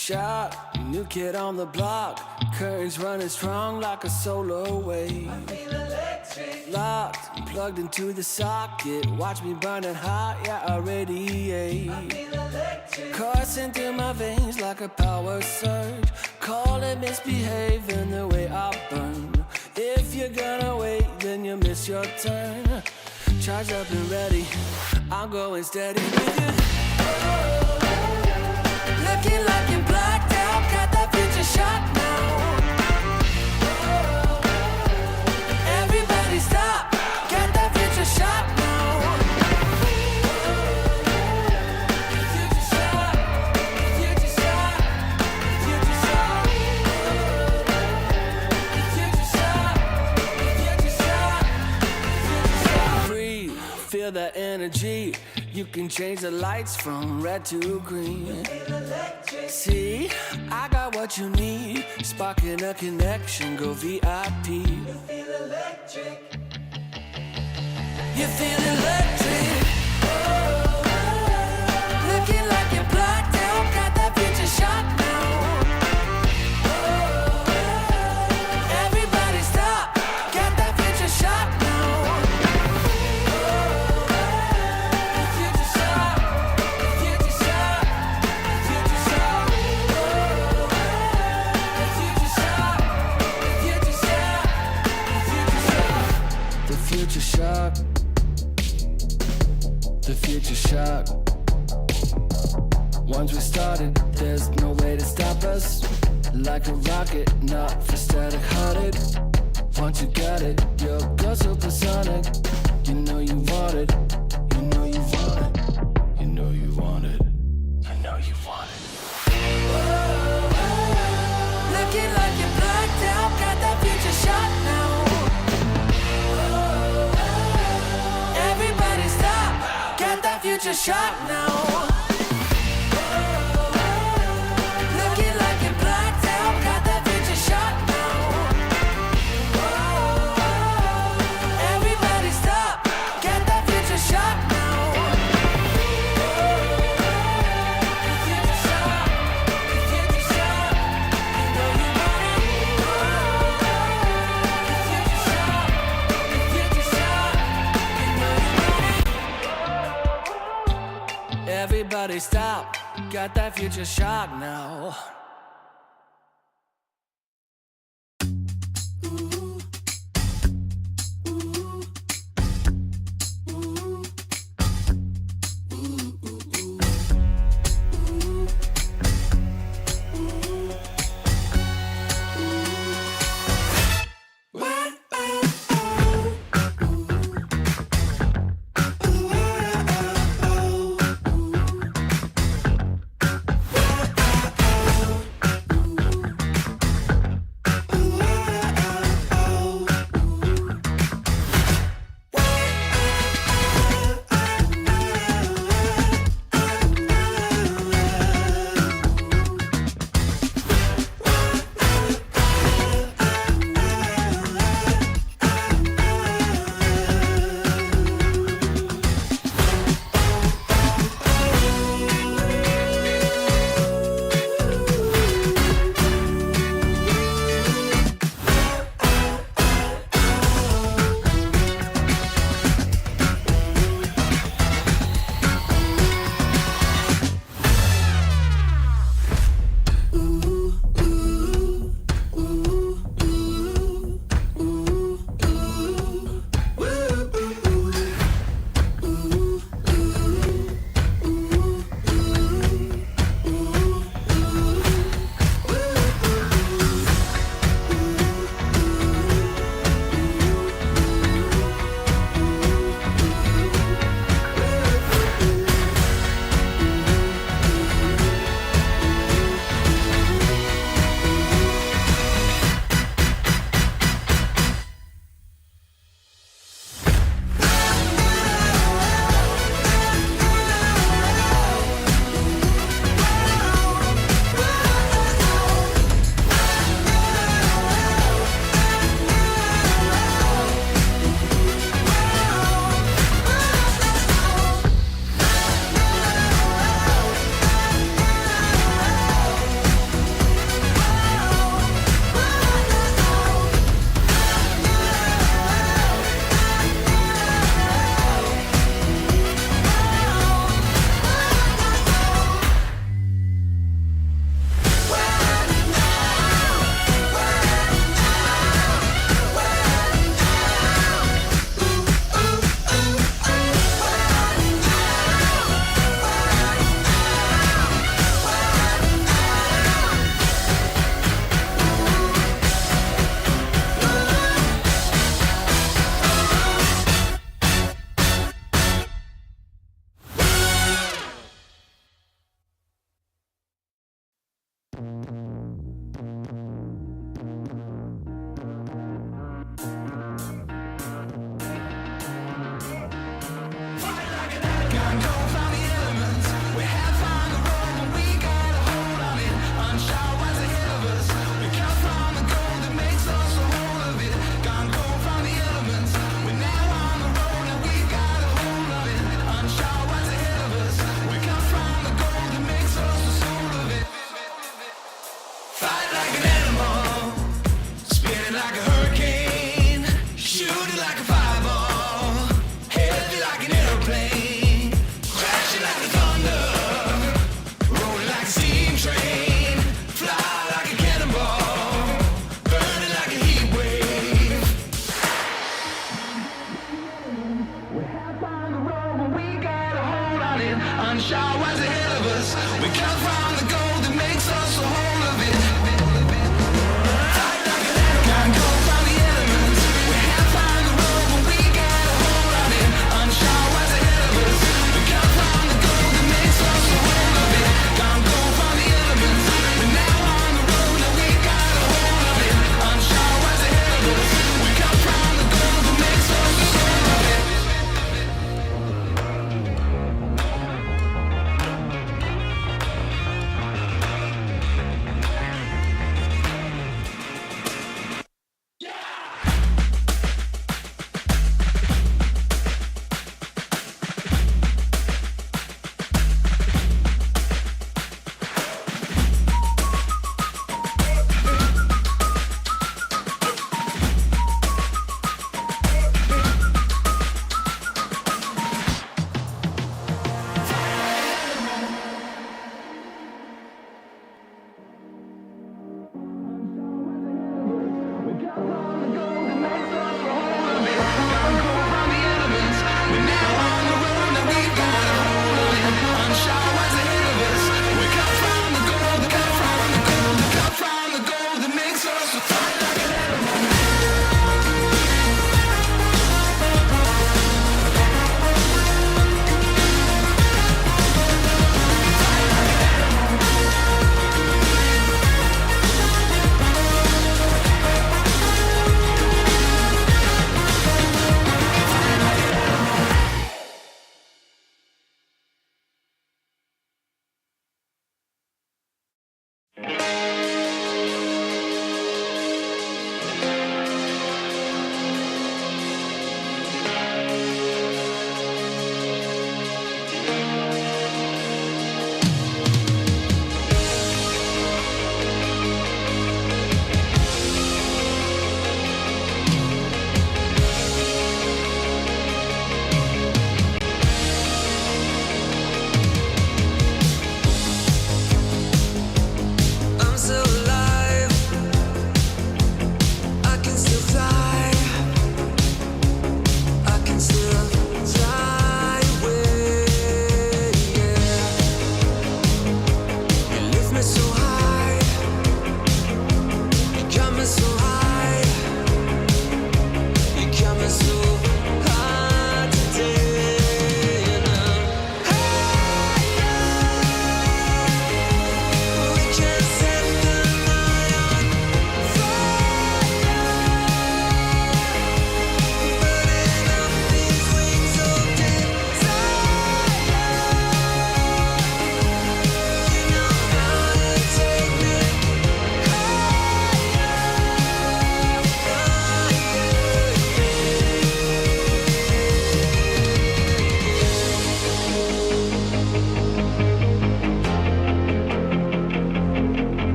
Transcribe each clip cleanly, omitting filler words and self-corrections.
Shot, new kid on the block. Currents running strong like a solar wave. I feel electric. Locked, plugged into the socket. Watch me burning hot, yeah, I radiate. I feel electric. Coursing through my veins like a power surge. Call it misbehaving the way I burn. If you're gonna wait, then you miss your turn. Charged up and ready, I'm going steady with you. Looking like you're blacked out, got that future shot now. Everybody stop, got that future shot now. Future shot, future shot, future shot. Future shot, future shot, future shot. Breathe, feel that energy. You can change the lights from red to green. See, I got what you need. Sparking a connection, go VIP. You feel electric. You feel electric. Looking like you're blacked out, got that future shot now. Everybody stop, got that future shot now. Future shot, future shot, future shot. Future shot, future shot, future shot. The future shock. The future shock. Once we started, there's no way to stop us. Like a rocket, not for static hearted. Once you got it, you'll go supersonic. You know you want it. You know you want it. You know you want it. You know you want it. Looking like you're blacked out, got that future shot now. Everybody stop, got that future shot now. Looking like you're blacked out, got that future shot now. Everybody stop, got that future shot now. Future shot, future shot, you know you want it. Future shot, future shot, you know you want it. Everybody stop, got that future shot now.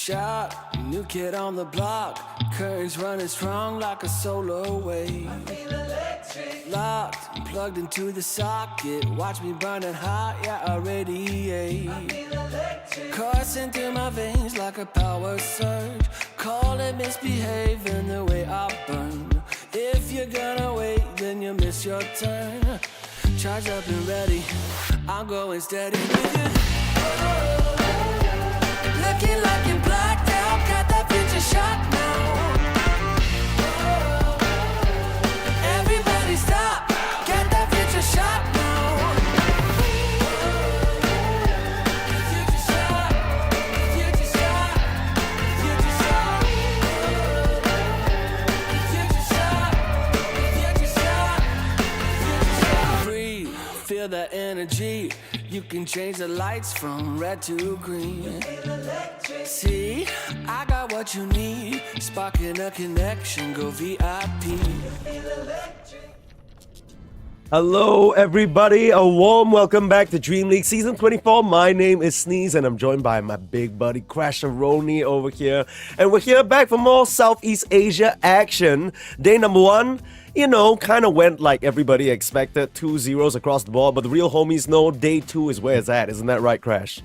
shot, new kid on the block. Currents running strong like a solar wave. I feel electric. Locked, plugged into the socket. Watch me burning hot, yeah, I radiate. I feel electric. Coursing through my veins like a power surge. Call it misbehaving the way I burn. If you're gonna wait, then you miss your turn. Charged up and ready, I'm going steady with you. Looking like you're blacked out, got that future shot now. Everybody stop, got that future shot now. Future shot, future shot, future shot. Future shot, future shot, future shot. Breathe, feel that energy. You can change the lights from red to green. See, I got what you need. Sparking a connection, go VIP. Hello everybody, a warm welcome back to DreamLeague Season 24. My name is Sneeze and I'm joined by my big buddy Crasheroni over here. And we're here back for more Southeast Asia action. Day number 1, you know, kind of went like everybody expected, 2-0s across the board. But the real homies know day 2 is where it's at, isn't that right, Crash?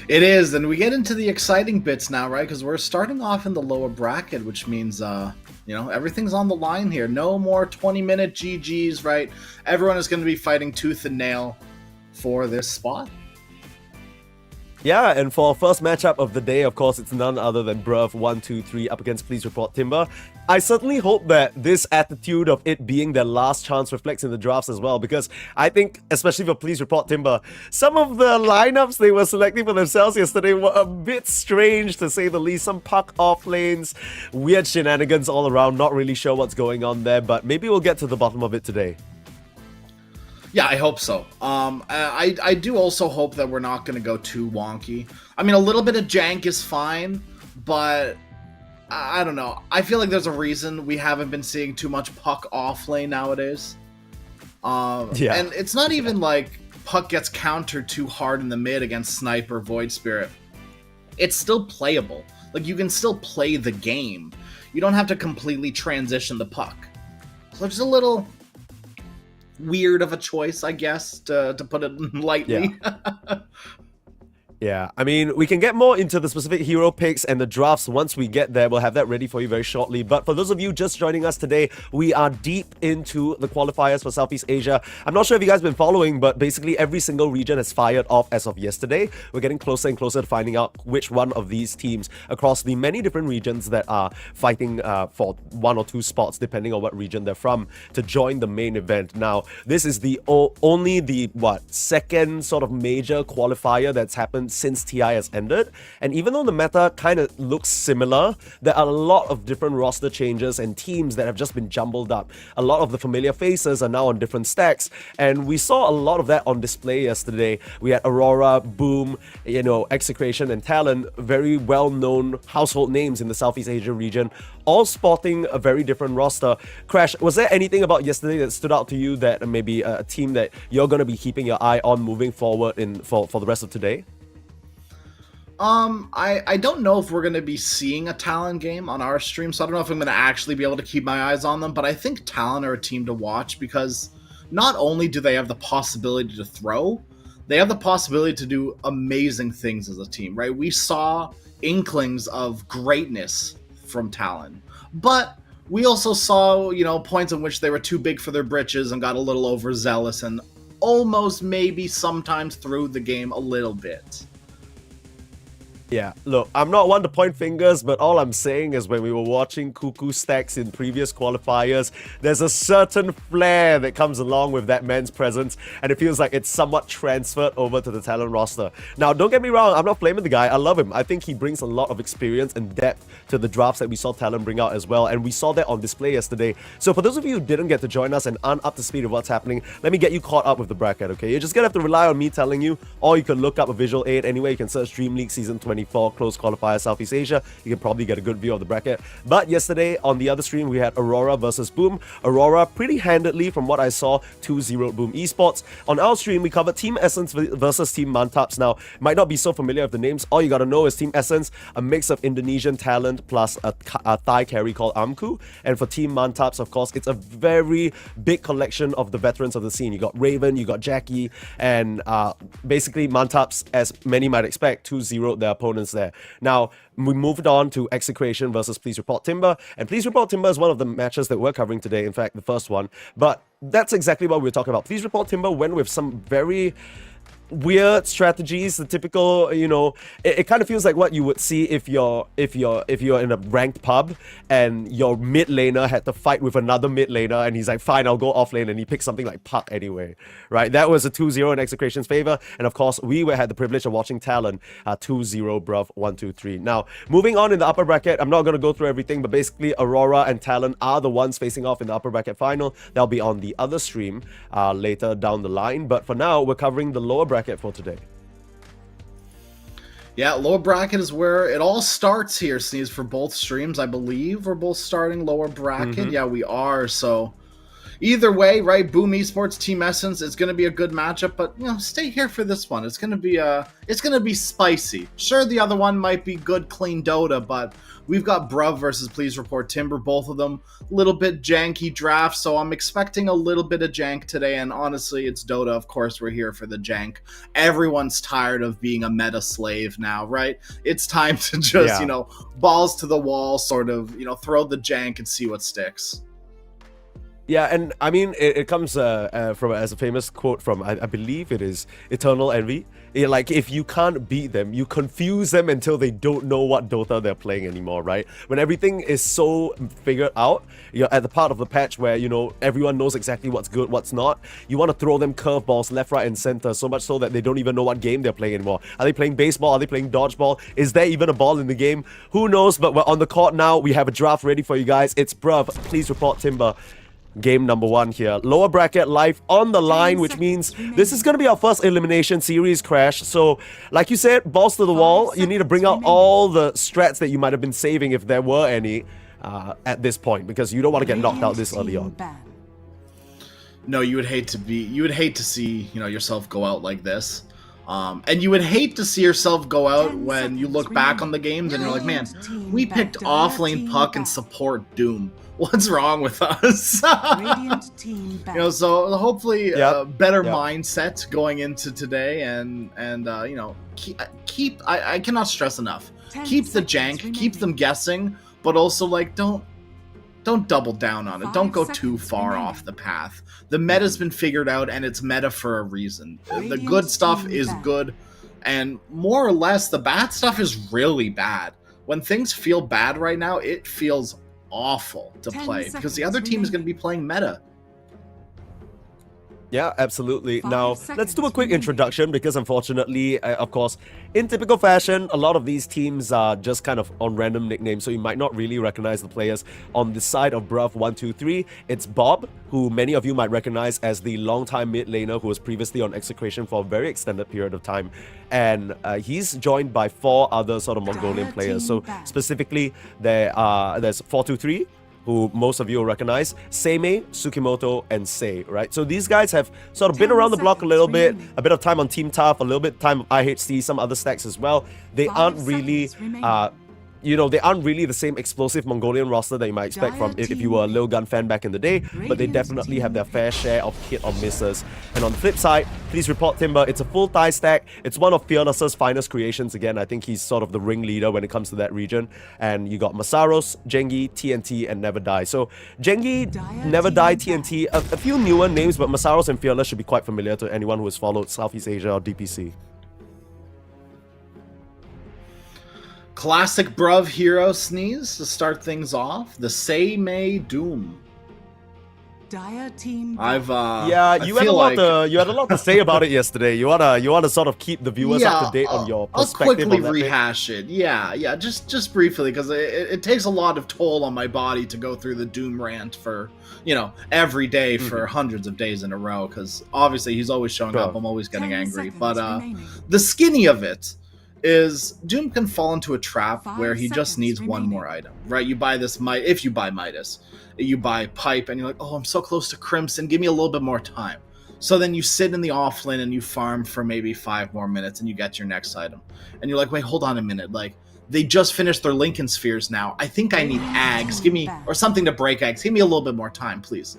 It is, and we get into the exciting bits now, right? Because we're starting off in the lower bracket, which means, you know, everything's on the line here. No more 20-minute GGs, right? Everyone is going to be fighting tooth and nail for this spot. Yeah, and for our first matchup of the day, of course, it's none other than Bruv123 up against Please Report Timber. I certainly hope that this attitude of it being their last chance reflects in the drafts as well, because I think, especially for Please Report Timber, some of the lineups they were selecting for themselves yesterday were a bit strange, to say the least. Some puck off lanes, weird shenanigans all around, not really sure what's going on there, but maybe we'll get to the bottom of it today. Yeah, I hope so. I do also hope that we're not going to go too wonky. I mean, a little bit of jank is fine, but I don't know. I feel like there's a reason we haven't been seeing too much puck off lane nowadays. Yeah. And it's not even like puck gets countered too hard in the mid against Sniper, Void Spirit. It's still playable. Like, you can still play the game. You don't have to completely transition the puck. So it's a little weird of a choice, I guess, to put it lightly. Yeah. Yeah, I mean, we can get more into the specific hero picks and the drafts once we get there. We'll have that ready for you very shortly. But for those of you just joining us today, we are deep into the qualifiers for Southeast Asia. I'm not sure if you guys have been following, but basically every single region has fired off as of yesterday. We're getting closer and closer to finding out which one of these teams across the many different regions that are fighting for 1 or 2 spots, depending on what region they're from, to join the main event. Now, this is the only the second sort of major qualifier that's happened since TI has ended, and even though the meta kind of looks similar, there are a lot of different roster changes and teams that have just been jumbled up. A lot of the familiar faces are now on different stacks, and we saw a lot of that on display yesterday. We had Aurora, Boom, you know, Execration and Talon, very well-known household names in the Southeast Asia region, all sporting a very different roster. Crash, was there anything about yesterday that stood out to you that maybe a team that you're going to be keeping your eye on moving forward for the rest of today? I don't know if we're going to be seeing a Talon game on our stream, so I don't know if I'm going to actually be able to keep my eyes on them, but I think Talon are a team to watch because not only do they have the possibility to throw, they have the possibility to do amazing things as a team, right? We saw inklings of greatness from Talon, but we also saw, you know, points in which they were too big for their britches and got a little overzealous and almost maybe sometimes threw the game a little bit. Yeah, look, I'm not one to point fingers, but all I'm saying is when we were watching Cuckoo stacks in previous qualifiers, there's a certain flair that comes along with that man's presence, and it feels like it's somewhat transferred over to the Talon roster. Now, don't get me wrong, I'm not flaming the guy, I love him. I think he brings a lot of experience and depth to the drafts that we saw Talon bring out as well, and we saw that on display yesterday. So for those of you who didn't get to join us and aren't up to speed with what's happening, let me get you caught up with the bracket, okay? You're just gonna have to rely on me telling you, or you can look up a visual aid. Anyway, you can search DreamLeague Season 24 2024 close qualifier Southeast Asia. You can probably get a good view of the bracket. But yesterday on the other stream, we had Aurora versus Boom. Aurora pretty handedly, from what I saw, 2-0 Boom Esports. On our stream, we covered Team Essence versus Team Mantaps. Now, might not be so familiar with the names. All you gotta know is Team Essence, a mix of Indonesian talent plus a Thai carry called Amku. And for Team Mantaps, of course, it's a very big collection of the veterans of the scene. You got Raven, you got Jackie, and basically Mantaps, as many might expect, 2-0 their opponents there. Now, we moved on to Execration versus Please Report Timber. And Please Report Timber is one of the matches that we're covering today, in fact, the first one. But that's exactly what we're talking about. Please Report Timber went with some very weird strategies, the typical, you know, it kind of feels like what you would see if you're in a ranked pub and your mid laner had to fight with another mid laner and he's like, fine, I'll go off lane, and he picks something like Puck anyway, right? That was a 2-0 in Execration's favor, and of course we had the privilege of watching Talon 2-0 Bruv123. Now, moving on in the upper bracket, I'm not going to go through everything, but basically Aurora and Talon are the ones facing off in the upper bracket final. They'll be on the other stream later down the line, but for now we're covering the lower bracket for today. Yeah, lower bracket is where it all starts here, Sneeze, for both streams. I believe we're both starting lower bracket. Yeah, we are. So either way, right? Boom Esports, Team Essence, it's going to be a good matchup, but you know, stay here for this one. It's going to be spicy. Sure, the other one might be good, clean Dota, but we've got Bruv versus Please Report Timber, both of them a little bit janky drafts, so I'm expecting a little bit of jank today, and honestly, it's Dota. Of course, we're here for the jank. Everyone's tired of being a meta slave now, right? It's time to just, you know, balls to the wall, sort of, you know, throw the jank and see what sticks. Yeah, and I mean, it comes from as a famous quote from, I believe it is Eternal Envy. Like, if you can't beat them, you confuse them until they don't know what Dota they're playing anymore, right? When everything is so figured out, you're at the part of the patch where, you know, everyone knows exactly what's good, what's not. You want to throw them curveballs left, right, and center, so much so that they don't even know what game they're playing anymore. Are they playing baseball? Are they playing dodgeball? Is there even a ball in the game? Who knows? But we're on the court now. We have a draft ready for you guys. It's Bruv. Please report Timber. Game number 1 here. Lower bracket live on the line, which means this is going to be our first elimination series, Crash. So, like you said, balls to the wall. You need to bring out all the strats that you might have been saving, if there were any, at this point, because you don't want to get knocked out this early on. No, you would hate to see, you know, yourself go out like this. And you would hate to see yourself go out when you look back on the games and you're like, man, we picked offlane Puck and support Doom. What's wrong with us? You know, so hopefully better mindset going into today, and you know, keep I cannot stress enough. Keep the jank, keep them guessing, but also like don't double down on it. Don't go too far off the path. The meta's been figured out, and it's meta for a reason. The good stuff is good, and more or less the bad stuff is really bad. When things feel bad right now, it feels awful to play because the other team is going to be playing meta. Yeah, absolutely. Now, let's do a quick introduction because unfortunately, of course, in typical fashion, a lot of these teams are just kind of on random nicknames, so you might not really recognize the players. On the side of Bruv123, it's Bob, who many of you might recognize as the long-time mid laner who was previously on Execration for a very extended period of time. And he's joined by 4 other sort of Mongolian players. So specifically, there's 423, who most of you will recognize, Seimei, Tsukimoto, and Sei, right? So these guys have sort of been around the block a little bit, a bit of time on Team Tough, a little bit of time of IHC, some other stacks as well. They aren't really, you know, they aren't really the same explosive Mongolian roster that you might expect from if you were a Lil Gun fan back in the day, but they definitely have their fair share of hit or misses. And on the flip side, Please Report Timber, it's a full Thai stack. It's one of Fearless's finest creations. Again, I think he's sort of the ringleader when it comes to that region. And you got Masaros, Jengi, TNT, and Never Die. So Jengi, Never Die, TNT, a few newer names, but Masaros and Fearless should be quite familiar to anyone who has followed Southeast Asia or DPC. Classic Bruv hero Sneeze to start things off. The Seimei Doom. Dire team. Yeah, you had a lot to say about it yesterday. You wanna sort of keep the viewers up to date on your perspective. I'll quickly rehash it. Yeah, just briefly, because it takes a lot of toll on my body to go through the Doom rant for, you know, every day for hundreds of days in a row. Because obviously he's always showing up. I'm always getting angry. But the skinny of it is Doom can fall into a trap 5 where he just seconds needs one remaining. more item, right? You buy this if you buy Midas, you buy Pipe, and you're like, oh, I'm so close to Crimson, give me a little bit more time. So then you sit in the offlane and you farm for maybe 5 more minutes and you get your next item. And you're like, wait, hold on a minute, like, they just finished their Lincoln Spheres now. I think I need Ags, give me, or something to break Ags, give me a little bit more time, please.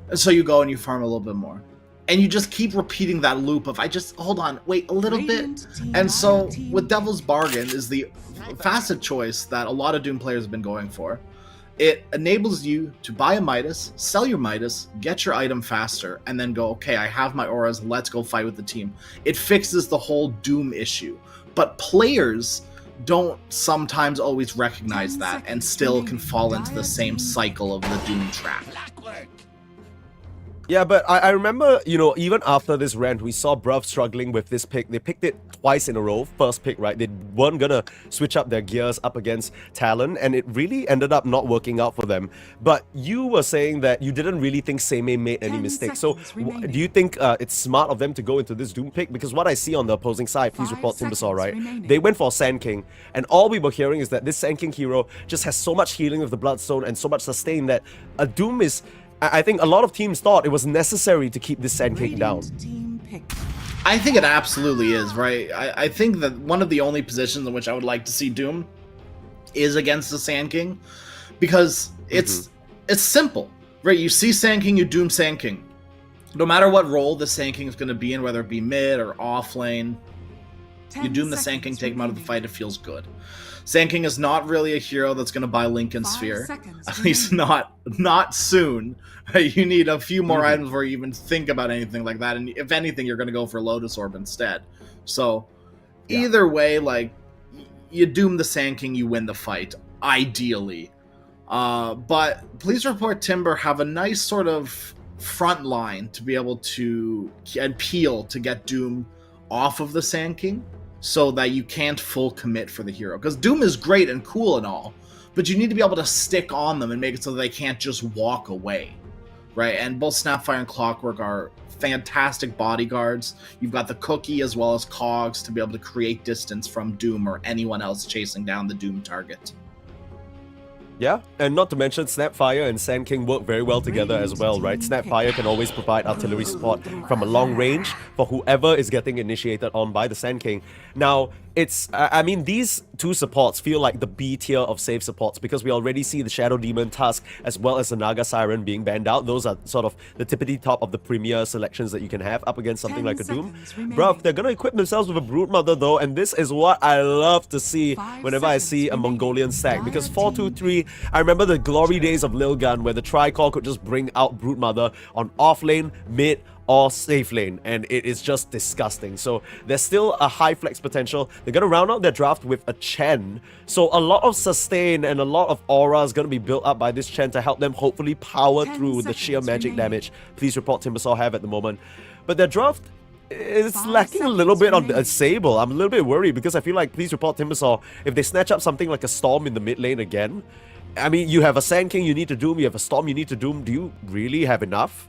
And so you go and you farm a little bit more. And you just keep repeating that loop of, hold on, wait a little bit. And so with Devil's Bargain is the facet choice that a lot of Doom players have been going for. It enables you to buy a Midas, sell your Midas, get your item faster, and then go, okay, I have my auras, let's go fight with the team. It fixes the whole Doom issue. But players don't sometimes always recognize that and still can fall into the same cycle of the Doom trap. Yeah, but I remember, you know, even after this rant, we saw Bruv struggling with this pick. They picked it twice in a row, first pick, right? They weren't gonna switch up their gears up against Talon, and it really ended up not working out for them. But you were saying that you didn't really think Seimei made any mistakes. So do you think it's smart of them to go into this Doom pick? Because what I see on the opposing side, please report Timbersaw, right? They went for Sand King, and all we were hearing is that this Sand King hero just has so much healing with the Bloodstone and so much sustain that a Doom is... I think a lot of teams thought it was necessary to keep this Sand King down. I think it absolutely is, right? I think that one of the only positions in which I would like to see Doom is against the Sand King, because it's simple, right? You see Sand King, you Doom Sand King. No matter what role the Sand King is going to be in, whether it be mid or off lane, you Doom the Sand King, take him out of the fight, it feels good. Sand King is not really a hero that's going to buy Lincoln Sphere, at least not soon. You need a few more items where you even think about anything like that, and if anything, you're going to go for Lotus Orb instead. So either way, like, you Doom the Sand King, you win the fight, ideally. But please report Timber have a nice sort of front line to be able to peel to get Doom off of the Sand King, so that you can't full commit for the hero. Because Doom is great and cool and all, but you need to be able to stick on them and make it so that they can't just walk away, right? And both Snapfire and Clockwork are fantastic bodyguards. You've got the Cookie as well as Cogs to be able to create distance from Doom or anyone else chasing down the Doom target. Yeah, and not to mention Snapfire and Sand King work very well together as well, right? Snapfire can always provide artillery support from a long range for whoever is getting initiated on by the Sand King. Now, I mean, these two supports feel like the B tier of save supports, because we already see the Shadow Demon Tusk as well as the Naga Siren being banned out. Those are sort of the tippity top of the premier selections that you can have up against something like a Doom. Bruv, they're gonna equip themselves with a Broodmother though, and this is what I love to see whenever I see a Mongolian stack, because 4-2-3, I remember the glory days of Lilgun where the Tricol could just bring out Broodmother on off lane, mid, or safe lane, and it is just disgusting. So there's still a high flex potential. They're going to round out their draft with a Chen, so a lot of sustain and a lot of aura is going to be built up by this Chen to help them hopefully power through the sheer magic damage Please Report Timbersaw have at the moment. But their draft is lacking a little bit on the Sable. I'm a little bit worried because I feel like Please Report Timbersaw, if they snatch up something like a Storm in the mid lane again, I mean, you have a Sand King you need to Doom, you have a Storm you need to Doom, do you really have enough?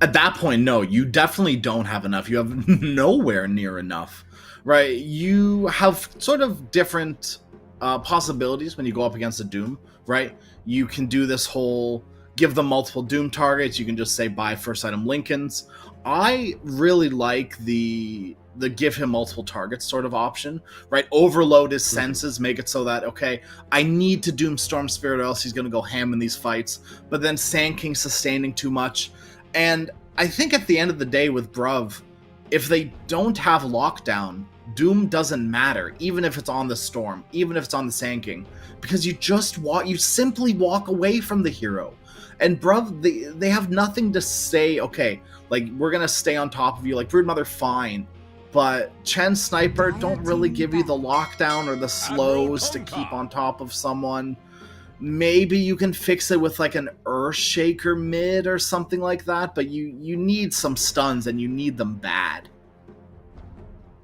At that point, no, you definitely don't have enough. You have nowhere near enough, right? You have sort of different possibilities when you go up against a Doom, right? You can do this whole give them multiple Doom targets. You can just say buy first item Lincolns. I really like the give him multiple targets sort of option, right? Overload his senses, make it so that, okay, I need to Doom Storm Spirit or else he's going to go ham in these fights, but then Sand King sustaining too much. And I think at the end of the day with Bruv, if they don't have lockdown, Doom doesn't matter, even if it's on the Storm, even if it's on the Sand King, because you simply walk away from the hero. And Bruv, they have nothing to say, okay, like, we're gonna stay on top of you, like, Broodmother, fine, but Chen Sniper don't really give you the lockdown or the slows to keep on top of someone. Maybe you can fix it with like an Earthshaker mid or something like that, but you need some stuns and you need them bad.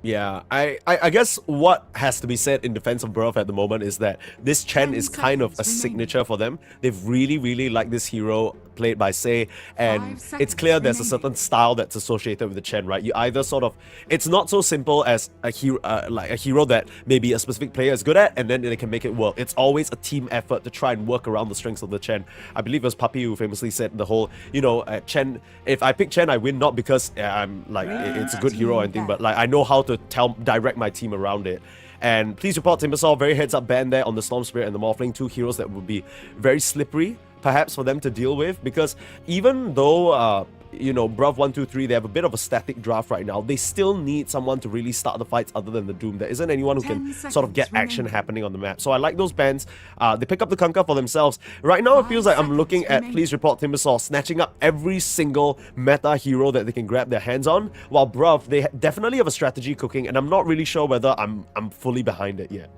Yeah, I guess what has to be said in defense of Bruv at the moment is that this Chen is kind of a signature for them. They've really, really liked this hero played by Sei, and it's clear there's a certain style that's associated with the Chen, right? You either sort of, it's not so simple as a hero, like a hero that maybe a specific player is good at, and then they can make it work. It's always a team effort to try and work around the strengths of the Chen. I believe it was Puppy who famously said the whole, you know, Chen, if I pick Chen, I win not because I'm like, it's a good hero or anything, but like I know how to direct my team around it. And please report Timbersaw, very heads up ban there on the Storm Spirit and the Morphling, two heroes that would be very slippery, perhaps, for them to deal with, because even though, you know, Bruv123, they have a bit of a static draft right now, they still need someone to really start the fights other than the Doom. There isn't anyone who can sort of get action happening on the map. So I like those bans. They pick up the Kunkka for themselves. Right now, it feels like I'm looking at Please Report Timbersaw snatching up every single meta hero that they can grab their hands on, while Bruv, they definitely have a strategy cooking, and I'm not really sure whether I'm fully behind it yet.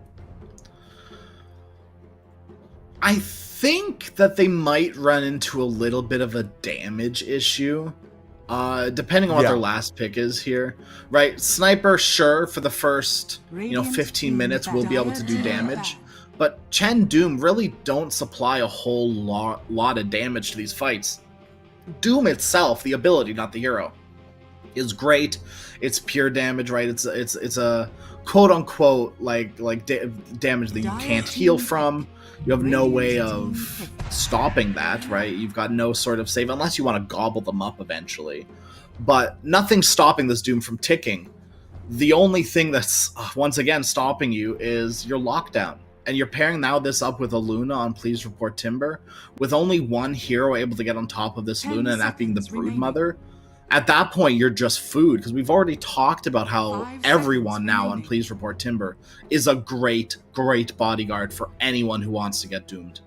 I think that they might run into a little bit of a damage issue, depending on what their last pick is here, right? Sniper, sure, for the first 15 minutes will be able to do damage, but Chen Doom really don't supply a whole lot of damage to these fights. Doom itself, the ability, not the hero, is great. It's pure damage, right? It's a quote unquote damage that you can't heal from. You have no way of stopping that, right? You've got no sort of save unless you want to gobble them up eventually. But nothing's stopping this Doom from ticking. The only thing that's once again stopping you is your lockdown. And you're pairing now this up with a Luna on Please Report Timber, with only one hero able to get on top of this Luna, and that being the Broodmother. At that point, you're just food, because we've already talked about how everyone now on Please Report Timber is a great, great bodyguard for anyone who wants to get doomed.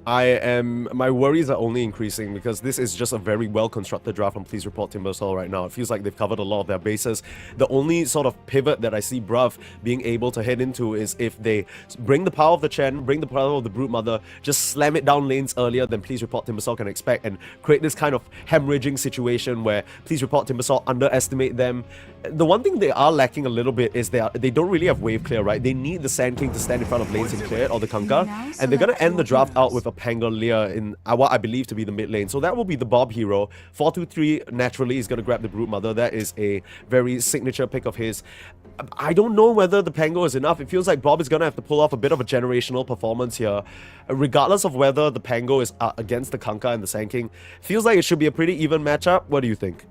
My worries are only increasing because this is just a very well-constructed draft from Please Report Timbersaw right now. It feels like they've covered a lot of their bases. The only sort of pivot that I see Bruv being able to head into is if they bring the power of the Chen, bring the power of the Broodmother, just slam it down lanes earlier than Please Report Timbersaw can expect, and create this kind of hemorrhaging situation where Please Report Timbersaw underestimate them. The one thing they are lacking a little bit is they don't really have wave clear, right? They need the Sand King to stand in front of lanes and clear it, or the Kunkka, and they're going to end the draft out with a Pangolier in what I believe to be the mid lane. So that will be the Bob hero. 4-2-3 naturally is going to grab the Broodmother. That is a very signature pick of his. I don't know whether the Pango is enough. It feels like Bob is going to have to pull off a bit of a generational performance here. Regardless of whether the Pango is against the Kunkka and the Sand King, feels like it should be a pretty even matchup. What do you think?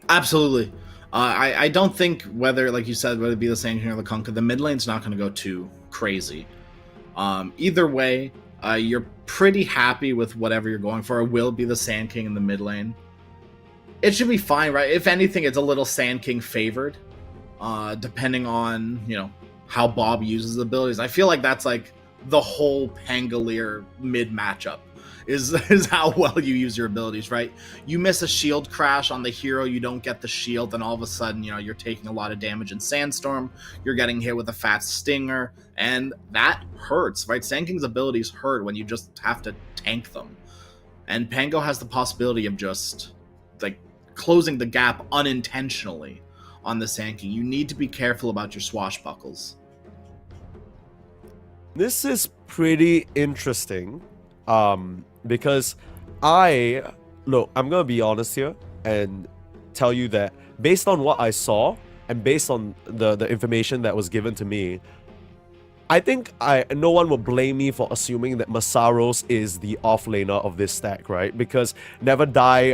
Absolutely. I don't think whether, like you said, whether it be the Sand King or the Kunkka, the mid lane's not going to go too crazy. Either way, you're pretty happy with whatever you're going for. It will be the Sand King in the mid lane. It should be fine, right? If anything, it's a little Sand King favored, depending on, how Bob uses the abilities. I feel like that's like the whole Pangolier mid matchup is how well you use your abilities, right? You miss a shield crash on the hero, you don't get the shield, and all of a sudden, you're taking a lot of damage in Sandstorm, you're getting hit with a fat stinger, and that hurts, right? Sand King's abilities hurt when you just have to tank them. And Pango has the possibility of just, like, closing the gap unintentionally on the Sand King. You need to be careful about your swashbuckles. This is pretty interesting. Because look, I'm gonna be honest here and tell you that based on what I saw and based on the information that was given to me, I think no one will blame me for assuming that Masaros is the offlaner of this stack, right? Because Never Die,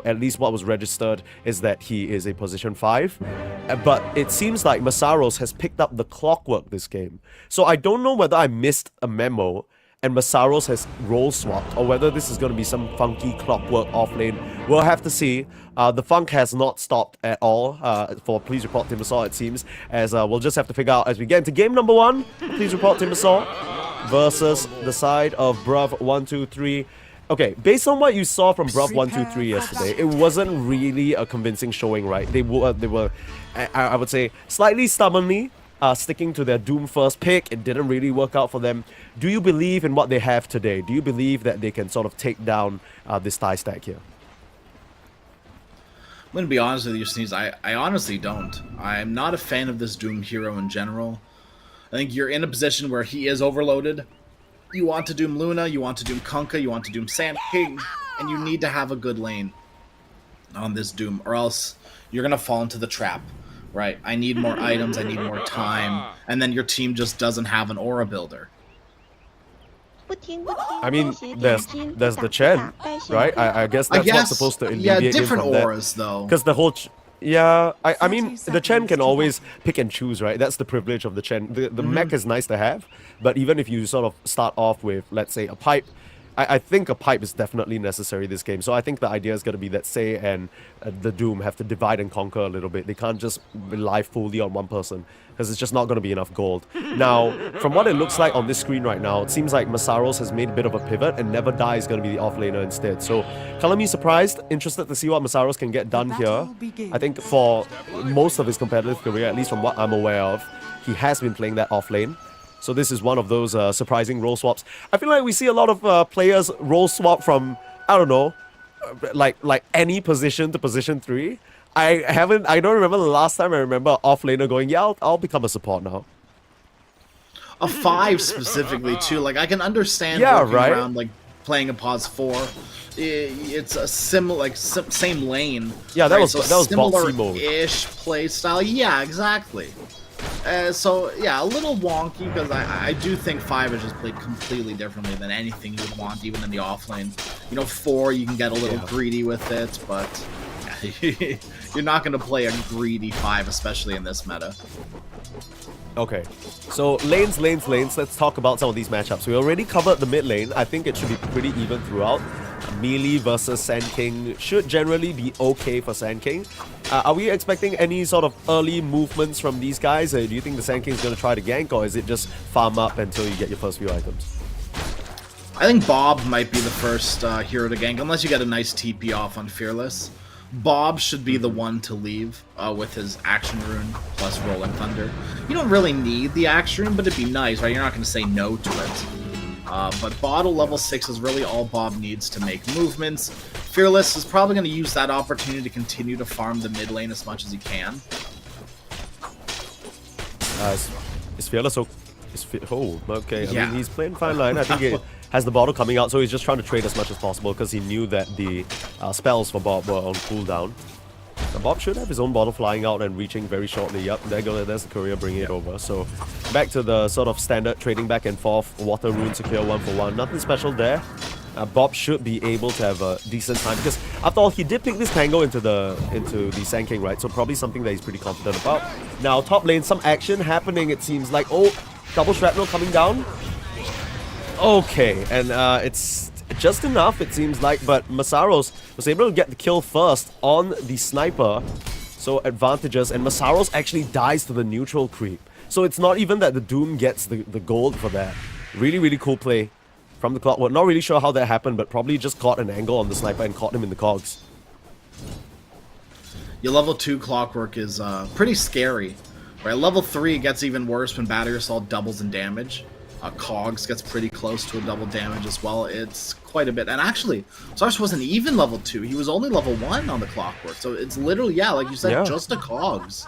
at least what was registered, is that he is a position 5. But it seems like Masaros has picked up the clockwork this game. So I don't know whether I missed a memo and Masaros has role swapped, or whether this is going to be some funky clockwork offlane. We'll have to see. The funk has not stopped at all for Please Report Timbersaw, it seems, as we'll just have to figure out as we get into game number 1. Please Report Timbersaw versus the side of Bruv123. Okay, based on what you saw from Bruv123 yesterday, it wasn't really a convincing showing, right? They were, I would say, slightly stubbornly sticking to their Doom first pick. It didn't really work out for them. Do you believe in what they have today? Do you believe that they can sort of take down this tie stack here? I'm going to be honest with you, Sneeze. I honestly don't. I'm not a fan of this Doom hero in general. I think you're in a position where he is overloaded. You want to Doom Luna, you want to Doom Kunkka, you want to Doom Sand King, and you need to have a good lane on this Doom, or else you're going to fall into the trap, right? I need more items, I need more time, and then your team just doesn't have an aura builder. I mean, there's the Chen, right? I guess that's what's supposed to alleviate him different from that. auras, though. Because the whole... Yeah, I mean, the Chen can always pick and choose, right? That's the privilege of the Chen. The mech is nice to have, but even if you sort of start off with, let's say, a pipe, I think a pipe is definitely necessary this game. So I think the idea is going to be that Sei and the Doom have to divide and conquer a little bit. They can't just rely fully on one person, because it's just not going to be enough gold. Now, from what it looks like on this screen right now, it seems like Masaros has made a bit of a pivot, and Never Die is going to be the offlaner instead. So, color me surprised, interested to see what Masaros can get done here. I think for most of his competitive career, at least from what I'm aware of, he has been playing that offlane. So this is one of those surprising role swaps. I feel like we see a lot of players role swap from, I don't know, like any position to position 3. I don't remember the last time I remember offlaner going, yeah, I'll become a support now. A 5 specifically too. Like I can understand working around like playing a pause 4. It's a similar same lane. Yeah, that right? was boxy mode. Similar-ish play style. Yeah, exactly. So yeah, a little wonky because I do think 5 is just played completely differently than anything you would want, even in the offlane. You know, 4 you can get a little greedy with it, but yeah, you're not going to play a greedy 5, especially in this meta. Okay, so lanes. Let's talk about some of these matchups. We already covered the mid lane. I think it should be pretty even throughout. Melee versus Sand King should generally be okay for Sand King. Are we expecting any sort of early movements from these guys? Do you think the Sand King is going to try to gank, or is it just farm up until you get your first few items? I think Bob might be the first hero to gank, unless you get a nice TP off on Fearless. Bob should be the one to leave with his Action Rune plus Rolling Thunder. You don't really need the Action Rune, but it'd be nice, right? You're not going to say no to it. But Bottle level 6 is really all Bob needs to make movements. Fearless is probably going to use that opportunity to continue to farm the mid lane as much as he can. Is Fearless okay? Oh, okay. I mean, he's playing fine line. I think he has the bottle coming out, so he's just trying to trade as much as possible because he knew that the spells for Bob were on cooldown. Now, Bob should have his own bottle flying out and reaching very shortly. Yep, there's the courier bringing it over. So back to the sort of standard trading back and forth. Water rune secure 1-for-1. Nothing special there. Bob should be able to have a decent time because after all, he did pick this Tango into the Sand King, right? So probably something that he's pretty confident about. Now top lane, some action happening. It seems like double shrapnel coming down. Okay, and it's just enough, it seems like, but Masaros was able to get the kill first on the sniper, so advantages, and Masaros actually dies to the neutral creep. So it's not even that the Doom gets the gold for that. Really, really cool play from the Clockwork. Not really sure how that happened, but probably just caught an angle on the sniper and caught him in the cogs. Your level 2 Clockwork is pretty scary. Right, level 3 gets even worse when Battery Assault doubles in damage. Cogs gets pretty close to a double damage as well. It's quite a bit. And actually, Sars wasn't even level 2. He was only level 1 on the Clockwork. So it's literally, yeah, like you said, just a Cogs.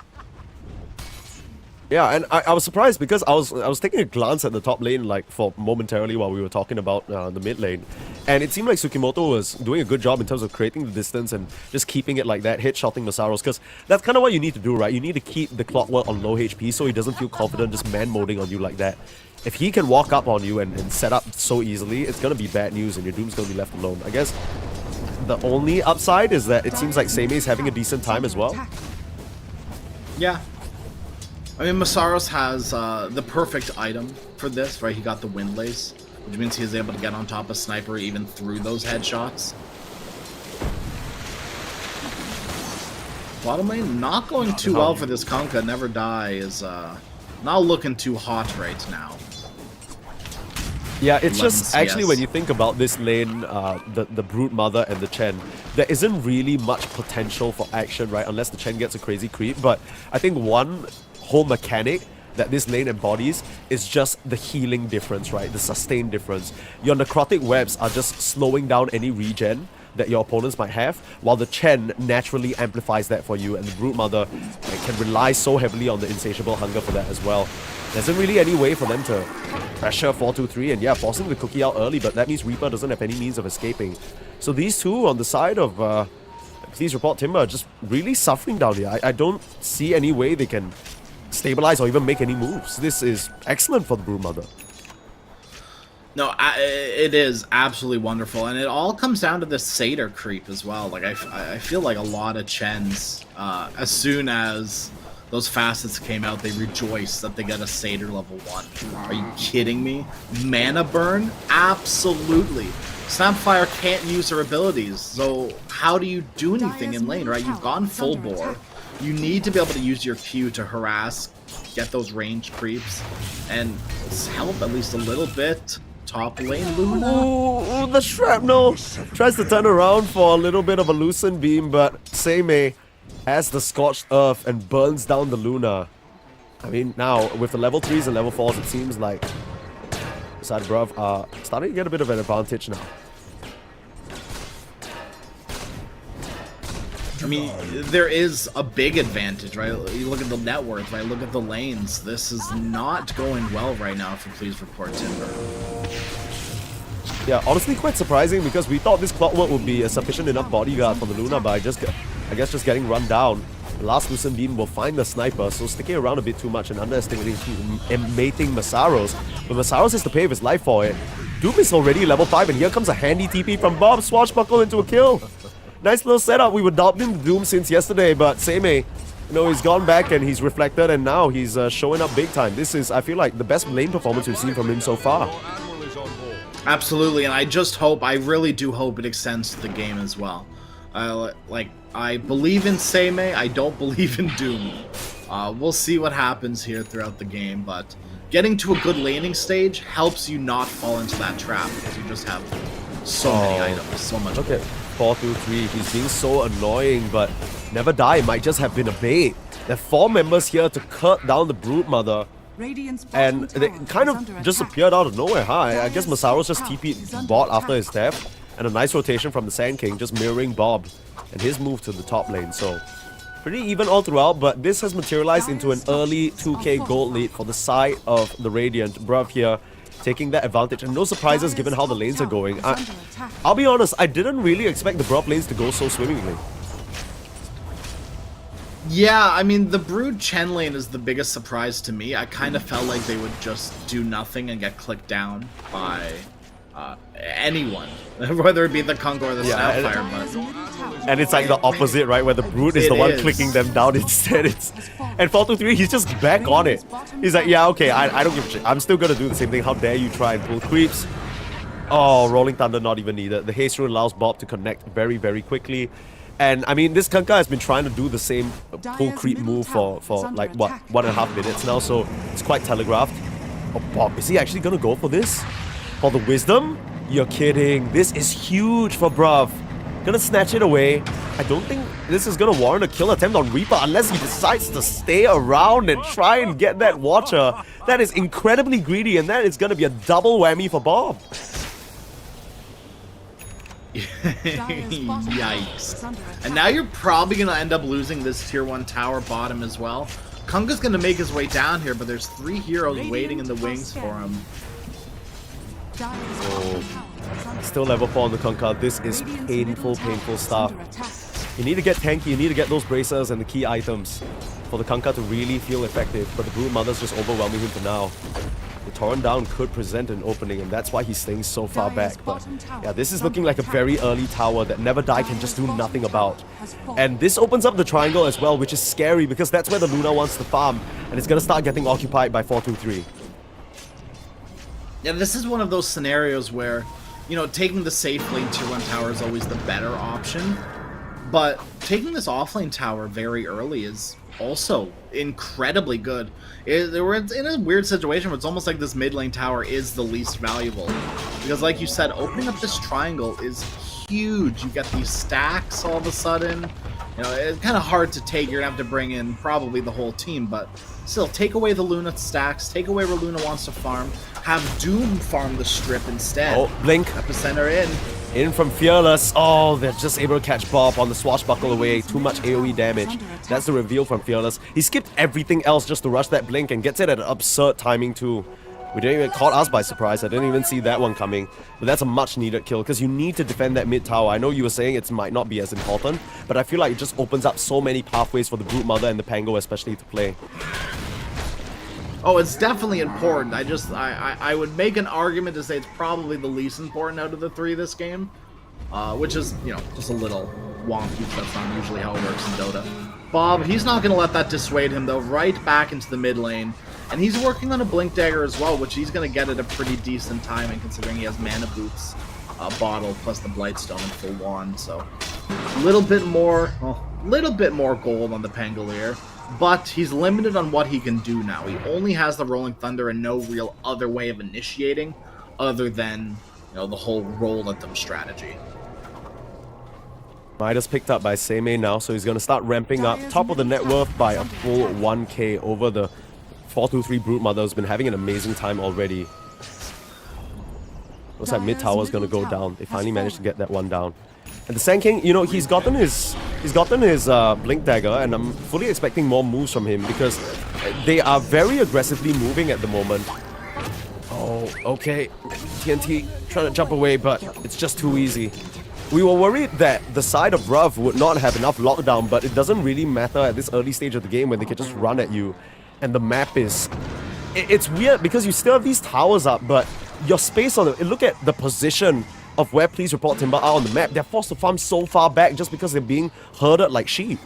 Yeah, and I was surprised because I was taking a glance at the top lane like for momentarily while we were talking about the mid lane, and it seemed like Tsukimoto was doing a good job in terms of creating the distance and just keeping it like that, hit-shotting Masaros, because that's kind of what you need to do, right? You need to keep the Clockwork on low HP so he doesn't feel confident just man-moding on you like that. If he can walk up on you and set up so easily, it's going to be bad news and your Doom's going to be left alone. I guess the only upside is that it seems like Seimei's having a decent time as well. Yeah. I mean, Masaros has the perfect item for this, right? He got the Windlace, which means he is able to get on top of Sniper even through those headshots. Bottom lane, not going too well for this Kunkka. Never Die is not looking too hot right now. Yeah, it's just actually when you think about this lane, the Brute Mother and the Chen, there isn't really much potential for action, right? Unless the Chen gets a crazy creep. But I think one whole mechanic that this lane embodies is just the healing difference, right? The sustain difference. Your necrotic webs are just slowing down any regen that your opponents might have, while the Chen naturally amplifies that for you, and the Brute Mother can rely so heavily on the insatiable hunger for that as well. There isn't really any way for them to pressure 4-2-3 and yeah, forcing the cookie out early, but that means Reaper doesn't have any means of escaping. So these two on the side of Please Report Timber are just really suffering down here. I don't see any way they can stabilize or even make any moves. This is excellent for the Broodmother. No, it is absolutely wonderful, and it all comes down to the Satyr creep as well. Like I feel like a lot of Chens, as soon as those facets came out, they rejoiced that they got a Satyr level 1. Are you kidding me? Mana burn? Absolutely. Snapfire can't use her abilities, so how do you do anything in lane, right? You've gone full bore. You need to be able to use your Q to harass, get those range creeps, and help at least a little bit. Top lane, Luna. Ooh, the shrapnel tries to turn around for a little bit of a Lucent Beam, but Seimei has the Scorched Earth and burns down the Luna. I mean, now, with the level 3s and level 4s, it seems like side Bruv are starting to get a bit of an advantage now. I mean, there is a big advantage, right? You look at the net worth, right? Look at the lanes. This is not going well right now for Please Report Timber. Yeah, honestly quite surprising because we thought this Clockwork would be a sufficient enough bodyguard for the Luna, but I guess just getting run down. The last Lucent Beam will find the sniper, so sticking around a bit too much and underestimating Masaros. But Masaros has to pay with his life for it. Doom is already level 5, and here comes a handy TP from Bob. Swashbuckle into a kill. Nice little setup. We were doubting Doom since yesterday, but Seimei, you know, he's gone back and he's reflected, and now he's showing up big time. This is, I feel like, the best lane performance we've seen from him so far. Absolutely, and I just hope, I really do hope it extends to the game as well. I believe in Seimei, I don't believe in Doom. We'll see what happens here throughout the game, but getting to a good laning stage helps you not fall into that trap because you just have so many items, so much. Look at 4-2-3, he's being so annoying, but Never Die might just have been a bait. There are 4 members here to cut down the Broodmother, and they kind of just appeared out of nowhere, huh? I guess Masaros just TP'd bot after his death, and a nice rotation from the Sand King, just mirroring Bob and his move to the top lane. So pretty even all throughout, but this has materialized into an early 2k gold lead for the side of the Radiant. Bruv here taking that advantage, and no surprises given how the lanes are going. I'll be honest, I didn't really expect the Bruv lanes to go so swimmingly. Yeah, I mean, the Brood Chen lane is the biggest surprise to me. I kind of felt like they would just do nothing and get clicked down by anyone, whether it be the Kung or the Snapfire. And it's like the opposite, right? Where the Brood is the one clicking them down instead. And 4-2-3, he's just back on it. He's like, yeah, okay, I don't give a shit. I'm still gonna do the same thing. How dare you try and pull creeps? Oh, Rolling Thunder not even needed. The Haste Rune allows Bob to connect very, very quickly. And I mean, this Kanka has been trying to do the same pull creep move for like, what, 1.5 minutes now, so it's quite telegraphed. Oh, Bob, is he actually gonna go for this? For the Wisdom? You're kidding. This is huge for Bruv. Gonna snatch it away. I don't think this is gonna warrant a kill attempt on Reaper unless he decides to stay around and try and get that Watcher. That is incredibly greedy, and that is gonna be a double whammy for Bob. Yikes. And now you're probably going to end up losing this tier 1 tower bottom as well. Kunga's going to make his way down here, but there's 3 heroes waiting in the wings for him. Oh, still level 4 on the Kunkka. This is painful, painful stuff. You need to get tanky, you need to get those bracers and the key items for the Kunkka to really feel effective, but the Broodmother's just overwhelming him for now. The Torrent down could present an opening, and that's why he's staying so far back. But yeah, this is looking like a very early tower that Never Die can just do nothing about. And this opens up the triangle as well, which is scary because that's where the Luna wants to farm, and it's gonna start getting occupied by 4-2-3. Yeah, this is one of those scenarios where, you know, taking the safe lane tier 1 tower is always the better option, but taking this offlane tower very early is also incredibly good. We're in a weird situation where it's almost like this mid lane tower is the least valuable, because like you said, opening up this triangle is huge. You get these stacks all of a sudden. You know, it's kind of hard to take. You're gonna have to bring in probably the whole team, but still, take away the Luna stacks, take away where Luna wants to farm, have Doom farm the strip instead. Oh, blink. Epicenter in. In from Fearless. Oh, they're just able to catch Bob on the swashbuckle away. Too much AoE damage. That's the reveal from Fearless. He skipped everything else just to rush that blink and gets it at an absurd timing too. We didn't even caught us by surprise. I didn't even see that one coming. But that's a much needed kill because you need to defend that mid tower. I know you were saying it might not be as important, but I feel like it just opens up so many pathways for the Brute Mother and the Pango especially to play. Oh, it's definitely important. I would make an argument to say it's probably the least important out of the three this game. Which is, you know, just a little wonky because that's not usually how it works in Dota. Bob, he's not going to let that dissuade him though, right back into the mid lane. And he's working on a Blink Dagger as well, which he's going to get at a pretty decent timing considering he has Mana Boots, Bottle, plus the Blightstone and full wand. So a little bit more gold on the Pangolier. But he's limited on what he can do now. He only has the Rolling Thunder and no real other way of initiating other than, you know, the whole roll at them strategy. Midas picked up by Seimei now, so he's going to start ramping up. Top of the net worth by a full 1k over the 4-2-3 Brute Mother, who's been having an amazing time already. Looks like mid tower is going to go down. They finally managed to get that one down. And the Sand King, you know, he's gotten his Blink Dagger, and I'm fully expecting more moves from him because they are very aggressively moving at the moment. Oh, okay. TNT trying to jump away, but it's just too easy. We were worried that the side of Bruv would not have enough lockdown, but it doesn't really matter at this early stage of the game when they can just run at you. And the map is... It's weird because you still have these towers up, but your space on it... Look at the position of where Please Report Timber are on the map. They're forced to farm so far back just because they're being herded like sheep.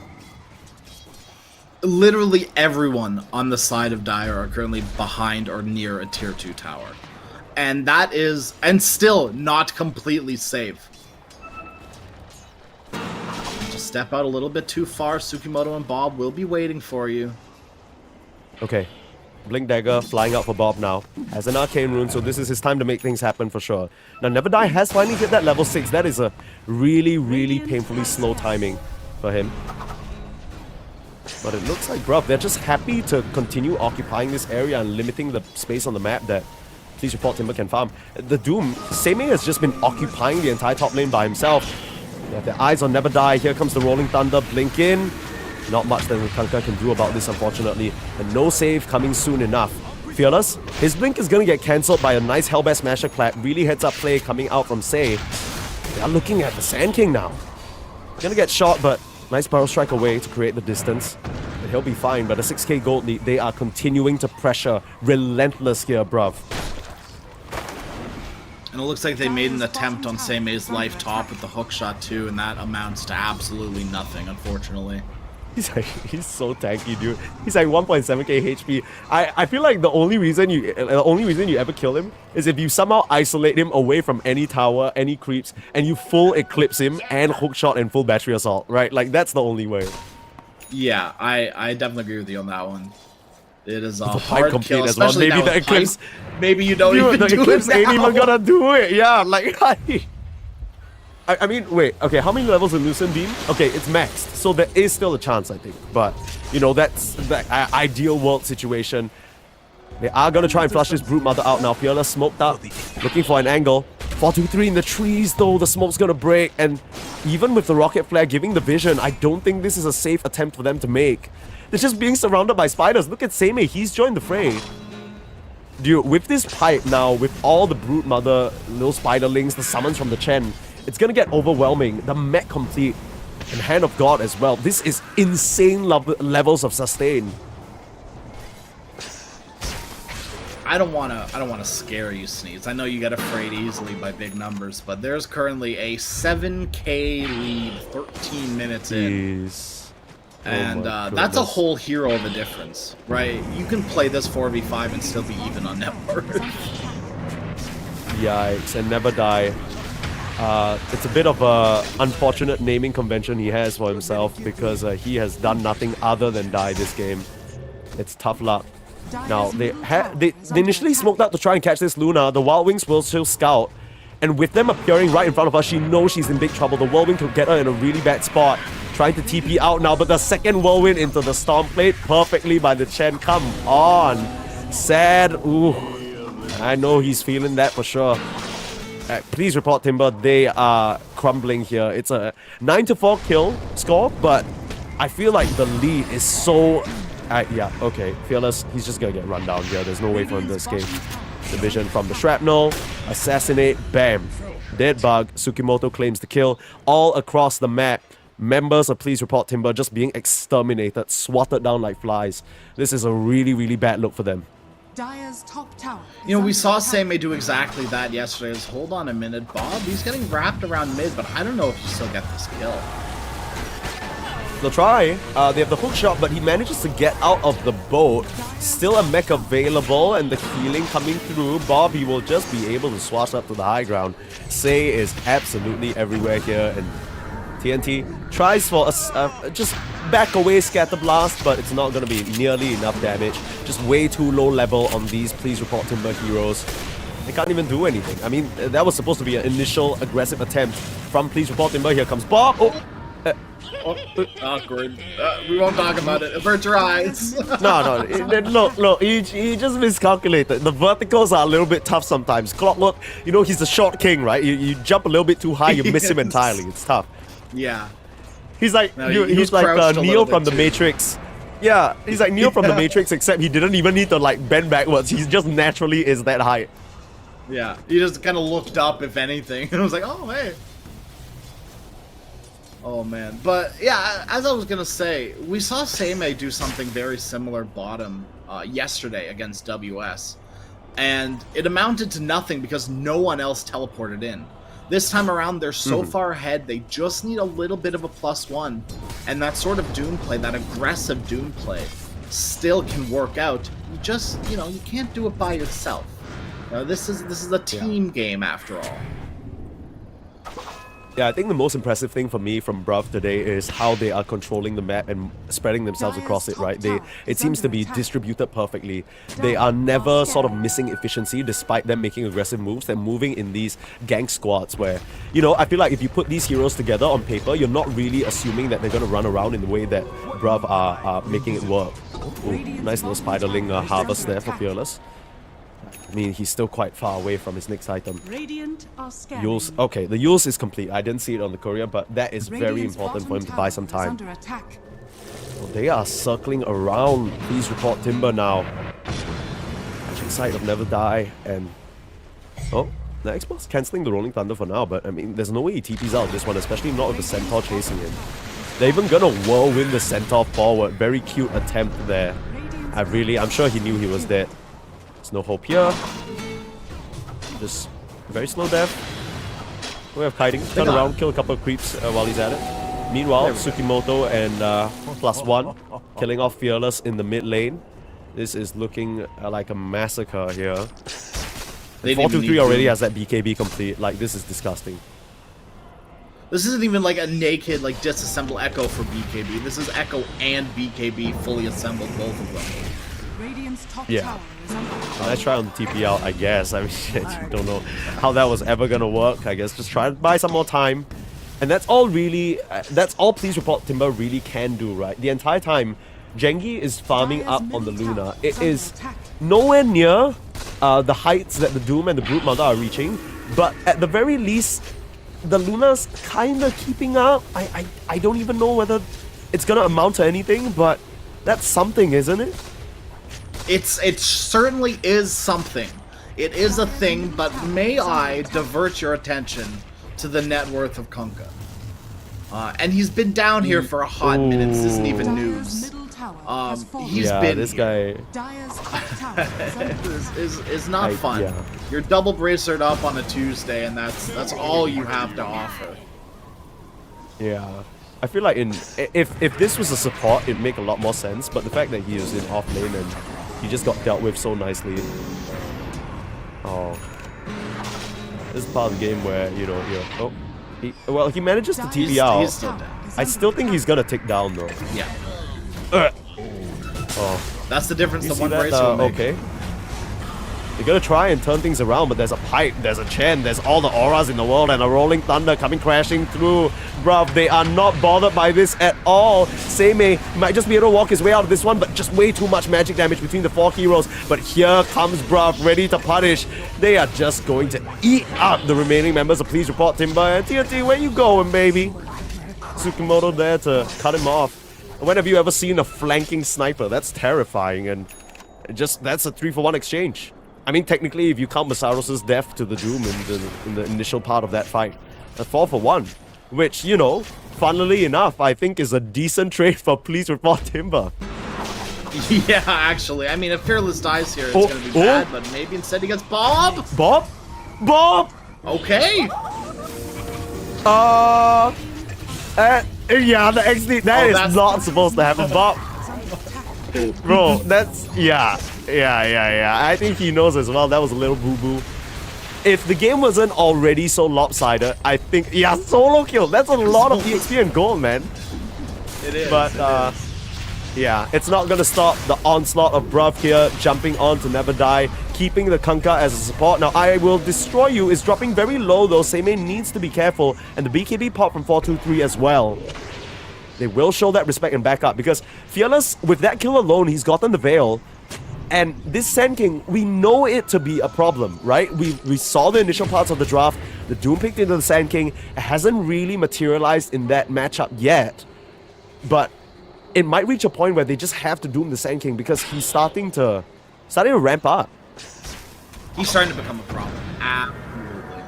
Literally everyone on the side of Dire are currently behind or near a tier 2 tower. And that is... And still not completely safe. Just step out a little bit too far. Tsukimoto and Bob will be waiting for you. Okay. Blink Dagger flying out for Bob now. Has an Arcane Rune, so this is his time to make things happen for sure. Now, Never Die has finally hit that level 6. That is a really, really painfully slow timing for him. But it looks like, bruv, they're just happy to continue occupying this area and limiting the space on the map that Please Report Timber can farm. The Doom, Seimei has just been occupying the entire top lane by himself. They have their eyes on Never Die. Here comes the Rolling Thunder. Blink in. Not much that Rukanka can do about this, unfortunately. And no save coming soon enough. Fearless, his blink is going to get cancelled by a nice Hellbear Smasher clap. Really heads up play coming out from Sei. They are looking at the Sand King now. Gonna get shot, but nice Barrel Strike away to create the distance. And he'll be fine, but a 6k gold lead. They are continuing to pressure. Relentless here, bruv. And it looks like they made an attempt on Seimei's life top with the hookshot too, and that amounts to absolutely nothing, unfortunately. He's so tanky, dude. He's like 1.7k HP. I feel like the only reason you ever kill him is if you somehow isolate him away from any tower, any creeps, and you full eclipse him and hookshot and full battery assault, right? Like that's the only way. Yeah, I definitely agree with you on that one. It is a hard hard kill, as well. especially Maybe now the with eclipse. Pipe. Maybe you don't Dude, even the do eclipse it ain't now. even gonna do it. Yeah, like I mean, wait, okay, how many levels in Lucent Beam? Okay, it's maxed, so there is still a chance, I think. But, you know, that's the ideal world situation. They are going to try and flush this Brute Mother out now. Fearless smoked out, looking for an angle. 4-2-3 in the trees, though. The smoke's going to break. And even with the Rocket Flare giving the vision, I don't think this is a safe attempt for them to make. They're just being surrounded by spiders. Look at Seimei, he's joined the fray. Dude, with this pipe now, with all the Brute Mother, little spiderlings, the summons from the Chen, it's gonna get overwhelming. The mech complete and Hand of God as well. This is insane levels of sustain. I don't wanna scare you, Sneeze. I know you get afraid easily by big numbers, but there's currently a 7k lead, 13 minutes in. And that's a whole hero of a difference, right? You can play this 4v5 and still be even on net worth. Yikes, and Never Die. It's a bit of a unfortunate naming convention he has for himself because he has done nothing other than die this game. It's tough luck. Now, they initially smoked out to try and catch this Luna. The Wild Wings will still scout. And with them appearing right in front of us, she knows she's in big trouble. The Whirlwind could get her in a really bad spot. Trying to TP out now, but the second Whirlwind into the Storm played perfectly by the Chen. Come on. Sad. Ooh. I know he's feeling that for sure. Please report Timber, they are crumbling here. It's a 9-4 kill score, but I feel like the lead is so... yeah, okay, Fearless, he's just gonna get run down here. There's no way for him to escape. Division from the shrapnel, assassinate, bam. Dead bug, Tsukimoto claims the kill. All across the map, members of Please Report Timber just being exterminated, swatted down like flies. This is a really, really bad look for them. Dire's top tower. You know, we saw Seimei do exactly that yesterday. It was, hold on a minute, Bob. He's getting wrapped around mid, but I don't know if you still get this kill. They'll try. They have the hook shot, but he manages to get out of the boat. Still a mech available, and the healing coming through. Bob, he will just be able to swash up to the high ground. Sei is absolutely everywhere here, and TNT tries for a just back away scatter blast, but it's not going to be nearly enough damage. Just way too low level on these Please Report Timber heroes. They can't even do anything. I mean, that was supposed to be an initial aggressive attempt from Please Report Timber. Here comes Bob. Awkward. We won't talk about it. Avert your eyes. No. Look. He just miscalculated. The verticals are a little bit tough sometimes. Clockwork, you know, he's the short king, right? You jump a little bit too high, you miss him entirely. It's tough. Yeah. He's like he's like Neo from the Matrix. Yeah, he's like Neo from the Matrix, except he didn't even need to like bend backwards. He just naturally is that height. Yeah, he just kind of looked up, if anything, and was like, oh, hey. Oh, man. But, yeah, as I was going to say, we saw Seimei do something very similar bottom yesterday against WS. And it amounted to nothing because no one else teleported in. This time around, they're so far ahead, they just need a little bit of a +1. And that sort of Doom play, that aggressive Doom play, still can work out. You just, you know, you can't do it by yourself. This is a team game after all. Yeah, I think the most impressive thing for me from Bruv today is how they are controlling the map and spreading themselves across it, right? It seems to be distributed perfectly. They are never sort of missing efficiency despite them making aggressive moves. They're moving in these gang squads where, you know, I feel like if you put these heroes together on paper, you're not really assuming that they're going to run around in the way that Bruv are making it work. Ooh, nice little spiderling harvest there for Fearless. I mean, he's still quite far away from his next item. Radiant are scanning. Yules, okay, the Yules is complete. I didn't see it on the courier, but that is very important for him to buy some time. Well, they are circling around. Please report Timber now. Catching sight of Never Die, and... Oh, the Xbox cancelling the Rolling Thunder for now, but I mean, there's no way he TPs out this one, especially not with the Centaur chasing him. They're even gonna whirlwind the Centaur forward. Very cute attempt there. I'm sure he knew he was dead. There's no hope here. Just very slow death. We have kiting. Turn around, kill a couple of creeps while he's at it. Meanwhile, Tsukimoto and +1 killing off Fearless in the mid lane. This is looking like a massacre here. 423 already has that BKB complete. Like, this is disgusting. This isn't even like a naked, like, disassemble Echo for BKB. This is Echo and BKB fully assembled, both of them. Yeah. Let's try on the TP out, I guess. I mean, I don't know how that was ever gonna work. I guess just try to buy some more time. And that's all really, that's all Please Report Timber really can do, right? The entire time, Jengi is farming up on the Luna. It is nowhere near the heights that the Doom and the Brute Mother are reaching, but at the very least, the Luna's kind of keeping up. I don't even know whether it's gonna amount to anything, but that's something, isn't it? It certainly is something. It is a thing, but may I divert your attention to the net worth of Kunkka. And he's been down here for a hot minute. This isn't even news. He's been this guy is not fun. Yeah. You're double bracered up on a Tuesday, and that's all you have to offer. Yeah. I feel like if this was a support, it'd make a lot more sense, but the fact that he was in off lane and he just got dealt with so nicely. Oh. This is part of the game where, you know, he manages to TP out. He's still dead. I still think he's gonna tick down though. Yeah. Oh. That's the difference You the see one that? bracer will make. Okay. They're gonna try and turn things around, but there's a pipe, there's a Chen, there's all the auras in the world, and a rolling thunder coming crashing through. Bruv, they are not bothered by this at all. Seimei might just be able to walk his way out of this one, but just way too much magic damage between the 4 heroes. But here comes Bruv, ready to punish. They are just going to eat up the remaining members of Please Report Timber. And TNT, where you going, baby? Tsukumoto there to cut him off. When have you ever seen a flanking sniper? That's terrifying, and that's a 3-for-1 exchange. I mean, technically, if you count Masaros' death to the Doom in the initial part of that fight, a 4-for-1, which, you know, funnily enough, I think is a decent trade for Please Report Timber. Yeah, actually. I mean, if Fearless dies here, it's gonna be bad, but maybe instead he gets Bob? Bob? Bob? Okay. Yeah, the XD, that is not supposed to happen, Bob. Bro, that's, yeah. I think he knows as well. That was a little boo-boo. If the game wasn't already so lopsided, I think, yeah, solo kill. That's a lot of EXP and gold, man. It is. But, yeah, it's not gonna stop the onslaught of Bruv here, jumping on to never die, keeping the Kunkka as a support. Now, I Will Destroy You is dropping very low, though. Seimei needs to be careful, and the BKB pop from 423 as well. They will show that respect and back up, because Fearless, with that kill alone, he's gotten the Veil. And this Sand King, we know it to be a problem, right? We saw the initial parts of the draft. The Doom picked into the Sand King. It hasn't really materialized in that matchup yet. But it might reach a point where they just have to Doom the Sand King, because he's starting to ramp up. He's starting to become a problem. Absolutely.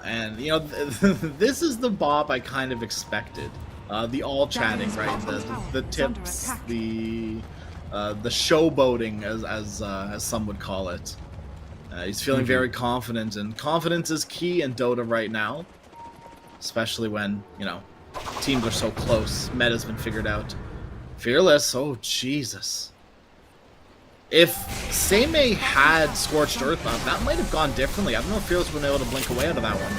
And, you know, this is the Bob I kind of expected. The all chatting, right? The tips, the showboating, as some would call it. He's feeling very confident, and confidence is key in Dota right now, especially when, you know, teams are so close. Meta's been figured out. Fearless, oh Jesus. If Seimei had Scorched Earth up, that might have gone differently. I don't know if Fearless would have been able to blink away out of that one.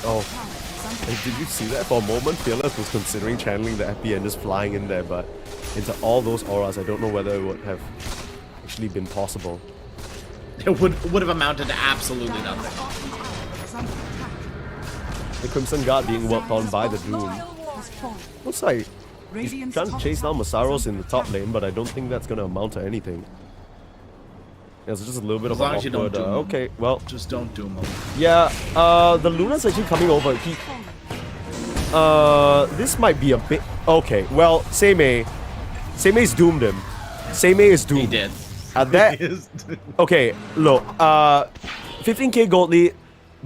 Oh. Hey, did you see that for a moment? Fearless was considering channeling the FP and just flying in there, but into all those auras, I don't know whether it would have actually been possible. It would have amounted to absolutely nothing. The Crimson Guard being worked on by the Doom. Looks like he's trying to chase down Masaros in the top lane, but I don't think that's going to amount to anything. It's just a little bit of an awkward... okay, well... Just don't doom him. Yeah, the Luna's actually coming over. This might be a bit... Okay, well, Seimei's doomed him. Seimei is doomed. He did. That... Okay, look, 15k gold lead,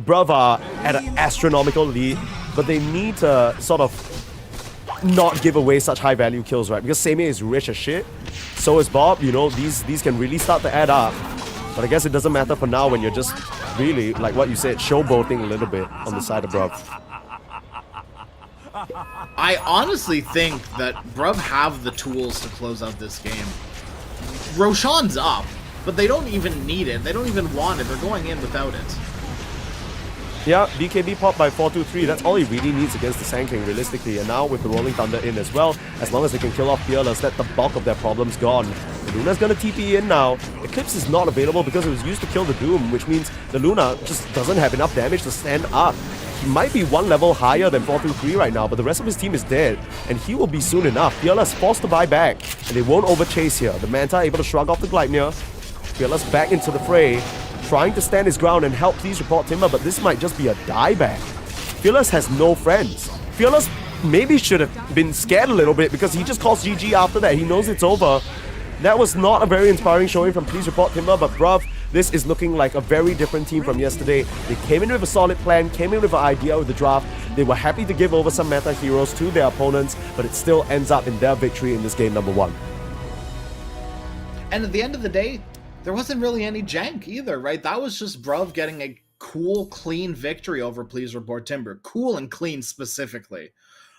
Bruv are at an astronomical lead, but they need to sort of not give away such high value kills, right? Because Seimei is rich as shit, so is Bob. You know, these can really start to add up. But I guess it doesn't matter for now when you're just really, like what you said, showboating a little bit on the side of Bruv. I honestly think that Bruv have the tools to close out this game. Roshan's up, but they don't even need it. They don't even want it. They're going in without it. Yeah, BKB pop by 423. That's all he really needs against the Sand King, realistically. And now with the Rolling Thunder in as well, as long as they can kill off Fearless, that the bulk of their problem's gone. The Luna's gonna TP in now. Eclipse is not available because it was used to kill the Doom, which means the Luna just doesn't have enough damage to stand up. He might be one level higher than 423 right now, but the rest of his team is dead, and he will be soon enough. Fearless forced to buy back, and they won't overchase here. The Manta able to shrug off the Gleipnir. Fearless back into the fray, trying to stand his ground and help Please Report Timber, but this might just be a dieback. Fearless has no friends. Fearless maybe should have been scared a little bit because he just calls GG after that. He knows it's over. That was not a very inspiring showing from Please Report Timber, but bruv, this is looking like a very different team from yesterday. They came in with a solid plan, came in with an idea with the draft. They were happy to give over some meta heroes to their opponents, but it still ends up in their victory in this game number 1. And at the end of the day, there wasn't really any jank either, right? That was just Bruv getting a cool, clean victory over Please Report Timber. Cool and clean specifically.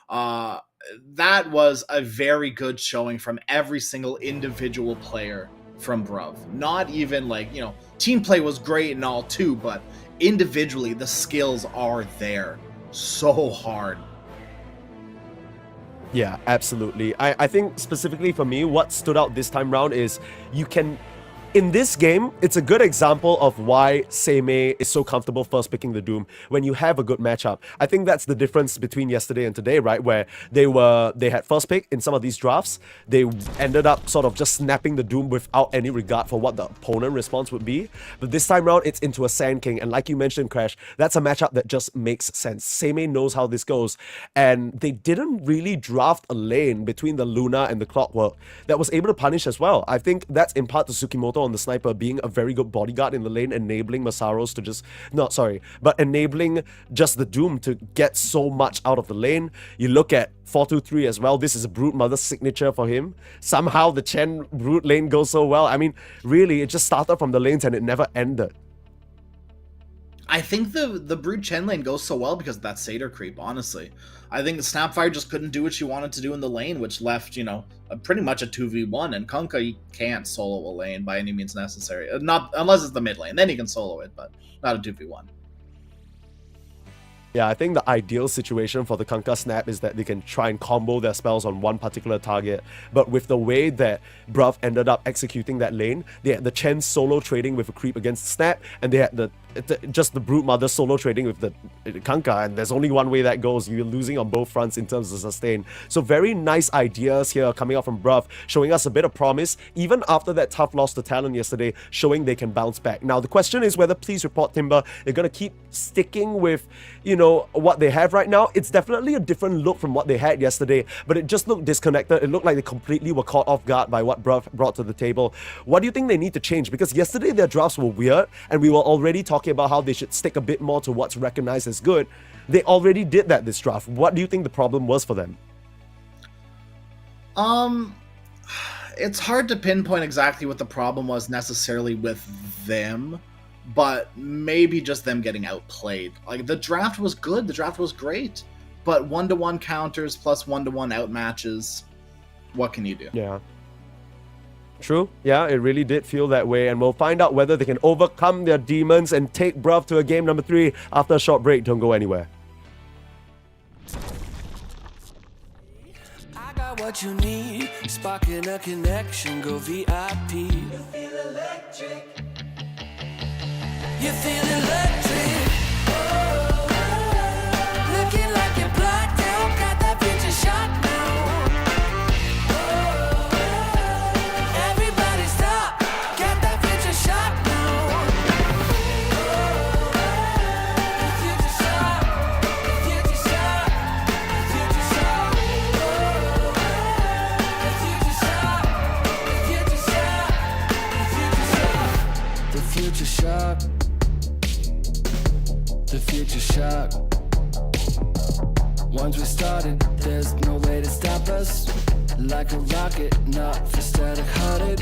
That was a very good showing from every single individual player from Bruv. Not even like, you know, team play was great and all too, but individually the skills are there. So hard. Yeah, absolutely. I think specifically for me, what stood out this time round is you can in this game, it's a good example of why Seimei is so comfortable first picking the Doom when you have a good matchup. I think that's the difference between yesterday and today, right? Where they had first pick in some of these drafts. They ended up sort of just snapping the Doom without any regard for what the opponent response would be. But this time around, it's into a Sand King. And like you mentioned, Crash, that's a matchup that just makes sense. Seimei knows how this goes. And they didn't really draft a lane between the Luna and the Clockwork that was able to punish as well. I think that's in part to Tsukimoto on the sniper being a very good bodyguard in the lane, enabling Masaros to just, but enabling just the Doom to get so much out of the lane. You look at 423 as well. This is a Brute Mother signature for him. Somehow the Chen Brute lane goes so well. I mean, really, it just started from the lanes and it never ended. I think the Brute Chen lane goes so well because of that Satyr creep, honestly. I think the Snapfire just couldn't do what she wanted to do in the lane, which left, pretty much a 2v1, and Kunkka, you can't solo a lane by any means necessary. Not unless it's the mid lane, then you can solo it, but not a 2v1. Yeah, I think the ideal situation for the Kunkka Snap is that they can try and combo their spells on one particular target. But with the way that Bruv ended up executing that lane, they had the Chen solo trading with a creep against Snap, and they had just the Brute Mother solo trading with the Kunkka, and there's only one way that goes. You're losing on both fronts in terms of sustain. So very nice ideas here coming out from Bruv, showing us a bit of promise, even after that tough loss to Talon yesterday, showing they can bounce back. Now, the question is whether Please Report Timber, they're going to keep sticking with, what they have right now. It's definitely a different look from what they had yesterday, but it just looked disconnected. It looked like they completely were caught off guard by what Bruv brought to the table. What do you think they need to change? Because yesterday their drafts were weird, and we were already talking about how they should stick a bit more to what's recognized as good. They already did that this draft. What do you think the problem was for them? It's hard to pinpoint exactly what the problem was necessarily with them, but maybe just them getting outplayed. Like, the draft was good, the draft was great, but 1-to-1 counters plus 1-to-1 outmatches, what can you do? Yeah. True. Yeah, it really did feel that way, and we'll find out whether they can overcome their demons and take Bruv to a game number 3 after a short break. Don't go anywhere. I got what you need, sparking a connection, go VIP. You feel electric. You feel electric. Oh, looking like you're blacked out, got that future shot now. Everybody stop, got that future shot now. Future shot, future shot, future shot. Future shot, future shot, future shot. The future shot. The future shock. Once we started, there's no way to stop us. Like a rocket, not for static-hearted.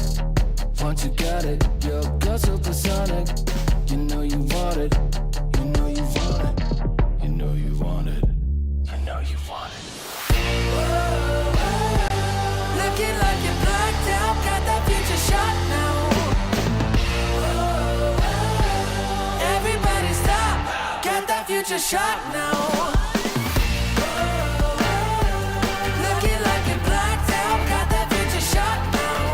Once you got it, your girl's supersonic. You know you want it. You know you want it. You know you want it. You know you want it. Whoa, looking like you're blacked out, got that future shot now. Everybody stop, got that future shot now. Looking like you're blacked out, got that future shot now.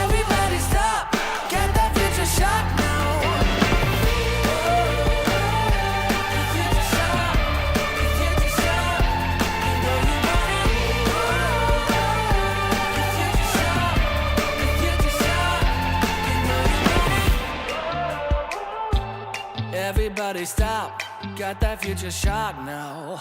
Everybody stop, got that future shot now. Future shot, future shot, you know you want it. Future shot, future shot, you know you want it. Everybody stop, got that future shot now.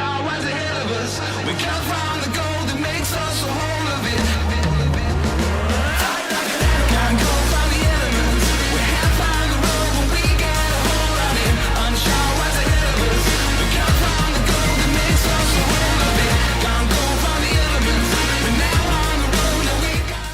Unsure what's ahead of us. We can't find the gold that makes us a whole of it. Can't go find the elements. We can't find the road, but we get a hold of it. Unsure what's ahead of us. We can't find the gold that makes us a whole of it. Can't go find the elements. We're now on the road that we got.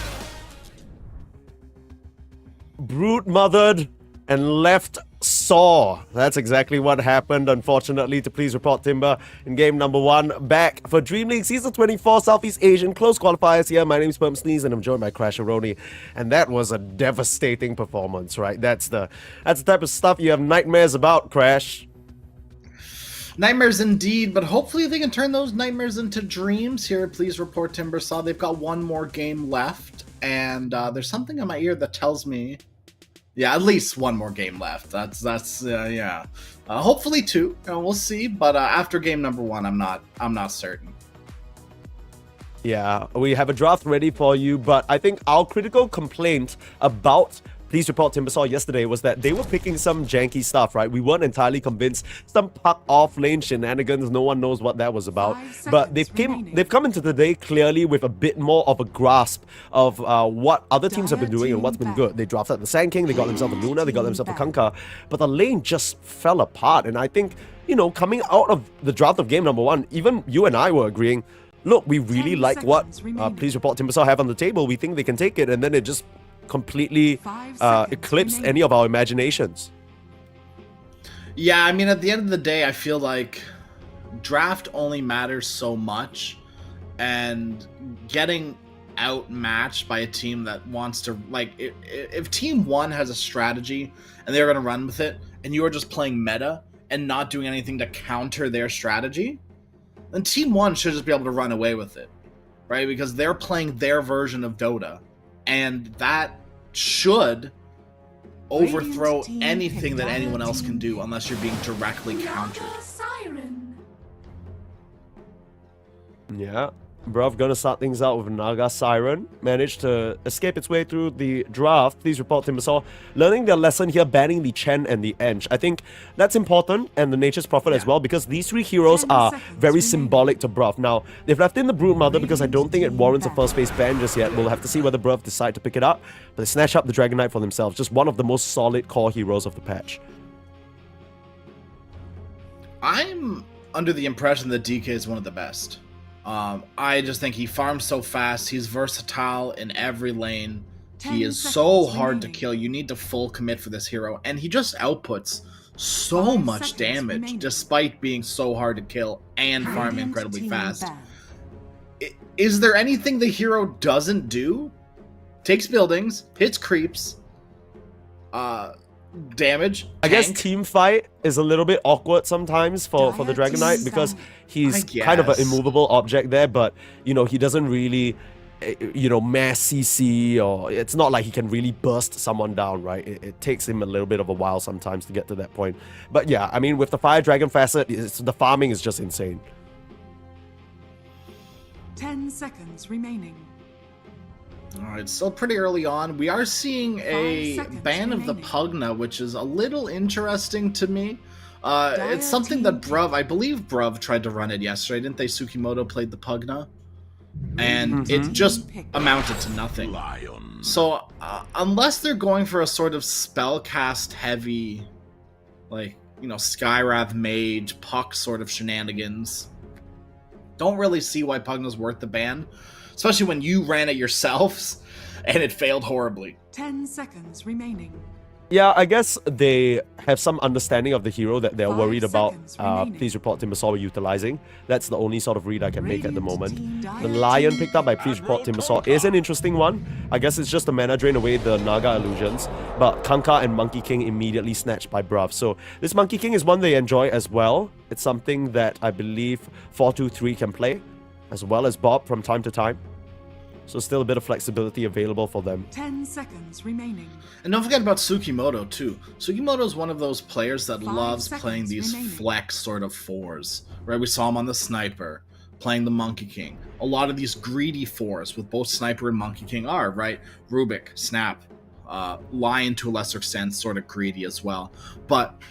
Brute mothered and left sore. That's exactly what happened, unfortunately, to Please Report Timber in game number 1. Back for DreamLeague Season 24 Southeast Asian Close Qualifiers here. My name is Perm Sneeze and I'm joined by Crash Aroni. And that was a devastating performance, right? That's the type of stuff you have nightmares about, Crash. Nightmares indeed, but hopefully they can turn those nightmares into dreams here at Please Report Timbersaw. They've got one more game left, and there's something in my ear that tells me, yeah, at least one more game left. Yeah. Hopefully 2. We'll see, but after game number 1, I'm not certain. Yeah, we have a draft ready for you, but I think our critical complaint about Please Report Timbersaw yesterday was that they were picking some janky stuff, right? We weren't entirely convinced. Some puck off lane shenanigans, no one knows what that was about. But they've come into the day clearly with a bit more of a grasp of what other teams have been doing and what's been good. They drafted the Sand King, they got themselves a Luna, they got themselves a Kunkka, but the lane just fell apart. And I think, coming out of the draft of game number 1, even you and I were agreeing, look, we really like what Please Report Timbersaw have on the table. We think they can take it, and then it just completely eclipsed any of our imaginations. Yeah, I mean, at the end of the day, I feel like draft only matters so much, and getting outmatched by a team that wants to, like, if team 1 has a strategy and they're going to run with it, and you are just playing meta and not doing anything to counter their strategy, then team 1 should just be able to run away with it, right? Because they're playing their version of Dota. And that should overthrow anything that anyone else can do unless you're being directly countered. Yeah, Bruv gonna start things out with Naga Siren. Managed to escape its way through the draft. Please Report Timbersaw learning their lesson here, banning the Chen and the Ench. I think that's important, and the Nature's Prophet as well, because these 3 heroes are very symbolic to Bruv. Now, they've left in the Brood Mother because I don't think it warrants a first base ban just yet. We'll have to see whether Bruv decide to pick it up, but they snatch up the Dragon Knight for themselves. Just one of the most solid core heroes of the patch. I'm under the impression that DK is one of the best. I just think he farms so fast. He's versatile in every lane. He is so hard to kill. You need to full commit for this hero. And he just outputs so much damage despite being so hard to kill and farming incredibly fast. Is there anything the hero doesn't do? Takes buildings, hits creeps, damage. I guess team fight is a little bit awkward sometimes for the Dragon Knight because he's kind of an immovable object there, but he doesn't really mass CC, or it's not like he can really burst someone down, right? It takes him a little bit of a while sometimes to get to that point. But yeah, I mean, with the Fire Dragon facet, the farming is just insane. 10 seconds remaining. Alright, still pretty early on. We are seeing a ban of the Pugna, which is a little interesting to me. It's something that I believe Bruv tried to run it yesterday. Didn't they? Tsukimoto played the Pugna. And it just amounted to nothing. So, unless they're going for a sort of spellcast heavy, like, Skywrath Mage, Puck sort of shenanigans, don't really see why Pugna's worth the ban. Especially when you ran it yourselves, and it failed horribly. 10 seconds remaining. Yeah, I guess they have some understanding of the hero that they're worried about Please Report Timbersaw utilizing. That's the only sort of read I can make at the moment. The Lion picked up by Please Report Timbersaw is an interesting one. I guess it's just a mana drain away the Naga illusions, but Kunkka and Monkey King immediately snatched by Bruv. So this Monkey King is one they enjoy as well. It's something that I believe 423 can play, as well as Bob from time to time. So still a bit of flexibility available for them. 10 seconds remaining. And don't forget about Tsukimoto too. Tsukimoto is one of those players that loves playing these flex sort of 4s. Right, we saw him on the Sniper, playing the Monkey King. A lot of these greedy 4s with both Sniper and Monkey King are, right? Rubik, Snap, Lion to a lesser extent, sort of greedy as well. But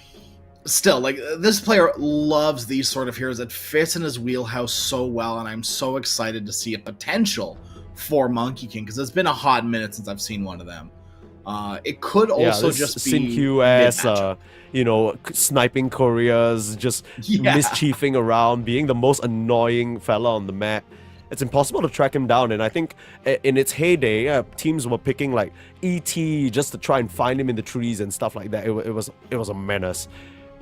still, like, this player loves these sort of heroes. It fits in his wheelhouse so well, and I'm so excited to see a potential for Monkey King, because it's been a hot minute since I've seen one of them. It could also just be Sin as sniping couriers, just mischiefing around, being the most annoying fella on the map. It's impossible to track him down, and I think in its heyday, teams were picking like ET just to try and find him in the trees and stuff like that. It was a menace.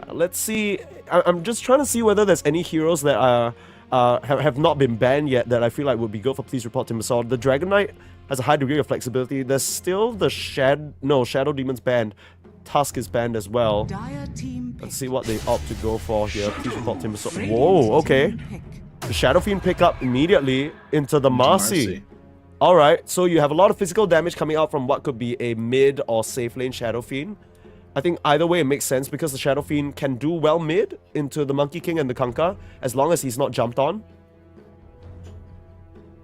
Let's see. I'm just trying to see whether there's any heroes that have not been banned yet that I feel like would be good for Please Report Timbersaw. The Dragon Knight has a high degree of flexibility. There's still the Shadow Demon's banned. Tusk is banned as well. Let's see what they opt to go for here. Please Report Timbersaw. Whoa, okay. The Shadow Fiend pick up immediately into the Marcy. Alright, so you have a lot of physical damage coming out from what could be a mid or safe lane Shadow Fiend. I think either way it makes sense because the Shadow Fiend can do well mid into the Monkey King and the Kunkka as long as he's not jumped on.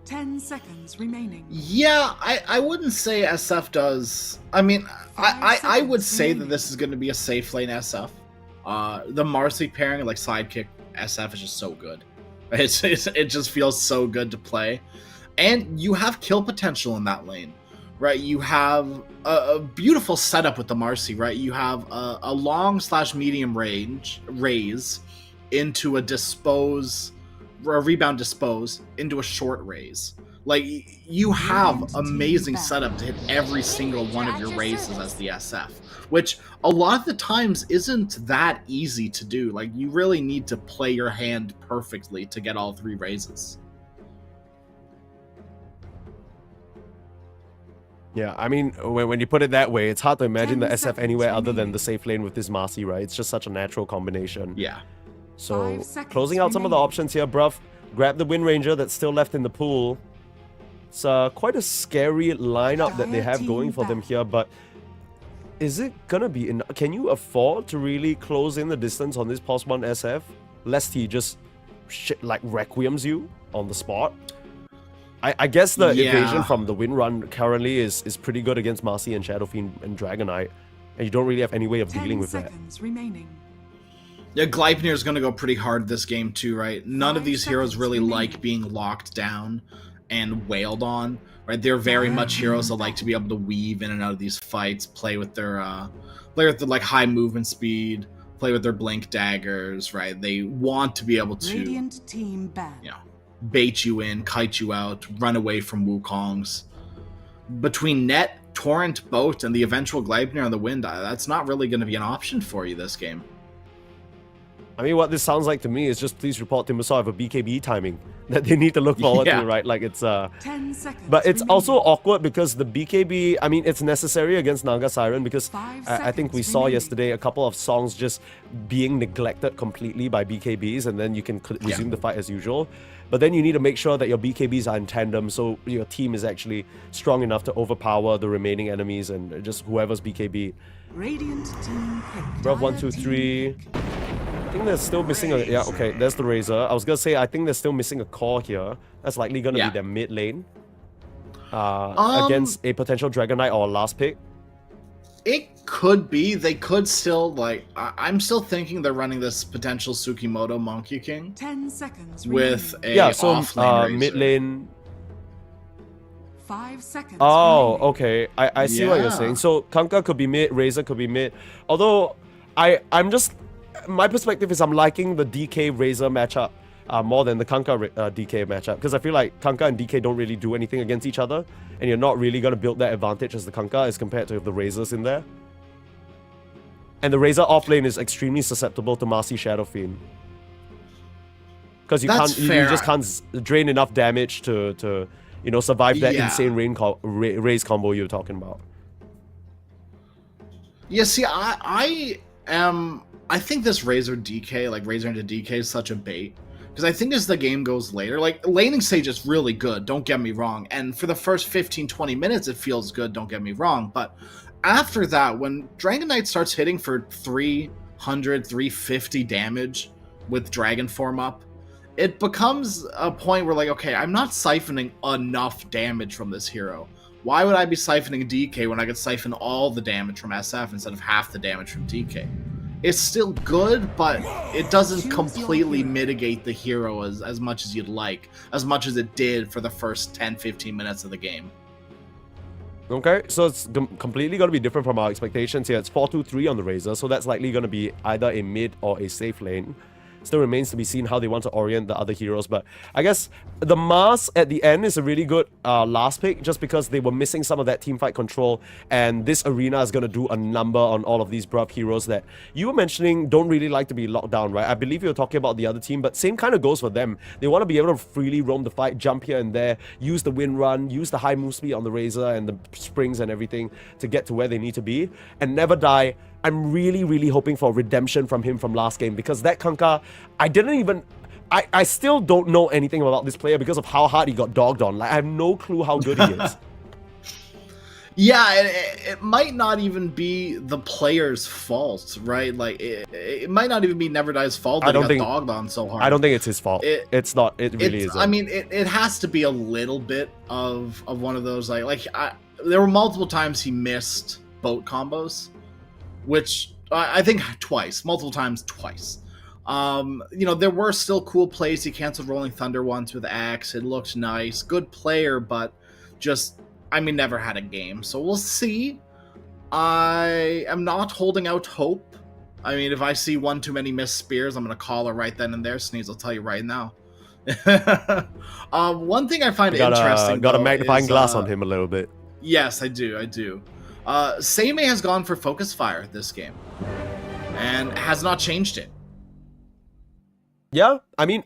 10 seconds remaining. Yeah, I wouldn't say SF does. I mean, I would say that this is going to be a safe lane SF. The Marcy pairing, like sidekick SF, is just so good. It just feels so good to play. And you have kill potential in that lane, right? You have a beautiful setup with the Marcy, right? You have a long/medium range raise into a rebound dispose into a short raise. Like, you have amazing setup to hit every single one of your raises as the SF, which a lot of the times isn't that easy to do. Like, you really need to play your hand perfectly to get all 3 raises. Yeah, I mean, when you put it that way, it's hard to imagine the SF anywhere other than the safe lane with this Marcy, right? It's just such a natural combination. Yeah. So, closing out some of the options here, Bruv. Grab the Wind Ranger that's still left in the pool. It's quite a scary lineup that they have going for them here, but is it gonna be enough? Can you afford to really close in the distance on this Pulse 1 SF, lest he just requiems you on the spot? I guess the evasion from the Wind Run currently is pretty good against Marcy and Shadow Fiend and Dragon Knight, and you don't really have any way of dealing with that. 10 seconds remaining. Yeah, Gleipnir is going to go pretty hard this game too, right? None of these heroes really like being locked down and wailed on, right? They're very much heroes that like to be able to weave in and out of these fights, play with their like high movement speed, play with their blink daggers, right? They want to be able to, Radiant team ban. Bait you in, kite you out, run away from Wukongs. Between Net, Torrent, Boat, and the eventual Gleipnir on the Wind, that's not really going to be an option for you this game. I mean, what this sounds like to me is just Please Report Timbersaw have a BKB timing that they need to look forward to, right? Like, it's 10 seconds but it's remaining. also awkward because the BKB, I mean, it's necessary against Naga Siren because I think we saw yesterday a couple of songs just being neglected completely by BKBs, and then you can resume the fight as usual. But then you need to make sure that your BKBs are in tandem, so your team is actually strong enough to overpower the remaining enemies and just whoever's BKB. Radiant team pick. Bruv123. I think they're still missing a... Yeah, okay, there's the Razor. I was gonna say, I think they're still missing a core here. That's likely gonna be their mid lane. Against a potential Dragon Knight or a last pick. It could be. They could still, like... I'm still thinking they're running this potential Tsukimoto Monkey King. 10 seconds with remaining. a off-lane mid lane... 5 seconds Oh, remaining. okay. I see what you're saying. So Kunkka could be mid, Razor could be mid. Although, I'm just... My perspective is I'm liking the DK Razor matchup more than the Kunkka DK matchup, because I feel like Kunkka and DK don't really do anything against each other, and you're not really going to build that advantage as the Kunkka as compared to the Razors in there. And the Razor offlane is extremely susceptible to Marcy Shadow Fiend. Because you just can't drain enough damage to survive that insane raise combo you're talking about. Yeah, see, I think this Razor DK, like Razor into DK, is such a bait. Because I think as the game goes later, like, laning stage is really good, don't get me wrong. And for the first 15-20 minutes, it feels good, don't get me wrong. But after that, when Dragon Knight starts hitting for 300, 350 damage with Dragon Form up, it becomes a point where, like, okay, I'm not siphoning enough damage from this hero. Why would I be siphoning DK when I could siphon all the damage from SF instead of half the damage from DK? it's still good, but it doesn't completely mitigate the hero as much as you'd like, as much as it did for the first 10-15 minutes of the game. Okay, so it's completely going to be different from our expectations here. It's 4-2-3 on the Razor, so that's likely going to be either a mid or a safe lane. Still remains to be seen how they want to orient the other heroes, but I guess the Mars at the end is a really good last pick, just because they were missing some of that teamfight control, and this arena is going to do a number on all of these Bruv heroes that you were mentioning don't really like to be locked down, right? I believe you were talking about the other team, but same kind of goes for them. They want to be able to freely roam the fight, jump here and there, use the wind run, use the high move speed on the Razor and the springs and everything to get to where they need to be, and never die. I'm really, really hoping for redemption from him from last game, because that Kanka, I still don't know anything about this player because of how hard he got dogged on. Like, I have no clue how good he is. Yeah, it might not even be the player's fault, right? Like, it might not even be Never Die's fault that he got dogged on so hard. I don't think it's his fault. It's not. It really isn't. I mean, it has to be a little bit of one of those, there were multiple times he missed boat combos, which I think multiple times twice. You know, there were still cool plays. He canceled Rolling Thunder once with Axe. It looked nice. Good player, but just, never had a game. So we'll see. I am not holding out hope. If I see one too many missed spears, I'm going to call her right then and there. Sneeze, I'll tell you right now. One thing I find interesting, got a magnifying glass on him a little bit. Yes, I do. Seimei has gone for Focus Fire this game and has not changed it. Yeah,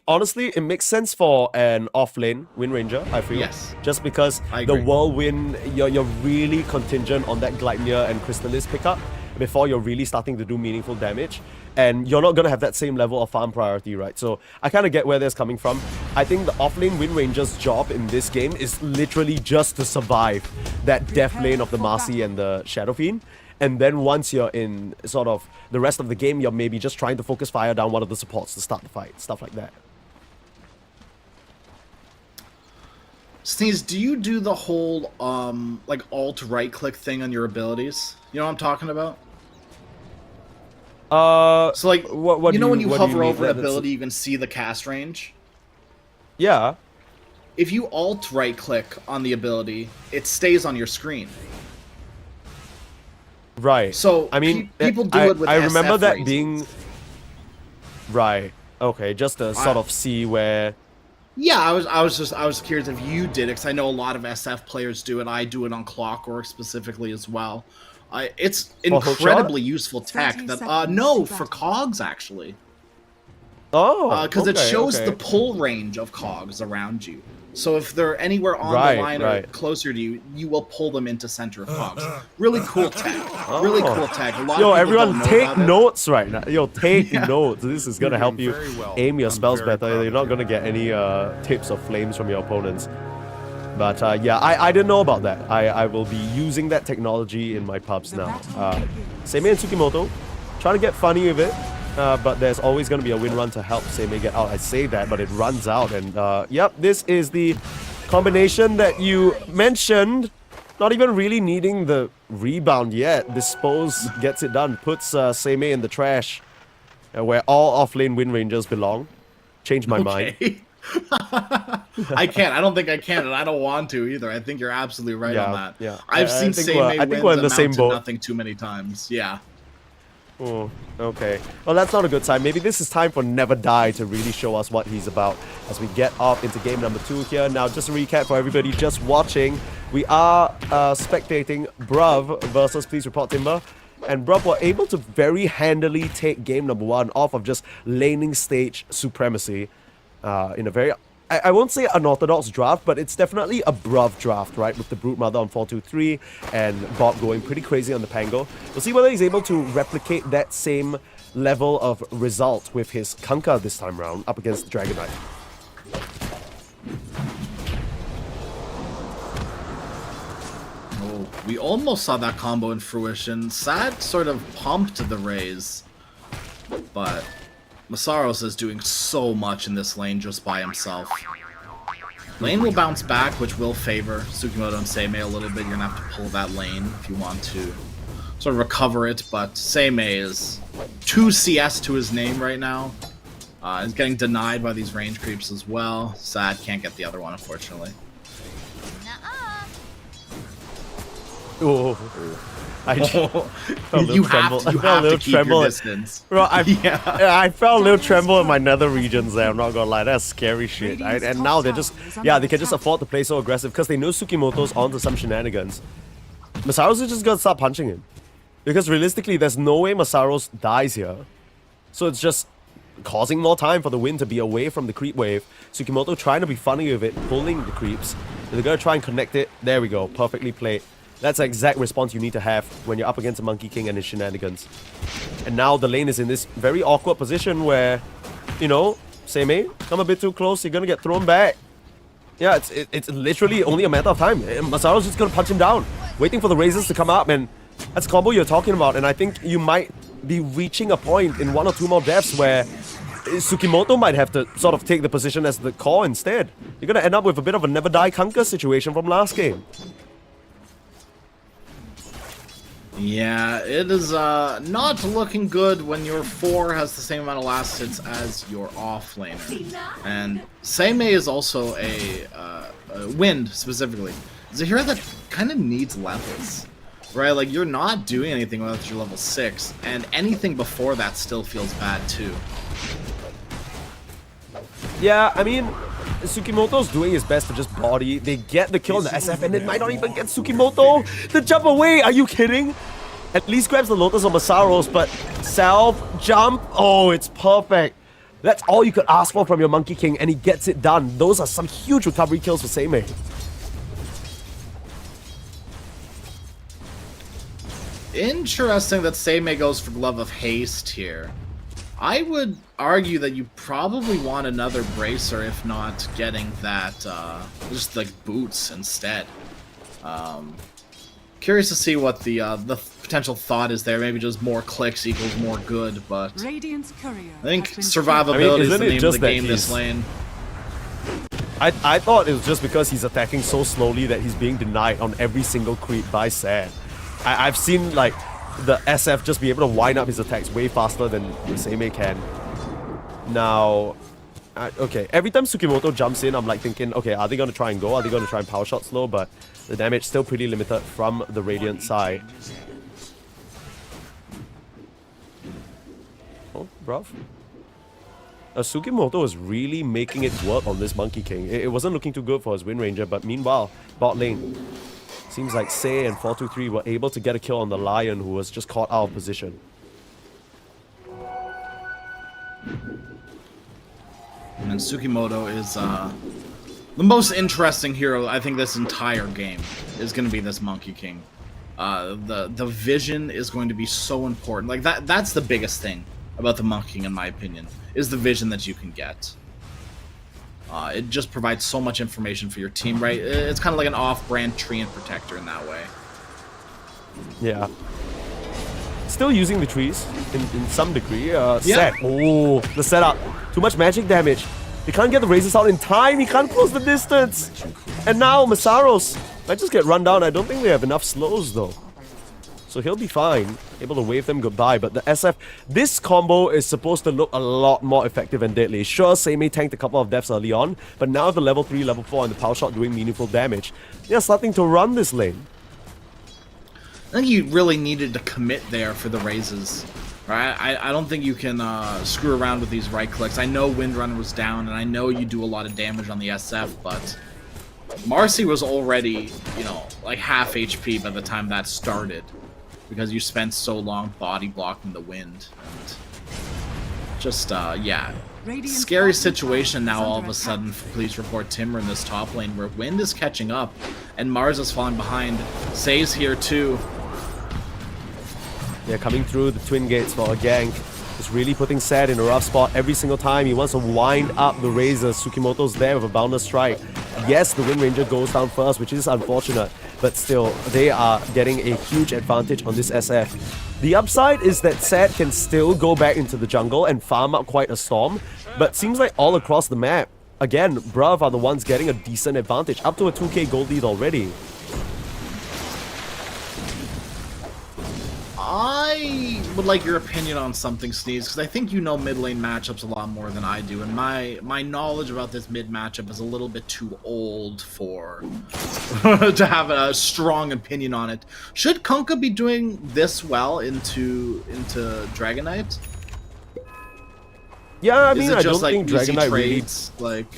honestly, it makes sense for an off-lane Wind Ranger, I feel. Yes. Just because the Whirlwind, you're really contingent on that Gleipnir and Crystallis pickup before you're really starting to do meaningful damage. And you're not going to have that same level of farm priority, right? So I kind of get where that's coming from. I think the off-lane Wind Ranger's job in this game is literally just to survive that death lane of the Marcy and the Shadow Fiend. And then once you're in sort of the rest of the game, you're maybe just trying to focus fire down one of the supports to start the fight. Stuff like that. Sneeze, do you do the whole alt right click thing on your abilities? You know what I'm talking about? So what when you hover over an ability, you can see the cast range? Yeah. If you alt right click on the ability, it stays on your screen. Right. So people do it with I remember SF that reasons. being right. Okay, just to sort of see where. Yeah, I was curious if you did it, because I know a lot of SF players do it. I do it on Clockwork specifically as well. It's incredibly useful tech. For Cogs actually. Oh. Because it shows the pull range of Cogs around you. So if they're anywhere on the line or closer to you, you will pull them into center of Cogs. Really cool tech. Really cool tech. A lot of people everyone don't know take about it. notes right now. Take notes. This is gonna help you aim your spells better. You're not gonna get any tips or flames from your opponents. But yeah, I didn't know about that. I will be using that technology in my pubs now. Seimei and Tsukimoto, trying to get funny with it. But there's always going to be a win run to help Seimei get out. I say that, but it runs out. And yep, this is the combination that you mentioned. Not even really needing the rebound yet. Dispose gets it done. Puts Seimei in the trash. Where all off-lane Wind Rangers belong. Change my mind. I can't. I don't think I can, and I don't want to either. I think you're absolutely right on that. Yeah. I've seen Seimei I think we're in the same boat. Nothing too many times. Yeah. Oh, okay. Well, that's not a good sign. Maybe this is time for Never Die to really show us what he's about as we get off into game number 2 here. Now, just a recap for everybody just watching. We are spectating Bruv versus Please Report Timber. And Bruv were able to very handily take game number 1 off of just laning stage supremacy in a very... I won't say unorthodox draft, but it's definitely a Bruv draft, right? With the Brute Mother on 4-2-3 and Bob going pretty crazy on the Pango. We'll see whether he's able to replicate that same level of result with his Kanka this time round up against the Dragon Knight. Oh, we almost saw that combo in fruition. Sad sort of pumped the Raze, but Masaros is doing so much in this lane just by himself. Lane will bounce back, which will favor Tsukimoto and Seimei a little bit. You're going to have to pull that lane if you want to sort of recover it, but Seimei is 2 CS to his name right now. Is getting denied by these range creeps as well. Sad, can't get the other one, unfortunately. Oh, I felt a little You tremble. have to, you I felt a have little to keep tremble. your distance. Bro, Yeah. I felt a little tremble in my nether regions there, I'm not gonna lie, that's scary shit. And now they're just, yeah, they can just afford to play so aggressive because they know Tsukimoto's onto some shenanigans. Masaros is just gonna start punching him. Because realistically, there's no way Masaros dies here. So it's just causing more time for the win to be away from the creep wave. Tsukimoto trying to be funny with it, pulling the creeps. They're gonna try and connect it. There we go, perfectly played. That's the exact response you need to have when you're up against a Monkey King and his shenanigans. And now the lane is in this very awkward position where, you know, Seimei, come a bit too close, you're gonna get thrown back. Yeah, it's literally only a matter of time. Masaro's just gonna punch him down, waiting for the razors to come up, and that's the combo you're talking about. And I think you might be reaching a point in 1 or 2 more deaths where Tsukimoto might have to sort of take the position as the core instead. You're gonna end up with a bit of a never die conquer situation from last game. Yeah, it is not looking good when your 4 has the same amount of last hits as your offlaner. And Seimei is also a Wind, specifically. It's a hero that kind of needs levels, right? Like, you're not doing anything without your level 6, and anything before that still feels bad too. Yeah, I mean, Tsukimoto's doing his best to just body. They get the kill on the SF, and it might not even get Tsukimoto to jump away. Are you kidding? At least grabs the Lotus on Masaros, but self jump. Oh, it's perfect. That's all you could ask for from your Monkey King, and he gets it done. Those are some huge recovery kills for Seimei. Interesting that Seimei goes for Glove of Haste here. I would argue that you probably want another Bracer, if not getting that, just like boots instead. Curious to see what the potential thought is there. Maybe just more clicks equals more good, but Radiant's courier I think has been survivability is the isn't it name of just the that game this he's- lane. I thought it was just because he's attacking so slowly that he's being denied on every single creep by Sad. I've seen, like, the SF just be able to wind up his attacks way faster than Seimei can. Now, okay, every time Tsukimoto jumps in, I'm like thinking, okay, are they going to try and go? Are they going to try and power shot slow? But the damage still pretty limited from the Radiant side. Oh, bruv. Tsukimoto is really making it work on this Monkey King. It wasn't looking too good for his Wind Ranger, but meanwhile, bot lane. Seems like Sei and 423 were able to get a kill on the Lion, who was just caught out of position. And Tsukimoto is the most interesting hero. I think this entire game is going to be this Monkey King. The vision is going to be so important. Like that's the biggest thing about the Monkey King, in my opinion, is the vision that you can get. It just provides so much information for your team, right? It's kind of like an off-brand Treant Protector in that way. Yeah. Still using the trees in some degree. Set. Oh, the setup. Too much magic damage. He can't get the razors out in time. He can't close the distance. And now Masaros might just get run down. I don't think they have enough slows though. So he'll be fine. Able to wave them goodbye. But the SF, this combo is supposed to look a lot more effective and deadly. Sure, Seimei tanked a couple of deaths early on, but now the level 3, level 4 and the power shot doing meaningful damage. They're starting to run this lane. I think you really needed to commit there for the raises, right? I don't think you can screw around with these right clicks. I know Windrunner was down, and I know you do a lot of damage on the SF, but Marcy was already, you know, like half HP by the time that started, because you spent so long body blocking the wind. And just, yeah. Scary situation now all of a sudden for Please Report Timber in this top lane, where Wind is catching up, and Mars is falling behind. Sei's here too. Yeah, coming through the twin gates for a gank. Is really putting Sad in a rough spot every single time. He wants to wind up the razors. Tsukimoto's there with a boundless strike. Yes, the Wind Ranger goes down first, which is unfortunate, but still, they are getting a huge advantage on this SF. The upside is that Sad can still go back into the jungle and farm up quite a storm, but seems like all across the map, again, Bruv are the ones getting a decent advantage, up to a 2k gold lead already. I would like your opinion on something, Sneeze, because I think you know mid lane matchups a lot more than I do, and my knowledge about this mid matchup is a little bit too old for to have a strong opinion on it. Should Kunkka be doing this well into Dragon Knight? Yeah, I mean, Is it I just don't think Dragon Knight really. trades, like?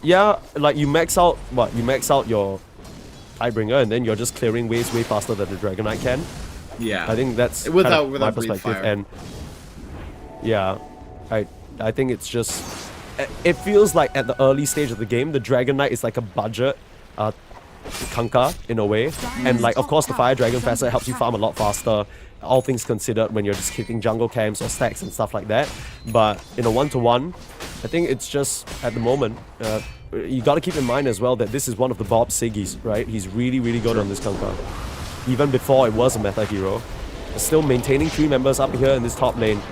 Yeah, like you max out what? You max out your Tidebringer, and then you're just clearing waves way faster than the Dragon Knight can. Yeah, I think that's without kind of my perspective, fire. and yeah, I think it's just it feels like at the early stage of the game, the Dragon Knight is like a budget Kunkka in a way, and like of course the Fire Dragon Facet helps you farm a lot faster. All things considered, when you're just hitting jungle camps or stacks and stuff like that, but in a 1-to-1, I think it's just at the moment. You got to keep in mind as well that this is one of the Bob Siggies, right? He's really, really good on this Kunkka. Even before it was a meta hero. Still maintaining 3 members up here in this top lane.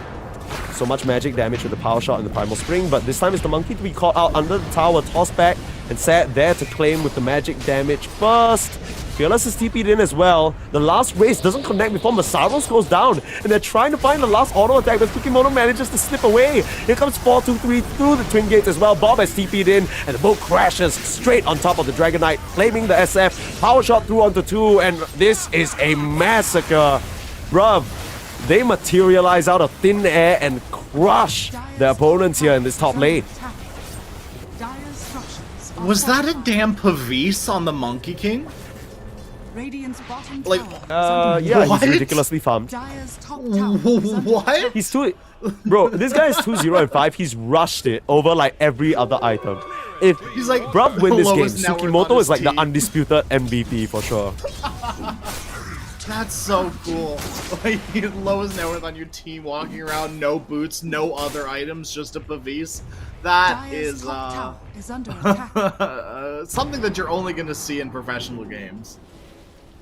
So much magic damage with the power shot and the primal spring, but this time it's the monkey to be caught out under the tower, tossed back, and sat there to claim with the magic damage first. Fearless is TP'd in as well. The last race doesn't connect before Masaros goes down, and they're trying to find the last auto attack, but Tsukimoto manages to slip away. Here comes 4-2-3 through the twin gates as well. Bob has TP'd in, and the boat crashes straight on top of the Dragon Knight, claiming the SF. Power shot through onto 2, and this is a massacre. Bruv, they materialize out of thin air and crush their opponents here in this top lane. Was that a damn Pavise on the Monkey King? Radiant's bottom Like, tower Yeah, What? he's ridiculously farmed. Dire's top tower is under What? He's too... Bro, this guy is 2-0-5. He's rushed it over like every other item. If He's like Bruv win the this game, lowest net worth on Tsukimoto his is like the team. undisputed MVP for sure. That's so cool. Like, the lowest net worth on your team, walking around, no boots, no other items, just a Pavise. That Dire's is top tower is under attack. something that you're only going to see in professional games.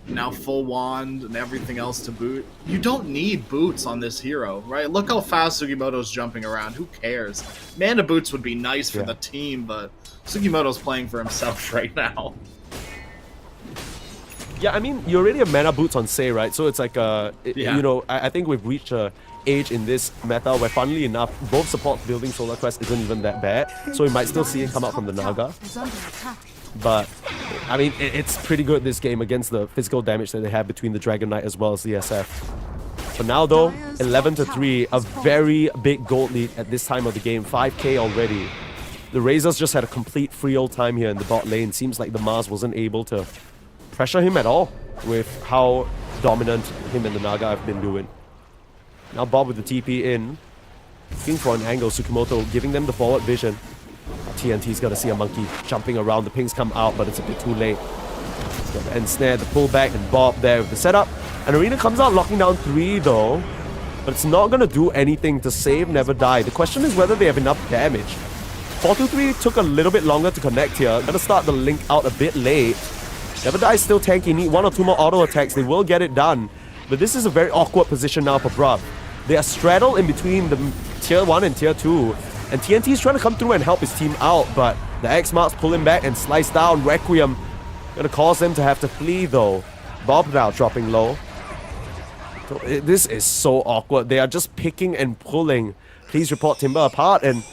Now full wand and everything else to boot. You don't need boots on this hero, right? Look how fast Sugimoto's jumping around. Who cares? Mana boots would be nice for the team, but Sugimoto's playing for himself right now. Yeah, I mean, you already have mana boots on Sei, right? So it's like, Yeah. you know, I think we've reached a age in this meta where, funnily enough, both support building Solar Quest isn't even that bad. So we might still see it come out from the Naga. Is under attack. But, I mean, it's pretty good this game against the physical damage that they have between the Dragon Knight as well as the SF. For now, though, 11-3, a very big gold lead at this time of the game. 5k already. The Razors just had a complete free old time here in the bot lane. Seems like the Mars wasn't able to pressure him at all with how dominant him and the Naga have been doing. Now Bob with the TP in. Looking for an angle. Tsukimoto giving them the forward vision. TNT's got to see a monkey jumping around. The pings come out, but it's a bit too late. Got the end snare, the pullback, and Bob there with the setup. And Arena comes out locking down 3 though. But it's not going to do anything to save Never Die. The question is whether they have enough damage. 4-2-3 took a little bit longer to connect here. Gonna start the link out a bit late. Never Die is still tanky. Need 1 or 2 more auto attacks. They will get it done. But this is a very awkward position now for Bruv. They are straddled in between the tier 1 and tier 2. And TNT is trying to come through and help his team out, but the X-Marks pull him back and slice down. Requiem gonna cause them to have to flee though. Bob now dropping low. This is so awkward. They are just picking and pulling. Please report Timber apart, and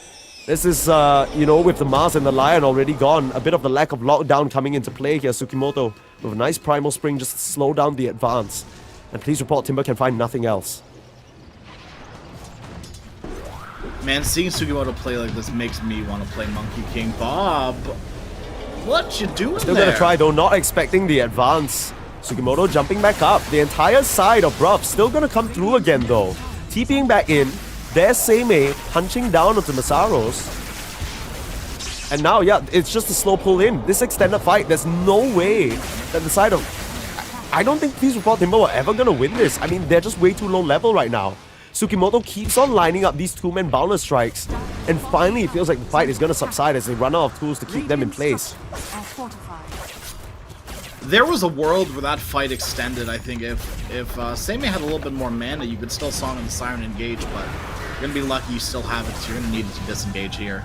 this is, you know, with the Mars and the Lion already gone, a bit of the lack of lockdown coming into play here. Tsukimoto with a nice Primal Spring just to slow down the advance. And please report Timber can find nothing else. Man, seeing Sugimoto play like this makes me want to play Monkey King. Bob, what you doing Still there? gonna try though, not expecting the advance. Sugimoto jumping back up. The entire side of Bruv still gonna come through again though. TPing back in. There's Seimei punching down onto Masaros. And now, yeah, it's just a slow pull in. This extended fight, there's no way that the side of... I don't think Please Report Timber were ever gonna win this. I mean, they're just way too low level right now. Sugimoto keeps on lining up these 2-man boundless strikes. And finally, it feels like the fight is gonna subside as they run out of tools to keep them in place. There was a world where that fight extended, I think. If Seimei had a little bit more mana, you could still Song of the Siren engage, but you're gonna be lucky you still have it, so you're gonna need it to disengage here.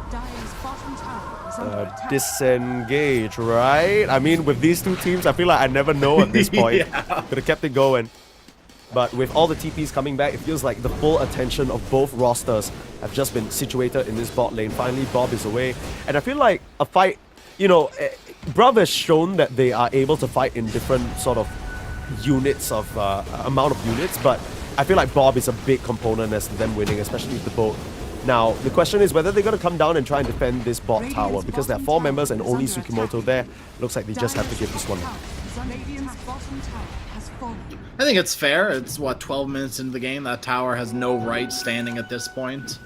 Dire's bottom tower is under attack. Disengage, right? I mean, with these two teams, I feel like I never know at this point. Yeah. Could have kept it going. But with all the TPs coming back, it feels like the full attention of both rosters have just been situated in this bot lane. Finally, Bob is away. And I feel like a fight, you know, Bruv has shown that they are able to fight in different sort of units of, amount of units, but I feel like Bob is a big component as to them winning, especially with the boat. Now, the question is whether they're going to come down and try and defend this bot tower, because there are 4 members and only Tsukimoto there. Looks like they just have to give this one. Radiant's bottom tower has fallen. I think it's fair. It's, what, 12 minutes into the game? That tower has no right standing at this point.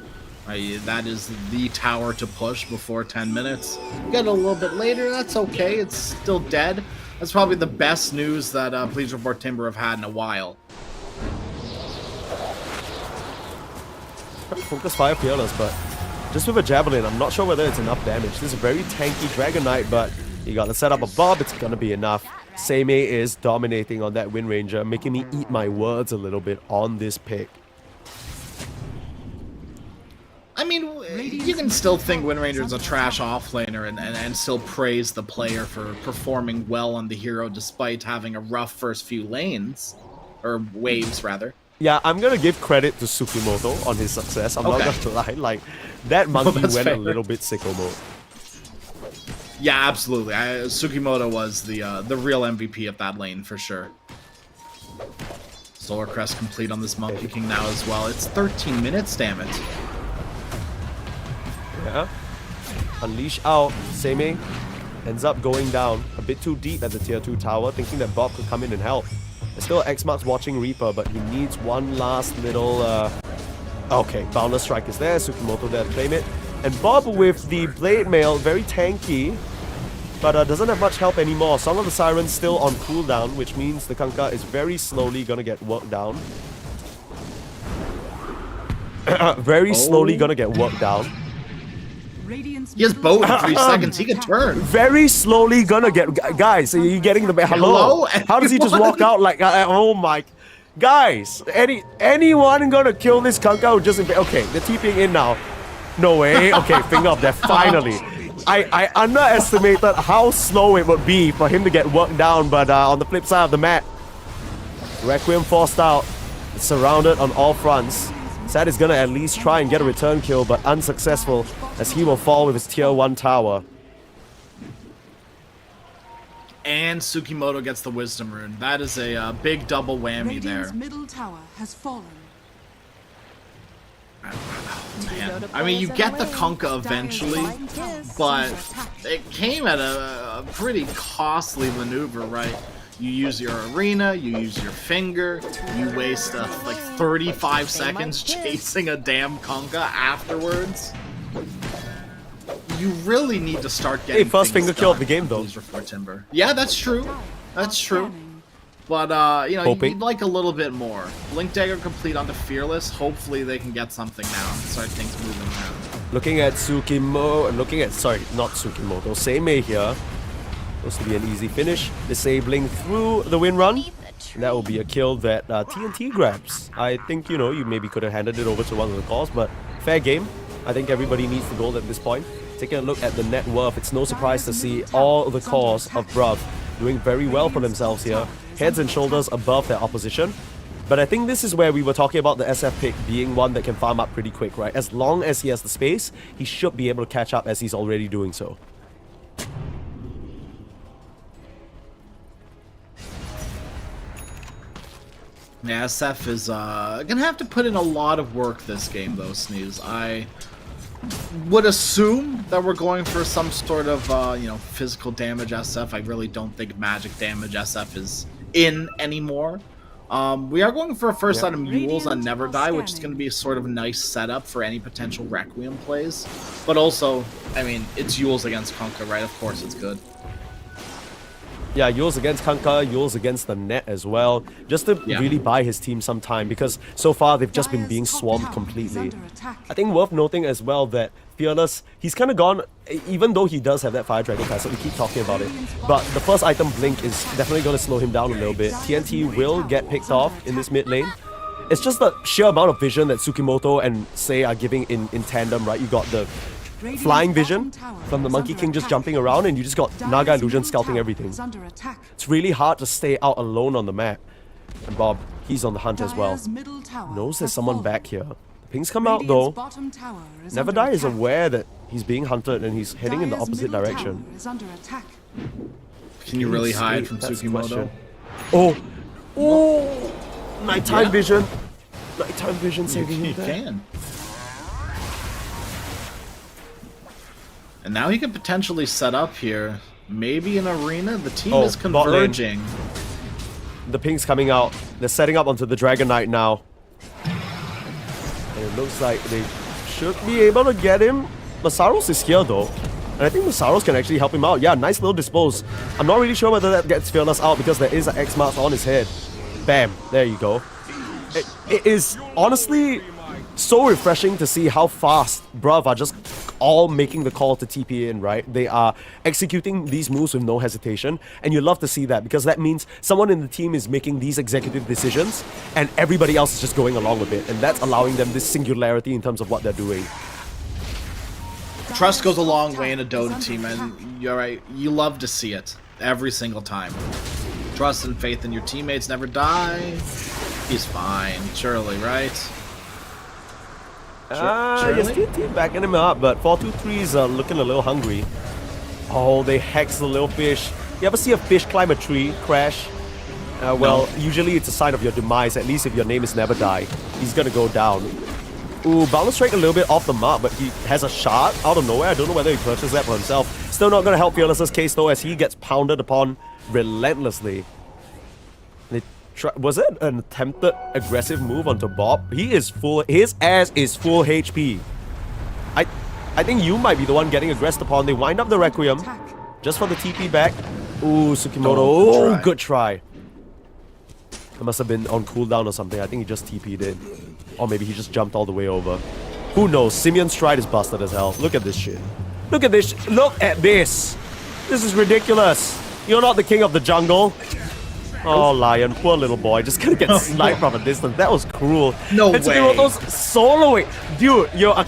That is the tower to push before 10 minutes. Get it a little bit later, that's okay. It's still dead. That's probably the best news that Please Report Timber have had in a while. Focus fire Fearless, but just with a Javelin, I'm not sure whether it's enough damage. This is a very tanky Dragon Knight, but you got to set up a Bob, it's gonna be enough. Seimei is dominating on that Wind Ranger, making me eat my words a little bit on this pick. I mean, you can still think Wind Ranger's a trash offlaner and still praise the player for performing well on the hero despite having a rough first few lanes. Or waves, rather. Yeah, I'm gonna give credit to Tsukimoto on his success. I'm not gonna lie, like, that monkey went fair. a little bit sicko mode. Yeah, absolutely. Tsukimoto was the real MVP of that lane, for sure. Solar Crest complete on this Monkey King now as well. It's 13 minutes, damn it. Yeah. Unleash out. Seimei ends up going down a bit too deep at the tier 2 tower, thinking that Bob could come in and help. There's still X-Mark's watching Reaper, but he needs one last little... Okay, Boundless Strike is there. Tsukimoto there to claim it. And Bob with the Blade Mail, very tanky, but doesn't have much help anymore. Song of the Siren still on cooldown, which means the Kunkka is very slowly gonna get worked down. Very slowly gonna get worked down. He has bow in 3 seconds. He can turn. Very slowly gonna get... Guys, are you getting the... Hello? How does he just walk out like... oh my... Guys, anyone gonna kill this Kunkka or just... Okay, they're TPing in now. No way. Okay, finger up there, finally. I underestimated how slow it would be for him to get worked down, but on the flip side of the map, Requiem forced out, surrounded on all fronts. Sad is gonna at least try and get a return kill, but unsuccessful as he will fall with his tier 1 tower. And Tsukimoto gets the Wisdom Rune. That is a big double whammy there. Radiant's middle tower has fallen. Man. I mean, you get the Kunkka eventually, but it came at a pretty costly maneuver, right? You use your arena, you use your finger, you waste like 35 seconds chasing a damn Kunkka afterwards. You really need to start getting first things finger kill of done the game, though. Please Report Timber. Yeah, that's true. That's true. But, you know, Hoping. you'd like a little bit more. Blink Dagger complete onto Fearless. Hopefully they can get something now and start things moving around. Looking at sorry, not Tsukimoto, Seimei here. Supposed to be an easy finish. Disabling through the Wind Run. That will be a kill that TNT grabs. I think, you know, you maybe could have handed it over to one of the cores, but fair game. I think everybody needs the gold at this point. Taking a look at the net worth, it's no surprise to see all the cores of Bruv doing very well for themselves here. Heads and shoulders above their opposition. But I think this is where we were talking about the SF pick being one that can farm up pretty quick, right? As long as he has the space, he should be able to catch up as he's already doing so. Yeah, SF is gonna have to put in a lot of work this game, though, Sneeze. I would assume that we're going for some sort of, you know, physical damage SF. I really don't think magic damage SF is in anymore. We are going for a first item Yules on Never Die, which is going to be a sort of nice setup for any potential Requiem plays. But also, I mean, it's Yules against Kunkka, right? Of course it's good. Yeah, Yules against Kunkka, Yules against the net as well, just to really buy his team some time, because so far they've just been being swarmed completely. I think worth noting as well that Fearless, he's kind of gone, even though he does have that Fire Dragon pass, so we keep talking about it, but the first item Blink is definitely going to slow him down a little bit. TNT will get picked off in this mid lane. It's just the sheer amount of vision that Tsukimoto and Sei are giving in tandem, right? You got the flying vision from the Monkey King just jumping around, and you just got Naga Illusion scouting everything. It's really hard to stay out alone on the map. And Bob, he's on the hunt as well. Knows there's someone back here. The pings come out though. Never Die is aware that he's being hunted and he's heading in the opposite direction. Can you really hide from Tsukimoto? Oh! Oh! Nighttime vision. Nighttime vision saving You him there. can. And now he can potentially set up here. Maybe an arena. The team is bot lane. converging. The ping's coming out. They're setting up onto the Dragon Knight now. And it looks like they should be able to get him. Masaros is here though. And I think Masaros can actually help him out. Yeah, nice little dispose. I'm not really sure whether that gets Fearless out because there is an X mark on his head. Bam. There you go. It is honestly so refreshing to see how fast Bruv are just all making the call to TP in, right? They are executing these moves with no hesitation, and you love to see that because that means someone in the team is making these executive decisions and everybody else is just going along with it, and that's allowing them this singularity in terms of what they're doing. Trust goes a long way in a Dota team, and you're right. You love to see it every single time. Trust and faith in your teammates never die. He's fine, surely, right? Yes, team backing him up, but 423 is looking a little hungry. Oh, they hex the little fish. You ever see a fish climb a tree, crash? Well, usually it's a sign of your demise, at least if your name is Never Die. He's gonna go down. Ooh, Balance Strike a little bit off the mark, but he has a shard out of nowhere. I don't know whether he purchased that for himself. Still not gonna help Fearless's case though, as he gets pounded upon relentlessly. Was it an attempted aggressive move onto Bob? He is full. His ass is full HP. I think you might be the one getting aggressed upon. They wind up the Requiem just for the TP back. Ooh, Tsukimoto. Oh, good try. It must have been on cooldown or something. I think he just TP'd in. Or maybe he just jumped all the way over. Who knows? Simeon's Stride is busted as hell. Look at this shit. Look at this. Look at this. This is ridiculous. You're not the king of the jungle. Oh, Lion, poor little boy, just gonna get sniped from a distance. That was cruel. No way. Tsukimoto's soloing. Dude, you're a...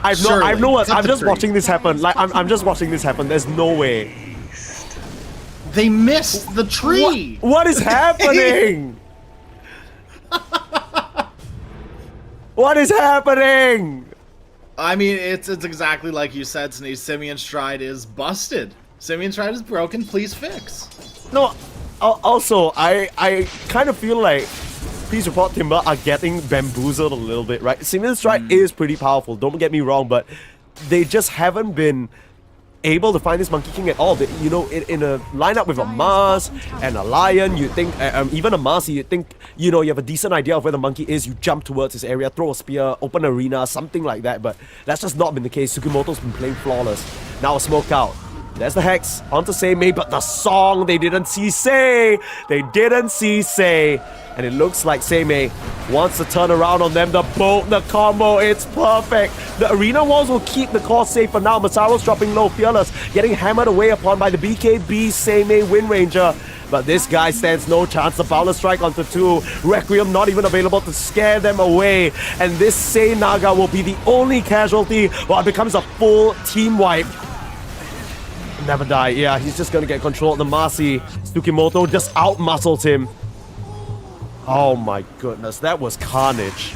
I'm just watching this happen. Like, I'm just watching this happen. There's no way. They missed the tree. What is happening? What is happening? I mean, it's exactly like you said, Sneeze. Simeon Stride is busted. Simeon Stride is broken. Please fix. No. Also, I kind of feel like Please Report Timber are getting bamboozled a little bit, right? Simeon Stride is pretty powerful. Don't get me wrong, but they just haven't been able to find this Monkey King at all. They, you know, in a lineup with a Mars and a Lion, you think, even a Marcy, you think, you know, you have a decent idea of where the Monkey is, you jump towards his area, throw a spear, open arena, something like that, but that's just not been the case. Tsukimoto's been playing flawless. Now a smoke out. There's the Hex onto Seimei, but the song, they didn't see Sei. They didn't see Sei. And it looks like Seimei wants to turn around on them. The bolt, the combo, it's perfect. The arena walls will keep the core safe for now. Masaro's dropping low, Fearless getting hammered away upon by the BKB Seimei Wind Ranger. But this guy stands no chance. The Boundless Strike onto 2. Requiem not even available to scare them away. And this Sei Naga will be the only casualty while it becomes a full team wipe. Never Die. Yeah, he's just gonna get control of the Marcy. Tsukimoto just out-muscles him. Oh my goodness, that was carnage.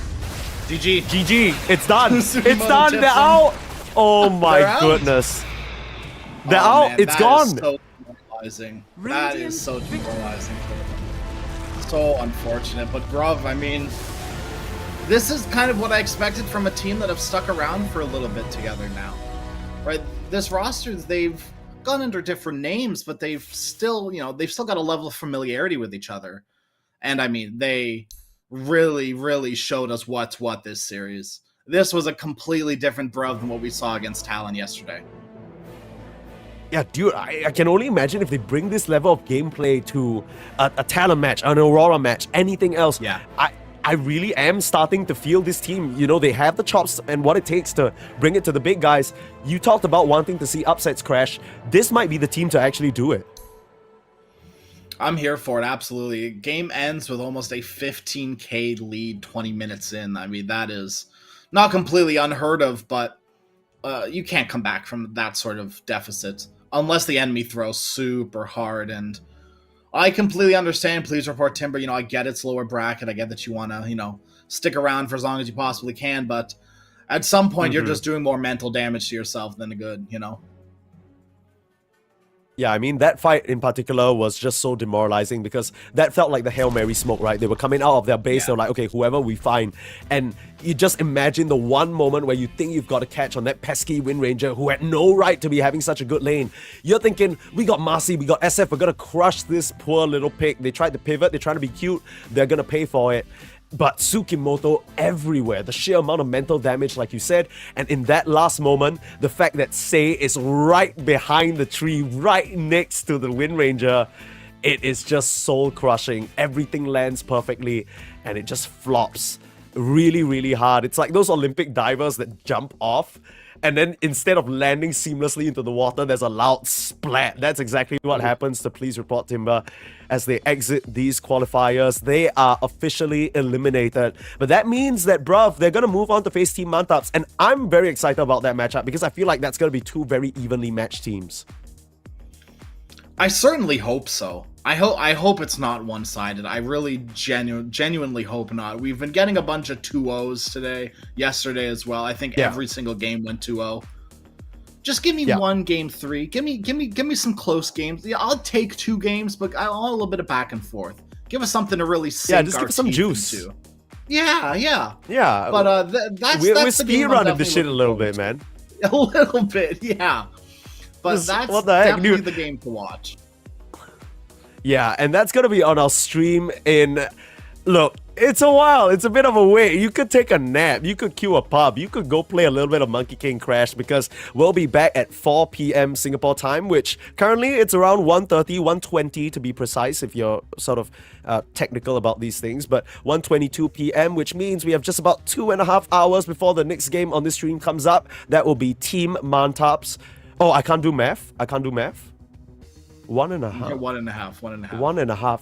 GG. GG. It's done. It's done. They're out. Oh my goodness. They're out. Man, it's gone. So demoralizing. That is so demoralizing. So unfortunate. But Bruv, I mean, this is kind of what I expected from a team that have stuck around for a little bit together now. Right? This roster, they've gone under different names, but they've still, you know, they've still got a level of familiarity with each other. And I mean, they really, really showed us what's what this series. This was a completely different Bruv than what we saw against Talon yesterday. Yeah, dude, I can only imagine if they bring this level of gameplay to a Talon match, an Aurora match, anything else. Yeah. I really am starting to feel this team. You know, they have the chops and what it takes to bring it to the big guys. You talked about wanting to see upsets crash. This might be the team to actually do it. I'm here for it, absolutely. Game ends with almost a 15k lead 20 minutes in. I mean, that is not completely unheard of, but you can't come back from that sort of deficit unless the enemy throws super hard. And I completely understand. Please report Timber. I get it's lower bracket. I get that you want to, stick around for as long as you possibly can, but at some point you're just doing more mental damage to yourself than good, Yeah, I mean, that fight in particular was just so demoralizing because that felt like the Hail Mary smoke, right? They were coming out of their base, They were like, okay, whoever we find. And you just imagine the one moment where you think you've got a catch on that pesky Wind Ranger who had no right to be having such a good lane. You're thinking, we got Marcy, we got SF, we're gonna crush this poor little pig. They tried to pivot, they're trying to be cute, they're gonna pay for it. But Tsukimoto everywhere, the sheer amount of mental damage like you said, and in that last moment, the fact that Sei is right behind the tree, right next to the Wind Ranger, it is just soul crushing. Everything lands perfectly and it just flops really, really hard. It's like those Olympic divers that jump off and then instead of landing seamlessly into the water, there's a loud splat. That's exactly what happens to Please Report Timber as they exit these qualifiers. They are officially eliminated. But that means that, bruv, they're going to move on to face Team Mantaps. And I'm very excited about that matchup because I feel like that's going to be two very evenly matched teams. I certainly hope so. I hope it's not one-sided. I really genuinely hope not. We've been getting a bunch of 2-0s today, yesterday as well. I think every single game went 2-0. Just give me one game 3. Give me some close games. Yeah, I'll take 2 games, but I want a little bit of back and forth. Give us something to really sink just our give us some teeth juice. into. Yeah. But that's we're speed running this shit a little bit, man. A little bit, yeah. But that's what the heck, definitely dude? the game to watch. Yeah, and that's gonna be on our stream in... Look, it's a while. It's a bit of a wait. You could take a nap. You could queue a pub. You could go play a little bit of Monkey King Crash because we'll be back at 4 p.m. Singapore time, which currently it's around 1:30, 1:20 to be precise if you're sort of technical about these things, but 1:22 p.m., which means we have just about 2.5 hours before the next game on this stream comes up. That will be Team Mantaps. Oh, I can't do math. 1.5. Yeah, 1.5. 1.5.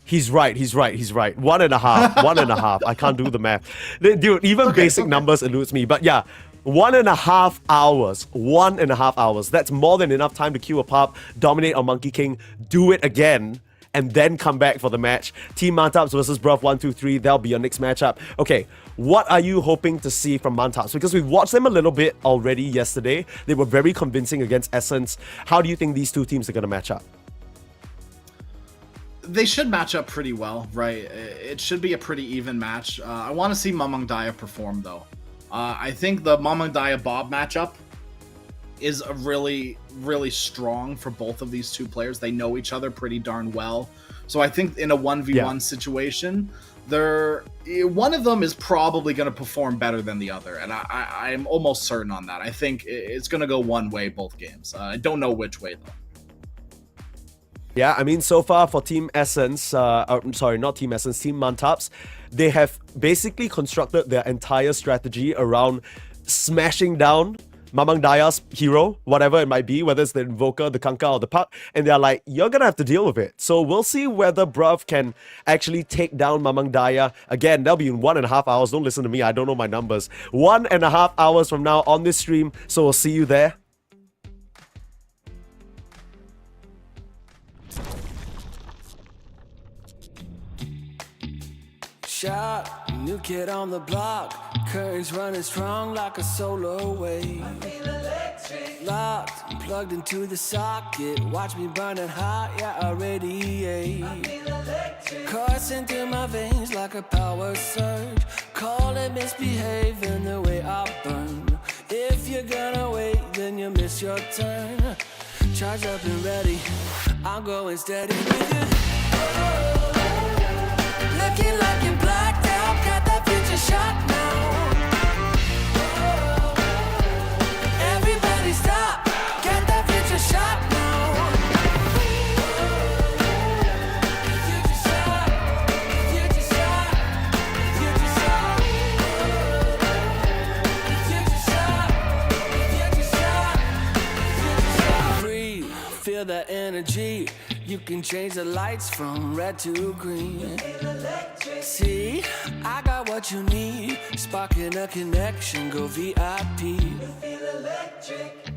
He's right. 1.5. 1.5. I can't do the math. Dude, even basic numbers eludes me. But yeah, 1.5 hours. 1.5 hours. That's more than enough time to queue a pub, dominate on Monkey King, do it again, and then come back for the match. Team Mantaps versus Bruv123. That'll be your next matchup. Okay, what are you hoping to see from Mantaps? Because we've watched them a little bit already yesterday. They were very convincing against Essence. How do you think these two teams are going to match up? They should match up pretty well, right? It should be a pretty even match. I want to see Mamang Daya perform, though. I think the Mamang Daya Bob matchup is a really, really strong for both of these two players. They know each other pretty darn well. So I think in a 1v1 situation, one of them is probably going to perform better than the other. And I'm almost certain on that. I think it's going to go one way both games. I don't know which way, though. Yeah, I mean, so far for Team Essence, sorry, not Team Essence, Team Mantaps, they have basically constructed their entire strategy around smashing down Mamang Daya's hero, whatever it might be, whether it's the Invoker, the Kanka, or the Puck, and they're like, you're gonna have to deal with it. So we'll see whether Bruv can actually take down Mamang Daya. Again, that'll be in 1.5 hours. Don't listen to me, I don't know my numbers. 1.5 hours from now on this stream, so we'll see you there. Shot, new kid on the block. Currents running strong like a solar wave. I feel electric. Locked, plugged into the socket. Watch me burning hot, yeah, I radiate. I feel electric. Coursing through my veins like a power surge. Call it misbehaving the way I burn. If you're gonna wait, then you miss your turn. Charged up and ready, I'm going steady with you. Looking like you're blacked out, got that future shot now. Everybody stop, get that future shot now. Future shot, future shot, future shot. Future shot, future shot, future shot. Breathe, feel that energy. You can change the lights from red to green. See, I got what you need. Sparking a connection, go VIP. You feel electric.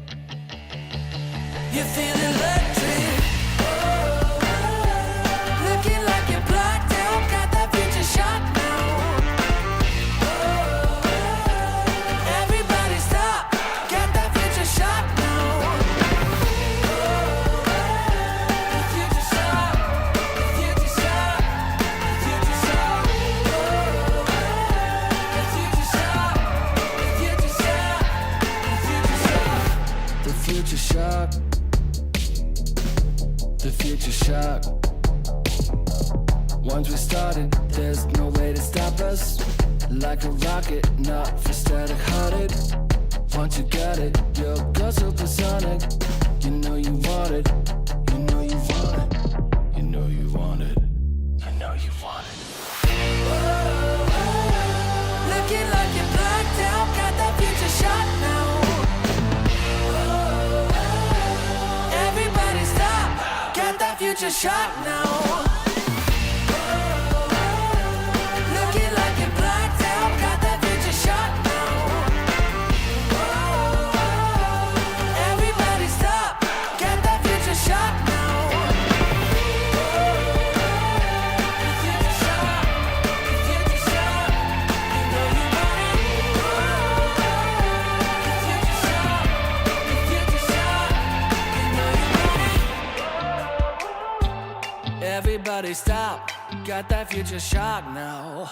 You feel electric. Looking like you're blacked out, got that future shot now. Everybody stop, got that future shot now. Future shot, future shot, future shot. Future shot, future shot, future shot. The future shock. The future shock. Once we started, there's no way to stop us. Like a rocket, not for static hearted. Once you got it, you'll go supersonic. You know you want it. You know you want it. You know you want it. You know you want it. Looking like you're blacked out, got that future shot now. Everybody stop, got that future shot now. Looking like you're blacked out, got that future shot now. Everybody stop, got that future shot now. Future shot, future shot, you know you want it. Future shot, future shot, you know you want it. Everybody stop, got that future shock now.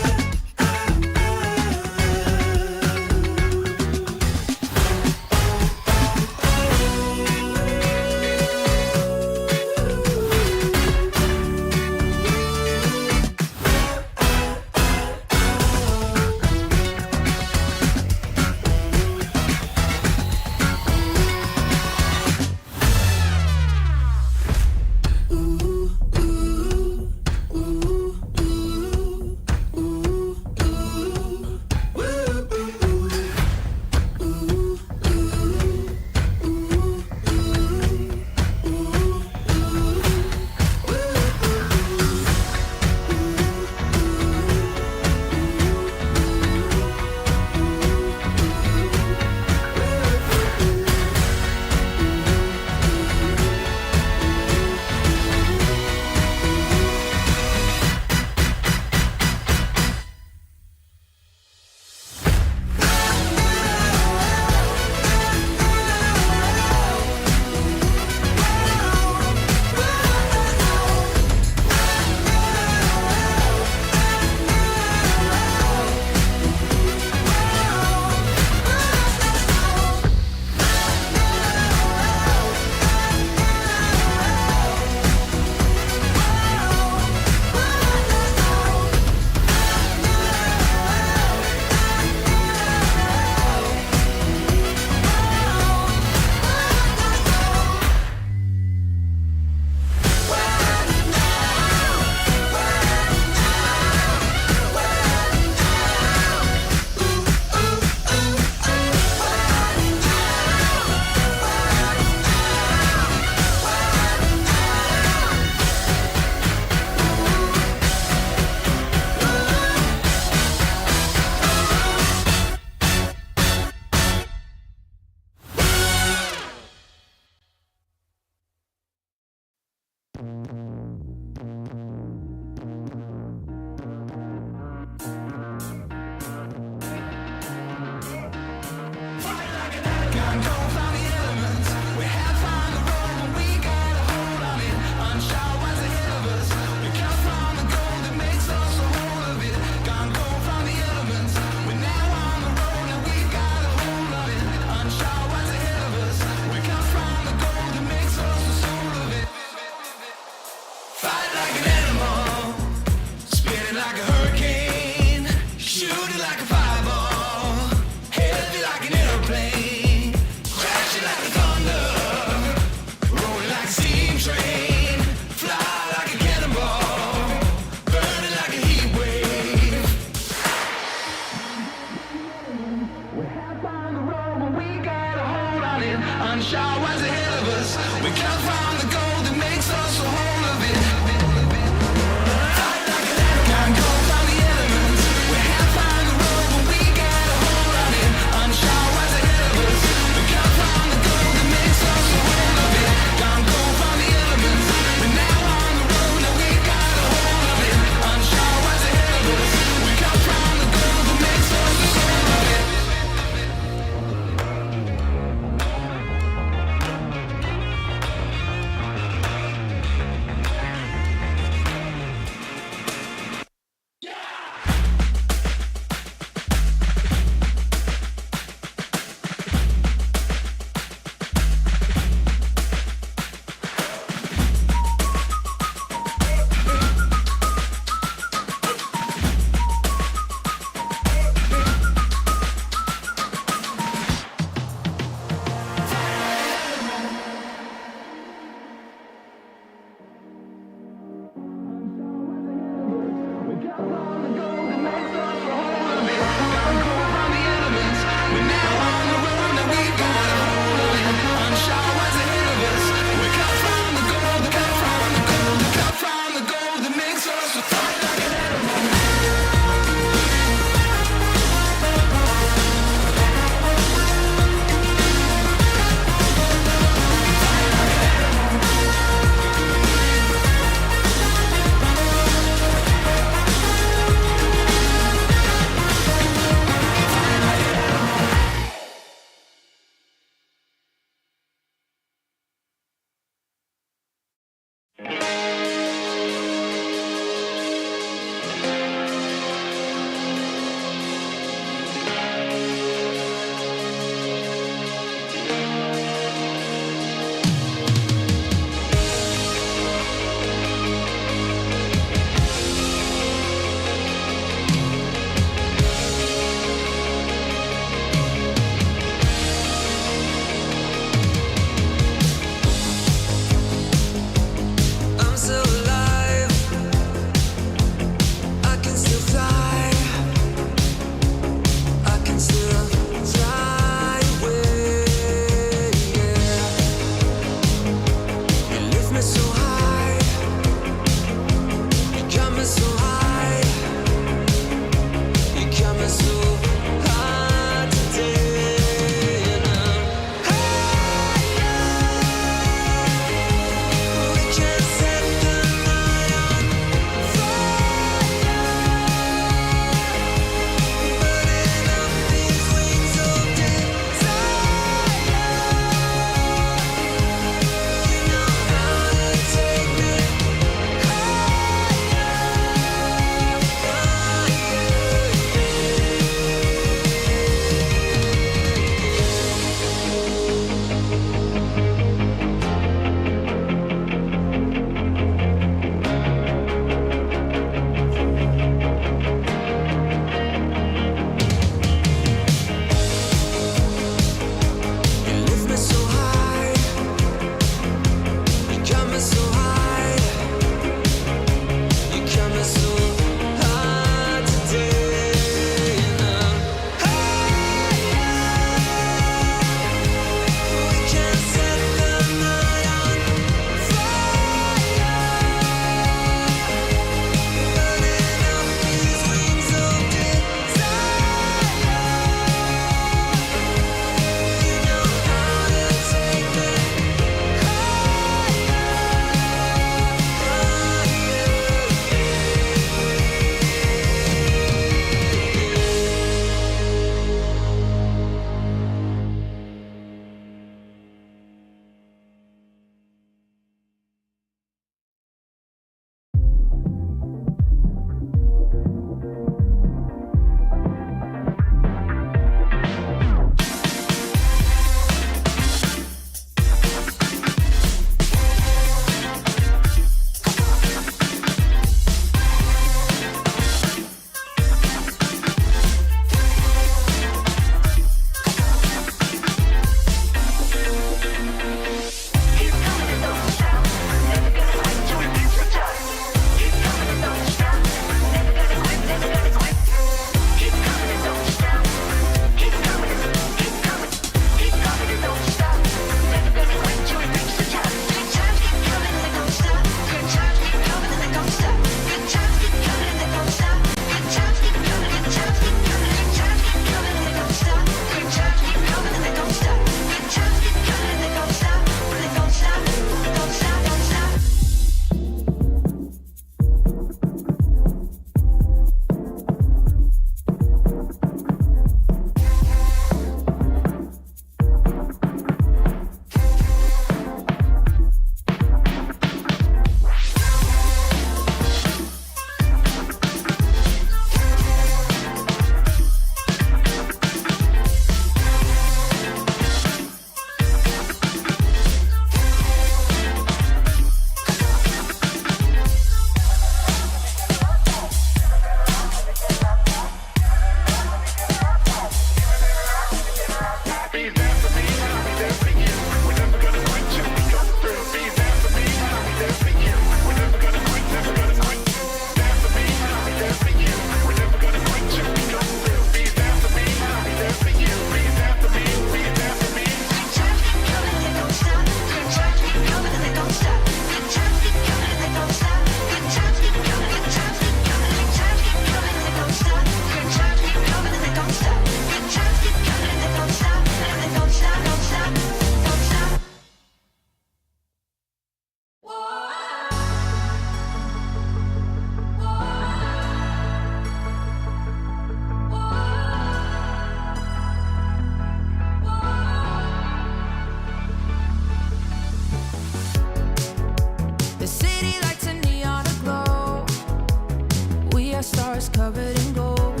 our stars covered in gold.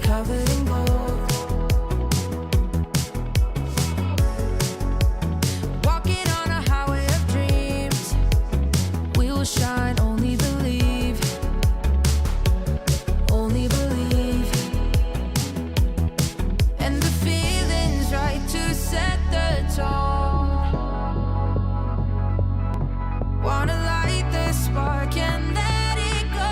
Covered in gold. Walking on a highway of dreams. We will shine, only believe. Only believe. And the feeling's right to set the tone. Wanna light the spark and let it go.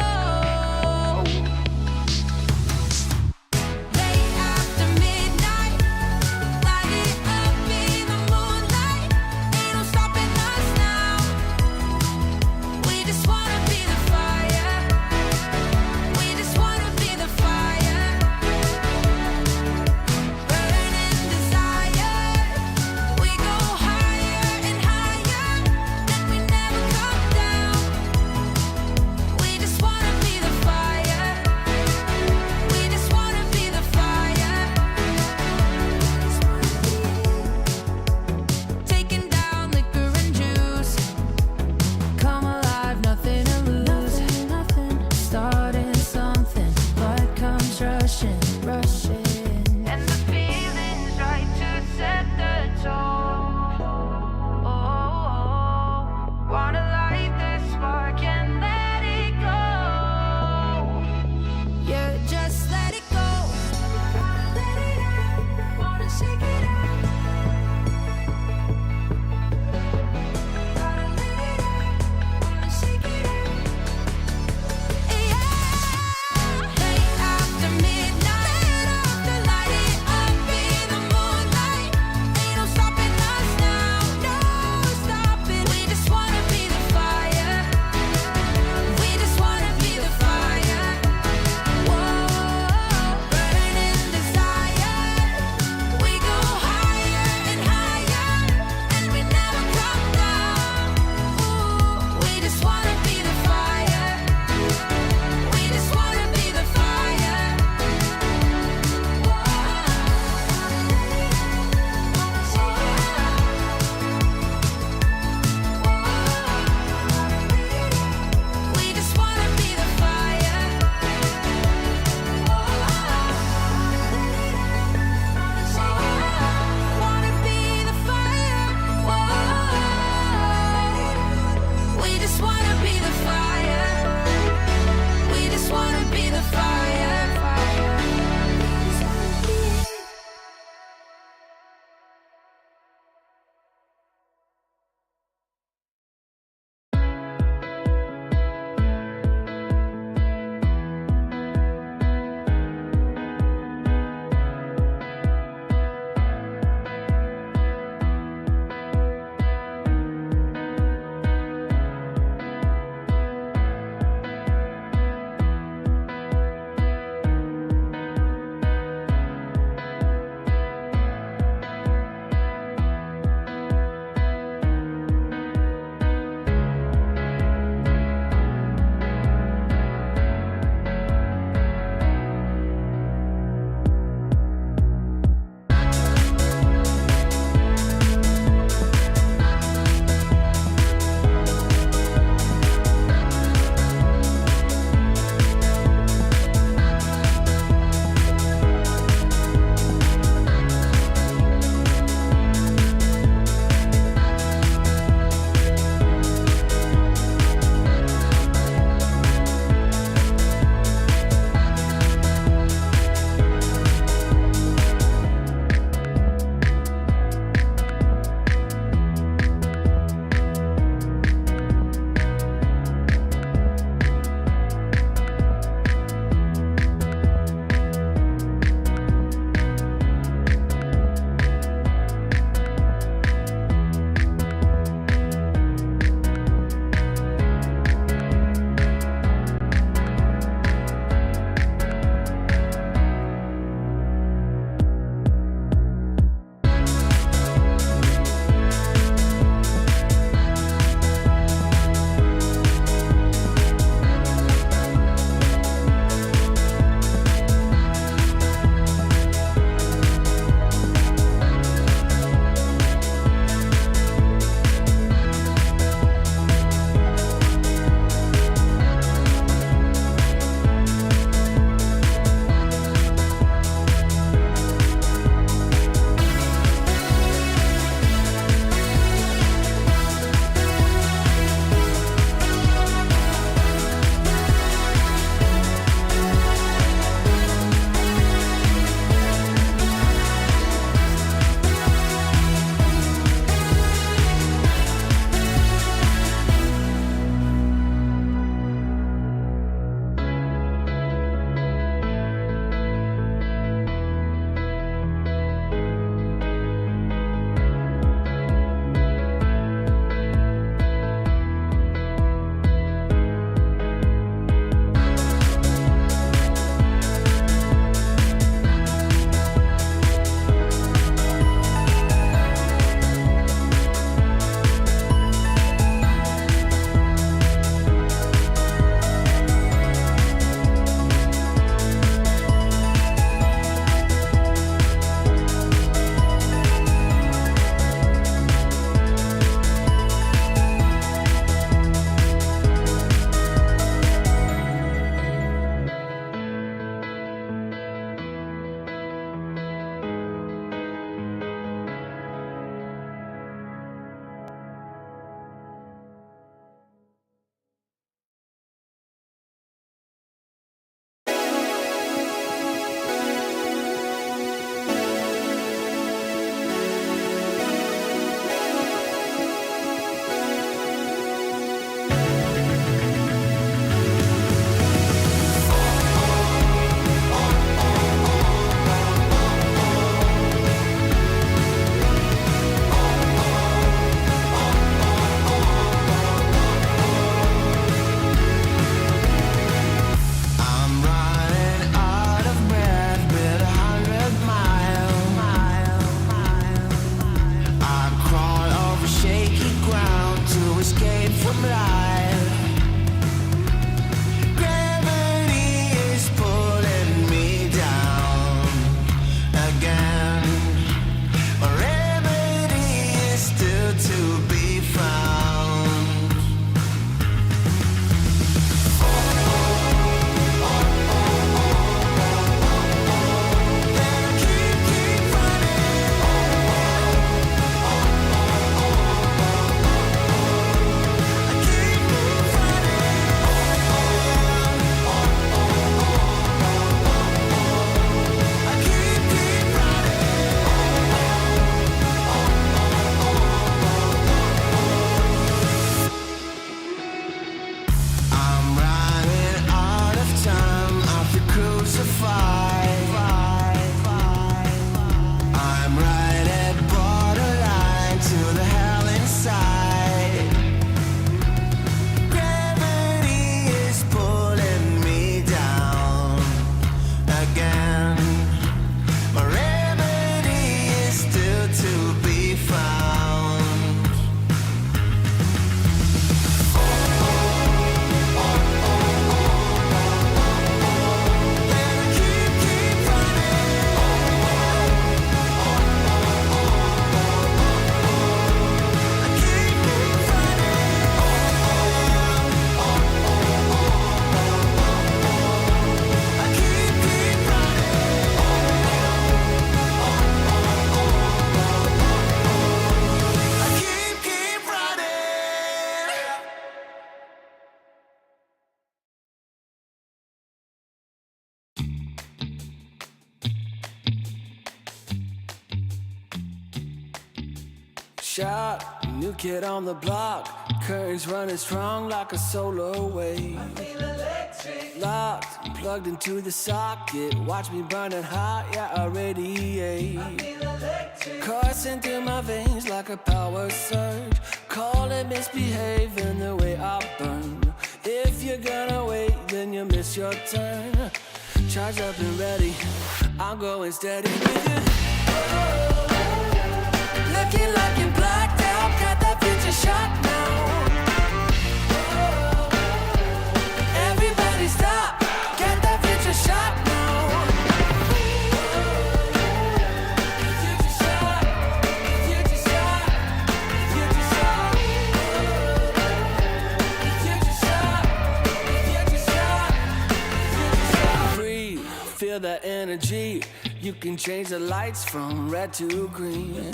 shot, new kid on the block. Currents running strong like a solar wave. I feel electric. Locked, plugged into the socket. Watch me burning hot, yeah, I radiate. I feel electric. Coursing through my veins like a power surge. Call it misbehaving the way I burn. If you're gonna wait, then you miss your turn. Charged up and ready, I'm going steady with you. Looking like you're blacked out, got that future shot now. Everybody stop, get that future shot now. Future shot, future shot, future shot. Future shot, future shot, future shot. Breathe, feel that energy. You can change the lights from red to green.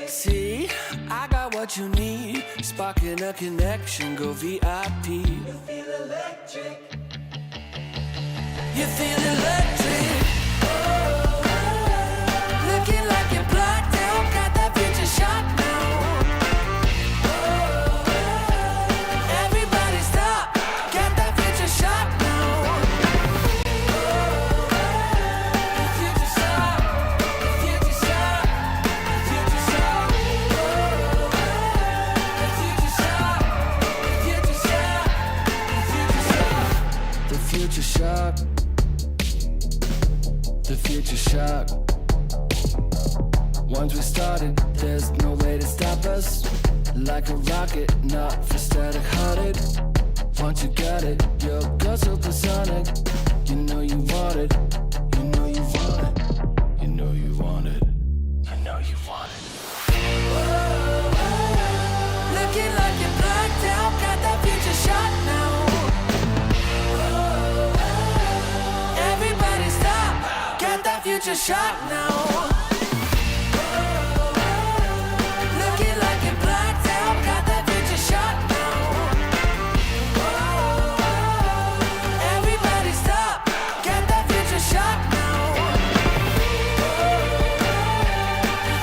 See, I got what you need. Sparking a connection, go VIP. You feel electric. You feel electric. Looking like you're blacked out, got that future shot now. Everybody stop, get that future shot now. Future shock, the future shock. Once we started, there's no way to stop us. Like a rocket, not for static hearted. Once you got it, you'll go supersonic. You know you want it, you know you want it, you know you want it, you know you want it. Looking like you're blacked out, got that future shot now. Everybody stop, get that future shot now. Looking like you're blacked out, got that future shot now. Everybody stop, get that future shot now.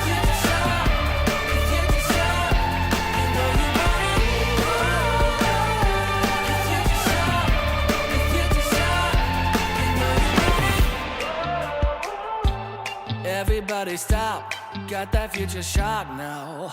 Future shot, future shot, you know you want it. Future shot, future shot, you know you want it. Everybody stop, got that future shot now.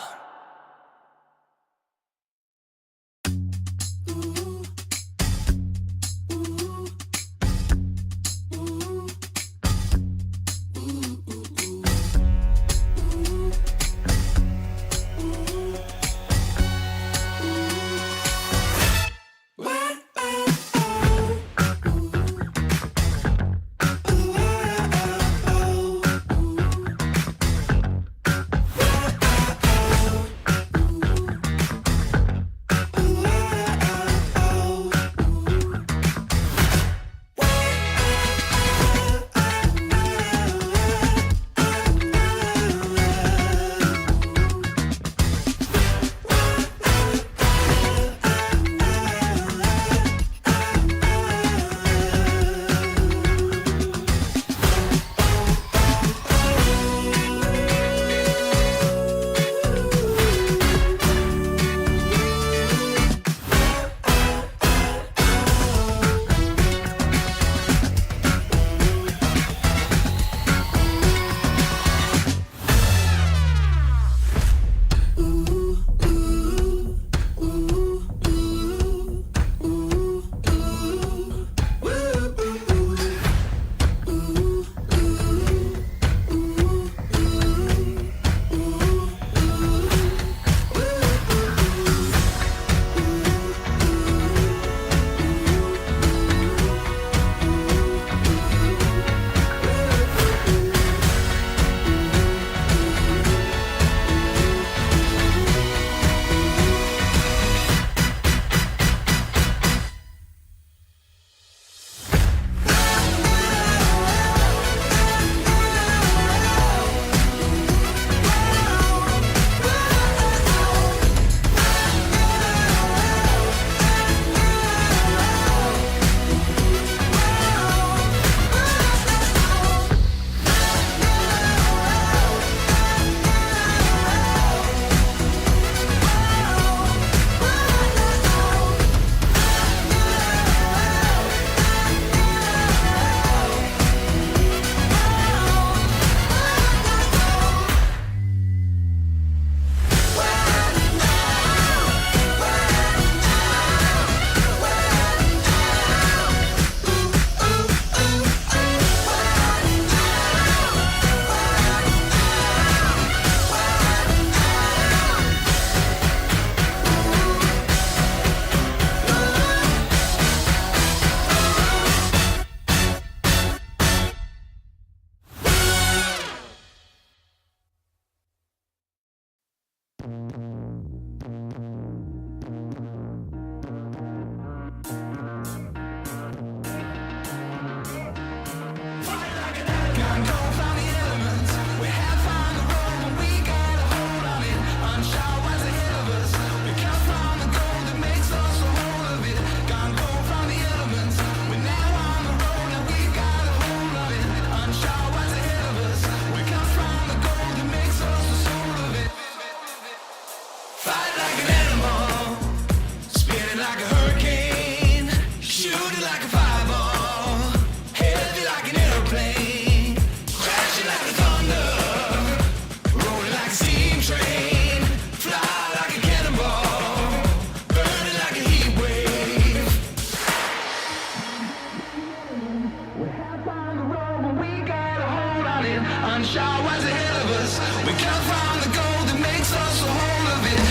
unsure what's ahead of us. We can't find the gold that makes us a whole of it.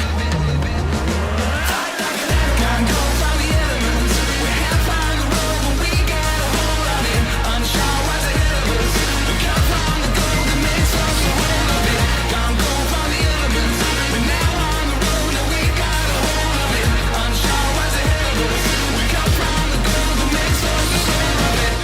Can't go from the elements. We can't find the road, but we got a hold of it. Unsure what's ahead of us. We can't find the gold that makes us a whole of it. Can't go from the elements. We're now on the road and we got a hold of it. Unsure what's ahead of us. We can't find the gold that makes us a whole of it.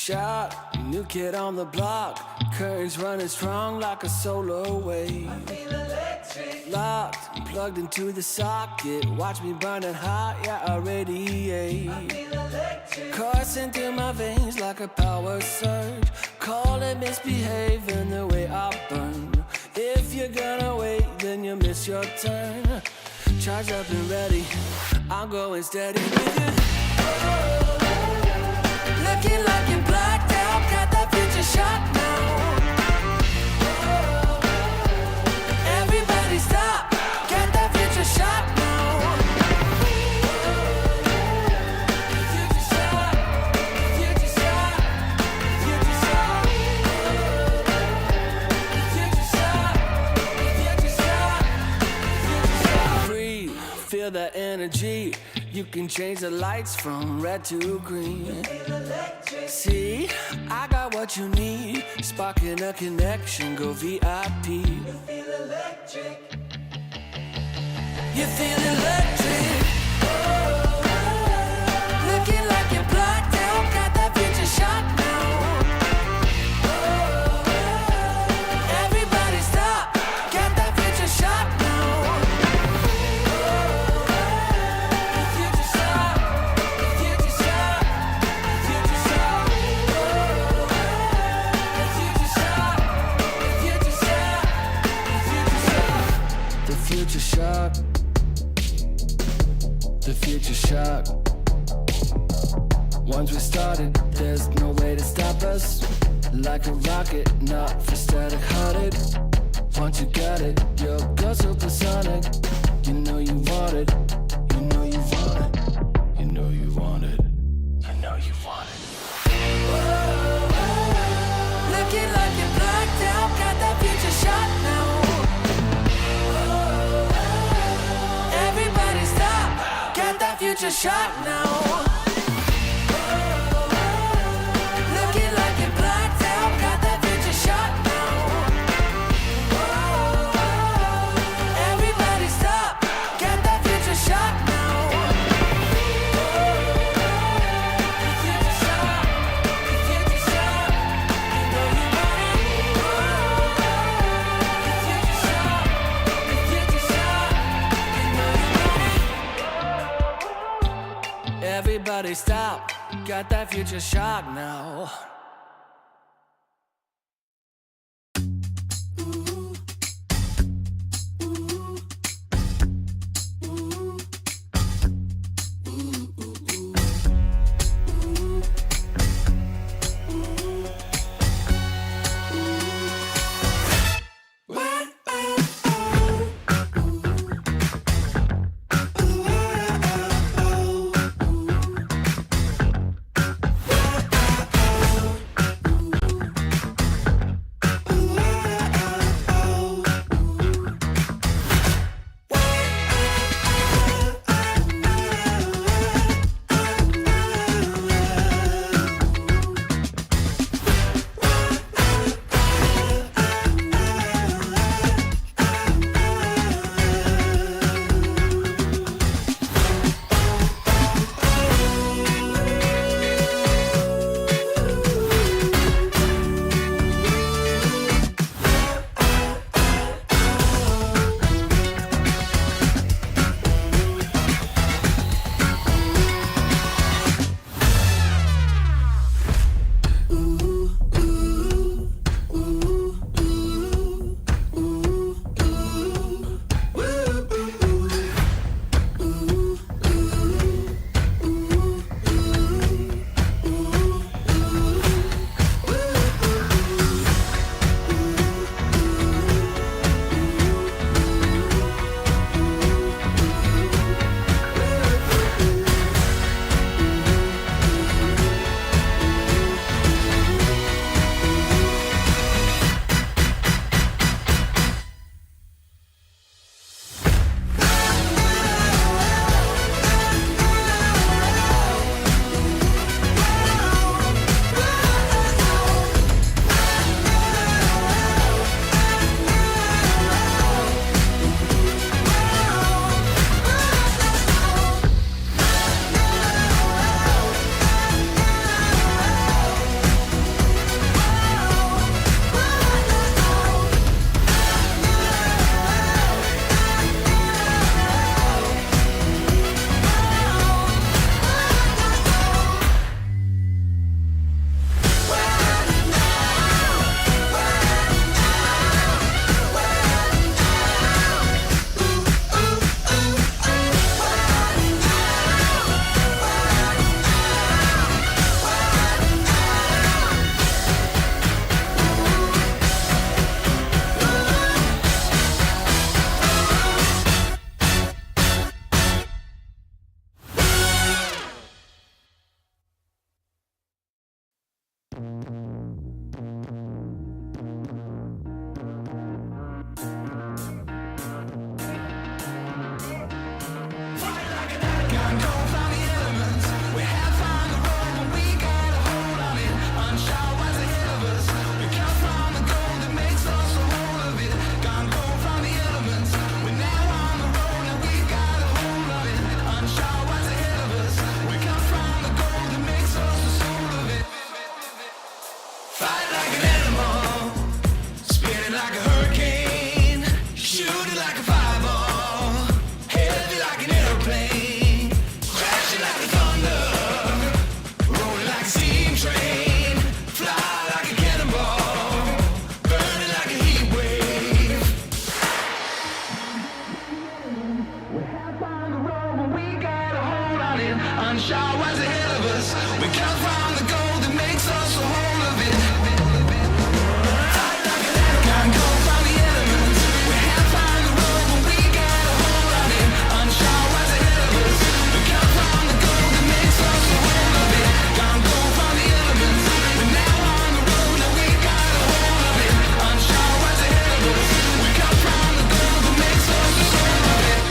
shot, new kid on the block. Currents running strong like a solar wave. I feel electric. Locked, plugged into the socket. Watch me burning hot, yeah, I radiate. I feel electric. Coursing through my veins like a power surge. Call it misbehaving the way I burn. If you're gonna wait, then you miss your turn. Charged up and ready, I'm going steady with you. Looking like you're blacked out, got that future shot now. Everybody stop, get that future shot now. Future shot, future shot, future shot. Future shot, future shot, future shot. Breathe, feel that energy. You can change the lights from red to green. See, I got what you need. Sparking a connection, go VIP. You feel electric. You feel electric. Looking like you're blacked out, got that future shot now. Everybody stop, get that future shot now. Future shock, the future shock. Once we started, there's no way to stop us. Like a rocket, not for static hearted. Once you got it, you'll go supersonic. You know you want it, you know you want it, you know you want it, you know you want it. Looking like you're blacked out, got that future shot now. Everybody stop, get that future shot now. Looking like you're blacked out, got that future shot now. Everybody stop, get that future shot now. Future shot, future shot, you know you want it. Future shot, future shot, you know you want it. Everybody stop, got that future shot now. road, but we got a hold on it. Unsure what's ahead of us. We come from the gold that makes us a whole of it. Can't go from the elements. We have found the road, but we got a hold on it. Unsure what's ahead of us. We come from the gold that makes us a whole of it. Can't go from the elements. We're now on the road, and we got a hold of it. Unsure what's ahead of us. We come from the gold that makes us a whole of it.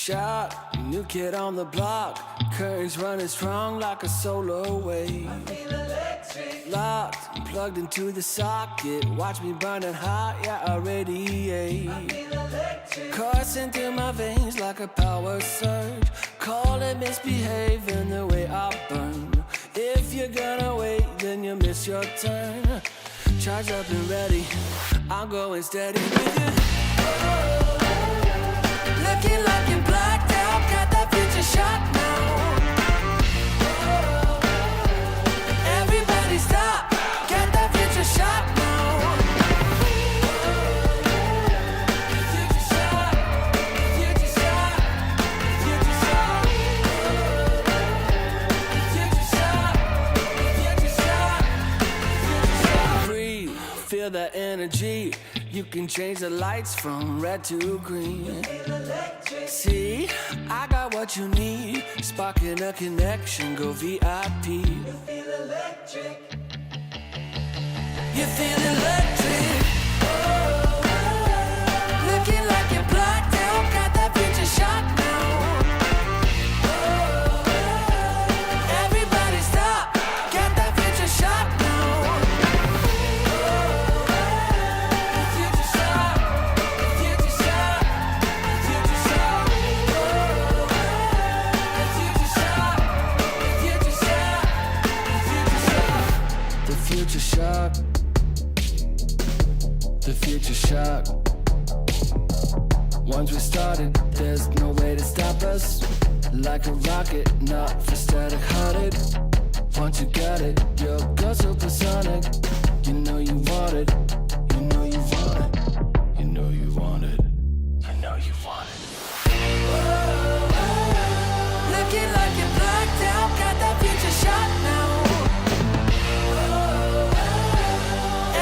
shot, new kid on the block. Curtains running strong like a solar wave. Locked, plugged into the socket. Watch me burning hot, yeah, I radiate. Coursing through my veins like a power surge. Call it misbehaving the way I burn. If you're gonna wait, then you miss your turn. Charged up and ready, I'm going steady with you. Looking like you're blacked out, got that future shot now. Everybody stop, get that future shot now. Future shot, future shot, future shot. Future shot, future shot, future shot. Breathe, feel that energy. You can change the lights from red to green. See, I got what you need. Sparking a connection, go VIP. You feel electric. You feel electric. Looking like you're blacked out, got that future shot now. Everybody stop, get that future shot now. Future shot, future shot, future shot. Future shot, future shot, future shot. The future shock. The future shock. Once we started, there's no way to stop us. Like a rocket, not for static-hearted. Once you got it, you'll go supersonic. You know you want it. You know you want it. You know you want it. You know you want it. Looking like you're blacked out, got that future shot now.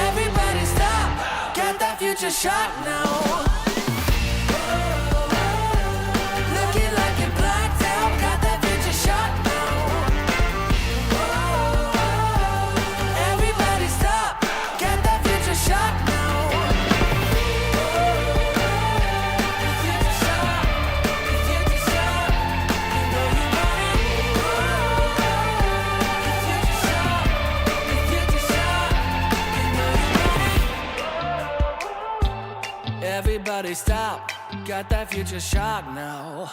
Everybody stop, get that future shot now. Looking like you're blacked out, got that future shot now. Everybody stop, get that future shot now. Future shot, future shot, you know you want it. Future shot, future shot, you know you want it. Everybody stop, got that future shot now.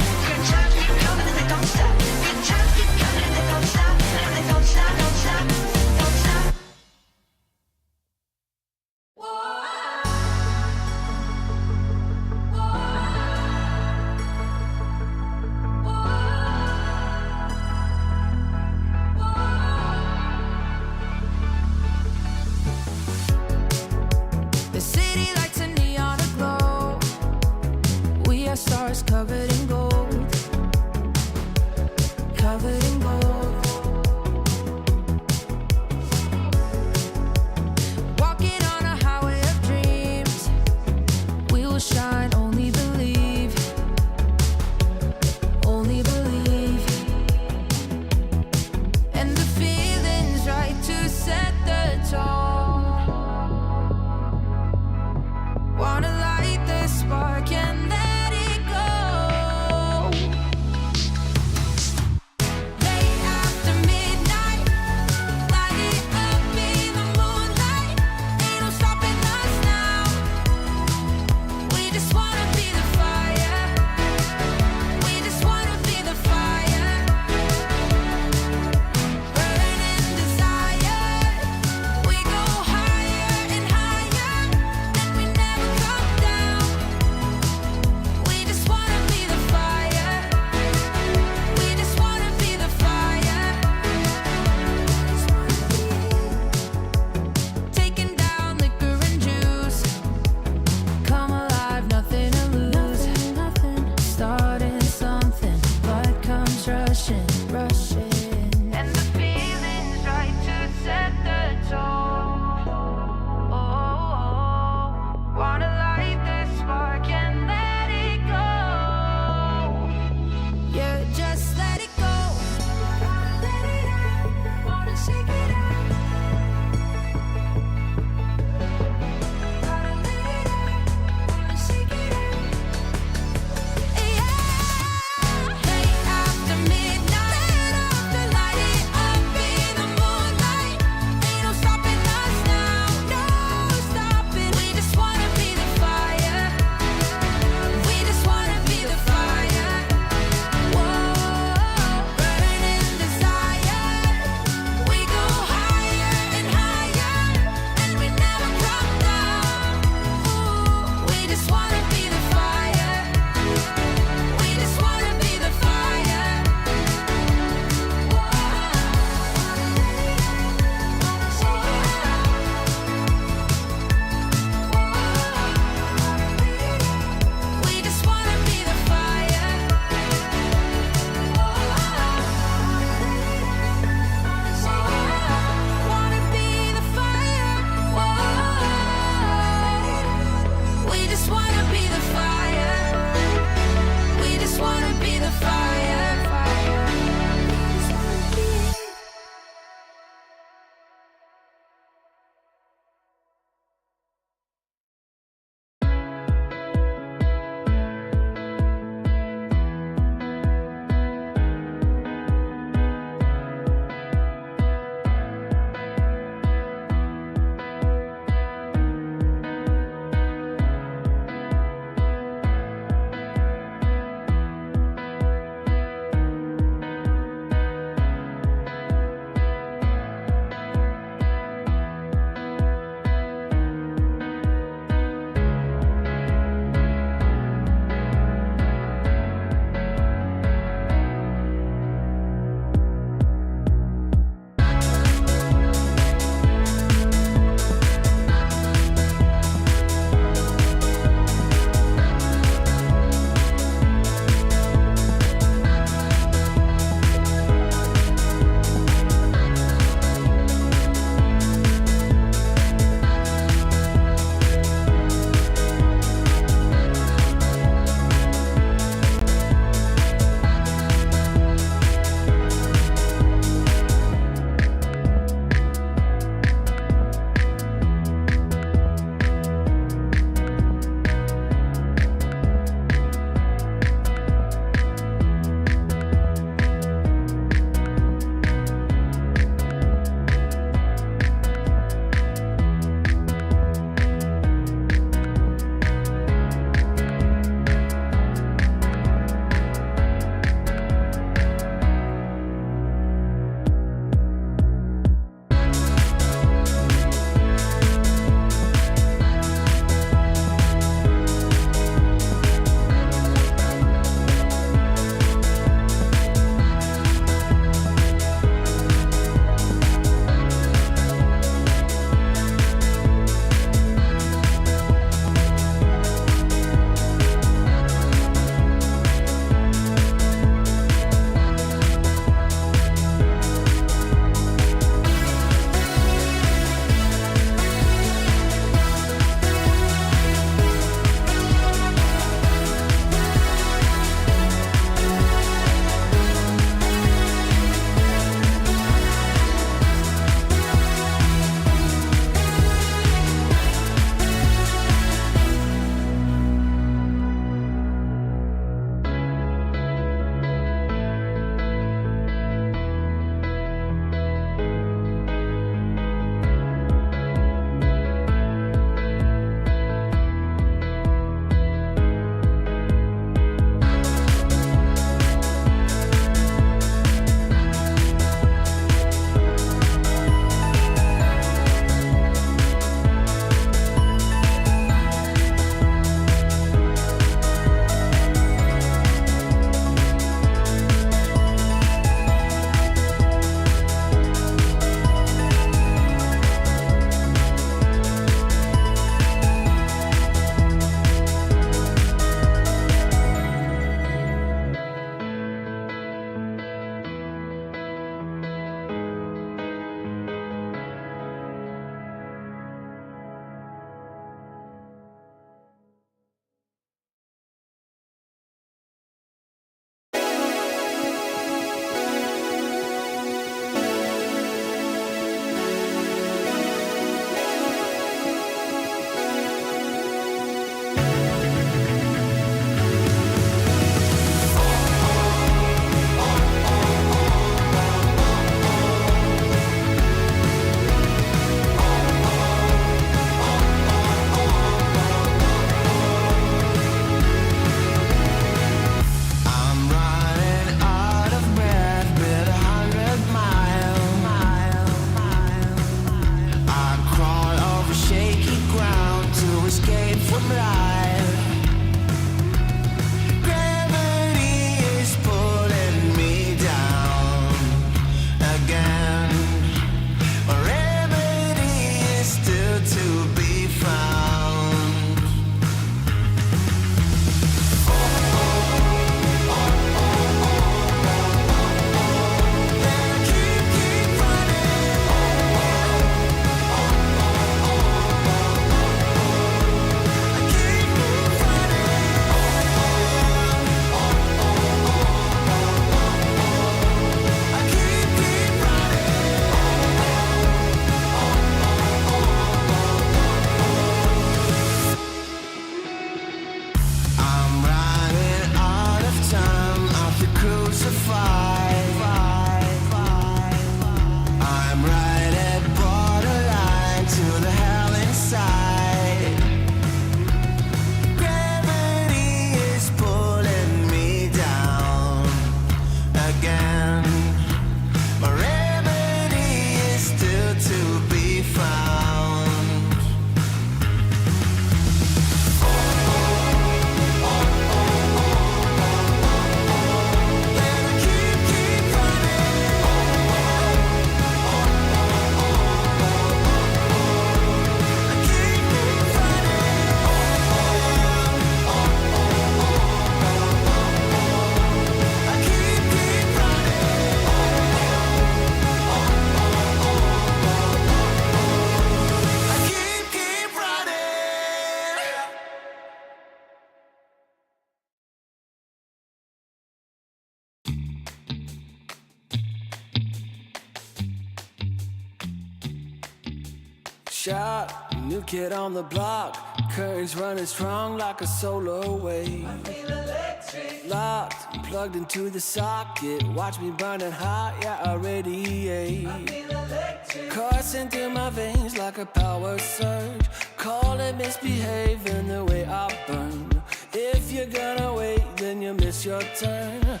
shot, new kid on the block. Currents running strong like a solar wave. I feel electric. Locked, plugged into the socket. Watch me burning hot, yeah, I radiate. I feel electric. Coursing through my veins like a power surge. Call it misbehaving the way I burn. If you're gonna wait, then you miss your turn.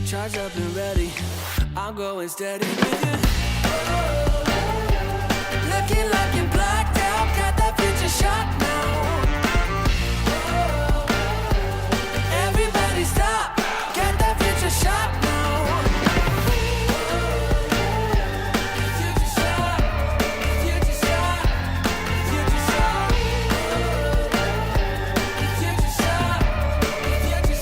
Charged up and ready, I'm going steady with it. Looking like you're blacked out, got that future shot now. Everybody stop, got that future shot now. Future shot, future shot, future shot. Future shot, future shot, future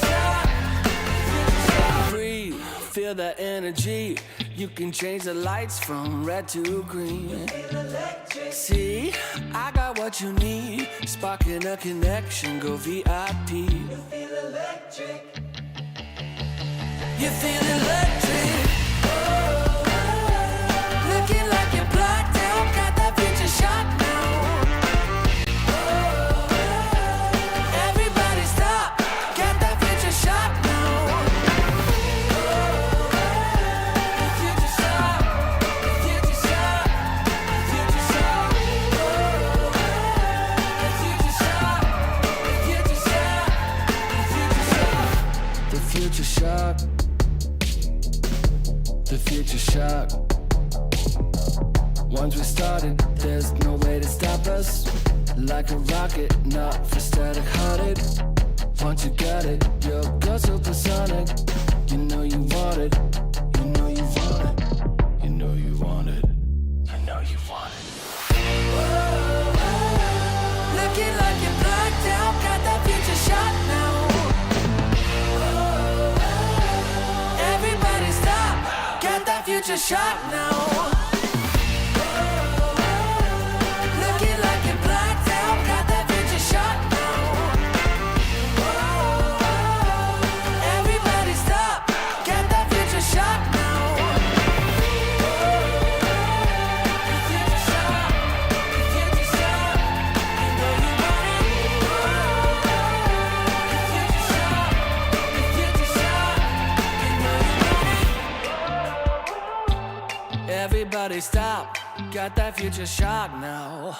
shot. Breathe, feel that energy. You can change the lights from red to green. See, I got what you need. Sparking a connection, go VIP. You feel electric. You feel electric. Looking like you're blacked out, got that future shot now. Everybody stop, got that future shot now. Future shock, the future shock. Once we started, there's no way to stop us. Like a rocket, not for static-hearted. Once you got it, you'll go supersonic. You know you want it, you know you want it, you know you want it, you know you want it. Looking like you're blacked out, got that future shot now. Everybody stop, got that future shot now. Looking like you're blacked out, got that future shot now. Everybody stop, got that future shot now. Future shot, future shot, you know you want it. Future shot, future shot, you know you want it. Everybody stop, got that future shot now.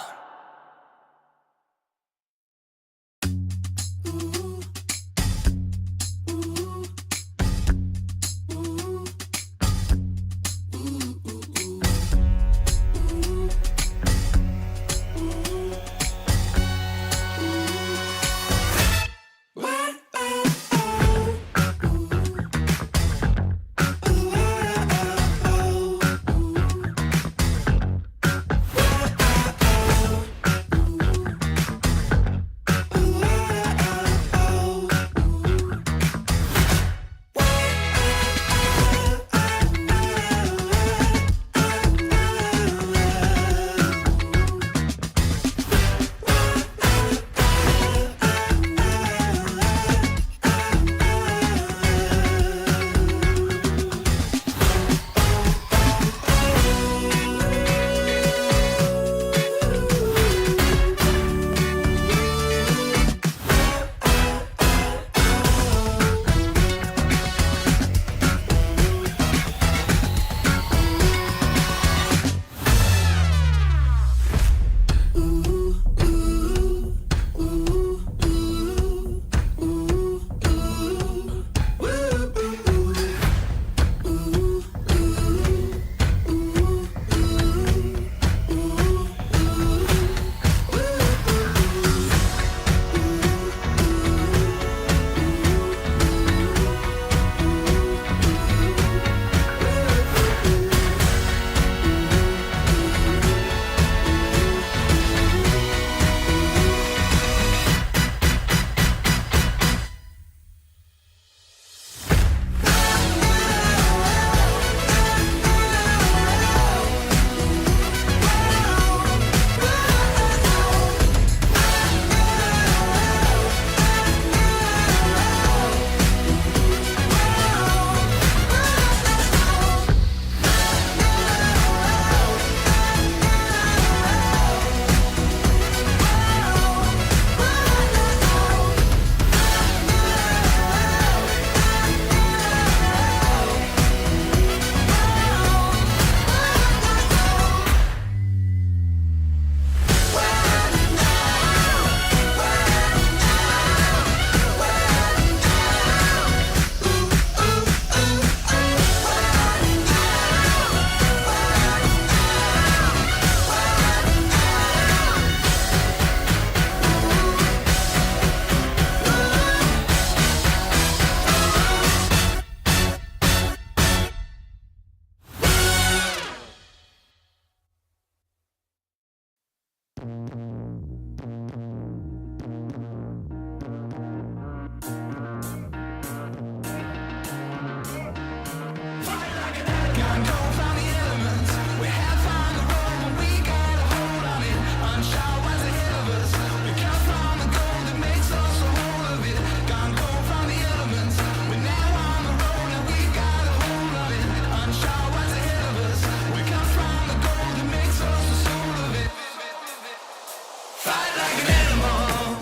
Fight like an animal,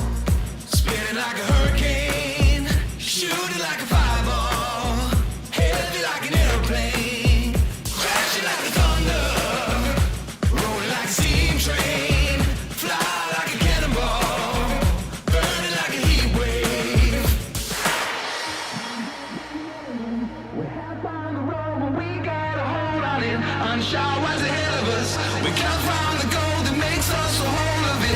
spinning like a hurricane, shooting like a fireball, heavy like an airplane, crashing like the thunder, rolling like a steam train, fly like a cannonball, burning like a heat wave. We're half on the road, but we got a hold on it. Unsure what's ahead of us. We come from the goal that makes us a whole of it.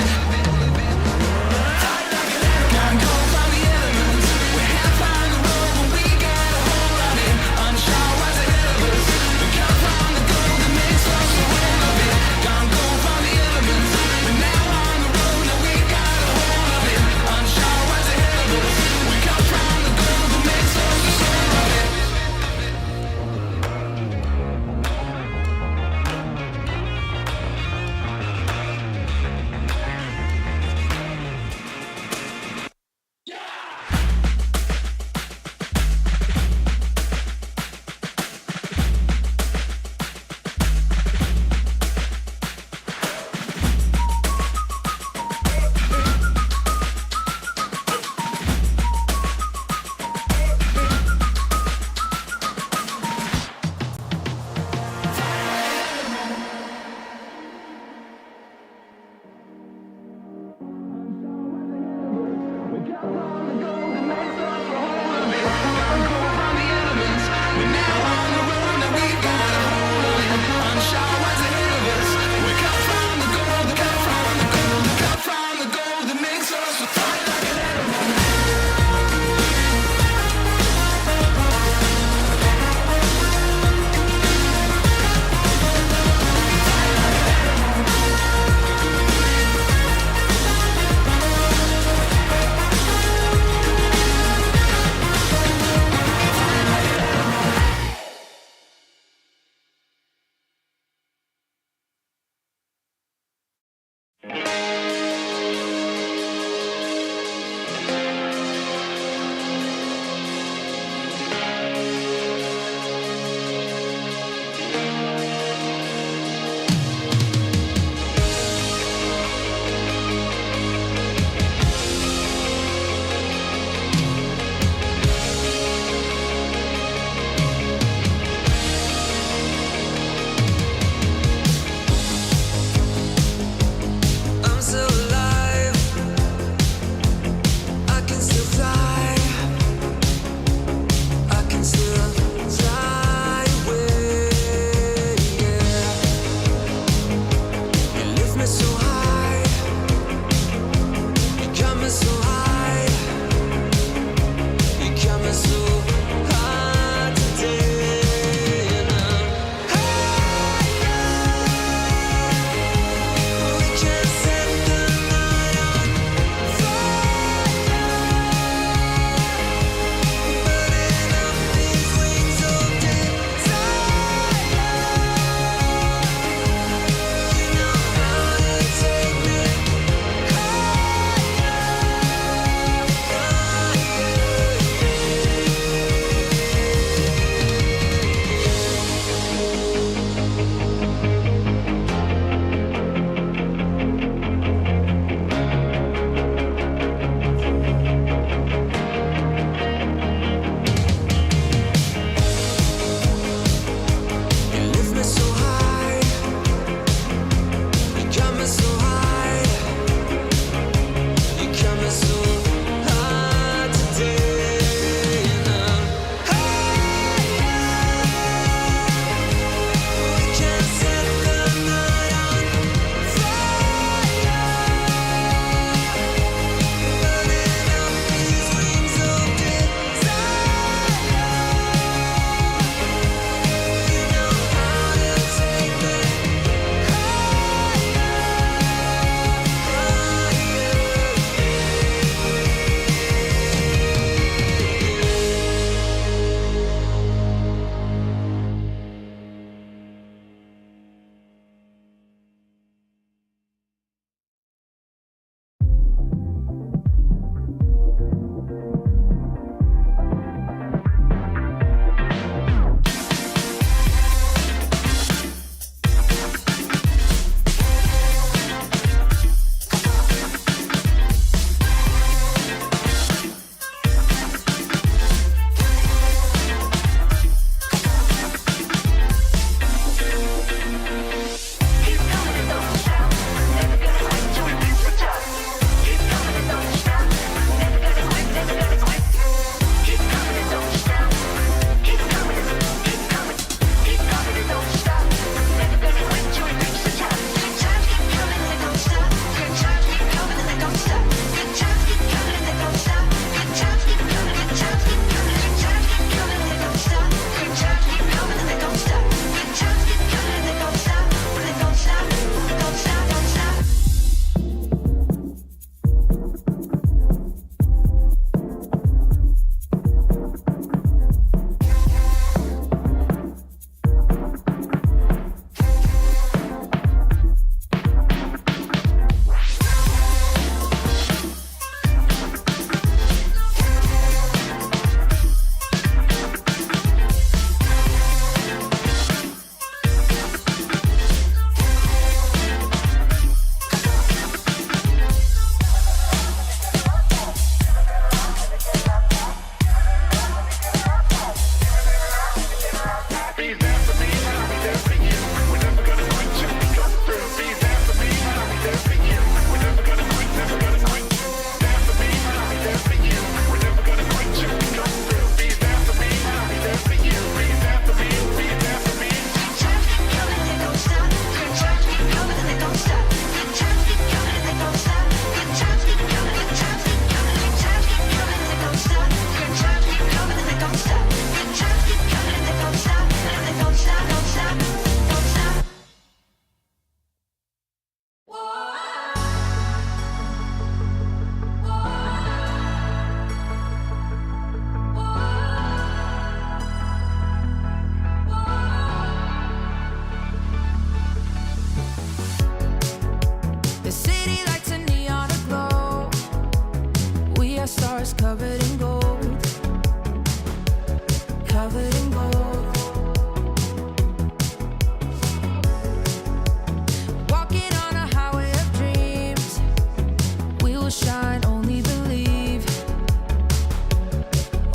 will shine. Only believe.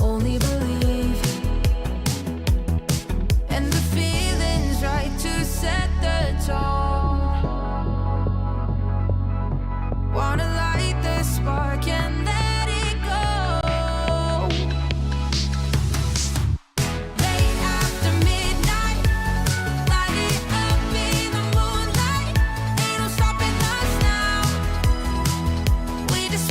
Only believe. And the feeling's right to set the tone. Wanna light the spark and let it go. Late after midnight, light it up in the moonlight. Ain't no stopping us now. We just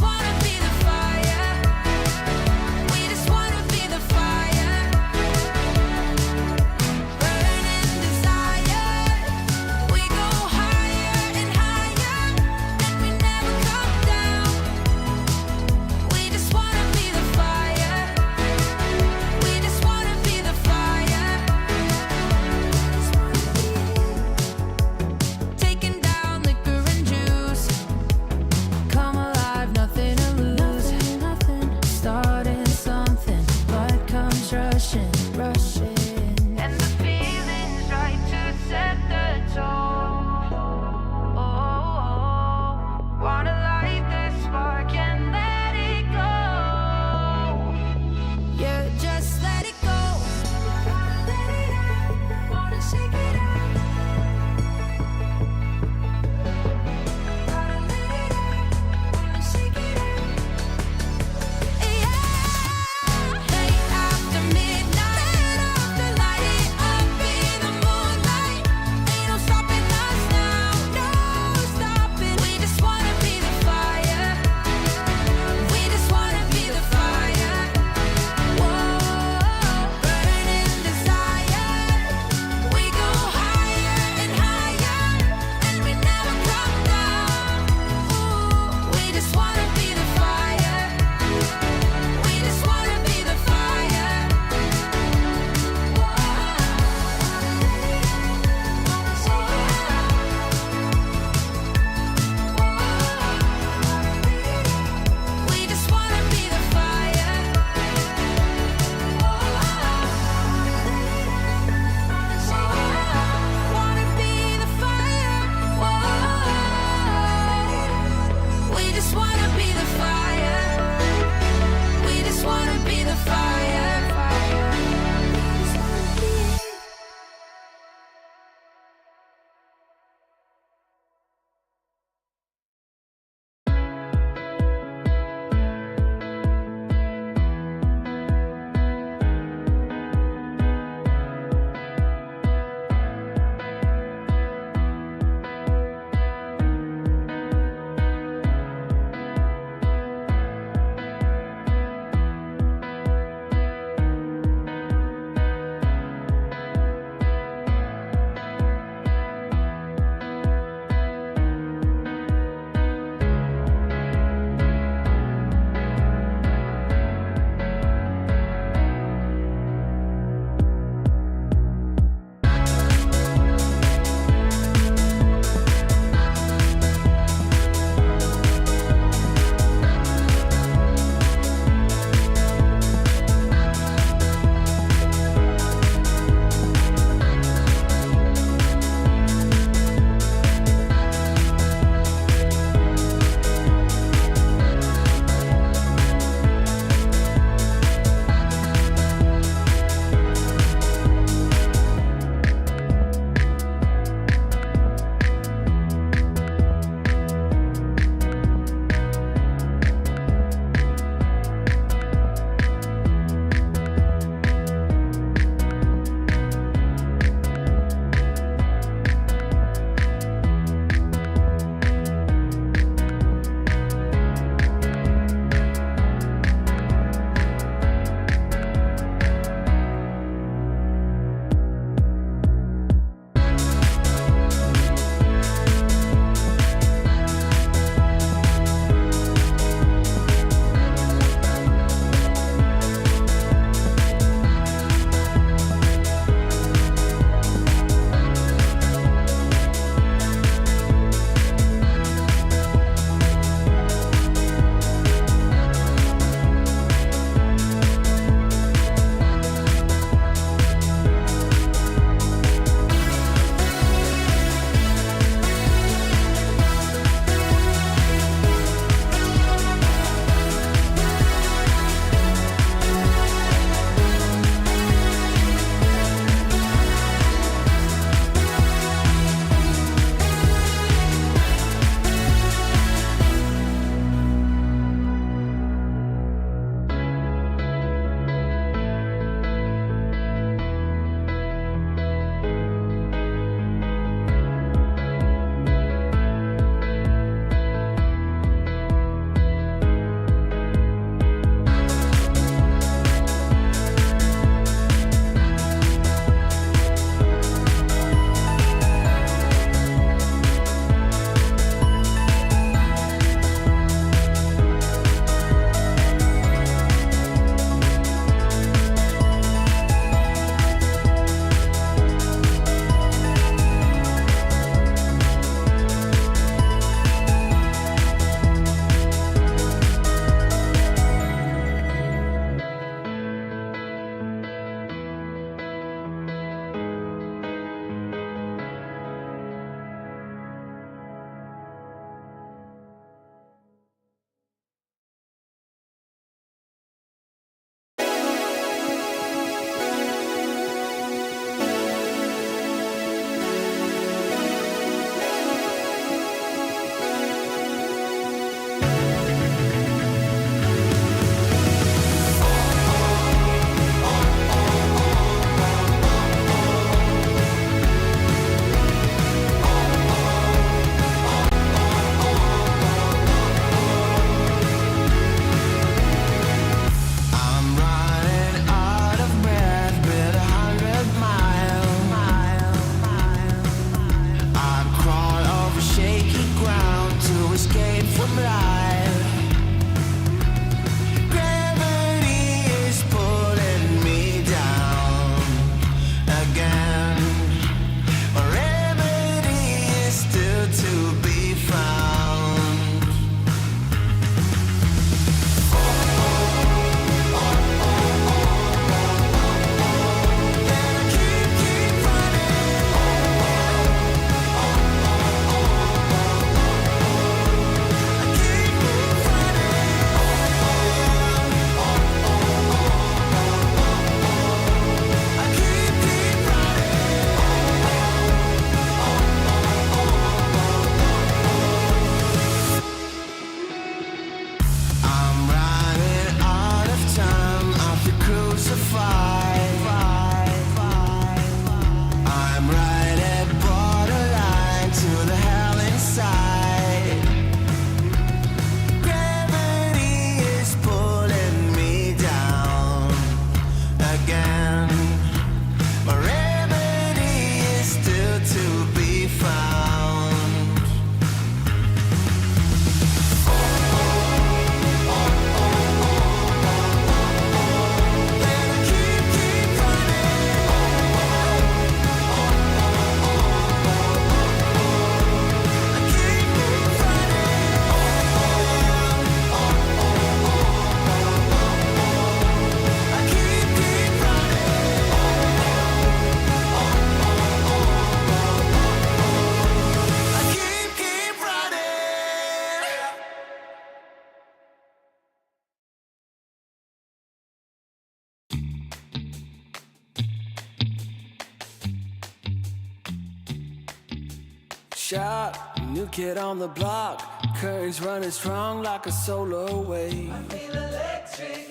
shot, new kid on the block. Currents running strong like a solar wave.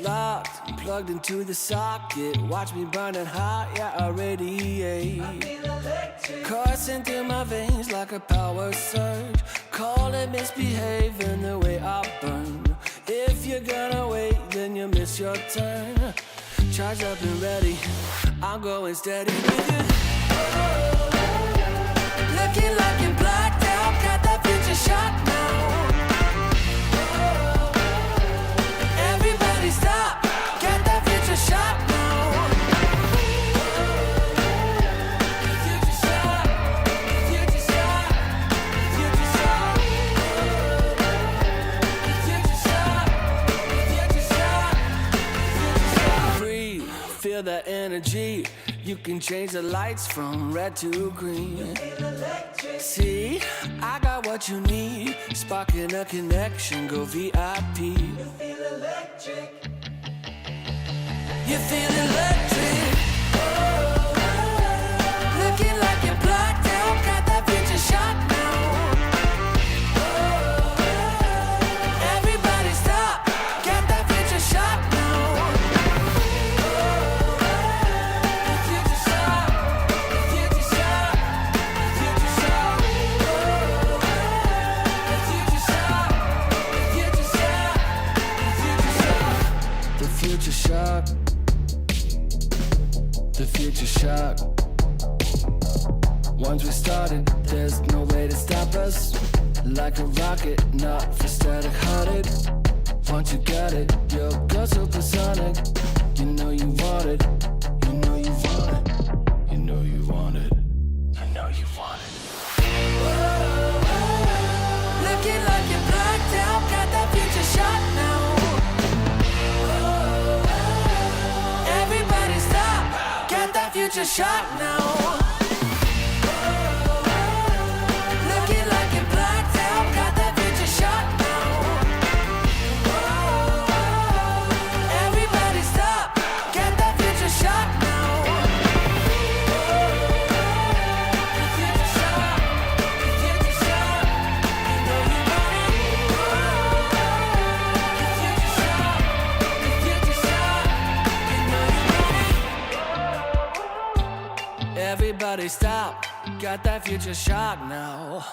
Locked, plugged into the socket. Watch me burning hot, yeah, I radiate. Coursing through my veins like a power surge. Call it misbehaving the way I burn. If you're gonna wait, then you miss your turn. Charge up and ready, I'm going steady with you. Looking like you're blacked out, got that future shot now. Everybody stop, got that future shot now. Future shot, future shot, future shot. Future shot, future shot, future shot. Breathe, feel that energy. You can change the lights from red to green. See, I got what you need. Sparking a connection, go VIP. You feel electric. You feel electric. Looking like you're blacked out, got that future shot now. Everybody stop, got that future shot now. Future shock, the future shock. Once we started, there's no way to stop us. Like a rocket, not for static hearted. Once you got it, you'll go supersonic. You know you want it, you know you want it, you know you want it, you know you want it. Looking like you're blacked out, got that future shot now. Everybody stop, got that future shot now. Looking like you're blacked out, got that future shot now. Everybody stop, got that future shot now. Future shot, future shot, you know you want it. Future shot, future shot, you know you want it. Everybody stop, got that future shot now.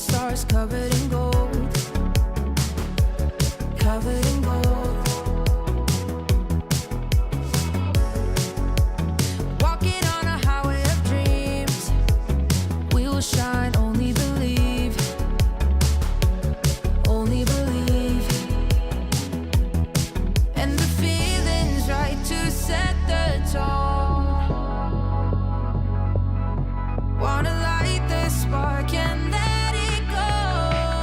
stars covered in gold, covered in gold. Walking on a highway of dreams, we will shine, only believe, only believe. And the feeling's right to set the tone. Wanna light the spark and let it go.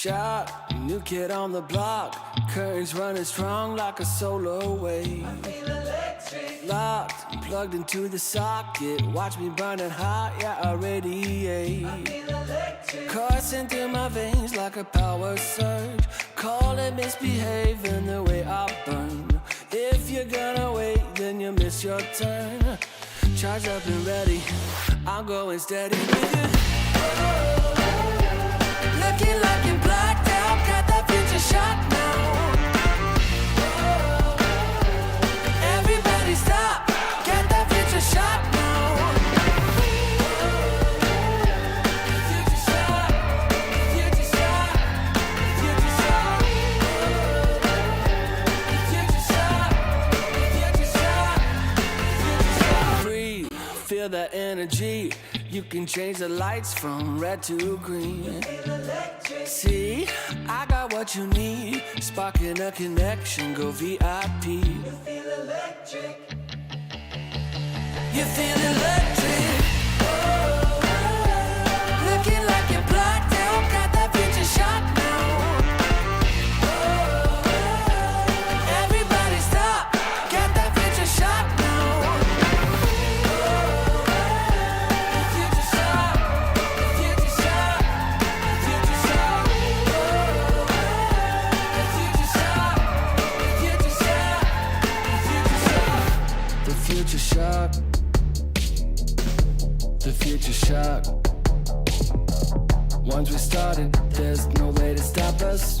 shot, new kid on the block. Currents running strong like a solar wave. Locked, plugged into the socket. Watch me burning hot, yeah, I radiate. Coursing through my veins like a power surge. Call it misbehaving the way I burn. If you're gonna wait, then you miss your turn. Charged up and ready, I'm going steady with you. Looking like you're blacked out, got that future shot now. Everybody stop, get that future shot now. Future shot, future shot, future shot. Future shot, future shot, future shot. Breathe, feel that energy. You can change the lights from red to green. See, I got what you need. Sparking a connection, go VIP. You feel electric. You feel electric. Looking like you're blacked out, got that future shot now. Everybody stop, get that future shot now. Future shot, future shot, future shot. Future shot, future shot, future shot. The future shock. The future shock. Once we started, there's no way to stop us.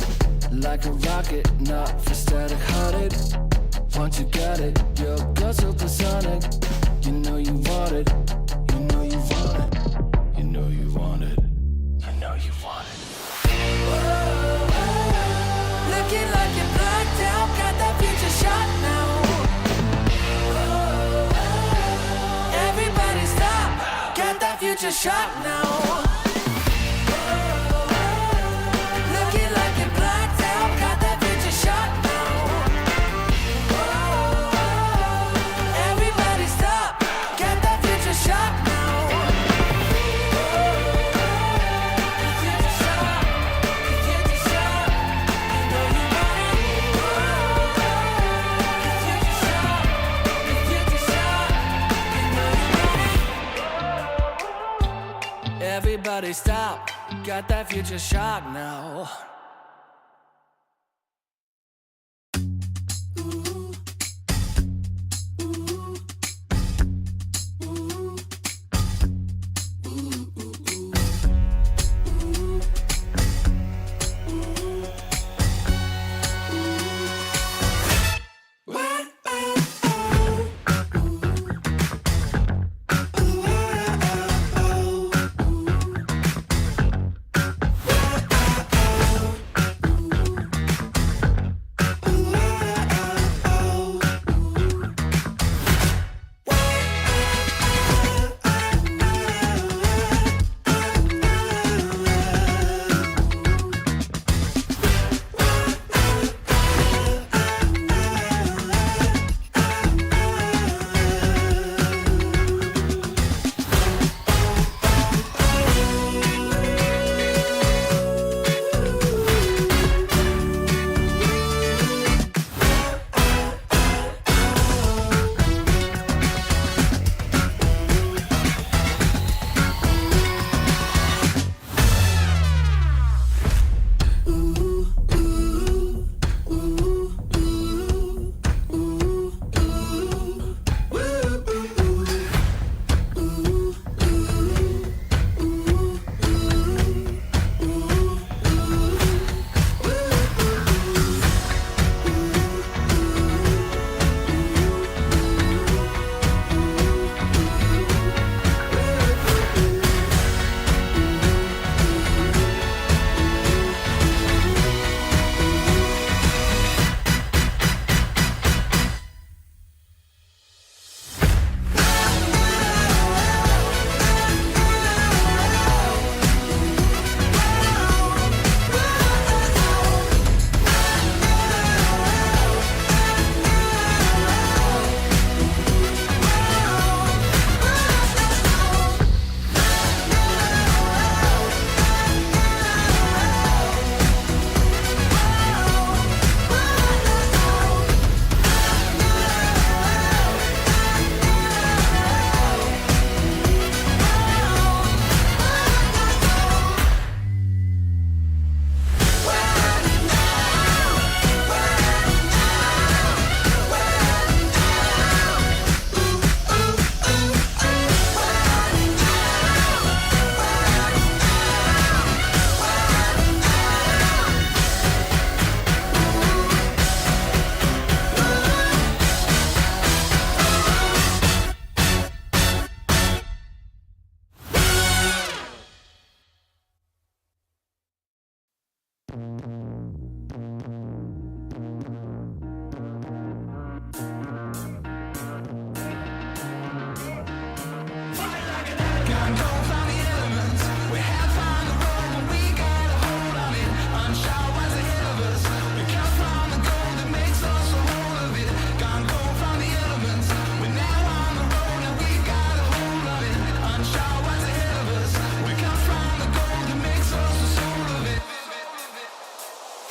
Like a rocket, not for static hearted. Once you got it, you'll go supersonic. You know you want it. You know you want it. You know you want it. You know you want it. Looking like you're blacked out, got that future shot now. Everybody stop, get that future shot now. Looking like you're blacked out, got that future shot now. Everybody stop, get that future shot now. Future shot, future shot, you know you want it. Future shot, future shot, you know you want it. Everybody stop, got that future shot now.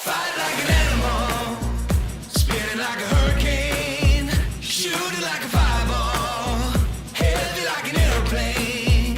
Fight like an animal, spinning like a hurricane, shooting like a fireball, heavy like an airplane,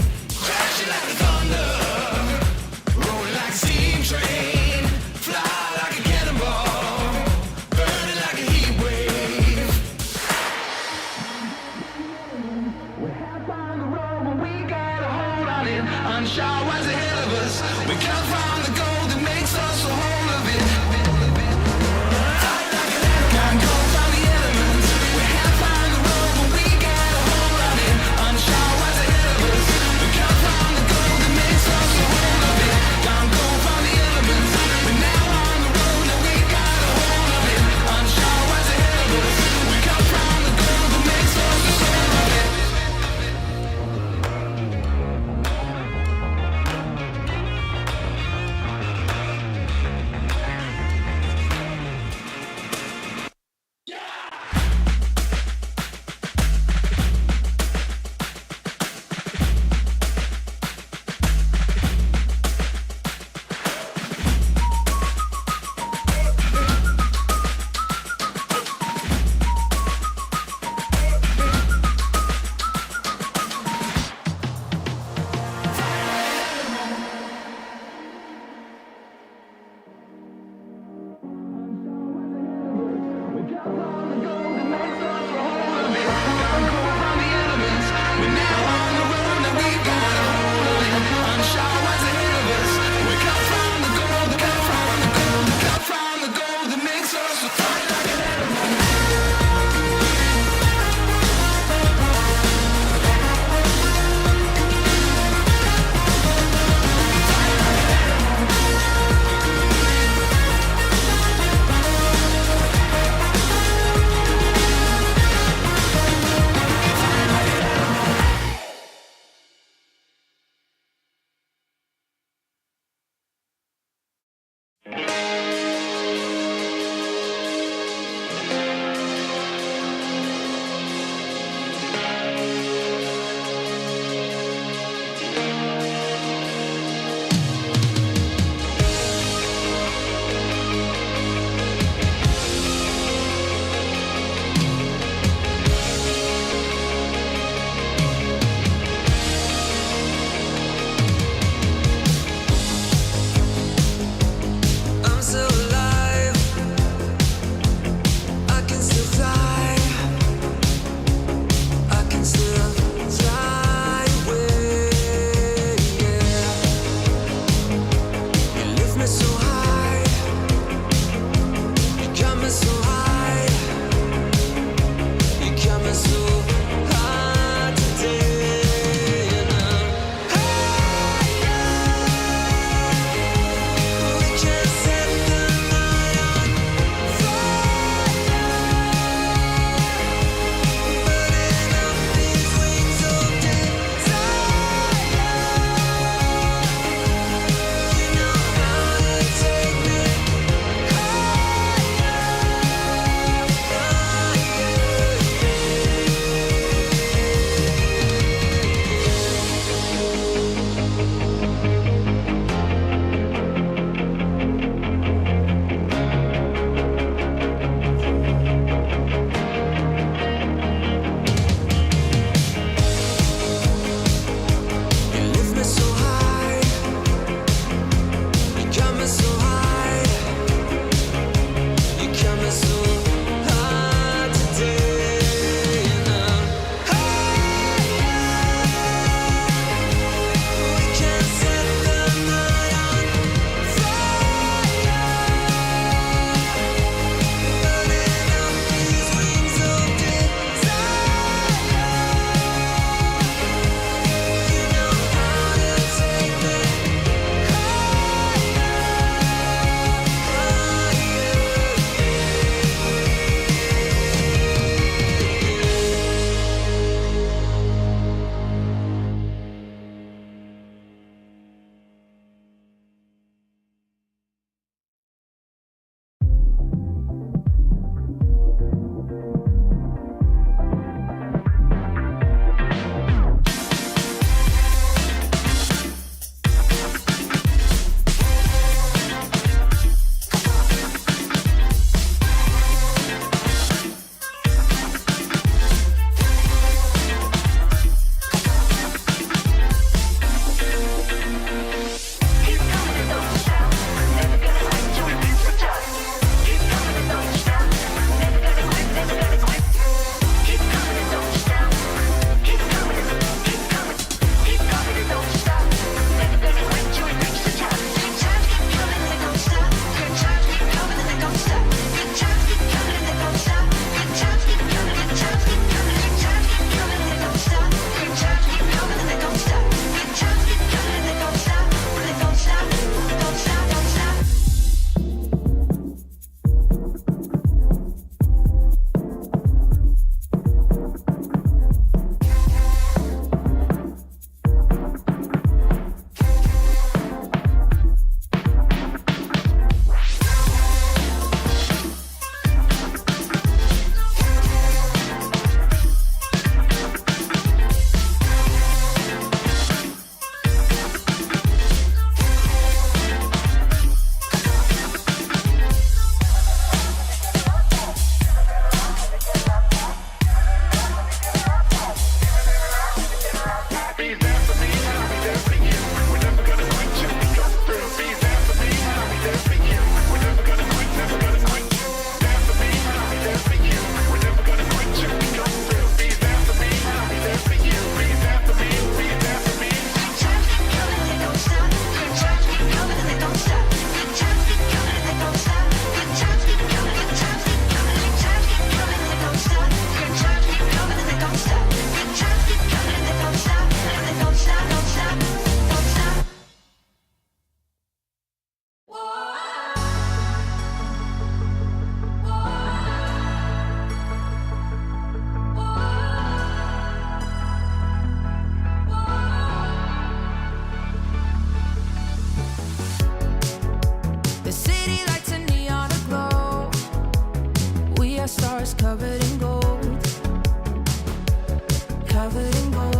covered in gold.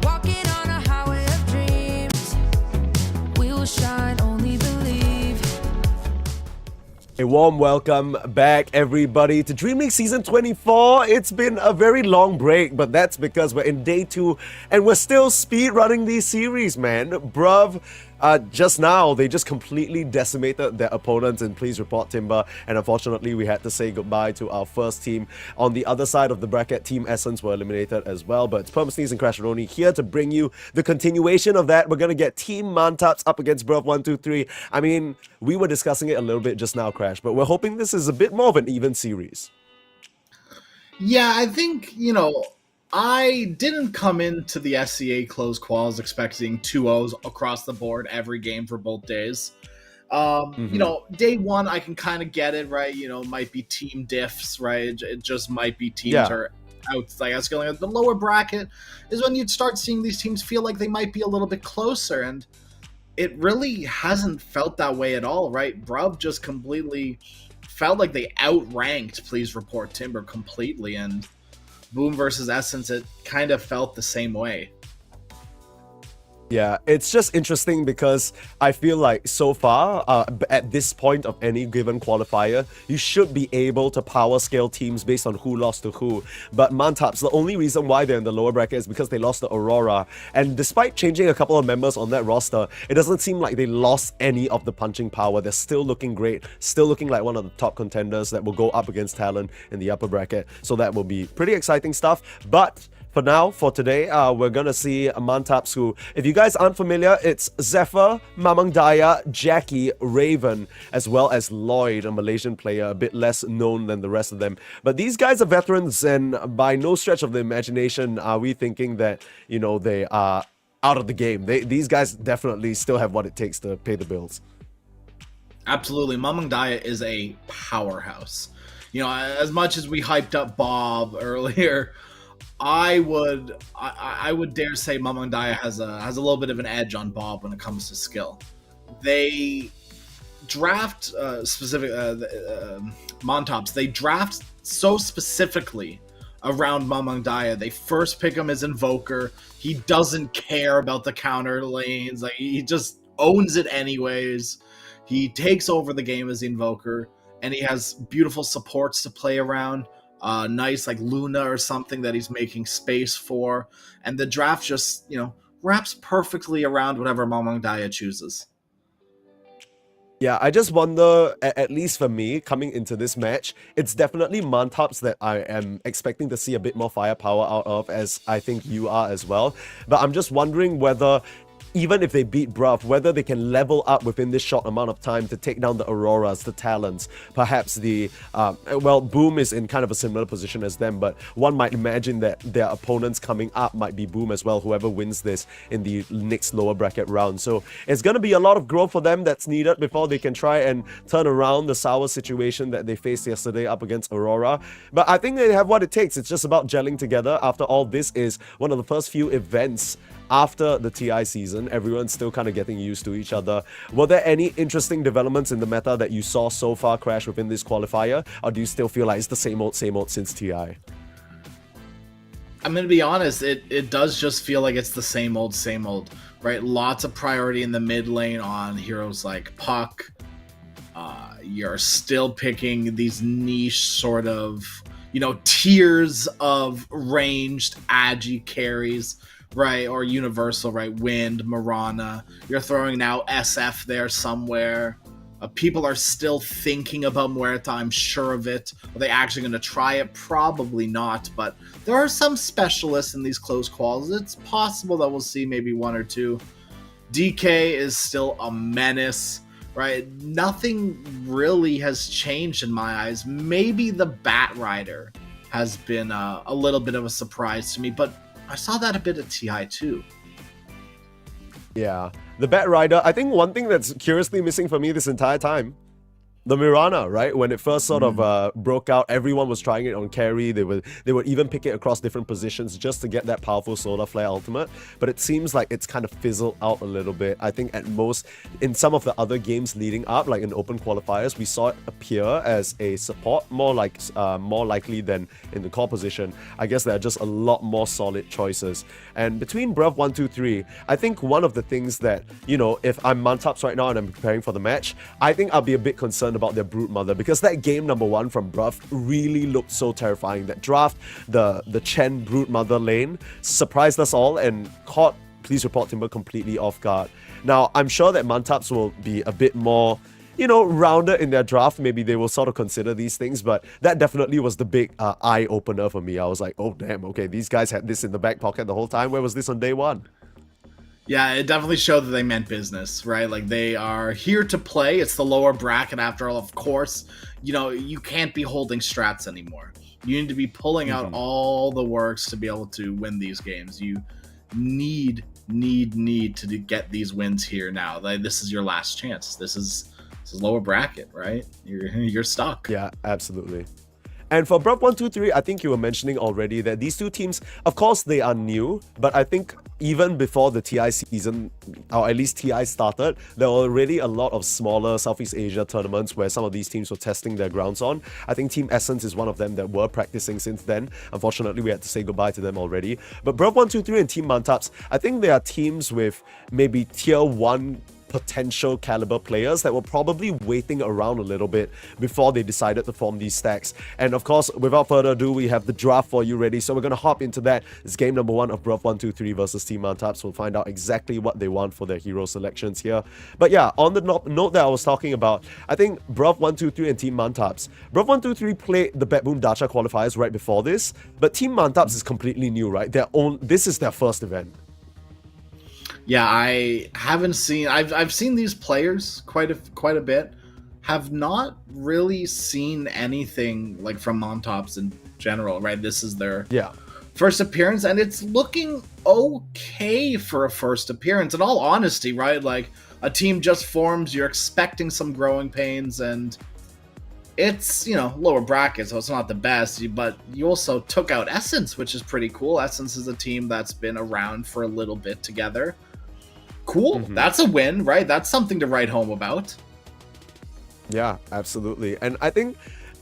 Walking on a highway of dreams, we will shine, only believe. A warm welcome back, everybody, to DreamLeague Season 24. It's been a very long break, but that's because we're in day 2 and we're still speed running these series, man. Bruv, just now, they just completely decimated their opponents in Please Report Timber, and unfortunately, we had to say goodbye to our first team. On the other side of the bracket, Team Essence were eliminated as well, but it's Permasneeze and Crasheroni here to bring you the continuation of that. We're going to get Team Mantaps up against Bruv123. I mean, we were discussing it a little bit just now, Crash, but we're hoping this is a bit more of an even series. Yeah, I think, I didn't come into the SCA close quals expecting 2-0s across the board every game for both days. Day 1, I can kind of get it, right? Might be team diffs, right? It just might be teams are out, like escalating. The lower bracket is when you'd start seeing these teams feel like they might be a little bit closer, and it really hasn't felt that way at all, right? Bruv just completely felt like they outranked Please Report Timber completely, and Boom versus Essence, it kind of felt the same way. Yeah, it's just interesting because I feel like so far, at this point of any given qualifier, you should be able to power scale teams based on who lost to who. But Mantaps, the only reason why they're in the lower bracket is because they lost to Aurora. And despite changing a couple of members on that roster, it doesn't seem like they lost any of the punching power. They're still looking great, still looking like one of the top contenders that will go up against Talon in the upper bracket. So that will be pretty exciting stuff. But for now, for today, we're gonna see Mantaps, who, if you guys aren't familiar, it's Zephyr, Mamang Daya, Jackie, Raven, as well as Lloyd, a Malaysian player, a bit less known than the rest of them. But these guys are veterans, and by no stretch of the imagination are we thinking that, they are out of the game. These guys definitely still have what it takes to pay the bills. Absolutely. Mamang Daya is a powerhouse. As much as we hyped up Bob earlier, I would dare say Mamang Daya has a little bit of an edge on Bob when it comes to skill. They draft Mantaps. They draft so specifically around Mamang Daya. They first pick him as Invoker. He doesn't care about the counter lanes. Like, he just owns it anyways. He takes over the game as Invoker, and he has beautiful supports to play around. Nice like Luna or something that he's making space for, and the draft just wraps perfectly around whatever Mamang Daya chooses. Yeah, I just wonder, at least for me, coming into this match, it's definitely Mantaps that I am expecting to see a bit more firepower out of, as I think you are as well. But I'm just wondering whether, even if they beat Bruv, whether they can level up within this short amount of time to take down the Auroras, the Talons, perhaps the, Boom is in kind of a similar position as them, but one might imagine that their opponents coming up might be Boom as well, whoever wins this in the next lower bracket round. So it's going to be a lot of growth for them that's needed before they can try and turn around the sour situation that they faced yesterday up against Aurora. But I think they have what it takes. It's just about gelling together. After all, this is one of the first few events after the TI season. Everyone's still kind of getting used to each other. Were there any interesting developments in the meta that you saw so far, Crash, within this qualifier? Or do you still feel like it's the same old since TI? I'm going to be honest, it does just feel like it's the same old, right? Lots of priority in the mid lane on heroes like Puck. You're still picking these niche sort of, tiers of ranged agi carries, right? Or universal, right? Wind, Marana. You're throwing now SF there somewhere. People are still thinking about Muerta, I'm sure of it. Are they actually going to try it? Probably not, but there are some specialists in these close quals. It's possible that we'll see maybe one or two. DK is still a menace, right? Nothing really has changed in my eyes. Maybe the Bat Rider has been a little bit of a surprise to me, but I saw that a bit at TI too. Yeah, the Bat Rider, I think one thing that's curiously missing for me this entire time the Mirana, right? When it first sort of broke out, everyone was trying it on carry. They would even pick it across different positions just to get that powerful solar flare ultimate. But it seems like it's kind of fizzled out a little bit. I think at most in some of the other games leading up, like in open qualifiers, we saw it appear as a support, more likely than in the core position. I guess there are just a lot more solid choices. And between Bruv123, I think one of the things that, you know, if I'm Mantaps right now and I'm preparing for the match, I think I'll be a bit concerned about their Brute Mother, because that game number 1 from Bruv really looked so terrifying. That draft, the Chen Brute Mother lane, surprised us all and caught Please Report Timber completely off guard. Now, I'm sure that Mantaps will be a bit more, you know, rounded in their draft. Maybe they will sort of consider these things, but that definitely was the big eye-opener for me. I was like, oh damn, okay, these guys had this in the back pocket the whole time. Where was this on day 1? Yeah, it definitely showed that they meant business, right? Like, they are here to play. It's the lower bracket after all, of course. You know, you can't be holding strats anymore. You need to be pulling out all the works to be able to win these games. You need to get these wins here now. Like, this is your last chance. This is lower bracket, right? You're stuck. Yeah, absolutely. And for Bruv123, I think you were mentioning already that these two teams, of course, they are new, but I think even before the TI season, or at least TI started, there were already a lot of smaller Southeast Asia tournaments where some of these teams were testing their grounds on. I think Team Essence is one of them that were practicing since then. Unfortunately, we had to say goodbye to them already. But Bruv123 and Team Mantaps, I think they are teams with maybe tier 1 potential caliber players that were probably waiting around a little bit before they decided to form these stacks. And of course, without further ado, we have the draft for you ready, so we're going to hop into that. It's game number 1 of Bruv123 versus Team Mantaps. We'll find out exactly what they want for their hero selections here. But yeah, on the note that I was talking about, I think Bruv123 and Team Mantaps, Bruv123 played the Batboom Dacha qualifiers right before this, but Team Mantaps is completely new, right? This is their first event. Yeah, I haven't seen. I've seen these players quite a bit. Have not really seen anything like from Mantaps in general, right? This is their first appearance, and it's looking okay for a first appearance. In all honesty, right? Like, a team just forms, you're expecting some growing pains, and it's, you know, lower bracket, so it's not the best, but you also took out Essence, which is pretty cool. Essence is a team that's been around for a little bit together. Cool. That's a win, right? That's something to write home about. Yeah, absolutely. And I think,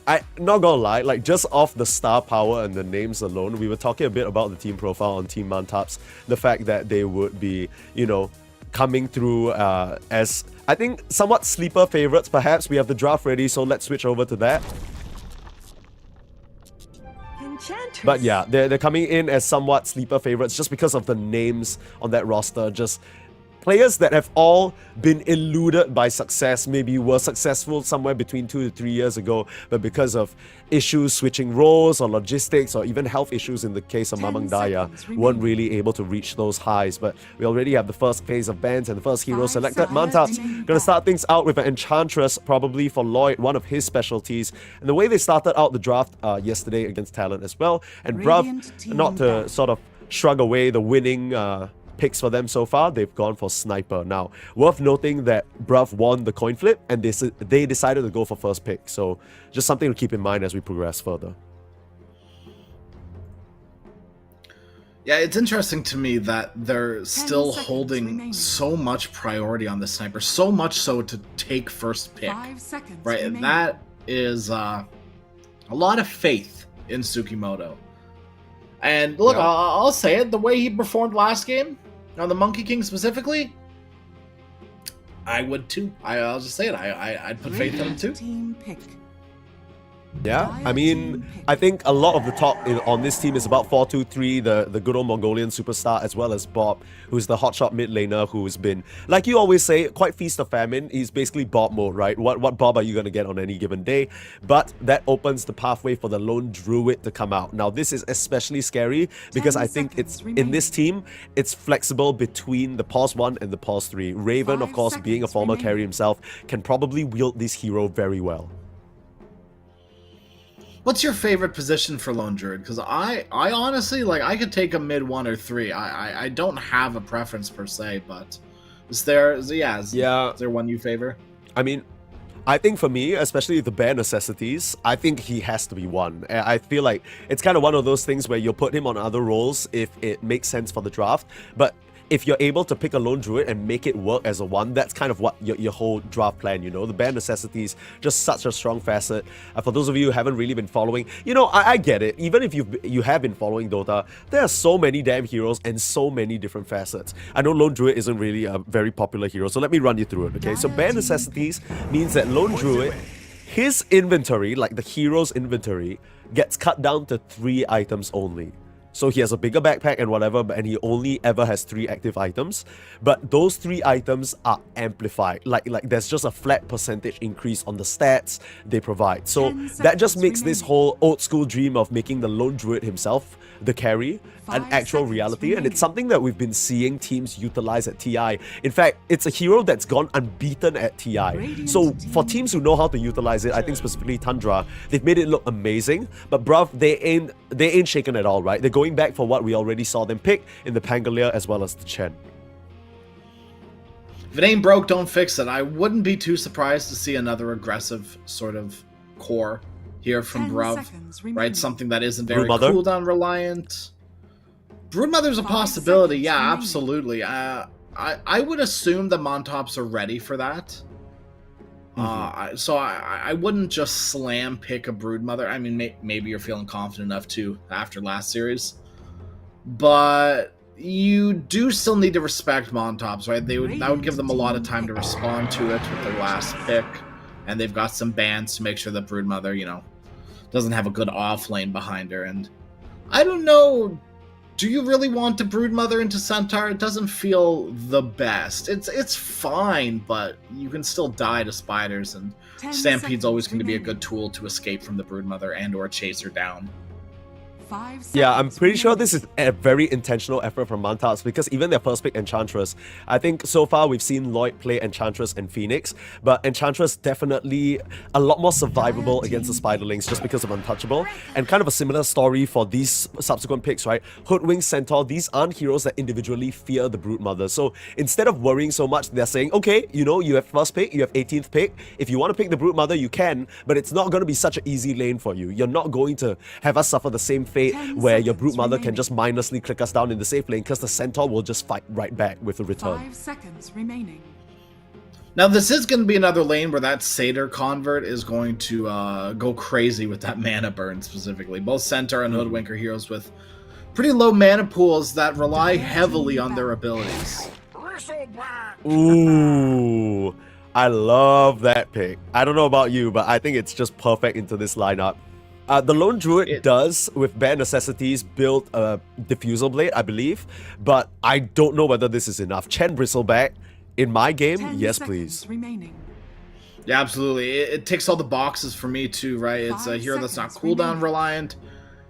I'm not gonna lie, like, just off the star power and the names alone, we were talking a bit about the team profile on Team Mantaps, the fact that they would be, you know, coming through as, I think, somewhat sleeper favorites perhaps. We have the draft ready, so let's switch over to that. But yeah, they're coming in as somewhat sleeper favorites just because of the names on that roster. Just players that have all been eluded by success, maybe were successful somewhere between 2 to 3 years ago, but because of issues switching roles or logistics or even health issues in the case of Mamang Daya, weren't really able to reach those highs. But we already have the first phase of bans and the first hero selected. Mantaps gonna start things out with an Enchantress, probably for Lloyd, one of his specialties. And the way they started out the draft yesterday against Talent as well. And Bruv, not to sort of shrug away the winning picks for them so far, they've gone for Sniper. Now, worth noting that Bruv won the coin flip and they decided to go for first pick. So just something to keep in mind as we progress further. Yeah, it's interesting to me that they're still holding so much priority on the Sniper, so much so to take first pick. 5 seconds right, and that is a lot of faith in Tsukimoto. And look, I'll say it, the way he performed last game, on the Monkey King specifically, I would too. I'll just say it, I'd put faith in him too. Team pick. Yeah, I mean, I think a lot of the talk on this team is about 423, the good old Mongolian superstar, as well as Bob, who's the hotshot mid laner who's been, like you always say, quite feast or famine. He's basically Bob mode, right? What Bob are you going to get on any given day? But that opens the pathway for the lone druid to come out. Now, this is especially scary because I think it's in this team, it's flexible between the pause 1 and the pause 3. Raven, of course, being a former carry himself, can probably wield this hero very well. What's your favorite position for Lone Druid? Because I honestly, like, I could take a mid 1 or 3. I don't have a preference per se, but is there one you favor? I mean, I think for me, especially the bare necessities, I think he has to be one. I feel like it's kind of one of those things where you'll put him on other roles if it makes sense for the draft, but if you're able to pick a lone druid and make it work as a one, that's kind of what your whole draft plan, you know? The bare necessities, just such a strong facet. For those of you who haven't really been following, you know, I get it. Even if you have been following Dota, there are so many damn heroes and so many different facets. I know lone druid isn't really a very popular hero, so let me run you through it, okay? So bare necessities means that lone druid, his inventory, like the hero's inventory, gets cut down to 3 items only. So he has a bigger backpack and whatever, and he only ever has 3 active items. But those 3 items are amplified. Like there's just a flat percentage increase on the stats they provide. So that just makes this whole old school dream of making the lone druid himself the carry an actual reality, and it's something that we've been seeing teams utilize at TI. In fact, it's a hero that's gone unbeaten at TI. So for teams who know how to utilize it, I think specifically Tundra, they've made it look amazing. But bruv, they ain't shaken at all, right? They're going back for what we already saw them pick in the Pangolier as well as the Chen. If it ain't broke, don't fix it. I wouldn't be too surprised to see another aggressive sort of core here from Bruv, right? Something that isn't very cooldown reliant. Broodmother's a possibility, yeah, absolutely. I would assume the Montops are ready for that. So I wouldn't just slam pick a Broodmother. I mean, maybe you're feeling confident enough to after last series, but you do still need to respect Montops, right? That would give them a lot of time to respond to it with their last pick, and they've got some bans to make sure that Broodmother, you know, doesn't have a good off lane behind her. And I don't know. Do you really want to Broodmother into Centaur? It doesn't feel the best. It's fine, but you can still die to spiders, and Stampede's always going to be a good tool to escape from the Broodmother and or chase her down. Yeah, I'm pretty sure this is a very intentional effort from Montops, because even their first pick, Enchantress, I think so far we've seen Lloyd play Enchantress and Phoenix, but Enchantress definitely a lot more survivable against the Spiderlings just because of Untouchable, and kind of a similar story for these subsequent picks, right? Hoodwink, Centaur, these aren't heroes that individually fear the Broodmother, so instead of worrying so much, they're saying, okay, you know, you have first pick, you have 18th pick, if you want to pick the Broodmother, you can, but it's not going to be such an easy lane for you. You're not going to have us suffer the same fate where your Broodmother can just mindlessly click us down in the safe lane, because the Centaur will just fight right back with a return. 5 seconds remaining. Now this is going to be another lane where that Satyr convert is going to go crazy with that mana burn specifically. Both Centaur and Hoodwink are heroes with pretty low mana pools that rely heavily on their abilities. Ooh, I love that pick. I don't know about you, but I think it's just perfect into this lineup. The Lone Druid does, with bare necessities, build a Diffusal Blade, I believe, but I don't know whether this is enough. Chen Bristleback, in my game, yes please. Remaining. Yeah, absolutely. It ticks all the boxes for me too, right? It's a hero that's not cooldown reliant.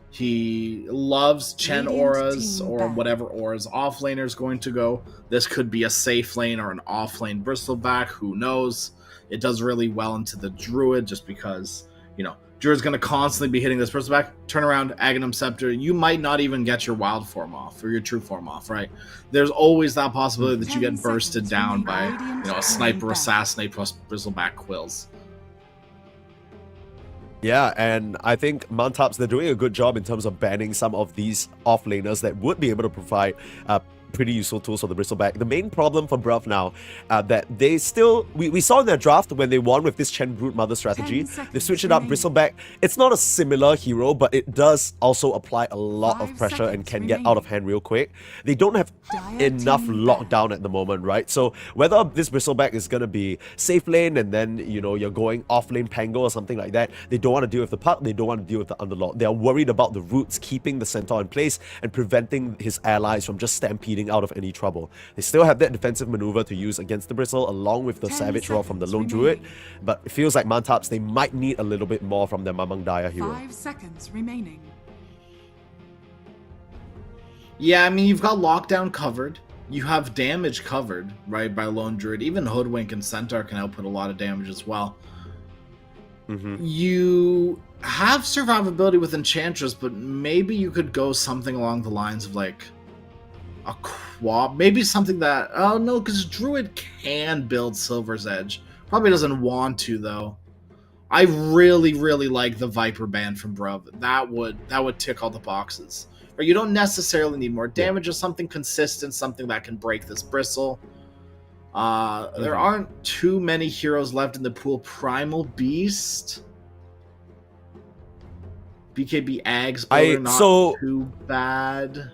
He loves Chen auras, or whatever auras offlaner is going to go. This could be a safe lane or an offlane Bristleback, who knows? It does really well into the Druid just because, you know, Druid's going to constantly be hitting this Bristleback. Turn around, Aghanim Scepter. You might not even get your wild form off or your true form off, right? There's always that possibility that you get bursted down by, you know, a sniper assassinate plus Bristleback quills. Yeah, and I think Montops, they're doing a good job in terms of banning some of these offlaners that would be able to provide pretty useful tools for the Bristleback. The main problem for Bruv now, that they still, we saw in their draft when they won with this Chen Broodmother strategy, they switched it up. Bristleback, it's not a similar hero, but it does also apply a lot of pressure and can get out of hand real quick. They don't have enough lockdown at the moment, right? So whether this Bristleback is going to be safe lane and then, you know, you're going off lane Pango or something like that, they don't want to deal with the puck, they don't want to deal with the Underlord. They are worried about the roots keeping the Centaur in place and preventing his allies from just stampeding out of any trouble. They still have that defensive maneuver to use against the Bristle along with the Savage Roar from the Lone Druid, but it feels like Montops, they might need a little bit more from their Mamang Daya hero. 5 seconds remaining. Yeah, I mean, you've got lockdown covered. You have damage covered, right, by Lone Druid. Even Hoodwink and Centaur can output a lot of damage as well. You have survivability with Enchantress, but maybe you could go something along the lines of, like, a Quab. Maybe something that... Oh, no, because Druid can build Silver's Edge Probably doesn't want to though. I really like the Viper ban from Bruv. That would tick all the boxes. Or you don't necessarily need more damage, just something consistent, something that can break this bristle. There aren't too many heroes left in the pool. Primal Beast, BKB Ags, not too bad.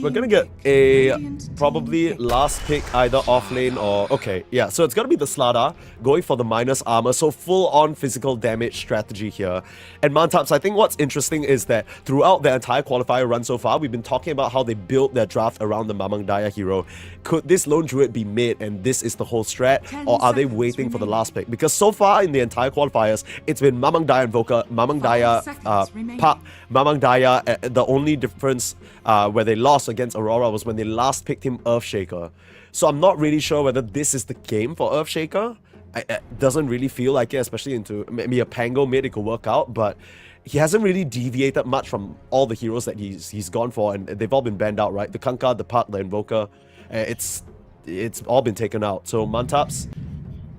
We're gonna get a probably last pick either off lane or... Okay, yeah, so it's gonna be the Slada going for the minus armor, so full-on physical damage strategy here. And Mantaps, I think what's interesting is that throughout the entire qualifier run so far, we've been talking about how they built their draft around the Mamang Daya hero. Could this lone druid be mid and this is the whole strat, or are they waiting for the last pick? Because so far in the entire qualifiers, it's been Mamang Daya Invoker, Mamang Daya Pak, Mamang Daya. The only difference where they lost against Aurora was when they last picked him Earthshaker. So I'm not really sure whether this is the game for Earthshaker. It doesn't really feel like it, especially into maybe a Pango mid it could work out, but he hasn't really deviated much from all the heroes that he's gone for, and they've all been banned out, right? The Kanka, the Pak, the Invoker, it's all been taken out. So Mantaps,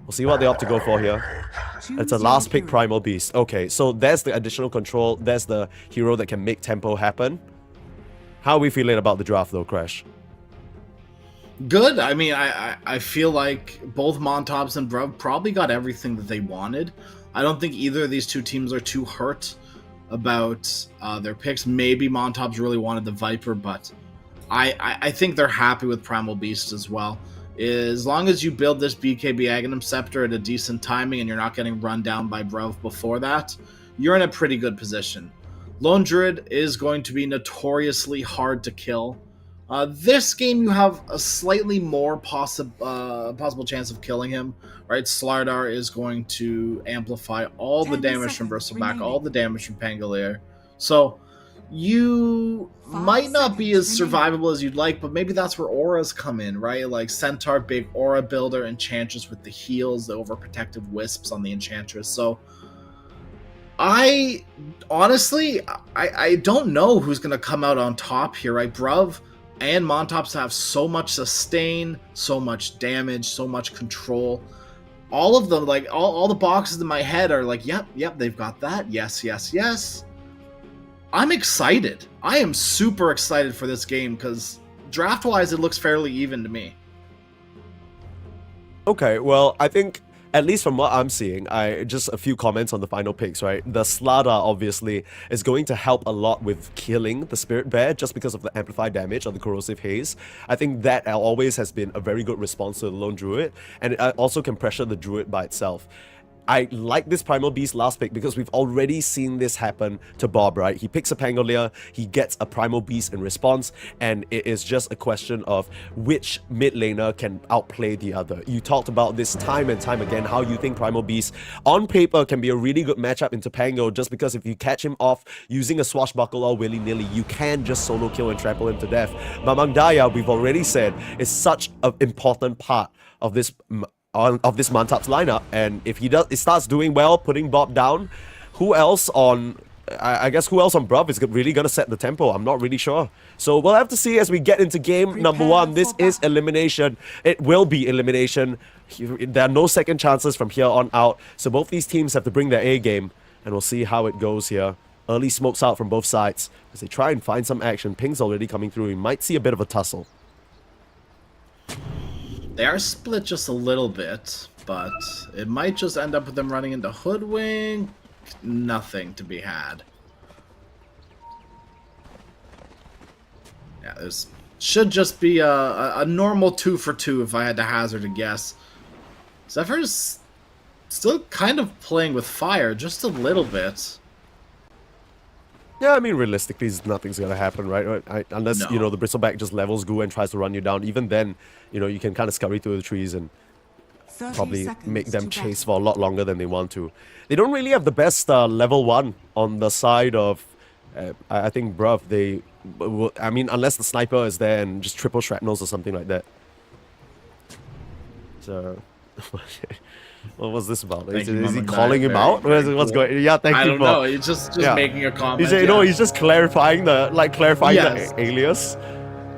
we'll see what they opt to go for here. It's a last pick Primal Beast. Okay, so there's the additional control. There's the hero that can make tempo happen. How are we feeling about the draft though, Crash? Good. I mean, I feel like both Montops and Bruv probably got everything that they wanted. I don't think either of these two teams are too hurt about their picks. Maybe Montops really wanted the Viper, but I think they're happy with Primal Beast as well. As long as you build this BKB Aghanim Scepter at a decent timing and you're not getting run down by Bruv before that, you're in a pretty good position. Lone Druid is going to be notoriously hard to kill. This game, you have a slightly more possible chance of killing him. Right, Slardar is going to amplify all the damage from Bristleback, all the damage from Pangolier. So you might not be as survivable as you'd like, but maybe that's where auras come in, right? Like Centaur, big aura builder, Enchantress with the heals, the overprotective wisps on the Enchantress. So I honestly don't know who's going to come out on top here, right? Bruv and Montops have so much sustain, so much damage, so much control. All of them, like, all the boxes in my head are like, yep, they've got that. Yes. I'm excited. I am super excited for this game because draft-wise, it looks fairly even to me. Okay, well, I think... At least from what I'm seeing, just a few comments on the final picks, right? The Slada, obviously, is going to help a lot with killing the Spirit Bear just because of the amplified damage of the Corrosive Haze. I think that always has been a very good response to the Lone Druid, and it also can pressure the Druid by itself. I like this Primal Beast last pick because we've already seen this happen to Bob, right? He picks a Pangolier, he gets a Primal Beast in response, and it is just a question of which mid laner can outplay the other. You talked about this time and time again, how you think Primal Beast on paper can be a really good matchup into Pango, just because if you catch him off using a swashbuckle or willy-nilly, you can just solo kill and trample him to death. Mamang Daya, we've already said, is such an important part of this Mantaps lineup, and if he starts doing well, putting Bob down, who else on Bruv is really gonna set the tempo? I'm not really sure. So we'll have to see as we get into game number one. This is elimination. It will be elimination. There are no second chances from here on out. So both these teams have to bring their A game, and we'll see how it goes here. Early smokes out from both sides as they try and find some action. Ping's already coming through. We might see a bit of a tussle. They are split just a little bit, but it might just end up with them running into Hoodwink. Nothing to be had. Yeah, this should just be a normal 2 for 2 if I had to hazard a guess. Zephyr's still kind of playing with fire, just a little bit. Yeah, I mean, realistically, nothing's gonna happen, right? Unless, you know, the Bristleback just levels Goo and tries to run you down. Even then, you know, you can kind of scurry through the trees and probably make them chase for a lot longer than they want to. They don't really have the best level 1 on the side of, I think, Bruv. I mean, unless the sniper is there and just triple shrapnels or something like that. So... What was this about? Is he calling him out? What's going on? Yeah, thank you. I don't know. He's just making a comment. He's just clarifying the alias.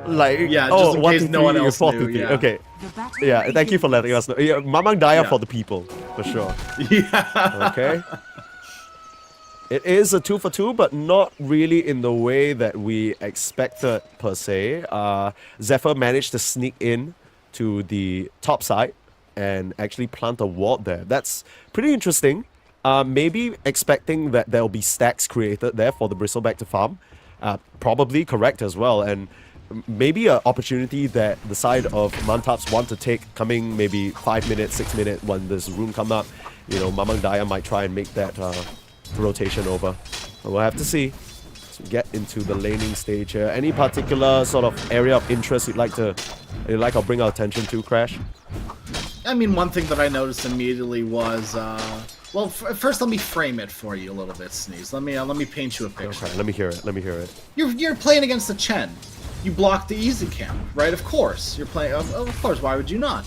Like, just in case no one else knew. Yeah. Okay. The battle Yeah, thank you for letting us know. Yeah, Mamang Daya Yeah. for the people, for sure. Yeah. Okay. It is a 2 for 2, but not really in the way that we expected per se. Zephyr managed to sneak in to the top side and actually plant a ward there. That's pretty interesting. Maybe expecting that there'll be stacks created there for the Bristleback to farm. Probably correct as well, and maybe an opportunity that the side of Mantaps want to take coming maybe 5 minutes, 6 minutes when this rune come up. You know, Mamang Daya might try and make that rotation over. But we'll have to see. Let's get into the laning stage here. Any particular sort of area of interest you'd like or bring our attention to, Crash? I mean, one thing that I noticed immediately was, well, first let me frame it for you a little bit, Sneeze. Let me paint you a picture. Okay, let me hear it. Let me hear it. You're playing against the Chen. You block the easy camp, right? Of course. You're playing. Of course. Why would you not?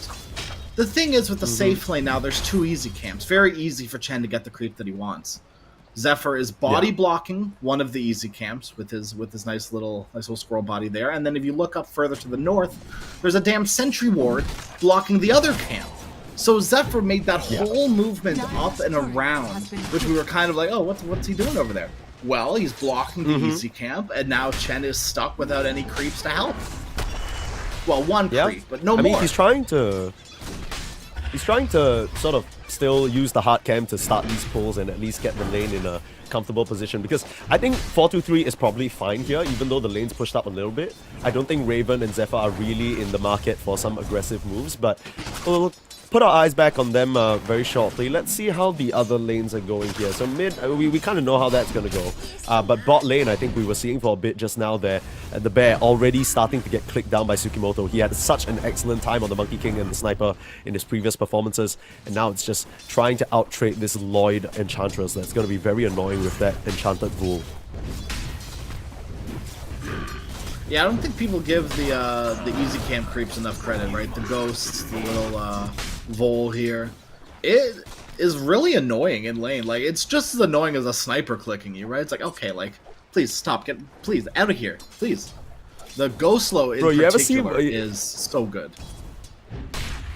The thing is, with the safe lane now, there's 2 easy camps. Very easy for Chen to get the creep that he wants. Zephyr is body blocking one of the easy camps with his nice little squirrel body there, and then if you look up further to the north, there's a damn sentry ward blocking the other camp. So Zephyr made that whole movement up and around, which we were kind of like, oh, what's he doing over there? Well, he's blocking the easy camp, and now Chen is stuck without any creeps to help. Well, one creep, but no more. I mean, he's trying to sort of still use the hard cam to start these pulls and at least get the lane in a comfortable position, because I think 4-2-3 is probably fine here, even though the lane's pushed up a little bit. I don't think Raven and Zephyr are really in the market for some aggressive moves, but we'll put our eyes back on them very shortly. Let's see how the other lanes are going here. So mid, we kind of know how that's going to go. But bot lane, I think we were seeing for a bit just now there. The Bear already starting to get clicked down by Tsukimoto. He had such an excellent time on the Monkey King and the Sniper in his previous performances. And now it's just trying to out-trade this Lloyd Enchantress. That's going to be very annoying with that Enchanted Bull. Yeah, I don't think people give the easy camp creeps enough credit, right? The ghosts, the little Vol here. It is really annoying in lane. Like, it's just as annoying as a sniper clicking you, right? It's like, okay, like, please stop, please out of here, please. The Ghostlow in particular is so good.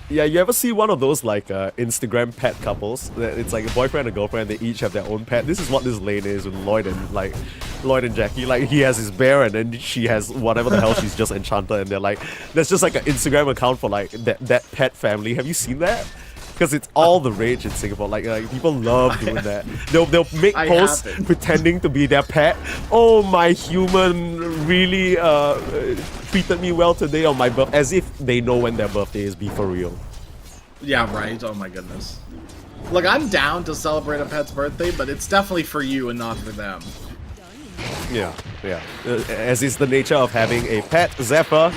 Yeah, you ever see one of those like Instagram pet couples? It's like a boyfriend and girlfriend. They each have their own pet. This is what this lane is with Lloyd and Jackie. Like, he has his bear and then she has whatever the hell she's just enchanted, and they're like, there's just like an Instagram account for like that pet family. Have you seen that? Because it's all the rage in Singapore. Like people love doing that. They'll make posts pretending to be their pet. Oh, my human really treated me well today on my birthday, as if they know when their birthday is. Be for real. Yeah, right. Oh my goodness. Look, I'm down to celebrate a pet's birthday, but it's definitely for you and not for them. Yeah. As is the nature of having a pet. Zephyr,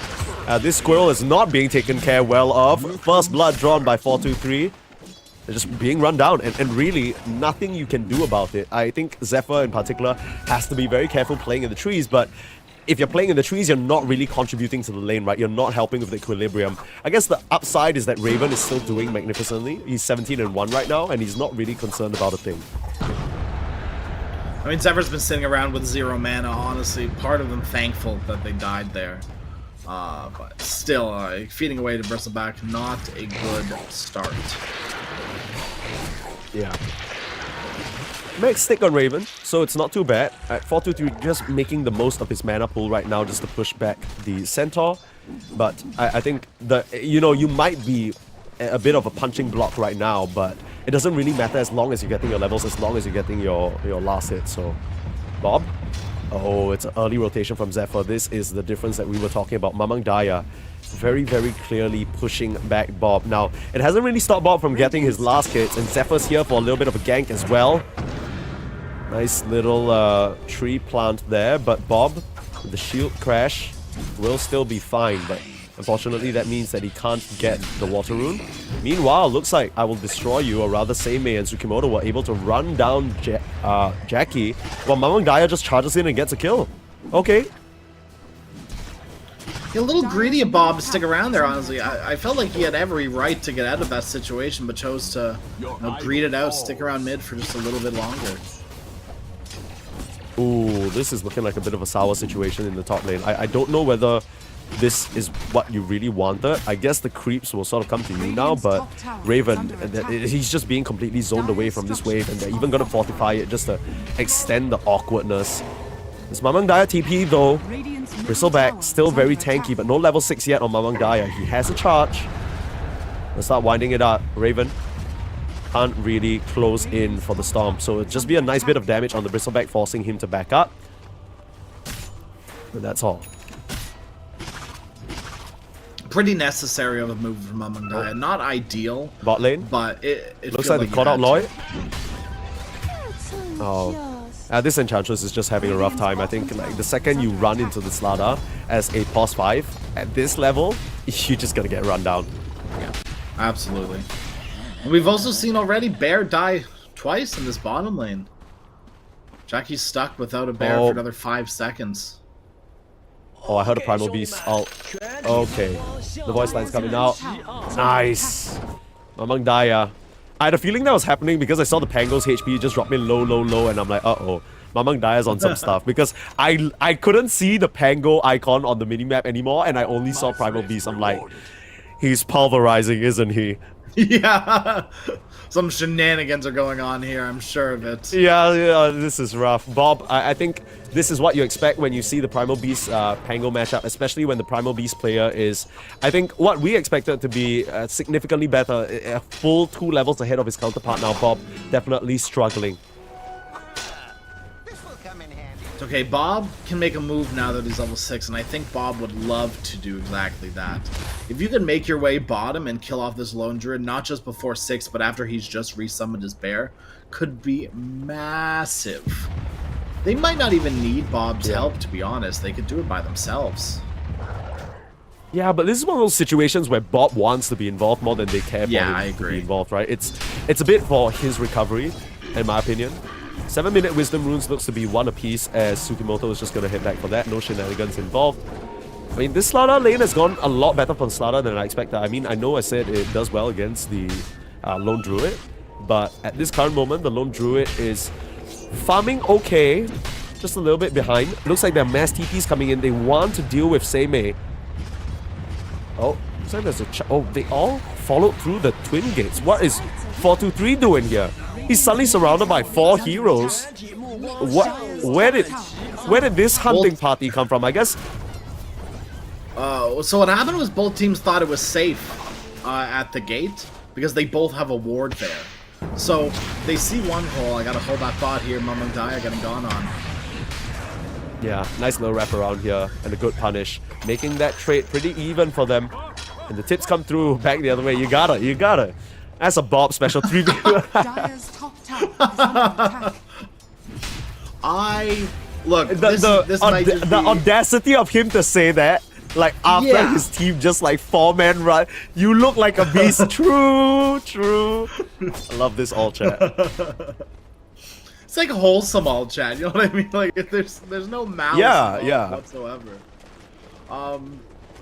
this squirrel is not being taken care well of. First blood drawn by 4-2-3. They're just being run down, and really nothing you can do about it. I think Zephyr in particular has to be very careful playing in the trees, but if you're playing in the trees, you're not really contributing to the lane, right? You're not helping with the equilibrium. I guess the upside is that Raven is still doing magnificently. He's 17-1 right now, and he's not really concerned about a thing. I mean, Zephyr's been sitting around with 0 mana, honestly. Part of them thankful that they died there. But still, feeding away to Bristleback, not a good start. Yeah. Max stick on Raven, so it's not too bad. At 4-2-3, just making the most of his mana pool right now just to push back the Centaur. But I think you might be a bit of a punching block right now, but it doesn't really matter as long as you're getting your levels, as long as you're getting your last hit. So, Bob? Oh, it's an early rotation from Zephyr. This is the difference that we were talking about. Mamang Daya very, very clearly pushing back Bob. Now, it hasn't really stopped Bob from getting his last hits, and Zephyr's here for a little bit of a gank as well. Nice little tree plant there, but Bob, with the shield crash, will still be fine, but unfortunately that means that he can't get the water rune. Meanwhile, looks like I Will Destroy You, or rather Seimei and Tsukimoto were able to run down Jackie, while Mamang Daya just charges in and gets a kill. Okay. A little greedy of Bob to stick around there, honestly. I felt like he had every right to get out of that situation, but chose to greed it out, stick around mid for just a little bit longer. Ooh, this is looking like a bit of a sour situation in the top lane. I don't know whether this is what you really wanted. I guess the creeps will sort of come to you now, but Raven, he's just being completely zoned away from this wave, and they're even going to fortify it just to extend the awkwardness. It's Mamang Daya TP though. Bristleback still very tanky, but no level 6 yet on Mamang Daya. He has a charge. Let's start winding it up. Raven can't really close in for the Storm, so it'll just be a nice bit of damage on the Bristleback, forcing him to back up. And that's all. Pretty necessary of a move from Mamang Daya. Not ideal. Bot lane. But it looks like they caught out Lloyd. Oh. This Enchantress is just having a rough time. I think like the second you run into the Slada as a pos 5 at this level, you're just gonna get run down. Yeah, absolutely. And we've also seen already Bear die twice in this bottom lane. Jackie's stuck without a Bear for another 5 seconds. Oh, I heard a Primal Beast. Oh, okay. The voice line's coming out. Nice. Mamang Daya. I had a feeling that was happening because I saw the Pango's HP just drop in low, and I'm like, uh-oh. Mamang Daya's on some stuff because I couldn't see the Pango icon on the minimap anymore, and I only saw Primal Beast. I'm like, he's pulverizing, isn't he? Yeah. Some shenanigans are going on here, I'm sure of it. Yeah, this is rough. Bob, I think this is what you expect when you see the Primal Beast Pango matchup, especially when the Primal Beast player is, I think, what we expected to be significantly better, a full 2 levels ahead of his counterpart now. Bob definitely struggling. Okay, Bob can make a move now that he's level 6, and I think Bob would love to do exactly that. If you can make your way bottom and kill off this lone druid, not just before 6, but after he's just resummoned his bear, could be massive. They might not even need Bob's help, to be honest. They could do it by themselves. Yeah, but this is one of those situations where Bob wants to be involved more than they care for I him to agree. be involved, right? It's a bit for his recovery, in my opinion. 7-minute Wisdom Runes looks to be 1 apiece, as Tsukimoto is just going to head back for that. No shenanigans involved. I mean, this Slada lane has gone a lot better for Slada than I expected. I mean, I know I said it does well against the Lone Druid, but at this current moment, the Lone Druid is farming okay, just a little bit behind. Looks like there are mass TPs coming in. They want to deal with Seimei. Oh, looks like there's a they all followed through the twin gates. What is 423 doing here? He's suddenly surrounded by 4 heroes. Where did this hunting party come from? I guess. So what happened was both teams thought it was safe at the gate because they both have a ward there. So they see one hole. I gotta hold that thought here. Mamang Daya getting gone on. Yeah, nice little wrap around here and a good punish, making that trade pretty even for them. And the tips come through back the other way. You gotta. That's a Bob special 3. Dire's top tower is under attack. The audacity of him to say that, like after his team just like 4-man run, you look like a beast. True. I love this all chat. It's like wholesome all chat. You know what I mean? Like there's no malice whatsoever.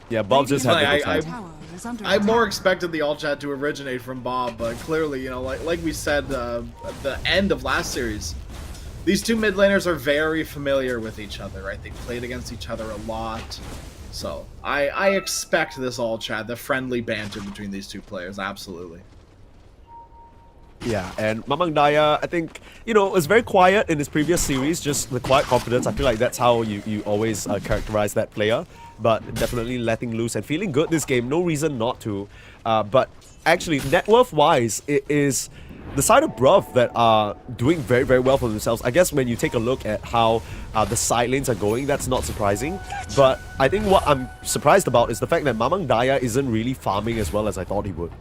Yeah, Bob just had a good time. Tower is under I attack. more expected the all chat to originate from Bob, but clearly, you know, like we said at the end of last series, these two mid laners are very familiar with each other, right? They played against each other a lot. So I expect this all chat, the friendly banter between these two players, absolutely. Yeah, and Mamang Daya, I think, you know, was very quiet in his previous series, just the quiet confidence. I feel like that's how you always characterize that player. But definitely letting loose and feeling good this game. No reason not to. But actually, net worth-wise, it is the side of Bruv that are doing very, very well for themselves. I guess when you take a look at how the side lanes are going, that's not surprising. But I think what I'm surprised about is the fact that Mamang Daya isn't really farming as well as I thought he would.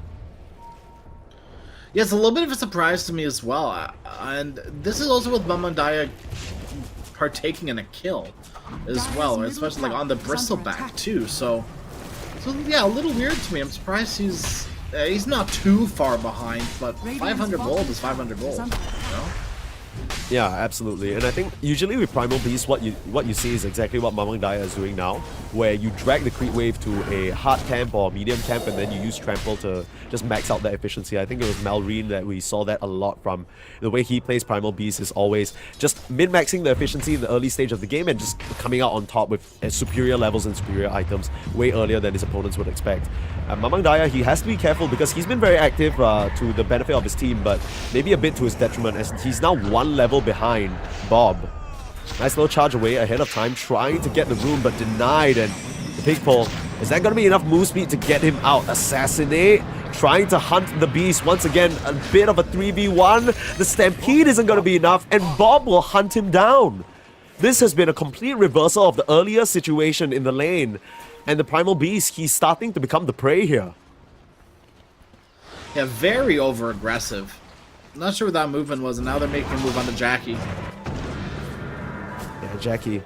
Yeah, it's a little bit of a surprise to me as well. And this is also with Mamang Daya partaking in a kill as well, especially like on the Bristleback too. So yeah, a little weird to me. I'm surprised he's not too far behind, but 500 gold is 500 gold. You know? Yeah, absolutely. And I think usually with Primal Beast, what you see is exactly what Mamang Daya is doing now, where you drag the creep wave to a hard camp or medium camp, and then you use Trample to just max out that efficiency. I think it was Malrine that we saw that a lot from. The way he plays Primal Beast is always just min-maxing the efficiency in the early stage of the game and just coming out on top with superior levels and superior items way earlier than his opponents would expect. Mamang Daya, he has to be careful because he's been very active to the benefit of his team, but maybe a bit to his detriment as he's now one level behind Bob. Nice little charge away ahead of time, trying to get the room but denied, and the pig pull. Is that going to be enough move speed to get him out? Assassinate, trying to hunt the beast. Once again, a bit of a 3v1. The stampede isn't going to be enough, and Bob will hunt him down. This has been a complete reversal of the earlier situation in the lane, and the Primal Beast, he's starting to become the prey here. Yeah, very over-aggressive. Not sure what that movement was, and now they're making a move onto Jackie. Yeah, Jackie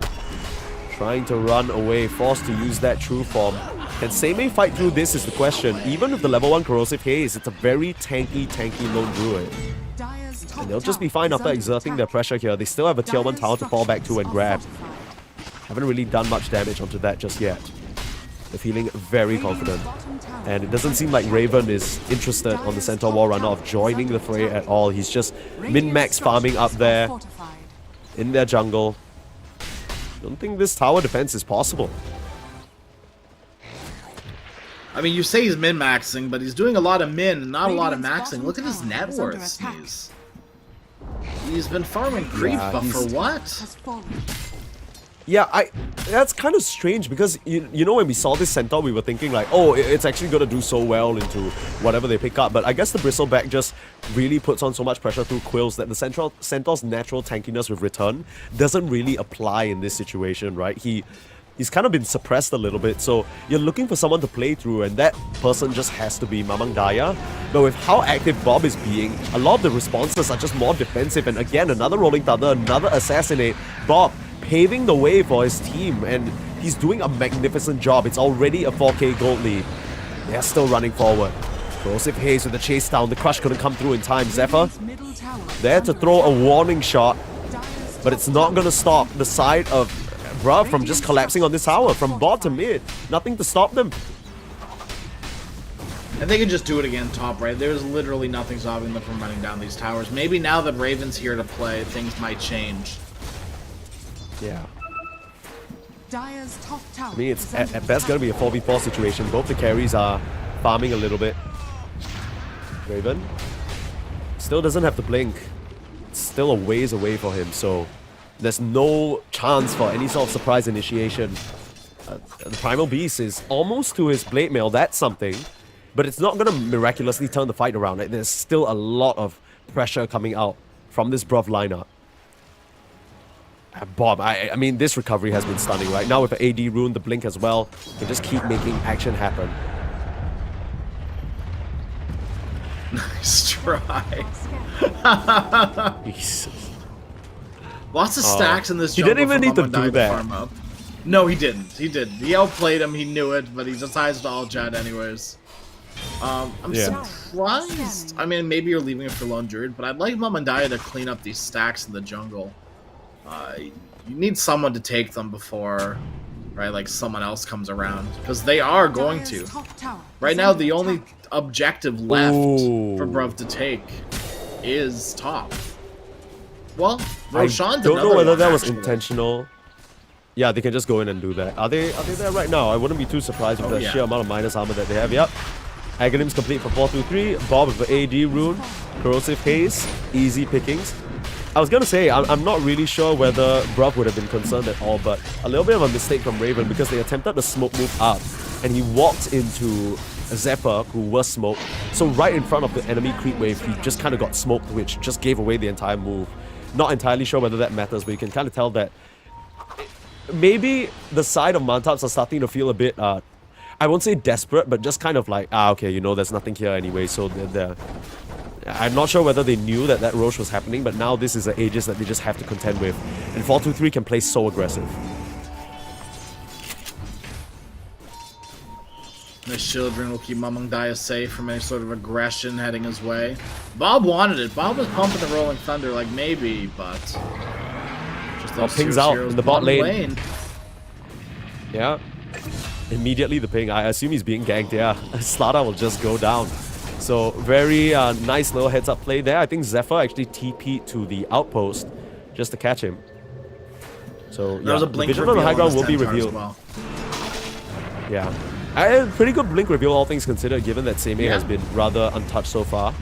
trying to run away, forced to use that true form. Can Seimei fight through this is the question. Even with the level 1 Corrosive Haze, it's a very tanky lone druid. And they'll just be fine after exerting their pressure here. They still have a tier 1 tower to fall back to and grab. Haven't really done much damage onto that just yet. They're feeling very confident. And it doesn't seem like Raven is interested on the Centaur Wall Runner of joining the fray at all. He's just min-max farming up there in their jungle. Don't think this tower defense is possible. I mean, you say he's min-maxing, but he's doing a lot of min and not a lot of maxing. Look at his net worth, Sneeze. He's been farming creep, but for what? Yeah, that's kind of strange because, you know, when we saw this Centaur, we were thinking like, oh, it's actually going to do so well into whatever they pick up. But I guess the Bristleback just really puts on so much pressure through Quills that the Centaur's natural tankiness with return doesn't really apply in this situation, right? He's kind of been suppressed a little bit, so you're looking for someone to play through, and that person just has to be Mamang Daya. But with how active Bob is being, a lot of the responses are just more defensive, and again, another Rolling Thunder, another Assassinate. Bob paving the way for his team, and he's doing a magnificent job. It's already a 4k gold lead. They're still running forward. Corrosive Haze with the chase down. The crush couldn't come through in time. Zephyr there to throw a warning shot, but it's not going to stop the side of Bruv from just collapsing on this tower. From bot to mid, nothing to stop them. And they can just do it again top right. There's literally nothing stopping them from running down these towers. Maybe now that Raven's here to play, things might change. Yeah. Dire's top tower. I mean, it's at best going to be a 4v4 situation. Both the carries are farming a little bit. Raven still doesn't have to blink. It's still a ways away for him, so there's no chance for any sort of surprise initiation. The Primal Beast is almost to his Blade Mail. That's something. But it's not going to miraculously turn the fight around. There's still a lot of pressure coming out from this Bruv lineup. Bob, I mean, this recovery has been stunning, right? Now with the AD rune, the blink as well, can just keep making action happen. Nice try. Jesus. Lots of stacks in this He jungle. didn't even need to do that. Farm up. No, he didn't. He didn't. He outplayed him. He knew it, but he decides to all jet anyways. I'm surprised. I mean, maybe you're leaving it for Lone Druid, but I'd like Mamang Daya to clean up these stacks in the jungle. You need someone to take them before, right, like someone else comes around, because they are going to. Right now, the only objective left for Bruv to take is top. Well, Roshan did I don't know whether that was actually. intentional. Yeah, they can just go in and do that. Are they there right now? I wouldn't be too surprised with the sheer amount of minus armor that they have. Yep. Aghanim's complete for 4-2-3. Bob with the AD rune. Corrosive Haze. Easy pickings. I was gonna say, I'm not really sure whether Bruv would have been concerned at all, but a little bit of a mistake from Raven because they attempted the smoke move up, and he walked into Zephyr, who was smoked. So right in front of the enemy creep wave, he just kind of got smoked, which just gave away the entire move. Not entirely sure whether that matters, but you can kind of tell that maybe the side of Mantaps are starting to feel a bit, I won't say desperate, but just kind of like, okay, you know, there's nothing here anyway, so they're I'm not sure whether they knew that Roche was happening, but now this is the Aegis that they just have to contend with. And 4-2-3 can play so aggressive. Nice children will keep Mamang Daya safe from any sort of aggression heading his way. Bob wanted it. Bob was pumping the Rolling Thunder like maybe, but just those pings out in the bot lane. Yeah. Immediately the ping. I assume he's being ganked. Yeah. Slada will just go down. So very nice little heads up play there. I think Zephyr actually TP'd to the outpost just to catch him. So yeah, a blink vision on the high ground will be Centaur as revealed. well. Yeah. Pretty good blink reveal, all things considered, given that Seimei has been rather untouched so far.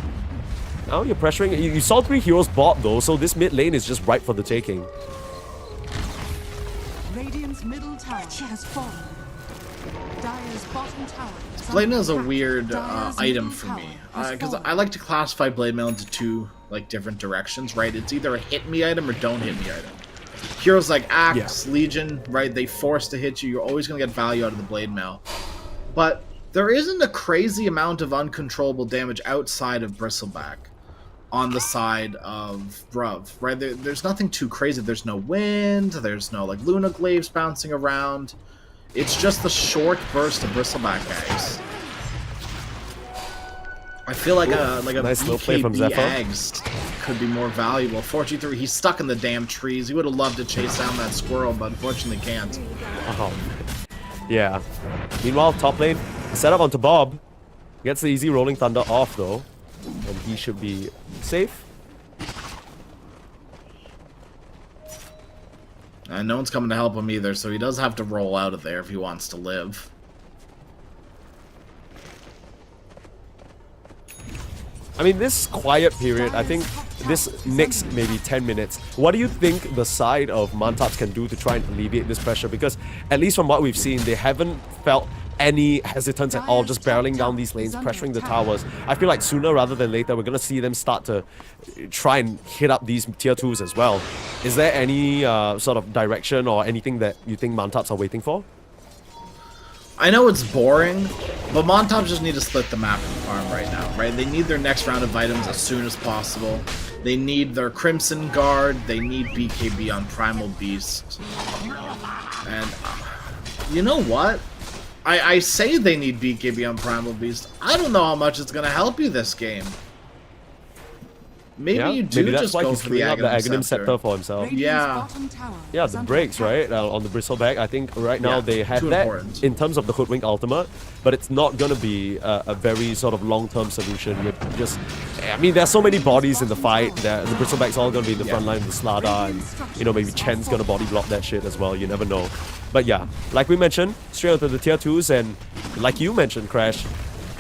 Now you're pressuring. You saw 3 heroes bot though, so this mid lane is just ripe for the taking. Radiant's middle tower has fallen. Dire's bottom tower. Blade Mail is a weird item for me, because I like to classify Blade Mail into 2 like different directions, right? It's either a hit me item or don't hit me item. Heroes like Axe, Legion, right? They force to hit you. You're always gonna get value out of the Blade Mail. But there isn't a crazy amount of uncontrollable damage outside of Bristleback on the side of Bruv, right? There's nothing too crazy. There's no wind, there's no like Luna Glaives bouncing around. It's just the short burst of Bristleback guys. I feel like a nice little play from BKB Zephyr. Eggs could be more valuable. 423, he's stuck in the damn trees. He would have loved to chase down that squirrel, but unfortunately can't. Oh, yeah. Meanwhile, top lane, set up onto Bob. Gets the easy Rolling Thunder off though. And he should be safe. And no one's coming to help him either, so he does have to roll out of there if he wants to live. I mean, this quiet period, I think this next maybe 10 minutes, what do you think the side of Mantaps can do to try and alleviate this pressure? Because at least from what we've seen, they haven't felt any hesitance at all, just barreling down these lanes, pressuring the towers. I feel like sooner rather than later, we're going to see them start to try and hit up these tier 2s as well. Is there any sort of direction or anything that you think Mantaps are waiting for? I know it's boring, but Montaps just need to split the map and farm right now, right? They need their next round of items as soon as possible. They need their Crimson Guard, they need BKB on Primal Beast. And you know what? I say they need BKB on Primal Beast. I don't know how much it's going to help you this game. Maybe you do maybe that's just why go he's for the freeing up the Aghanim Scepter. Scepter for himself. Yeah. Yeah, the breaks, right, on the Bristleback. I think right now they have that important. in terms of the Hoodwink ultimate, but it's not going to be a very sort of long-term solution. With just, I mean, there's so many bodies in the fight. The Bristleback's all going to be in the front line with the Slada, and, you know, maybe Chen's going to body block that shit as well. You never know. But yeah, like we mentioned, straight onto the tier 2s, and like you mentioned, Crash,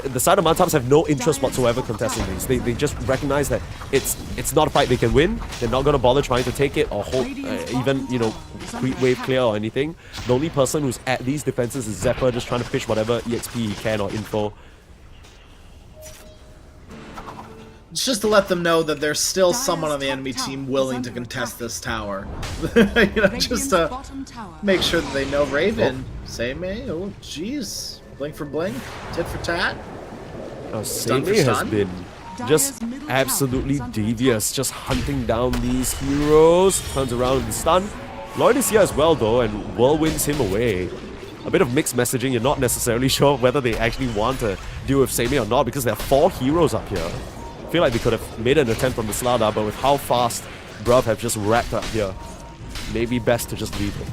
the side of Mantaps have no interest whatsoever contesting these. They just recognize that it's not a fight they can win. They're not going to bother trying to take it or hold, even, you know, creep wave clear or anything. The only person who's at these defenses is Zephyr, just trying to fish whatever EXP he can or info. It's just to let them know that there's still someone on the enemy team willing to contest this tower. You know, just to make sure that they know Raven. Seimei, oh jeez. Blink for blink, tit for tat. Stun for Seimei has stun. been just absolutely devious, just hunting down these heroes. Turns around and stun. Lloyd is here as well though, and whirlwinds him away. A bit of mixed messaging. You're not necessarily sure whether they actually want to deal with Seimei or not, because there are 4 heroes up here. I feel like they could have made an attempt on the Slada, but with how fast Bruv have just wrapped up here, maybe best to just leave him.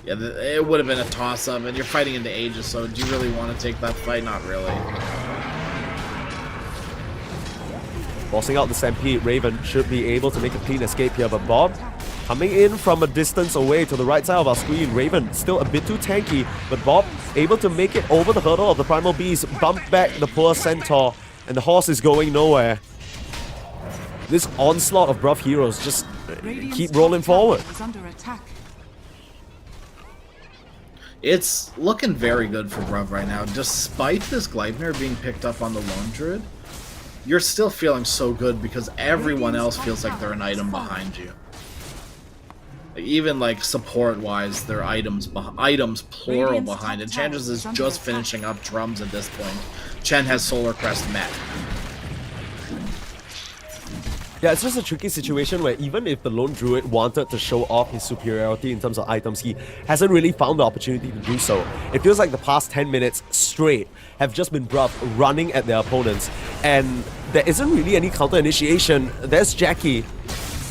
Yeah, it would have been a toss-up, and you're fighting into ages, so do you really want to take that fight? Not really. Forcing out the Stampede, Raven should be able to make a clean escape here, but Bob coming in from a distance away to the right side of our screen. Raven still a bit too tanky, but Bob able to make it over the hurdle of the Primal Beast, bump back the poor Centaur, and the horse is going nowhere. This onslaught of Bruv heroes just keep rolling forward. It's looking very good for Bruv right now. Despite this Gleipnir being picked up on the Lone Druid, you're still feeling so good because everyone else feels like they're an item behind you. Like, even like support-wise, they're items plural behind. And Changes is just finishing up drums at this point. Chen has Solar Crest met. Yeah, it's just a tricky situation where even if the lone druid wanted to show off his superiority in terms of items, he hasn't really found the opportunity to do so. It feels like the past 10 minutes straight have just been Bruv running at their opponents, and there isn't really any counter initiation. There's Jackie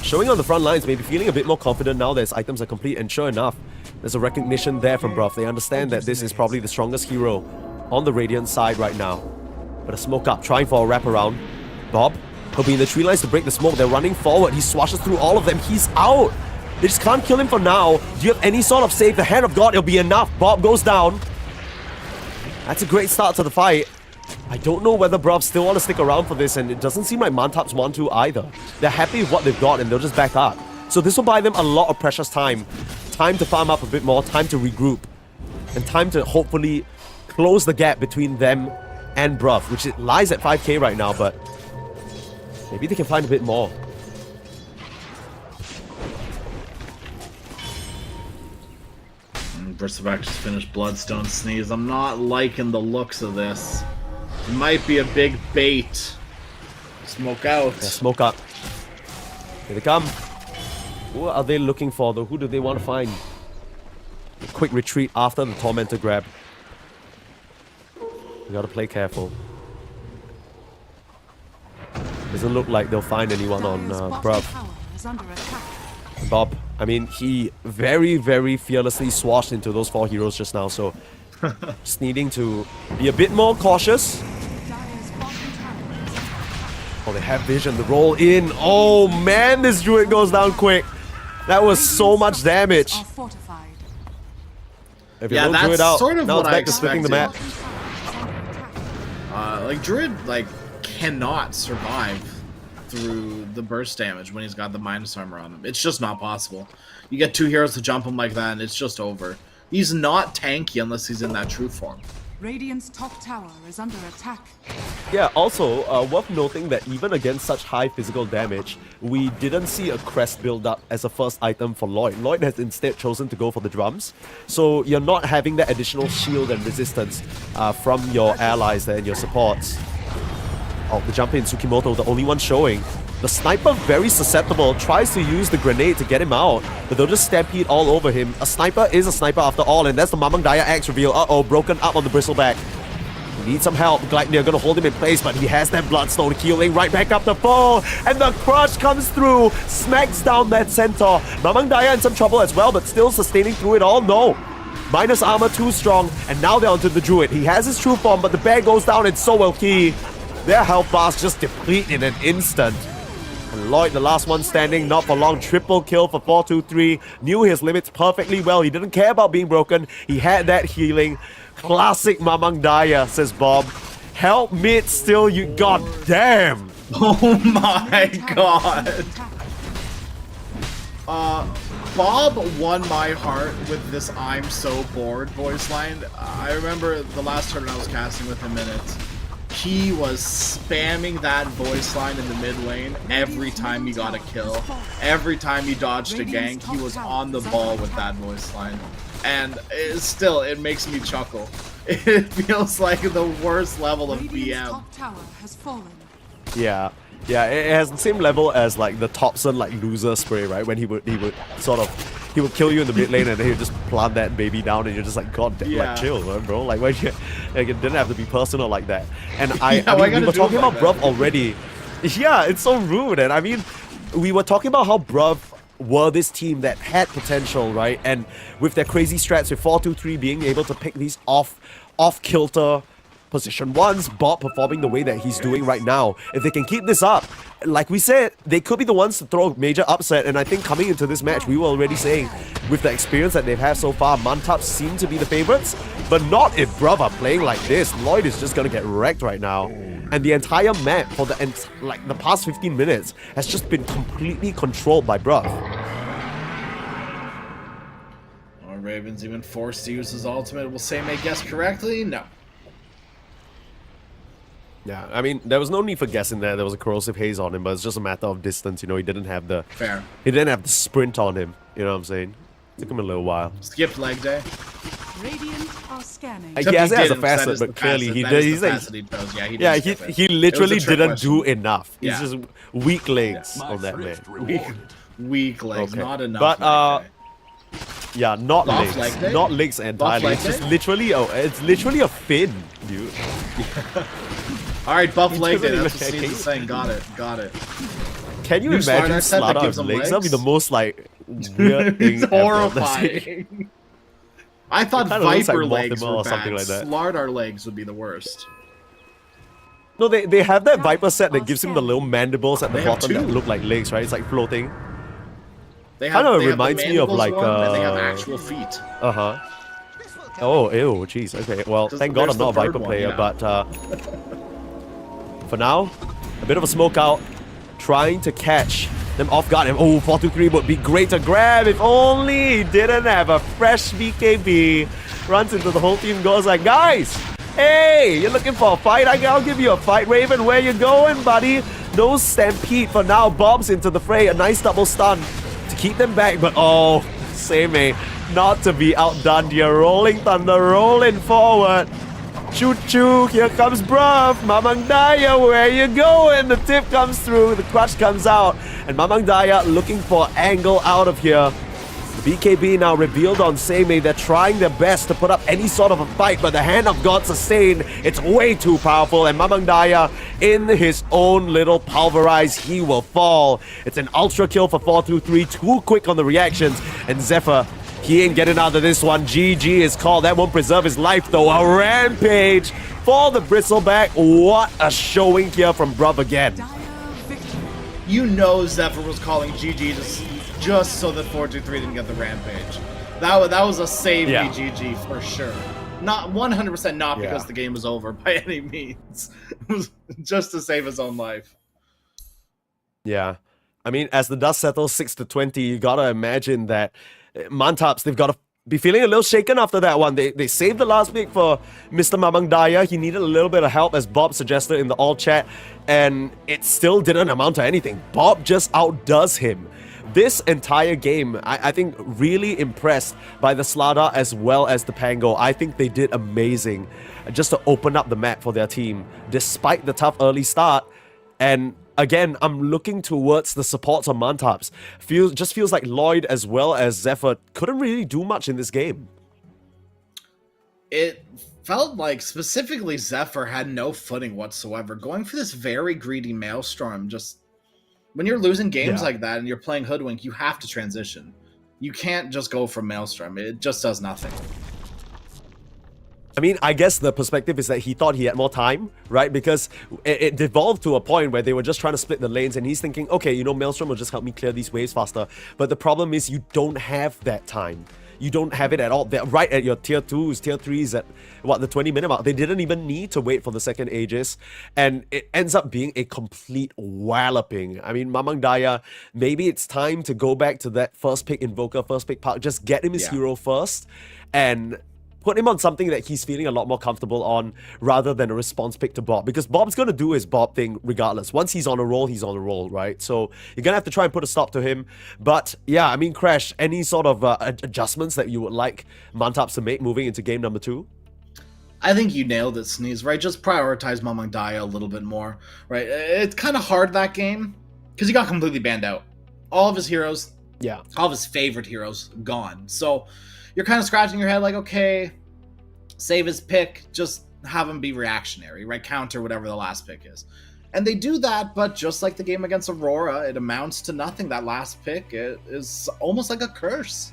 showing on the front lines, maybe feeling a bit more confident now that his items are complete, and sure enough, there's a recognition there from Bruv. They understand that this is probably the strongest hero on the Radiant side right now. But a smoke up, trying for a wraparound. Bob, he'll be in the tree lines to break the smoke. They're running forward. He swashes through all of them. He's out. They just can't kill him for now. Do you have any sort of save? The hand of God, it'll be enough. Bob goes down. That's a great start to the fight. I don't know whether Bruv still want to stick around for this, and it doesn't seem like Mantaps want to either. They're happy with what they've got, and they'll just back up. So this will buy them a lot of precious time. Time to farm up a bit more, time to regroup, and time to hopefully close the gap between them and Bruv, which it lies at 5k right now, but maybe they can find a bit more. Bristleback just finished Bloodstone Sneeze. I'm not liking the looks of this. It might be a big bait. Smoke out. Yeah, smoke up. Here they come. What are they looking for though? Who do they want to find? A quick retreat after the Tormentor grab. You gotta play careful. Doesn't look like they'll find anyone on Bruv. Bob, I mean, he very, very fearlessly swashed into those 4 heroes just now, so just needing to be a bit more cautious. Oh, they have vision. The roll in. Oh man, this druid goes down quick. That was so much damage. If you Yeah, don't that's druid out, sort of now what it's I back to splitting the map. Like Druid, like cannot survive through the burst damage when he's got the minus armor on him. It's just not possible. You get 2 heroes to jump him like that, and it's just over. He's not tanky unless he's in that true form. Radiant's top tower is under attack. Yeah, also, worth noting that even against such high physical damage, we didn't see a crest build up as a first item for Lloyd. Lloyd has instead chosen to go for the drums, so you're not having that additional shield and resistance from your allies there and your supports. Oh, the jump in, Tsukimoto, the only one showing. The sniper, very susceptible, tries to use the grenade to get him out, but they'll just stampede all over him. A sniper is a sniper after all, and that's the Mamang Daya axe reveal. Uh-oh, broken up on the Bristleback. He needs some help. Gleipnir gonna hold him in place, but he has that Bloodstone healing right back up the full, and the crush comes through, smacks down that centaur. Mamang Daya in some trouble as well, but still sustaining through it all. No. Minus armor, too strong, and now they're onto the Druid. He has his true form, but the bear goes down, and so will he. Their health bars just deplete in an instant. And Lloyd, the last one standing, not for long. Triple kill for 423. Knew his limits perfectly well. He didn't care about being broken. He had that healing. Classic Mamang Daya, says Bob. Help mid still, you god damn. Oh my god. Bob won my heart with this "I'm so bored" voice line. I remember the last tournament I was casting with him in it. He was spamming that voice line in the mid lane every time he got a kill. Every time he dodged a gank, he was on the ball with that voice line. And it makes me chuckle. It feels like the worst level of BM. Top tower has fallen. Yeah. Yeah, it has the same level as like the Thompson like loser spray, right? When he would kill you in the mid lane and then he would just plant that baby down and you're just like, god damn, like chill, man, bro. Like, like it didn't have to be personal like that. And I mean, we were talking about Bruv already. Yeah, it's so rude. And I mean, we were talking about how Bruv were this team that had potential, right? And with their crazy strats, with 4-2-3 being able to pick these off-kilter position ones, Bob performing the way that he's doing right now. If they can keep this up, like we said, they could be the ones to throw a major upset. And I think coming into this match, we were already saying, with the experience that they've had so far, Mantaps seem to be the favorites, but not if Bruv are playing like this. Lloyd is just gonna get wrecked right now. And the entire map for the past 15 minutes has just been completely controlled by Bruv. Are Ravens even forced to use his ultimate? Will Say may guess correctly? No. Yeah, I mean, there was no need for guessing there. There was a corrosive haze on him, but it's just a matter of distance. You know, he didn't have the sprint on him. You know what I'm saying? Took him a little while. Skipped leg day. Radiant are scanning. He has it as a didn't, 'cause that facet, is the but clearly passive. he That does. is He's the like, passive he chose. Yeah, he yeah, didn't skip it. he It was a literally trick didn't question. do enough. He's Yeah. just weak legs on that man. Weak legs, Okay. not enough. But leg day. yeah, not Buff legs, leg day? not legs entirely. leg It's just day? literally it's literally a fin, dude. All right, buff He leg day. doesn't That's what even- Sneeze is saying. Got it. Got it. Can you New imagine Slardar set that Slaughter gives with him legs? That'd be the legs? most like weird thing It's ever. horrifying. I thought kinda looks like Viper legs Baltimore were or bad. something like that. Slardar legs would be the worst. No, they have that Viper set that gives him the little mandibles at the They have bottom that two. look like legs, right? It's like floating. They have, Kinda they have reminds the me of, mandibles like, one, and they have actual feet. Uh-huh. Oh, ew, jeez. Okay, well, Just- thank God there's I'm not a the bird Viper one, player, yeah. but for now, a bit of a smoke out, trying to catch them off guard. And 4-2-3 would be great to grab if only he didn't have a fresh BKB. Runs into the whole team, goes like, guys, hey, you're looking for a fight? I'll give you a fight, Raven. Where you going, buddy? No stampede for now. Bob's into the fray. A nice double stun to keep them back, but Same not to be outdone here. Rolling Thunder, rolling forward. Choo choo, here comes Bruv. Mamang Daya, where you going? The tip comes through, the clutch comes out, and Mamang Daya looking for angle out of here. The BKB now revealed on Seimei. They're trying their best to put up any sort of a fight, but the Hand of God Sustain, it's way too powerful, and Mamang Daya, in his own little pulverize, he will fall. It's an ultra kill for 4-2-3, too quick on the reactions, and Zephyr, he ain't getting out of this one. GG is called. That won't preserve his life though. A rampage for the Bristleback. What a showing here from Bruv again. Dire victory. You know Zephyr was calling GG just so that 4-2-3 didn't get the rampage. That was a save Yeah. me GG for sure. Not 100% not because Yeah. the game was over by any means. It was just to save his own life. Yeah. I mean, as the dust settles 6-20, you gotta imagine that Mantaps, they've got to be feeling a little shaken after that one. They saved the last pick for Mr. Mamang Daya. He needed a little bit of help, as Bob suggested in the all chat, and it still didn't amount to anything. Bob just outdoes him. This entire game, I think, really impressed by the Slada as well as the Pango. I think they did amazing just to open up the map for their team, despite the tough early start. And again, I'm looking towards the supports on Mantaps. Just feels like Lloyd as well as Zephyr couldn't really do much in this game. It felt like specifically Zephyr had no footing whatsoever. Going for this very greedy Maelstrom, just when you're losing games Yeah. like that and you're playing Hoodwink, you have to transition. You can't just go for Maelstrom. It just does nothing. I mean, I guess the perspective is that he thought he had more time, right? Because it devolved to a point where they were just trying to split the lanes, and he's thinking, okay, you know, Maelstrom will just help me clear these waves faster. But the problem is you don't have that time. You don't have it at all. They're right at your tier 2s, tier 3s at, the 20-minute mark. They didn't even need to wait for the second Aegis. And it ends up being a complete walloping. I mean, Mamang Daya, maybe it's time to go back to that first pick Invoker, first pick Park. Just get him his hero first and put him on something that he's feeling a lot more comfortable on rather than a response pick to Bob. Because Bob's going to do his Bob thing regardless. Once he's on a roll, right? So you're going to have to try and put a stop to him. But yeah, I mean, Crash, any sort of adjustments that you would like Mantaps to make moving into game number 2? I think you nailed it, Sneeze, right? Just prioritize Mamang Daya a little bit more, right? It's kind of hard that game because he got completely banned out. All of his heroes, Yeah. all of his favorite heroes, gone. So you're kind of scratching your head like, okay, save his pick, just have him be reactionary, right? Counter whatever the last pick is. And they do that, but just like the game against Aurora, it amounts to nothing. That last pick is almost like a curse.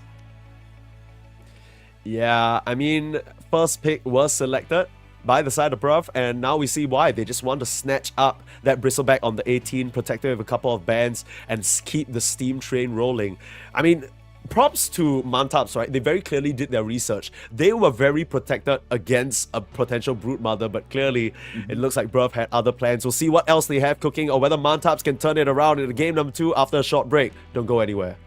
Yeah, I mean, first pick was selected by the side of Bruv, and now we see why. They just want to snatch up that Bristleback on the 18, protect it with a couple of bans, and keep the steam train rolling. I mean, props to Mantaps, right? They very clearly did their research. They were very protected against a potential Brood Mother, but clearly it looks like Bruv had other plans. We'll see what else they have cooking or whether Mantaps can turn it around in game number 2 after a short break. Don't go anywhere.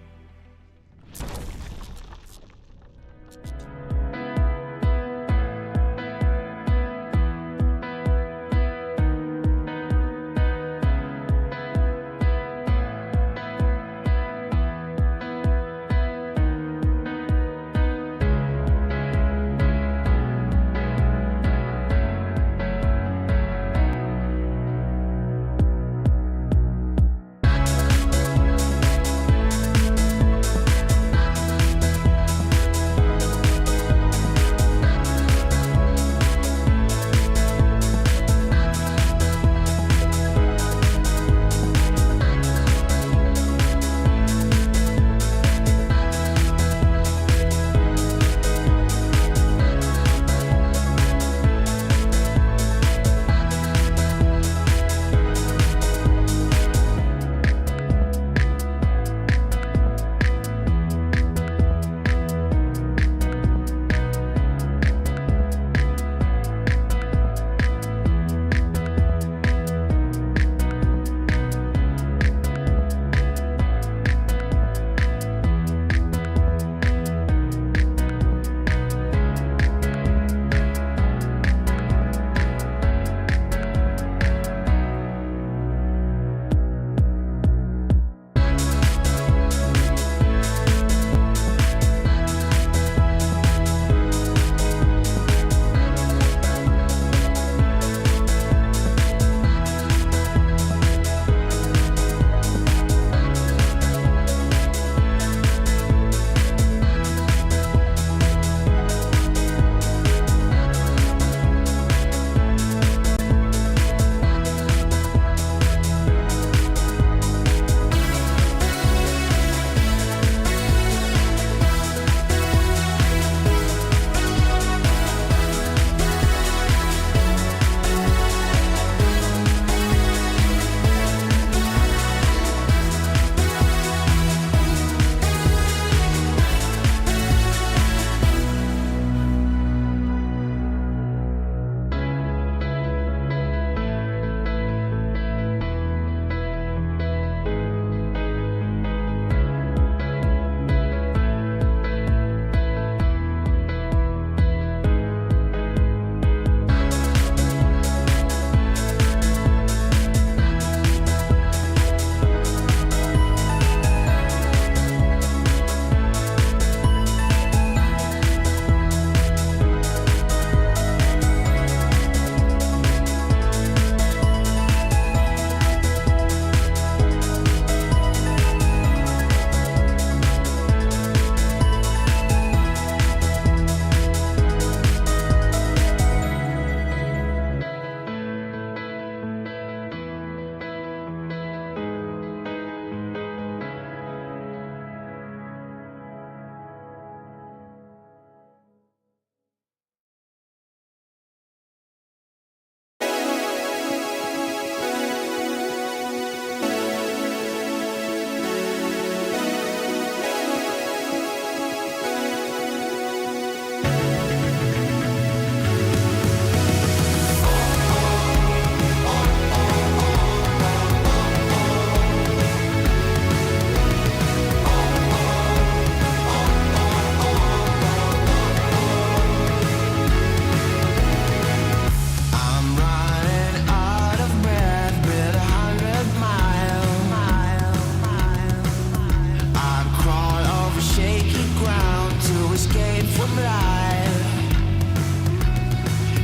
from life.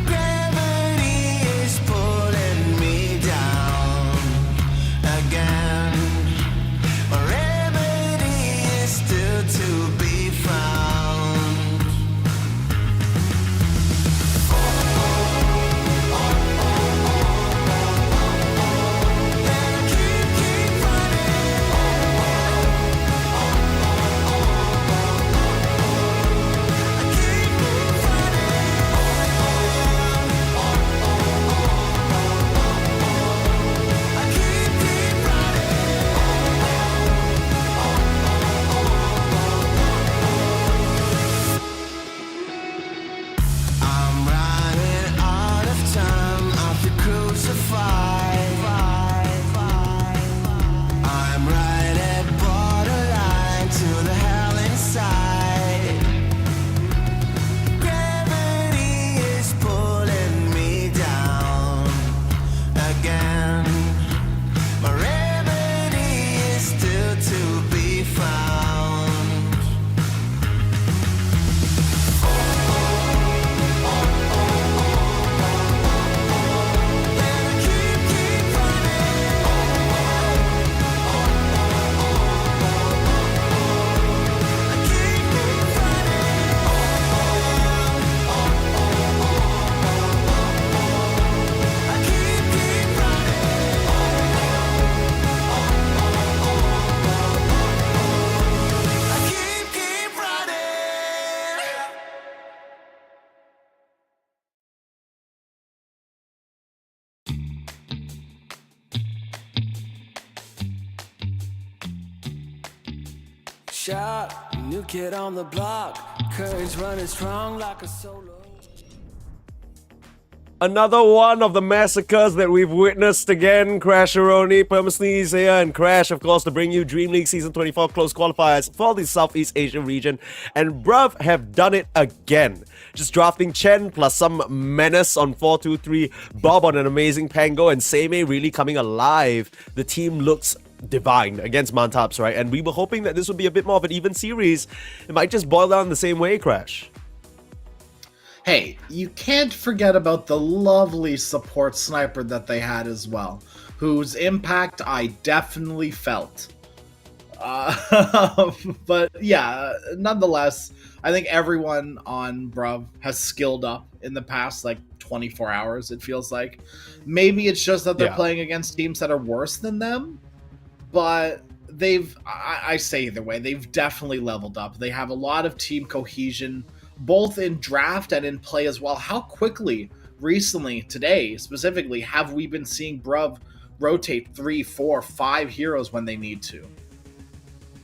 Gravity is pulling me down again. My remedy is still to be found. Keep I'm running out of time, I feel crucified. I'm right at borderline to the hell inside. Gravity is pulling me down again. My remedy is still to be found. Keep running. Shot, new kid on the block, courage running strong like a solo. Another one of the massacres that we've witnessed again. Crasheroni, Permasney is here, and Crash, of course, to bring you DreamLeague Season 24 close qualifiers for the Southeast Asian region. And Bruv have done it again. Just drafting Chen plus some menace on 4-2-3, Bob on an amazing Pango, and Seimei really coming alive. The team looks divine against Mantaps, right? And we were hoping that this would be a bit more of an even series. It might just boil down the same way, Crash. Hey, you can't forget about the lovely support sniper that they had as well, whose impact I definitely felt. But yeah, nonetheless, I think everyone on Bruv has skilled up in the past, like, 24 hours, it feels like. Maybe it's just that they're playing against teams that are worse than them, but I say either way, they've definitely leveled up. They have a lot of team cohesion, both in draft and in play as well. How quickly, recently, today specifically, have we been seeing Bruv rotate 3, 4, 5 heroes when they need to?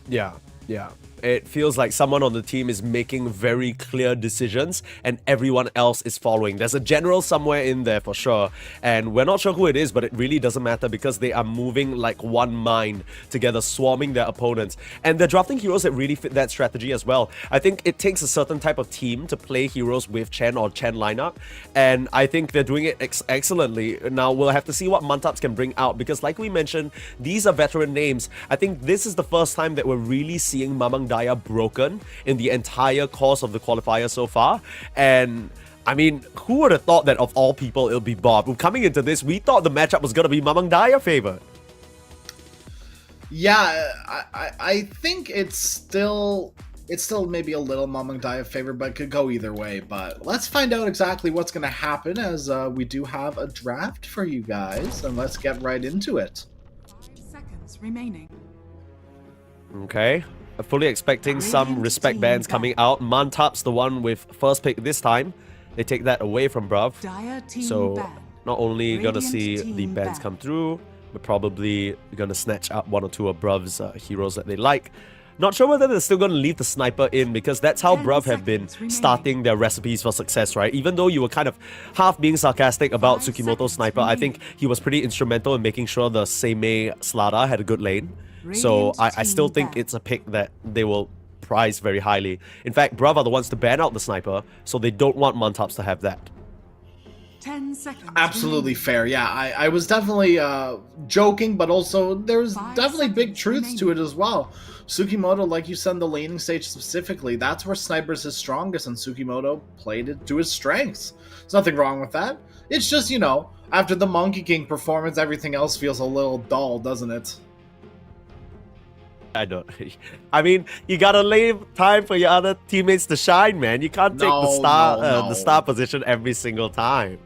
Yeah. It feels like someone on the team is making very clear decisions and everyone else is following. There's a general somewhere in there for sure. And we're not sure who it is, but it really doesn't matter because they are moving like one mind together, swarming their opponents. And they're drafting heroes that really fit that strategy as well. I think it takes a certain type of team to play heroes with Chen or Chen lineup. And I think they're doing it excellently. Now, we'll have to see what Mantaps can bring out because like we mentioned, these are veteran names. I think this is the first time that we're really seeing Mamang Daya broken in the entire course of the qualifier so far. And I mean, who would have thought that of all people it'll be Bob? Coming into this, we thought the matchup was going to be Mamang Daya favored. Yeah, I think it's still maybe a little Mamang Daya favored, but it could go either way. But let's find out exactly what's going to happen as we do have a draft for you guys, and let's get right into it. 5 seconds remaining. Okay. I'm fully expecting some respect bans coming out. Mantaps, the one with first pick this time. They take that away from Bruv. Dire team So ban. not only gonna Radiant see the team bans ban. come through, but probably gonna snatch up one or two of Bruv's heroes that they like. Not sure whether they're still gonna leave the sniper in because that's how 10 Bruv have been seconds remaining. starting their recipes for success, right? Even though you were kind of half being sarcastic about 5 Tsukimoto's seconds sniper, I think remaining. he was pretty instrumental in making sure the Seimei Slada had a good lane. So Radiant I still team think ban. it's a pick that they will prize very highly. In fact, Bruv are the ones to ban out the sniper, so they don't want Mantaps to have that. 10 seconds. Absolutely remaining. fair. Yeah, I was definitely joking, but also there's 5 definitely big seconds truths to remaining. it as well. Tsukimoto, like you said, in the laning stage specifically, that's where Sniper's his strongest, and Tsukimoto played it to his strengths. There's nothing wrong with that. It's just, you know, after the Monkey King performance, everything else feels a little dull, doesn't it? I don't. I mean, you gotta leave time for your other teammates to shine, man. You can't take the No. star position every single time.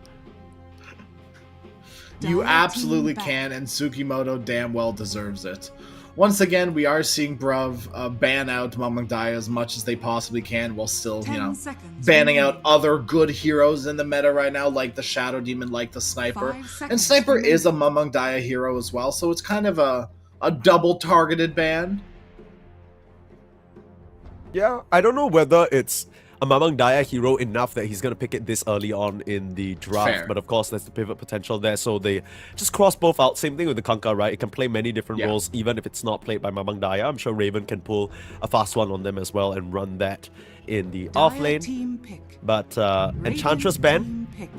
You Dire absolutely team can, and Tsukimoto damn well deserves it. Once again, we are seeing Bruv ban out Mamang Daya as much as they possibly can, while still, 10 seconds banning out remaining. other good heroes in the meta right now, like the Shadow Demon, like the Sniper. 5 And seconds Sniper is a remaining. Mamang Daya hero as well, so it's kind of a double targeted ban. Yeah, I don't know whether it's a Mamang Daya hero enough that he's going to pick it this early on in the draft. Fair. But of course, there's the pivot potential there. So they just cross both out. Same thing with the Kunkka, right? It can play many different Yeah. roles, even if it's not played by Mamang Daya. I'm sure Raven can pull a fast one on them as well and run that in the off Dire lane. team pick. But Radiant Enchantress ban, team pick.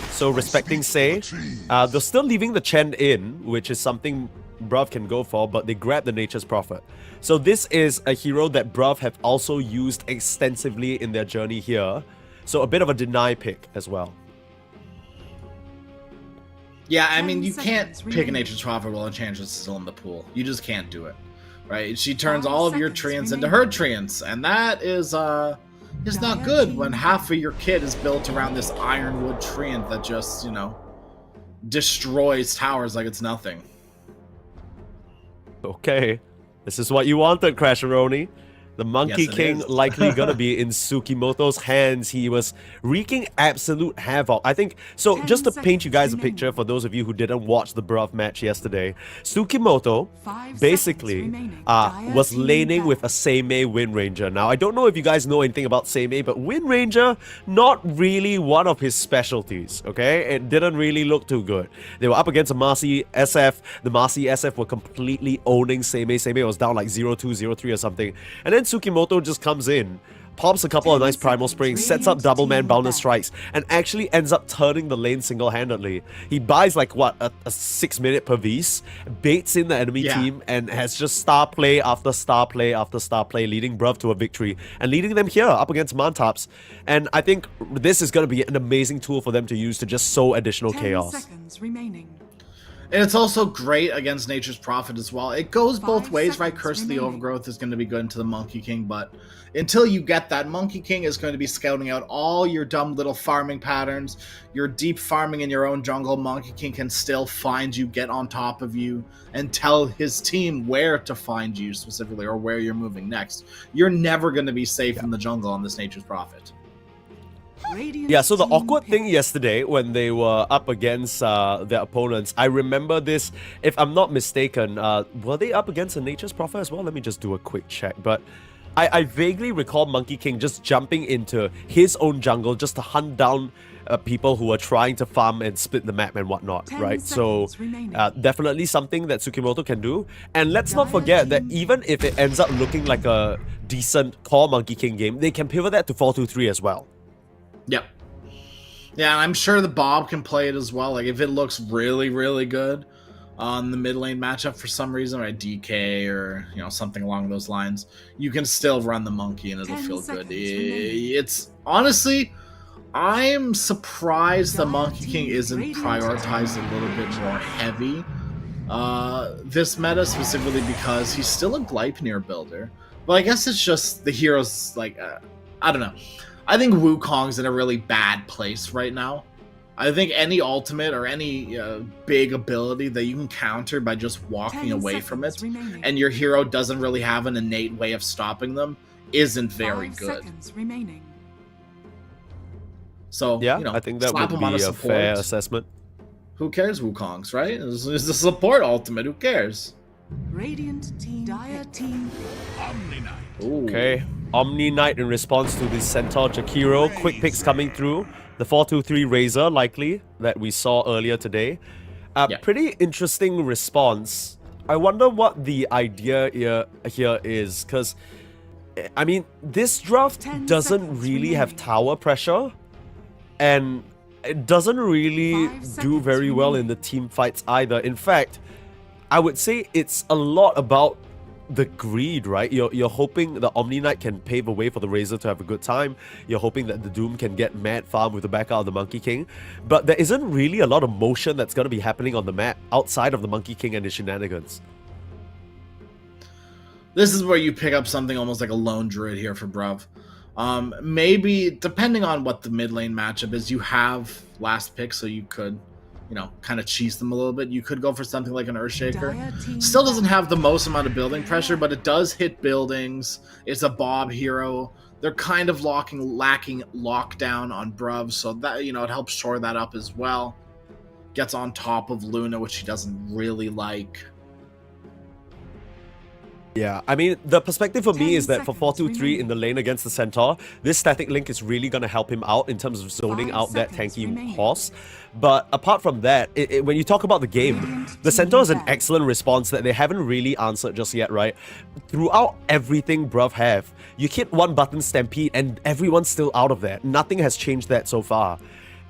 so respecting Sei. They're still leaving the Chen in, which is something Bruv can go for, but they grab the Nature's Prophet. So this is a hero that Bruv have also used extensively in their journey here. So a bit of a deny pick as well. Yeah, I 10 mean, you can't seconds pick a remaining. Nature's Prophet while Enchantress is still in the pool. You just can't do it, right? She turns 5 all of your seconds treants into remaining. her treants, and that is not Dire good team when half of your kit is built around this Ironwood treant that just, you know, destroys towers like it's nothing. Okay, this is what you wanted, Crasheroni. The Monkey Yes, it King is. likely gonna be in Tsukimoto's hands. He was wreaking absolute havoc. I think, so 10 just to paint you guys a seconds picture, remaining. for those of you who didn't watch the Bruv match yesterday, Tsukimoto 5 basically seconds remaining. Dire was team laning back. with a Seimei Wind Ranger. Now, I don't know if you guys know anything about Seimei, but Wind Ranger, not really one of his specialties, okay? It didn't really look too good. They were up against a Marcy SF. The Marcy SF were completely owning Seimei. Seimei was down like 0-2, 0-3 or something. And then Tsukimoto just comes in, pops a couple of 10 nice Primal seconds, Springs, sets up Radiant double man team boundless back. strikes, and actually ends up turning the lane single-handedly. He buys like, what, a 6-minute per Vs, baits in the enemy Yeah. team, and has just star play after star play after star play, leading Bruv to a victory, and leading them here up against Mantaps. And I think this is going to be an amazing tool for them to use to just sow additional 10 chaos. seconds remaining. And it's also great against Nature's Prophet as well. It goes both 5 ways, right? seconds Curse of the remaining. Overgrowth is going to be good into the Monkey King, but until you get that, Monkey King is going to be scouting out all your dumb little farming patterns. Your deep farming in your own jungle, Monkey King can still find you, get on top of you, and tell his team where to find you specifically, or where you're moving next. You're never going to be safe in the jungle on this Nature's Prophet. Radiant Yeah, so the team awkward pick. thing yesterday when they were up against their opponents, I remember this, if I'm not mistaken, were they up against a Nature's Prophet as well? Let me just do a quick check. But I vaguely recall Monkey King just jumping into his own jungle just to hunt down people who were trying to farm and split the map and whatnot, 10 right? So seconds remaining. definitely something that Tsukimoto can do. And let's not Dire forget that team even if it ends up looking like a decent core Monkey King game, they can pivot that to 4-2-3 as well. Yep. Yeah, and I'm sure the Bob can play it as well. Like, if it looks really, really good on the mid lane matchup for some reason, right, DK or, you know, something along those lines, you can still run the monkey and it'll 10 feel good. seconds remaining. It's honestly, I'm surprised the Dire Monkey King team isn't radiant. prioritized a little bit more heavy this meta, specifically because he's still a Gleipnir builder. But I guess it's just the heroes, like, I don't know. I think Wukong's in a really bad place right now. I think any ultimate or any big ability that you can counter by just walking 10 away from it, seconds remaining. and your hero doesn't really have an innate way of stopping them, isn't very 5 good. seconds remaining. So, Yeah, you know, I think that slap would him on be a support. fair assessment. Who cares Wukong's, right? It's a support ultimate. Who cares? Radiant team. Dire team. Ooh. Okay, Omni Knight in response to the Centaur Jakiro. Quick picks coming through. The 4-2-3 Razor, likely, that we saw earlier today. Yeah. Pretty interesting response. I wonder what the idea here is, because, I mean, this draft 10 doesn't seconds really have remaining. tower pressure, and it doesn't really 5 do seconds very well in remaining. the team fights either. In fact, I would say it's a lot about the greed, right? You're hoping the Omni Knight can pave a way for the Razor to have a good time. You're hoping that the Doom can get mad farm with the back out of the Monkey King. But there isn't really a lot of motion that's going to be happening on the map outside of the Monkey King and his shenanigans. This is where you pick up something almost like a lone druid here for Bruv. Maybe, depending on what the mid lane matchup is, you have last pick, so you could, you know, kind of cheese them a little bit. You could go for something like an Earthshaker. Still doesn't have the most amount of building pressure, but it does hit buildings. It's a Bob hero. They're kind of lacking lockdown on Bruv, so that, you know, it helps shore that up as well. Gets on top of Luna, which he doesn't really like. Yeah, I mean, the perspective for me 10 is that for seconds 4-2-3 in remaining. the lane against the Centaur, this static link is really going to help him out in terms of zoning 5 out that seconds tanky remaining. horse. But apart from that, when you talk about the game, Radiant the team Centaur is an back. excellent response that they haven't really answered just yet, right? Throughout everything Bruv have, you hit one button Stampede and everyone's still out of there. Nothing has changed that so far.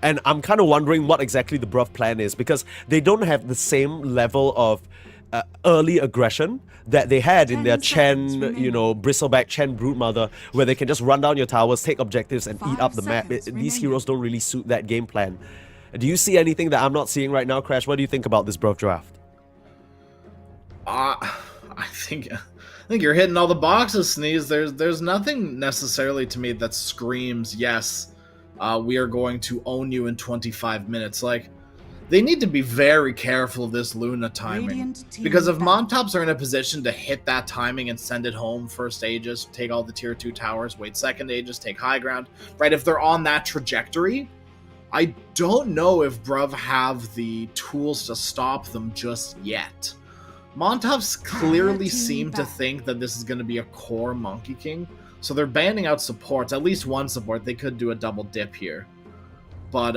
And I'm kind of wondering what exactly the Bruv plan is, because they don't have the same level of early aggression that they had in 10 their seconds Chen, remaining. you know, Bristleback Chen Broodmother, where they can just run down your towers, take objectives, and eat 5 up the map. seconds These remaining. heroes don't really suit that game plan. Do you see anything that I'm not seeing right now, Crash? What do you think about this Bruv draft? I think you're hitting all the boxes, Sneeze. There's nothing necessarily to me that screams, yes, we are going to own you in 25 minutes. Like, they need to be very careful of this Luna timing. Radiant team Because if back. Montops are in a position to hit that timing and send it home first Aegis, take all the tier 2 towers, wait second Aegis, take high ground, right? If they're on that trajectory, I don't know if Bruv have the tools to stop them just yet. Montops clearly team seem to back. think that this is going to be a core Monkey King, so they're banding out supports, at least one support. They could do a double dip here. But,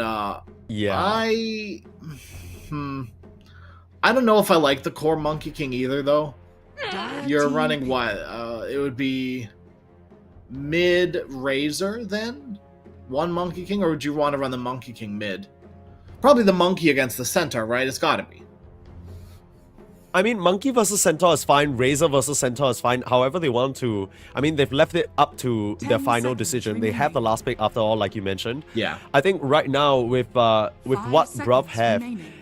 Yeah. I don't know if I like the core Monkey King either, though. Dire You're team running pick. what? It would be mid Razor then? One Monkey King, or would you want to run the Monkey King mid? Probably the Monkey against the Centaur, right? It's gotta be. I mean, Monkey versus Centaur is fine, Razor versus Centaur is fine, however they want to. I mean, they've left it up to 10 their final seconds decision. They have the last pick after all, like you mentioned. Yeah. I think right now, with 5 what Bruv seconds have, remaining.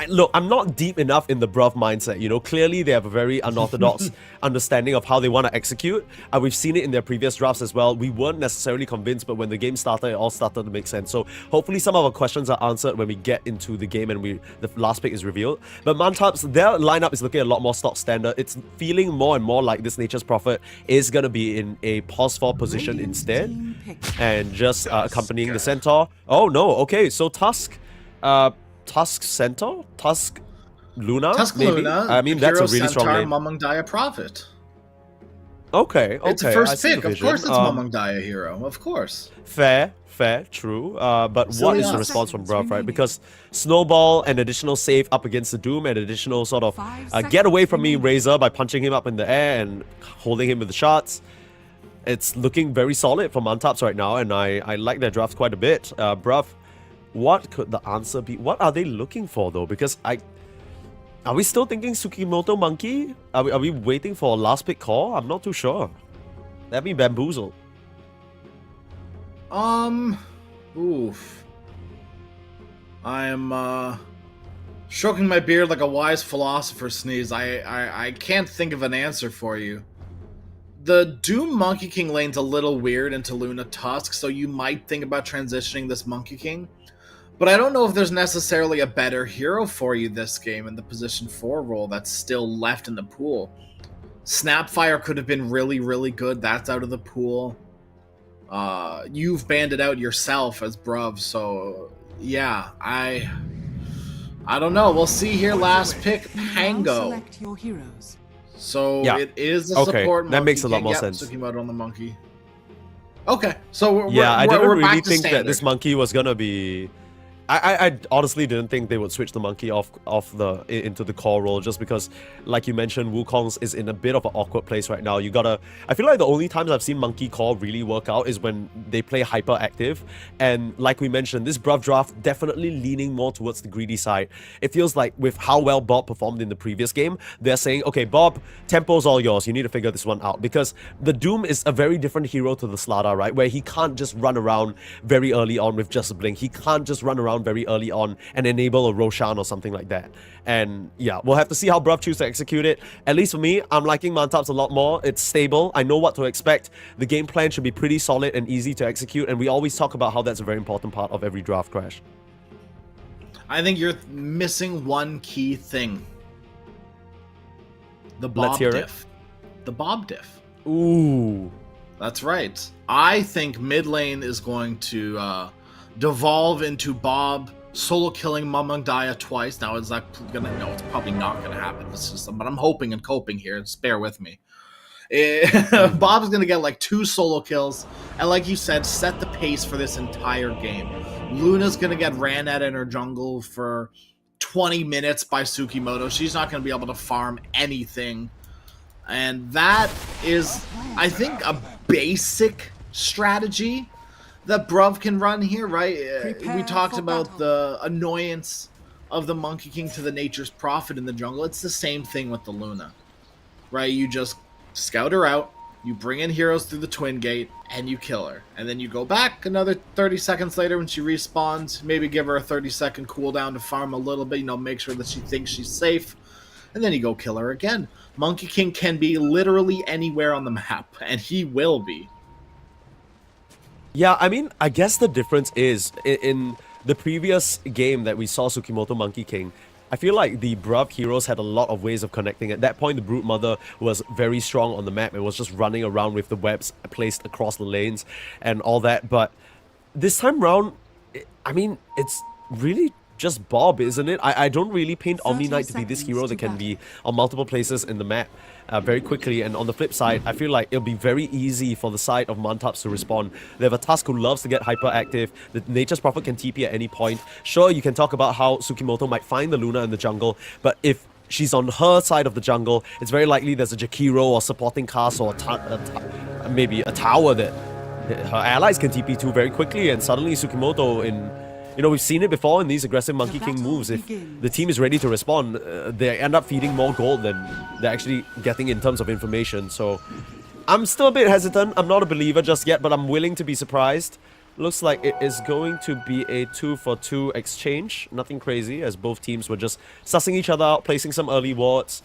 look, I'm not deep enough in the Bruv mindset, you know. Clearly, they have a very unorthodox understanding of how they want to execute. We've seen it in their previous drafts as well. We weren't necessarily convinced, but when the game started, it all started to make sense. So hopefully some of our questions are answered when we get into the game and the last pick is revealed. But Montops, their lineup is looking a lot more stock standard. It's feeling more and more like this Nature's Prophet is going to be in a pause for position Radiant instead team pick. and just accompanying the Centaur. Oh no, okay, so Tusk Centaur? Tusk Luna? Tusk maybe? Luna. I mean, that's a Hero really strong Centaur, name. Mamung Dia Prophet. Okay. It's a I first see the pick. Of vision. course it's Mamung Dia hero. Of course. Fair, true. But what Silly is the us. response from Seconds Bruv, right? remaining. Because Snowball, an additional save up against the Doom, an additional sort of 5 get away seconds from me, remaining. Razor, by punching him up in the air and holding him with the shots. It's looking very solid for Montops right now, and I like their draft quite a bit. Bruv, what could the answer be? What are they looking for, though? Because are we still thinking Tsukimoto Monkey? Are we waiting for a last pick call? I'm not too sure. That'd be bamboozled. Oof. I am stroking my beard like a wise philosopher, Sneeze. I can't think of an answer for you. The Doom Monkey King lane's a little weird into Luna Tusk, so you might think about transitioning this Monkey King. But I don't know if there's necessarily a better hero for you this game in the position 4 role that's still left in the pool. Snapfire could have been really, really good. That's out of the pool. You've banded out yourself as Bruv, so yeah, I don't know. We'll see here. Last pick, Now Pango. select your heroes. So Yeah. it is a Okay, support that monkey. makes a lot Can't more get sense. Tsukimoto on the monkey. Okay, so Yeah, I didn't we're really back to think that standard. this monkey was gonna be. I honestly didn't think they would switch the monkey into the core role, just because, like you mentioned, Wukong's is in a bit of an awkward place right now. I feel like the only times I've seen monkey core really work out is when they play hyperactive, and like we mentioned, this Bruv draft definitely leaning more towards the greedy side. It feels like with how well Bob performed in the previous game, they're saying, okay, Bob, tempo's all yours. You need to figure this one out, because the Doom is a very different hero to the Slardar, right? Where he can't just run around very early on with just a blink. He can't just run around very early on and enable a Roshan or something like that. And yeah, we'll have to see how Bruv chooses to execute it. At least for me, I'm liking Mantaps a lot more. It's stable. I know what to expect. The game plan should be pretty solid and easy to execute, and we always talk about how that's a very important part of every draft, Crash. I think you're missing one key thing. The Bob Let's hear diff. The Bob diff. Ooh. That's right. I think mid lane is going to devolve into Bob solo killing Mamang Daya twice. Now, is that gonna? No, it's probably not gonna happen. But I'm hoping and coping here. Just bear with me. Bob's gonna get like 2 solo kills, and like you said, set the pace for this entire game. Luna's gonna get ran at in her jungle for 20 minutes by Tsukimoto. She's not gonna be able to farm anything. And that is, I think, a basic strategy that Bruv can run here, right? We talked about the annoyance of the Monkey King to the Nature's Prophet in the jungle. It's the same thing with the Luna, right? You just scout her out, you bring in heroes through the Twin Gate, and you kill her. And then you go back another 30 seconds later when she respawns, maybe give her a 30-second cooldown to farm a little bit, make sure that she thinks she's safe. And then you go kill her again. Monkey King can be literally anywhere on the map, and he will be. Yeah, I mean, I guess the difference is, in the previous game that we saw Tsukimoto Monkey King, I feel like the Bruv heroes had a lot of ways of connecting. At that point, the Brute Mother was very strong on the map. It was just running around with the webs placed across the lanes and all that. But this time round, I mean, it's really just Bob, isn't it? I don't really paint Omni Knight to be this hero that can be on multiple places in the map very quickly. And on the flip side, I feel like it'll be very easy for the side of Mantaps to respond. They have a Tusk who loves to get hyperactive. The Nature's Prophet can TP at any point. Sure, you can talk about how Tsukimoto might find the Luna in the jungle, but if she's on her side of the jungle, it's very likely there's a Jakiro or supporting cast or maybe a tower that her allies can TP to very quickly, and suddenly Tsukimoto we've seen it before in these aggressive Monkey King moves. If the team is ready to respond, they end up feeding more gold than they're actually getting in terms of information. So I'm still a bit hesitant. I'm not a believer just yet, but I'm willing to be surprised. Looks like it is going to be a 2-for-2 exchange. Nothing crazy, as both teams were just sussing each other out, placing some early wards.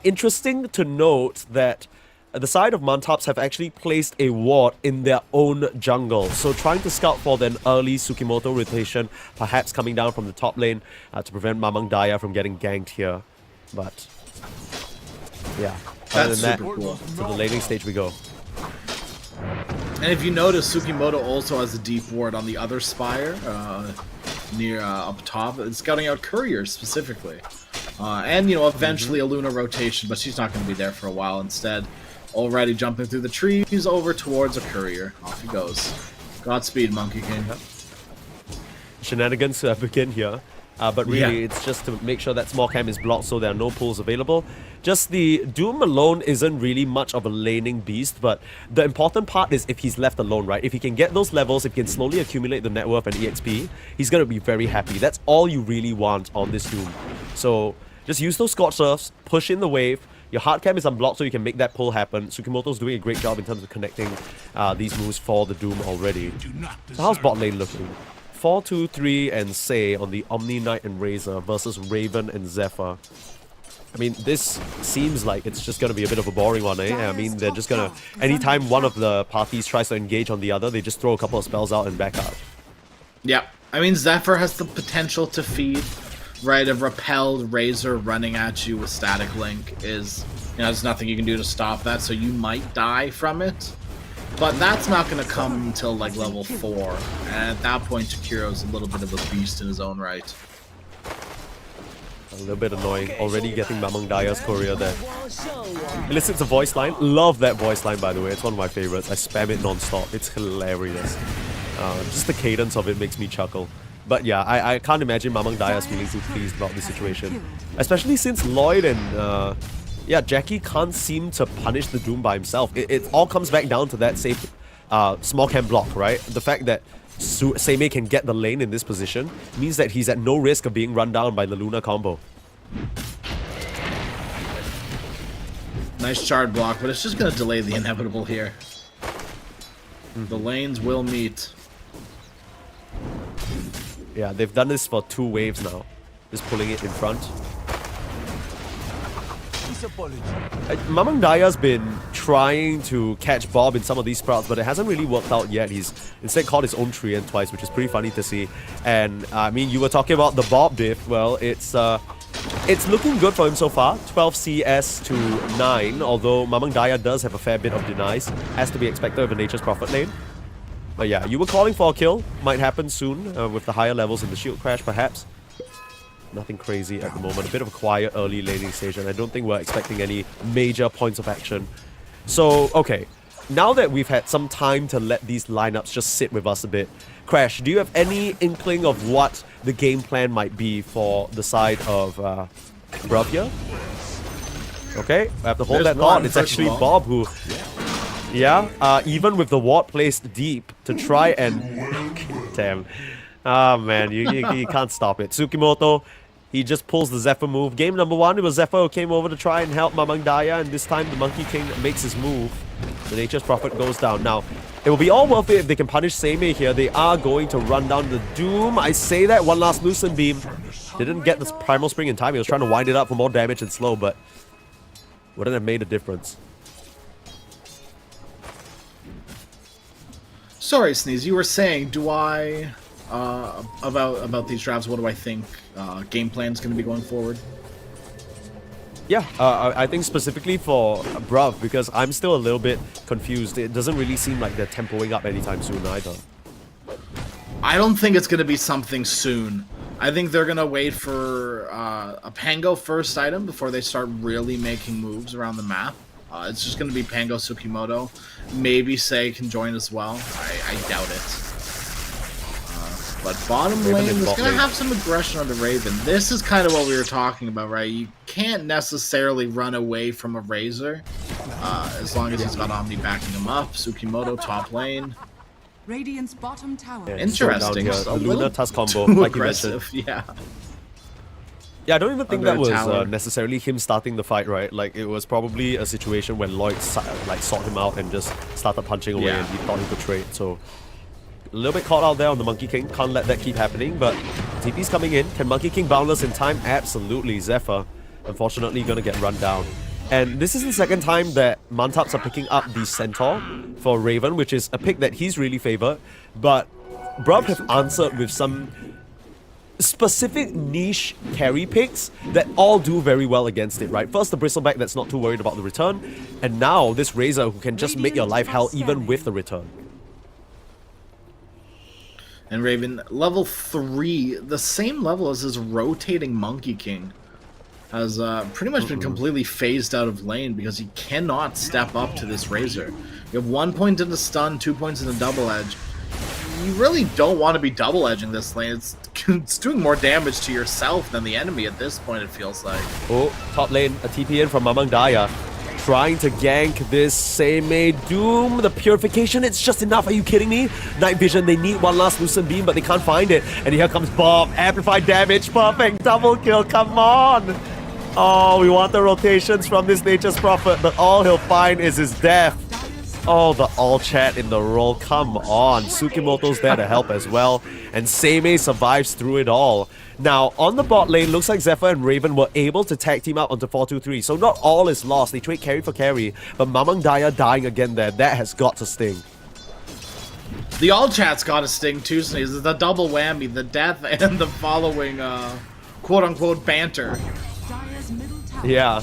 Interesting to note that the side of Mantaps have actually placed a ward in their own jungle. So trying to scout for an early Tsukimoto rotation, perhaps coming down from the top lane to prevent Mamang Daya from getting ganked here. But yeah, other than that, cool. To the laning stage we go. And if you notice, Tsukimoto also has a deep ward on the other spire, near up top, scouting out couriers specifically. And eventually a Luna rotation, but she's not going to be there for a while. Instead, already jumping through the trees over towards a courier. Off he goes. Godspeed, Monkey King. Shenanigans begin here. But really, it's just to make sure that small cam is blocked so there are no pulls available. Just the Doom alone isn't really much of a laning beast, but the important part is if he's left alone, right? If he can get those levels, if he can slowly accumulate the net worth and EXP, he's going to be very happy. That's all you really want on this Doom. So just use those Scorch Surfs, push in the wave. Your hard cam is unblocked so you can make that pull happen. Tsukimoto's doing a great job in terms of connecting these moves for the Doom already. So how's bot lane looking? 4-2-3 and Say on the Omni Knight and Razor versus Raven and Zephyr. I mean, this seems like it's just going to be a bit of a boring one, eh? I mean, they're just going to... Anytime one of the parties tries to engage on the other, they just throw a couple of spells out and back out. Yeah. I mean, Zephyr has the potential to feed, right? A repelled Razor running at you with Static Link is... there's nothing you can do to stop that, so you might die from it. But that's not going to come until, like, level 4. And at that point, Takiro's a little bit of a beast in his own right. A little bit annoying. Already getting Mamang Daya's courier there. Elicits a voice line. Love that voice line, by the way. It's one of my favorites. I spam it non-stop. It's hilarious. Just the cadence of it makes me chuckle. But yeah, I can't imagine Mamang Daya's feeling too pleased about this situation. Especially since Lloyd and yeah, Jackie can't seem to punish the Doom by himself. It all comes back down to that same small camp block, right? The fact that Seimei can get the lane in this position means that he's at no risk of being run down by the Luna combo. Nice shard block, but it's just going to delay the inevitable here. The lanes will meet. Yeah, they've done this for 2 waves now. Just pulling it in front. Mamang Daya's been trying to catch Bob in some of these sprouts, but it hasn't really worked out yet. He's instead caught his own Treant twice, which is pretty funny to see. And I mean, you were talking about the Bob diff. Well, it's looking good for him so far. 12 CS to 9, although Mamang Daya does have a fair bit of denies, as to be expected of a Nature's Prophet lane. But yeah, you were calling for a kill. Might happen soon with the higher levels in the shield crash, perhaps. Nothing crazy at the moment. A bit of a quiet early laning stage, and I don't think we're expecting any major points of action. So, okay. Now that we've had some time to let these lineups just sit with us a bit, Crash, do you have any inkling of what the game plan might be for the side of Bruv here? Okay, I have to hold that thought. It's actually Bob who... Yeah, even with the ward placed deep to try and... Damn. Ah, man, you can't stop it. Tsukimoto, he just pulls the Zephyr move. Game number 1, it was Zephyr who came over to try and help Mamang Daya, and this time the Monkey King makes his move. The Nature's Prophet goes down. Now, it will be all worth it if they can punish Seimei here. They are going to run down the Doom. I say that, one last Lucent Beam. Didn't get this Primal Spring in time. He was trying to wind it up for more damage and slow, but wouldn't have made a difference. Sorry, Sneeze, you were saying, do I... about these drafts, what do I think game plan's going to be going forward? Yeah, I think specifically for Bruv, because I'm still a little bit confused. It doesn't really seem like they're tempoing up anytime soon either. I don't think it's going to be something soon. I think they're going to wait for a Pango first item before they start really making moves around the map. It's just going to be Pango Tsukimoto. Maybe Sei can join as well. I doubt it. But bottom lane is going to have some aggression on the Raven. This is kind of what we were talking about, right? You can't necessarily run away from a Razor as long as he's got Omni backing him up. Tsukimoto top lane. Radiant's bottom tower. Yeah, interesting. The Luna Tusk combo, like you mentioned. Yeah. Yeah, I don't even think that was necessarily him starting the fight, right? Like, it was probably a situation when Lloyd sought him out and just started punching away and he thought he could trade, so... A little bit caught out there on the Monkey King. Can't let that keep happening, but TP's coming in. Can Monkey King boundless in time? Absolutely. Zephyr, unfortunately, gonna get run down. And this is the second time that Mantaps are picking up the Centaur for Raven, which is a pick that he's really favored. But Bruv have answered with some specific niche carry picks that all do very well against it, right? First, the Bristleback that's not too worried about the return, and now this Razor who can just make your life hell even with the return. And Raven, level 3, the same level as his rotating Monkey King, has pretty much been completely phased out of lane because he cannot step up to this Razor. You have 1 point in the stun, 2 points in the double edge. You really don't want to be double edging this lane. It's doing more damage to yourself than the enemy at this point, it feels like. Oh, top lane, a TP in from Mamang Daya. Trying to gank this Seimei Doom. The Purification, it's just enough. Are you kidding me? Night Vision, they need one last Lucent Beam, but they can't find it. And here comes Bob. Amplified damage. Perfect. Double kill. Come on. Oh, we want the rotations from this Nature's Prophet, but all he'll find is his death. Oh, the all chat in the roll. Come on. Tsukimoto's there to help as well. And Seimei survives through it all. Now, on the bot lane, looks like Zephyr and Raven were able to tag team out onto 4-2-3. So not all is lost. They trade carry for carry. But Mamang Daya dying again there. That has got to sting. The all chat's got to sting too, Sneeze. The double whammy. The death and the following quote-unquote banter. Yeah,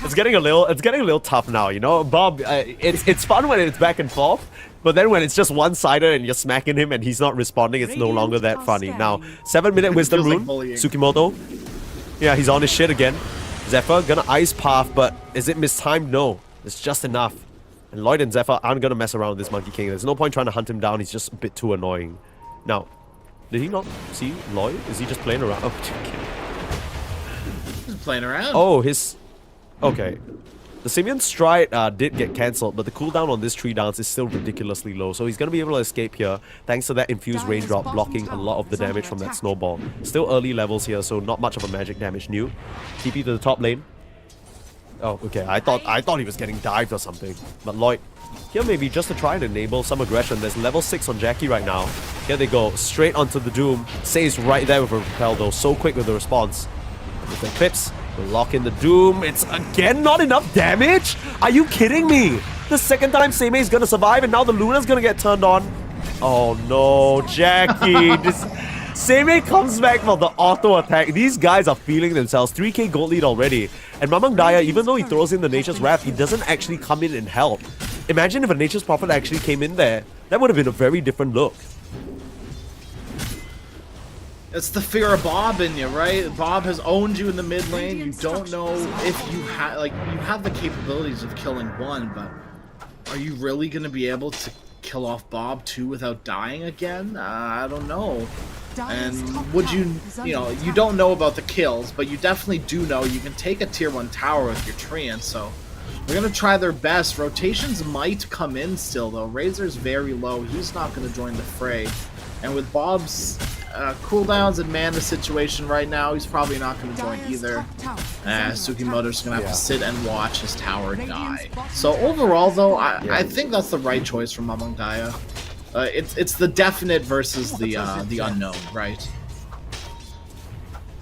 it's getting a little tough now, you know. Bob, it's fun when it's back and forth, but then when it's just one-sided and you're smacking him and he's not responding, it's no longer that funny. Now, 7-minute wisdom rune, Tsukimoto. Yeah, he's on his shit again. Zephyr gonna ice path, but is it mistimed? No, it's just enough. And Lloyd and Zephyr aren't gonna mess around with this Monkey King. There's no point trying to hunt him down. He's just a bit too annoying. Now, Did he not see Lloyd? Is he just playing around? Oh, He's playing around. oh his... Okay. The Simeon Stride did get cancelled, but the cooldown on this tree dance is still ridiculously low, so he's going to be able to escape here thanks to that infused raindrop blocking a lot of the damage from that snowball. Still early levels here, so not much of a magic damage new. TP to the top lane. Oh, okay. I thought he was getting dived or something. But Lloyd, here maybe just to try and enable some aggression. There's level 6 on Jackie right now. Here they go, straight onto the Doom. Say's right there with a repel though, so quick with the response. With the clips. We'll lock in the Doom. It's again not enough damage? Are you kidding me? The second time Seimei is gonna survive and now the Luna's gonna get turned on. Oh no, Jackie. Seimei comes back for the auto attack. These guys are feeling themselves. 3k gold lead already. And Mamang Daya, even though he throws in the Nature's Wrath, he doesn't actually come in and help. Imagine if a Nature's Prophet actually came in there. That would have been a very different look. It's the fear of Bob in you, right? Bob has owned you in the mid lane. You don't know if you have, like, you have the capabilities of killing one, but are you really going to be able to kill off Bob 2 without dying again? I don't know. And would you know, you don't know about the kills, but you definitely do know you can take a tier 1 tower with your Treant, so they're going to try their best. Rotations might come in still, though. Razor's very low. He's not going to join the fray. And with Bob's cooldowns and mana situation right now, he's probably not going to join either. Sugimoto's going to have to sit and watch his tower die. So overall, though, I think that's the right choice from Mamang Daya. It's the definite versus the unknown, right?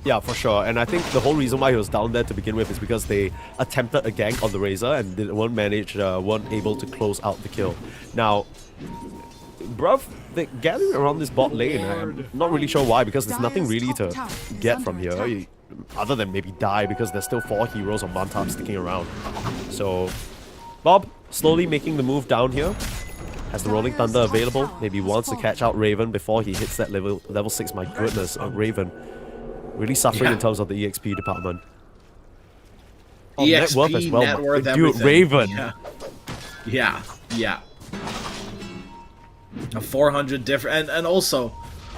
Yeah, for sure. And I think the whole reason why he was down there to begin with is because they attempted a gank on the Razor and weren't able to close out the kill. Now, bruv, they're gathering around this bot lane. I'm not really sure why, because there's nothing really to get from here, other than maybe die, because there's still 4 heroes on Bantam sticking around. So, Bob slowly making the move down here. Has the Rolling Thunder available. Maybe wants to catch out Raven before he hits that level 6. My goodness, Raven really suffering in terms of the EXP department. Oh, EXP, net worth as well. Net worth, dude, everything. Raven. Yeah. A 400 different, and also,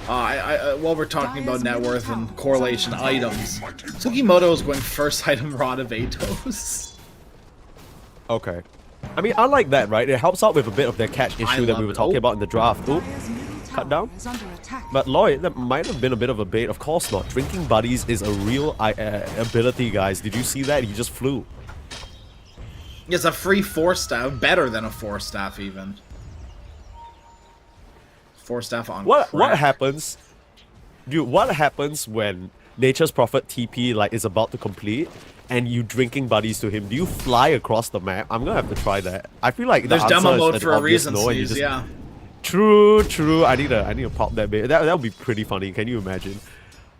while we're talking about net worth and correlation items, Sugimoto is going first item Rod of Atos. Okay. I mean, I like that, right? It helps out with a bit of their catch issue that we were talking about in the draft. Ooh, cut down. But Lloyd, that might have been a bit of a bait. Of course not. Drinking Buddies is a real ability, guys. Did you see that? He just flew. It's a free 4-staff, better than a 4-staff even. 4-staff on What crack. happens? Dude, what happens when Nature's Prophet TP is about to complete and you drinking buddies to him? Do you fly across the map? I'm gonna have to try that. I feel like there's the demo answer mode is for an a obvious reason, no, and you Sneeze, just... yeah. True. I need to pop that bit. That would be pretty funny. Can you imagine?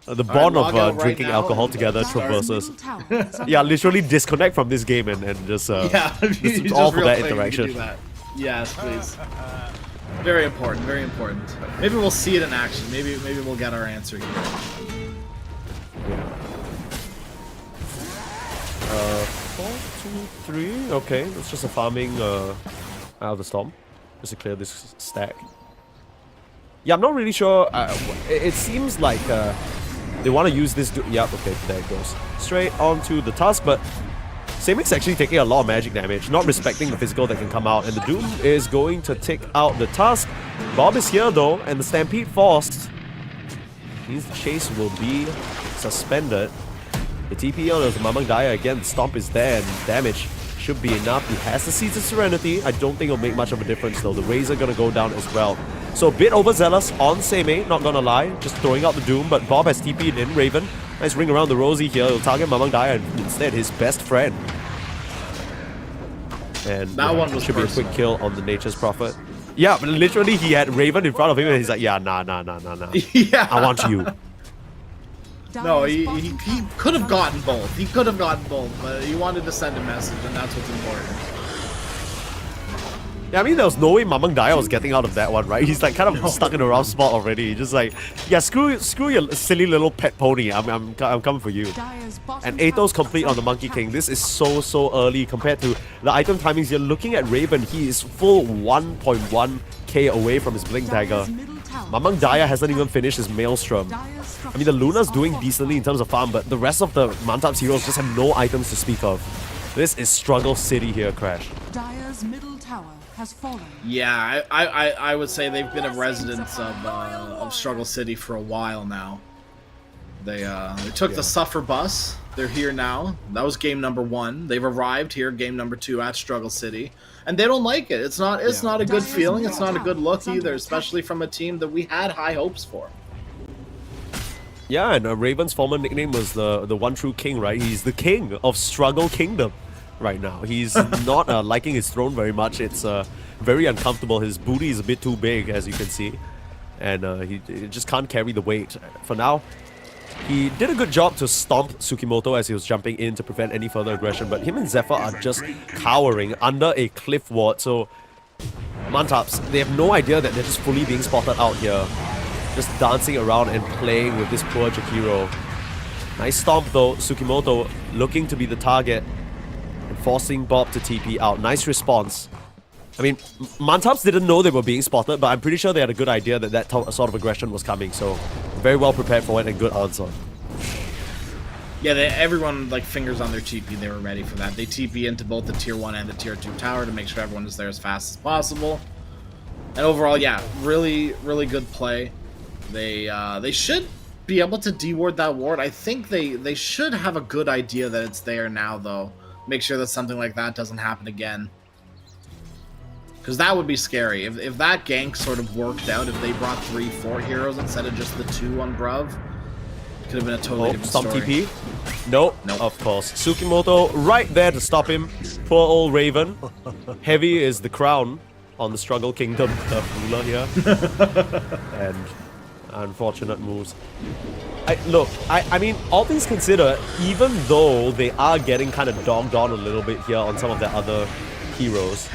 The bond log out of right drinking now alcohol and together start. traverses. Yeah, literally disconnect from this game and just Yeah, just all for real that quick, you can interaction. do that. Yes, please. Very important, very important. Maybe we'll see it in action. Maybe we'll get our answer here. 4, 2, 3. Okay, that's just a farming out of the storm, just to clear this stack. Yeah, I'm not really sure. It seems like they want to use this. Yeah, okay, there it goes. Straight onto the Tusk, but Seimei's actually taking a lot of magic damage, not respecting the physical that can come out, and the Doom is going to take out the Tusk. Bob is here though, and the Stampede forced means the chase will be suspended. The TP on the Mamang Daya again, the Stomp is there, and damage should be enough. He has the Seeds of Serenity. I don't think it'll make much of a difference though. The Razor gonna go down as well. So a bit overzealous on Seimei, not gonna lie. Just throwing out the Doom, but Bob has TP'd in Raven. Nice ring around the Rosie here. He'll target Mamang Daya and instead his best friend. And That one was should personal. be a quick kill on the Nature's Prophet. Yeah, but literally he had Raven in front of him and he's like, yeah, nah. Yeah. I want you. No, he could have gotten both. He could have gotten both, but he wanted to send a message, and that's what's important. Yeah, I mean, there was no way Mamang Daya was getting out of that one, right? He's like kind of stuck in a rough spot already. Just like, yeah, screw your silly little pet pony. I'm coming for you. And Atos complete on the Monkey King. This is so early compared to the item timings. You're looking at Raven. He is full 1.1k away from his Blink Dagger. Mamang Daya hasn't even finished his Maelstrom. I mean, the Luna's doing decently in terms of farm, but the rest of the Mantap's heroes just have no items to speak of. This is Struggle City here, Crash. Dire's middle tower has fallen. Yeah, I would say they've been a residence of Struggle City for a while now. They took the Suffer bus. They're here now. That was game number 1. They've arrived here, game number 2 at Struggle City, and they don't like it. It's not a good feeling. It's not a good look either, especially from a team that we had high hopes for. Yeah, and Raven's former nickname was the one true king, right? He's the king of Struggle Kingdom right now. He's not liking his throne very much. It's very uncomfortable. His booty is a bit too big, as you can see, and he just can't carry the weight. For now, he did a good job to stomp Tsukimoto as he was jumping in to prevent any further aggression, but him and Zephyr are just cowering under a cliff ward, so Mantaps, they have no idea that they're just fully being spotted out here. Just dancing around and playing with this poor Jakiro. Nice stomp though, Tsukimoto looking to be the target and forcing Bob to TP out. Nice response. I mean, Mantaps didn't know they were being spotted, but I'm pretty sure they had a good idea that that sort of aggression was coming, so very well prepared for it and good answer. Yeah, everyone, like, fingers on their TP, they were ready for that. They TP into both the tier 1 and the tier 2 tower to make sure everyone is there as fast as possible. And overall, yeah, really, really good play. They should be able to deward that ward. I think they should have a good idea that it's there now, though. Make sure that something like that doesn't happen again. Because that would be scary. If that gank sort of worked out, if they brought 3-4 heroes instead of just the 2 on Bruv, it could have been a totally different stomp story. TP? Nope, of course. Tsukimoto right there to stop him. Poor old Raven. Heavy is the crown on the Struggle Kingdom ruler here. And unfortunate moves. I mean, all things considered, even though they are getting kind of dogged on a little bit here on some of their other heroes,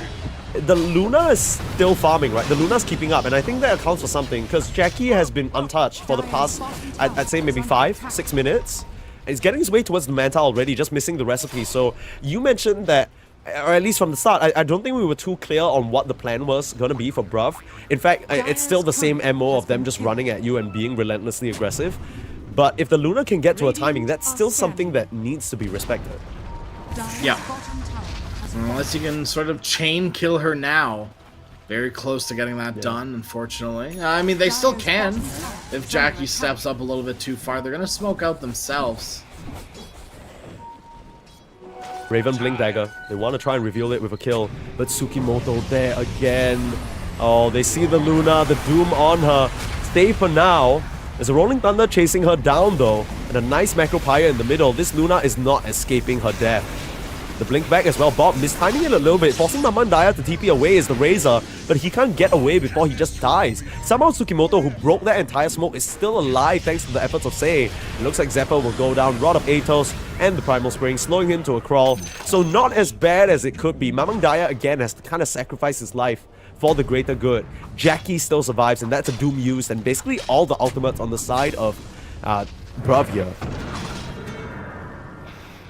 the Luna is still farming, right? The Luna's keeping up, and I think that accounts for something, because Jackie has been untouched for the past, I'd say maybe 5-6 minutes. He's getting his way towards the Manta already, just missing the recipe. So you mentioned that, or at least from the start, I don't think we were too clear on what the plan was going to be for Bruv. In fact, it's still the same MO of them just running at you and being relentlessly aggressive. But if the Luna can get to a timing, that's still something that needs to be respected. Yeah. Unless you can sort of chain kill her now. Very close to getting that done, unfortunately. I mean, they still can. If Jackie steps up a little bit too far, they're going to smoke out themselves. Raven Blink Dagger. They want to try and reveal it with a kill, but Tsukimoto there again. Oh, they see the Luna, the doom on her. Stay for now. There's a Rolling Thunder chasing her down though, and a nice Macro Pyre in the middle. This Luna is not escaping her death. The blink back as well. Bob mistiming it a little bit, forcing Mamang Daya to TP away is the Razor, but he can't get away before he just dies. Somehow Tsukimoto, who broke that entire smoke, is still alive thanks to the efforts of Sei. It looks like Zephyr will go down, Rod of Atos and the Primal Spring, slowing him to a crawl. So not as bad as it could be. Mamang Daya again has to kind of sacrifice his life for the greater good. Jackie still survives, and that's a Doom used, and basically all the ultimates on the side of Bruv here.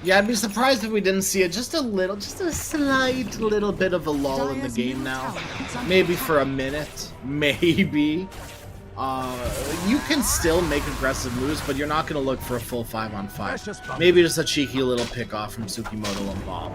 Yeah, I'd be surprised if we didn't see it just a slight little bit of a lull in the game now. Maybe for a minute, maybe. You can still make aggressive moves, but you're not going to look for a full 5-on-5. Maybe just a cheeky little pick off from Tsukimoto and Bob.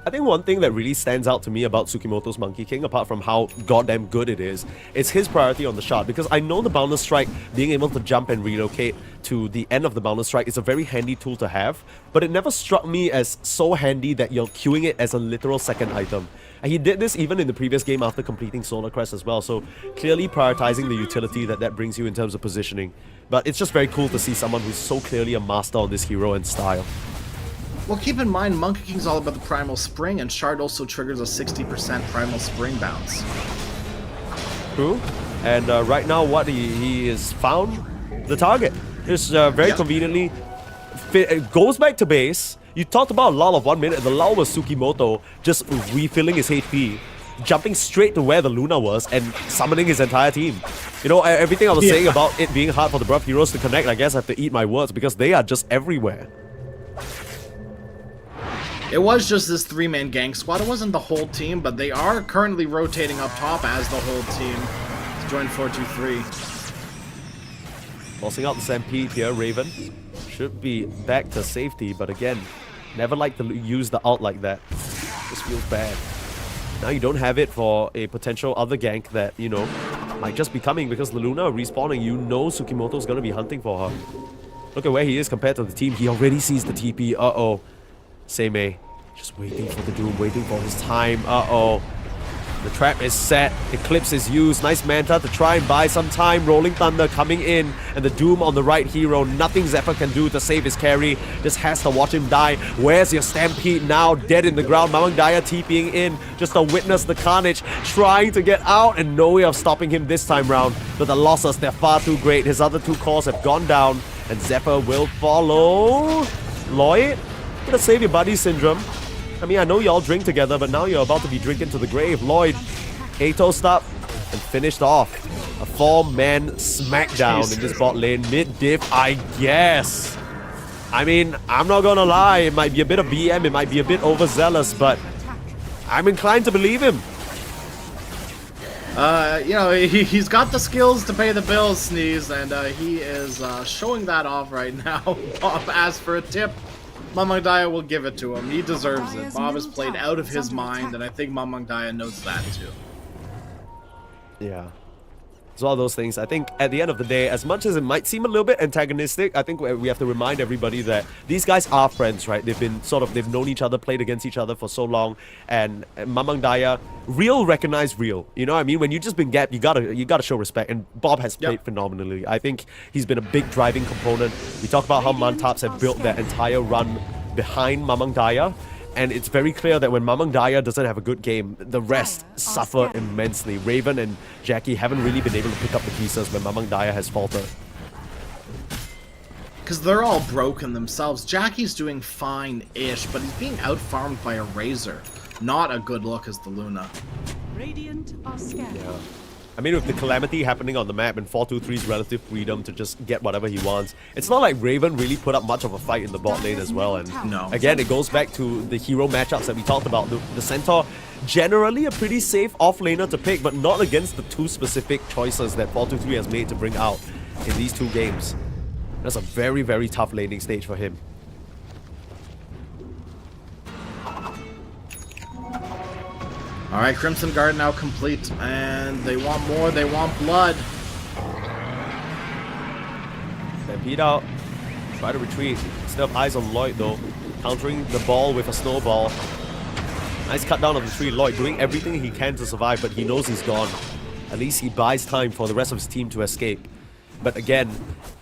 I think one thing that really stands out to me about Tsukimoto's Monkey King, apart from how goddamn good it is his priority on the shard. Because I know the Boundless Strike, being able to jump and relocate to the end of the Boundless Strike, is a very handy tool to have, but it never struck me as so handy that you're queuing it as a literal second item. And he did this even in the previous game after completing Solar Crest as well, so clearly prioritizing the utility that brings you in terms of positioning. But it's just very cool to see someone who's so clearly a master on this hero and style. Well, keep in mind, Monkey King's all about the Primal Spring, and Shard also triggers a 60% Primal Spring bounce. True. And right now, what he is found the target. Just very conveniently goes back to base. You talked about a lull of 1 minute. The lull was Tsukimoto just refilling his HP, jumping straight to where the Luna was, and summoning his entire team. You know, everything I was saying about it being hard for the Bruv heroes to connect, I guess I have to eat my words because they are just everywhere. It was just this 3-man gang squad. It wasn't the whole team, but they are currently rotating up top as the whole team to join 4-2-3. Forcing out the Stampede here, Raven should be back to safety, but again, never like to use the ult like that. Just feels bad. Now you don't have it for a potential other gank that, you know, might just be coming because the Luna are respawning. You know Tsukimoto's gonna be hunting for her. Look at where he is compared to the team. He already sees the TP. Uh-oh. Seimei just waiting for the Doom, waiting for his time. Uh-oh. The trap is set. Eclipse is used. Nice Manta to try and buy some time. Rolling Thunder coming in. And the Doom on the right hero. Nothing Zephyr can do to save his carry. Just has to watch him die. Where's your Stampede now? Dead in the ground. Mamang Daya TPing in. Just to witness the carnage. Trying to get out. And no way of stopping him this time round. But the losses, they're far too great. His other two cores have gone down. And Zephyr will follow. Lloyd? Gonna save your buddy, Syndrome. I mean, I know you all drink together, but now you're about to be drinking to the grave. Lloyd, A-toast up and finished off. A 4-man smackdown in this bot lane. Mid-diff, I guess. I mean, I'm not gonna lie. It might be a bit of BM, it might be a bit overzealous, but I'm inclined to believe him. You know, he's got the skills to pay the bills, Sneeze, and he is showing that off right now. Bob asked for a tip. Mamang Daya will give it to him. He deserves it. Bob has played out of his mind, and I think Mamang Daya knows that too. Yeah. It's all those things. I think at the end of the day, as much as it might seem a little bit antagonistic, I think we have to remind everybody that these guys are friends, right? They've known each other, played against each other for so long, and Mamang Daya, real recognize real. You know what I mean? When you've just been gapped, you gotta show respect, and Bob has played phenomenally. I think he's been a big driving component. We talk about how Mantaps have built their entire run behind Mamang Daya. And it's very clear that when Mamang Daya doesn't have a good game, the rest suffer immensely. Raven and Jackie haven't really been able to pick up the pieces when Mamang Daya has faltered. Because they're all broken themselves. Jackie's doing fine-ish, but he's being out-farmed by a Razor. Not a good look as the Luna. Radiant are scared. Yeah. I mean, with the Calamity happening on the map and 4-2-3's relative freedom to just get whatever he wants, it's not like Raven really put up much of a fight in the bot lane as well. And no. Again, it goes back to the hero matchups that we talked about. The Centaur, generally a pretty safe off-laner to pick, but not against the two specific choices that 4-2-3 has made to bring out in these two games. That's a very, very tough laning stage for him. Alright, Crimson Guard now complete, and they want more, they want blood. Stampede out. Try to retreat. Still have eyes on Lloyd though. Countering the ball with a snowball. Nice cut down on the tree. Lloyd doing everything he can to survive, but he knows he's gone. At least he buys time for the rest of his team to escape. But again,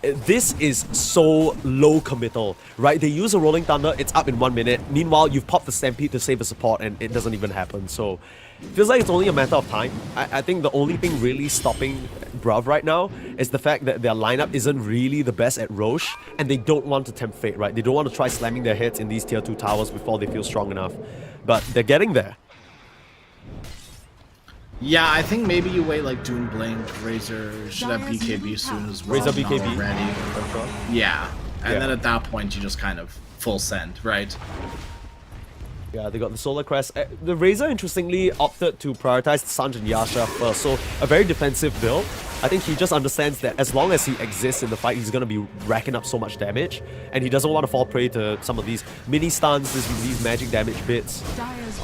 this is so low committal, right? They use a Rolling Thunder, it's up in 1 minute. Meanwhile, you've popped the Stampede to save a support and it doesn't even happen. So, it feels like it's only a matter of time. I think the only thing really stopping Bruv right now is the fact that their lineup isn't really the best at Roche, and they don't want to tempt fate, right? They don't want to try slamming their heads in these tier 2 towers before they feel strong enough. But they're getting there. Yeah, I think maybe you wait like Doom Blink, Razor should have BKB soon as well. Razor BKB. Ready. Yeah, and then at that point you just kind of full send, right? Yeah, they got the Solar Crest. The Razor, interestingly, opted to prioritize Sanj and Yasha first, so a very defensive build. I think he just understands that as long as he exists in the fight, he's going to be racking up so much damage, and he doesn't want to fall prey to some of these mini stuns, these magic damage bits.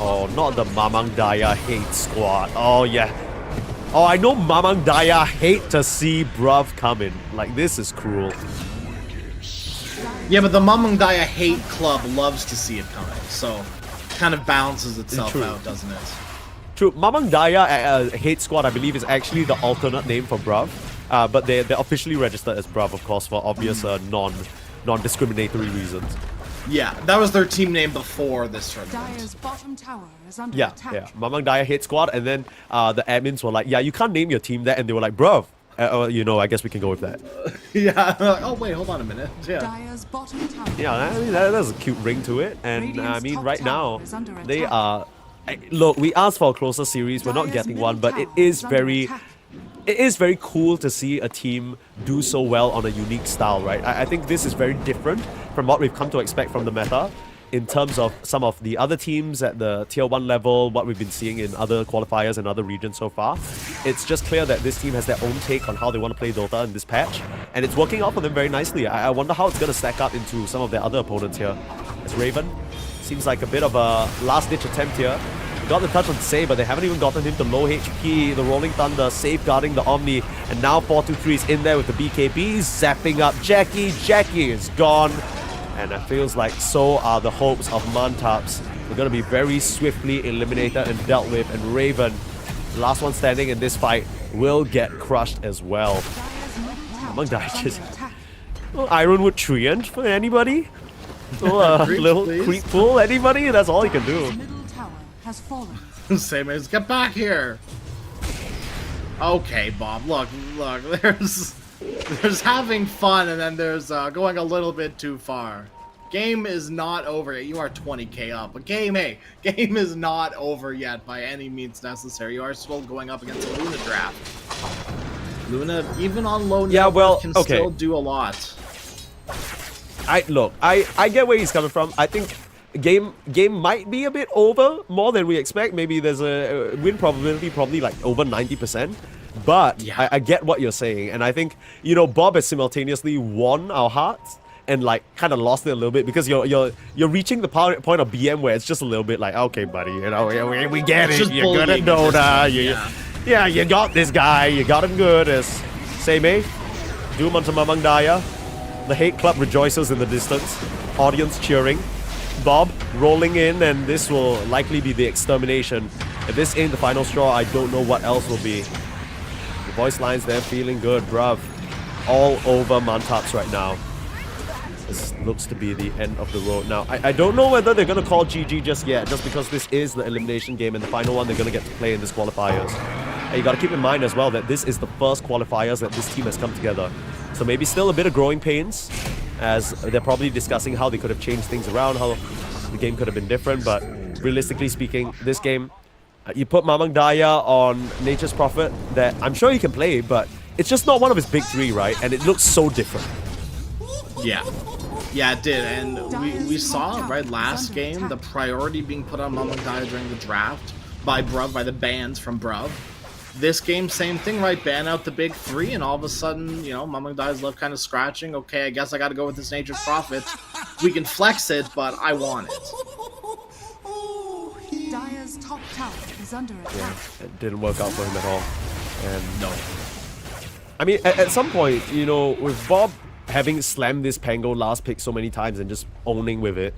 Oh, not the Mamang Daya hate squad. Oh, yeah. Oh, I know Mamang Daya hate to see Bruv coming. Like, this is cruel. Yeah, but the Mamang Daya hate club loves to see it coming, so kind of balances itself out, doesn't it? True. Mamang Daya hate squad, I believe, is actually the alternate name for Bruv. But they're officially registered as Bruv, of course, for obvious non-discriminatory reasons. Yeah, that was their team name before this tournament. Dire's bottom tower is under Yeah, attack. yeah. Mamang Daya hate squad, and then the admins were like, yeah, you can't name your team that, and they were like, Bruv. You know, I guess we can go with that. Yeah. Oh, wait, hold on a minute. Yeah. Dire's bottom tower. Yeah, I mean, there's a cute ring to it. And I mean, right now, they are... Look, we asked for a closer series. We're not getting one, but it is very cool to see a team do so well on a unique style, right? I think this is very different from what we've come to expect from the meta. in terms of some of the other teams at the tier 1 level, what we've been seeing in other qualifiers and other regions so far, it's just clear that this team has their own take on how they want to play Dota in this patch, and it's working out for them very nicely. I wonder how it's going to stack up into some of their other opponents here. As Raven seems like a bit of a last-ditch attempt here. Got the touch on Save, but they haven't even gotten him to low HP. The Rolling Thunder safeguarding the Omni, and now 423 is in there with the BKB, zapping up Jackie. Jackie is gone, and it feels like so are the hopes of Mantaps. They're going to be very swiftly eliminated and dealt with, and Raven, the last one standing in this fight, will get crushed as well. Among Digits. Ironwood Treant for anybody? Little creep pool, anybody? That's all he can do. Middle tower has fallen. Same as get back here. Okay, Bob. Look. There's having fun, and then there's going a little bit too far. Game is not over yet. You are 20k up. But game is not over yet by any means necessary. You are still going up against a Luna draft. Luna, even on low numbers, can still do a lot. I get where he's coming from. I think game might be a bit over, more than we expect. Maybe there's a win probability probably like over 90%. But yeah. I get what you're saying, and I think, you know, Bob has simultaneously won our hearts and like kind of lost it a little bit, because you're reaching the point of BM where it's just a little bit like, okay, buddy, you know, we get it. You're good at Dota. Yeah, you got this guy. You got him good. As Seimei, Doom onto Mamang Daya. The hate club rejoices in the distance. Audience cheering. Bob rolling in, and this will likely be the extermination. If this ain't the final straw, I don't know what else will be. The voice lines there feeling good, bruv. All over Mantaps right now. This looks to be the end of the road. Now, I don't know whether they're going to call GG just yet, just because this is the elimination game and the final one they're going to get to play in this qualifiers. And you got to keep in mind as well that this is the first qualifiers that this team has come together. So maybe still a bit of growing pains, as they're probably discussing how they could have changed things around, how the game could have been different. But realistically speaking, this game, you put Mamang Daya on Nature's Prophet, that I'm sure he can play, but it's just not one of his big three, right? And it looks so different. Yeah, it did, and we saw, right, last game, the priority being put on Mamang Daya during the draft by Bruv, by the bans from Bruv. This game, same thing, right? Ban out the big three, and all of a sudden, you know, Mamang Daya's left kind of scratching. Okay, I guess I got to go with this Nature's Prophet. We can flex it, but I want it. Daya's top tower is under attack. Yeah, it didn't work out for him at all. And no. I mean, at some point, you know, with Bob having slammed this Pango last pick so many times and just owning with it,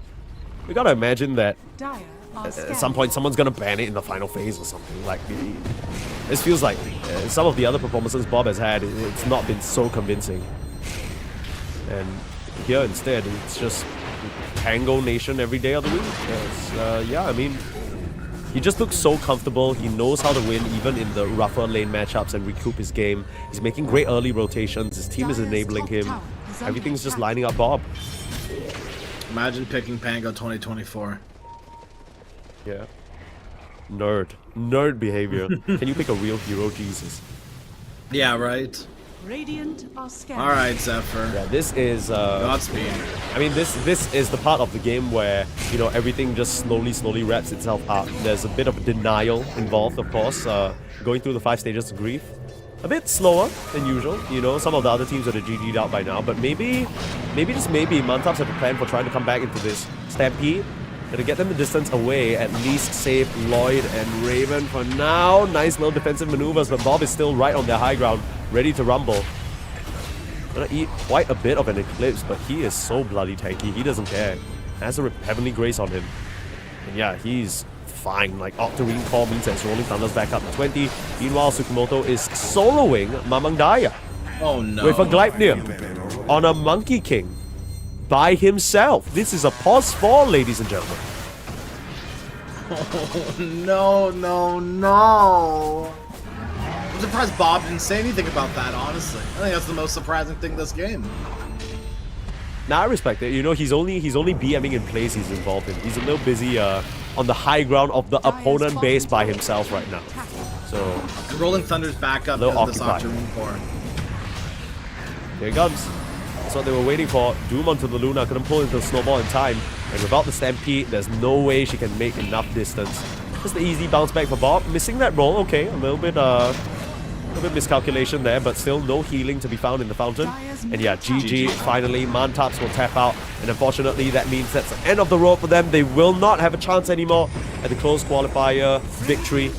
we gotta imagine that at some point someone's gonna ban it in the final phase or something. Like, this feels like some of the other performances Bob has had, it's not been so convincing. And here instead, it's just Pango Nation every day of the week. Yeah, I mean, he just looks so comfortable. He knows how to win even in the rougher lane matchups and recoup his game. He's making great early rotations. His team is enabling him. Everything's just lining up Bob. Imagine picking Pango 2024. Yeah. Nerd behavior. Can you pick a real hero, Jesus? Yeah, right. Radiant are scared. All right, Zephyr. Yeah, this is Godspeed. I mean, this is the part of the game where, you know, everything just slowly wraps itself up. There's a bit of denial involved, of course, going through the 5 stages of grief. A bit slower than usual, you know. Some of the other teams would have GG'd out by now, but maybe just maybe Mantaps have a plan for trying to come back into this Stampede. Gonna get them the distance away, at least save Lloyd and Raven for now. Nice little defensive maneuvers, but Bob is still right on their high ground, ready to rumble. Gonna eat quite a bit of an Eclipse, but he is so bloody tanky, he doesn't care. Has a Heavenly Grace on him. And yeah, he's fine. Like, Octarine Core means that Rolling Thunder's back up to 20. Meanwhile, Tsukumoto is soloing Mamang Daya. Oh no. With a Gleipnir on a Monkey King by himself. This is a pause 4, ladies and gentlemen. Oh, no. I'm surprised Bob didn't say anything about that, honestly. I think that's the most surprising thing this game. Nah, I respect it. You know, he's only BMing in plays he's involved in. He's a little busy on the high ground of the opponent base by himself right now. So, Rolling Thunder's back up little because of this Octarine Core. Here it comes. That's what they were waiting for. Doom onto the Luna. Couldn't pull into the snowball in time. And without the Stampede, there's no way she can make enough distance. Just the easy bounce back for Bob. Missing that roll, okay. A little bit miscalculation there, but still no healing to be found in the fountain. And yeah, GG, finally, Mantaps will tap out. And unfortunately, that means that's the end of the road for them. They will not have a chance anymore at the close qualifier victory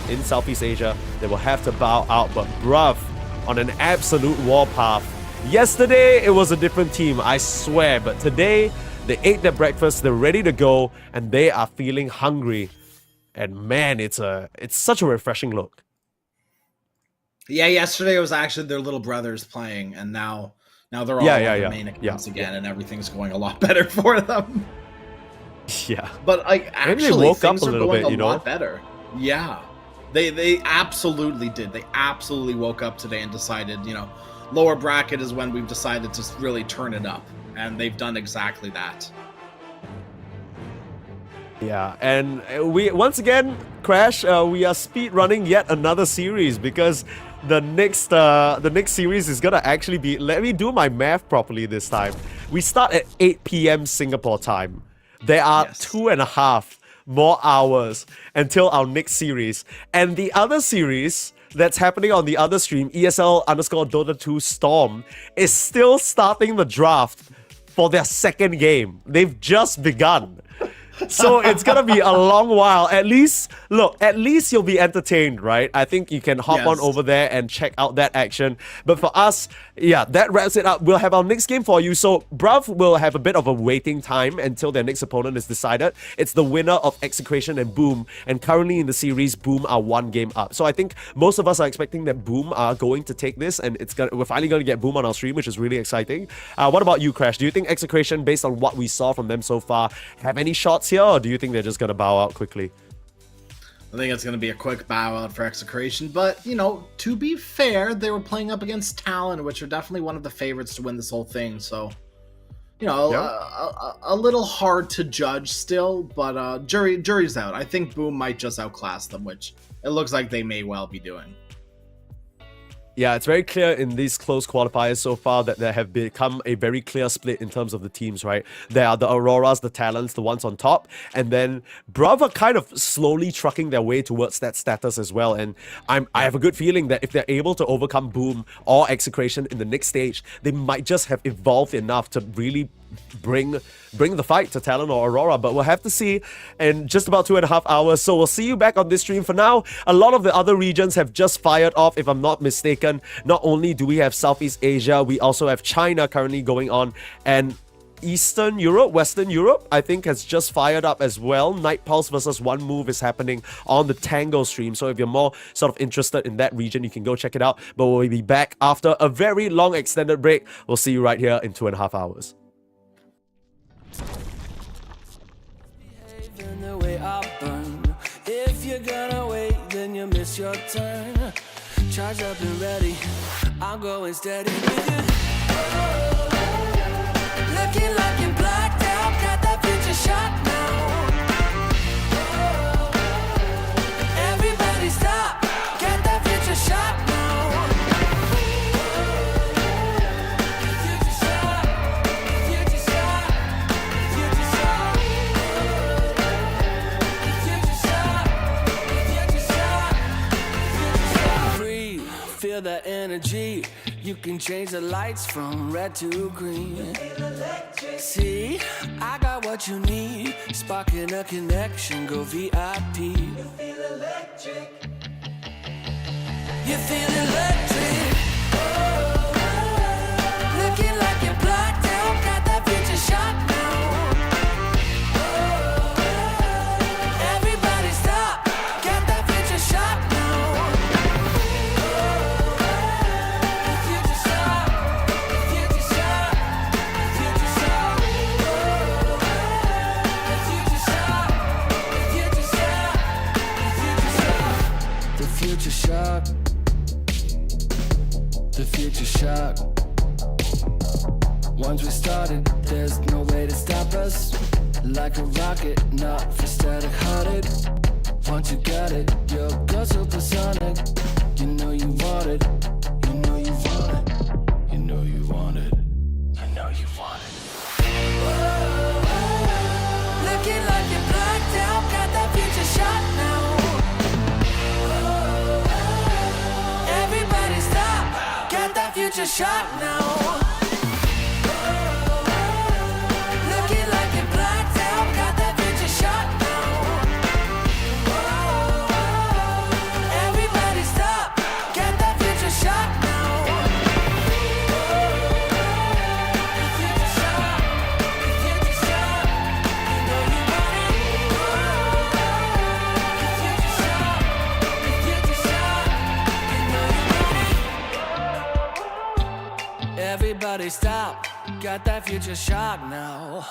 in Southeast Asia. They will have to bow out, but Bruv, on an absolute warpath. Yesterday, it was a different team, I swear, but today, they ate their breakfast, they're ready to go, and they are feeling hungry. And man, it's such a refreshing look. Yeah, yesterday it was actually their little brothers playing, and now they're all on their main accounts again, and everything's going a lot better for them. Yeah, but like actually, they woke things up a are little going bit, a lot better. Yeah, they absolutely did. They absolutely woke up today and decided, lower bracket is when we've decided to really turn it up, and they've done exactly that. Yeah, and we once again, Crash, we are speed running yet another series because the next series is gonna actually be, let me do my math properly this time. We start at 8 p.m. Singapore time. There are 2.5 more hours until our next series. And the other series that's happening on the other stream, ESL_Dota 2 Storm, is still starting the draft for their second game. They've just begun. So it's gonna be a long while. At least you'll be entertained, right? I think you can hop on over there and check out that action. But for us, yeah, that wraps it up. We'll have our next game for you. So Bruv will have a bit of a waiting time until their next opponent is decided. It's the winner of Execration and Boom. And currently in the series, Boom are 1 game up. So I think most of us are expecting that Boom are going to take this, and we're finally going to get Boom on our stream, which is really exciting. What about you, Crash? Do you think Execration, based on what we saw from them so far, have any shots here, or do you think they're just going to bow out quickly? I think it's going to be a quick bow out for Execration, but, to be fair, they were playing up against Talon, which are definitely one of the favorites to win this whole thing, so, a little hard to judge still, but jury's out. I think Boom might just outclass them, which it looks like they may well be doing. Yeah, it's very clear in these close qualifiers so far that there have become a very clear split in terms of the teams, right? There are the Auroras, the Talons, the ones on top, and then Bruv are kind of slowly trucking their way towards that status as well. And I have a good feeling that if they're able to overcome Boom or Execration in the next stage, they might just have evolved enough to really bring the fight to Talon or Aurora, but we'll have to see in just about 2.5 hours. So we'll see you back on this stream. For now, a lot of the other regions have just fired off, if I'm not mistaken. Not only do we have Southeast Asia, we also have China currently going on, and Eastern Europe, Western Europe, I think has just fired up as well. Night Pulse versus One Move is happening on the Tango stream. So if you're more sort of interested in that region, you can go check it out. But we'll be back after a very long extended break. We'll see you right here in 2.5 hours. The way I burn. If you're gonna wait, then you miss your turn. Charge up and ready, I'm going steady with you. Looking like you're blacked out, got that future shot now. Everybody stop, got that future shot now. Future shot, future shot, future shot. Future shot, future shot, future shot. Breathe, feel that energy. You can change the lights from red to green. See, I got what you need. Sparking a connection, go VIP. You feel electric. You feel electric. Looking like you're blacked out, got that future shot now. Everybody stop, got that future shot now. Future shock, the future shock. Once we started, there's no way to stop us. Like a rocket, not for static hearted. Once you got it, you'll go supersonic. You know you want it, you know you want it, you know you want it, you know you want it. future sharp now. Looking like you're blacked out, got that future sharp now. Everybody stop, get that future sharp now. Future sharp, future sharp, you know you want it. Future sharp, future sharp, you know you want it. Everybody stop, got that future sharp now.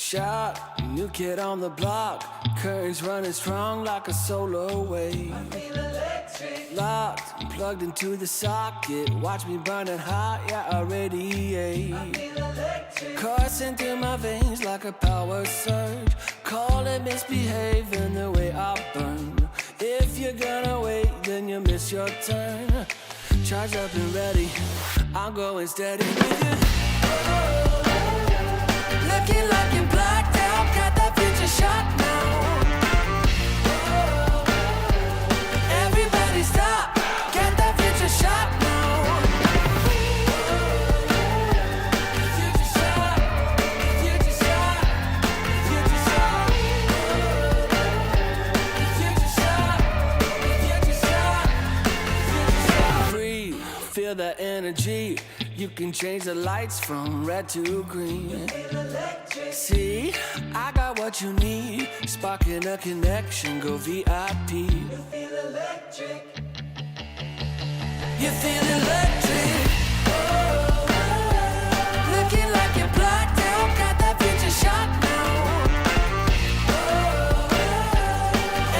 shot, new kid on the block. Currents running strong like a solar wave. I feel electric. Locked, plugged into the socket. Watch me burning hot, yeah, I radiate. I feel electric. Coursing through my veins like a power surge. Call it misbehaving the way I burn. If you're gonna wait, then you miss your turn. Charged up and ready, I'm going steady with you. Looking like you're blacked out, got that future shot now. Everybody stop, get that future shot now. Future shot, future shot, future shot. Future shot, future shot, future shot. Breathe, feel that energy. You can change the lights from red to green. See, I got what you need. Sparking a connection, go VIP. You feel electric. You feel electric. Looking like you're blacked out, got that future shot now.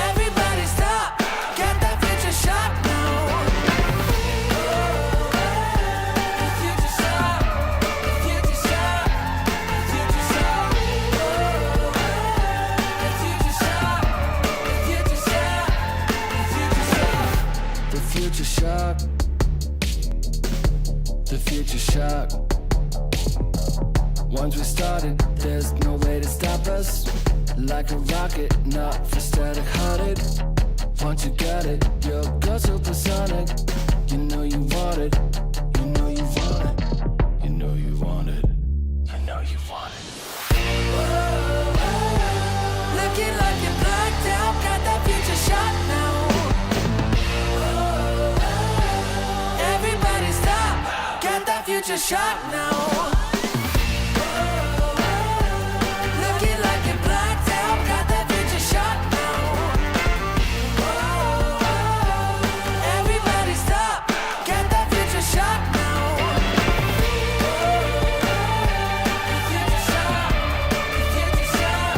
Everybody stop, get that future shot now. Future shot, future shot, future shot. Future shot, future shot, future shot. The future shock. The future shock. Once we started, there's no way to stop us. Like a rocket, not for static hearted. Once you got it, you'll go supersonic. You know you want it. You know you want it. You know you want it. You know you want it. Looking like you're blacked out, got that future shot now. Everybody stop, get that future shot now. Looking like you're blacked out, got that future shot now. Everybody stop, get that future shot now. Future shot, future shot,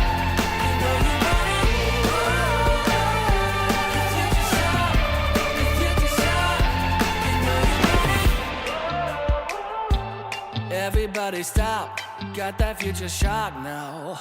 you know you want it. Future shot, future shot, you know you want it. Everybody stop, got that future shot now.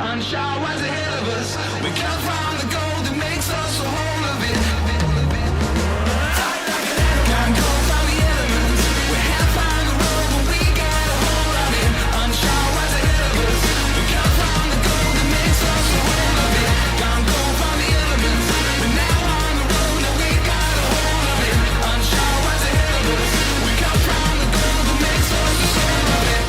Unsure what's ahead of us. We come from the gold that makes us a whole of it. Can't go from the elements. We have found the road, but we got a hold of it. Unsure what's ahead of us. We come from the gold that makes us a whole of it. Can't go from the elements. We're now on the road, and we got a hold of it. Unsure what's ahead of us. We come from the gold that makes us a whole of it.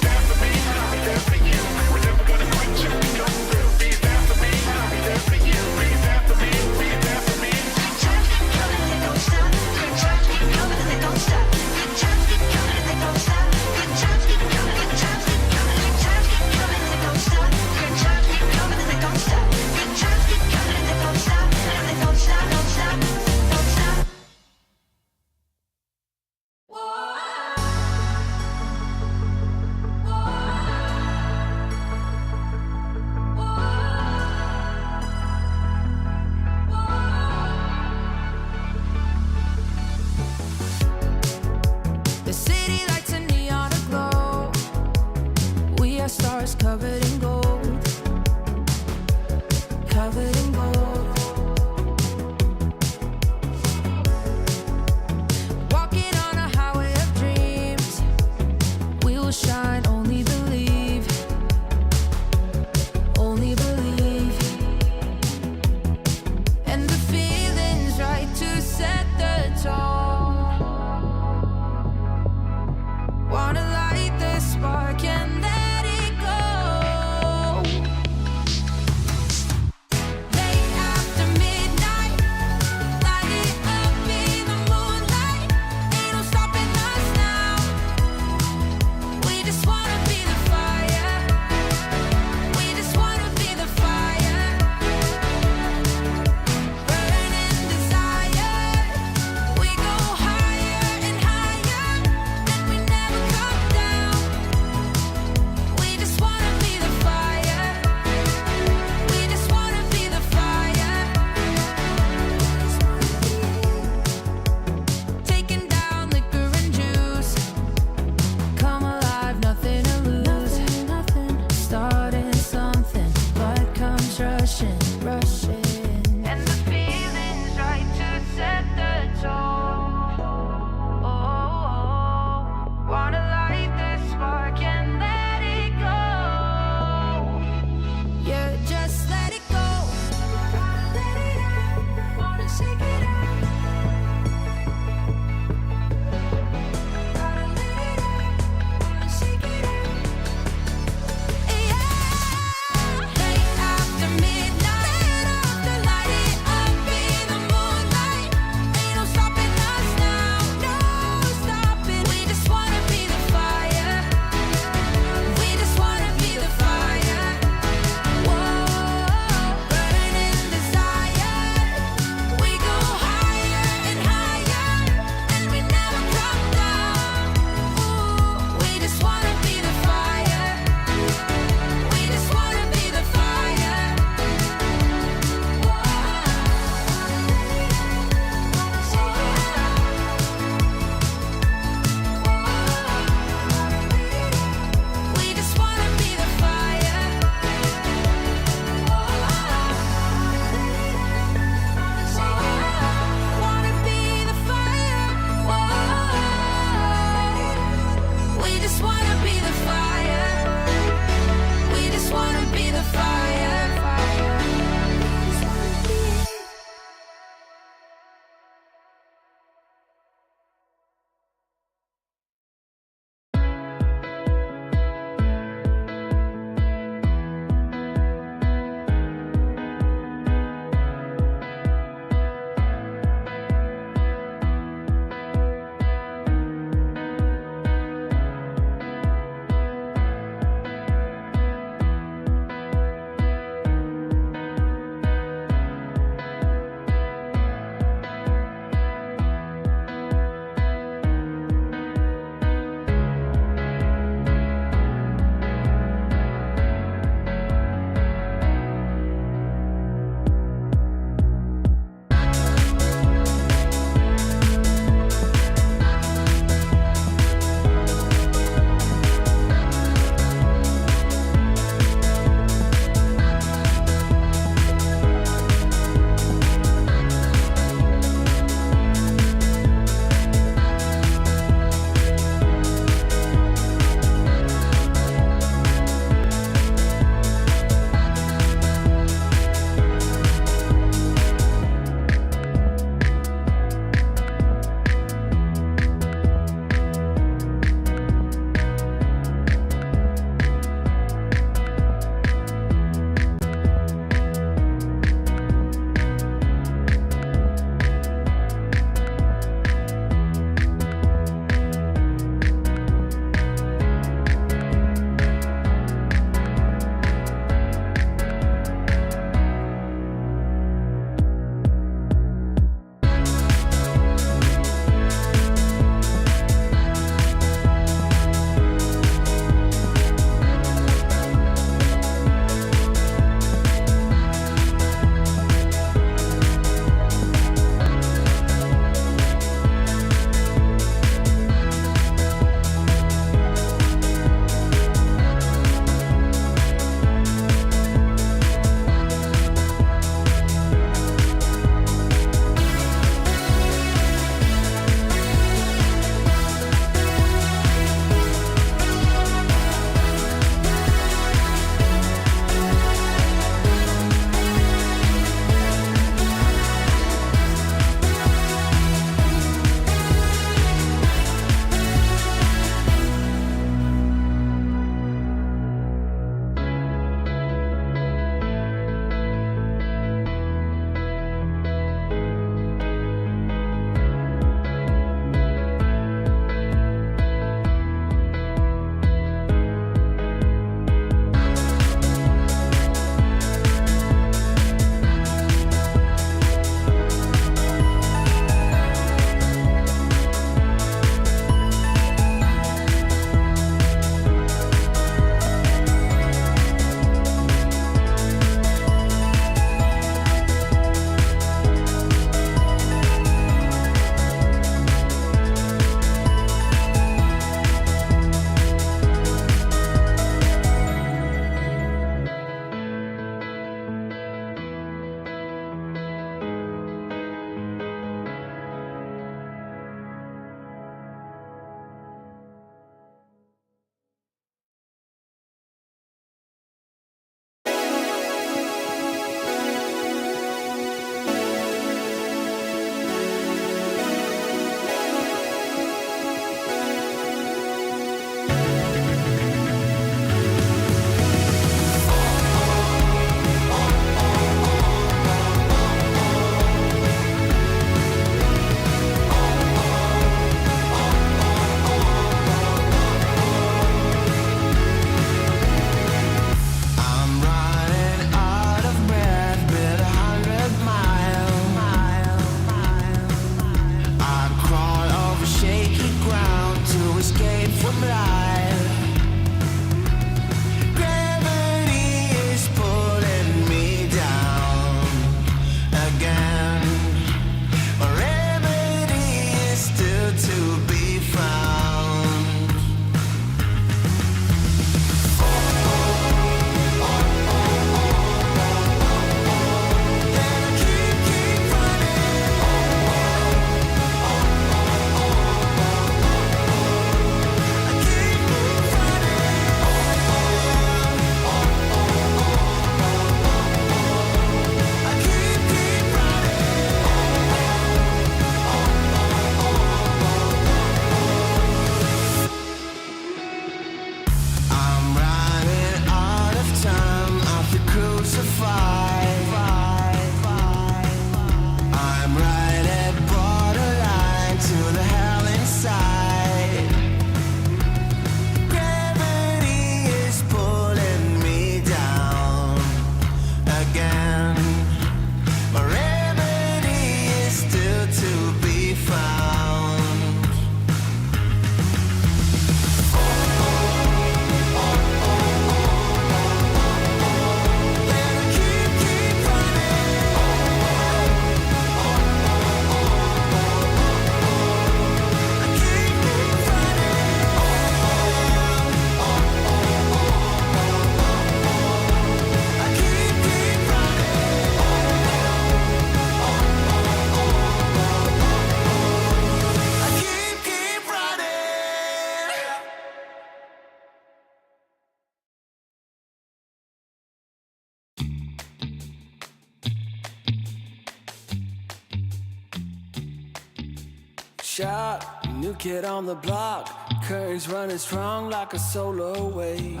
shot, new kid on the block. Currents running strong like a solar wave.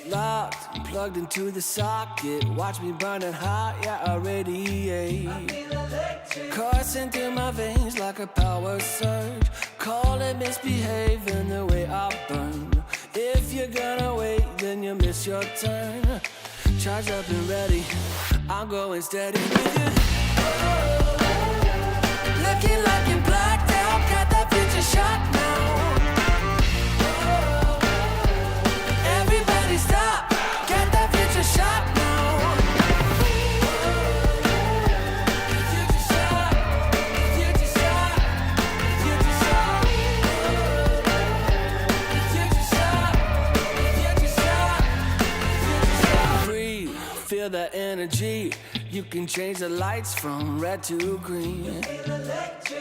Locked, plugged into the socket. Watch me burning hot, yeah, I radiate. Coursing through my veins like a power surge. Call it misbehaving the way I burn. If you're gonna wait, then you miss your turn. Charge up and ready, I'm going steady with you. Looking like you're blacked out, got that future shot now. Everybody stop, get that future shot now. Future shot, future shot, future shot. Future shot, future shot, future shot. Breathe, feel that energy. You can change the lights from red to green.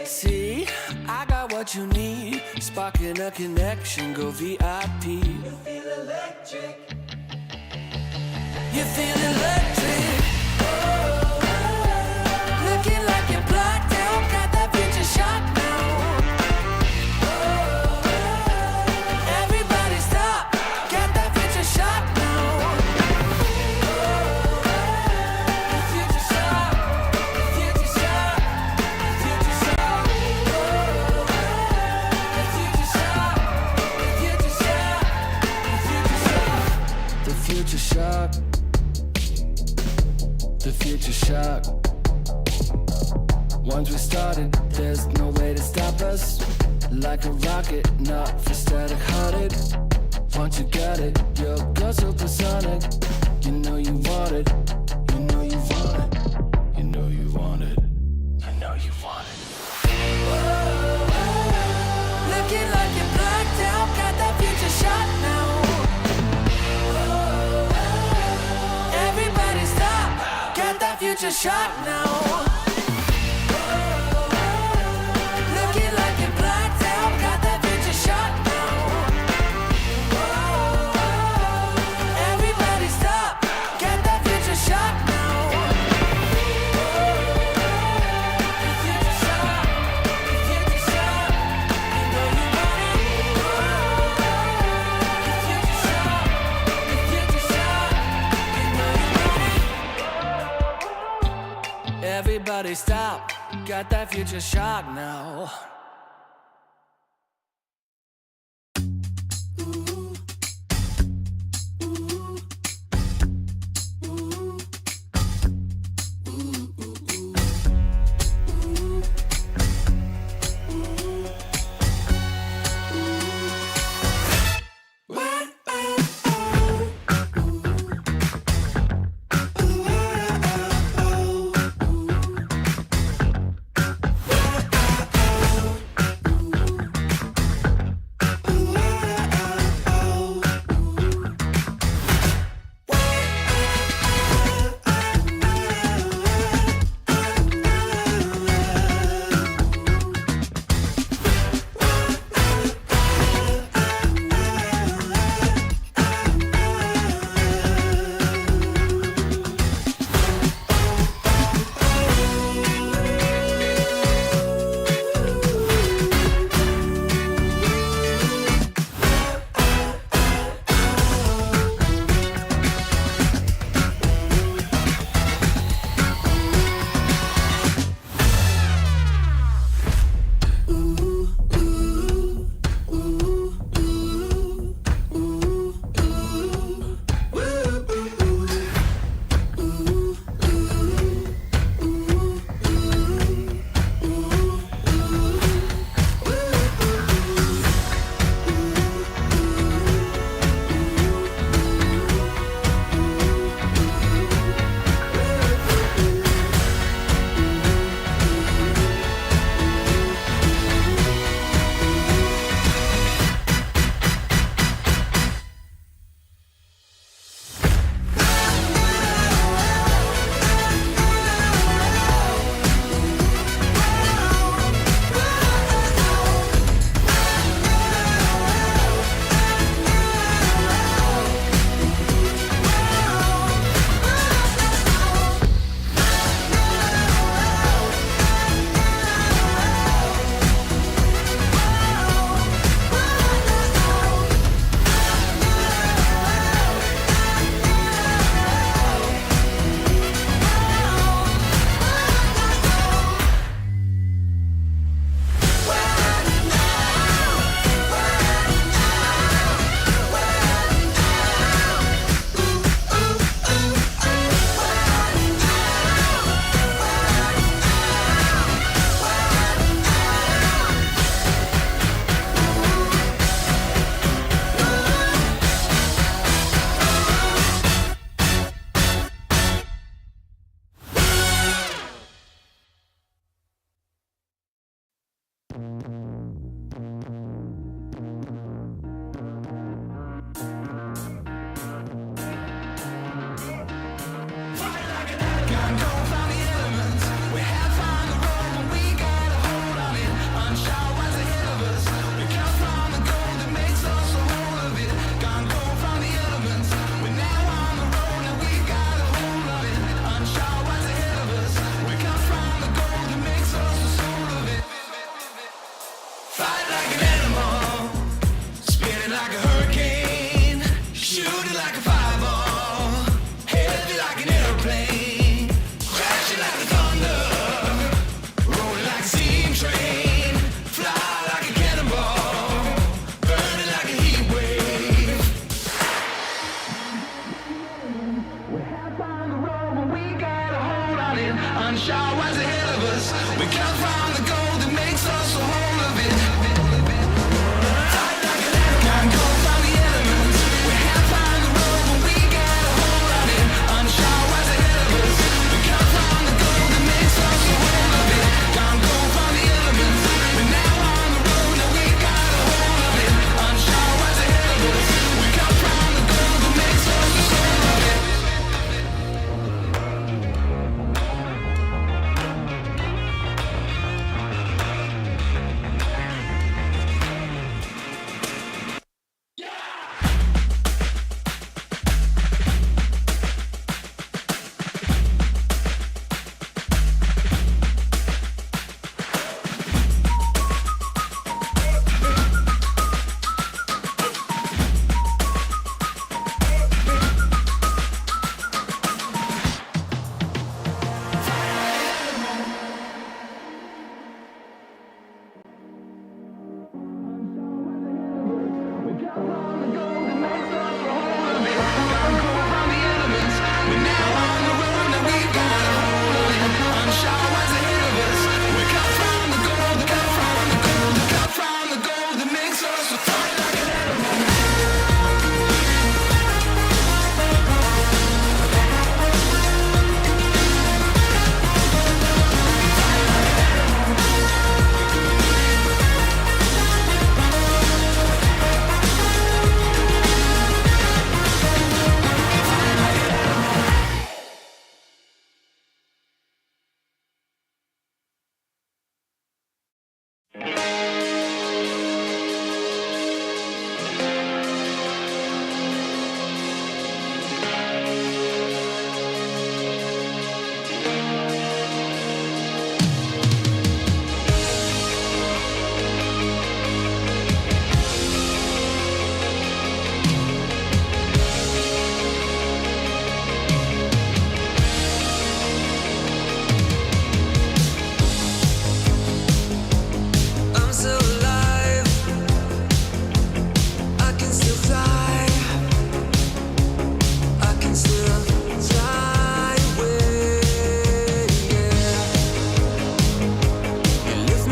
See, I got what you need. Sparking a connection, go VIP. You feel electric. You feel electric. Looking like you're blacked out, got that future shot now. Everybody stop, get that future shot now. Future shot, future shot, future shot. Future shot, future shot, future shot. The future shock. The future shock. Once we started, there's no way to stop us. Like a rocket, not for static-hearted. Once you got it, you'll go supersonic. You know you want it. You know you want it. You know you want it. You know you want it. Looking like you're blacked out, got that future shot now. Everybody stop, get that future shot now. Looking like you're blacked out, got that future shot now. Everybody stop, get that future shot now. Future shot, future shot, you know you want it. Future shot, future shot, you know you want it. Everybody stop, got that future shot now.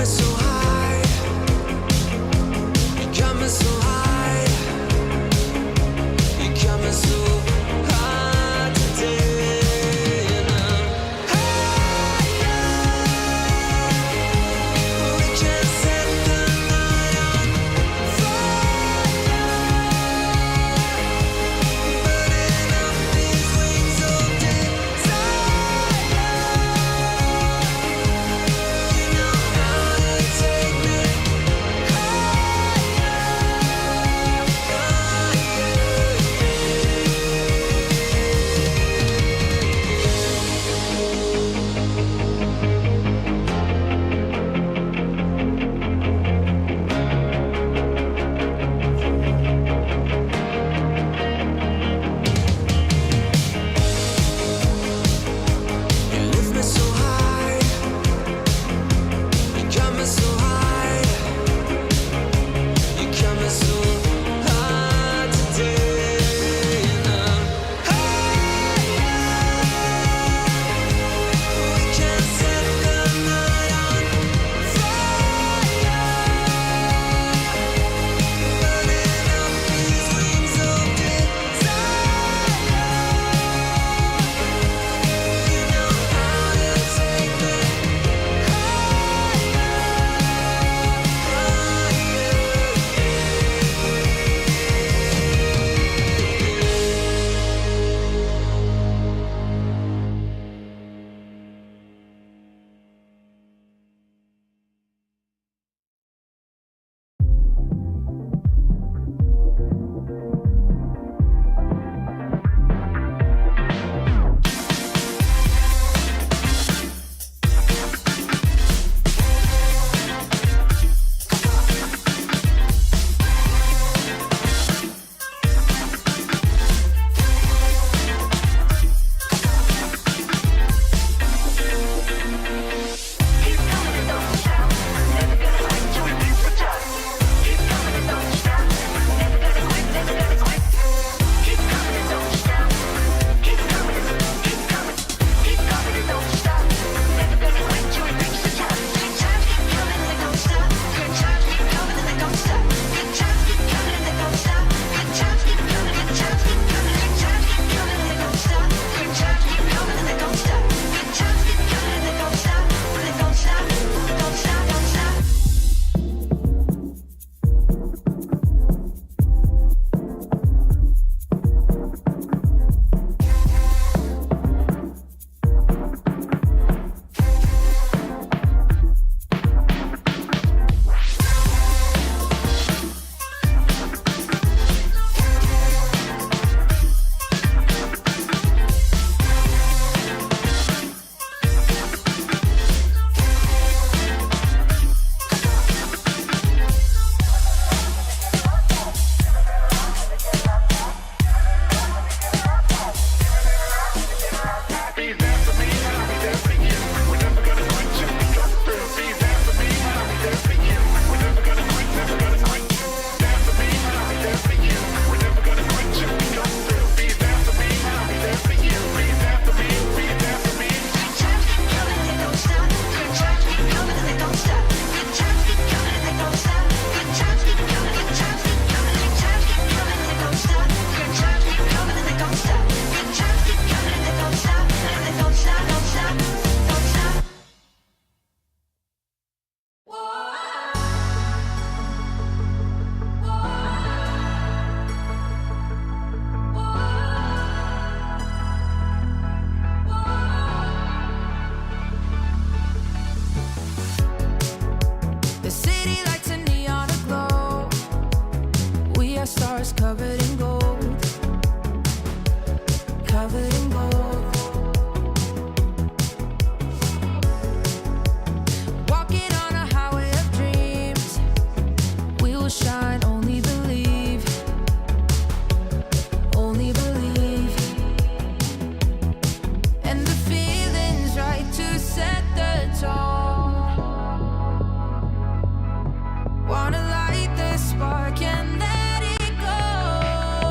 so high. You're coming so high. You're coming so high today. And I'm higher. We can set the night on fire. Burning up these wings of desire. You know how to take me You lift me so high. You're coming so high. You're coming so high today. And I'm higher. We can set the night on fire. Burning up these wings of desire. You know how to take me The city lights a neon aglow. We are stars covered in gold. Covered in gold. Walking on a highway of dreams. We will shine, only believe. Only believe. And the feeling's right to set the tone. Wanna light the spark and let it go.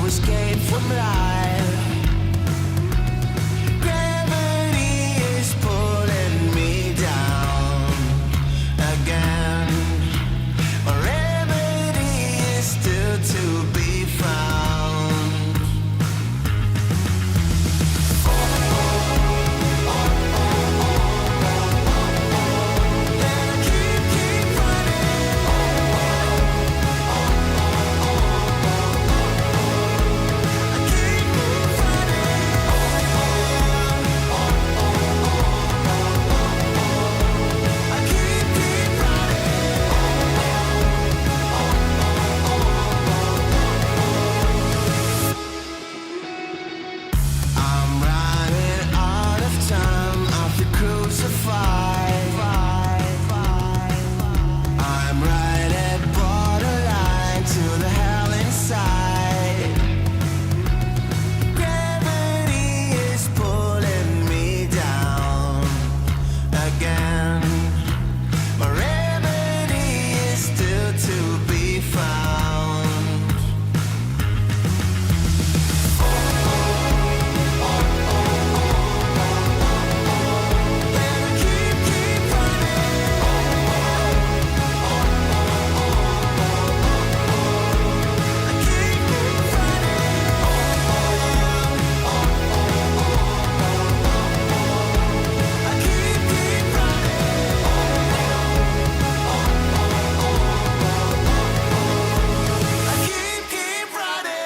escape from life. Gravity is pulling me down again. A remedy is still to be found. And I keep running. I'm running out of time. I feel crucified. I'm right at borderline to the hell inside. Gravity is pulling me down again. My remedy is still to be found. And I keep running. I keep running. I keep running. I keep running.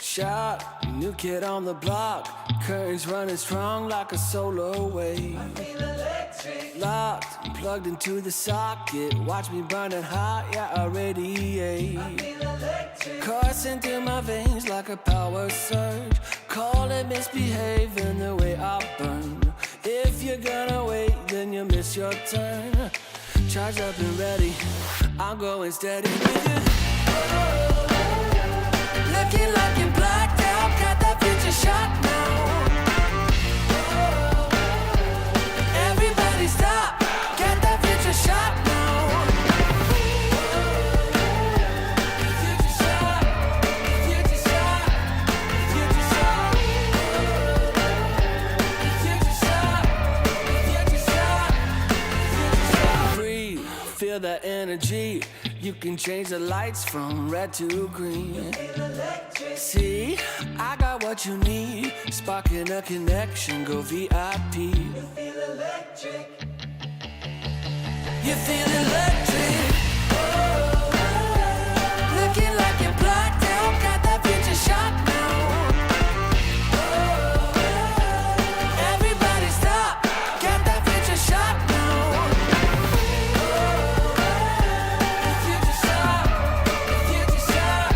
Shot, new kid on the block. Currents running strong like a solar wave. I feel electric. Locked, plugged into the socket. Watch me burning hot, yeah, I radiate. I feel electric. Coursing through my veins like a power surge. Call it misbehaving the way I burn. If you're gonna wait, then you miss your turn. Charged up and ready, I'm going steady with you. Looking like you're blacked out, got that future shot now. Everybody stop, get that future shot now. Future shot, future shot, future shot. Future shot, future shot, future shot. Breathe, feel that energy. You can change the lights from red to green. See, I got what you need. Sparking a connection, go VIP. You feel electric. You feel electric. Looking like you're blacked out, got that future shot now. Everybody stop, get that future shot now. Future shot, future shot,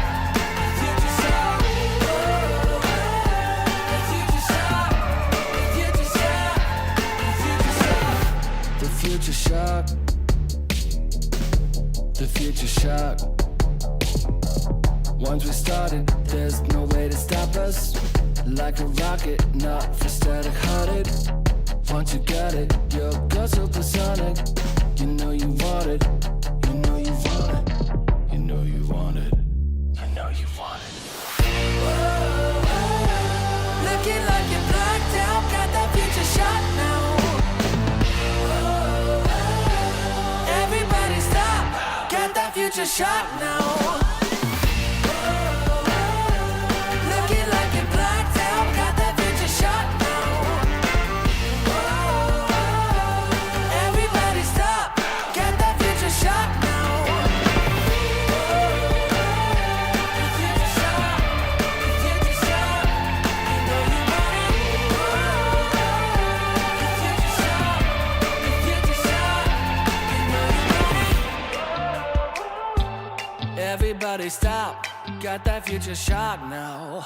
future shot. Future shot, future shot, future shot. The future shock. The future shock. Once we started, there's no way to stop us. Like a rocket, not for static hearted. Once you got it, you'll go supersonic. You know you want it. You know you want it. You know you want it. You know you want it. Looking like you're blacked out, got that future shot now. Everybody stop, get that future shot now. Looking like you're blacked out, got that future shot now. Everybody stop, get that future shot now. Future shot, future shot, you know you want it. Future shot, future shot, you know you want it. Everybody stop, got that future shot now.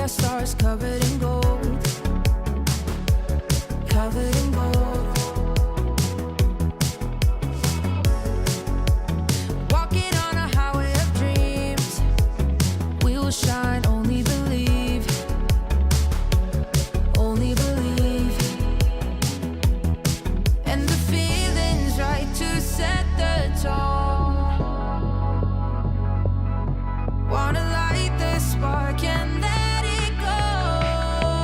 are stars covered in gold. Covered in gold. Walking on a highway of dreams. We will shine, only believe. Only believe. And the feeling's right to set the tone. Wanna light the spark and let it go.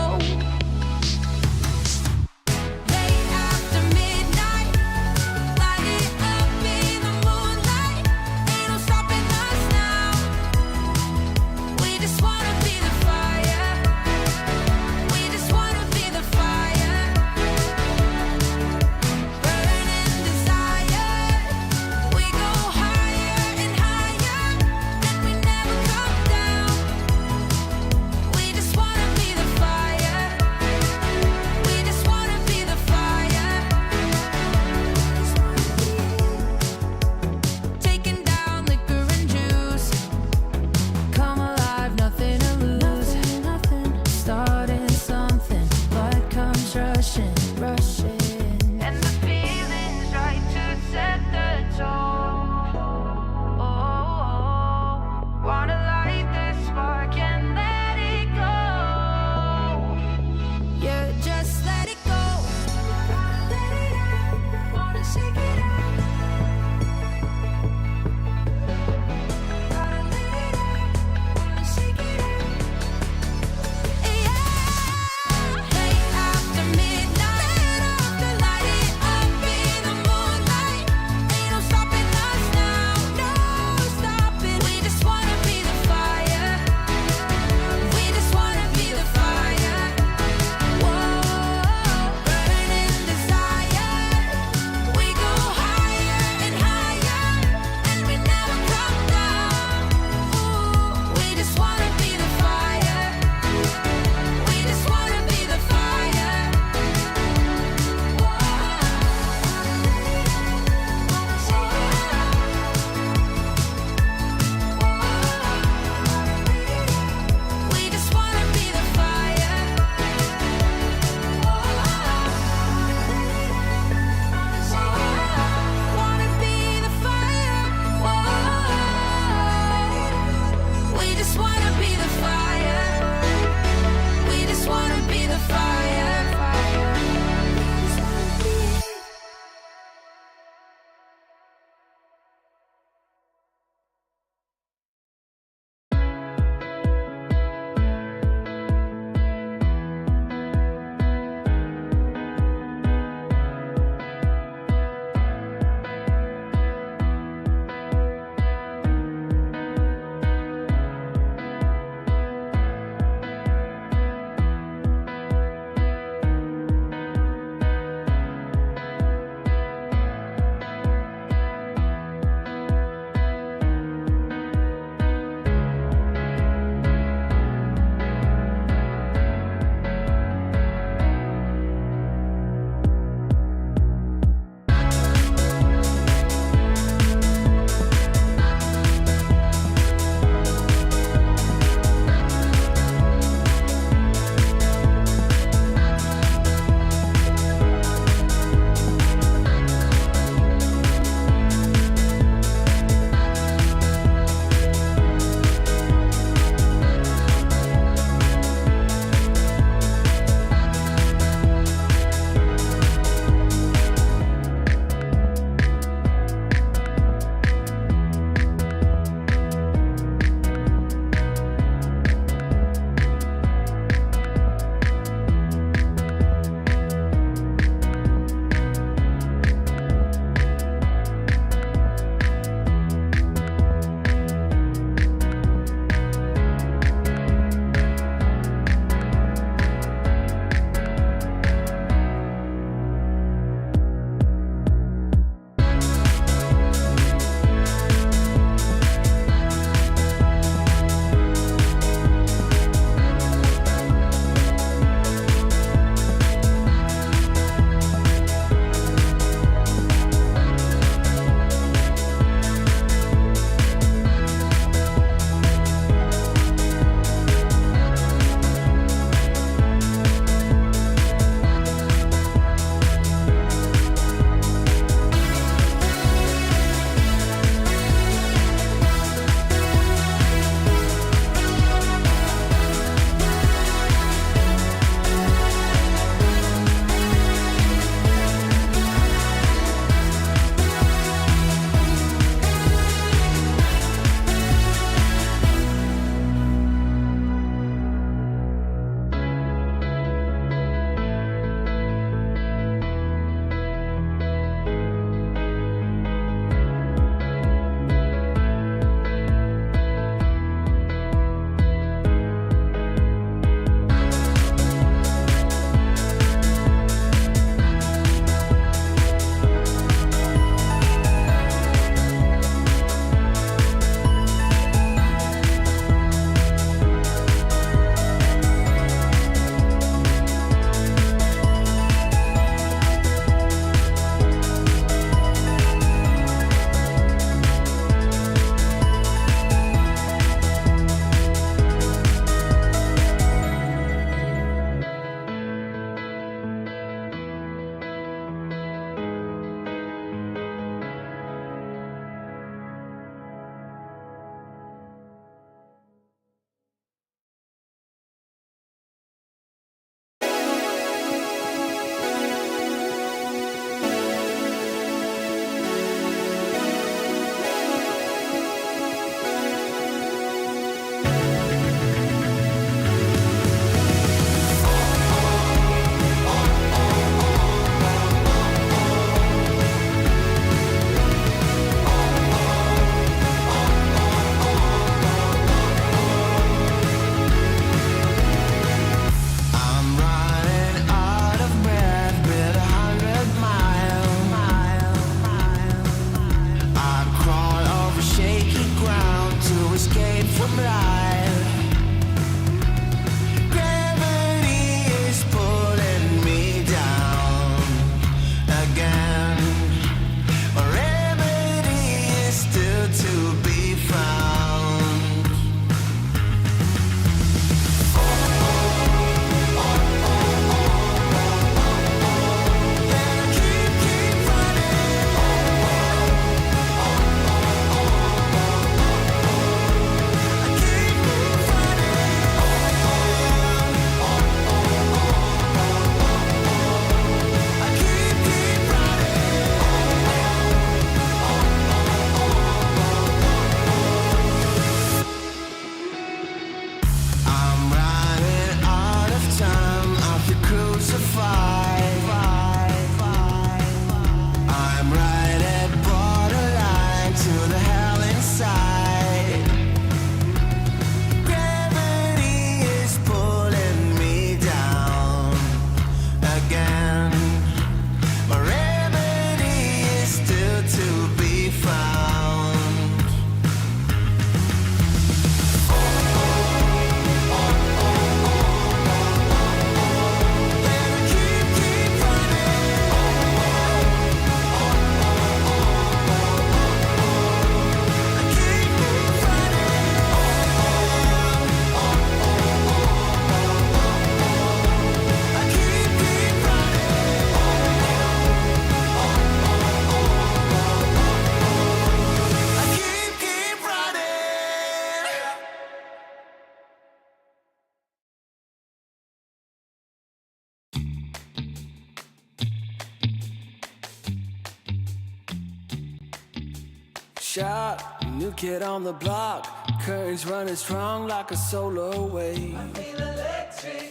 shot, new kid on the block. Currents running strong like a solar wave.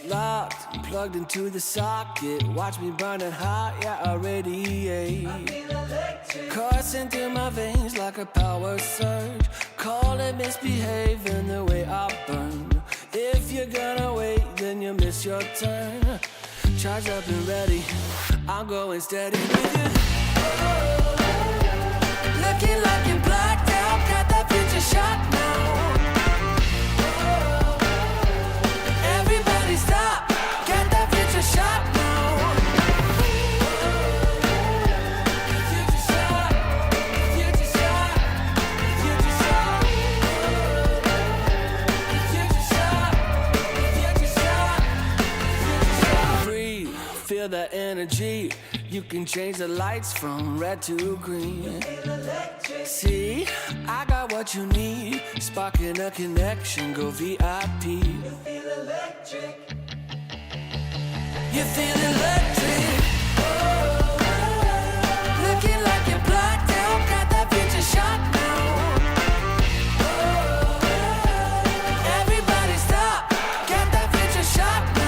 Locked, plugged into the socket. Watch me burning hot, yeah, I radiate. Coursing through my veins like a power surge. Call it misbehaving the way I burn. If you're gonna wait, then you miss your turn. Charged up and ready, I'm going steady with you. Looking like you're blacked out, got that future shot now. Everybody stop, got that future shot now. Future shot, future shot, future shot. Future shot, future shot, future shot. Breathe, feel that energy. You can change the lights from red to green. See, I got what you need. Sparking a connection, go VIP. You feel electric. You feel electric. Looking like you're blacked out, got that future shot now. Everybody stop, got that future shot now.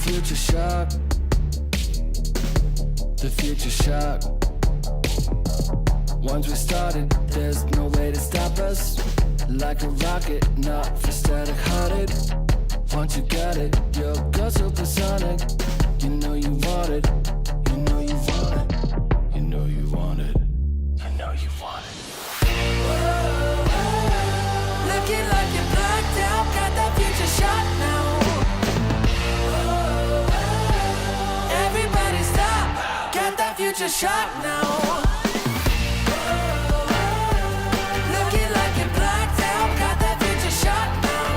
Future shock, the future shock. Once we started, there's no way to stop us. Like a rocket, not for static hearted. Once you got it, you'll go supersonic. You know you want it, you know you want it, you know you want it, you know you want it. Looking like you're blacked out, got that future shot now. Everybody stop, got that future shot now. Looking like you're blacked out, got that future shot now.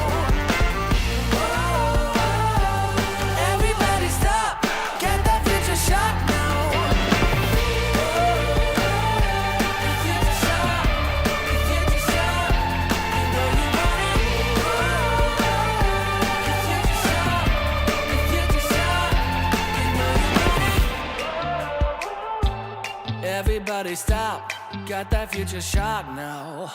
Everybody stop, got that future shot now. Future shot, future shot, you know you want it. Future shot, future shot, you know you want it. Everybody stop, got that future shock now.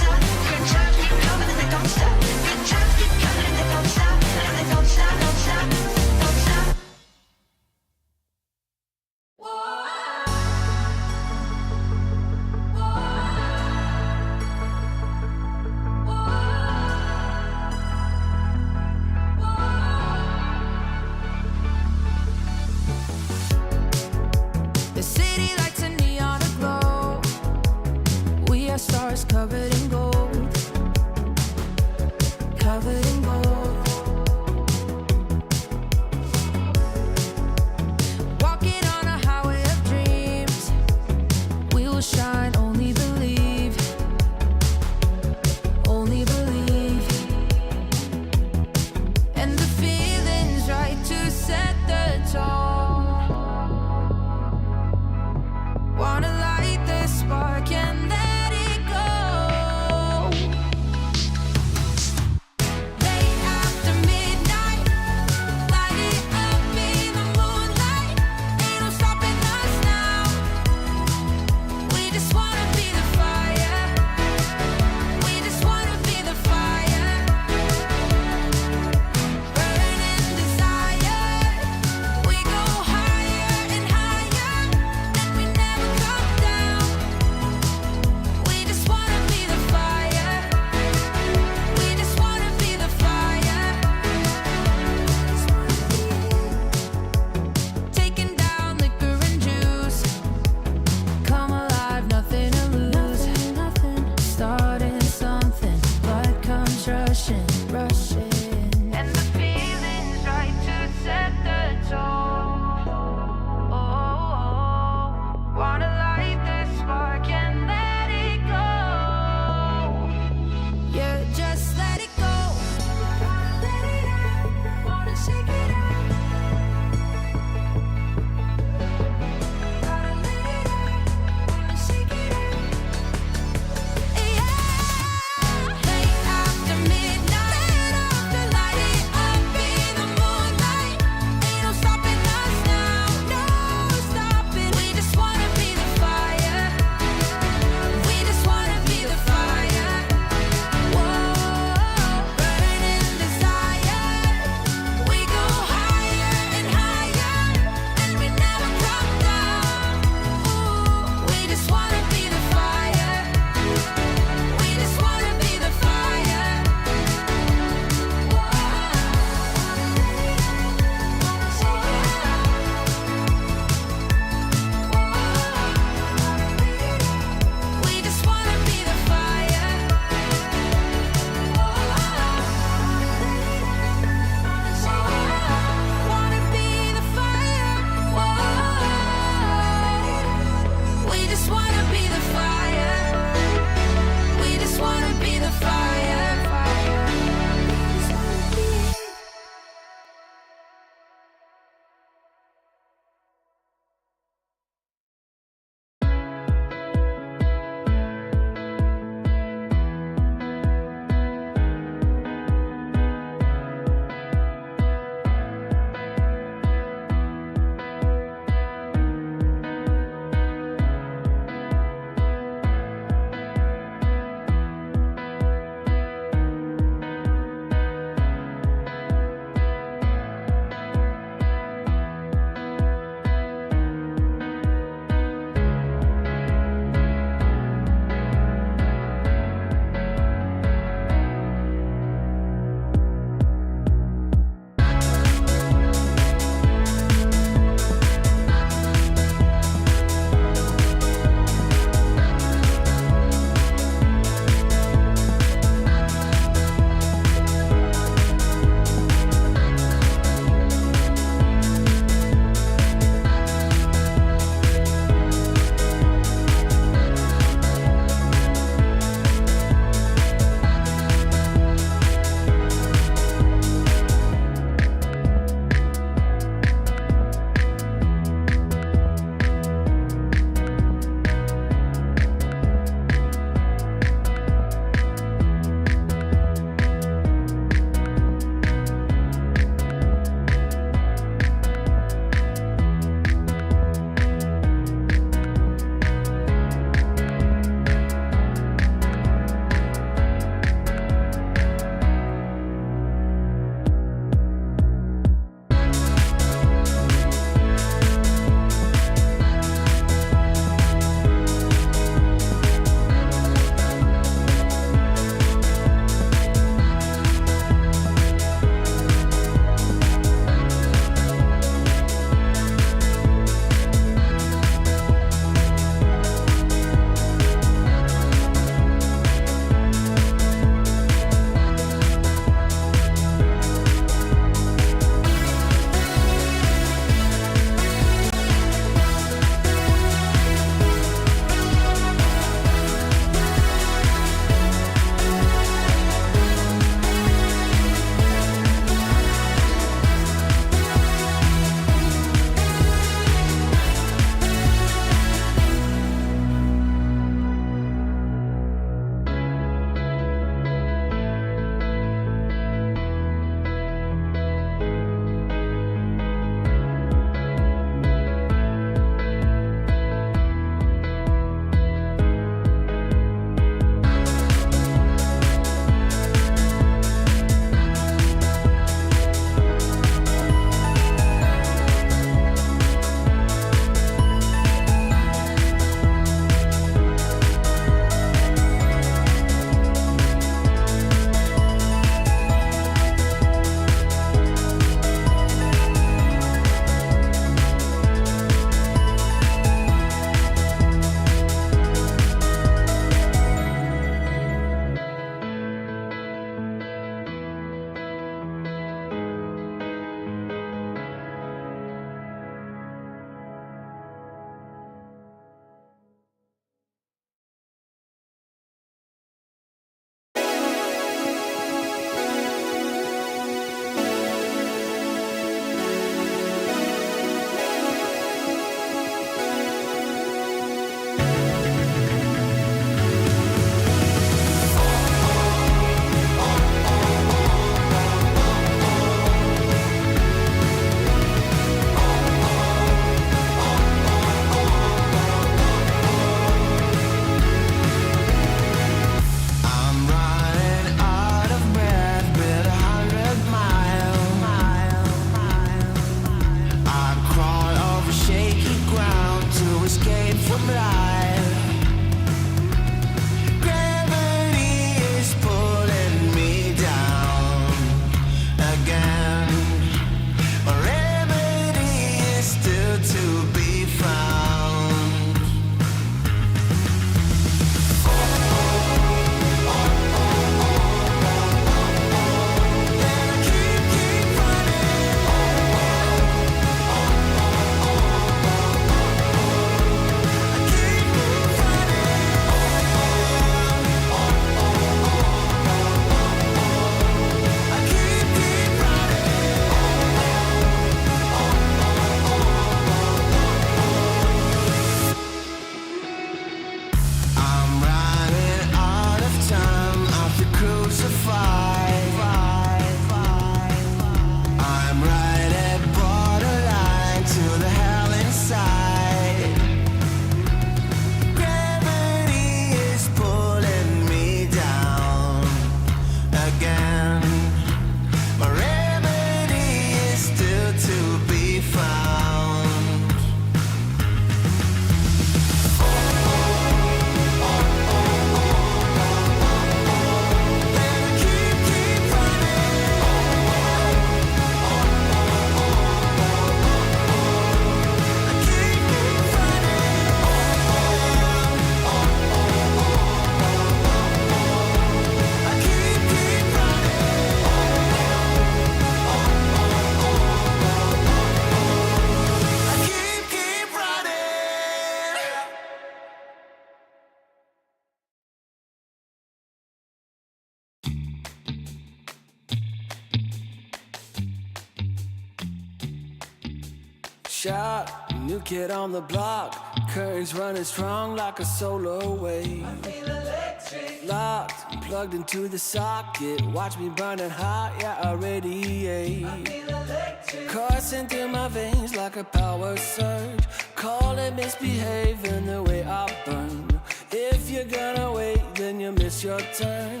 shot, new kid on the block. Currents running strong like a solar wave. I feel electric. Locked, plugged into the socket. Watch me burning hot, yeah, I radiate. I feel electric. Coursing through my veins like a power surge. Call it misbehaving the way I burn. If you're gonna wait, then you miss your turn.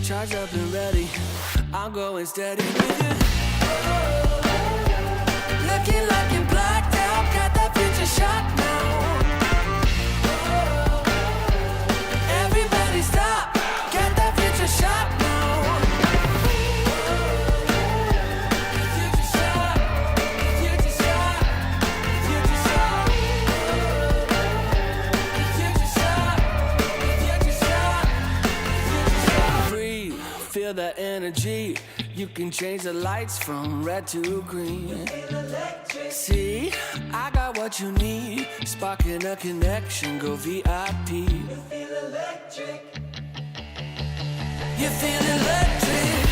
Charged up and ready, I'm going steady with you. Looking like you're blacked out, got that future shot now. Everybody stop, got that future shot now. Future shot, future shot, future shot. Future shot, future shot, future shot. Breathe, feel that energy. You can change the lights from red to green. See, I got what you need. Sparking a connection, go VIP. You feel electric. You feel electric.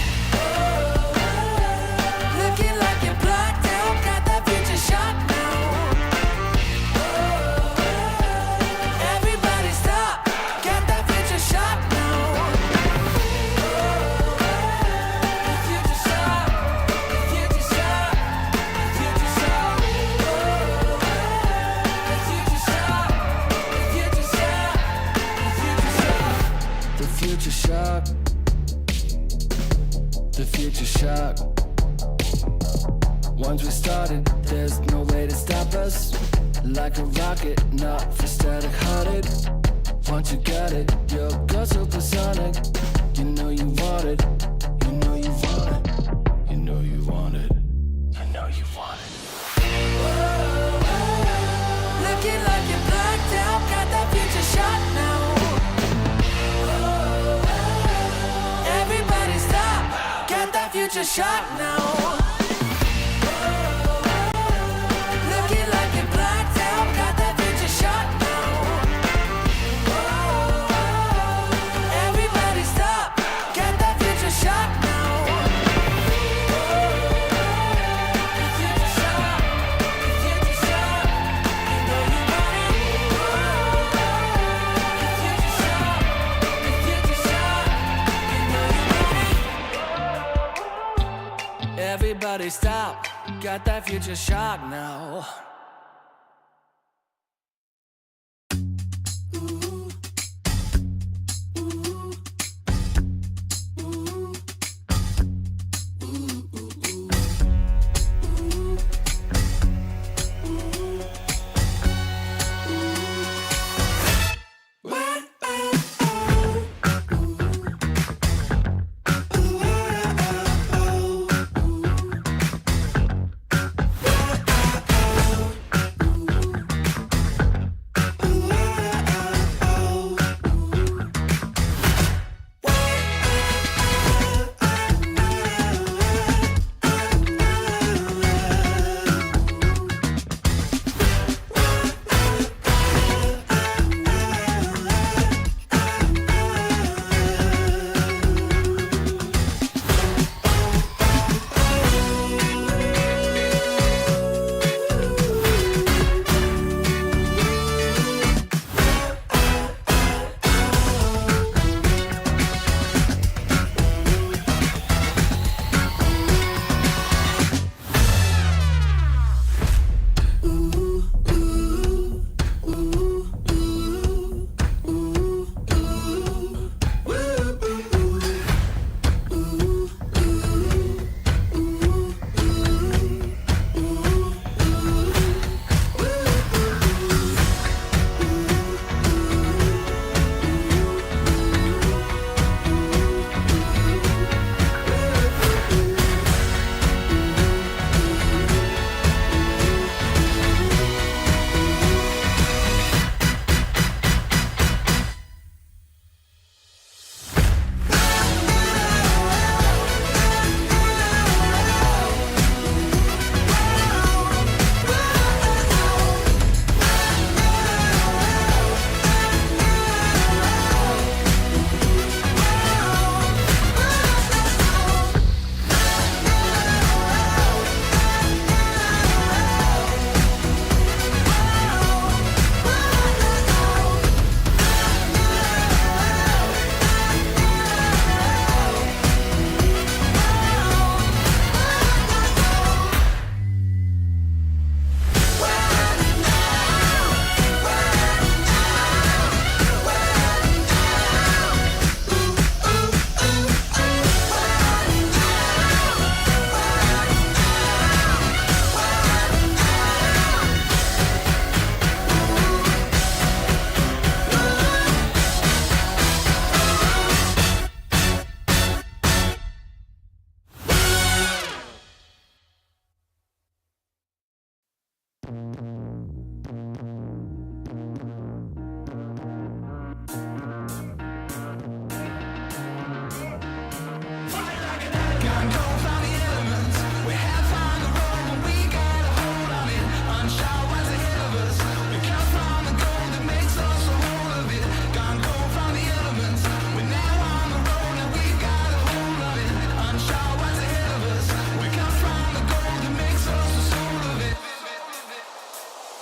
Looking like you're blacked out, got that future shot now. Everybody stop, got that future shot now. Future shock, the future shock. Once we started, there's no way to stop us. Like a rocket, not for static hearted. Once you got it, you'll go supersonic. You know you want it, you know you want it, you know you want it, you know you want it. Looking like you're blacked out, got that future shot now. Everybody stop, got that future shot now. Looking like you're blacked out, got that future shot now. Everybody stop, got that future shot now. Future shot, future shot, you know you want it. Future shot, future shot, you know you want it. Everybody stop, got that future shot now.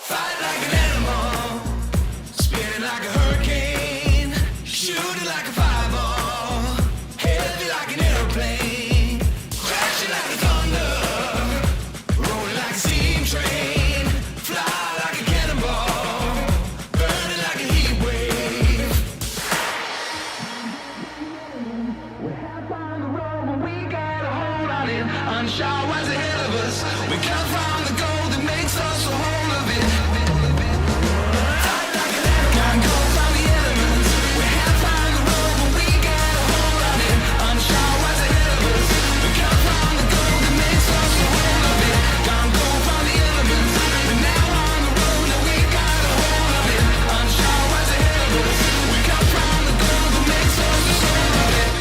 Fight like an animal, spinning like a hurricane, shooting like a fireball, heavy like an airplane, crashing like a thunder, rolling like a steam train, fly like a cannonball, burning like a heat wave. We're half on the road, but we got a hold on it. Unsure what's ahead of us. We come from the gold that makes us a whole of it. Can't go from the elements. We're half on the road, but we got a hold on it. Unsure what's ahead of us. We come from the gold that makes us a whole of it. Can't go from the elements. We're now on the road, and we got a hold of it. Unsure what's ahead of us. We come from the gold that makes us a soul of it.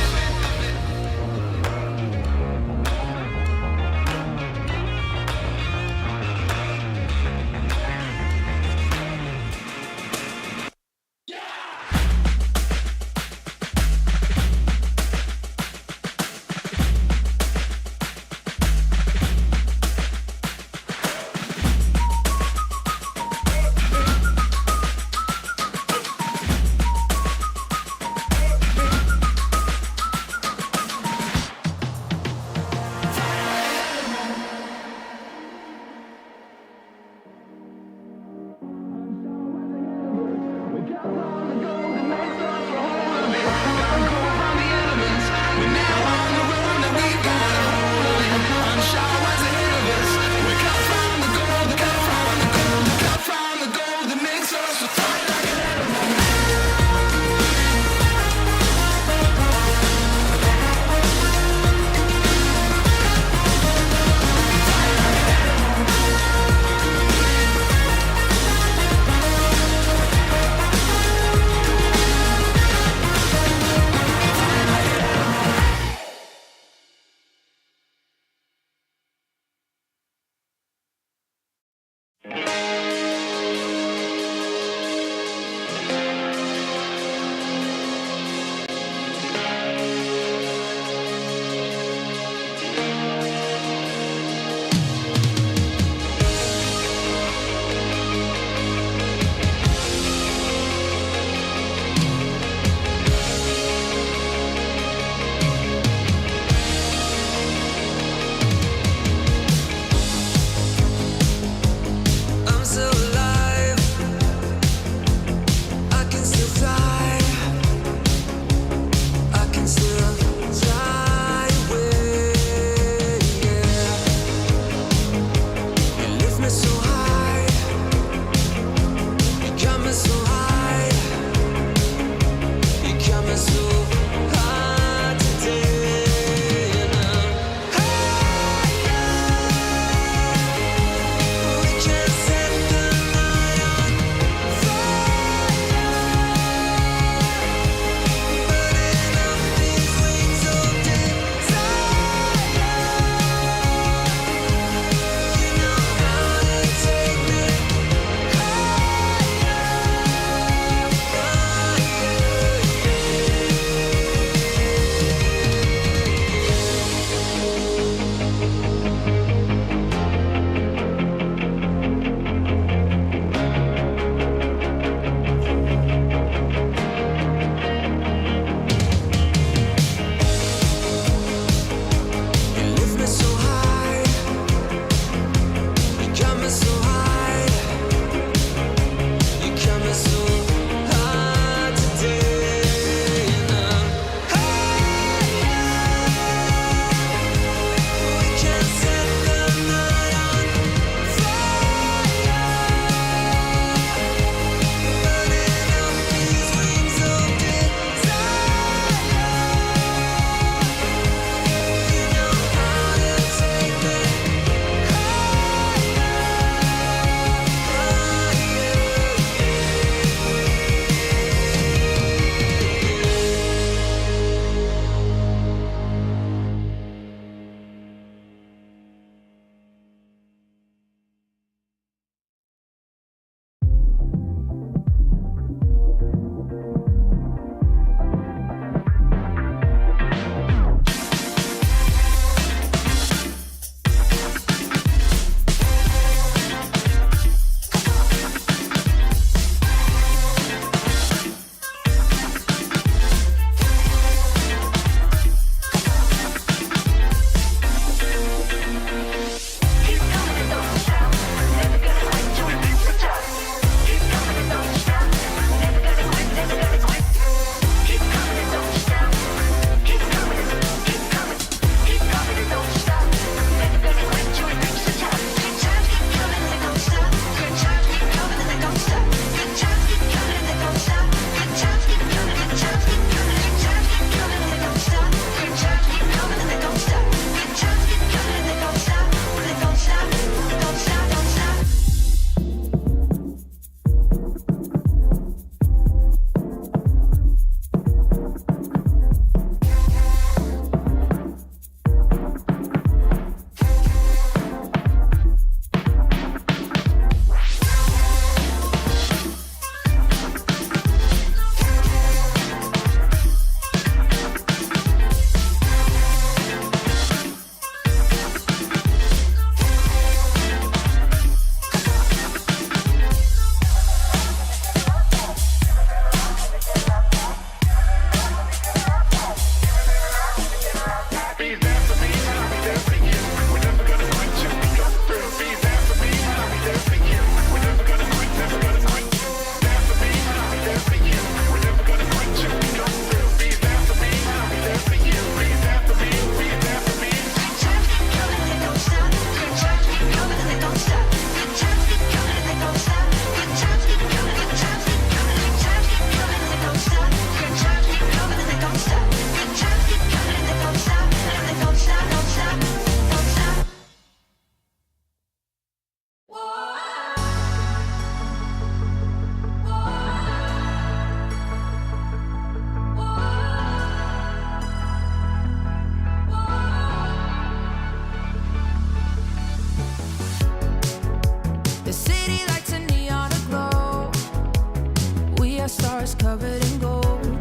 covered in gold.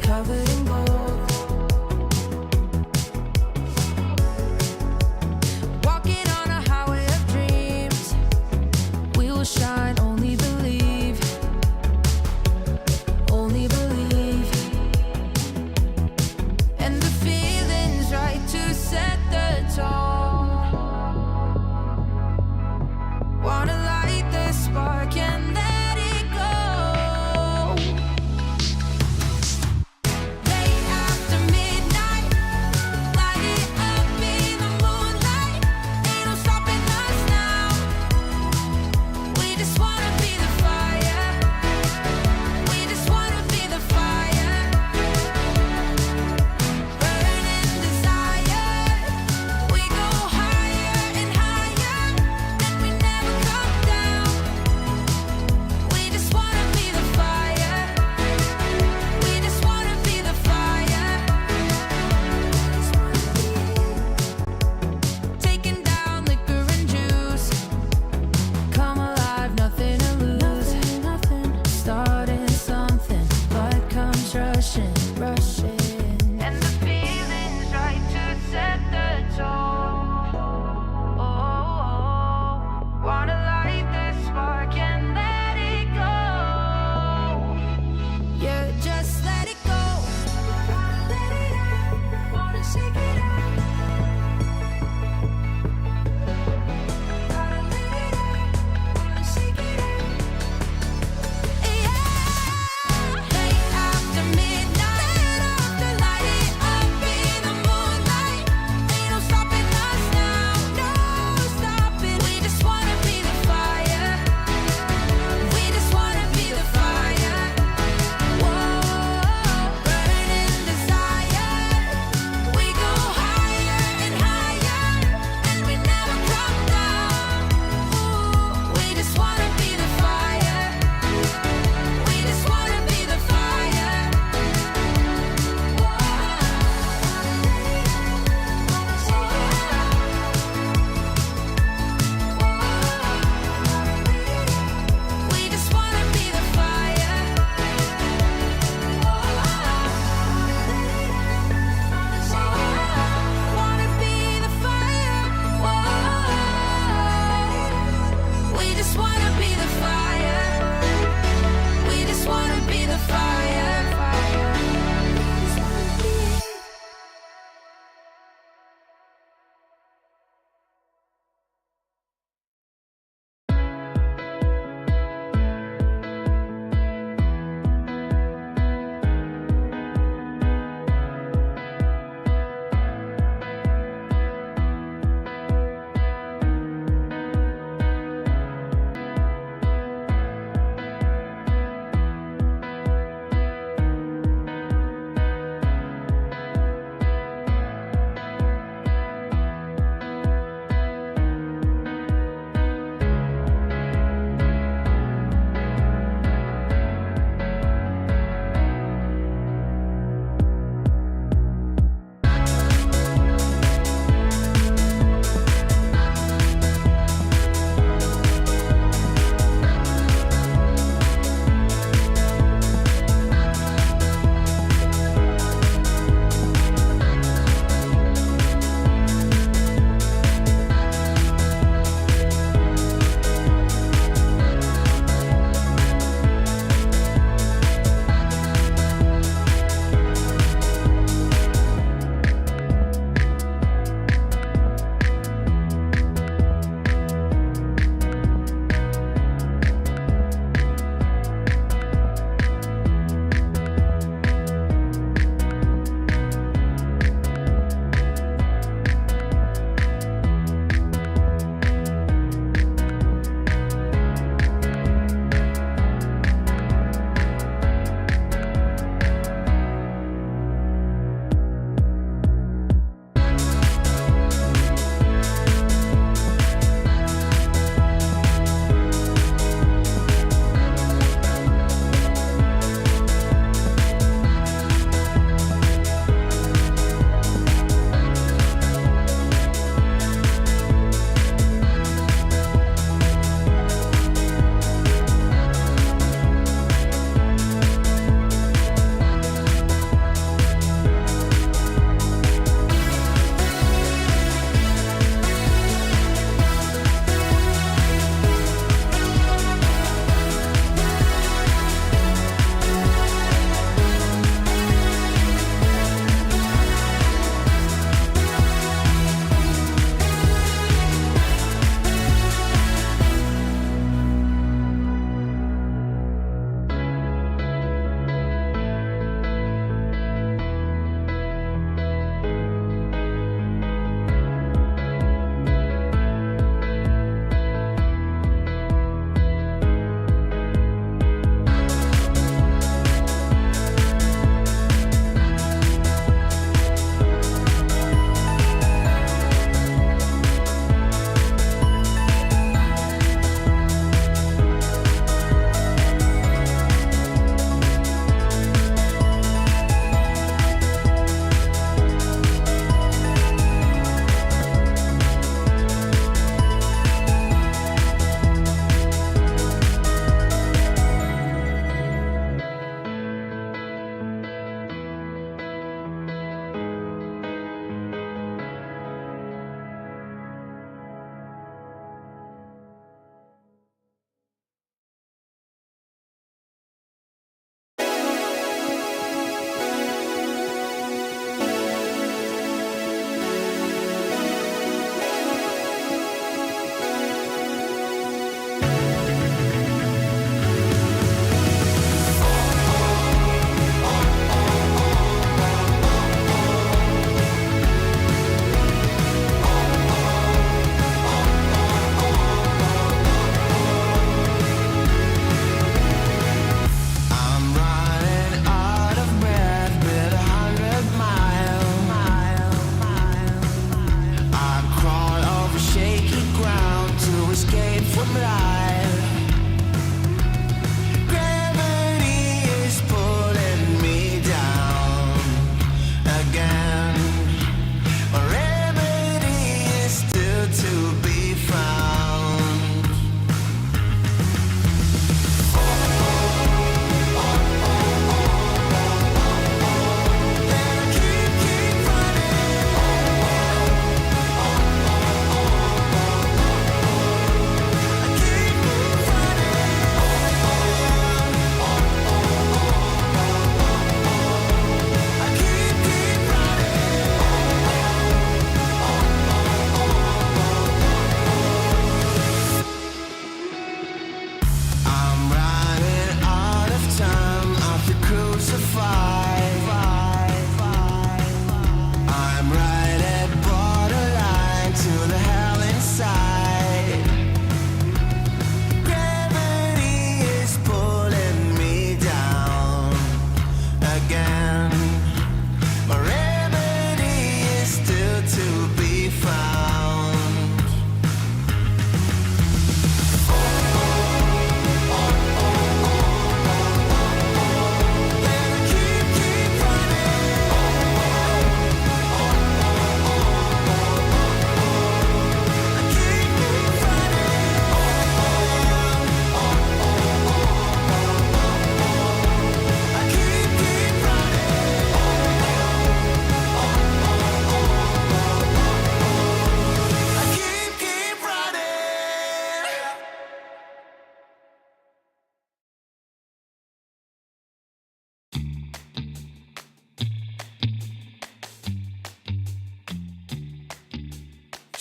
Covered in gold. Walking on a highway of dreams. We will shine, only believe. Only believe. And the feeling's right to set the tone. Wanna light the spark and let it go.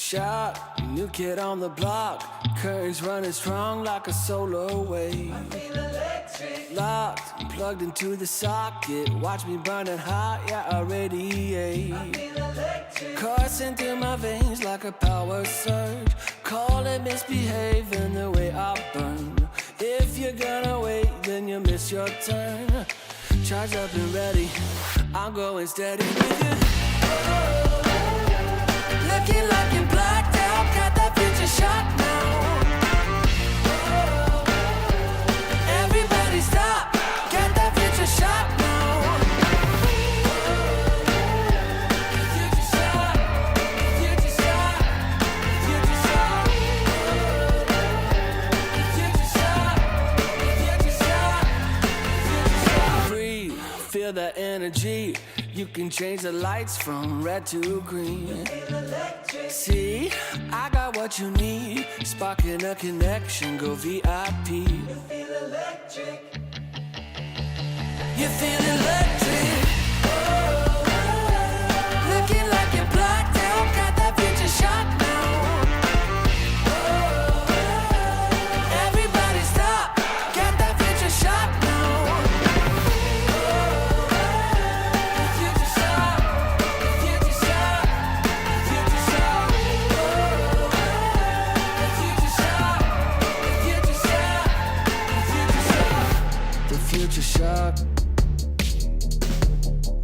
shot, new kid on the block. Currents running strong like a solar wave. I feel electric. Locked, plugged into the socket. Watch me burning hot, yeah, I radiate. I feel electric. Coursing through my veins like a power surge. Call it misbehaving the way I burn. If you're gonna wait, then you miss your turn. Charged up and ready, I'm going steady with you. Looking like you're blacked out, got that future shot now. Everybody stop, got that future shot now. Future shot, future shot, future shot. Future shot, future shot, future shot. Breathe, feel that energy. You can change the lights from red to green. See, I got what you need. Sparking a connection, go VIP. You feel electric. You feel electric. Looking like you're blacked out, got that future shot now. Everybody stop, got that future shot now. Future shock,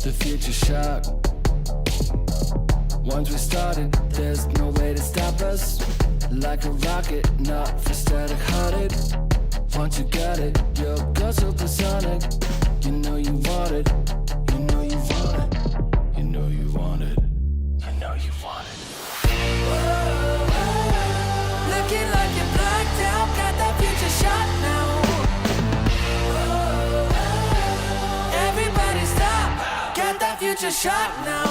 the future shock. Once we started, there's no way to stop us. Like a rocket, not for static hearted. Once you got it, you'll go supersonic. You know you want it, you know you want it, you know you want it, you know you want it. Looking like you're blacked out, got that future shot now. Everybody stop, got that future shot now.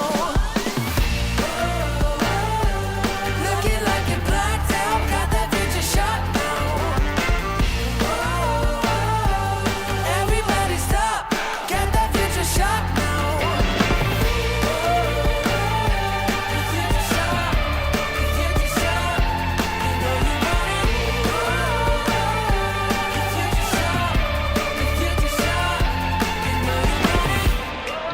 Looking like you're blacked out, got that future shot now. Everybody stop, got that future shot now. Future shot, future shot, you know you want it. Future shot, future shot, you know you want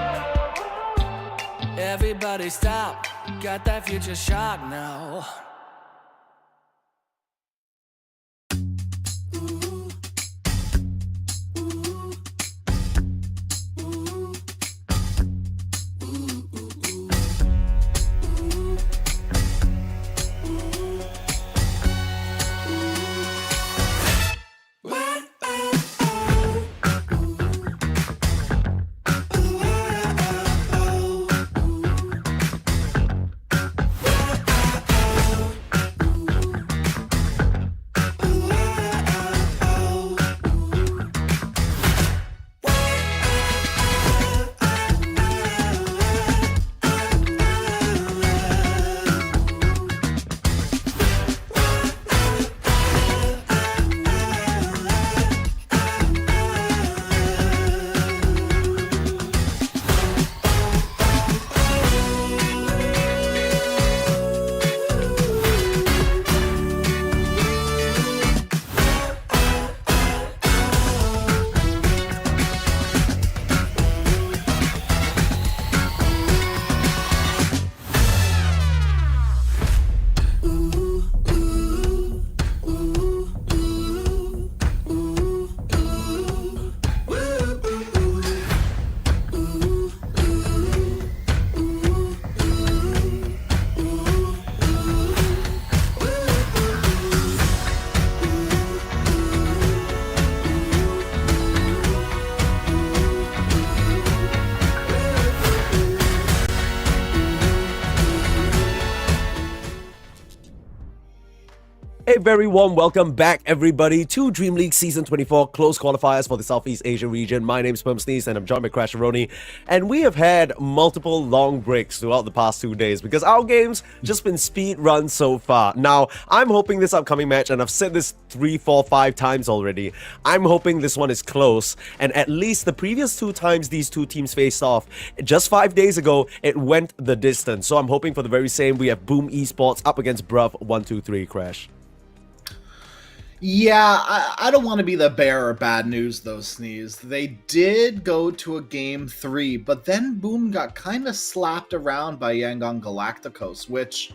it. Everybody stop, got that future shot now. A very warm welcome back, everybody, to DreamLeague Season 24 close qualifiers for the Southeast Asia region. My name's Sperm Sneeze, and I'm joined by Crash Aroni. And we have had multiple long breaks throughout the past 2 days because our game's just been speed run so far. Now, I'm hoping this upcoming match, and I've said this 3, 4, 5 times already, I'm hoping this one is close. And at least the previous 2 times these two teams faced off, just 5 days ago, it went the distance. So I'm hoping for the very same. We have Boom Esports up against Bruv123, Crash. Yeah, I don't want to be the bearer of bad news, though, Sneeze. They did go to a game 3, but then Boom got kind of slapped around by Yangon Galacticos, which,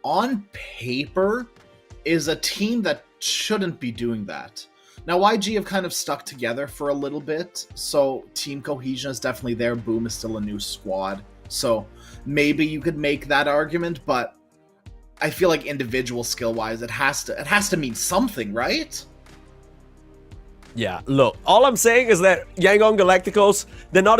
on paper, is a team that shouldn't be doing that. Now, YG have kind of stuck together for a little bit, so team cohesion is definitely there. Boom is still a new squad, so maybe you could make that argument, but I feel like individual skill-wise, it has to mean something, right? Yeah, look, all I'm saying is that Yangon Galacticos, they're not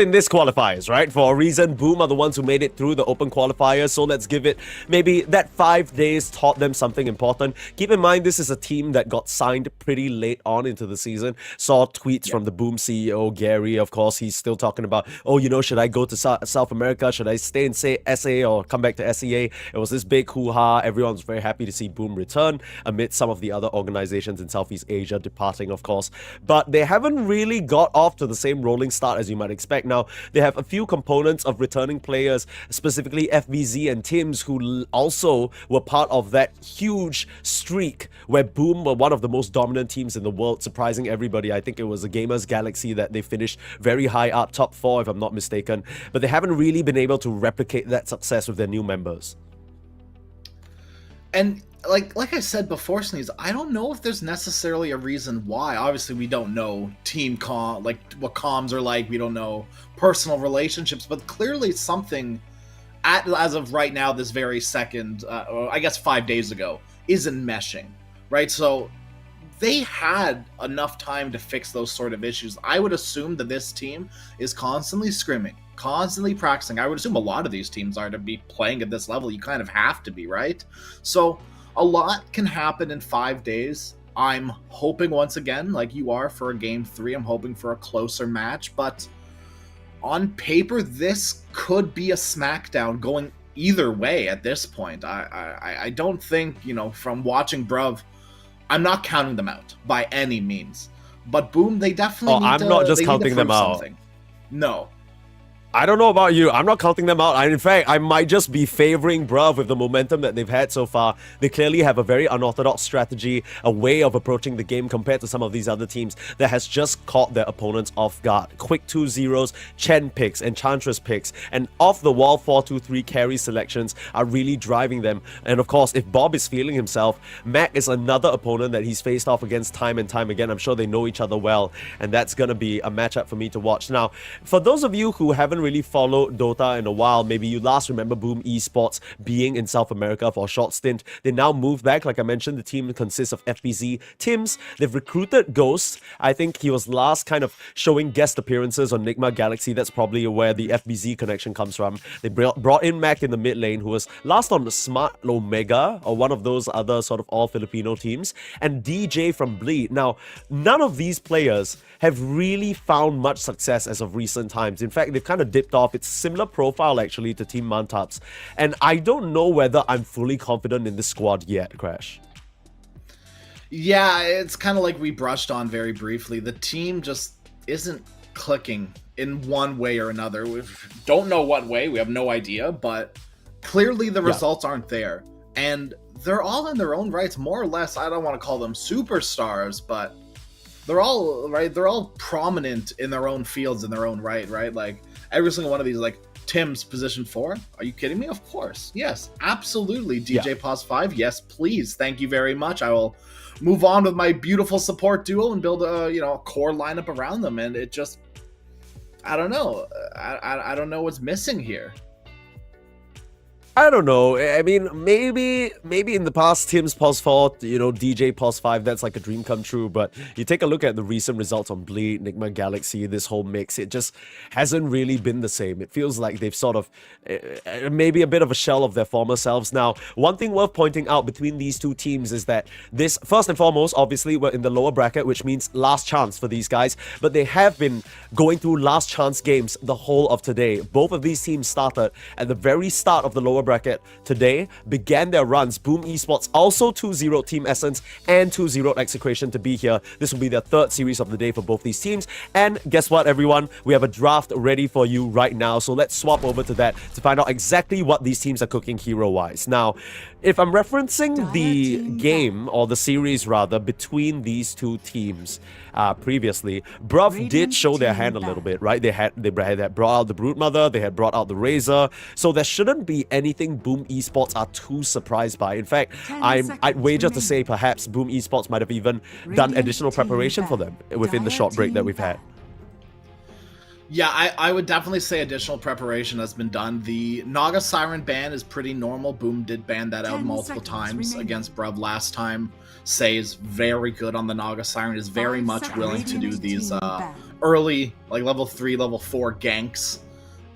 in this qualifiers, right? For a reason. Boom are the ones who made it through the open qualifiers, so let's give it maybe that 5 days taught them something important. Keep in mind, this is a team that got signed pretty late on into the season. Saw tweets from the Boom CEO, Gary, of course. He's still talking about, oh, you know, should I go to South America? Should I stay in, say, SA or come back to SEA? It was this big hoo-ha. Everyone's very happy to see Boom return amid some of the other organizations in Southeast Asia departing, of course, but they haven't really got off to the same rolling start as you might expect. Now, they have a few components of returning players, specifically FBZ and Tims, who also were part of that huge streak where Boom were one of the most dominant teams in the world, surprising everybody. I think it was a Gamers Galaxy that they finished very high up, top 4 if I'm not mistaken, but they haven't really been able to replicate that success with their new members. And like I said before, Sneeze, I don't know if there's necessarily a reason why. Obviously, we don't know team like what comms are like. We don't know personal relationships, but clearly something as of right now, this very second, or I guess 5 days ago, isn't meshing, right? So they had enough time to fix those sort of issues. I would assume that this team is constantly scrimming, constantly practicing. I would assume a lot of these teams are to be playing at this level. You kind of have to be, right? So a lot can happen in 5 days. I'm hoping once again, like you are, for a game 3. I'm hoping for a closer match, but on paper, this could be a smackdown going either way at this point. I don't think, you know, from watching Bruv, I'm not counting them out by any means. But Boom, they definitely need I'm not just counting them out. Something. No. I don't know about you. I'm not counting them out. In fact, I might just be favoring Bruv with the momentum that they've had so far. They clearly have a very unorthodox strategy, a way of approaching the game compared to some of these other teams that has just caught their opponents off guard. Quick 2-0s, Chen picks, Enchantress picks, and off-the-wall 4-2-3 carry selections are really driving them. And of course, if Bob is feeling himself, Mac is another opponent that he's faced off against time and time again. I'm sure they know each other well, and that's going to be a matchup for me to watch. Now, for those of you who haven't really followed Dota in a while, maybe you last remember Boom Esports being in South America for a short stint. They now moved back. Like I mentioned, the team consists of FBZ, Tims. They've recruited Ghost. I think he was last kind of showing guest appearances on Nigma Galaxy. That's probably where the FBZ connection comes from. They brought in Mac in the mid lane, who was last on the Smart Omega, or one of those other sort of all-Filipino teams, and DJ from Bleed. Now, none of these players have really found much success as of recent times. In fact, they've kind of dipped off. It's similar profile actually to Team Mantaps, and I don't know whether I'm fully confident in this squad yet, Crash. Yeah, it's kind of like we brushed on very briefly. The team just isn't clicking in one way or another. We don't know what way, we have no idea, but clearly the results aren't there. And they're all in their own rights, more or less. I don't want to call them superstars, but they're all right. They're all prominent in their own fields in their own right? Like every single one of these, like Tim's position 4. Are you kidding me? Of course. Yes, absolutely. DJ Pos 5. Yes, please. Thank you very much. I will move on with my beautiful support duo and build a a core lineup around them. And it just, I don't know. I don't know what's missing here. I don't know. I mean, maybe in the past, Tim's Pos 4, DJ Pos 5, that's like a dream come true. But you take a look at the recent results on Bleed, Nigma Galaxy, this whole mix, it just hasn't really been the same. It feels like they've sort of maybe a bit of a shell of their former selves. Now, one thing worth pointing out between these two teams is that this, first and foremost, obviously, we're in the lower bracket, which means last chance for these guys. But they have been going through last chance games the whole of today. Both of these teams started at the very start of the lower bracket today, began their runs. Boom Esports also 2-0 Team Essence and 2-0 Execration to be here. This will be their third series of the day for both these teams. And guess what, everyone? We have a draft ready for you right now. So let's swap over to that to find out exactly what these teams are cooking hero-wise. Now, if I'm referencing the game, or the series rather, between these two teams previously, Bruv did show their hand a little bit, right? They had brought out the Broodmother, they had brought out the Razor, so there shouldn't be anything Boom Esports are too surprised by. In fact, I'd wager to say perhaps Boom Esports might have even done additional preparation for them within the short break that we've had. Yeah, I would definitely say additional preparation has been done. The Naga Siren ban is pretty normal. Boom did ban that out multiple times against Bruv last time. Say is very good on the Naga Siren, is very much willing to do these early, like level 3, level 4 ganks.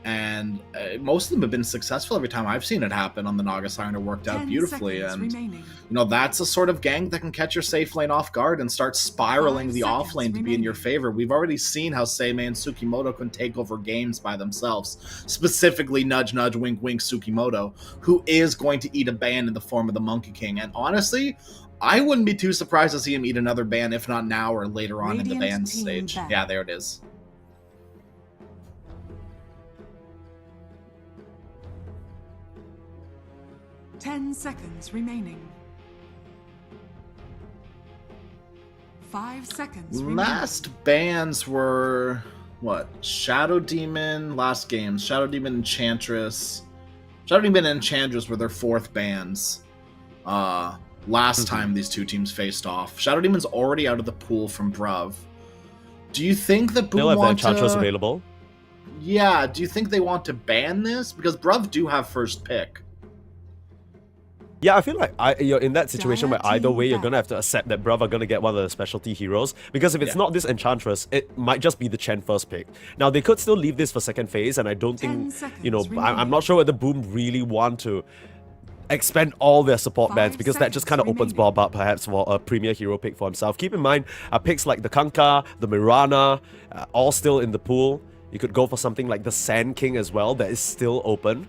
And most of them have been successful every time I've seen it happen on the Naga Siren. It worked out beautifully. And, that's a sort of gank that can catch your safe lane off guard and start spiraling the off lane to be in your favor. We've already seen how Seimei and Tsukimoto can take over games by themselves. Specifically, nudge, nudge, wink, wink, Tsukimoto, who is going to eat a ban in the form of the Monkey King. And honestly, I wouldn't be too surprised to see him eat another ban, if not now or later on in the ban stage. Yeah, there it is. Ten seconds remaining. 5 seconds remaining. Last bans were, what? Shadow Demon, last games. Shadow Demon, Enchantress. Shadow Demon and Enchantress were their 4th bans. Last time these two teams faced off. Shadow Demon's already out of the pool from Bruv. Do you think that Boom want to... Enchantress available? Yeah, do you think they want to ban this? Because Bruv do have first pick. Yeah, I feel like you're in that situation where either way you're going to have to accept that Bruv are going to get one of the specialty heroes. Because if it's not this Enchantress, it might just be the Chen first pick. Now, they could still leave this for second phase, and I don't think, I'm not sure whether Boom really want to expend all their support bans, because that just kind of opens Bob up perhaps for a premier hero pick for himself. Keep in mind, picks like the Kanka, the Mirana, all still in the pool. You could go for something like the Sand King as well, that is still open.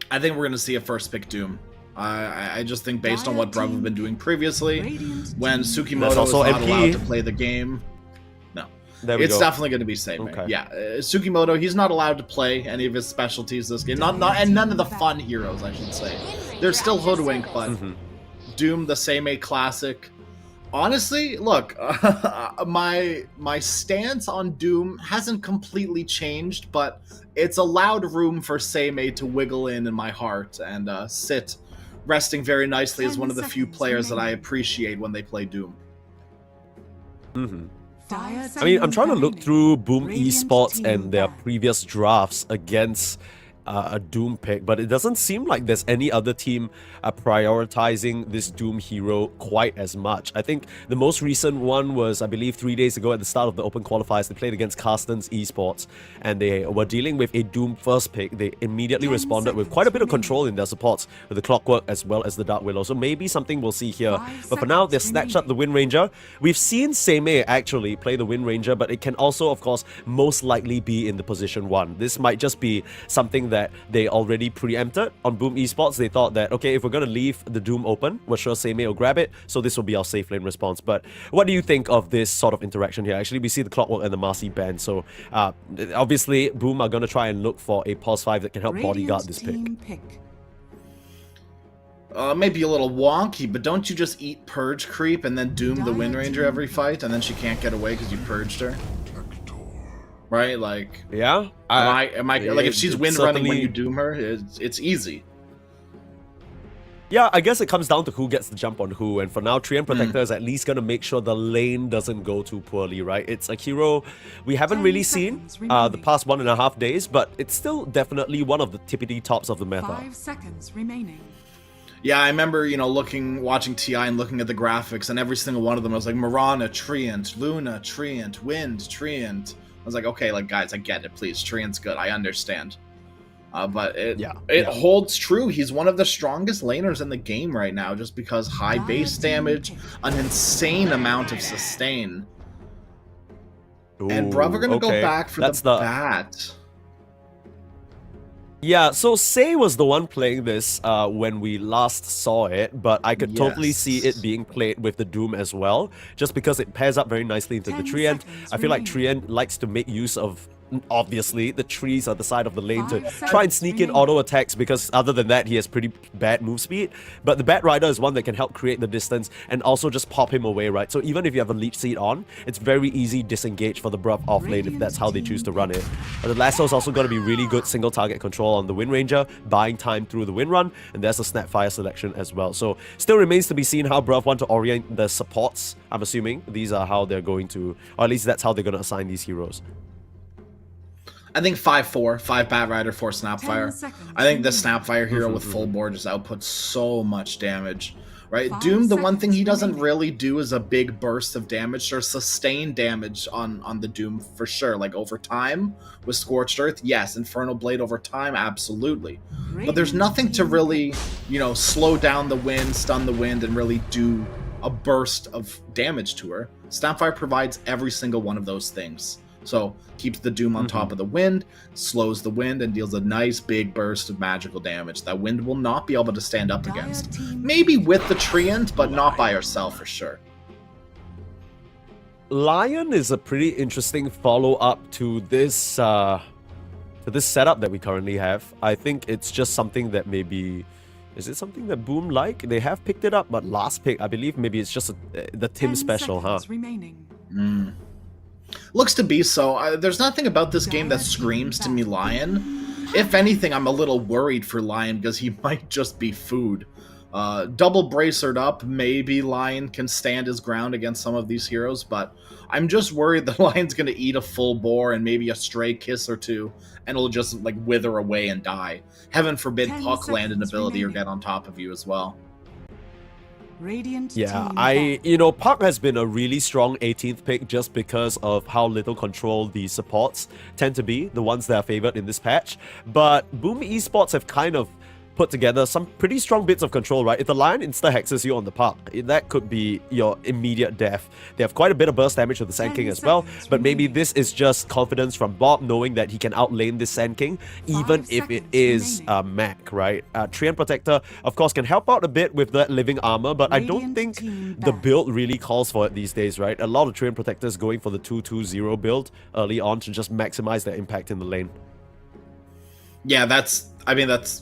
I think we're going to see a first pick Doom. I just think based on what Bruv have been doing previously, when Tsukimoto is not allowed to play the game, it's definitely going to be Seimei. Okay. Yeah, Tsukimoto, he's not allowed to play any of his specialties this game. And none of the fun heroes, I should say. They're still Hoodwink, but Doom, the Seimei classic. Honestly, look, my stance on Doom hasn't completely changed, but it's allowed room for Seimei to wiggle in my heart and sit, resting very nicely as one of the few players that I appreciate when they play Doom. I mean, I'm trying to look through Boom Esports and their previous drafts against a Doom pick, but it doesn't seem like there's any other team prioritizing this Doom hero quite as much. I think the most recent one was, I believe, 3 days ago at the start of the Open Qualifiers. They played against Carsten's Esports, and they were dealing with a Doom first pick. They immediately responded with quite a bit of control in their supports, with the Clockwork as well as the Dark Willow. So maybe something we'll see here. But for now, they've snatched up the Wind Ranger. We've seen Seimei actually play the Wind Ranger, but it can also, of course, most likely be in the position 1. This might just be something that they already preempted on Boom Esports. They thought that, okay, if we're going to leave the Doom open, we're sure Seimei will grab it, so this will be our safe lane response. But what do you think of this sort of interaction here? Actually, we see the Clockwork and the Marcy band, so obviously Boom are going to try and look for a Pulse 5 that can help bodyguard this pick. Maybe a little wonky, but don't you just eat Purge creep and then Doom the Wind Ranger every fight, and then she can't get away because you purged her? Right, like, yeah. Am I like, if she's wind running when you Doom her, it's easy. Yeah, I guess it comes down to who gets the jump on who, and for now, Treant Protector is at least going to make sure the lane doesn't go too poorly, right? It's a hero we haven't really seen the past 1.5 days, but it's still definitely one of the tippity tops of the meta. 5 seconds remaining. Yeah, I remember, you know, watching TI and looking at the graphics, and every single one of them was like Mirana, Treant, Luna, Treant, Wind, Treant. I was like, okay, like, guys, I get it, please. Treant's good, I understand. But it holds true. He's one of the strongest laners in the game right now, just because high base damage, an insane amount of sustain. Ooh, and Bruv, we're going to go back for the bat. Yeah, so Say was the one playing this when we last saw it, but I could totally see it being played with the Doom as well, just because it pairs up very nicely into the Treant. I feel like Treant likes to make use of, obviously, the trees at the side of the lane to try and sneak in auto attacks, because other than that, he has pretty bad move speed. But the Bat Rider is one that can help create the distance and also just pop him away, right? So even if you have a Leech Seed on, it's very easy disengage for the Bruv off lane if that's how they choose to run it. But the Lasso is also going to be really good single target control on the Wind Ranger, buying time through the Wind Run, and there's a Snapfire selection as well. So still remains to be seen how Bruv want to orient the supports. I'm assuming these are how they're going to, or at least that's how they're going to assign these heroes. I think 5-4, 5 Bat Rider, 4 Snapfire. I think the Snapfire hero with full board just outputs so much damage, right? Doom, the one thing he doesn't really do is a big burst of damage or sustained damage on the Doom for sure. Like over time with Scorched Earth, yes. Infernal Blade over time, absolutely. But there's nothing to really, you know, slow down the wind, stun the wind, and really do a burst of damage to her. Snapfire provides every single one of those things. So keeps the Doom on top of the wind, slows the wind, and deals a nice big burst of magical damage that wind will not be able to stand up against. Maybe with the Treant, but not by herself for sure. Lion is a pretty interesting follow-up to this setup that we currently have. I think it's just something that maybe... Is it something that Boom like? They have picked it up, but last pick, I believe maybe it's just the Tim special, huh? Looks to be so. There's nothing about this game that screams to me Lion. If anything, I'm a little worried for Lion because he might just be food. Double bracered up, maybe Lion can stand his ground against some of these heroes, but I'm just worried that Lion's going to eat a full boar and maybe a stray kiss or two, and it'll just like wither away and die. Heaven forbid Puck land an ability or get on top of you as well. Puck has been a really strong 18th pick just because of how little control the supports tend to be, the ones that are favored in this patch. But Boom Esports have kind of put together some pretty strong bits of control, right? If the Lion insta-hexes you on the Puck, that could be your immediate death. They have quite a bit of burst damage with the Sand King as well, but maybe this is just confidence from Bob knowing that he can outlane this Sand King, even if it is Mac, right? Treant Protector, of course, can help out a bit with that living armor, but I don't think the build really calls for it these days, right? A lot of Treant Protectors going for the 2-2-0 build early on to just maximize their impact in the lane. Yeah, that's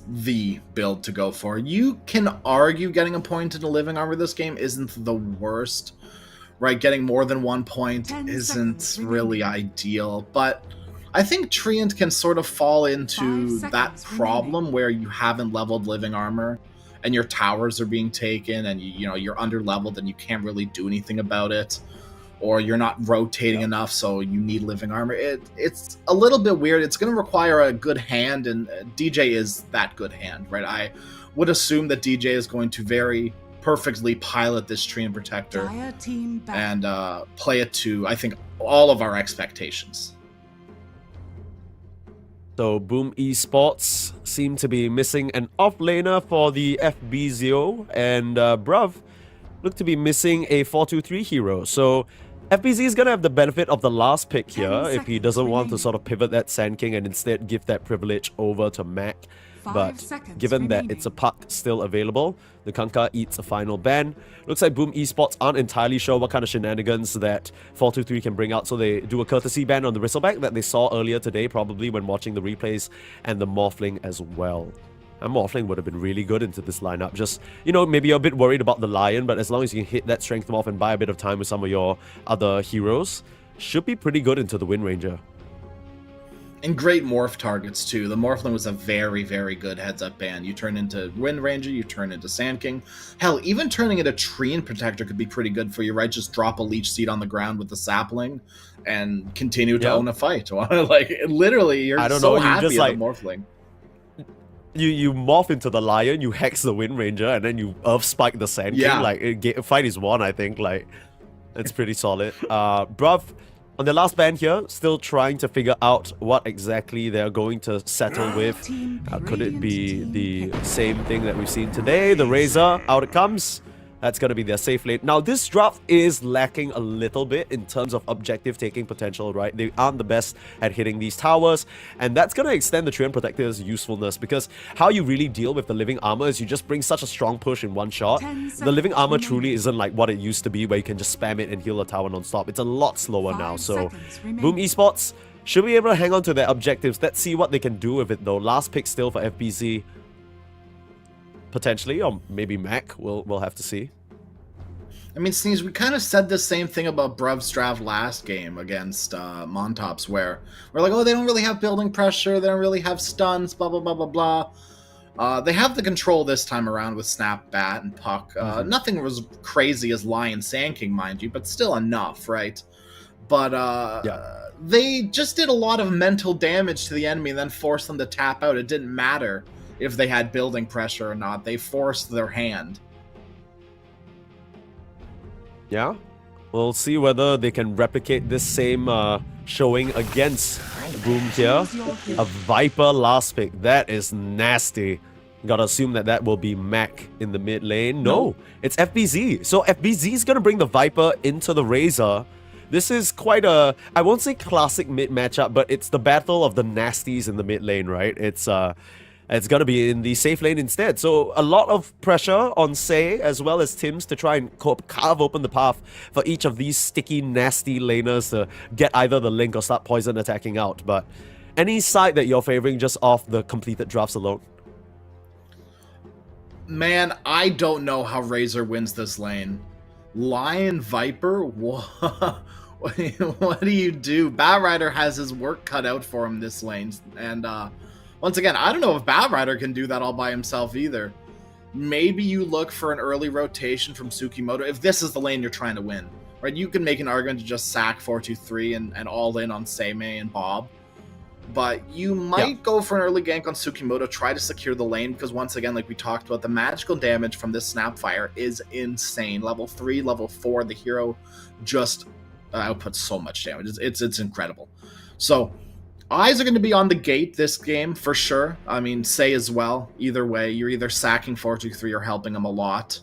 the build to go for. You can argue getting a point in the living armor this game isn't the worst, right? Getting more than 1 point isn't really ideal, but I think Treant can sort of fall into that problem where you haven't leveled living armor and your towers are being taken and you're under leveled and you can't really do anything about it. Or you're not rotating enough, so you need living armor. It's a little bit weird. It's going to require a good hand, and DJ is that good hand, right? I would assume that DJ is going to very perfectly pilot this Treant Protector and play it to, I think, all of our expectations. So Boom Esports seem to be missing an offlaner for the FBZO, and Bruv look to be missing a 4-2-3 hero. So FBZ is going to have the benefit of the last pick here if he doesn't want to sort of pivot that Sand King and instead give that privilege over to Mac. But given that it's a Puck still available, the Kanka eats a final ban. Looks like Boom Esports aren't entirely sure what kind of shenanigans that 423 can bring out, so they do a courtesy ban on the Bristleback that they saw earlier today, probably when watching the replays, and the Morphling as well. And Morphling would have been really good into this lineup. Just, maybe you're a bit worried about the Lion, but as long as you can hit that Strength off and buy a bit of time with some of your other heroes, should be pretty good into the Wind Ranger. And great morph targets too. The Morphling was a very, very good heads-up ban. You turn into Wind Ranger, you turn into Sand King. Hell, even turning into Tree Protector could be pretty good for you, right? Just drop a Leech Seed on the ground with the Sapling and continue to own a fight. Like, literally, you're happy just, at the Morphling. You morph into the Lion, you hex the Wind Ranger, and then you Earth Spike the Sand King. Like, fight is won, I think. Like, it's pretty solid. Bruv, on the last ban here, still trying to figure out what exactly they're going to settle with. Could it be the same thing that we've seen today? The Razor, out it comes. That's going to be their safe lane. Now, this draft is lacking a little bit in terms of objective taking potential, right? They aren't the best at hitting these towers, and that's going to extend the Treant Protector's usefulness, because how you really deal with the Living Armor is you just bring such a strong push in one shot. The Living Armor truly isn't like what it used to be, where you can just spam it and heal a tower non-stop. It's a lot slower now, so Boom Esports should be able to hang on to their objectives. Let's see what they can do with it, though. Last pick still for FBZ. Potentially, or maybe Mac. We'll have to see. I mean, Sneeze, we kind of said the same thing about Bruv's draft last game against Montops, where we're like, oh, they don't really have building pressure, they don't really have stuns, blah, blah, blah, blah, blah. They have the control this time around with Snap, Bat, and Puck. Nothing was crazy as Lion Sand King, mind you, but still enough, right? But they just did a lot of mental damage to the enemy and then forced them to tap out. It didn't matter if they had building pressure or not. They forced their hand. Yeah, we'll see whether they can replicate this same showing against Boom here. A Viper last pick. That is nasty. Gotta assume that will be Mac in the mid lane. No, it's FBZ. So FBZ is gonna bring the Viper into the Razor. This is quite a, I won't say classic mid matchup, but it's the battle of the nasties in the mid lane, right? It's going to be in the safe lane instead. So a lot of pressure on Say as well as Tims to try and carve open the path for each of these sticky, nasty laners to get either the link or start poison attacking out. But any side that you're favoring just off the completed drafts alone? Man, I don't know how Razor wins this lane. Lion Viper? What do you do? Batrider has his work cut out for him this lane. And, once again, I don't know if Batrider can do that all by himself either. Maybe you look for an early rotation from Tsukimoto if this is the lane you're trying to win. Right? You can make an argument to just sack 4-2-3 and all in on Seimei and Bob. But you might go for an early gank on Tsukimoto, try to secure the lane, because once again, like we talked about, the magical damage from this Snapfire is insane. Level 3, level 4, the hero just outputs so much damage. It's incredible. So eyes are going to be on the gate this game for sure. I mean, Say as well. Either way, you're either sacking 4-2-3 or helping him a lot.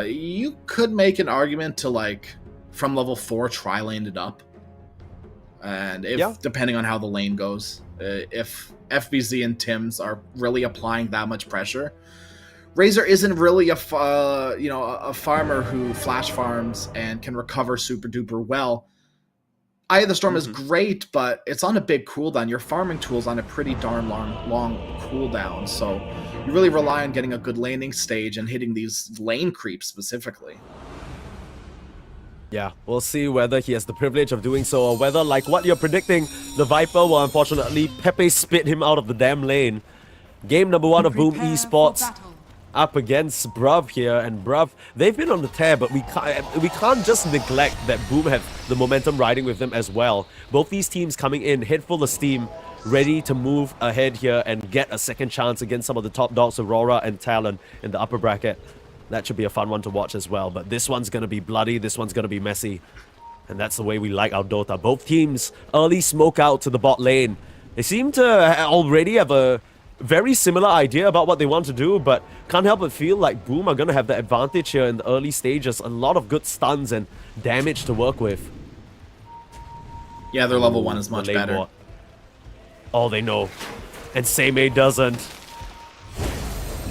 You could make an argument to, like, from level 4, tri-lane it up. And if depending on how the lane goes, if FBZ and Tims are really applying that much pressure, Razor isn't really a farmer who flash farms and can recover super duper well. Eye of the Storm is great, but it's on a big cooldown. Your farming tool's on a pretty darn long cooldown, so you really rely on getting a good laning stage and hitting these lane creeps specifically. Yeah, we'll see whether he has the privilege of doing so, or whether, like what you're predicting, the Viper will unfortunately Pepe spit him out of the damn lane. Game number 1 of Boom Esports up against Bruv here, and Bruv, they've been on the tear, but we can't just neglect that Boom have the momentum riding with them as well. Both these teams coming in head full of steam, ready to move ahead here and get a second chance against some of the top dogs, Aurora and Talon, in the upper bracket. That should be a fun one to watch as well, but this one's going to be bloody, this one's going to be messy, and that's the way we like our Dota. Both teams early smoke out to the bot lane. They seem to already have a very similar idea about what they want to do, but can't help but feel like Boom are going to have the advantage here in the early stages. A lot of good stuns and damage to work with. Yeah, their level 1 is much better. Oh, they know. And Seimei doesn't.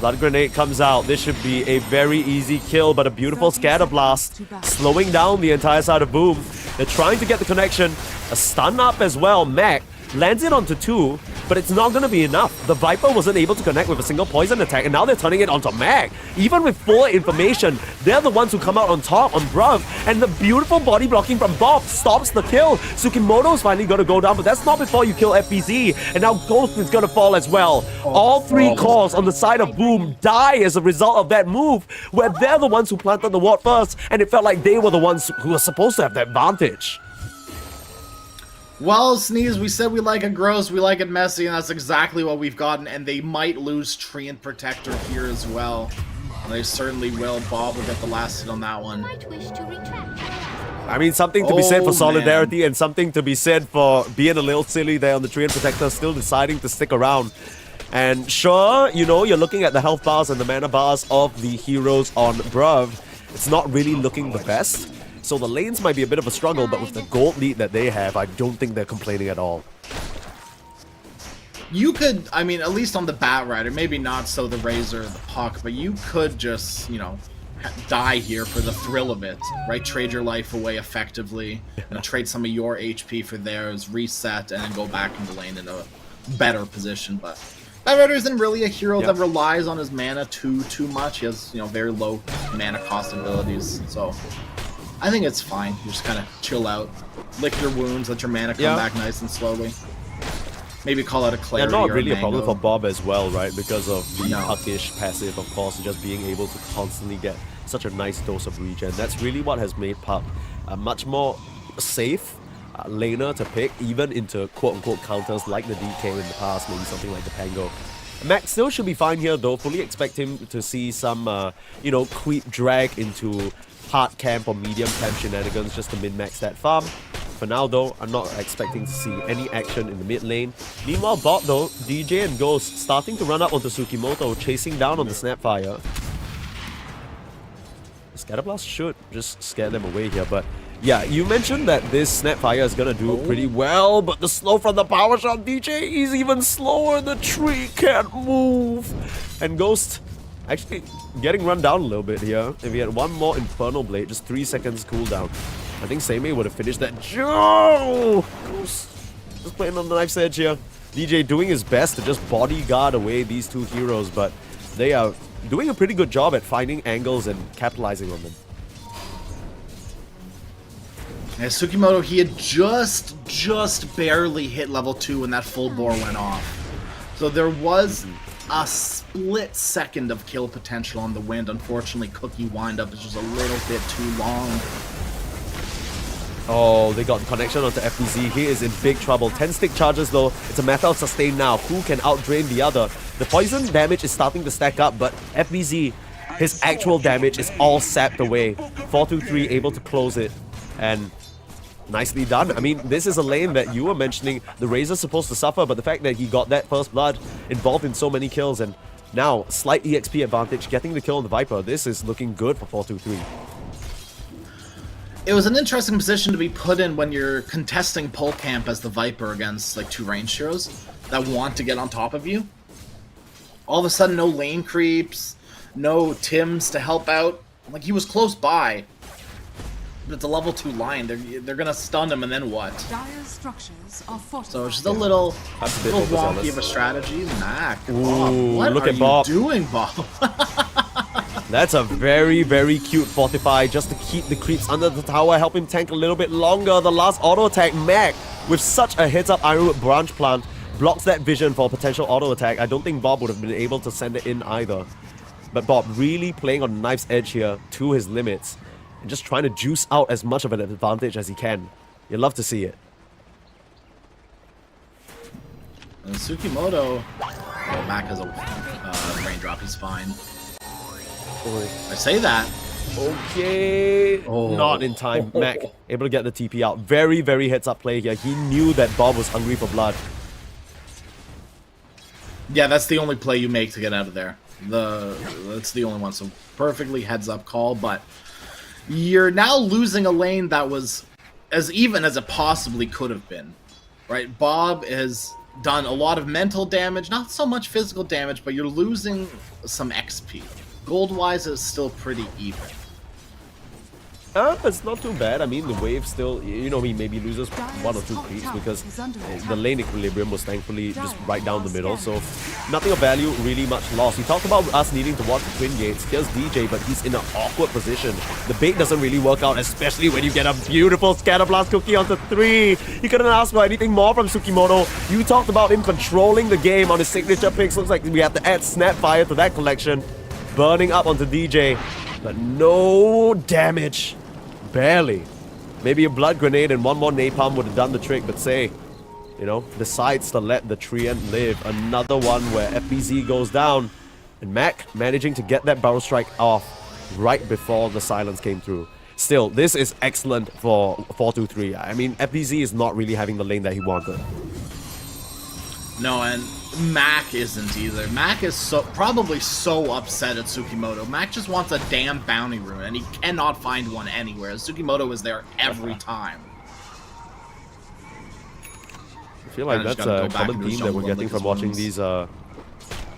Blood Grenade comes out. This should be a very easy kill, but a beautiful Scatter Blast, slowing down the entire side of Boom. They're trying to get the connection. A stun up as well. Mac lands it onto 2. but it's not going to be enough. The Viper wasn't able to connect with a single poison attack, and now they're turning it onto Mag. Even with full information, they're the ones who come out on top on Bruv, and the beautiful body blocking from Bob stops the kill. Tsukimoto's finally going to go down, but that's not before you kill FBZ, and now Ghost is going to fall as well. All three cores on the side of Boom die as a result of that move, where they're the ones who planted the ward first, and it felt like they were the ones who were supposed to have the advantage. Well, Sneeze, we said we like it gross, we like it messy, and that's exactly what we've gotten, and they might lose Treant Protector here as well. They certainly will. Bob will get the last hit on that one. I mean, something to be said for solidarity and something to be said for being a little silly there on the Treant Protector, still deciding to stick around. And sure, you know, you're looking at the health bars and the mana bars of the heroes on Bruv. It's not really looking the best. So the lanes might be a bit of a struggle, but with the gold lead that they have, I don't think they're complaining at all. You could, I mean, at least on the Bat Rider, maybe not so the Razor or the Puck, but you could just, you know, die here for the thrill of it, right? Trade your life away effectively, you know, trade some of your HP for theirs, reset, and then go back in the lane in a better position. But Bat Rider isn't really a hero that relies on his mana too much. He has, you know, very low mana cost abilities, so I think it's fine. You just kind of chill out, lick your wounds, let your mana come back nice and slowly. Maybe call out a Clarity not or really a a problem for Bob as well, right? Because of the puckish passive, of course, just being able to constantly get such a nice dose of regen. That's really what has made Puck a much more safe laner to pick, even into quote-unquote counters like the DK in the past, maybe something like the Pango. Max still should be fine here, though. Fully expect him to see some, you know, creep drag into hard camp or medium camp shenanigans just to min-max that farm. For now, though, I'm not expecting to see any action in the mid lane. Meanwhile, bot, though, DJ and Ghost starting to run up onto Tsukimoto, chasing down on the Snapfire. Scatterblast should just scare them away here, but yeah, you mentioned that this Snapfire is gonna do pretty well, but the slow from the power shot DJ is even slower. The tree can't move. And Ghost actually getting run down a little bit here. If he had one more Infernal Blade, just 3 seconds cooldown, I think Seimei would have finished that. Joe! Just playing on the knife's edge here. DJ doing his best to just bodyguard away these two heroes, but they are doing a pretty good job at finding angles and capitalizing on them. Yeah, Tsukimoto, he had just barely hit level 2 when that full bore went off. So there was a split second of kill potential on the Wind. Unfortunately, Cookie wind-up is just a little bit too long. Oh, they got the connection onto FBZ. He is in big trouble. 10 stick charges though. It's a matter of sustain now. Who can outdrain the other? The poison damage is starting to stack up, but FBZ, his actual damage is all sapped away. 423 able to close it. And nicely done. I mean, this is a lane that you were mentioning the Razor's supposed to suffer, but the fact that he got that first blood involved in so many kills, and now slight EXP advantage, getting the kill on the Viper. This is looking good for 423. It was an interesting position to be put in when you're contesting pole camp as the Viper against like 2 ranged heroes that want to get on top of you. All of a sudden, no lane creeps, no Tims to help out. Like, he was close by. But it's a level 2 line. They're gonna stun him, and then what? Dire's structures are fortified. So it's just a little wonky of a strategy. Mac, Bob, what are you doing, Bob? That's a very, very cute Fortify just to keep the creeps under the tower, help him tank a little bit longer. The last auto attack, Mac, with such a heads-up Ironwood Branch Plant, blocks that vision for a potential auto attack. I don't think Bob would have been able to send it in either. But Bob really playing on the knife's edge here to his limits and just trying to juice out as much of an advantage as he can. You'd love to see it. And Tsukimoto, well, Mac has a raindrop, he's fine. I say that. Okay. Not in time. Mac able to get the TP out. Very, very heads up play here. He knew that Bob was hungry for blood. Yeah, that's the only play you make to get out of there. That's the only one. So perfectly heads up call, but you're now losing a lane that was as even as it possibly could have been. Right? Bob has done a lot of mental damage, not so much physical damage, but you're losing some XP. Gold-wise, it's still pretty even. It's not too bad. I mean, the wave still, you know, he maybe loses 1 or 2 creeps because the lane equilibrium was thankfully just right down the middle. So nothing of value, really much lost. We talked about us needing to watch the twin gates. Here's DJ, but he's in an awkward position. The bait doesn't really work out, especially when you get a beautiful Scatterblast cookie onto 3. You couldn't ask for anything more from Tsukimoto. You talked about him controlling the game on his signature picks. Looks like we have to add Snapfire to that collection. Burning up onto DJ, but no damage. Barely. Maybe a blood grenade and one more napalm would have done the trick, but say, you know, decides to let the Treant live. Another one where FBZ goes down, and Mac managing to get that barrel strike off right before the silence came through. Still, this is excellent for 4-2-3. I mean, FBZ is not really having the lane that he wanted. No, and Mac isn't either. Mac is probably so upset at Tsukimoto. Mac just wants a damn bounty rune, and he cannot find one anywhere. Tsukimoto is there every time. I feel like that's a common theme that we're getting from watching these. Yeah,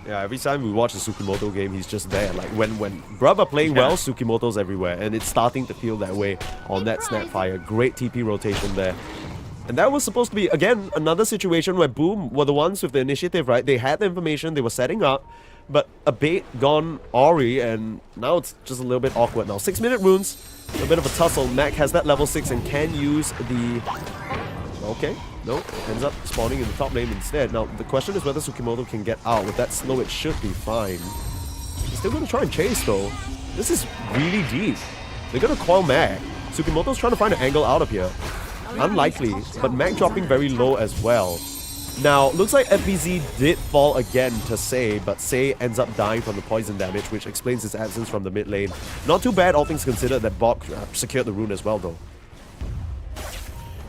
every time we watch a Tsukimoto game, he's just there. Like when Bruv are playing well, Tsukimoto's everywhere, and it's starting to feel that way on that Snapfire. Great TP rotation there. And that was supposed to be, again, another situation where Boom were the ones with the initiative, right? They had the information, they were setting up, but a bait gone Ori, and now it's just a little bit awkward now. 6-minute runes, a bit of a tussle. Mac has that level 6 and can use the... Okay, no, ends up spawning in the top lane instead. Now, the question is whether Tsukimoto can get out. With that slow, it should be fine. He's still going to try and chase, though. This is really deep. They're going to call Mac. Tsukimoto's trying to find an angle out of here. Unlikely, but Mac dropping very low as well. Now, looks like FBZ did fall again to Sei, but Sei ends up dying from the poison damage, which explains his absence from the mid lane. Not too bad, all things considered, that Bok secured the rune as well, though.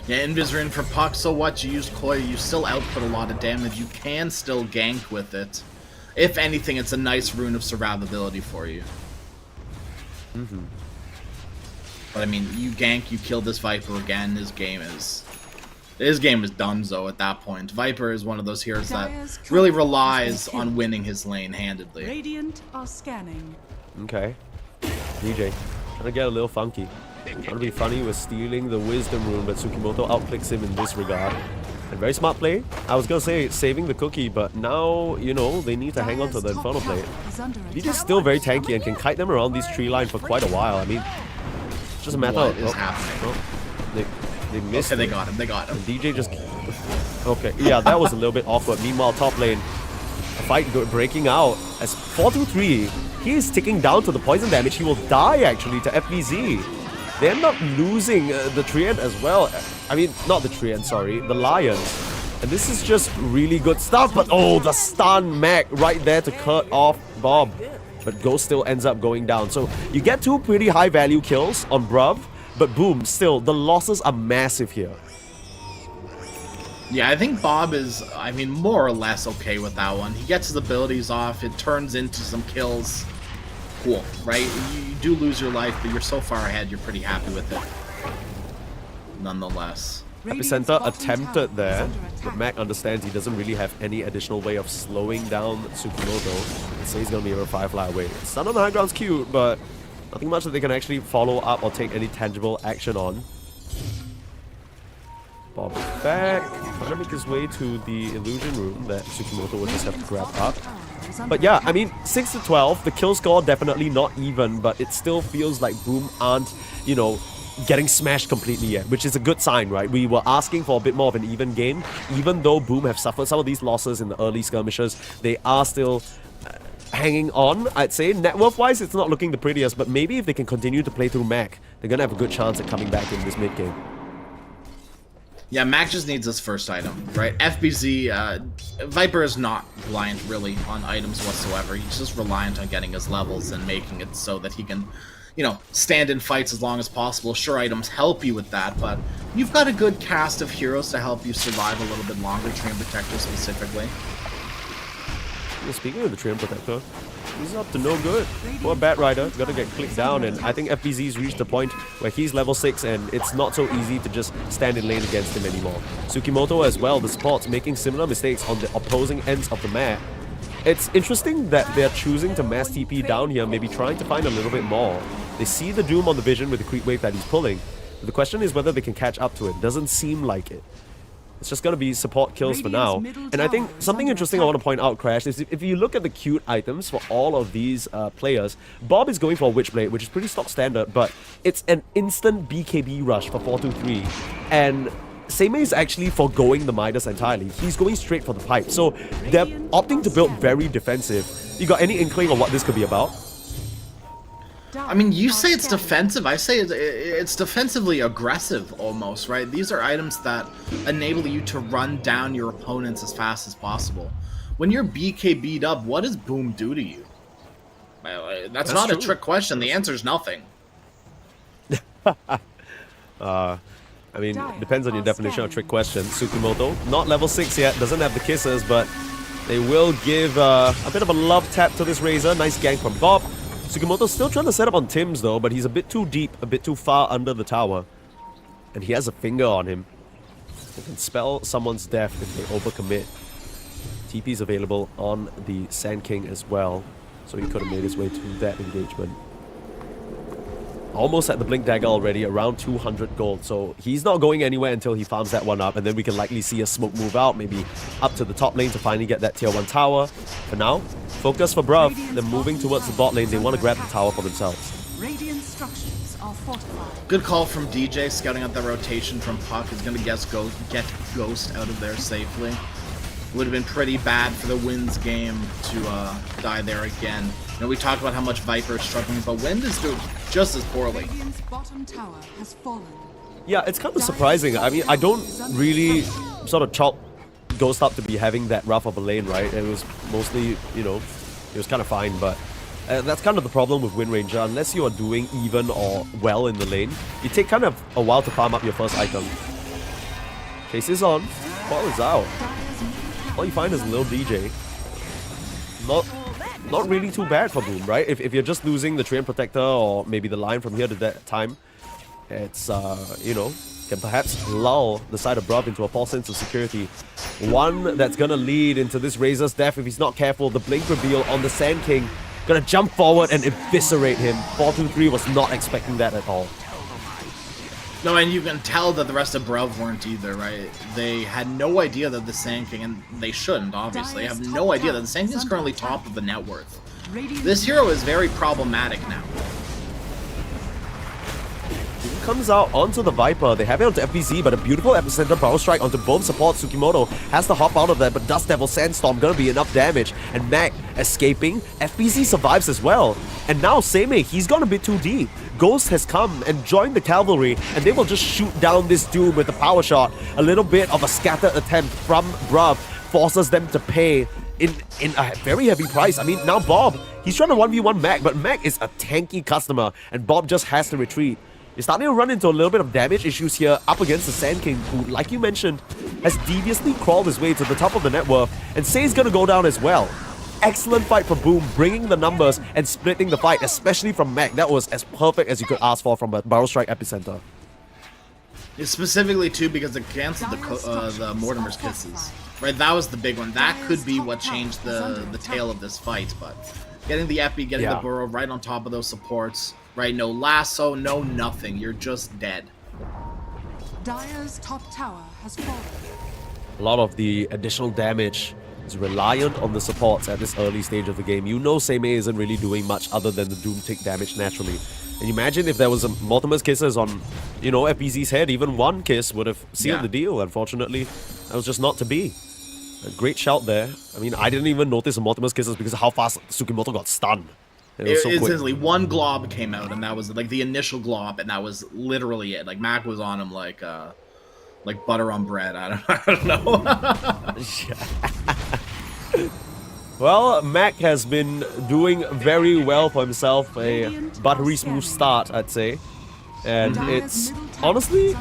Yeah, Invis rune for Puck, so what? You use Koi, you still output a lot of damage. You can still gank with it. If anything, it's a nice rune of survivability for you. But I mean, you gank, you kill this Viper again, his game is donezo at that point. Viper is one of those heroes that really relies on winning his lane handedly. Radiant are scanning. Okay. DJ, trying to get a little funky. Trying to be funny with stealing the Wisdom rune, but Tsukimoto outclicks him in this regard. And very smart play. I was gonna say saving the cookie, but now, you know, they need to hang on to the Inferno play. DJ's still very tanky and can kite them around these tree line for quite a while. I mean, it's just a matter of... What is happening? They missed Okay, they got him, they got him. And DJ just... Okay, yeah, that was a little bit awkward. Meanwhile, top lane, a fight breaking out. As 4-2-3, he is ticking down to the poison damage. He will die, actually, to FBZ. They end up losing the Treant as well. I mean, not the Treant, sorry, the Lions. And this is just really good stuff, but oh, the stun Mac right there to cut off Bob. But Ghost still ends up going down. So you get 2 pretty high value kills on Bruv, but boom, still, the losses are massive here. Yeah, I think Bob is, I mean, more or less okay with that one. He gets his abilities off, it turns into some kills. Cool, right? You do lose your life, but you're so far ahead, you're pretty happy with it. Nonetheless. Epicenter attempted there, but Mac understands he doesn't really have any additional way of slowing down Tsukimoto. So he's going to be able to Firefly away. Stun on the high ground's cute, but nothing much that they can actually follow up or take any tangible action on. Bob is back, trying to make his way to the illusion room that Tsukimoto will just have to grab up. But yeah, I mean, 6-12, the kill score definitely not even, but it still feels like Boom aren't, you know, getting smashed completely yet, which is a good sign, right? We were asking for a bit more of an even game. Even though Boom have suffered some of these losses in the early skirmishes, they are still hanging on, I'd say. Net worth-wise, it's not looking the prettiest, but maybe if they can continue to play through Mac, they're gonna have a good chance at coming back in this mid-game. Yeah, Mac just needs his first item, right? FBZ, Viper is not reliant really on items whatsoever. He's just reliant on getting his levels and making it so that he can, you know, stand in fights as long as possible. Sure, items help you with that, but you've got a good cast of heroes to help you survive a little bit longer, Treant Protector specifically. Well, speaking of the Treant Protector, he's up to no good. Poor Bat Rider, gotta get clicked down, and I think FBZ's reached the point where he's level 6 and it's not so easy to just stand in lane against him anymore. Tsukimoto as well, the supports making similar mistakes on the opposing ends of the map. It's interesting that they're choosing to mass TP down here, maybe trying to find a little bit more. They see the Doom on the vision with the creep wave that he's pulling. But the question is whether they can catch up to it. Doesn't seem like it. It's just going to be support kills for now. And I think something interesting I want to point out, Crash, is if you look at the cute items for all of these players, Bob is going for a Witchblade, which is pretty stock standard, but it's an instant BKB rush for 423. And Seimei is actually foregoing the Midas entirely. He's going straight for the pipe. So they're opting to build very defensive. You got any inkling of what this could be about? I mean, you say it's defensive, I say it's defensively aggressive almost, right? These are items that enable you to run down your opponents as fast as possible. When you're BKB'd up, what does Boom do to you? That's not true. A trick question. The answer is nothing. I mean, depends on your definition of trick question. Tsukimoto, not level 6 yet, doesn't have the kisses, but they will give a bit of a love tap to this Razor. Nice gank from Bob. Tsukimoto's still trying to set up on Tim's though, but he's a bit too deep, a bit too far under the tower. And he has a finger on him. He can spell someone's death if they overcommit. TP's available on the Sand King as well, so he could have made his way to that engagement. Almost at the Blink Dagger already, around 200 gold, so he's not going anywhere until he farms that one up, and then we can likely see a smoke move out, maybe up to the top lane to finally get that tier 1 tower. For now, focus for Bruv. They're moving towards the bot lane. They want to grab the tower for themselves. Radiant structures are fortified. Good call from DJ, scouting out the rotation from Puck. Is going to get Ghost out of there safely. Would have been pretty bad for the Wind's game to die there again. You know, we talked about how much Viper is struggling, but Wind is doing just as poorly. Radiant's bottom tower has fallen. Yeah, it's kind of surprising. I mean, I don't really sort of chalk Ghost up to be having that rough of a lane, right? It was mostly, you know, it was kind of fine, but that's kind of the problem with Wind Ranger. Unless you are doing even or well in the lane, you take kind of a while to farm up your first item. Chase is on. Ball is out. All you find is Lil DJ. Not really too bad for Boom, right? If you're just losing the Treant Protector or maybe the line from here to that time, it's, you know, can perhaps lull the side of Bruv into a false sense of security. One that's gonna lead into this Razor's death if he's not careful. The blink reveal on the Sand King. Gonna jump forward and eviscerate him. 423 was not expecting that at all. No, and you can tell that the rest of Bruv weren't either, right? They had no idea that the Sand King, and they shouldn't, obviously, have no idea that the Sand King is currently top of the net worth. This hero is very problematic now. He comes out onto the Viper. They have it onto FBZ, but a beautiful epicenter barrel strike onto both supports. Tsukimoto has to hop out of that, but Dust Devil Sandstorm gonna be enough damage. And Mac escaping. FBZ survives as well. And now Seimei, he's gone a bit too deep. Ghost has come and joined the cavalry, and they will just shoot down this Doom with a power shot. A little bit of a scattered attempt from Bruv forces them to pay in a very heavy price. I mean, now Bob, he's trying to 1v1 Mac, but Mac is a tanky customer, and Bob just has to retreat. You're starting to run into a little bit of damage issues here up against the Sand King, who, like you mentioned, has deviously crawled his way to the top of the net worth, and Say's gonna go down as well. Excellent fight for Boom, bringing the numbers and splitting the fight, especially from Mac. That was as perfect as you could ask for from a Barrel Strike epicenter. It's specifically, too, because it canceled the Mortimer's Kisses. Right, that was the big one. That could be what changed the tail of this fight, but getting the Epi, getting the Burrow right on top of those supports, right? No lasso, no nothing. You're just dead. Dire's top tower has fallen. A lot of the additional damage is reliant on the supports at this early stage of the game. You know Seimei isn't really doing much other than the Doom tick damage naturally. And imagine if there was a Mortimer's Kisses on, you know, FBZ's head, even one kiss would have sealed the deal. Unfortunately, that was just not to be. A great shout there. I mean, I didn't even notice a Mortimer's Kisses because of how fast Tsukimoto got stunned. It was so quick. Instantly, one glob came out, and that was like the initial glob, and that was literally it. Like Mac was on him like butter on bread. I don't know. Well, Mac has been doing very well for himself. A buttery smooth start, I'd say. And it's honestly,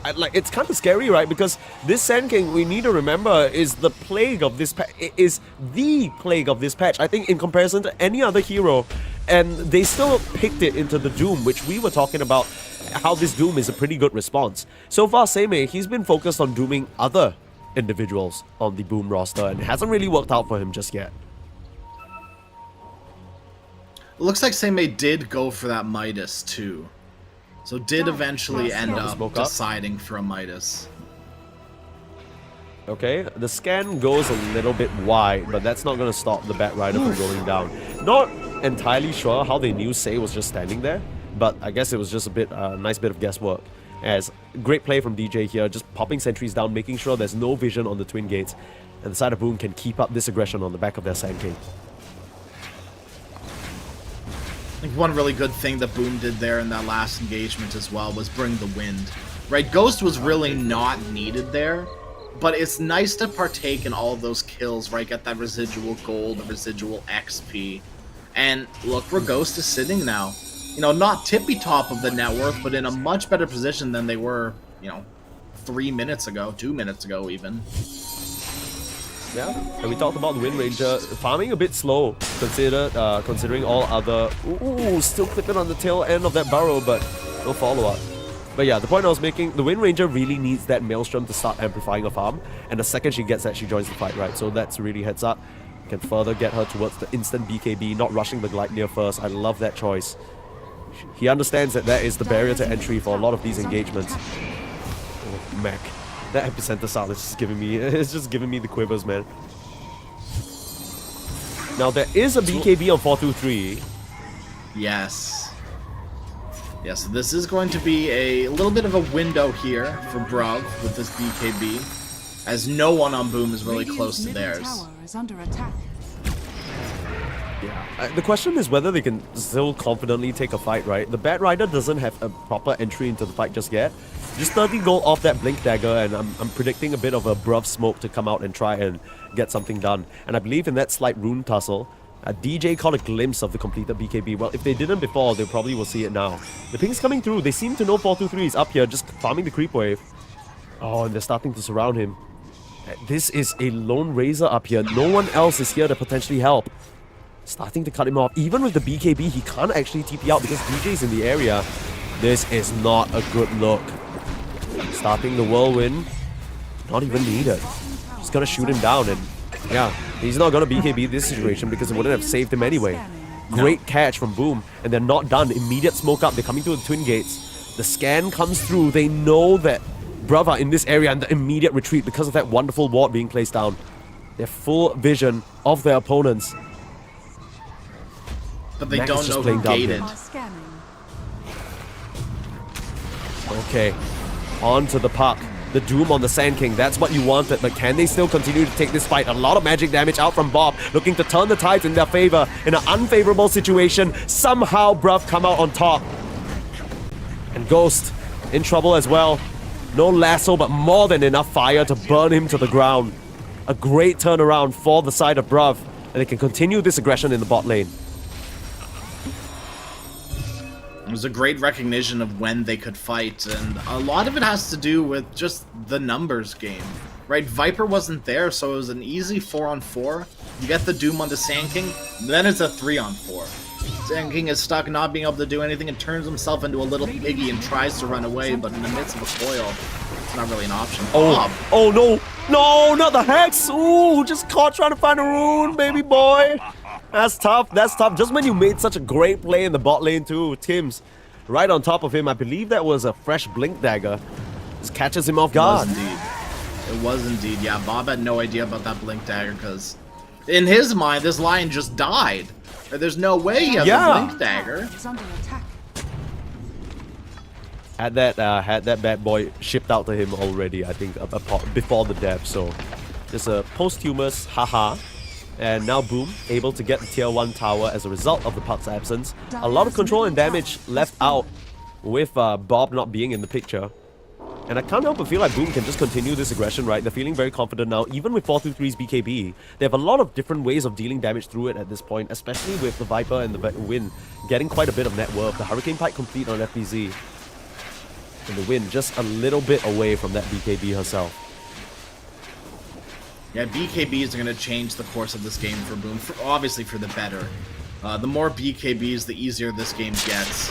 it's kind of scary, right? Because this Sand King, we need to remember, is the plague of this patch. It is the plague of this patch, I think, in comparison to any other hero. And they still picked it into the Doom, which we were talking about, how this Doom is a pretty good response. So far, Seimei, he's been focused on dooming other individuals on the Boom roster, and it hasn't really worked out for him just yet. It looks like Seimei did go for that Midas too. So did eventually end up Smoke up. deciding for a Midas. Okay, the scan goes a little bit wide, but that's not going to stop the Bat Rider from going down. Not entirely sure how they knew Sei was just standing there, but I guess it was just a bit, nice bit of guesswork. As great play from DJ here, just popping sentries down, making sure there's no vision on the twin gates, and the side of Boom can keep up this aggression on the back of their Sand King. I think one really good thing that Boom did there in that last engagement as well was bring the wind. Right, Ghost was really not needed there, but it's nice to partake in all of those kills, right? Get that residual gold, the residual XP. And look where Ghost is sitting now. You know, not tippy top of the net worth, but in a much better position than they were, you know, 3 minutes ago, 2 minutes ago even. Yeah, and we talked about the Wind Ranger farming a bit slow, considering all other... Ooh, still clipping on the tail end of that burrow, but no follow-up. But yeah, the point I was making, the Wind Ranger really needs that Maelstrom to start amplifying a farm, and the second she gets that, she joins the fight, right? So that's really heads up. Can further get her towards the instant BKB, not rushing the Gleipnir first. I love that choice. He understands that that is the barrier to entry for a lot of these engagements. Oh, Mac. That epicenter sound is just giving me, it's just giving me the quivers, man. Now there is a BKB on 423. Yes. Yeah, so this is going to be a little bit of a window here for Bruv with this BKB, as no one on Boom is really close to theirs. Tower is under attack. Yeah. The question is whether they can still confidently take a fight, right? The Bat Rider doesn't have a proper entry into the fight just yet. Just 30 gold off that Blink Dagger, and I'm predicting a bit of a Bruv smoke to come out and try and get something done. And I believe in that slight rune tussle, DJ caught a glimpse of the completed BKB. Well, if they didn't before, they probably will see it now. The ping's coming through. They seem to know 423 is up here, just farming the creep wave. Oh, and they're starting to surround him. This is a lone Razor up here. No one else is here to potentially help. Starting to cut him off. Even with the BKB, he can't actually TP out because DJ's in the area. This is not a good look. Starting the whirlwind. Not even needed. Just gonna shoot him down, and yeah, he's not gonna BKB this situation because it wouldn't have saved him anyway. Great catch from Boom, and they're not done. Immediate smoke up. They're coming through the twin gates. The scan comes through. They know that Bruv are in this area, and the immediate retreat because of that wonderful ward being placed down. They have full vision of their opponents. But they Mac don't is just know playing who dumb gated. here. Scanning. Okay, on to the puck. The Doom on the Sand King, that's what you wanted, but can they still continue to take this fight? A lot of magic damage out from Bob, looking to turn the tides in their favor. In an unfavorable situation, somehow Bruv come out on top. And Ghost in trouble as well. No lasso, but more than enough fire to burn him to the ground. A great turnaround for the side of Bruv, and they can continue this aggression in the bot lane. It was a great recognition of when they could fight, and a lot of it has to do with just the numbers game, right? Viper wasn't there, so it was an easy 4-on-4. You get the Doom on the Sand King, then it's a 3-on-4. Sand King is stuck not being able to do anything and turns himself into a little piggy and tries to run away, but in the midst of a coil, it's not really an option. Oh no! No, not the Hex! Ooh, just caught trying to find a rune, baby boy! That's tough, that's tough. Just when you made such a great play in the bot lane too, Tim's right on top of him. I believe that was a fresh Blink Dagger. Just catches him off guard. It was indeed. Yeah, Bob had no idea about that Blink Dagger because in his mind, this lion just died. There's no way he has a Blink Dagger. Is under attack. Had that bad boy shipped out to him already, I think, before the dev. So just a posthumous haha. And now Boom, able to get the tier 1 tower as a result of the puck's absence. A lot of control and damage left out with Bob not being in the picture. And I can't help but feel like Boom can just continue this aggression, right? They're feeling very confident now. Even with 423's BKB, they have a lot of different ways of dealing damage through it at this point, especially with the Viper and the Wind getting quite a bit of net worth. The Hurricane Pike complete on FBZ. And the Wind just a little bit away from that BKB herself. Yeah, BKBs are going to change the course of this game for Boom, obviously for the better. The more BKBs, the easier this game gets.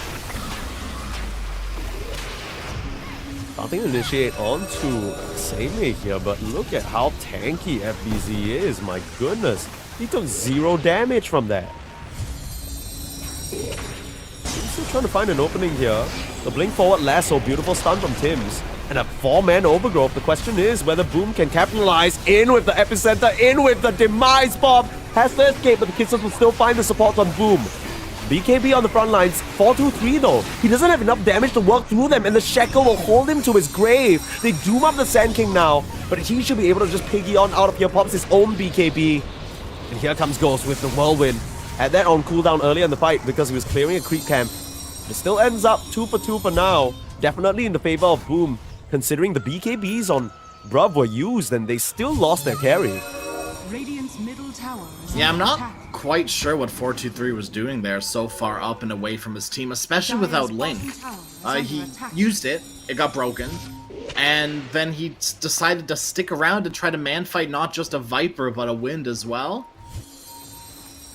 Starting to initiate onto Seimei here, but look at how tanky FBZ is, my goodness. He took 0 damage from that. He's still trying to find an opening here. The blink forward lasso, beautiful stun from Tims. And a 4-man overgrowth. The question is whether Boom can capitalize. In with the epicenter, in with the demise bomb. Has to escape, but the Kissers will still find the support on Boom. BKB on the front lines, 4-2-3 though. He doesn't have enough damage to work through them, and the Shackle will hold him to his grave. They doom up the Sand King now, but he should be able to just piggy on out of here, pops his own BKB. And here comes Ghost with the Whirlwind. Had that on cooldown early in the fight because he was clearing a creep camp. It still ends up 2 for 2 for now. Definitely in the favor of Boom, considering the BKBs on Bruv were used and they still lost their carry. Radiant's middle tower is Yeah, I'm under not attack. quite sure what 423 was doing there so far up and away from his team, especially without Link. He used it, it got broken, and then he decided to stick around and try to man-fight not just a Viper, but a Wind as well.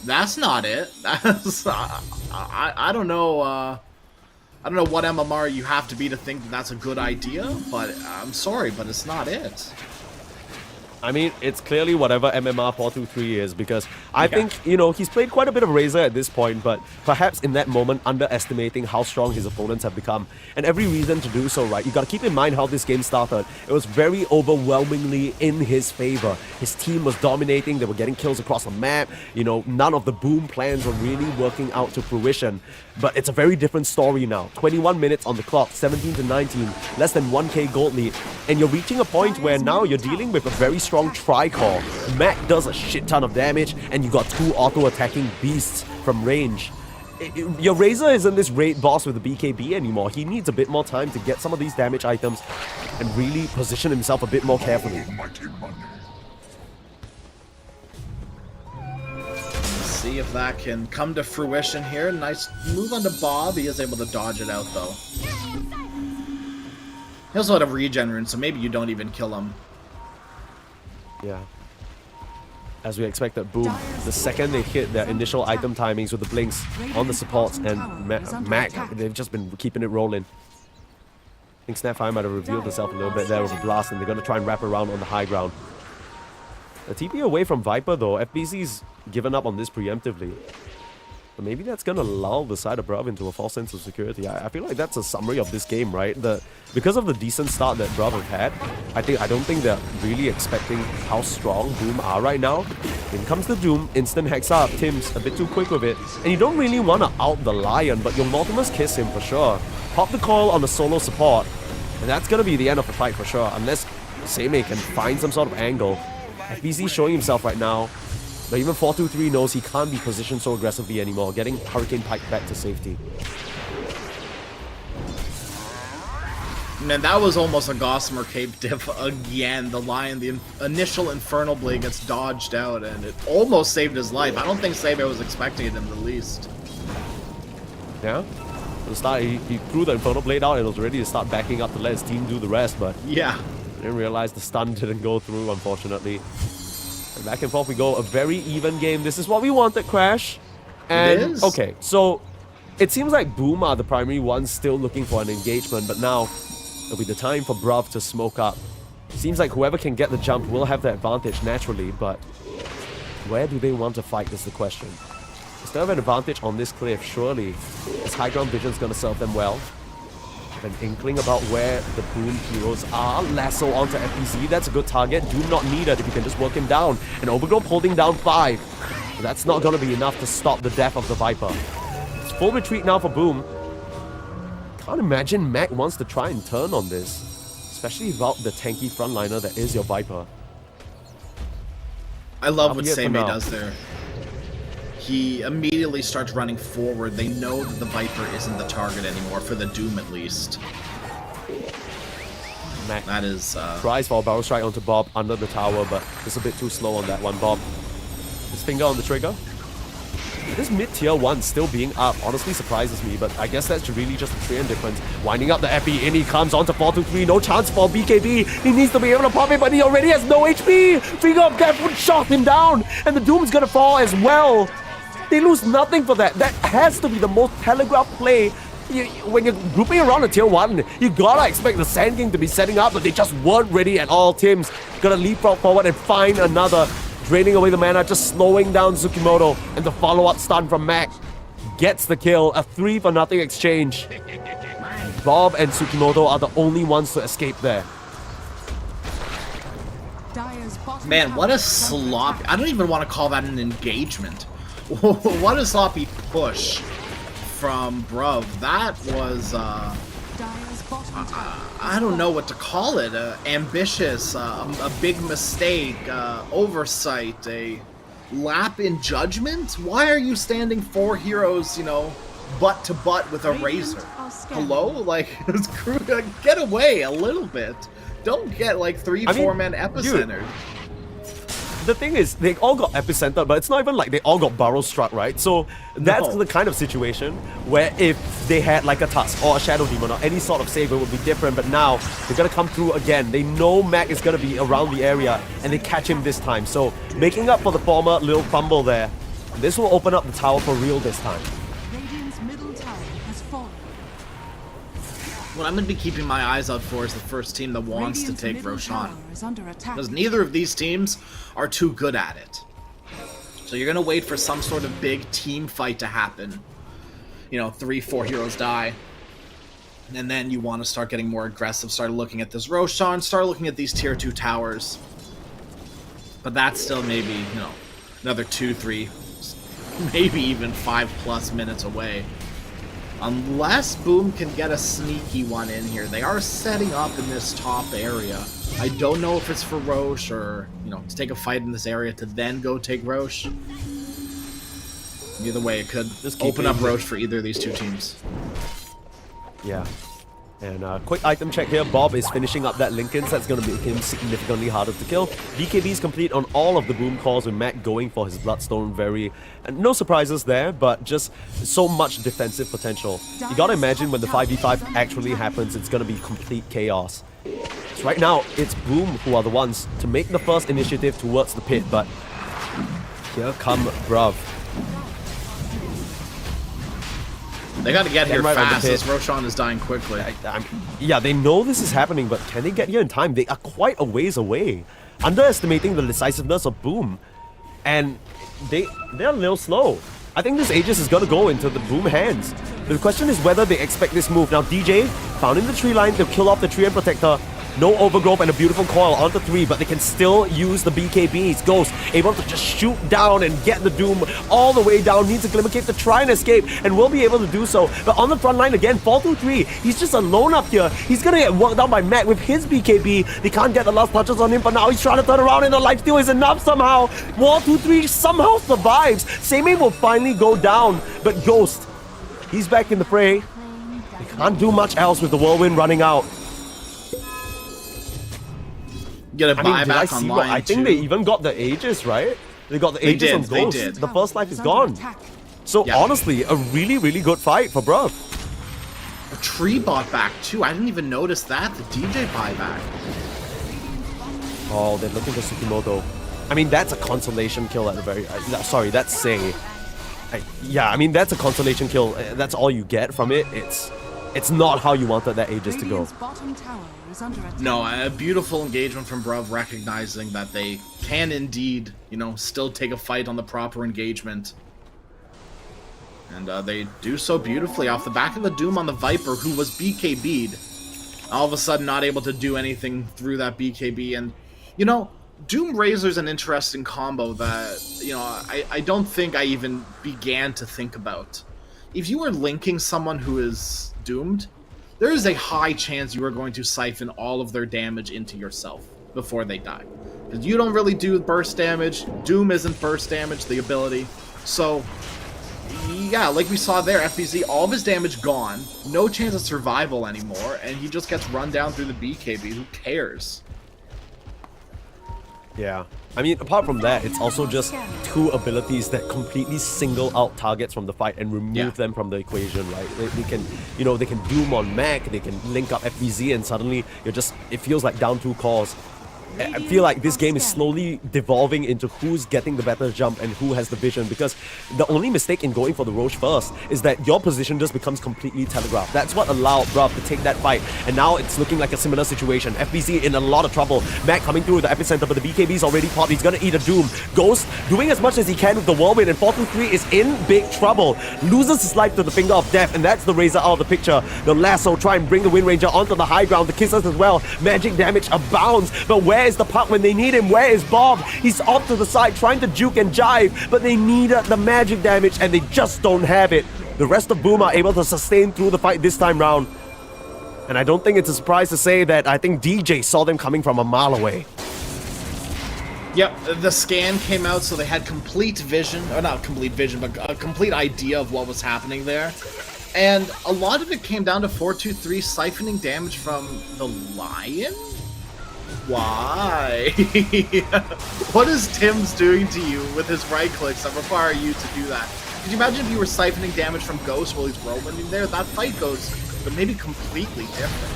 That's not it. That's, I don't know, I don't know what MMR you have to be to think that that's a good idea, but I'm sorry, but it's not it. I mean, it's clearly whatever MMR 423 is, because I think, you know, he's played quite a bit of Razor at this point, but perhaps in that moment underestimating how strong his opponents have become. And every reason to do so, right? You gotta keep in mind how this game started. It was very overwhelmingly in his favor. His team was dominating, they were getting kills across the map, you know, none of the Boom plans were really working out to fruition. But it's a very different story now. 21 minutes on the clock, 17 to 19, less than 1k gold lead. And you're reaching a point where now you're dealing with a very strong tri-core. Mac does a shit ton of damage, and you got 2 auto-attacking beasts from range. Your Razor isn't this raid boss with the BKB anymore. He needs a bit more time to get some of these damage items and really position himself a bit more carefully. See if that can come to fruition here. Nice move onto Bob. He is able to dodge it out, though. He also had a regen rune, so maybe you don't even kill him. Yeah. As we expected, Boom, the second they hit their initial item timings with the blinks on the supports and Mac, they've just been keeping it rolling. I think Snapfire might have revealed herself a little bit there with a blast, and they're going to try and wrap around on the high ground. The TP away from Viper though, FBC's given up on this preemptively. But maybe that's going to lull the side of Bruv into a false sense of security. I feel like that's a summary of this game, right? Because of the decent start that Bruv have had, I don't think they're really expecting how strong Boom are right now. In comes the Doom, instant hex up, Tim's a bit too quick with it. And you don't really want to out the Lion, but you'll Mortimer's kiss him for sure. Pop the coil on the solo support, and that's going to be the end of the fight for sure, unless Seimei can find some sort of angle. FBZ showing himself right now, but even 423 knows he can't be positioned so aggressively anymore, getting Hurricane Pike back to safety. Man, that was almost a Gossamer Cape diff again. The Lion, the initial Infernal Blade gets dodged out, and it almost saved his life. I don't think Seimei was expecting it in the least. Yeah? At the start, he threw the Infernal Blade out and was ready to start backing up to let his team do the rest, but Yeah. didn't realize the stun didn't go through, unfortunately. And back and forth we go, a very even game. This is what we wanted, Crash. And, It is. okay, so it seems like Boom are the primary ones still looking for an engagement, but now it'll be the time for Bruv to smoke up. Seems like whoever can get the jump will have the advantage naturally, but where do they want to fight is the question. Is there an advantage on this cliff? Surely this high ground vision is going to serve them well. An inkling about where the Boom heroes are. Lasso onto FPZ, that's a good target. Doom not needed if you can just work him down. And Overgrowth holding down 5. But that's not going to be enough to stop the death of the Viper. It's full retreat now for Boom. Can't imagine Mac wants to try and turn on this. Especially without the tanky frontliner that is your Viper. I love what I'll be it for Seimei now. does there. He immediately starts running forward. They know that the Viper isn't the target anymore, for the Doom at least. Mac That is, tries for a barrel strike onto Bob under the tower, but it's a bit too slow on that one. Bob, his finger on the trigger. This mid-tier 1 still being up honestly surprises me, but I guess that's really just a trend difference. Winding up the Epi, in he comes onto 423, no chance for BKB. He needs to be able to pop it, but he already has no HP. Finger of Death would shot him down, and the Doom's gonna fall as well. They lose nothing for that. That has to be the most telegraphed play. When you're grouping around a tier 1, you gotta expect the Sand King to be setting up, but they just weren't ready at all. Tim's gonna leapfrog forward and find another. Draining away the mana, just slowing down Tsukimoto, and the follow-up stun from Mac. gets the kill. A 3-for-0 exchange. Bob and Tsukimoto are the only ones to escape there. Dire's bottom Man, tower what a is under sloppy... attack. I don't even want to call that an engagement. What a sloppy push from Bruv. That was... Dire's bottom tower I don't know what to call it. Ambitious, a big mistake, oversight, a lap in judgment? Why are you standing 4 heroes, you know, butt to butt with a razor? Hello? Like, get away a little bit. Don't get like 3-4 men epicentered. The thing is, they all got epicentered, but it's not even like they all got barrel struck, right? So that's the kind of situation where if they had like a Tusk or a Shadow Demon or any sort of save, it would be different. But now they're gonna come through again. They know Mac is gonna be around the area, and they catch him this time. So making up for the former little fumble there, this will open up the tower for real this time. Radiant's middle tower has fallen. What I'm going to be keeping my eyes out for is the first team that wants Radiant's to take middle Roshan. tower is under attack. Because neither of these teams are too good at it. So you're going to wait for some sort of big team fight to happen. You know, 3-4 heroes die. And then you want to start getting more aggressive, start looking at this Roshan, start looking at these tier 2 towers. But that's still maybe, you know, another 2-3, maybe even 5+ minutes away. Unless Boom can get a sneaky one in here. They are setting up in this top area. I don't know if it's for Roche or, you know, to take a fight in this area to then go take Roche. Either way, it could Just keep open up aiming. Roche for either of these two teams. Yeah. And quick item check here. Bob is finishing up that Lincoln, so that's going to make him significantly harder to kill. BKB is complete on all of the boom calls with Mac going for his Bloodstone. No surprises there, but just so much defensive potential. You got to imagine when the 5v5 actually happens, it's going to be complete chaos. So right now, it's Boom who are the ones to make the first initiative towards the pit, but here come Bruv. They gotta get here right on the fast, pit. as Roshan is dying quickly. Yeah, they know this is happening, but can they get here in time? They are quite a ways away. Underestimating the decisiveness of Boom. And they're a little slow. I think this Aegis is gonna go into the Boom hands. The question is whether they expect this move. Now DJ, found in the tree line, they'll kill off the tree and protector. No overgrowth and a beautiful coil onto 3, but they can still use the BKBs. Ghost able to just shoot down and get the Doom all the way down. Needs a Glimmer Cape to try and escape, and will be able to do so. But on the front line again, 4-2-3. He's just alone up here. He's gonna get worked down by Mac with his BKB. They can't get the last touches on him, but now he's trying to turn around, and the lifesteal is enough somehow. 4-2-3 somehow survives. Seimei will finally go down, but Ghost, he's back in the fray. They can't do much else with the Whirlwind running out. Get a I mean, did I buyback on see line I think two. they even got the Aegis, right? They got the They Aegis on did, they Ghost. did. The first life is Under gone. attack. So Yeah. honestly, a really, really good fight for Bruv. A tree bought back too. I didn't even notice that. The DJ buyback. Oh, they're looking for Tsukimoto. I mean, that's a consolation kill at the very... sorry, that's Sei. Yeah, I mean, that's a consolation kill. That's all you get from it. It's not how you wanted that Aegis to go. Radiant's bottom tower is under attack. No, a beautiful engagement from Bruv, recognizing that they can indeed, you know, still take a fight on the proper engagement. And they do so beautifully off the back of the Doom on the Viper, who was BKB'd. All of a sudden not able to do anything through that BKB. And, you know, Doom Razor's an interesting combo that, you know, I don't think I even began to think about. If you are linking someone who is doomed, there is a high chance you are going to siphon all of their damage into yourself before they die. Because you don't really do burst damage. Doom isn't burst damage, the ability. So, yeah, like we saw there, FBZ, all of his damage gone, no chance of survival anymore, and he just gets run down through the BKB. Who cares? Yeah. I mean, apart from that, it's also just two abilities that completely single out targets from the fight and remove them from the equation, right? They can, you know, they can Doom on Mac, they can link up FBZ, and suddenly you're just, it feels like down 2 cores. I feel like this game is slowly devolving into who's getting the better jump and who has the vision, because the only mistake in going for the Roche first is that your position just becomes completely telegraphed. That's what allowed Bruv to take that fight, and now it's looking like a similar situation. FBC in a lot of trouble. Mac coming through with the epicenter, but the BKB's already popped. He's gonna eat a Doom. Ghost doing as much as he can with the whirlwind, and 423 is in big trouble. Loses his life to the finger of death, and that's the Razor out of the picture. The lasso try and bring the Wind Ranger onto the high ground. The Kissers as well. Magic damage abounds, but where is the puck when they need him? Where is Bob? He's off to the side trying to juke and jive, but they needed the magic damage and they just don't have it. The rest of Boom are able to sustain through the fight this time round. And I don't think it's a surprise to say that I think DJ saw them coming from a mile away. Yep, the scan came out, so they had complete vision, or not complete vision, but a complete idea of what was happening there. And a lot of it came down to 423 siphoning damage from the Lion? Why? What is Tim's doing to you with his right clicks that require you to do that? Could you imagine if you were siphoning damage from Ghost while he's rolling in there? That fight goes maybe completely different.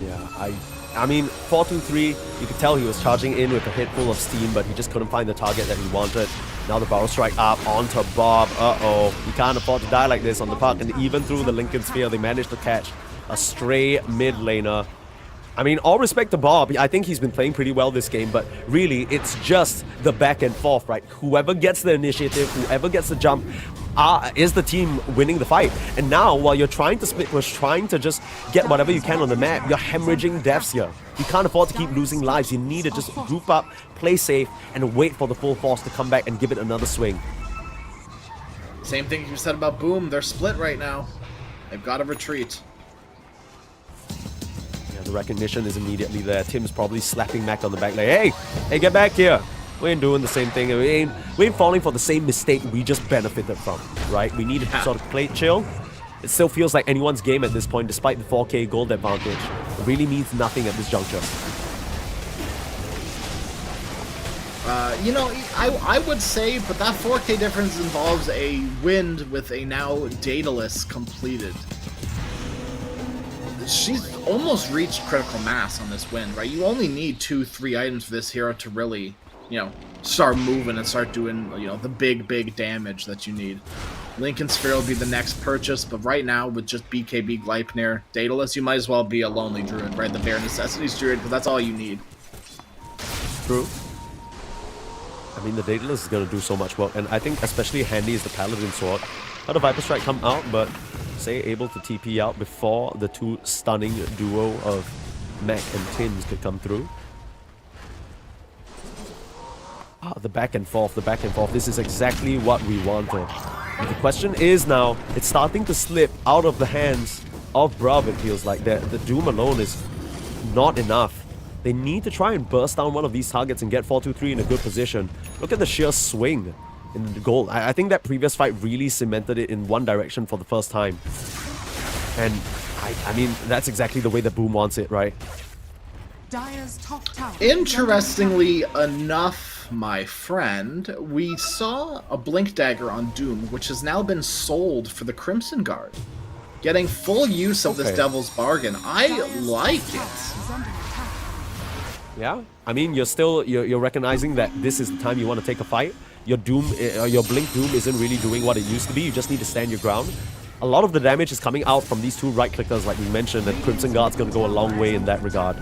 Yeah, I mean, 423, you could tell he was charging in with a hit full of steam, but he just couldn't find the target that he wanted. Now the Barrel Strike up onto Bob. Uh-oh, he can't afford to die like this on the puck, and even through the Lincoln Sphere, they managed to catch a stray mid laner. I mean, all respect to Bob, I think he's been playing pretty well this game, but really, it's just the back and forth, right? Whoever gets the initiative, whoever gets the jump, is the team winning the fight. And now, while you're trying to split push, trying to just get whatever you can on the map, you're hemorrhaging deaths here. You can't afford to keep losing lives. You need to just group up, play safe, and wait for the full force to come back and give it another swing. Same thing you said about Boom. They're split right now. They've got to retreat. The recognition is immediately there. Tim's probably slapping Mac on the back like, hey, get back here. We ain't doing the same thing. We ain't falling for the same mistake we just benefited from, right? We need to sort of play chill. It still feels like anyone's game at this point, despite the 4K gold advantage. It really means nothing at this juncture. You know, I would say, but that 4K difference involves a Wind with a now Daedalus completed. She's almost reached critical mass on this Wind, right? You only need 2-3 items for this hero to really, you know, start moving and start doing, you know, the big damage that you need. Lincoln Sphere will be the next purchase, but right now, with just BKB, Gleipnir, Daedalus, you might as well be a Lonely Druid, right? The Bare Necessities Druid, because that's all you need. True. I mean, the Daedalus is going to do so much work, and I think especially handy is the Paladin Sword. How the Viper Strike come out, but say able to TP out before the two stunning duo of Mac and Tims could come through. The back and forth. This is exactly what we wanted. And the question is now, it's starting to slip out of the hands of Bruv, it feels like. The Doom alone is not enough. They need to try and burst down one of these targets and get 423 in a good position. Look at the sheer swing in the goal. I think that previous fight really cemented it in one direction for the first time. And I mean, that's exactly the way that Boom wants it, right? Dire's top tower. Interestingly enough, my friend, we saw a Blink Dagger on Doom, which has now been sold for the Crimson Guard. Getting full use of this Devil's Bargain. I like it. Yeah, I mean, you're recognizing that this is the time you want to take a fight. Your Doom, your Blink Doom isn't really doing what it used to be. You just need to stand your ground. A lot of the damage is coming out from these two right clickers, like we mentioned, and Crimson Guard's going to go a long way in that regard.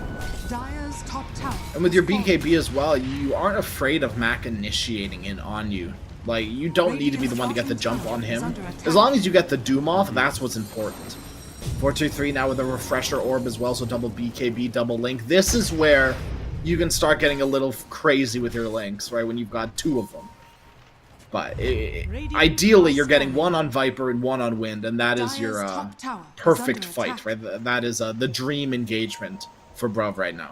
Dire's top tower. And with your BKB as well, you aren't afraid of Mac initiating in on you. Like, you don't need to be the one to get the jump on him. As long as you get the Doom off, that's what's important. 423 now with a Refresher Orb as well, so double BKB, double Link. This is where you can start getting a little crazy with your links, right, when you've got two of them. But ideally, you're getting one on Viper and one on Wind, and that is your perfect fight, right? That is the dream engagement for Bruv right now.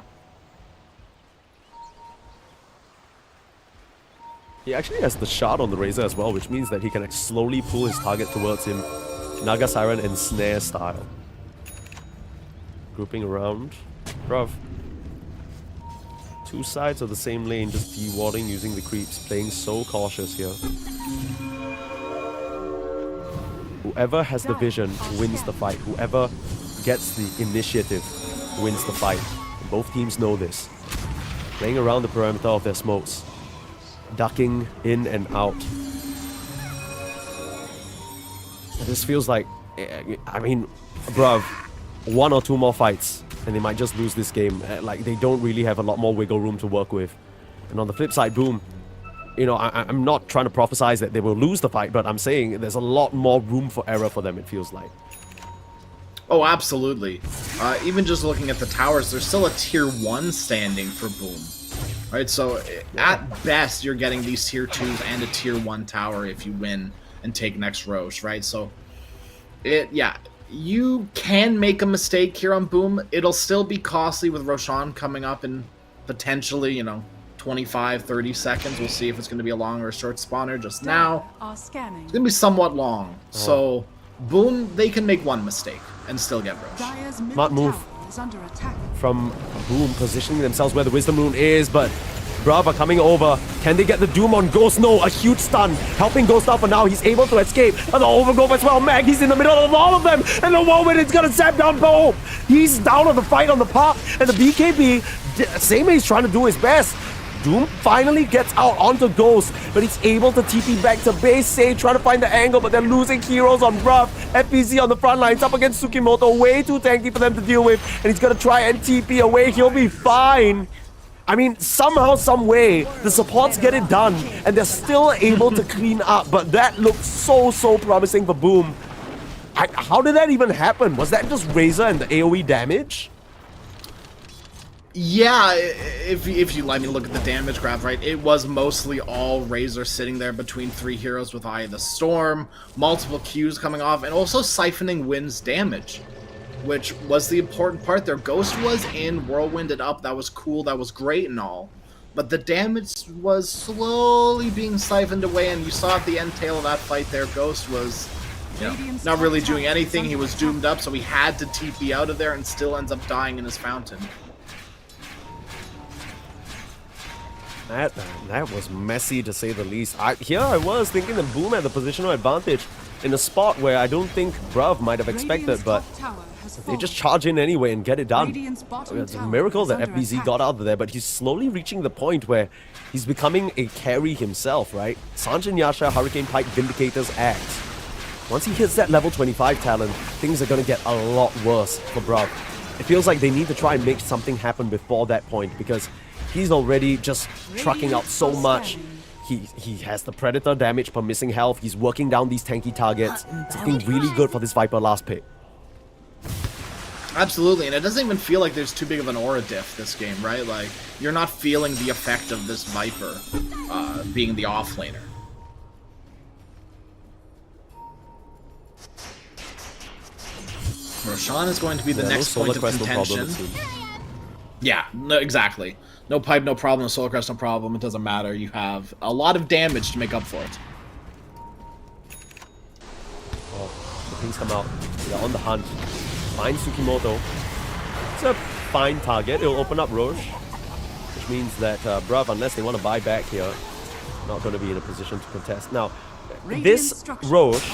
He actually has the shard on the Razor as well, which means that he can slowly pull his target towards him, Naga Siren and Snare style. Grouping around Bruv. Two sides of the same lane, just de-warding using the creeps, playing so cautious here. Whoever has the vision wins the fight. Whoever gets the initiative wins the fight. And both teams know this. Playing around the perimeter of their smokes. Ducking in and out. This feels like, I mean, bruv, 1 or 2 more fights and they might just lose this game. Like, they don't really have a lot more wiggle room to work with. And on the flip side, Boom, you know, I'm not trying to prophesize that they will lose the fight, but I'm saying there's a lot more room for error for them, it feels like. Oh, absolutely. Even just looking at the towers, there's still a tier 1 standing for Boom. Right, so at best, you're getting these tier 2s and a tier 1 tower if you win and take next Roche, right? So, yeah, you can make a mistake here on Boom. It'll still be costly with Roshan coming up in potentially, you know, 25, 30 seconds. We'll see if it's going to be a long or a short spawner. Just now, it's going to be somewhat long. So, Boom, they can make one mistake and still get Roche. Smart move from Boom, positioning themselves where the Wisdom Rune is, but Bruv are coming over. Can they get the Doom on Ghost? No, a huge stun. Helping Ghost out for now. He's able to escape. And the overgrowth as well. Mag, he's in the middle of all of them. And the moment it's gonna zap down Bo. He's down on the fight on the pop. And the BKB, same as he's trying to do his best. Doom finally gets out onto Ghost, but he's able to TP back to base. Say, trying to find the angle, but they're losing heroes on Bruv. FPZ on the front lines up against Tsukimoto. Way too tanky for them to deal with. And he's gonna try and TP away. He'll be fine. I mean, somehow, some way, the supports get it done, and they're still able to clean up, but that looks so promising for Boom. How did that even happen? Was that just Razor and the AoE damage? Yeah, if you let me look at the damage graph, right, it was mostly all Razor sitting there between 3 heroes with Eye of the Storm, multiple Qs coming off, and also siphoning Wind's damage, which was the important part there. Ghost was in, Whirlwinded up, that was cool, that was great and all, but the damage was slowly being siphoned away, and you saw at the end tail of that fight there, Ghost was, you know, not really doing anything. He was doomed up, so he had to TP out of there and still ends up dying in his fountain. That was messy, to say the least. Here I was thinking that Boom had the positional advantage in a spot where I don't think Bruv might have expected, but they just charge in anyway and get it done. It's a miracle that FBZ got out of there, but he's slowly reaching the point where he's becoming a carry himself, right? Sanjin Yasha, Hurricane Pike, Vindicators, Axe. Once he hits that level 25 talent, things are going to get a lot worse for Bruv. It feels like they need to try and make something happen before that point, because he's already just trucking out so much. He has the Predator damage per missing health. He's working down these tanky targets. It's looking really good for this Viper last pick. Absolutely, and it doesn't even feel like there's too big of an aura diff this game, right? Like, you're not feeling the effect of this Viper being the offlaner. Roshan is going to be the next point of contention. Yeah, no, exactly. No pipe, no problem. Solar Crest, no problem. It doesn't matter. You have a lot of damage to make up for it. Oh, the pings come out. They're on the hunt. Find Tsukimoto. It's a fine target. It'll open up Roche, which means that Bruv, unless they want to buy back here, not going to be in a position to contest. Now, this Roche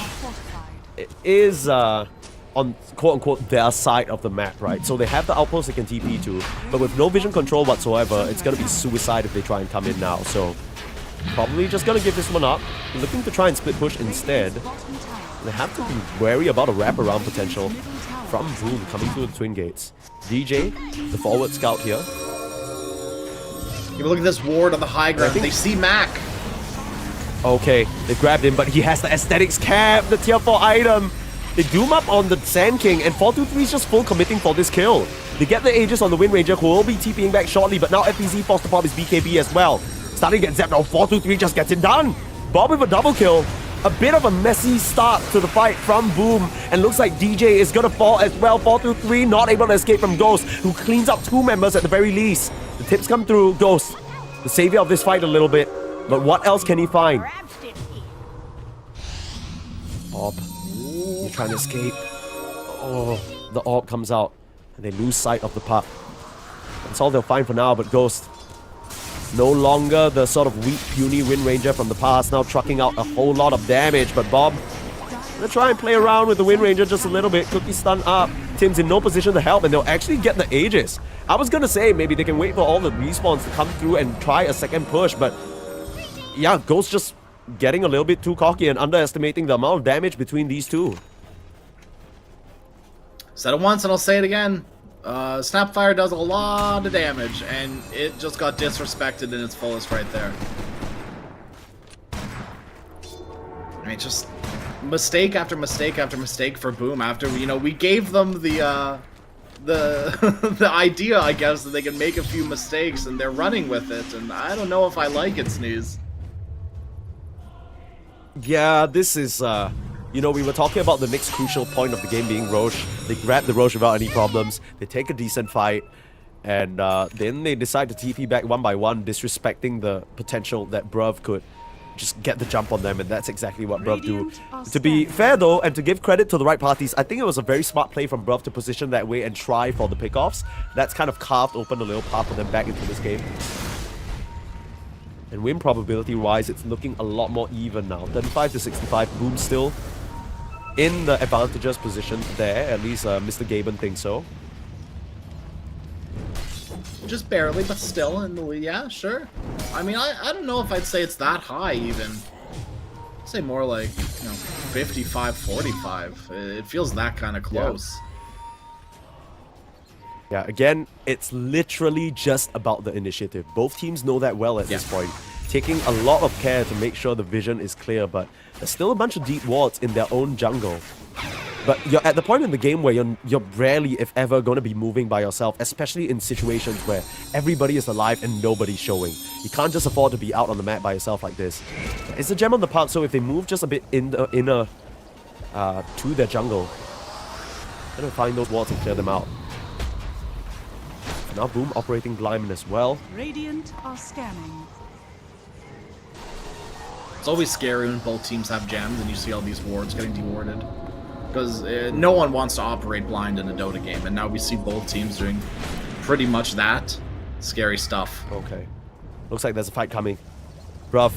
is on quote-unquote their side of the map, right? So they have the outpost they can TP to, but with no vision control whatsoever, it's going to be suicide if they try and come in now. So probably just going to give this one up. Looking to try and split push instead. They have to be wary about a wraparound potential from Boom coming through the Twin Gates. DJ, the forward scout here. You look at this ward on the high ground. They see Mac. Okay, they grabbed him, but he has the aesthetics cap, the tier 4 item. They doom up on the Sand King, and 423 is just full committing for this kill. They get the Aegis on the Wind Ranger, who will be TPing back shortly, but now FPZ forced to pop his BKB as well. Starting to get zapped now, 423 just gets it done. Bob with a double kill. A bit of a messy start to the fight from Boom, and looks like DJ is gonna fall as well. 423 not able to escape from Ghost, who cleans up 2 members at the very least. The tips come through. Ghost, the savior of this fight a little bit, but what else can he find? Bob, you're trying to escape. Oh, the orb comes out, and they lose sight of the puck. That's all they'll find for now, but Ghost, no longer the sort of weak, puny Wind Ranger from the past, now trucking out a whole lot of damage. But Bob gonna try and play around with the Wind Ranger just a little bit. Cookie stun up. Tim's in no position to help, and they'll actually get the Aegis. I was gonna say maybe they can wait for all the respawns to come through and try a second push, but yeah, Ghost just getting a little bit too cocky and underestimating the amount of damage between these two. Said it once and I'll say it again. Snapfire does a lot of damage, and it just got disrespected in its fullest right there. I mean, just mistake after mistake after mistake for Boom. After, you know, we gave them the the idea, I guess, that they can make a few mistakes, and they're running with it, and I don't know if I like it, Sneeze. Yeah, this is, you know, we were talking about the next crucial point of the game being Roche. They grab the Roche without any problems. They take a decent fight. And then they decide to TP back one by one, disrespecting the potential that Bruv could just get the jump on them. And that's exactly what Bruv do. To be fair, though, and to give credit to the right parties, I think it was a very smart play from Bruv to position that way and try for the pickoffs. That's kind of carved open a little path for them back into this game. And win probability-wise, it's looking a lot more even now. 35 to 65, Boom still in the advantageous position there. At least Mr. Gaben thinks so. Just barely, but still in the lead. Yeah, sure. I mean, I don't know if I'd say it's that high, even. I'd say more like, you know, 55-45. It feels that kind of close. Yeah, again, it's literally just about the initiative. Both teams know that well at this point. Taking a lot of care to make sure the vision is clear, but there's still a bunch of deep wards in their own jungle. But you're at the point in the game where you're rarely, if ever, going to be moving by yourself, especially in situations where everybody is alive and nobody's showing. You can't just afford to be out on the map by yourself like this. It's a gem on the park, so if they move just a bit in the inner to their jungle, they're going to find those wards and clear them out. Now Boom operating blind as well. Radiant are scanning. It's always scary when both teams have gems and you see all these wards getting dewarded. Because no one wants to operate blind in a Dota game, and now we see both teams doing pretty much that. Scary stuff. Okay. Looks like there's a fight coming. Bruv,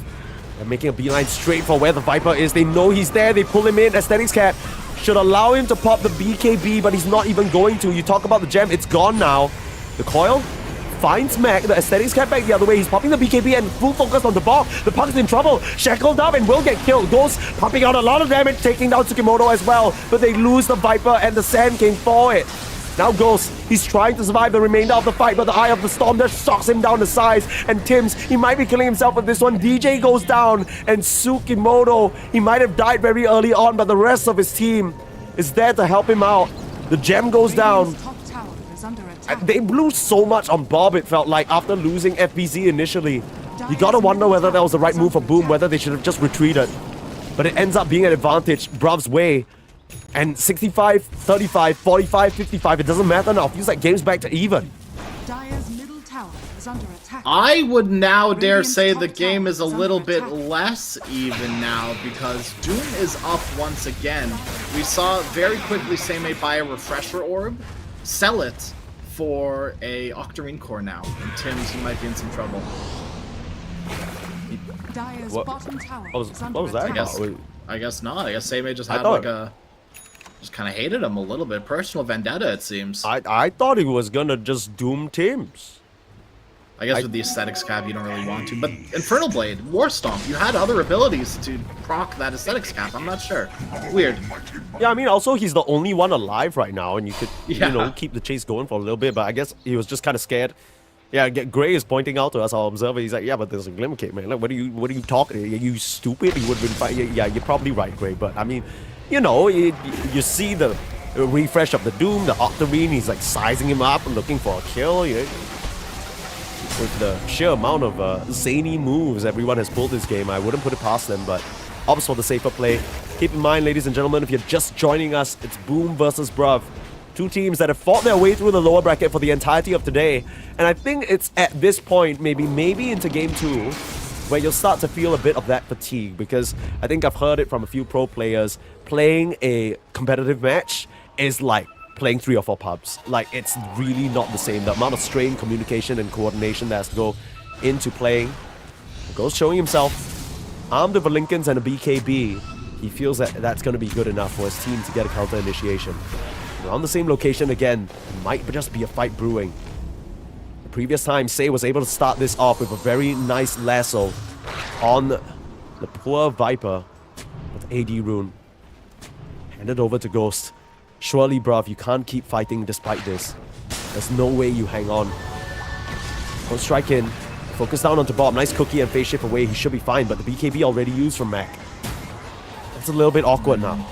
they're making a beeline straight for where the Viper is. They know he's there. They pull him in. Aesthetics Cap should allow him to pop the BKB, but he's not even going to. You talk about the gem. It's gone now. The coil finds Mac. The Aesthetics Cap back the other way. He's popping the BKB and full focus on the ball. The Punk's in trouble. Shackled up and will get killed. Goes pumping out a lot of damage, taking down Tsukimoto as well. But they lose the Viper and the Sand King for it. Now Ghost, he's trying to survive the remainder of the fight, but the Eye of the Storm just shocks him down to size. And Tim's, he might be killing himself with this one. DJ goes down, and Tsukimoto, he might have died very early on, but the rest of his team is there to help him out. The gem goes down. They blew so much on Bob, it felt like, after losing FBZ initially. You gotta wonder whether that was the right move for Boom, whether they should have just retreated. But it ends up being an advantage Bruv's way. And 65, 35, 45, 55, it doesn't matter now. It feels like game's back to even. Dire's middle tower is under attack. I would now dare say the game is a little bit less even now, because Doom is up once again. We saw very quickly Seimei buy a refresher orb, sell it for a Octarine core now, and Tim's, he might be in some trouble. Dire's What? bottom tower What is under was that attack. about? I guess not. I guess Seimei just I had thought- like a... just kind of hated him a little bit. Personal vendetta, it seems. I thought he was gonna just doom teams. I guess with the Aesthetics Cap, you don't really want to. But Infernal Blade, War Stomp, you had other abilities to proc that Aesthetics Cap. I'm not sure. Weird. Yeah, I mean, also, he's the only one alive right now, and you could, Yeah. you know, keep the chase going for a little bit, but I guess he was just kind of scared. Yeah, Gray is pointing out to us, our observer, he's like, yeah, but there's a Glimmer Cape, man. Like, what are you talking? Are you stupid? He would have been fighting. Yeah, you're probably right, Gray, but I mean, you know, you see the refresh of the Doom, the Octarine, he's like sizing him up and looking for a kill, you know. With the sheer amount of zany moves everyone has pulled this game, I wouldn't put it past them, but opts for the safer play. Keep in mind, ladies and gentlemen, if you're just joining us, it's Boom versus Bruv. Two teams that have fought their way through the lower bracket for the entirety of today. And I think it's at this point, maybe into game 2, where you'll start to feel a bit of that fatigue, because I think I've heard it from a few pro players. Playing a competitive match is like playing 3 or 4 pubs. Like, it's really not the same. The amount of strain, communication, and coordination that has to go into playing. Ghost showing himself armed with a Lincolns and a BKB. He feels that that's going to be good enough for his team to get a counter initiation. Around the same location again. It might just be a fight brewing. The previous time, Say was able to start this off with a very nice lasso on the poor Viper with AD rune. Hand it over to Ghost. Surely, bruv, you can't keep fighting despite this. There's no way you hang on. Don't strike in. Focus down onto Bob. Nice cookie and phase shift away. He should be fine, but the BKB already used from Mac. That's a little bit awkward now.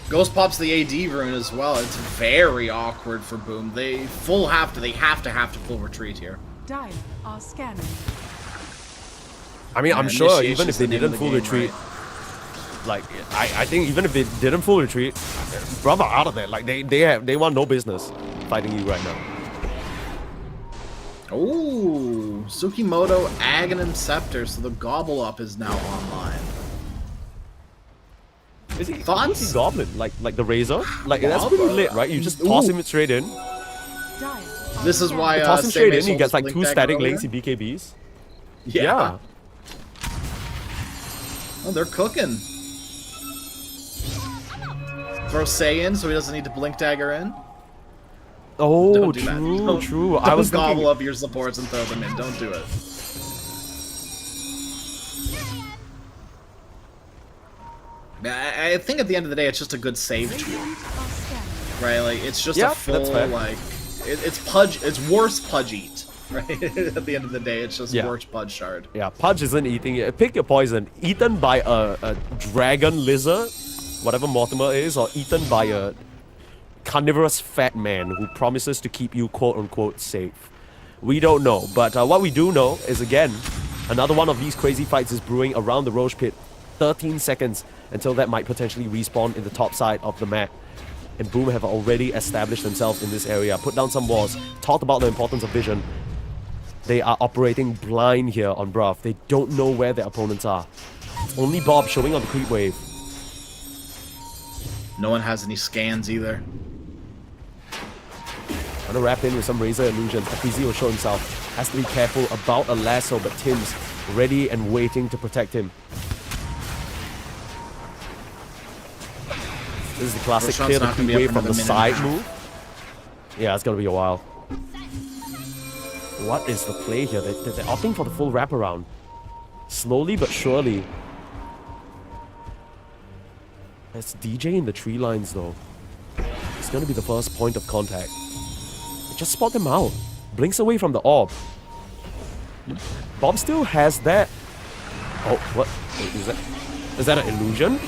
Ghost pops the AD rune as well. It's very awkward for Boom. They have to full retreat here. Dire are scanning. I mean, Yeah, I'm sure even initiation's if they the name of didn't the full game, retreat, right? like I think even if they didn't full retreat, brother out of there. Like they want no business fighting you right now. Oh, Tsukimoto, Aghanim Scepter, so the Gobble Up is now online. Is he Thoughts? who's he Goblin? Like the Razor? Like that's pretty lit, right? You just toss him straight in. Dire. This is why Toss him straight in, he Seimeis gets like Blink 2 Dagger static earlier. links, he BKBs. Yeah. Oh, they're cooking. Throw Sei in so he doesn't need to Blink Dagger in. Oh, Don't do that. true, Don't- true. Don't I was gobble thinking, up your supports and throw them in. Don't do it. I think at the end of the day, it's just a good save tool, Radiant are scanning. right? Like it's just Yeah, a full that's fair. like it's Pudge. It's worse Pudge eat, right? At the end of the day, it's just Yeah. worse Pudge shard. yeah, Pudge isn't eating it. Pick your poison. Eaten by a dragon lizard, whatever Mortimer is, or eaten by a carnivorous fat man who promises to keep you quote-unquote safe. We don't know, but what we do know is, again, another one of these crazy fights is brewing around the Roche Pit. 13 seconds until that might potentially respawn in the top side of the map. And Boom have already established themselves in this area, put down some walls, talked about the importance of vision. They are operating blind here on Bruv. They don't know where their opponents are. Only Bob showing on the creep wave. No one has any scans either. Gonna wrap in with some Razor illusions. FBZ will show himself. Has to be careful about a lasso, but Tim's ready and waiting to protect him. This is the classic Roshan's clear the not gonna creep be up wave for from the another minute and a side half. move. Yeah, it's gonna be a while. What is the play here? They're opting for the full wraparound. Slowly but surely. It's DJ in the tree lines though. It's gonna be the first point of contact. Just spot them out. Blinks away from the orb. Bob still has that. Oh, what? Wait, is that an illusion?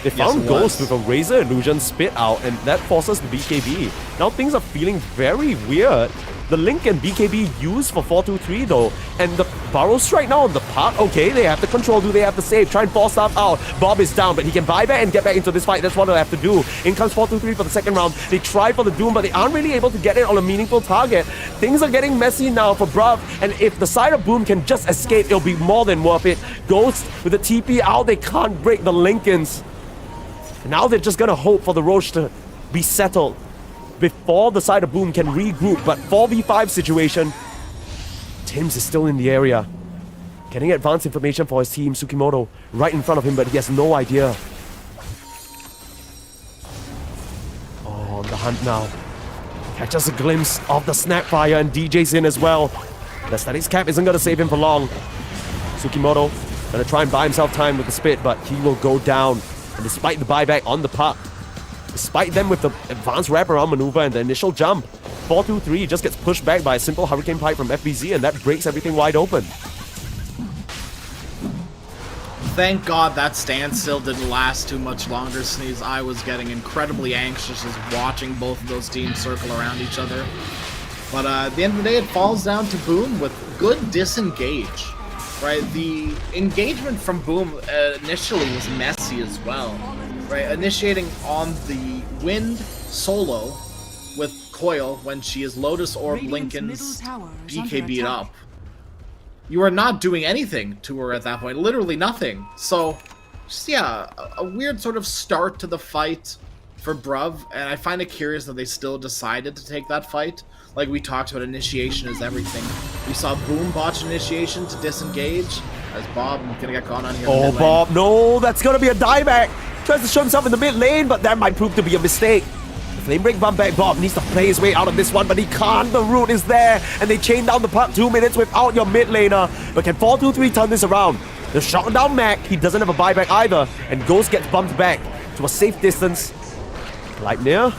They found it Ghost was. with a Razor illusion spit out, and that forces the BKB. Now things are feeling very weird. The Link and BKB used for 4-2-3 though, and the Burrow Strike now on the part. Okay, they have the control. Do they have the save? Try and force stuff out. Bob is down, but he can buy back and get back into this fight. That's what they'll have to do. In comes 4-2-3 for the second round. They try for the Doom, but they aren't really able to get it on a meaningful target. Things are getting messy now for Bruv, and if the side of Boom can just escape, it'll be more than worth it. Ghost with the TP out, they can't break the Lincolns. Now they're just gonna hope for the Roche to be settled before the side of Boom can regroup, but 4v5 situation. Tims is still in the area. Getting advanced information for his team, Tsukimoto right in front of him, but he has no idea. Oh, on the hunt now. Catches a glimpse of the Snapfire and DJ's in as well. The Statics Cap isn't gonna save him for long. Tsukimoto gonna try and buy himself time with the spit, but he will go down. And despite the buyback on the puck, despite them with the advanced wraparound maneuver and the initial jump, 4-2-3 just gets pushed back by a simple Hurricane Pipe from FBZ, and that breaks everything wide open. Thank God that standstill didn't last too much longer, Sneeze. I was getting incredibly anxious just watching both of those teams circle around each other. But at the end of the day, it falls down to Boom with good disengage. Right, the engagement from Boom initially was messy as well. Right, initiating on the Wind solo with Coil when she is Lotus Orb Radiant's Lincoln's middle tower is under BKB'd attack. up. You are not doing anything to her at that point, literally nothing. So, just, yeah, a weird sort of start to the fight for Bruv, and I find it curious that they still decided to take that fight. Like we talked about, initiation is everything. We saw Boom botch initiation to disengage, as Bob gonna get caught on here. in the Oh, mid lane. Bob, no, that's gonna be a dieback. Tries to show himself in the mid lane, but that might prove to be a mistake. Flame Break bump back. Bob needs to play his way out of this one, but he can't. The root is there, and they chain down the puck 2 minutes without your mid laner. But can 4-2-3 turn this around? The shot down Mac, he doesn't have a buyback either, and Ghost gets bumped back to a safe distance. Lightning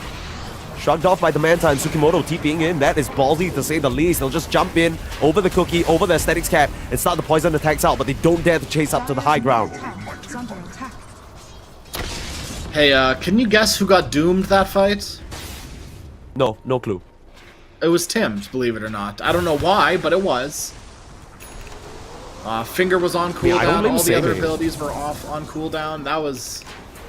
shrugged off by the Manta and Tsukimoto TPing in. That is ballsy to say the least. They'll just jump in over the cookie, over the aesthetics cap, and start the poison attacks out, but they don't dare to chase up to the high ground. It's under attack. Hey, can you guess who got doomed that fight? No clue. It was Tim's, believe it or not. I don't know why, but it was. Finger was on cooldown, all the other abilities were off on cooldown. That was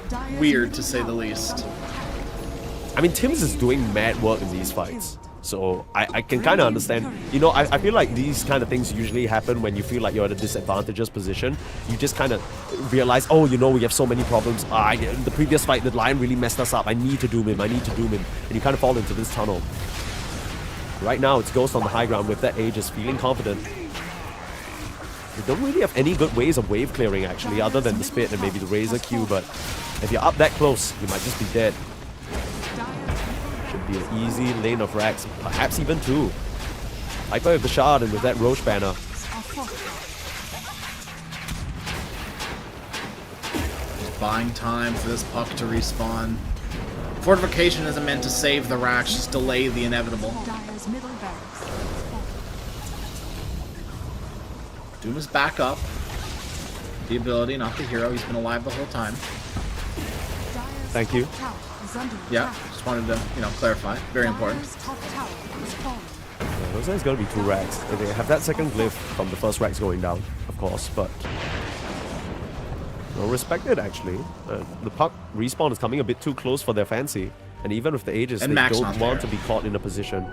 Dire's weird, to middle say the tower least. is under attack. I mean, Tim's is doing mad work in these fights. So I can kind of understand. You know, I feel like these kind of things usually happen when you feel like you're at a disadvantageous position. You just kind of realize, oh, you know, we have so many problems. The previous fight, the Lion really messed us up. I need to doom him. And you kind of fall into this tunnel. Right now, it's Ghost on the high ground with that Aegis, feeling confident. They don't really have any good ways of wave clearing, actually, other than the Spit and maybe the Razor Q, but if you're up that close, you might just be dead. Should be an easy lane of racks, perhaps even 2. Viper with the shard and with that Roche banner. Are fortified. Just buying time for this puck to respawn. Fortification isn't meant to save the racks, just delay the inevitable. Dire's middle barracks is falling. Doom is back up. The ability, not the hero. He's been alive the whole time. Dire's Thank you. top tower is under Yeah, attack. just wanted to, clarify. Very important. Dire's top tower is falling. Looks like it's going to be 2 racks. They have that second glyph from the first racks going down, of course, but... well, respected, actually. The puck respawn is coming a bit too close for their fancy. And even with the Aegis, And they Mac's don't not want there. to be caught in a position.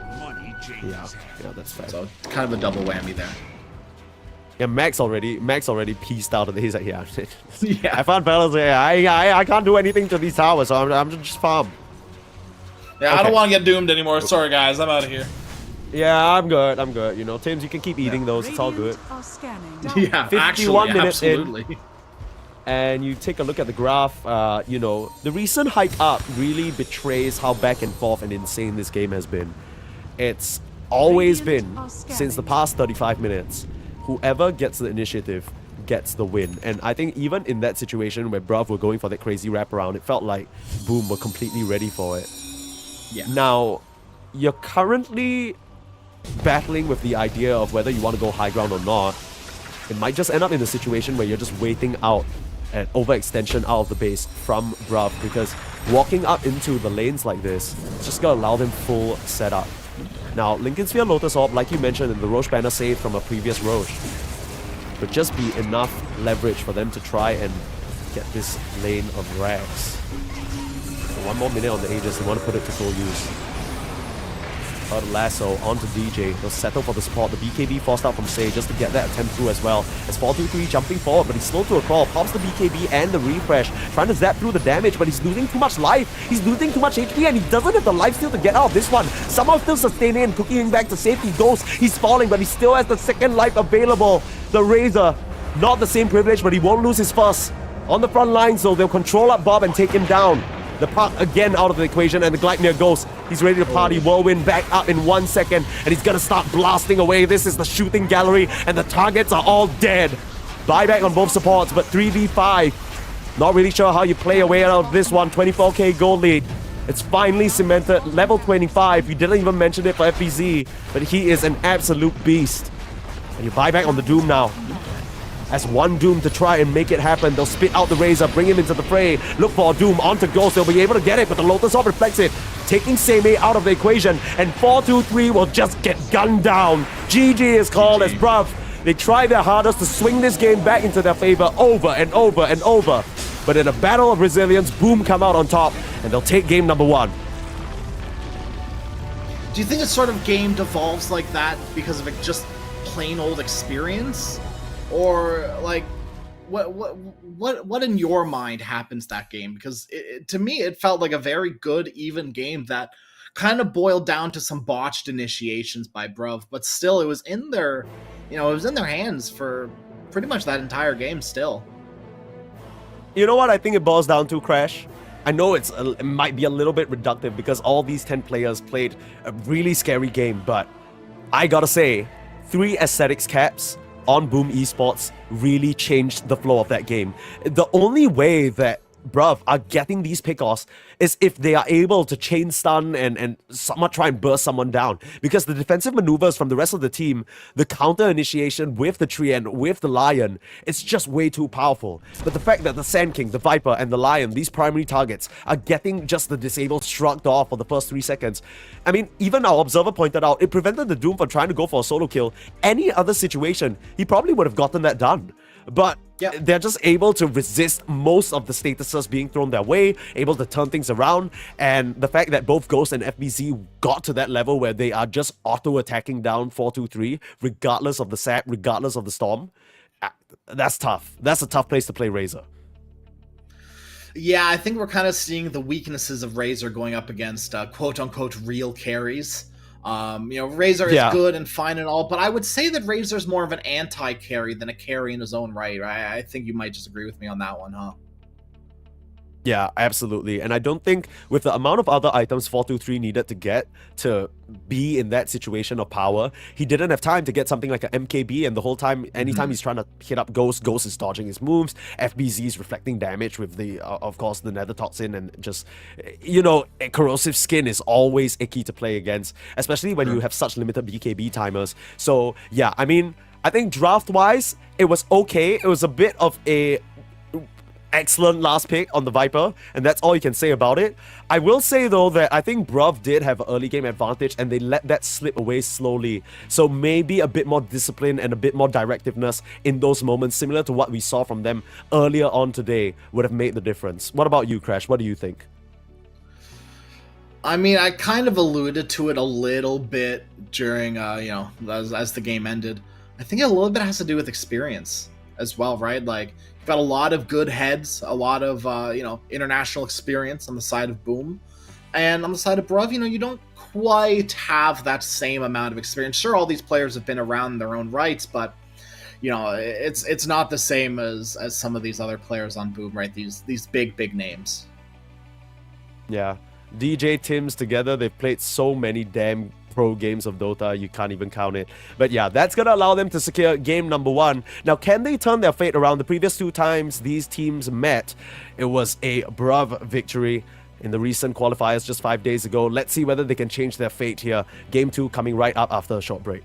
Yeah, that's fair. So, kind of a double whammy there. Yeah, Max already pieced out of he's like, yeah. Yeah. I found balance here. I can't do anything to these towers, so I'm just farm. Yeah, I Okay. don't want to get doomed anymore. Sorry, guys. I'm out of here. Yeah, I'm good. You know, Tims, you can keep eating those. It's all good. Radiant are scanning. Yeah, 51 actually, minutes in. absolutely. And you take a look at the graph, you know, the recent hike up really betrays how back and forth and insane this game has been. It's always been, since the past 35 minutes, whoever gets the initiative gets the win. And I think even in that situation where Bruv were going for that crazy wraparound, it felt like Boom were completely ready for it. Yeah. Now, you're currently battling with the idea of whether you want to go high ground or not. It might just end up in a situation where you're just waiting out an overextension out of the base from Bruv, because walking up into the lanes like this, it's just gonna allow them full setup. Now, Lincoln Sphere Lotus Orb, like you mentioned in the Roche banner save from a previous Roche, would just be enough leverage for them to try and get this lane of rags. So 1 more minute on the Aegis, they want to put it to full use. Out of Lasso, onto DJ. They'll settle for the support. The BKB forced out from Say just to get that attempt through as well. As 4-2-3 jumping forward, but he's slow to a crawl. Pops the BKB and the refresh. Trying to zap through the damage, but he's losing too much life. He's losing too much HP, and he doesn't have the lifesteal to get out of this one. Somehow still sustaining and cooking back to safety. Goes. He's falling, but he still has the second life available. The Razor, not the same privilege, but he won't lose his first. On the front line, so they'll control up Bob and take him down. The puck again out of the equation, and the Gleipnir goes. He's ready to party. Whirlwind back up in 1 second, and he's gonna start blasting away. This is the shooting gallery, and the targets are all dead. Buyback on both supports, but 3v5. Not really sure how you play away out of this one. 24k gold lead. It's finally cemented. Level 25. We didn't even mention it for FBZ, but he is an absolute beast. And you buy back on the Doom now. As one Doom to try and make it happen. They'll spit out the Razor, bring him into the fray. Look for a Doom onto Ghost. They'll be able to get it, but the Lotus Orb reflects it, taking Seimei out of the equation. And 4-2-3 will just get gunned down. GG is called as Bruv. They try their hardest to swing this game back into their favor over and over and over. But in a battle of resilience, Boom come out on top, and they'll take game number 1. Do you think a sort of game devolves like that because of just plain old experience? Or like, what in your mind happens that game? Because to me, it felt like a very good, even game that kind of boiled down to some botched initiations by Bruv, but still, it was in their, it was in their hands for pretty much that entire game. Still, You know what I think it boils down to, Crash? I know it might be a little bit reductive because all these 10 players played a really scary game, but I gotta say, 3 aesthetics caps on Boom Esports really changed the flow of that game. The only way that Bruv are getting these pickoffs is if they are able to chain stun and somewhat try and burst someone down. Because the defensive maneuvers from the rest of the team, the counter initiation with the tree and with the lion, it's just way too powerful. But the fact that the Sand King, the Viper, and the lion, these primary targets, are getting just the disabled shrugged off for the first 3 seconds. I mean, even our observer pointed out, it prevented the Doom from trying to go for a solo kill. Any other situation, he probably would have gotten that done. But they're just able to resist most of the statuses being thrown their way, able to turn things around, and the fact that both Ghost and FBZ got to that level where they are just auto-attacking down 4-2-3, regardless of the sap, regardless of the storm, that's tough. That's a tough place to play Razor. Yeah, I think we're kind of seeing the weaknesses of Razor going up against quote-unquote real carries. Razor is good and fine and all, but I would say that Razor's more of an anti-carry than a carry in his own right. I think you might disagree with me on that one, huh? Yeah, absolutely. And I don't think with the amount of other items 423 needed to get to be in that situation of power, he didn't have time to get something like an MKB, and the whole time, anytime he's trying to hit up Ghost, Ghost is dodging his moves, FBZ is reflecting damage with the, of course, the Nether Toxin, and just, corrosive skin is always icky to play against, especially when you have such limited BKB timers. So, yeah, I mean, I think draft-wise, it was okay. It was a bit of a excellent last pick on the Viper, and that's all you can say about it. I will say though that I think Bruv did have an early game advantage and they let that slip away slowly. So maybe a bit more discipline and a bit more directiveness in those moments, similar to what we saw from them earlier on today, would have made the difference. What about you, Crash? What do you think? I mean, I kind of alluded to it a little bit during, as the game ended. I think a little bit has to do with experience as well, right? Like, you've got a lot of good heads, a lot of, international experience on the side of Boom. And on the side of Bruv, you don't quite have that same amount of experience. Sure, all these players have been around in their own rights, but, it's not the same as some of these other players on Boom, right? These big names. Yeah. DJ Tims together, they've played so many damn pro games of Dota, you can't even count it. But yeah, that's gonna allow them to secure game number 1. Now, can they turn their fate around? The previous 2 times these teams met, it was a Bruv victory in the recent qualifiers just 5 days ago. Let's see whether they can change their fate here. Game 2 coming right up after a short break.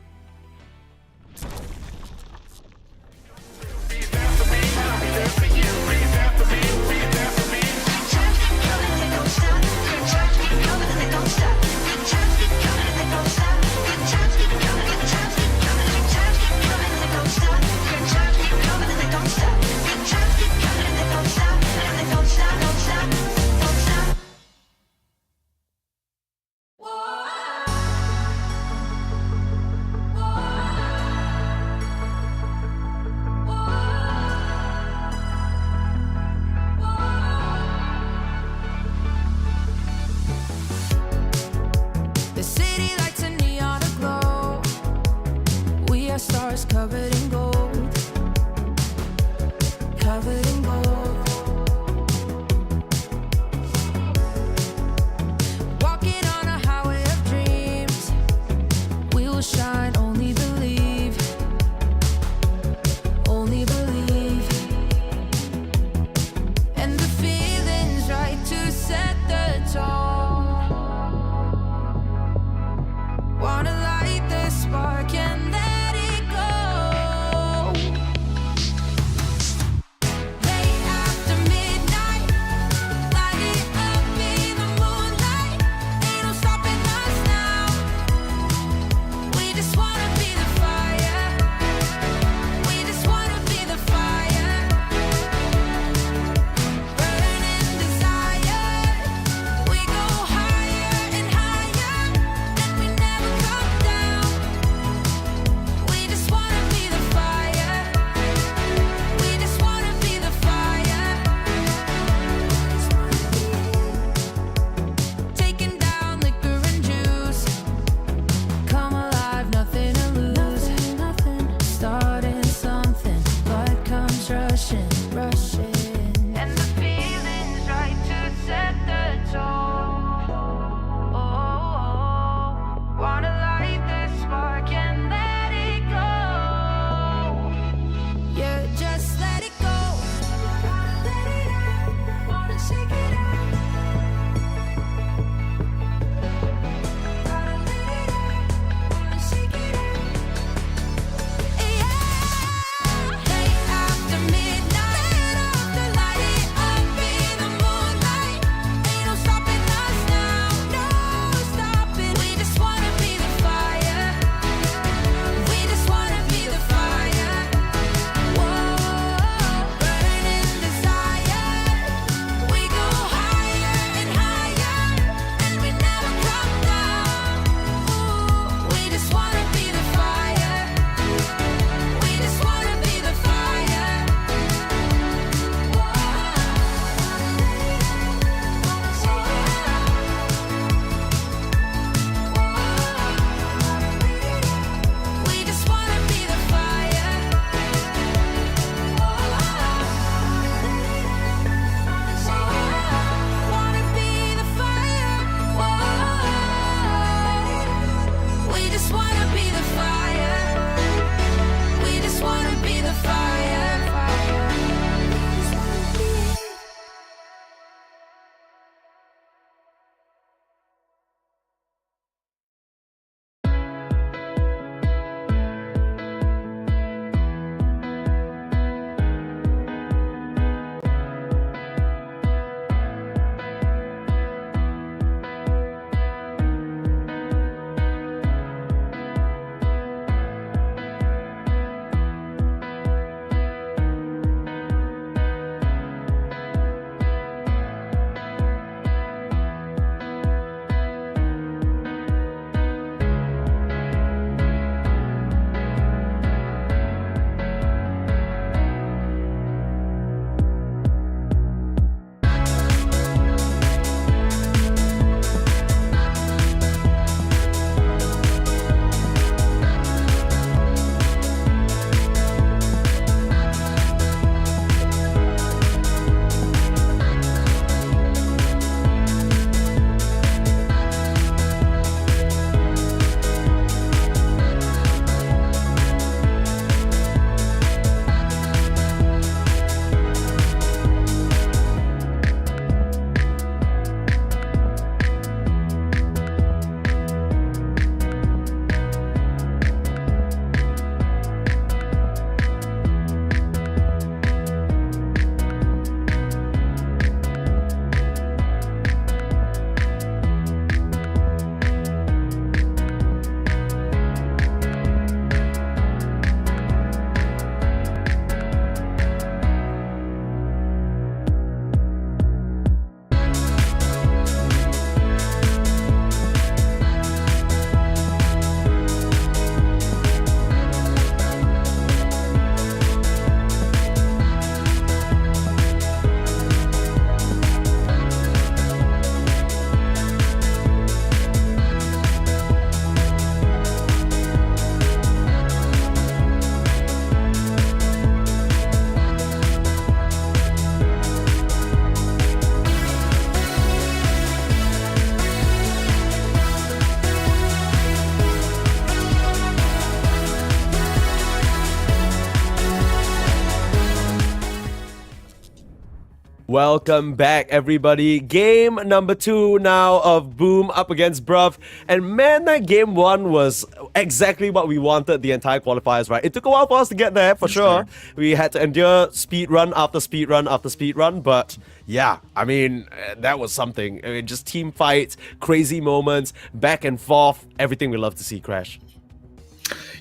Welcome back, everybody. Game number 2 now of Boom up against Bruv. And man, that game 1 was exactly what we wanted the entire qualifiers, right? It took a while for us to get there, for sure. We had to endure speed run after speed run after speed run, but yeah, I mean, that was something. I mean, just team fights, crazy moments, back and forth, everything we love to see, Crash.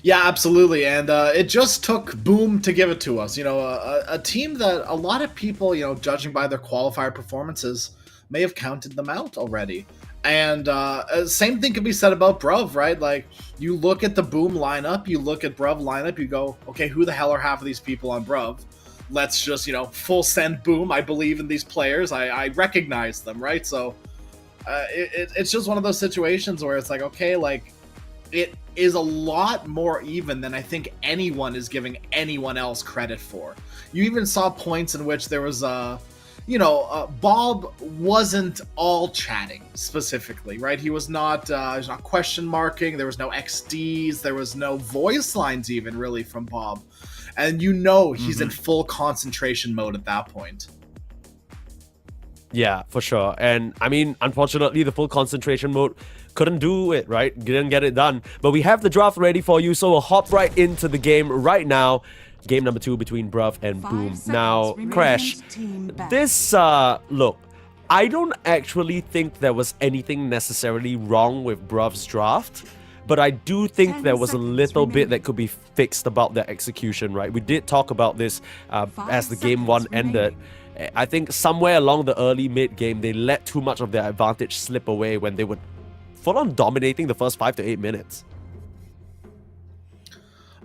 Yeah, absolutely, and it just took Boom to give it to us. You know, a team that a lot of people, you know, judging by their qualifier performances, may have counted them out already. And same thing can be said about Bruv, right? Like, you look at the Boom lineup, you look at Bruv lineup, you go, okay, who the hell are half of these people on Bruv? Let's just, you know, full send Boom. I believe in these players. I recognize them, right? So it's just one of those situations where it's like, okay, like, it is a lot more even than I think anyone is giving anyone else credit for. You even saw points in which there was Bob wasn't all chatting specifically, right? He was not question marking. There was no XDs. There was no voice lines even really from Bob, and you know he's in full concentration mode at that point. Yeah, for sure. And I mean, unfortunately, the full concentration mode couldn't do it, right? Didn't get it done. But we have the draft ready for you, so we'll hop right into the game right now. Game number 2 between Bruv and Boom. Now, Crash, this, look, I don't actually think there was anything necessarily wrong with Bruv's draft, but I do think there was a little bit that could be fixed about their execution, right? We did talk about this as the game 1 ended. I think somewhere along the early mid-game, they let too much of their advantage slip away when they were full-on dominating the first 5 to 8 minutes.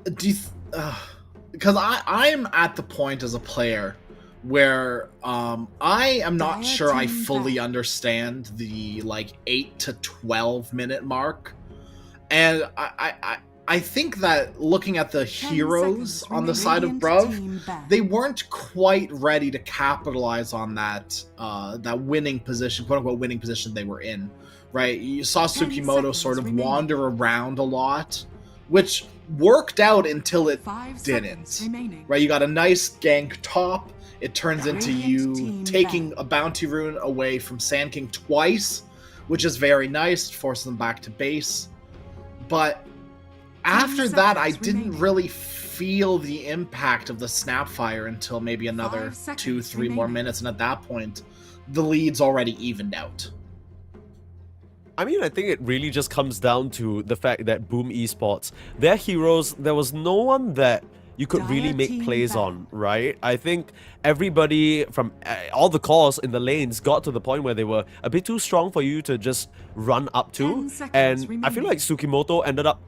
Because I'm at the point as a player where I am not sure I fully understand the like 8 to 12 minute mark, and I think that looking at the heroes on the side of Bruv, they weren't quite ready to capitalize on that that winning position, quote unquote winning position they were in, right? You saw Tsukimoto sort of wander around a lot, which worked out until it didn't, right? You got a nice gank top, it turns into you taking a bounty rune away from Sand King twice, which is very nice, forces them back to base, but after that, I didn't really feel the impact of the Snapfire until maybe another 2-3 more minutes, and at that point, the lead's already evened out. I mean, I think it really just comes down to the fact that Boom Esports, their heroes, there was no one that you could really make plays on, right? I think everybody from all the cores in the lanes got to the point where they were a bit too strong for you to just run up to, and I feel like Tsukimoto ended up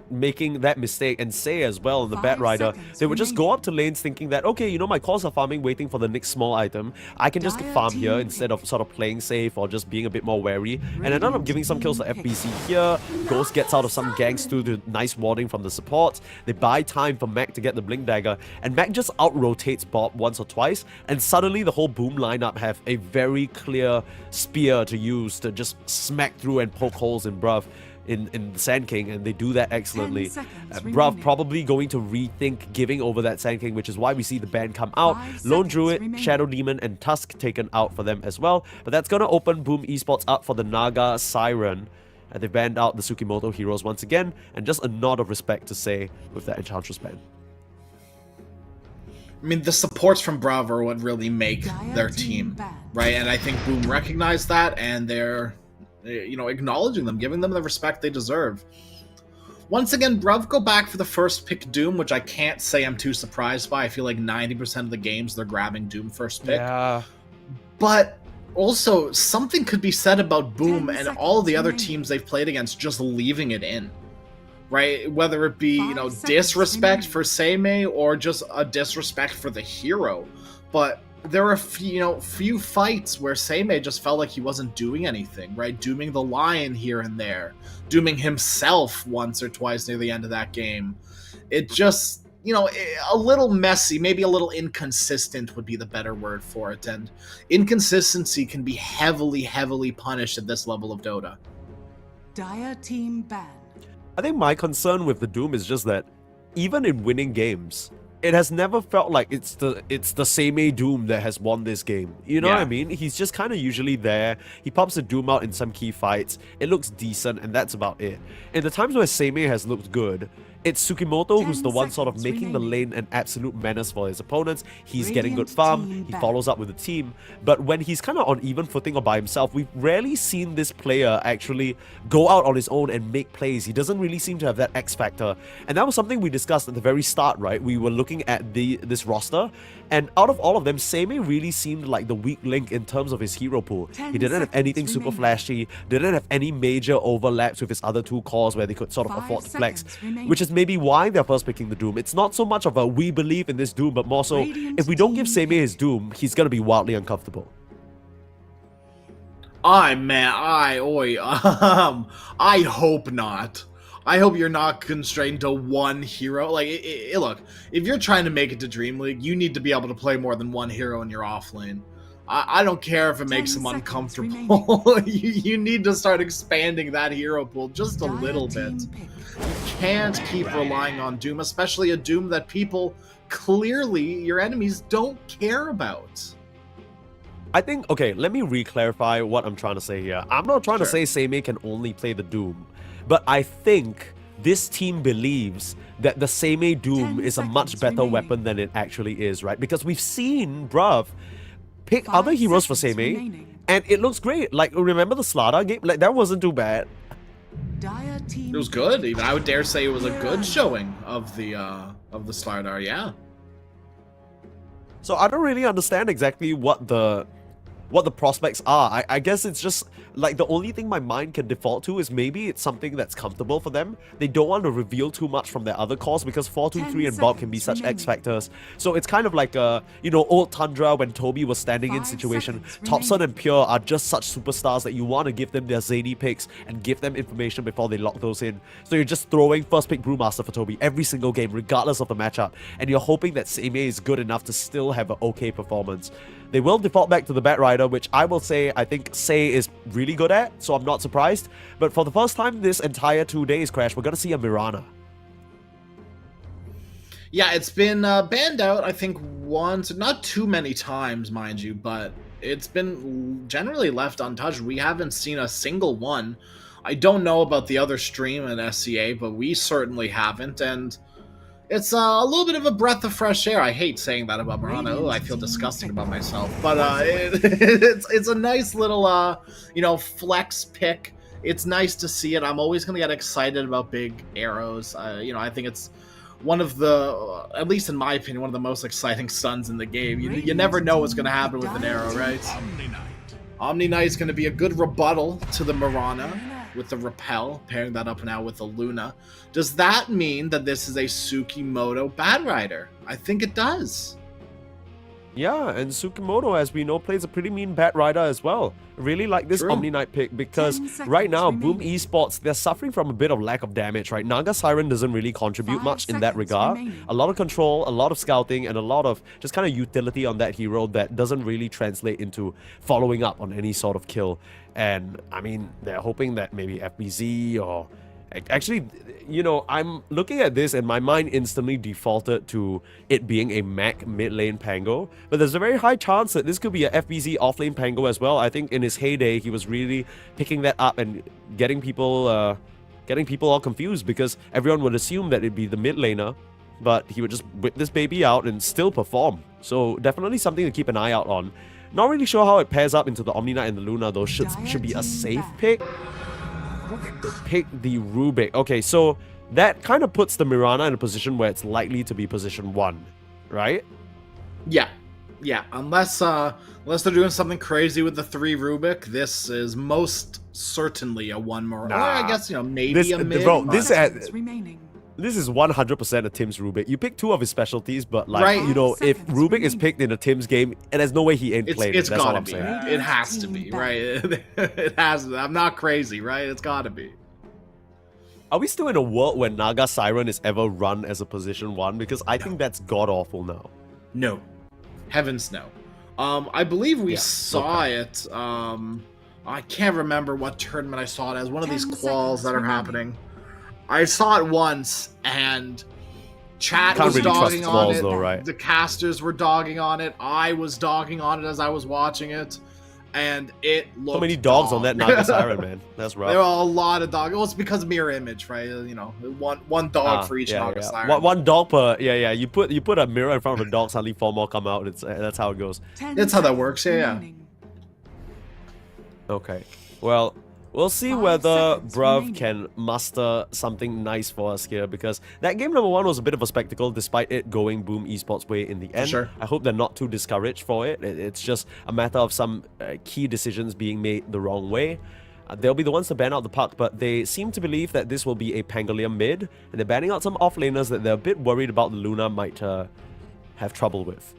making that mistake, and Say as well in the Bat Rider. They would just go up to lanes thinking that, okay, you know, my cores are farming, waiting for the next small item. I can just farm here instead of sort of playing safe or just being a bit more wary. And ended up giving some kills to FBC here. Ghost gets out of some ganks too, to nice warding from the support. They buy time for Mac to get the Blink Dagger, and Mac just out-rotates Bob once or twice, and suddenly the whole Boom lineup have a very clear spear to use to just smack through and poke holes in Bruv. In the Sand King, and they do that excellently. Bruv probably going to rethink giving over that Sand King, which is why we see the ban come out. Lone Druid, Shadow Demon, and Tusk taken out for them as well. But that's going to open Boom Esports up for the Naga Siren. And they banned out the Tsukimoto heroes once again, and just a nod of respect to Say with that Enchantress ban. I mean, the supports from Bruv are what really make their team, right? And I think Boom recognized that, and they're, you know, acknowledging them, giving them the respect they deserve. Once again, Bruv go back for the first pick Doom, which I can't say I'm too surprised by. I feel like 90% of the games they're grabbing Doom first pick. Yeah. But also, something could be said about Boom and all the other teams they've played against just leaving it in, right? Whether it be, you know, disrespect for Seimei or just a disrespect for the hero. But there were few fights where Seimei just felt like he wasn't doing anything, right? Dooming the Lion here and there, dooming himself once or twice near the end of that game. It just, you know, a little messy, maybe a little inconsistent would be the better word for it, and inconsistency can be heavily, heavily punished at this level of Dota. Dire team ban. I think my concern with the Doom is just that even in winning games, it has never felt like it's the same A Doom that has won this game. You know what I mean? He's just kind of usually there. He pops a Doom out in some key fights. It looks decent, and that's about it. In the times where Seimei has looked good, it's Tsukimoto who's the one sort of making the lane an absolute menace for his opponents. He's getting good farm, he follows up with the team, but when he's kind of on even footing or by himself, we've rarely seen this player actually go out on his own and make plays. He doesn't really seem to have that X factor, and that was something we discussed at the very start, right? We were looking at this roster, and out of all of them, Seimei really seemed like the weak link in terms of his hero pool. He didn't have anything super flashy, didn't have any major overlaps with his other two cores where they could sort of afford to flex, which is maybe why they're first picking the Doom. It's not so much of a we believe in this Doom, but more so, if we don't give Seimei his Doom, he's gonna be wildly uncomfortable. I hope not. I hope you're not constrained to one hero. Like, look, if you're trying to make it to DreamLeague, you need to be able to play more than one hero in your offlane. I don't care if it makes them uncomfortable. you need to start expanding that hero pool just a little bit. You can't keep relying on Doom, especially a Doom that people clearly, your enemies, don't care about. I think, okay, let me re-clarify what I'm trying to say here. I'm not trying to say Seimei can only play the Doom, but I think this team believes that the Seimei Doom is a much better weapon than it actually is, right? Because we've seen Bruv pick other heroes for Seimei, and it looks great. Like, remember the Slada game? Like, that wasn't too bad. It was good. Even I would dare say it was a good showing of the Slardar, yeah. So I don't really understand exactly what the prospects are. I guess it's just like the only thing my mind can default to is maybe it's something that's comfortable for them. They don't want to reveal too much from their other cores because 423 and Bob can be such X factors. So it's kind of like old Tundra when Toby was standing in situation. Topson and Pure are just such superstars that you want to give them their zany picks and give them information before they lock those in. So you're just throwing first pick Brewmaster for Toby every single game regardless of the matchup, and you're hoping that Seimei is good enough to still have an okay performance. They will default back to the Bat Rider, which I will say I think Sei is really good at, so I'm not surprised. But for the first time this entire 2 days, Crash, we're going to see a Mirana. Yeah, it's been banned out, I think, once, not too many times, mind you, but it's been generally left untouched. We haven't seen a single one. I don't know about the other stream at SCA, but we certainly haven't, and it's a little bit of a breath of fresh air. I hate saying that about Mirana. Oh, I feel disgusting about myself. But it's a nice little, flex pick. It's nice to see it. I'm always going to get excited about big arrows. I think it's one of the, at least in my opinion, one of the most exciting stuns in the game. You never know what's going to happen with an arrow, right? Omni Knight is going to be a good rebuttal to the Mirana with the Repel, pairing that up now with the Luna. Does that mean that this is a Tsukimoto Bat Rider? I think it does. Yeah, and Tsukimoto, as we know, plays a pretty mean Bat Rider as well. Really like this Omni Knight pick because right now, Boom Esports, they're suffering from a bit of lack of damage, right? Naga Siren doesn't really contribute much in that regard. A lot of control, a lot of scouting, and a lot of just kind of utility on that hero that doesn't really translate into following up on any sort of kill. And, I mean, they're hoping that maybe FBZ or... Actually, I'm looking at this and my mind instantly defaulted to it being a Mac mid lane Pango, but there's a very high chance that this could be a FBZ off lane Pango as well. I think in his heyday, he was really picking that up and getting people all confused because everyone would assume that it'd be the mid laner, but he would just whip this baby out and still perform. So definitely something to keep an eye out on. Not really sure how it pairs up into the Omni Knight and the Luna though. Should be a safe pick. Pick the Rubik. Okay, so that kind of puts the Mirana in a position where it's likely to be position 1, right? Yeah, unless they're doing something crazy with the 3 Rubik, this is most certainly a 1 more. Or I guess, maybe a mid. Bro, this is 100% a Tim's Rubik. You pick 2 of his specialties, but if Rubik is picked in a Tim's game, and there's no way he ain't played it. That's all I'm saying. It has to be, right? It has to. I'm not crazy, right? It's gotta be. Are we still in a world where Naga Siren is ever run as a position 1? Because I think that's god-awful now. No. Heavens no. I believe we saw it. I can't remember what tournament I saw it as. One of these quals that are happening. I saw it once, and Chat Can't was really trust dogging its on walls it. though, right? The casters were dogging on it. I was dogging on it as I was watching it, and it looked So many dogs on that dog. Naga Siren, man. That's rough. There were a lot of dogs. Well, it's because of mirror image, right? You know, one dog for each Naga Siren. One dog per You put a mirror in front of a dog, suddenly 4 more come out. That's how it goes. That's how that works. Yeah. Okay. Well, we'll see 5 whether seconds Bruv remaining. can muster something nice for us here, because that game number 1 was a bit of a spectacle despite it going Boom Esports way in the end. Sure. I hope they're not too discouraged for it. It's just a matter of some key decisions being made the wrong way. They'll be the ones to ban out the puck, but they seem to believe that this will be a Pangolier mid, and they're banning out some offlaners that they're a bit worried about the Luna might have trouble with.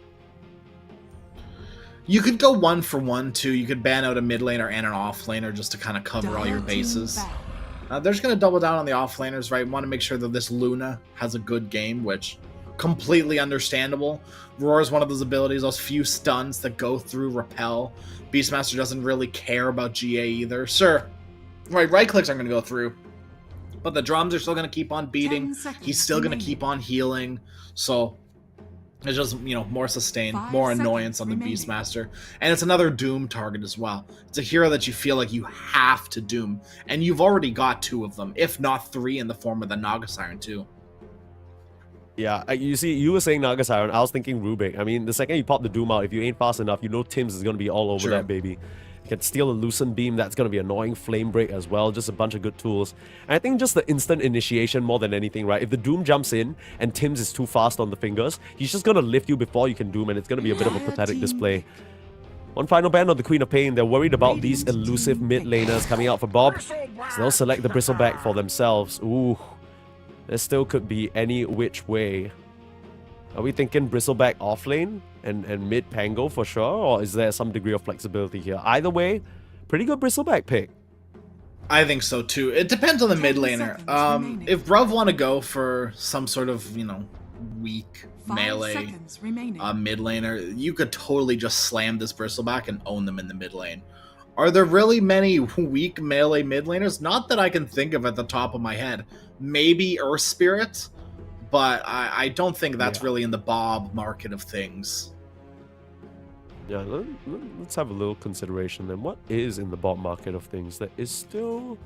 You could go 1 for 1 too. You could ban out a mid laner and an off laner just to kind of cover all your bases. They're just going to double down on the off laners, right? Want to make sure that this Luna has a good game, which completely understandable. Roar is one of those abilities, those few stuns that go through repel. Beastmaster doesn't really care about GA either. Sure, right clicks aren't going to go through, but the drums are still going to keep on beating. He's still going to keep on healing. So it's just, you know, more sustain, 5 more seconds annoyance on the remaining. Beastmaster. And it's another Doom target as well. It's a hero that you feel like you have to Doom. And you've already got 2 of them, if not 3 in the form of the Naga Siren too. Yeah, you see, you were saying Naga Siren, I was thinking Rubik. I mean, the second you pop the Doom out, if you ain't fast enough, you know Tim's is going to be all over Sure. that baby. You can steal a Lucent Beam, that's going to be annoying. Flame Break as well, just a bunch of good tools. And I think just the instant initiation more than anything, right? If the Doom jumps in and Tim's is too fast on the fingers, he's just going to lift you before you can Doom, and it's going to be a bit of a pathetic display. One final ban on the Queen of Pain. They're worried about these elusive mid laners coming out for Bob, so they'll select the Bristleback for themselves. Ooh, there still could be any which way. Are we thinking Bristleback off lane and mid Pango for sure, or is there some degree of flexibility here? Either way, pretty good Bristleback pick. I think so too. It depends on the mid 10 laner. seconds remaining. If Bruv want to go for some sort of, you know, weak 5 melee seconds remaining. mid laner, you could totally just slam this Bristleback and own them in the mid lane. Are there really many weak melee mid laners? Not that I can think of at the top of my head. Maybe Earth Spirit, but I don't think that's really in the Bob market of things. Yeah, let's have a little consideration then. What is in the bot market of things that is still...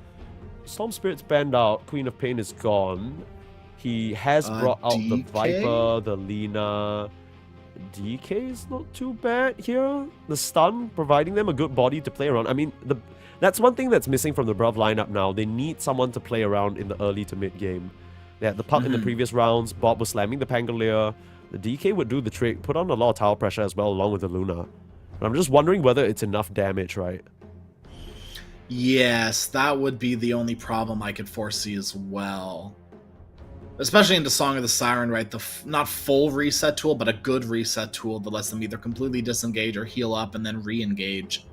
Storm Spirit's banned out, Queen of Pain is gone. He has brought out the DK? Viper, the Lina. DK is not too bad here. The stun, providing them a good body to play around. I mean, that's one thing that's missing from the Bruv lineup now. They need someone to play around in the early to mid game. They had the puck in the previous rounds. Bob was slamming the Pangolier. The DK would do the trick, put on a lot of tower pressure as well, along with the Luna. But I'm just wondering whether it's enough damage, right? Yes, that would be the only problem I could foresee as well. Especially into Song of the Siren, right? The not full reset tool, but a good reset tool that lets them either completely disengage or heal up and then re-engage.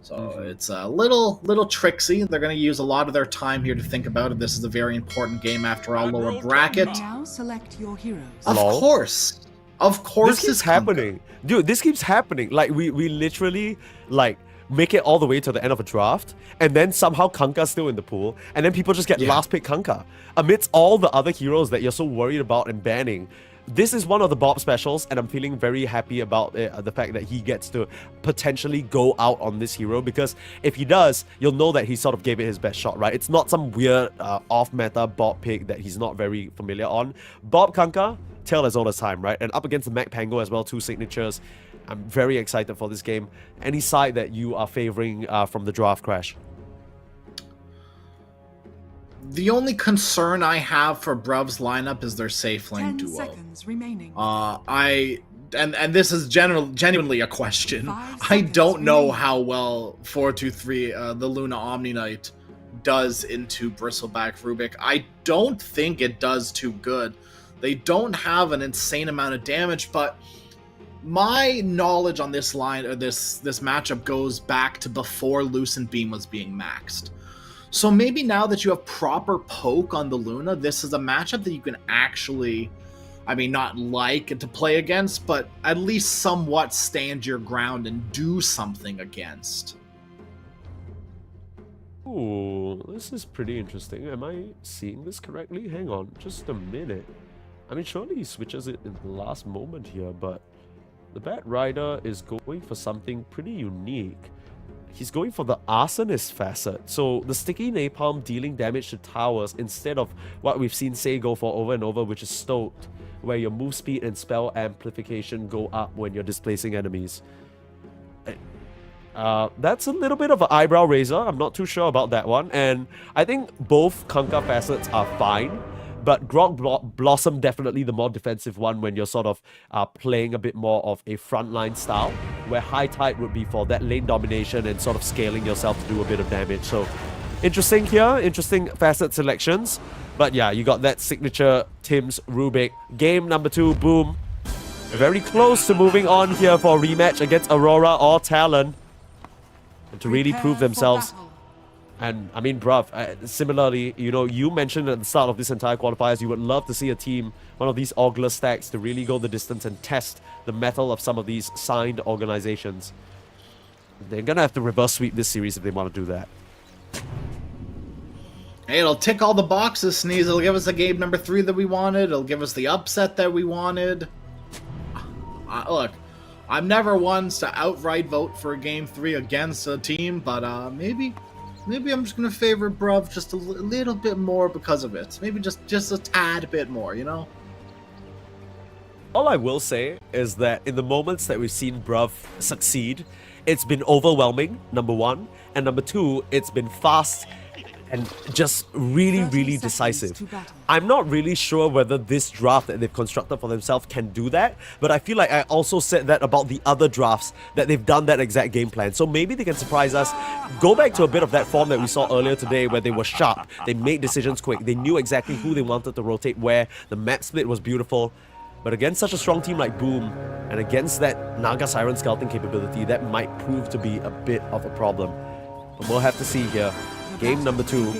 So it's a little tricksy. They're going to use a lot of their time here to think about it. This is a very important game after all, lower bracket. Now select your heroes. Of Lol. course. Of course This keeps happening. Dude, this keeps happening. Like, we literally, like, make it all the way to the end of a draft, and then somehow Kanka's still in the pool, and then people just get last pick Kanka. Amidst all the other heroes that you're so worried about and banning, this is one of the Bob specials, and I'm feeling very happy about the fact that he gets to potentially go out on this hero, because if he does, you'll know that he sort of gave it his best shot, right? It's not some weird off-meta Bob pick that he's not very familiar on. Bob Kanka, tale as old as time, right? And up against the Mac Pango as well, 2 signatures. I'm very excited for this game. Any side that you are favoring from the draft, Crash? The only concern I have for Bruv's lineup is their safe lane 10 duo. seconds remaining. And this is genuinely a question. 5 I seconds don't know remaining. how well 423 the Luna Omni Knight does into Bristleback Rubik. I don't think it does too good. They don't have an insane amount of damage, but my knowledge on this line or this matchup goes back to before Lucent Beam was being maxed. So maybe now that you have proper poke on the Luna, this is a matchup that you can actually, I mean, not like to play against, but at least somewhat stand your ground and do something against. Ooh, this is pretty interesting. Am I seeing this correctly? Hang on, just a minute. I mean, surely he switches it in the last moment here, but the Bat Rider is going for something pretty unique. He's going for the Arsonist facet. So the sticky napalm dealing damage to towers instead of what we've seen Say go for over and over, which is Stoked, where your move speed and spell amplification go up when you're displacing enemies. That's a little bit of an eyebrow raiser. I'm not too sure about that one. And I think both Kanka facets are fine. But Grog Blossom definitely the more defensive one when you're sort of playing a bit more of a frontline style, where High Tide would be for that lane domination and sort of scaling yourself to do a bit of damage. So interesting here, interesting facet selections. But yeah, you got that signature Tim's Rubik. Game number 2, Boom. Very close to moving on here for a rematch against Aurora or Talon. And to really prove themselves. And I mean, bruv, similarly, you know, you mentioned at the start of this entire qualifiers, you would love to see a team, one of these Ogler stacks, to really go the distance and test the mettle of some of these signed organizations. They're gonna have to reverse sweep this series if they want to do that. Hey, it'll tick all the boxes, Sneeze. It'll give us a game number 3 that we wanted. It'll give us the upset that we wanted. Look, I'm never one to outright vote for a game 3 against a team, but maybe I'm just gonna favor Bruv just a little bit more because of it. Maybe just a tad bit more, you know? All I will say is that in the moments that we've seen Bruv succeed, it's been overwhelming, number 1, and number 2, it's been fast and just really decisive. I'm not really sure whether this draft that they've constructed for themselves can do that, but I feel like I also said that about the other drafts, that they've done that exact game plan. So maybe they can surprise us, go back to a bit of that form that we saw earlier today where they were sharp, they made decisions quick, they knew exactly who they wanted to rotate where, the map split was beautiful. But against such a strong team like Boom, and against that Naga Siren scouting capability, that might prove to be a bit of a problem. But we'll have to see here. Game number 2.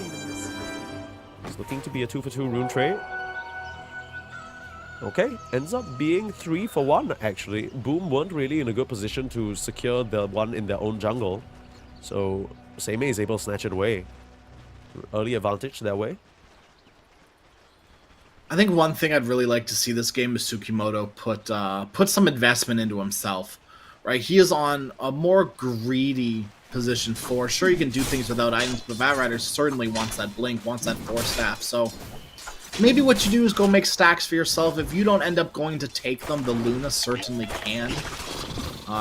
It's looking to be a 2-for-2 rune trade. Okay, ends up being 3-for-1 actually. Boom weren't really in a good position to secure the one in their own jungle. So Seimei is able to snatch it away. Early advantage that way. I think one thing I'd really like to see this game is Tsukimoto put some investment into himself. Right? He is on a more greedy position 4. Sure, you can do things without items, but Bat Rider certainly wants that blink, wants that 4 staff. So maybe what you do is go make stacks for yourself. If you don't end up going to take them, the Luna certainly can.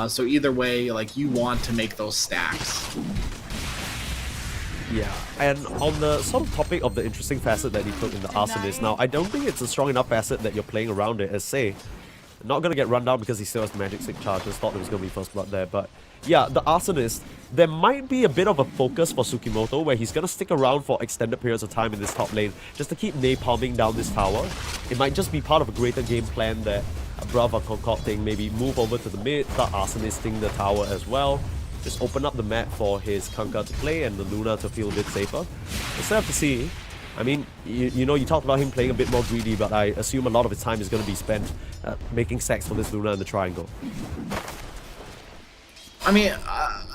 So either way, like, you want to make those stacks. Yeah, and on the sort of topic of the interesting facet that he put in the Arsonist, now I don't think it's a strong enough facet that you're playing around it as Say. Not going to get run down because he still has Magic Stick charges, thought there was going to be First Blood there, but yeah, the Arsonist, there might be a bit of a focus for Tsukimoto where he's going to stick around for extended periods of time in this top lane just to keep napalming down this tower. It might just be part of a greater game plan that Bruv are concocting, maybe move over to the mid, start Arsonisting the tower as well. Just open up the map for his Kanka to play and the Luna to feel a bit safer. We'll still have to see. I mean, you know, you talked about him playing a bit more greedy, but I assume a lot of his time is going to be spent making stacks for this Luna in the triangle. I mean,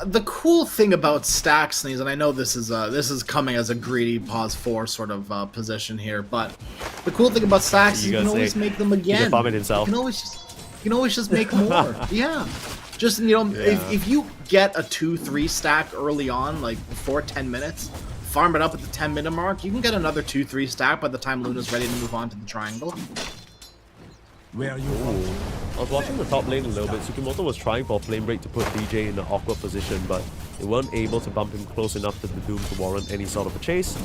the cool thing about stacks, Sneeze, and I know this is coming as a greedy pause 4 sort of position here, but the cool thing about stacks is you can always make them again. He can farm it himself. You can always just make more. Yeah. Just, you know, if you get a 2-3 stack early on, like before 10 minutes, farm it up at the 10-minute mark, you can get another 2-3 stack by the time Luna's ready to move on to the triangle. Where are you? I was watching the top lane a little bit. Tsukimoto was trying for a flame break to put DJ in an awkward position, but they weren't able to bump him close enough to the Doom to warrant any sort of a chase.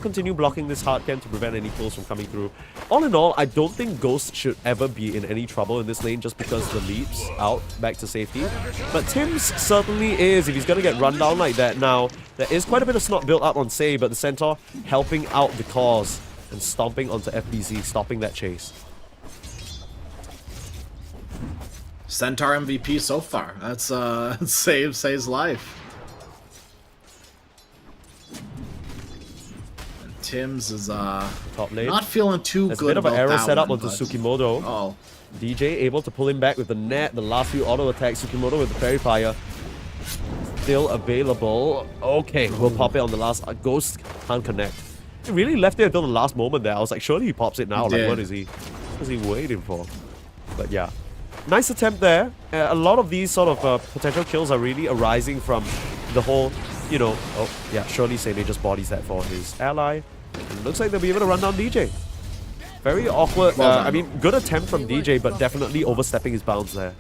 Continue blocking this hard camp to prevent any pulls from coming through. All in all, I don't think Ghost should ever be in any trouble in this lane just because the leaps out back to safety. But Tim's certainly is if he's going to get run down like that. Now, there is quite a bit of snot built up on Say, but the Centaur helping out the cause and stomping onto FBZ, stopping that chase. Centaur MVP so far. That's Say's life. Tim's is top lane. Not feeling too There's good. A bit of an arrow set up one, onto Tsukimoto. Oh. DJ able to pull him back with the net. The last few auto attacks. Tsukimoto with the Fairy Fire. Still available. Okay, we'll pop it on the last. Ghost can't connect. He really left it until the last moment there. I was like, surely he pops it now. Like, what is he? What was he waiting for? But yeah, nice attempt there. A lot of these sort of potential kills are really arising from the whole, you know... Oh, yeah, surely Sene just bodies that for his ally. And looks like they'll be able to run down DJ. Very awkward. I mean, good attempt from DJ, but definitely overstepping his bounds there.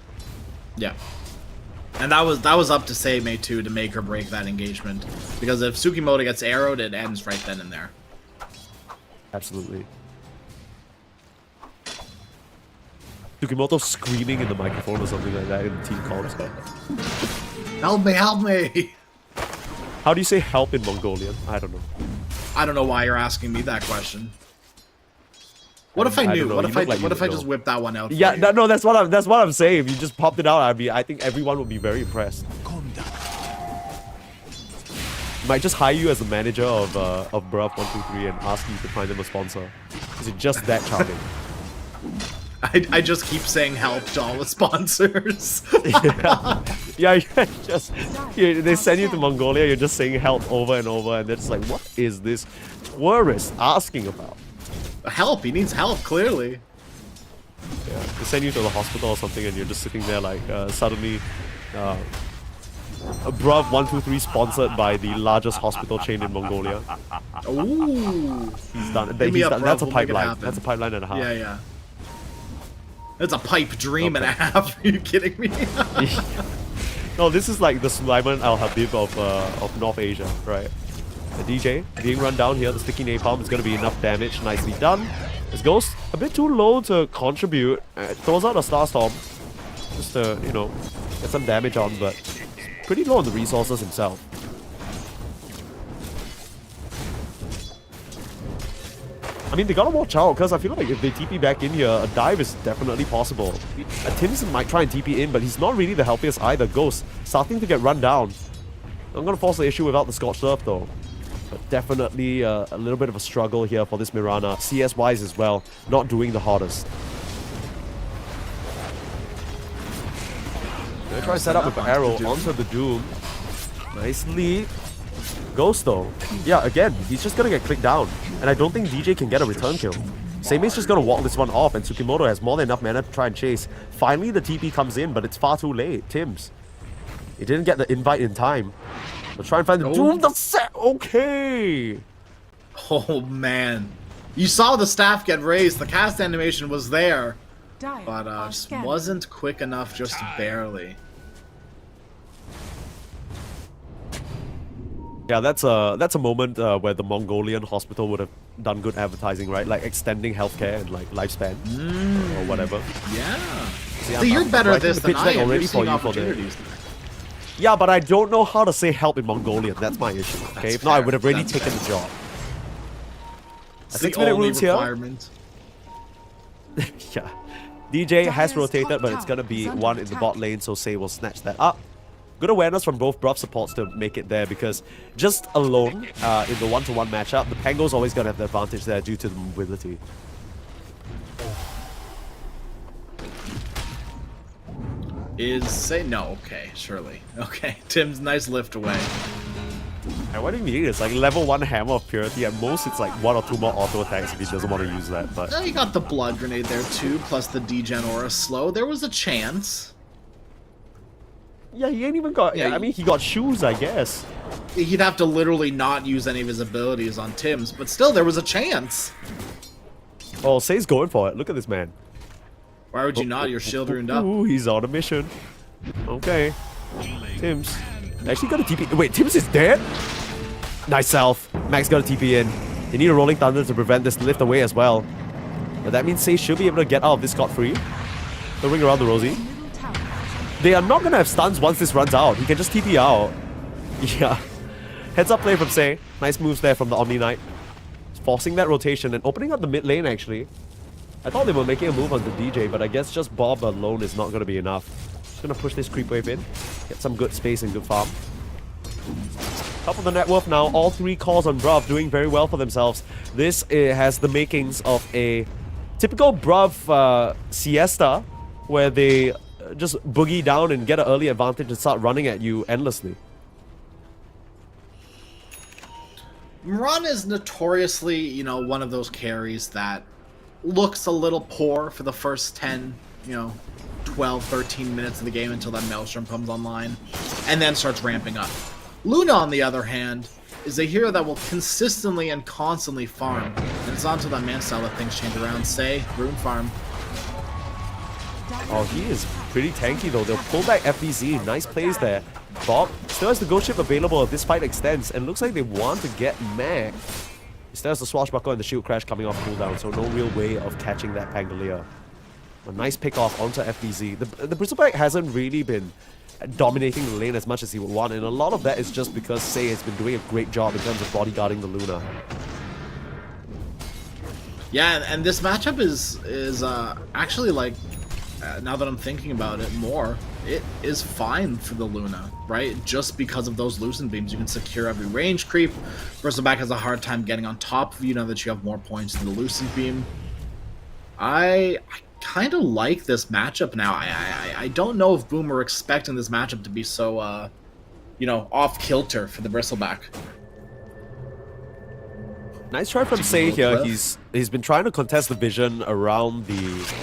Yeah. And that was up to Seimei too to make or break that engagement. Because if Tsukimoto gets arrowed, it ends right then and there. Absolutely. Tsukimoto screaming in the microphone or something like that in the team comms. Help me, help me! How do you say help in Mongolian? I don't know. I don't know why you're asking me that question. What if I knew? What if I just whipped that one out? Yeah, no, that's what I'm saying. If you just popped it out, I think everyone would be very impressed. Might just hire you as the manager of Bruv123 and ask you to find them a sponsor. Is it just that charming? I just keep saying help to all the sponsors. yeah, they send you to Mongolia, you're just saying help over and over, and they're just like, what is this tourist asking about? Help, he needs help, clearly. Yeah, they send you to the hospital or something, and you're just sitting there like, suddenly, Bruv123 sponsored by the largest hospital chain in Mongolia. Ooh. He's done. That's a We'll pipeline. That's a pipeline and a half. Yeah, yeah. That's a pipe dream and a half. Are you kidding me? No, this is like the Sulaiman Al Habib of North Asia, right? The DJ being run down here. The sticky napalm is going to be enough damage. Nicely done. This Ghost a bit too low to contribute. Throws out a Star Storm just to, you know, get some damage on, but pretty low on the resources himself. I mean, they gotta watch out, because I feel like if they TP back in here, a dive is definitely possible. Tims might try and TP in, but he's not really the healthiest either. Ghost starting to get run down. I'm gonna force the issue without the Scorched Earth though. But definitely a little bit of a struggle here for this Mirana. CS-wise as well, not doing the hottest. Gonna try to set up with an arrow onto the Doom. Nicely. Ghost though. Yeah, again, he's just gonna get clicked down. And I don't think DJ can get a return kill. Seimei's just gonna walk this one off, and Tsukimoto has more than enough mana to try and chase. Finally, the TP comes in, but it's far too late. Tims. He didn't get the invite in time. We'll try and find the Doom. The set. Okay. Oh man, you saw the staff get raised. The cast animation was there, but just wasn't quick enough, just barely. Yeah, that's a moment where the Mongolian hospital would have done good advertising, right? Like extending healthcare and like lifespan or whatever. Yeah. See, so you're better at this than I am. Already You're for seeing you for opportunities. Yeah, but I don't know how to say help in Mongolian. That's my issue. Okay, That's if not, I fair. would have already That's taken fair. the job. It's A 6-minute the only runes here. requirement. Yeah. DJ has rotated, but it's gonna be one in the bot lane, so Sei will snatch that up. Good awareness from both Bruv supports to make it there, because just alone in the one-to-one matchup, the Pango's always gonna have the advantage there due to the mobility. No, okay, surely. Okay, Tim's nice lift away. And what do you mean? It's like level 1 Hammer of Purity. At most, it's like 1 or 2 more auto attacks if he doesn't want to use that. But He got the blood grenade there too, plus the degen aura slow. There was a chance. yeah, he ain't even got. Yeah, I mean, he got shoes, I guess. He'd have to literally not use any of his abilities on Tim's, but still, there was a chance. Oh, Sei's going for it. Look at this man. Why would you not? You're shield runed up. Ooh, he's on a mission. Okay. Tims. Actually got a TP. Wait, Tims is dead? Nice self. Max got a TP in. They need a Rolling Thunder to prevent this lift away as well. But that means Sei should be able to get out of this scot-free. They'll ring around the Rosie. They are not going to have stuns once this runs out. He can just TP out. Yeah. Heads up play from Sei. Nice moves there from the Omni Knight. Forcing that rotation and opening up the mid lane actually. I thought they were making a move on the DJ, but I guess just Bob alone is not going to be enough. Just going to push this creep wave in. Get some good space and good farm. Top of the net worth now. All 3 calls on Bruv doing very well for themselves. This has the makings of a typical Bruv siesta, where they just boogie down and get an early advantage and start running at you endlessly. Run is notoriously, one of those carries that looks a little poor for the first 10, 12, 13 minutes of the game until that Maelstrom comes online, and then starts ramping up. Luna, on the other hand, is a hero that will consistently and constantly farm, and it's on to that man style that things change around. Say, rune farm. Oh, he is pretty tanky though. They'll pull back FBZ. Nice plays there. Bob still has the ghost ship available if this fight extends, and looks like they want to get Mac. He still has the swashbuckle and the shield crash coming off cooldown, so no real way of catching that Pangolier. A nice pick off onto FBZ. The Bristleback hasn't really been dominating the lane as much as he would want, and a lot of that is just because Say has been doing a great job in terms of bodyguarding the Luna. Yeah, and this matchup is actually, like, now that I'm thinking about it more, it is fine for the Luna, right? Just because of those Lucent Beams, you can secure every range creep. Bristleback has a hard time getting on top of you now that you have more points than the Lucent Beam. I kind of like this matchup now. I don't know if Boom were expecting this matchup to be so, off kilter for the Bristleback. Nice try from Say here. He's been trying to contest the vision around the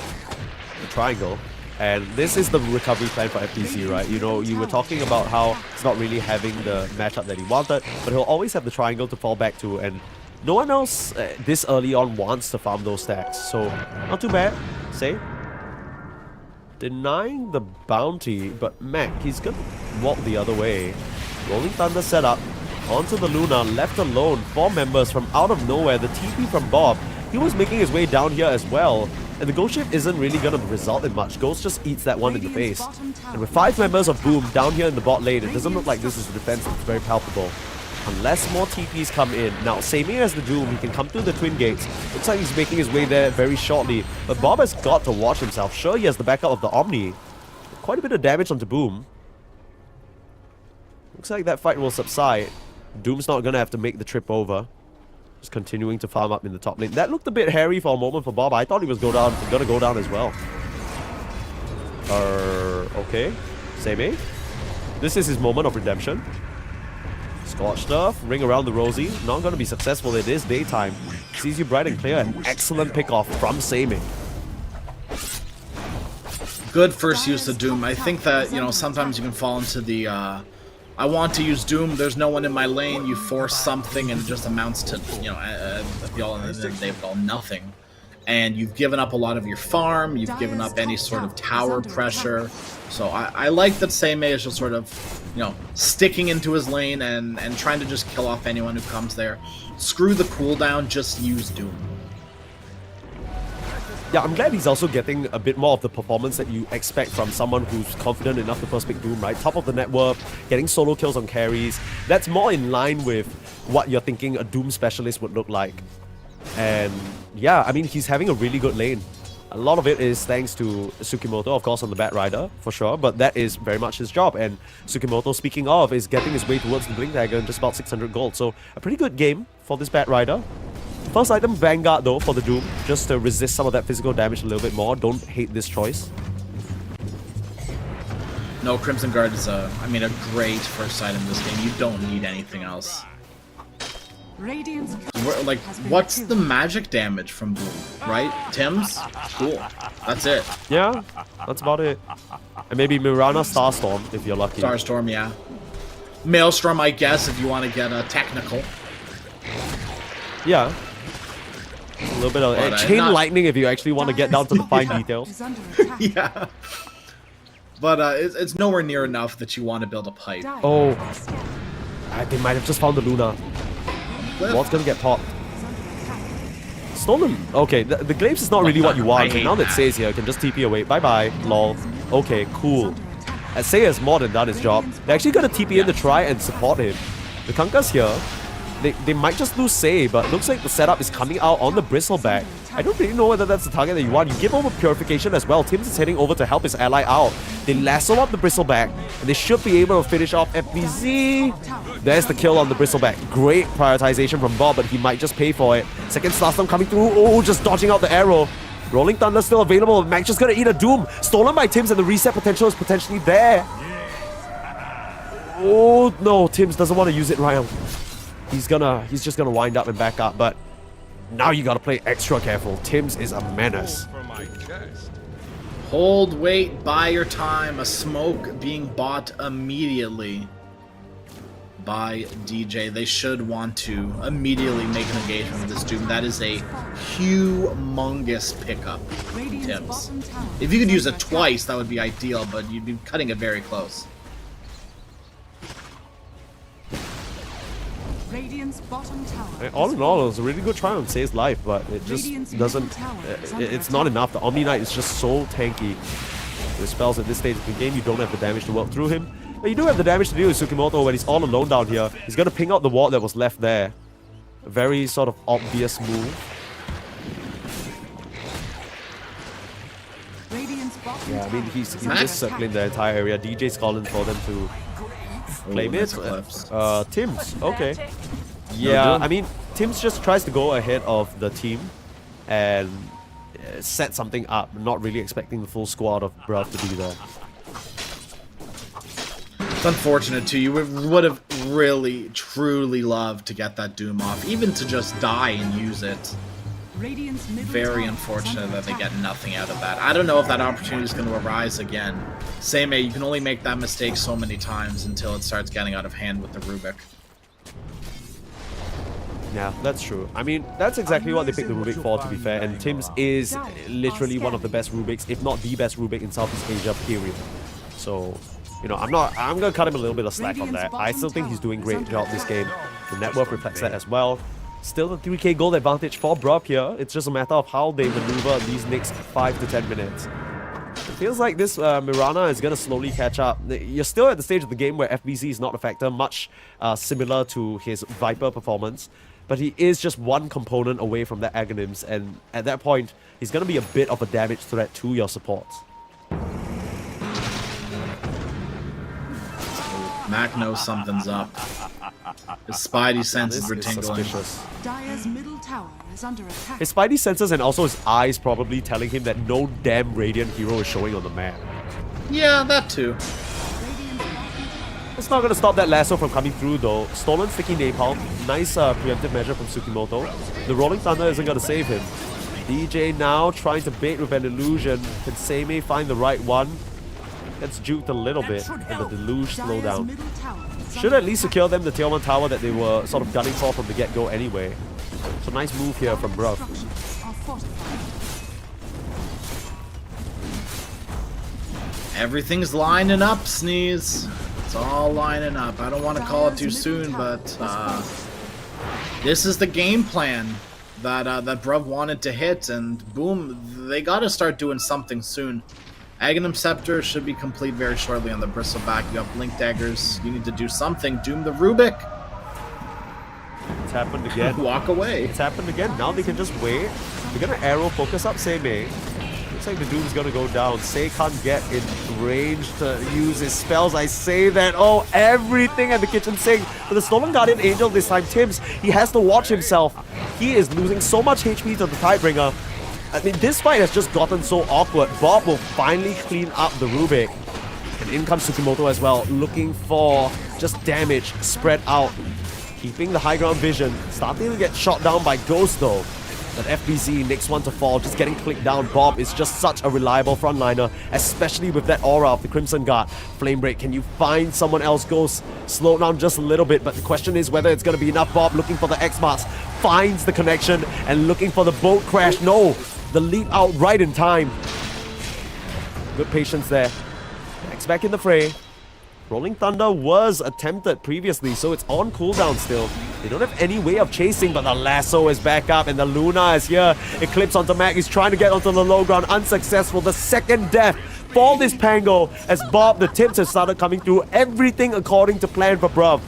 triangle, and this is the recovery plan for FTC, right? You were talking about how he's not really having the matchup that he wanted, but he'll always have the triangle to fall back to, and no one else this early on wants to farm those stacks, so not too bad. Say denying the bounty, but Mac, he's gonna walk the other way. Rolling Thunder set up onto the Luna, left alone. 4 members from out of nowhere. The TP from Bob, he was making his way down here as well. And the Ghost Ship isn't really going to result in much. Ghost just eats that one in the face. And with 5 members of Boom down here in the bot lane, it doesn't look like this is a defense that's very palpable. Unless more TPs come in. Now, Samir as the Doom, he can come through the Twin Gates. Looks like he's making his way there very shortly. But Bob has got to watch himself. Sure, he has the backup of the Omni. Quite a bit of damage onto Boom. Looks like that fight will subside. Doom's not going to have to make the trip over. Just continuing to farm up in the top lane. That looked a bit hairy for a moment for Bob. I thought he was gonna go down as well. Okay. Same. This is his moment of redemption. Scorch stuff. Ring around the Rosie. Not gonna be successful. It is daytime. Sees you bright and clear. An excellent pickoff from Same. Good first use of Doom. I think that, sometimes you can fall into the, I want to use Doom, there's no one in my lane, you force something and it just amounts to, at the end of the day, nothing. And you've given up a lot of your farm, you've given up any sort of tower pressure. So I like that Seimei is just sort of, sticking into his lane and trying to just kill off anyone who comes there. Screw the cooldown, just use Doom. Yeah, I'm glad he's also getting a bit more of the performance that you expect from someone who's confident enough to first pick Doom, right? Top of the network, getting solo kills on carries. That's more in line with what you're thinking a Doom specialist would look like. And yeah, I mean, he's having a really good lane. A lot of it is thanks to Tsukimoto, of course, on the Bat Rider, for sure, but that is very much his job. And Tsukimoto, speaking of, is getting his way towards the Blink Dagger in just about 600 gold. So a pretty good game for this Bat Rider. First item, Vanguard though, for the Doom, just to resist some of that physical damage a little bit more. Don't hate this choice. No, Crimson Guard is a great first item in this game. You don't need anything else. Like, what's the magic damage from Boom, right? Tim's? Cool. That's it. Yeah, that's about it. And maybe Mirana Starstorm, if you're lucky. Starstorm, yeah. Maelstrom, I guess, if you want to get technical. Yeah. A little bit of chain lightning if you actually want to get down to the fine details. Yeah. But it's nowhere near enough that you want to build a pipe. Oh. They might have just found the Luna. What's gonna get popped? Stolen. Okay, the Glaives is not really what you want. And now that Say's here, can just TP away. Bye-bye, lol. Okay, cool. As Say has more than done his job. They're actually gonna TP in to try and support him. The Kanka's here. They might just lose Say, but looks like the setup is coming out on the Bristleback. I don't really know whether that's the target that you want. You give over Purification as well. Tims is heading over to help his ally out. They lasso up the Bristleback, and they should be able to finish off FBZ. There's the kill on the Bristleback. Great prioritization from Bob, but he might just pay for it. Second Starstorm coming through. Oh, just dodging out the arrow. Rolling Thunder still available. Max just gonna eat a Doom. Stolen by Tims, and the reset potential is potentially there. Oh no, Tims doesn't want to use it right now. He's just gonna wind up and back up, but Now you gotta play extra careful. Tims is a menace. Hold, wait, buy your time. A smoke being bought immediately by DJ. They should want to immediately make an engagement with this Doom. That is a humongous pickup from Tims. If you could use it twice, that would be ideal, but you'd be cutting it very close. Radiant's bottom tower. All in all, it was a really good try on Say's life, but it just doesn't. It's not enough. The Omni Knight is just so tanky. With spells at this stage of the game, you don't have the damage to work through him. But you do have the damage to deal with Tsukimoto when he's all alone down here. He's going to ping out the ward that was left there. A very sort of obvious move. Yeah, I mean, he's just circling the entire area. DJ's calling for them to claim it. Tims, okay. Yeah, I mean, Tims just tries to go ahead of the team and set something up, not really expecting the full squad of Bruv to be there. It's unfortunate too. You would have really, truly loved to get that Doom off, even to just die and use it. Very unfortunate that they get nothing out of that. I don't know if that opportunity is going to arise again. Same, you can only make that mistake so many times until it starts getting out of hand with the Rubik. Yeah, that's true. I mean, that's exactly what they picked the Rubik for, to be fair. And Tims is literally one of the best Rubiks, if not the best Rubik in Southeast Asia, period. So, you know, I'm going to cut him a little bit of slack on that. I still think he's doing a great job this game. The net worth reflects that as well. Still a 3k gold advantage for Bruv here. It's just a matter of how they maneuver these next 5 to 10 minutes. It feels like this Mirana is going to slowly catch up. You're still at the stage of the game where FBZ is not a factor, much similar to his Viper performance. But he is just one component away from the Aghanims, and at that point, he's going to be a bit of a damage threat to your supports. Mac knows something's up. His spidey senses were tingling. Dire's middle tower is under attack. His spidey senses and also his eyes probably telling him that no damn Radiant hero is showing on the map. Yeah, that too. It's not going to stop that lasso from coming through though. Stolen sticky napalm. Nice preemptive measure from Tsukimoto. The Rolling Thunder isn't going to save him. DJ now trying to bait with an illusion. Can Seimei find the right one? Gets juked a little bit, and the deluge slow down. Should at least secure them the tier 1 tower that they were sort of gunning for from the get-go anyway. So nice move here from Bruv. Everything's lining up, Sneeze. It's all lining up. I don't want to call it too soon, but this is the game plan that Bruv wanted to hit, and boom, they got to start doing something soon. Aghanim Scepter should be complete very shortly on the Bristleback. You have Blink Daggers. You need to do something. Doom the Rubik. It's happened again. Walk away. It's happened again. Now they can just wait. They're going to arrow focus up Seimei. Looks like the Doom's going to go down. Sei can't get in range to use his spells. I say that. Oh, everything at the kitchen sink. But the Stolen Guardian Angel this time, Tims, he has to watch himself. He is losing so much HP to the Tidebringer. I mean, this fight has just gotten so awkward. Bob will finally clean up the Rubik. And in comes Tsukimoto as well, looking for just damage spread out. Keeping the high ground vision. Starting to get shot down by Ghost though. But FBZ, next one to fall, just getting clicked down. Bob is just such a reliable frontliner, especially with that aura of the Crimson Guard. Flame Break, can you find someone else? Ghost slow down just a little bit, but the question is whether it's going to be enough. Bob looking for the X-Marks, finds the connection and looking for the boat crash. No! The leap out right in time. Good patience there. X back in the fray. Rolling Thunder was attempted previously, so it's on cooldown still. They don't have any way of chasing, but the lasso is back up and the Luna is here. Eclipse onto Mac. He's trying to get onto the low ground. Unsuccessful. The second death for this Pango as Bob, the tips have started coming through. Everything according to plan for Bruv.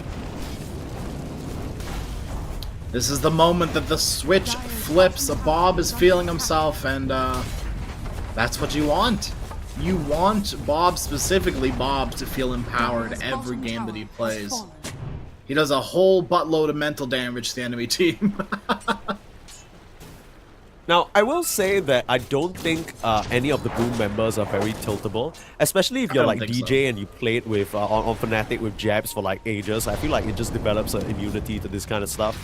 This is the moment that the switch flips. Bob is feeling himself, and that's what you want. You want Bob, specifically Bob, to feel empowered every game that he plays. He does a whole buttload of mental damage to the enemy team. Now, I will say that I don't think any of the Boom members are very tiltable, especially if you're like DJ and you played with on Fnatic with jabs for like ages. I feel like it just develops an immunity to this kind of stuff.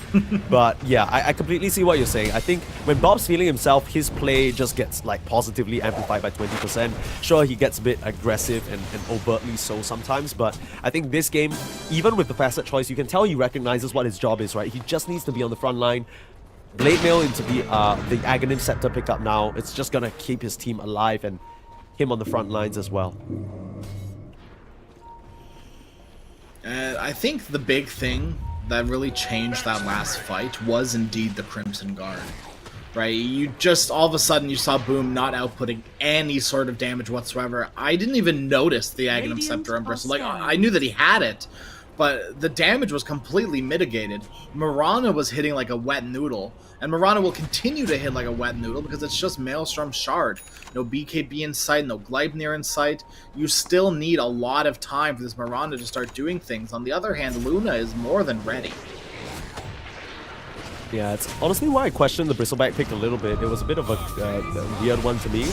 But yeah, I completely see what you're saying. I think when Bob's feeling himself, his play just gets like positively amplified by 20%. Sure, he gets a bit aggressive and overtly so sometimes, but I think this game, even with the facet choice, you can tell he recognizes what his job is, right? He just needs to be on the front line. Blade Mail into the Aghanim Scepter pick up now. It's just gonna keep his team alive and him on the front lines as well. I think the big thing that really changed that last fight was indeed the Crimson Guard. Right? You just, all of a sudden, you saw Boom not outputting any sort of damage whatsoever. I didn't even notice the Aghanim Scepter on Bristle. Like, I knew that he had it, but the damage was completely mitigated. Mirana was hitting like a wet noodle, and Mirana will continue to hit like a wet noodle because it's just Maelstrom Shard. No BKB in sight, no Gleipnir in sight. You still need a lot of time for this Mirana to start doing things. On the other hand, Luna is more than ready. Yeah, it's honestly why I questioned the Bristleback pick a little bit. It was a bit of a weird one to me.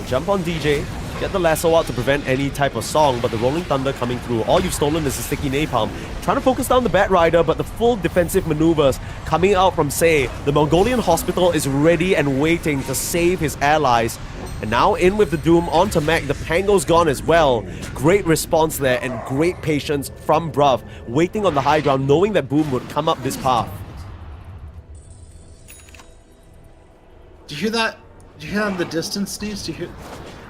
Jump on DJ, get the lasso out to prevent any type of song, but the Rolling Thunder coming through. All you've stolen is a sticky napalm. Trying to focus down the Bat Rider, but the full defensive maneuvers coming out from Say. The Mongolian hospital is ready and waiting to save his allies. And now in with the Doom onto Mac. The Pango's gone as well. Great response there and great patience from Bruv, waiting on the high ground, knowing that Boom would come up this path. Do you hear that? Do you hear that in the distance, Sneeze? Do you hear?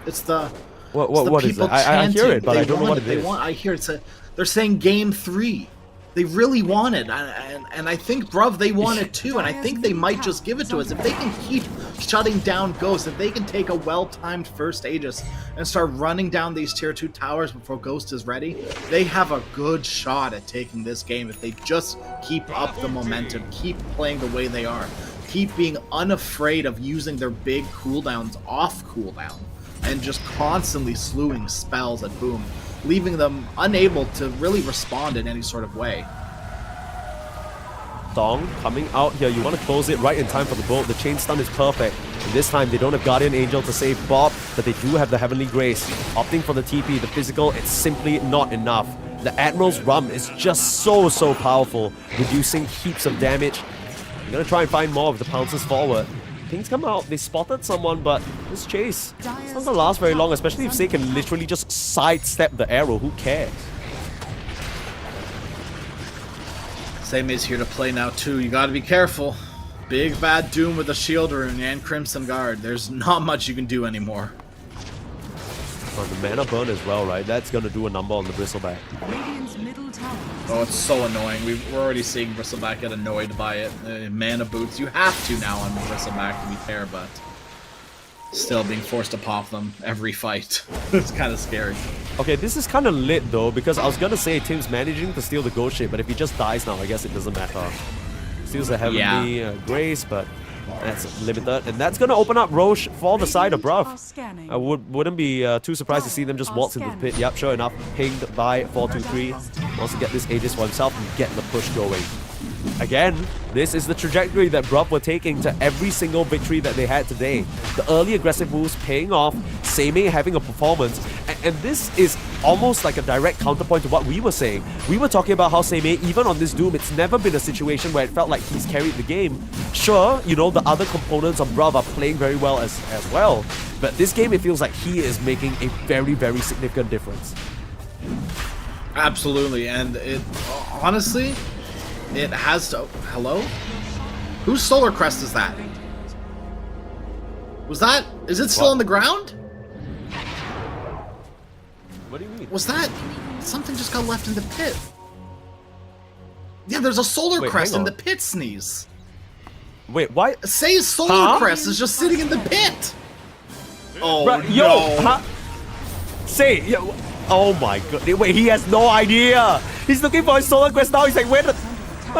It's the. What is that? I hear it, but I don't know what it is. I hear it. They're saying Game 3. They really want it, and I think, Bruv, they want it too, and I think they might just give it to us. If they can keep shutting down Ghost, if they can take a well-timed first Aegis and start running down these tier 2 towers before Ghost is ready, they have a good shot at taking this game if they just keep up the momentum, keep playing the way they are. Keep being unafraid of using their big cooldowns off cooldown and just constantly slewing spells at Boom, leaving them unable to really respond in any sort of way. Dong coming out here. You want to close it right in time for the bolt. The chain stun is perfect. And this time they don't have Guardian Angel to save Bob, but they do have the Heavenly Grace. Opting for the TP, the physical, it's simply not enough. The Admiral's Rum is just so powerful, reducing heaps of damage. They're gonna try and find more of the pounces forward. Things come out, they spotted someone, but this chase, it's not gonna last very long, especially if Say can literally just sidestep the arrow. Who cares? Same is here to play now too. You gotta be careful. Big bad Doom with a Shield Rune and Crimson Guard. There's not much you can do anymore. Oh, the mana burn as well, right? That's gonna do a number on the Bristleback. Radiant's middle tower. Oh, it's so annoying. We're already seeing Bristleback get annoyed by it. Mana boots. You have to now on Bristleback, to be fair, but still being forced to pop them every fight. It's kind of scary. Okay, this is kind of lit though, because I was gonna say Tim's managing to steal the Ghost Shape, but if he just dies now, I guess it doesn't matter. Steals the Heavenly Grace, but that's limited. And that's gonna open up Roche for the side of Bruv. I wouldn't be too surprised to see them just waltz into the pit. Yep, sure enough, pinged by 423. Wants to get this Aegis for himself and get the push going. Again, this is the trajectory that Bruv were taking to every single victory that they had today. The early aggressive moves paying off, Seimei having a performance, and this is almost like a direct counterpoint to what we were saying. We were talking about how Seimei, even on this Doom, it's never been a situation where it felt like he's carried the game. Sure, you know, the other components of Bruv are playing very well as well, but this game it feels like he is making a very significant difference. Absolutely, and it honestly, it has to... Hello? Whose Solar Crest is that? Was that... Is it still on the ground? What do you mean? Was that... Something just got left in the pit. Yeah, there's a Solar Crest in the pit, Sneeze. Wait, why? Say's Solar Crest is just sitting in the pit. Oh, Bro, yo, no. Say, yo, oh my god. Wait, he has no idea. He's looking for his Solar Quest now. He's like, where the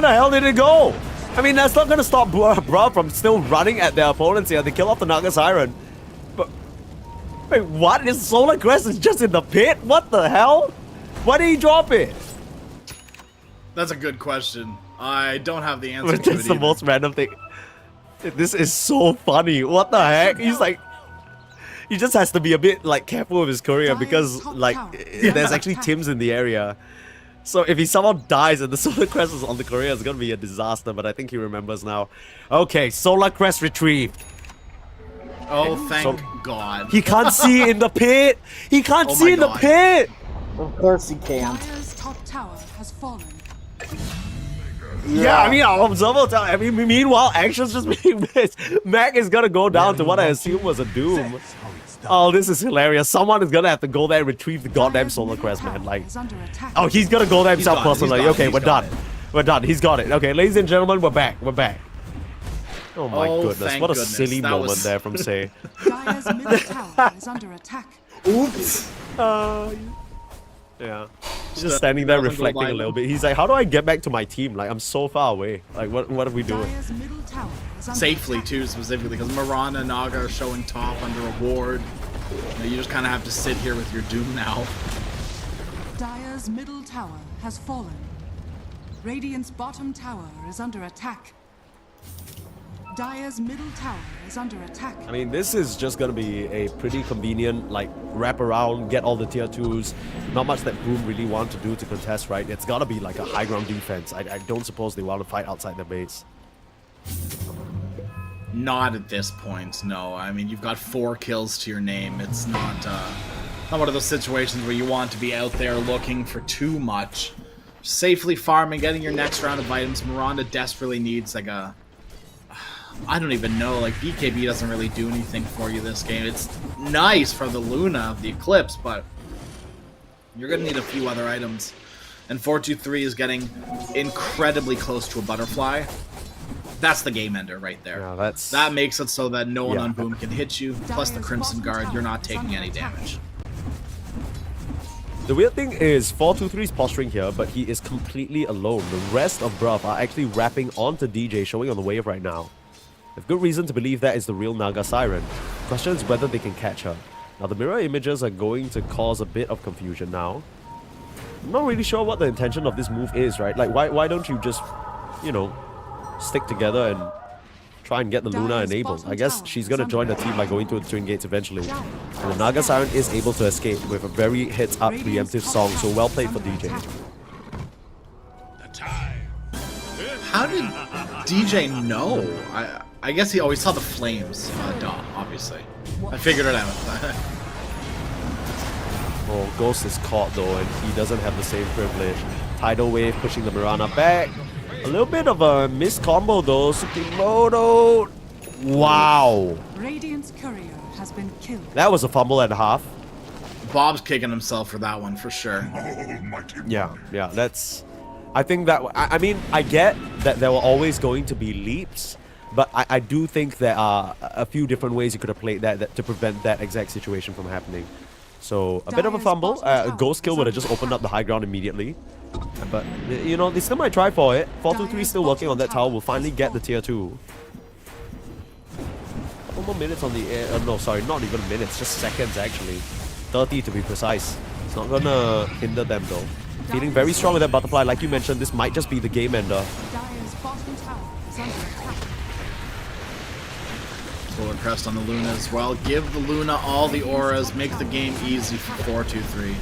hell did it go? I mean, that's not gonna stop Bruv from still running at their opponents here. They kill off the Naga Siren. But wait, what? His Solar Crest is just in the pit? What the hell? Why did he drop it? That's a good question. I don't have the answer to it It's the most random thing. This is so funny. What the heck? He's like, he just has to be a bit like careful with his career because like there's actually Tims in the area. So if he somehow dies and the Solar Crest is on the career, it's gonna be a disaster. But I think he remembers now. Okay, Solar Crest retrieved. Oh, thank God. He can't see in the pit. He can't Oh see my in the God. pit. Of course he can't. Dire's top tower has fallen. Yeah, I mean, our observer tell. I mean, meanwhile, actions just being missed. Mac is gonna go down to what I assume was a doom. Oh, this is hilarious. Someone is gonna have to go there and retrieve the goddamn Dire's Solar middle Crest, tower man. Like, is under attack. oh, he's gonna go there himself got it, he's personally. got it, Okay, he's we're got done. it. We're done. He's got it. Okay, ladies and gentlemen, we're back. We're back. Oh my Oh, goodness, thank what a goodness. silly That moment was- there from Say. Dire's middle tower is under attack. Oops. Yeah. He's just standing there doesn't go reflecting a by little them. bit. He's like, how do I get back to my team? Like, I'm so far away. Like, what are we doing? Dire's middle tower is under Safely, attack. too, specifically, because Mirana and Naga are showing top under a ward. You just kind of have to sit here with your doom now. Dire's middle tower has fallen. Radiant's bottom tower is under attack. Dire's middle tower is under attack. I mean, this is just gonna be a pretty convenient, like, wrap around, get all the tier 2s. Not much that Boom really want to do to contest, right? It's gotta be like a high ground defense. I don't suppose they want to fight outside their base. Not at this point, no. I mean, you've got 4 kills to your name. It's not one of those situations where you want to be out there looking for too much. Safely farming, getting your next round of items. Miranda desperately needs like a... I don't even know, like BKB doesn't really do anything for you this game. It's nice for the Luna of the Eclipse, but you're gonna need a few other items. And 423 is getting incredibly close to a butterfly. That's the game ender right there. Yeah, that's... That makes it so that no one Yeah. on Boom can hit you. Plus the Crimson Guard, you're not taking any damage. The weird thing is, 423 is posturing here, but he is completely alone. The rest of Bruv are actually wrapping onto DJ, showing on the wave right now. With good reason to believe that is the real Naga Siren. Question is whether they can catch her. Now, the mirror images are going to cause a bit of confusion now. I'm not really sure what the intention of this move is, right? Like, why don't you just, you know, stick together and try and get the Luna enabled? I guess she's going to join the team by going to the Twin Gates eventually. And the Naga Siren is able to escape with a very hits-up preemptive song, so well played for DJ. How did DJ know? I guess he always saw the flames. Duh, obviously. I figured it out. Oh, Ghost is caught though, and he doesn't have the same privilege. Tidal Wave pushing the Mirana back. A little bit of a missed combo though. Tsukimoto. Wow. Radiant's courier has been killed. That was a fumble and a half. Bob's kicking himself for that one, for sure. Yeah, that's... I think that... I mean, I get that there were always going to be leaps, but I do think there are a few different ways you could have played that to prevent that exact situation from happening. So, a bit of a fumble. Ghost kill would have just opened up the high ground immediately. But, you know, they still might try for it. 423 still working on that tower. Will finally get the tier 2. Couple more minutes on the air. No, sorry, not even minutes. Just seconds, actually. 30 to be precise. It's not gonna hinder them, though. Feeling very strong with that butterfly. Like you mentioned, this might just be the game ender. Dire's bottom tower is under attack. Solar Crest on the Luna as well. Give the Luna all the auras. Make the game easy for 423.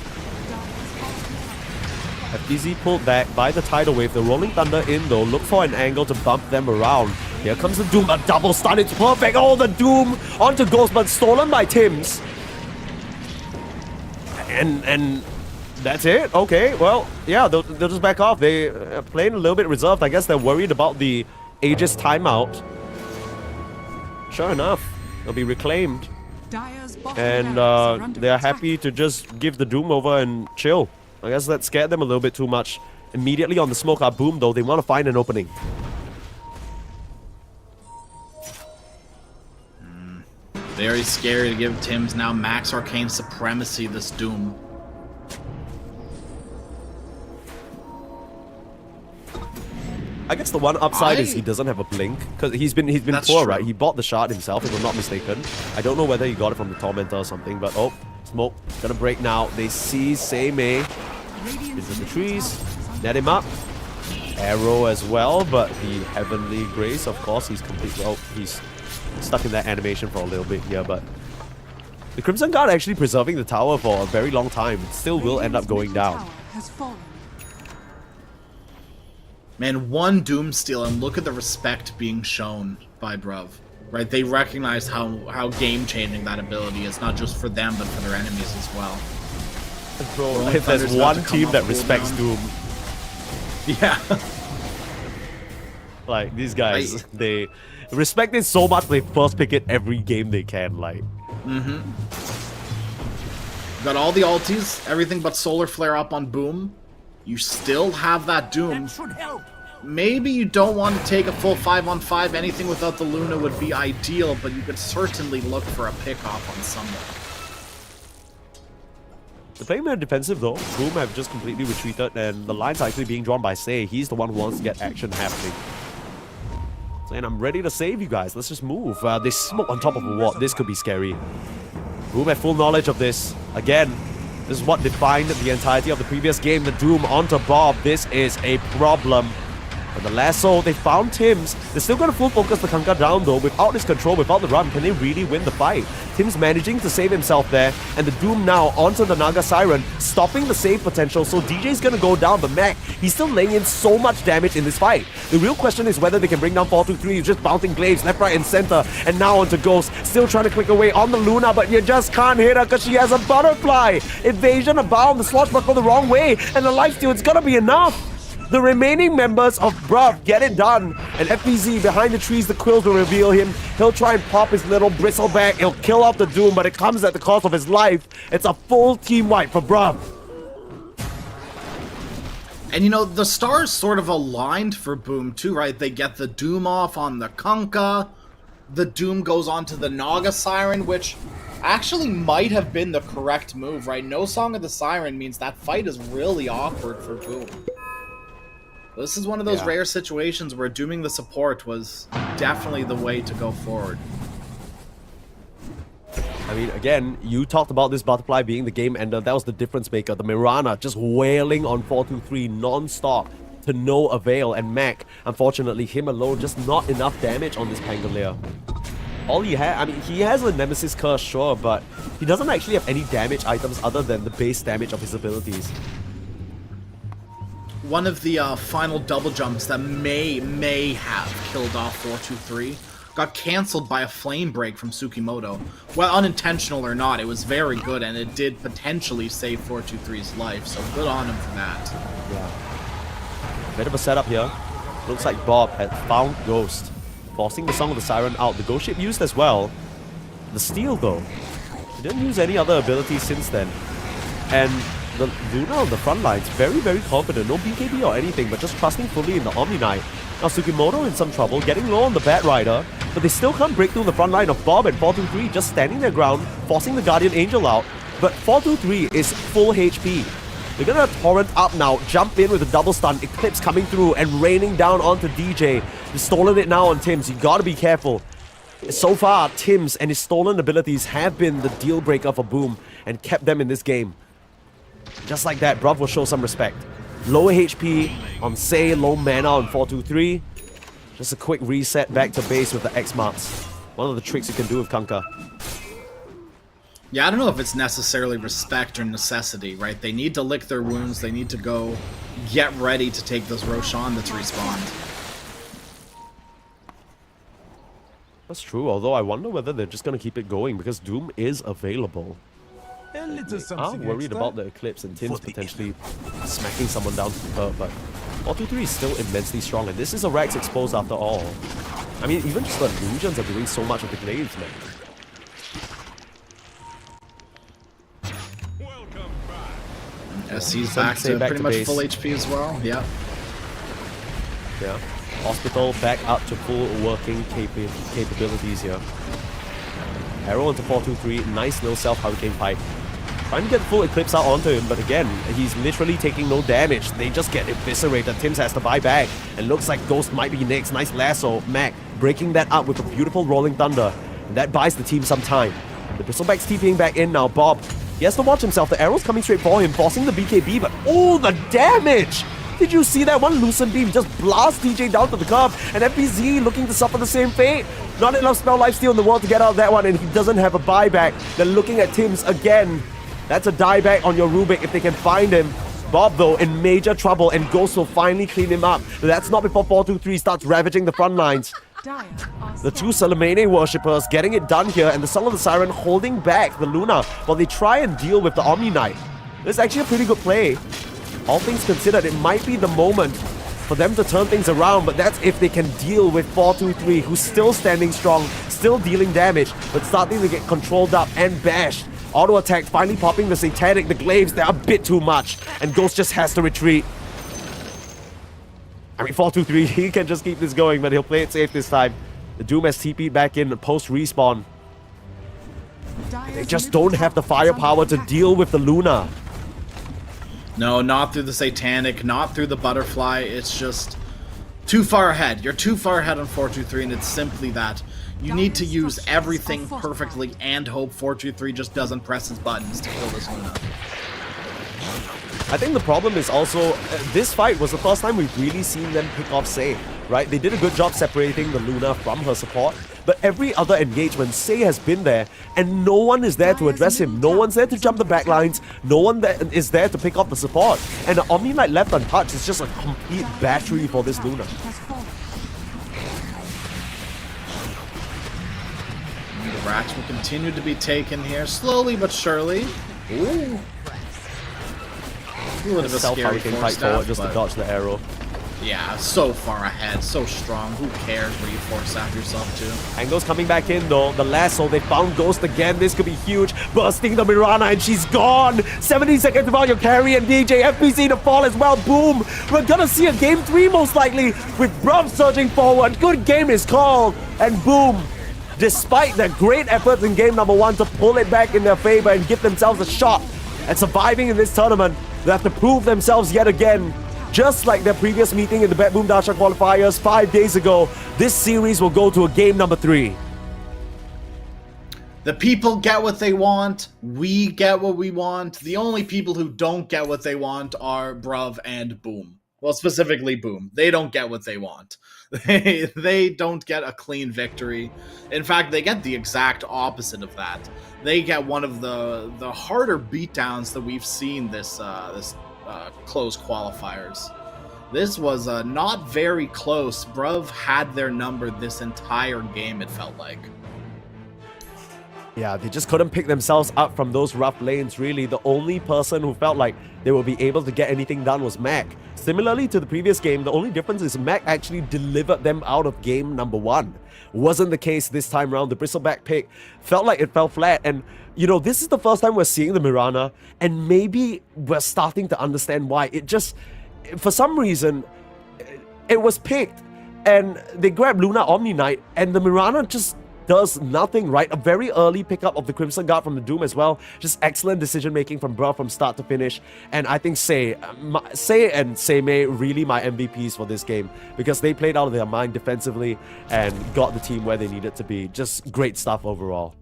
FBZ pulled back by the Tidal Wave. The Rolling Thunder in though. Look for an angle to bump them around. Here comes the Doom. A double stun. It's perfect. Oh, the Doom onto Ghost, but stolen by Tims. And that's it. Okay, well, yeah, they'll just back off. They are playing a little bit reserved. I guess they're worried about the Aegis timeout. Sure enough, they'll be reclaimed. Dire's bottom And barracks are under they're attack. happy to just give the Doom over and chill. I guess that scared them a little bit too much. Immediately on the smoke up Boom, though, they want to find an opening. Very scary to give Tims now max arcane supremacy this Doom. I guess the one upside is he doesn't have a blink because he's been That's poor, true. right? He bought the shard himself, if I'm not mistaken. I don't know whether he got it from the Tormentor or something, but oh, smoke gonna break now. They see Seimei Radiant's into the middle trees, tower is under net him up. arrow as well, but the Heavenly Grace, of course, he's completely... Oh, he's stuck in that animation for a little bit here, but... The Crimson Guard actually preserving the tower for a very long time. It still will end up going down. Has fallen. Man, one Doom steal, and look at the respect being shown by Bruv. Right, they recognize how game-changing that ability is, not just for them, but for their enemies as well. Bro, if there's one team that respects Doom, yeah. like these guys, they respect it so much they first pick it every game they can. Like, Got all the ultis, everything but Solar Flare up on Boom. You still have that Doom. Maybe you don't want to take a full 5-on-5. Anything without the Luna would be ideal, but you could certainly look for a pick-off on someone. they're playing very defensive though. Boom have just completely retreated, and the line's actually being drawn by Say. He's the one who wants to get action happening. Saying, I'm ready to save you guys. Let's just move. They smoke on top of a ward. This could be scary. Boom had full knowledge of this. Again, this is what defined the entirety of the previous game. The Doom onto Bob. This is a problem. But the lasso, they found Tims. They're still going to full focus the Kanka down though. Without this control, without the run, can they really win the fight? Tims managing to save himself there. And the Doom now onto the Naga Siren, stopping the save potential. So DJ's going to go down. But Mac, he's still laying in so much damage in this fight. The real question is whether they can bring down 423. He's just bouncing glaives left, right, and center. And now onto Ghost. Still trying to click away on the Luna, but you just can't hit her because she has a butterfly. Evasion abound. The Swashbuckle the wrong way. And the lifesteal, it's going to be enough. The remaining members of Bruv get it done. And FPZ behind the trees, the quills will reveal him. He'll try and pop his little bristleback. He'll kill off the Doom, but it comes at the cost of his life. It's a full team wipe for Bruv. And you know, the stars sort of aligned for Boom too, right? They get the Doom off on the Kunkka. The Doom goes on to the Naga Siren, which actually might have been the correct move, right? No Song of the Siren means that fight is really awkward for Boom. This is one of those rare situations where dooming the support was definitely the way to go forward. I mean, again, you talked about this butterfly being the game ender. That was the difference maker. The Mirana just wailing on 423 non-stop to no avail. And Mac, unfortunately, him alone, just not enough damage on this Pangolier. All he had, I mean, he has a Nemesis Curse, sure, but he doesn't actually have any damage items other than the base damage of his abilities. One of the final double jumps that may have killed off 423 got cancelled by a flame break from Tsukimoto. Well, unintentional or not, it was very good, and it did potentially save 423's life, so good on him for that. Yeah. Bit of a setup here. Looks like Bob had found Ghost, forcing the Song of the Siren out. The Ghost Ship used as well. The Steal, though. He didn't use any other abilities since then. And the Luna on the front lines, very, very confident. No BKB or anything, but just trusting fully in the Omni Knight. Now Tsukimoto in some trouble, getting low on the Bat Rider, but they still can't break through the front line of Bob and 423, just standing their ground, forcing the Guardian Angel out. But 423 is full HP. They're gonna torrent up now, jump in with a double stun, Eclipse coming through and raining down onto DJ. He's stolen it now on Tims, you gotta be careful. So far, Tims and his stolen abilities have been the deal breaker for Boom and kept them in this game. Just like that, Bruv will show some respect. Lower HP on Say, low mana on 423. Just a quick reset back to base with the X marks. One of the tricks you can do with Kunkka. Yeah, I don't know if it's necessarily respect or necessity, right? They need to lick their wounds, they need to go get ready to take this Roshan that's respawned. That's true, although I wonder whether they're just going to keep it going because Doom is available. I'm worried about the Eclipse and Tims potentially smacking someone down to the curb, but 423 is still immensely strong, and this is a Rax exposed after all. I mean, even just the illusions are doing so much of the glaives, man. SC's back to pretty much full HP as well, yeah. Yeah. Hospital back up to full working capabilities here. Arrow into 423, nice little self-hurricane pipe. Trying to get full Eclipse out onto him, but again, he's literally taking no damage. They just get eviscerated. Tims has to buy back. And looks like Ghost might be next. Nice lasso. Mac breaking that up with a beautiful Rolling Thunder. And that buys the team some time. The Bristleback's TPing back in now. Bob, he has to watch himself. The arrow's coming straight for him, forcing the BKB, but oh, the damage Did you see that one Lucent Beam just blast DJ down to the curb, and FBZ looking to suffer the same fate? Not enough spell lifesteal in the world to get out of that one, and he doesn't have a buyback. They're looking at Tim's again. That's a dieback on your Rubik if they can find him. Bob, though, in major trouble, and Ghost will finally clean him up. But that's not before 423 starts ravaging the front lines. The two Salamene worshippers getting it done here, and the Song of the Siren holding back the Luna while they try and deal with the Omni Knight. This is actually a pretty good play. All things considered, it might be the moment for them to turn things around, but that's if they can deal with 423, who's still standing strong, still dealing damage, but starting to get controlled up and bashed. Auto attack finally popping the Satanic, the Glaives, they're a bit too much, and Ghost just has to retreat. I mean, 423, he can just keep this going, but he'll play it safe this time. The Doom has TP'd back in post-respawn. They just don't have the firepower to deal with the Luna. No, not through the Satanic, not through the Butterfly. It's just too far ahead. You're too far ahead on 423, and it's simply that. You need to use everything perfectly and hope 423 just doesn't press his buttons to kill this Luna. I think the problem is also, this fight was the first time we've really seen them pick off Sei, right? They did a good job separating the Luna from her support, but every other engagement, Sei has been there, and no one is there to address him. No one's there to jump the backlines, no one is there to pick up the support. And the Omni Knight left untouched is just a complete battery for this Luna. The racks will continue to be taken here, slowly but surely. Ooh. A little bit of a scary fight forward just to dodge the arrow. Yeah, so far ahead, so strong. Who cares where you force out yourself to? Angle's coming back in though. The lasso, they found Ghost again. This could be huge. Bursting the Mirana and she's gone. 70 seconds to your carry and DJ FBC to fall as well. Boom. We're gonna see a game 3 most likely with Bruv surging forward. Good game is called. And boom. Despite their great efforts in game number 1 to pull it back in their favor and give themselves a shot at surviving in this tournament, they have to prove themselves yet again. Just like their previous meeting in the Bet Boom Dasha qualifiers 5 days ago, this series will go to a game number 3. The people get what they want. We get what we want. The only people who don't get what they want are Bruv and Boom. Well, specifically Boom. They don't get what they want. They don't get a clean victory. In fact, they get the exact opposite of that. They get one of the harder beatdowns that we've seen this close qualifiers. This was not very close. Bruv had their number this entire game, it felt like. Yeah, they just couldn't pick themselves up from those rough lanes, really. The only person who felt like they would be able to get anything done was Mac. Similarly to the previous game, the only difference is Mac actually delivered them out of game number 1. Wasn't the case this time around. The Bristleback pick felt like it fell flat, and you know, this is the first time we're seeing the Mirana, and maybe we're starting to understand why. It just, for some reason, it was picked, and they grabbed Luna Omni Knight, and the Mirana just does nothing, right? A very early pickup of the Crimson Guard from the Doom as well. Just excellent decision making from Bruv from start to finish. And I think Sei and Seimei really my MVPs for this game, because they played out of their mind defensively and got the team where they needed to be. Just great stuff overall.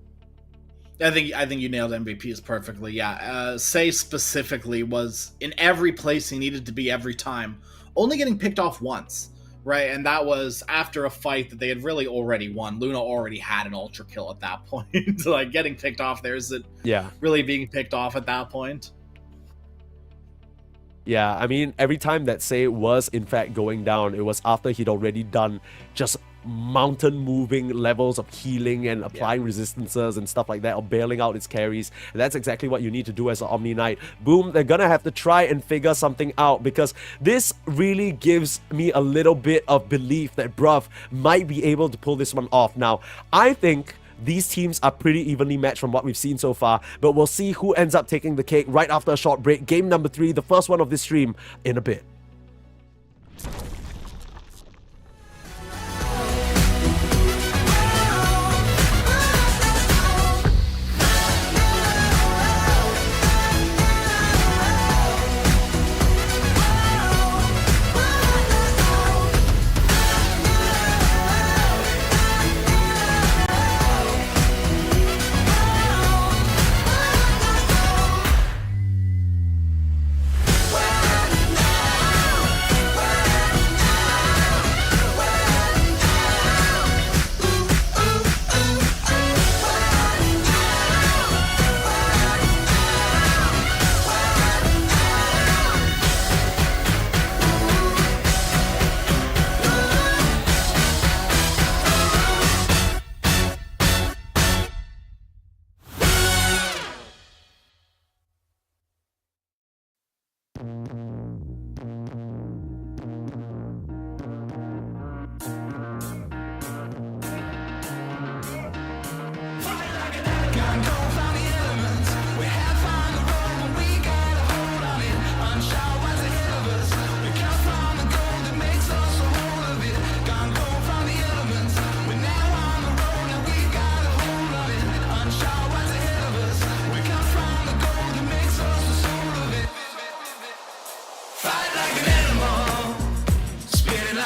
I think you nailed MVPs perfectly. Yeah, Sei specifically was in every place he needed to be every time, only getting picked off once. Right, and that was after a fight that they had really already won. Luna already had an ultra kill at that point. Like, getting picked off there, is it really being picked off at that point? Yeah, I mean, every time that Sei was in fact going down, it was after he'd already done just mountain moving levels of healing and applying resistances and stuff like that, or bailing out its carries. And that's exactly what you need to do as an Omni Knight. Boom, they're gonna have to try and figure something out, because this really gives me a little bit of belief that Bruv might be able to pull this one off. Now, I think these teams are pretty evenly matched from what we've seen so far, but we'll see who ends up taking the cake right after a short break. Game number 3, the first one of this stream, in a bit.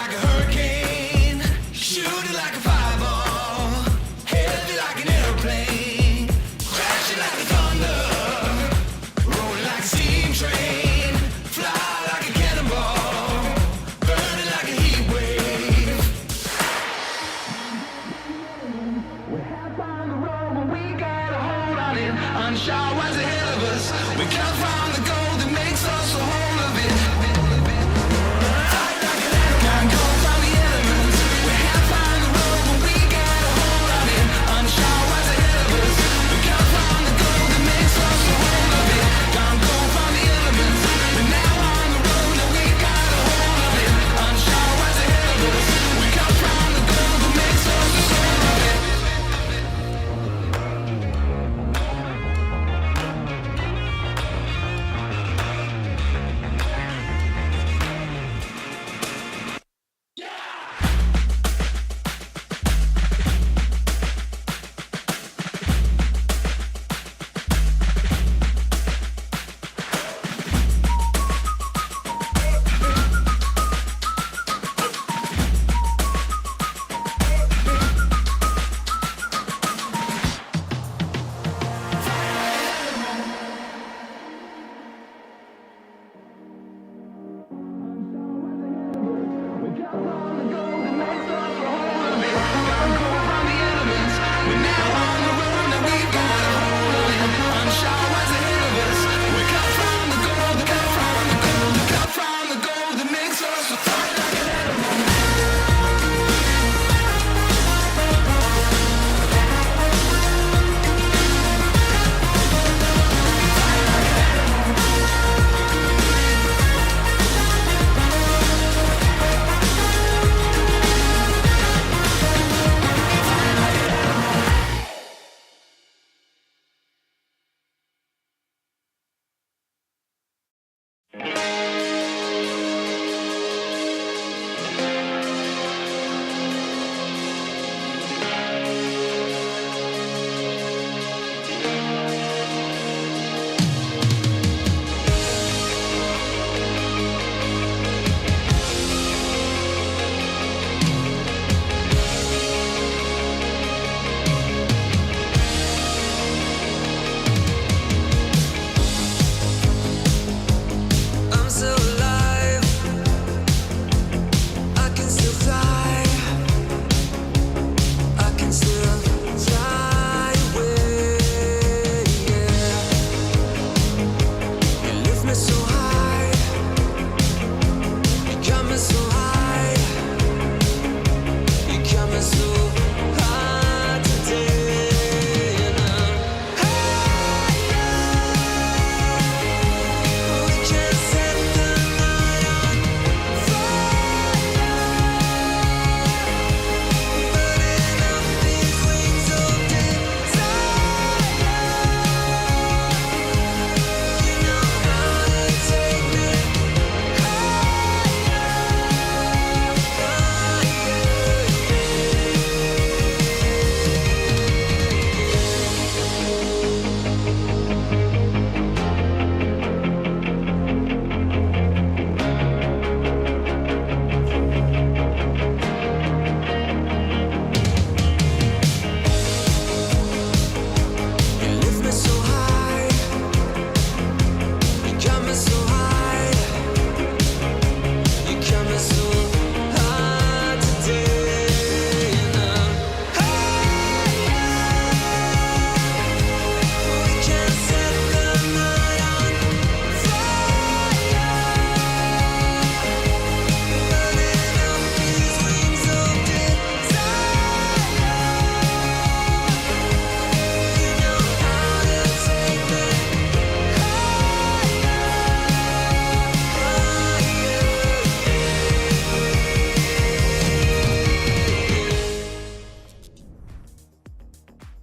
like a hurricane, shooting like a fireball, heavy like an airplane, crashing like a thunder, rolling like a steam train, fly like a cannonball, burning like a heat wave. We're half on the road, but we got a hold on it. Unsure what's ahead of us. We can't find the gold that makes us a whole of it. Fight like an animal, can't go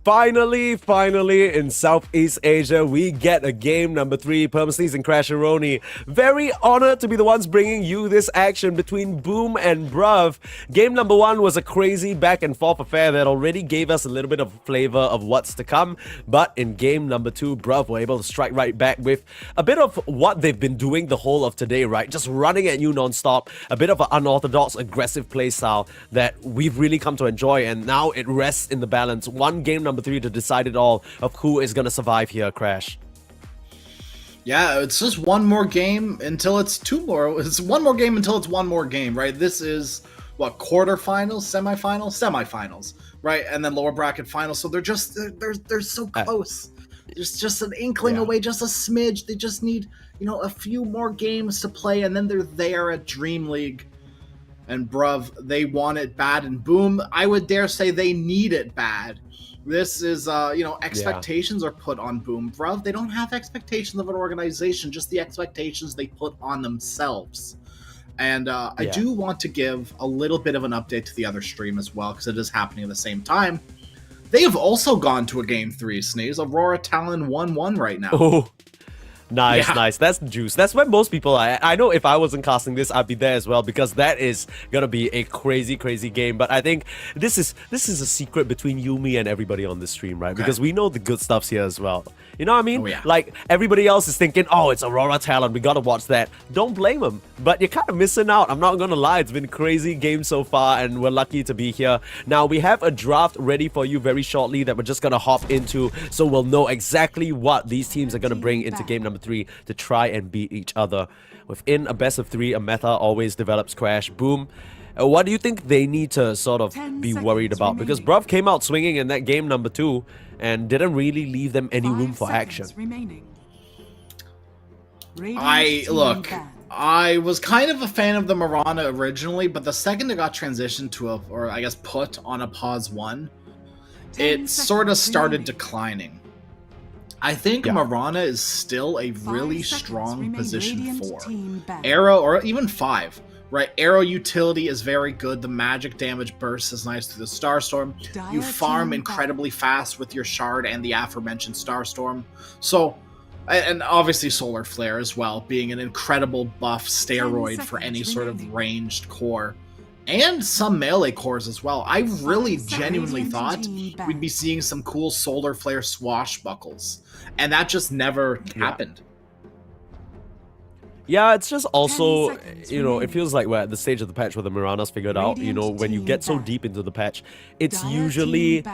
Finally, in Southeast Asia, we get a game number 3. Permasneeze and Crasheroni. Very honored to be the ones bringing you this action between Boom and Bruv. Game number 1 was a crazy back and forth affair that already gave us a little bit of flavor of what's to come. But in game number 2, Bruv were able to strike right back with a bit of what they've been doing the whole of today, right? Just running at you non-stop. A bit of an unorthodox, aggressive playstyle that we've really come to enjoy. And now it rests in the balance. One game number 3 to decide it all of who is going to survive here, Crash. Yeah, it's just one more game until it's two more. It's one more game until it's one more game, right? This is what, quarterfinals, semifinals, right? And then lower bracket finals. So they're so close. There's just an inkling away, just a smidge. They just need, a few more games to play, and then they're there at DreamLeague. And Bruv, they want it bad, and Boom, I would dare say they need it bad. This is, expectations are put on Boom. Bruv, they don't have expectations of an organization, just the expectations they put on themselves. And I do want to give a little bit of an update to the other stream as well, because it is happening at the same time. They have also gone to a Game 3, Sneeze. Aurora Talon 1-1 right now. Oh, nice. That's juice. That's where most people are. I know if I wasn't casting this, I'd be there as well, because that is gonna be a crazy game. But I think this is a secret between you, me, and everybody on this stream, right? Okay. Because we know the good stuff's here as well. You know what I mean? Oh, yeah. Like, everybody else is thinking, oh, it's Aurora Talon, we gotta watch that. Don't blame them. But you're kind of missing out. I'm not gonna lie, it's been a crazy game so far, and we're lucky to be here. Now, we have a draft ready for you very shortly that we're just gonna hop into, so we'll know exactly what these teams are gonna bring into game number 3 to try and beat each other. Within a best of 3, a meta always develops. Crash. Boom. What do you think they need to sort of be worried about? Remaining. Because Bruv came out swinging in that game number 2 and didn't really leave them any room for action. I was kind of a fan of the Mirana originally, but the second it got transitioned to put on a pause 1, it sort of started declining. I think Mirana is still a really strong position 4. Arrow, or even 5. Right, Arrow utility is very good. The magic damage burst is nice through the Starstorm. You farm incredibly fast with your Shard and the aforementioned Starstorm. So, and obviously Solar Flare as well, being an incredible buff steroid for any sort of ranged core. And some melee cores as well. I really genuinely thought we'd be seeing some cool Solar Flare swashbuckles. And that just never happened. Yeah, it's just also, it feels like we're at the stage of the patch where the Mirana's figured out, when you get so deep into the patch, it's usually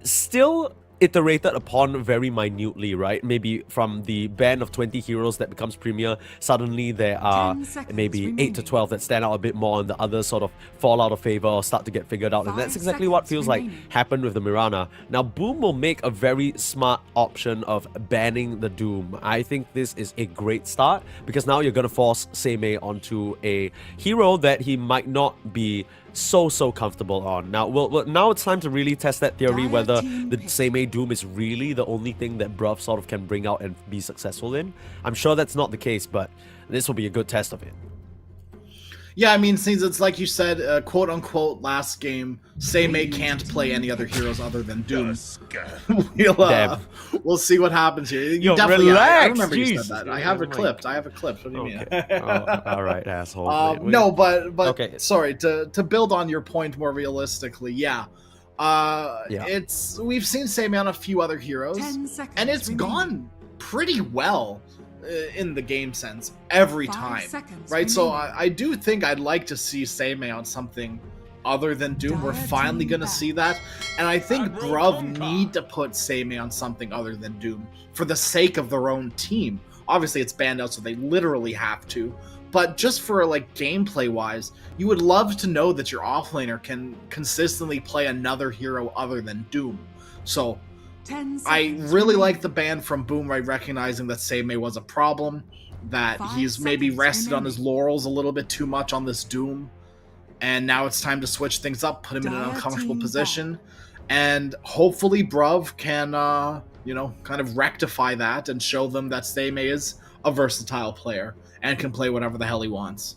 still iterated upon very minutely, right? Maybe from the band of 20 heroes that becomes premier, suddenly there are maybe 8 to 12 that stand out a bit more, and the others sort of fall out of favor or start to get figured out. And that's exactly what feels like happened with the Mirana. Now, Boom will make a very smart option of banning the Doom. I think this is a great start, because now you're going to force Seimei onto a hero that he might not be so comfortable on. Now, now it's time to really test that theory, whether the Seimei Doom is really the only thing that Bruv sort of can bring out and be successful in. I'm sure that's not the case, but this will be a good test of it. Yeah, I mean, since it's like you said, quote-unquote, last game, Seimei can't play any other heroes other than Doom. We'll see what happens here. You definitely, relax, I remember you said that. I have it clipped. What do you mean? All right, asshole. No, but okay. Sorry, to build on your point more realistically, we've seen Seimei on a few other heroes, and it's gone pretty well. In the game sense every time, right? So I do think I'd like to see Seimei on something other than Doom. We're finally gonna see that, and I think Bruv need to put Seimei on something other than Doom for the sake of their own team. Obviously it's banned out, so they literally have to, but just for like gameplay wise, you would love to know that your offlaner can consistently play another hero other than Doom. So I really like the ban from Boom, right? Recognizing that Seimei was a problem, that he's maybe rested on his laurels a little bit too much on this Doom, and now it's time to switch things up, put him in an uncomfortable position, and hopefully Bruv can, kind of rectify that and show them that Seimei is a versatile player and can play whatever the hell he wants.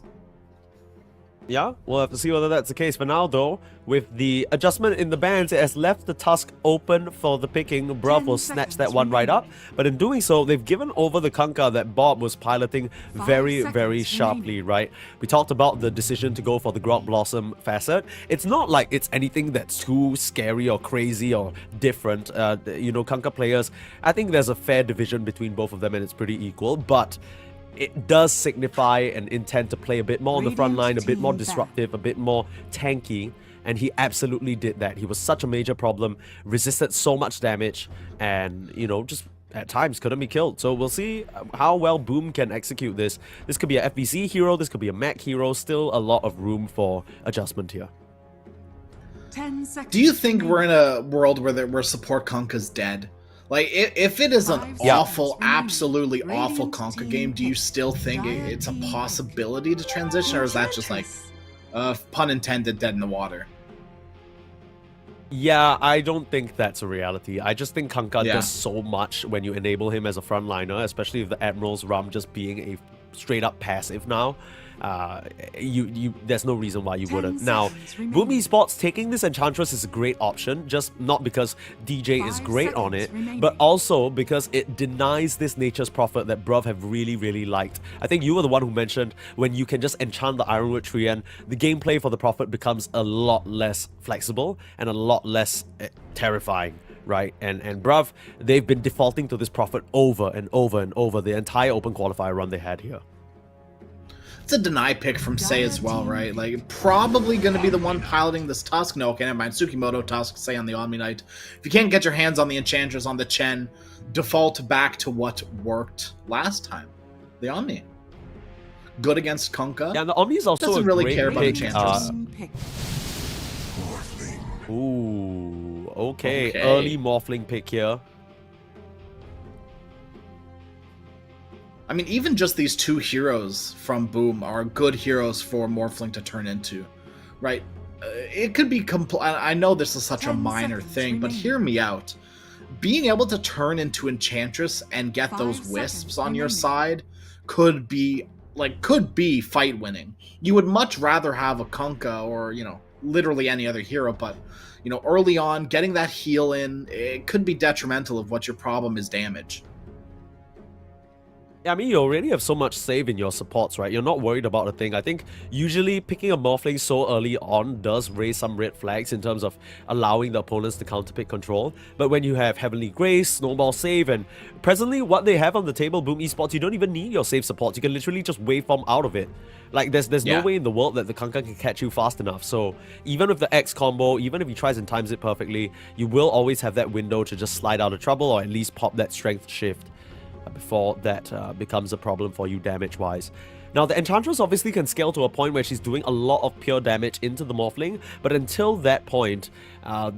Yeah, we'll have to see whether that's the case. For now, though, with the adjustment in the bans, it has left the Tusk open for the picking. Bruv will snatch that one right up. But in doing so, they've given over the Kunkka that Bob was piloting very sharply, right? We talked about the decision to go for the Grog Blossom facet. It's not like it's anything that's too scary or crazy or different. You know, Kunkka players, I think there's a fair division between both of them and it's pretty equal. But it does signify an intent to play a bit more on the front line, a bit more disruptive, a bit more tanky, and he absolutely did that. He was such a major problem, resisted so much damage, and, you know, just at times couldn't be killed. So we'll see how well Boom can execute this. This could be a FBC hero, this could be a Mac hero, still a lot of room for adjustment here. 10 seconds. Do you think we're in a world where support Kunkka's dead? Like, if it is an awful, absolutely awful Kunkka game, do you still think it's a possibility to transition, or is that just like, pun intended, dead in the water? Yeah, I don't think that's a reality. I just think Kunkka does so much when you enable him as a frontliner, especially with the Admiral's Rum just being a straight up passive now. There's no reason why you wouldn't. Now, Boom Esports taking this Enchantress is a great option, just not because DJ is great on it, but also because it denies this Nature's Prophet that Bruv have really liked. I think you were the one who mentioned when you can just enchant the Ironwood Tree and the gameplay for the Prophet becomes a lot less flexible and a lot less terrifying. Right, and Bruv, they've been defaulting to this Prophet over and over the entire open qualifier run they had here. It's a deny pick from Sei as well, right? Like, probably going to be the one piloting this Tusk. No, okay, never mind. Tsukimoto, Tusk, Sei on the Omni Knight. If you can't get your hands on the Enchantress on the Chen, default back to what worked last time. The Omni. Good against Kunkka. Yeah, and the Omni is also doesn't a really great care about pick. Enchantress. Ooh, okay. Early Morphling pick here. I mean, even just these two heroes from Boom are good heroes for Morphling to turn into, right? It could be I know this is such a minor thing, but hear me out. Being able to turn into Enchantress and get those wisps on your side could be fight winning. You would much rather have a Kunkka or, you know, literally any other hero, but, you know, early on, getting that heal in, it could be detrimental if what your problem is damage. Yeah, I mean, you already have so much save in your supports, right? You're not worried about a thing. I think usually picking a Morphling so early on does raise some red flags in terms of allowing the opponents to counterpick control. But when you have Heavenly Grace, Snowball Save, and presently what they have on the table, Boom Esports, you don't even need your save supports. You can literally just waveform out of it. Like, there's no way in the world that the Kunkka can catch you fast enough. So even with the X combo, even if he tries and times it perfectly, you will always have that window to just slide out of trouble or at least pop that strength shift before that becomes a problem for you damage-wise. Now, the Enchantress obviously can scale to a point where she's doing a lot of pure damage into the Morphling, but until that point,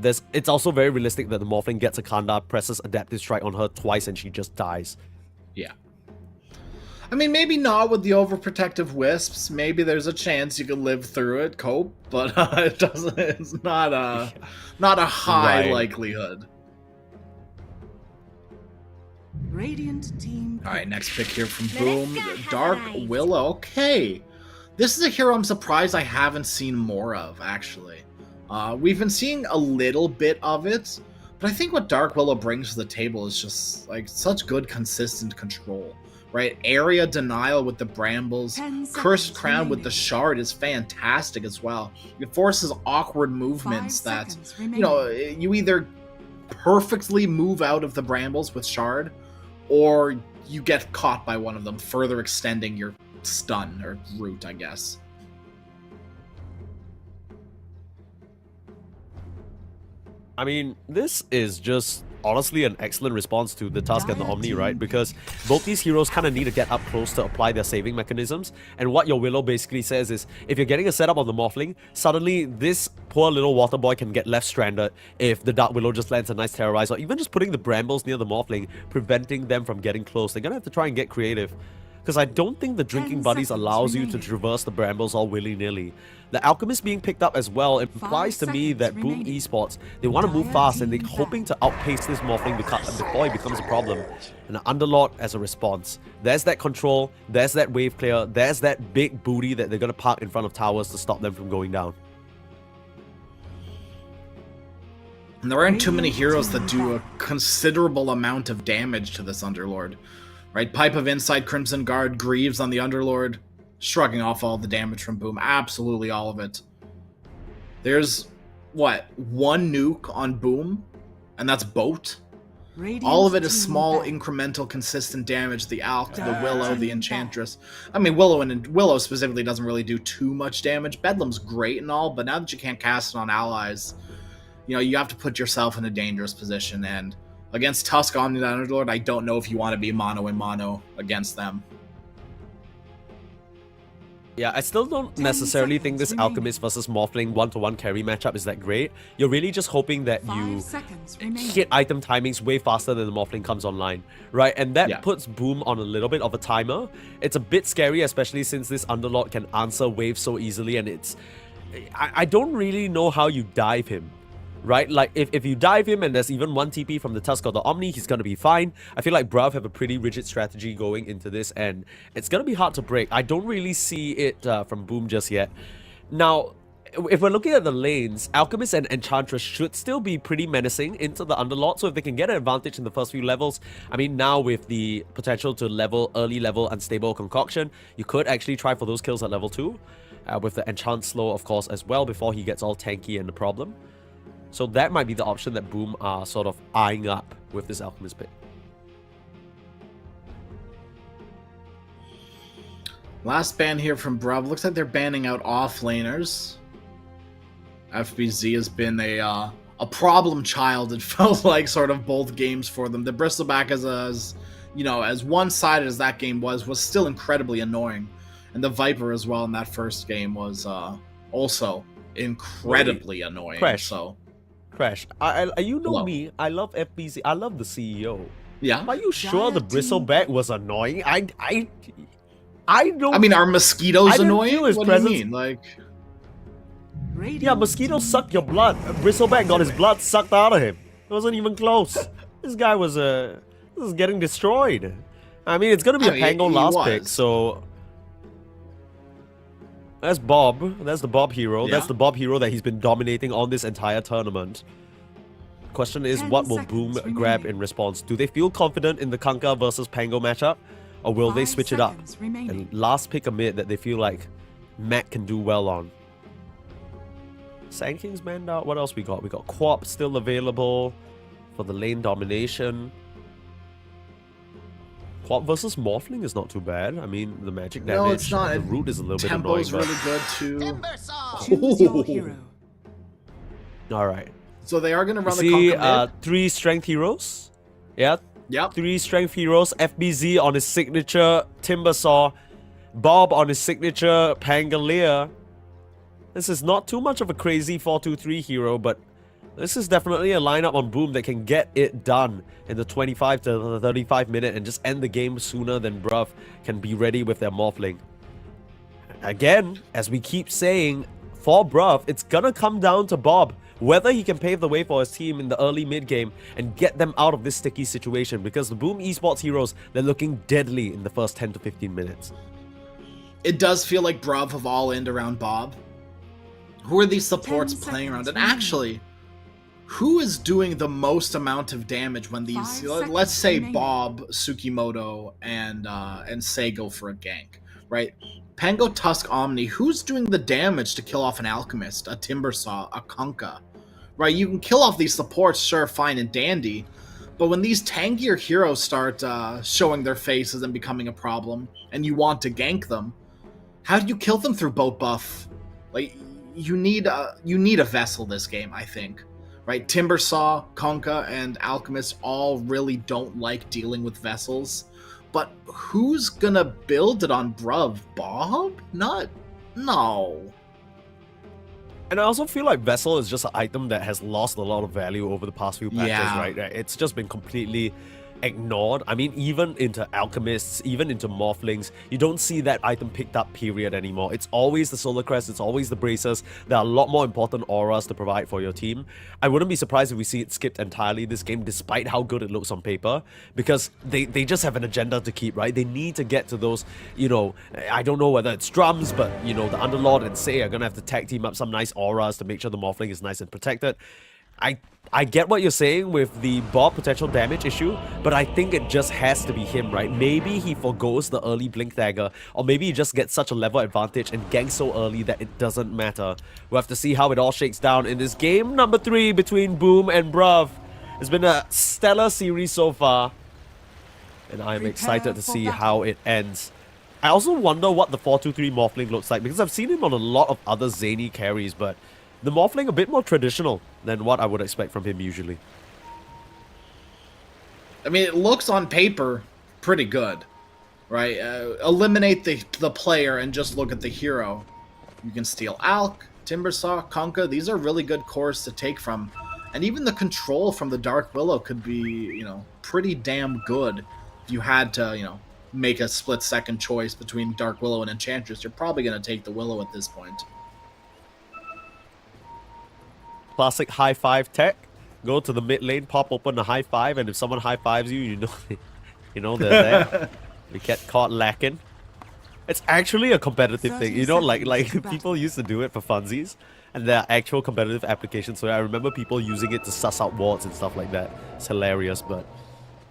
it's also very realistic that the Morphling gets a Kanda, presses Adaptive Strike on her twice, and she just dies. Yeah. I mean, maybe not with the overprotective wisps. Maybe there's a chance you can live through it, cope, but it's not a high likelihood. Radiant team. All right, next pick here from Boom. Dark Willow. Okay. This is a hero I'm surprised I haven't seen more of, actually. We've been seeing a little bit of it, but I think what Dark Willow brings to the table is just like such good consistent control, right? Area denial with the Brambles. Cursed Crown with the Shard is fantastic as well. It forces awkward movements that, you know, you either perfectly move out of the Brambles with Shard, or you get caught by one of them, further extending your stun or route, I guess. I mean, this is just honestly an excellent response to the Tusk and the Omni, right? Because both these heroes kind of need to get up close to apply their saving mechanisms. And what your Willow basically says is, if you're getting a setup on the Morphling, suddenly this poor little water boy can get left stranded if the Dark Willow just lands a nice Terrorize, or even just putting the Brambles near the Morphling, preventing them from getting close. They're gonna have to try and get creative. because I don't think the drinking 10 buddies seconds allows you to remaining. traverse the brambles all willy-nilly. The Alchemist being picked up as well implies to me that seconds Boom remaining. Esports, they want to move Dire fast and they're team hoping to back. outpace this Morphling before he becomes a problem. And the Underlord as a response. There's that control, there's that wave clear, there's that big booty that they're going to park in front of towers to stop them from going down. And there aren't too many heroes that do a considerable amount of damage to this Underlord. Right? Pipe of Insight, Crimson Guard, Greaves on the Underlord, shrugging off all the damage from Boom. Absolutely all of it. There's, what, one nuke on Boom? And that's Boat? All of it is small, incremental, consistent damage. The Alk, the Willow, the Enchantress. I mean, Willow specifically doesn't really do too much damage. Bedlam's great and all, but now that you can't cast it on allies, you know, you have to put yourself in a dangerous position. And against Tusk Omni the Underlord, I don't know if you want to be mono and mono against them. Yeah, I still don't necessarily think this Alchemist versus Morphling 1-to-1 carry matchup is that great. You're really just hoping that 5 you seconds remaining. hit item timings way faster than the Morphling comes online, right? And that puts Boom on a little bit of a timer. It's a bit scary, especially since this Underlord can answer waves so easily, and it's... I don't really know how you dive him. Right? Like, if you dive him and there's even one TP from the Tusk or the Omni, he's going to be fine. I feel like Bruv have a pretty rigid strategy going into this, and it's going to be hard to break. I don't really see it from Boom just yet. Now, if we're looking at the lanes, Alchemist and Enchantress should still be pretty menacing into the Underlord, so if they can get an advantage in the first few levels, I mean, now with the potential to early level Unstable Concoction, you could actually try for those kills at level 2, with the Enchant Slow, of course, as well, before he gets all tanky and the problem. So that might be the option that Boom are sort of eyeing up with this Alchemist pick. Last ban here from Bruv. Looks like they're banning out offlaners. FBZ has been a problem child, it felt like, sort of both games for them. The Bristleback as you know, as one-sided as that game was still incredibly annoying. And the Viper as well in that first game was also incredibly annoying. Crash. So Crash, you know me, I love FBZ, I love the CEO. yeah. Are you sure the Bristleback was annoying? I don't... I mean, are mosquitoes I didn't annoying? feel his What presence- do you mean? Like, Yeah, mosquitoes suck your blood. Bristleback got his blood sucked out of him. It wasn't even close. This guy was getting destroyed. I mean, it's gonna be a Pango he last was. pick, so... That's Bob. That's the Bob hero. Yeah. That's the Bob hero that he's been dominating on this entire tournament. Question is, 10 what will Boom seconds grab remaining. in response? Do they feel confident in the Kanka versus Pango matchup? Or will they 5 switch it up? seconds remaining. And last pick a mid that they feel like Matt can do well on. Sand King's manned out. What else we got? We got Quap still available for the lane domination. Quap versus Morphling is not too bad. I mean, the magic damage, no, it's not. the root is a little bit annoying. Tempo's But... really good too. Choose your hero. Alright. So they are going to run the See, Conquer mid. 3 strength heroes. Yeah, Yep. 3 strength heroes. FBZ on his signature Timbersaw. Bob on his signature Pangolier. This is not too much of a crazy 4-2-3 hero, but this is definitely a lineup on Boom that can get it done in the 25 to the 35 minute and just end the game sooner than Bruv can be ready with their Morphling. Again, as we keep saying, for Bruv, it's gonna come down to Bob. Whether he can pave the way for his team in the early mid-game and get them out of this sticky situation, because the Boom Esports heroes, they're looking deadly in the first 10 to 15 minutes. It does feel like Bruv have all in around Bob. Who are these supports 10 playing around? And seconds actually, who is doing the most amount of damage when these, 5 seconds let's say remaining. Bob, Tsukimoto, and Sei go for a gank, right? Pango, Tusk, Omni, who's doing the damage to kill off an Alchemist, a Timbersaw, a Kunkka? Right, you can kill off these supports, sure, fine and dandy, but when these tankier heroes start showing their faces and becoming a problem, and you want to gank them, how do you kill them through boat buff? Like, you need a vessel this game, I think. Right, Timbersaw, Kunkka, and Alchemist all really don't like dealing with vessels. But who's gonna build it on Bruv? Bob? No. And I also feel like Vessel is just an item that has lost a lot of value over the past few patches, Yeah. right? It's just been completely ignored. I mean, even into alchemists, even into morphlings, you don't see that item picked up period anymore. It's always the solar crest, it's always the bracers. There are a lot more important auras to provide for your team. I wouldn't be surprised if we see it skipped entirely this game, despite how good it looks on paper, because they just have an agenda to keep, right? They need to get to those, you know, I don't know whether it's drums, but, you know, the Underlord and Say are gonna have to tag team up some nice auras to make sure the morphling is nice and protected. I get what you're saying with the Bob potential damage issue, but I think it just has to be him, right? Maybe he forgoes the early Blink Dagger, or maybe he just gets such a level advantage and ganks so early that it doesn't matter. We'll have to see how it all shakes down in this game number 3 between Boom and Bruv. It's been a stellar series so far, and I'm excited to see how it ends. I also wonder what the 4-2-3 Morphling looks like, because I've seen him on a lot of other zany carries, but the Morphling a bit more traditional than what I would expect from him usually. I mean, it looks on paper pretty good, right? Eliminate the player and just look at the hero. You can steal Alk, Timbersaw, Kunkka. These are really good cores to take from. And even the control from the Dark Willow could be, you know, pretty damn good. If you had to, you know, make a split-second choice between Dark Willow and Enchantress, you're probably going to take the Willow at this point. Classic high five tech. Go to the mid lane, pop open the high five, and if someone high fives you, you know they're there. We get caught lacking. It's actually a competitive thing, you know, like people used to do it for funsies, and there are actual competitive applications. So I remember people using it to suss out wards and stuff like that. It's hilarious, but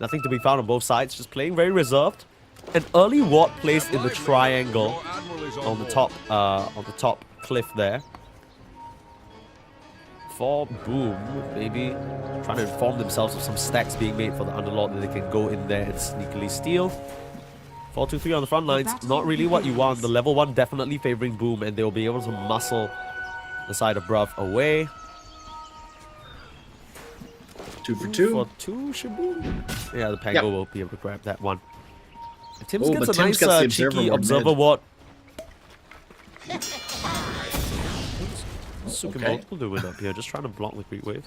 nothing to be found on both sides. Just playing very reserved. An early ward placed in the triangle on the top cliff there. For Boom, maybe trying to inform themselves of some stacks being made for the Underlord that they can go in there and sneakily steal. 4-2-3 on the front lines, not really what you want. The level 1 definitely favoring Boom, and they'll be able to muscle the side of Bruv away. 2 for 2. 2 for 2 should be? Yeah, the Pango will be able to grab that one. And Tim's gets a Tim's nice gets cheeky observer ward. Multiple doing up here, just trying to block the creep wave.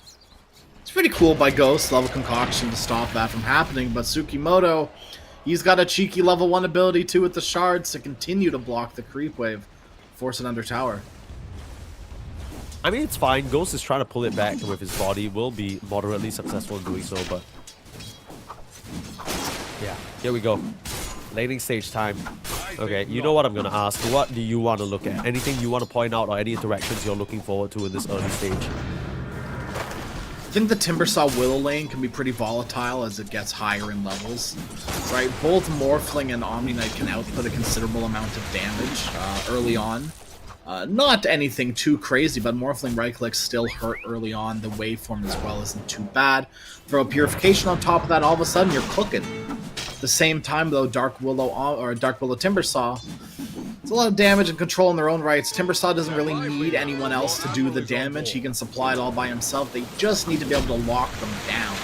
It's pretty cool by Ghost, level concoction to stop that from happening, but Tsukimoto, he's got a cheeky level 1 ability too with the shards to continue to block the creep wave, force it under tower. I mean, it's fine. Ghost is trying to pull it back with his body, will be moderately successful in doing so, but yeah, here we go. Laning stage time. Okay, you know what I'm gonna ask. What do you want to look at? Anything you want to point out or any interactions you're looking forward to in this early stage? I think the Timbersaw Willow lane can be pretty volatile as it gets higher in levels, right? Both Morphling and Omni Knight can output a considerable amount of damage early on. Not anything too crazy, but Morphling right-click still hurt early on. The waveform as well isn't too bad. Throw a Purification on top of that, all of a sudden you're cooking. At the same time, though, Dark Willow Timbersaw, it's a lot of damage and control in their own rights. Timbersaw doesn't really need anyone else to do the damage. He can supply it all by himself. They just need to be able to lock them down.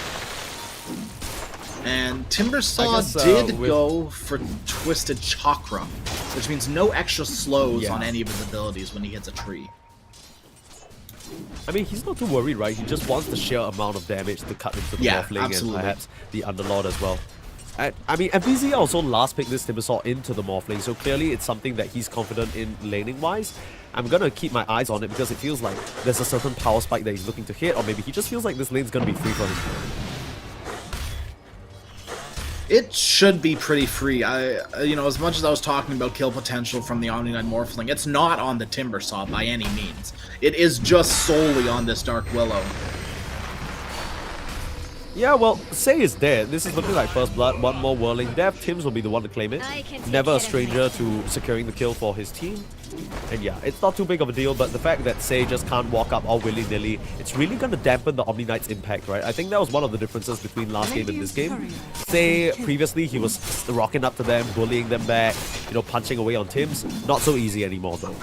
And Timbersaw did go for Twisted Chakra, which means no extra slows on any of his abilities when he hits a tree. I mean, he's not too worried, right? He just wants the sheer amount of damage to cut into the Morphling and perhaps the Underlord as well. I mean, MPZ also last picked this Timbersaw into the Morphling, so clearly it's something that he's confident in laning-wise. I'm gonna keep my eyes on it because it feels like there's a certain power spike that he's looking to hit, or maybe he just feels like this lane's gonna be free for him. It should be pretty free. You know, as much as I was talking about kill potential from the Omni Knight Morphling, it's not on the Timbersaw by any means. It is just solely on this Dark Willow. Yeah, well, Say is dead. This is looking like first blood. One more whirling death. Tims will be the one to claim it. Never a stranger to securing the kill for his team. And yeah, it's not too big of a deal, but the fact that Say just can't walk up all willy-nilly, it's really going to dampen the Omni Knight's impact, right? I think that was one of the differences between last game and this game. Say, previously, he was rocking up to them, bullying them back, you know, punching away on Tims. Not so easy anymore, though.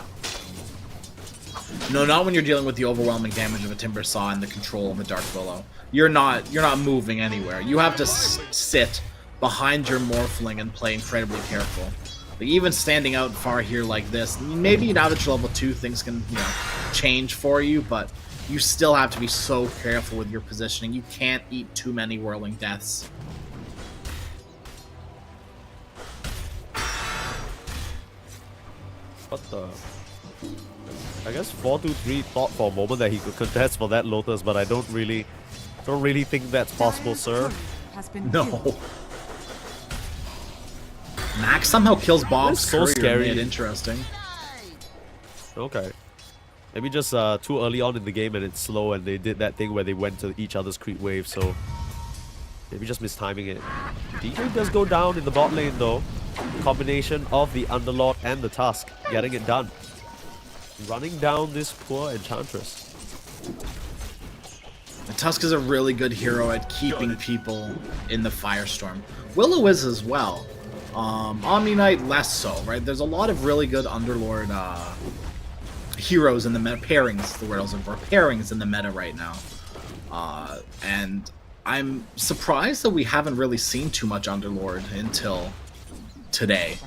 No, not when you're dealing with the overwhelming damage of a Timbersaw and the control of a Dark Willow. You're not moving anywhere. You have to sit behind your Morphling and play incredibly careful. Like, even standing out far here like this, maybe now that you're level 2, things can, you know, change for you, but you still have to be so careful with your positioning. You can't eat too many whirling deaths. What the? I guess 4-2-3 thought for a moment that he could contest for that Lotus, but I don't really think that's possible, sir. Has been No. killed. Max somehow kills Bob's so career. scary. Made it interesting. Okay. Maybe just too early on in the game and it's slow and they did that thing where they went to each other's creep wave, so maybe just mistiming it. DJ does go down in the bot lane though. Combination of the Underlord and the Tusk getting it done. Running down this poor Enchantress. The Tusk is a really good hero at keeping people in the Firestorm. Willow is as well. Omni Knight less so, right? There's a lot of really good Underlord heroes in the meta. Pairings, the word I was looking for. Pairings in the meta right now. And I'm surprised that we haven't really seen too much Underlord until today.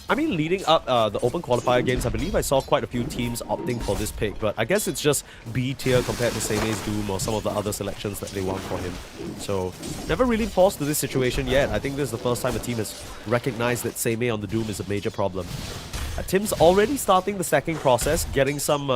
I mean, leading up the open qualifier games, I believe I saw quite a few teams opting for this pick, but I guess it's just B tier compared to Seime's Doom or some of the other selections that they want for him. So, never really forced to this situation yet. I think this is the first time a team has recognized that Seime on the Doom is a major problem. Tim's already starting the stacking process, getting some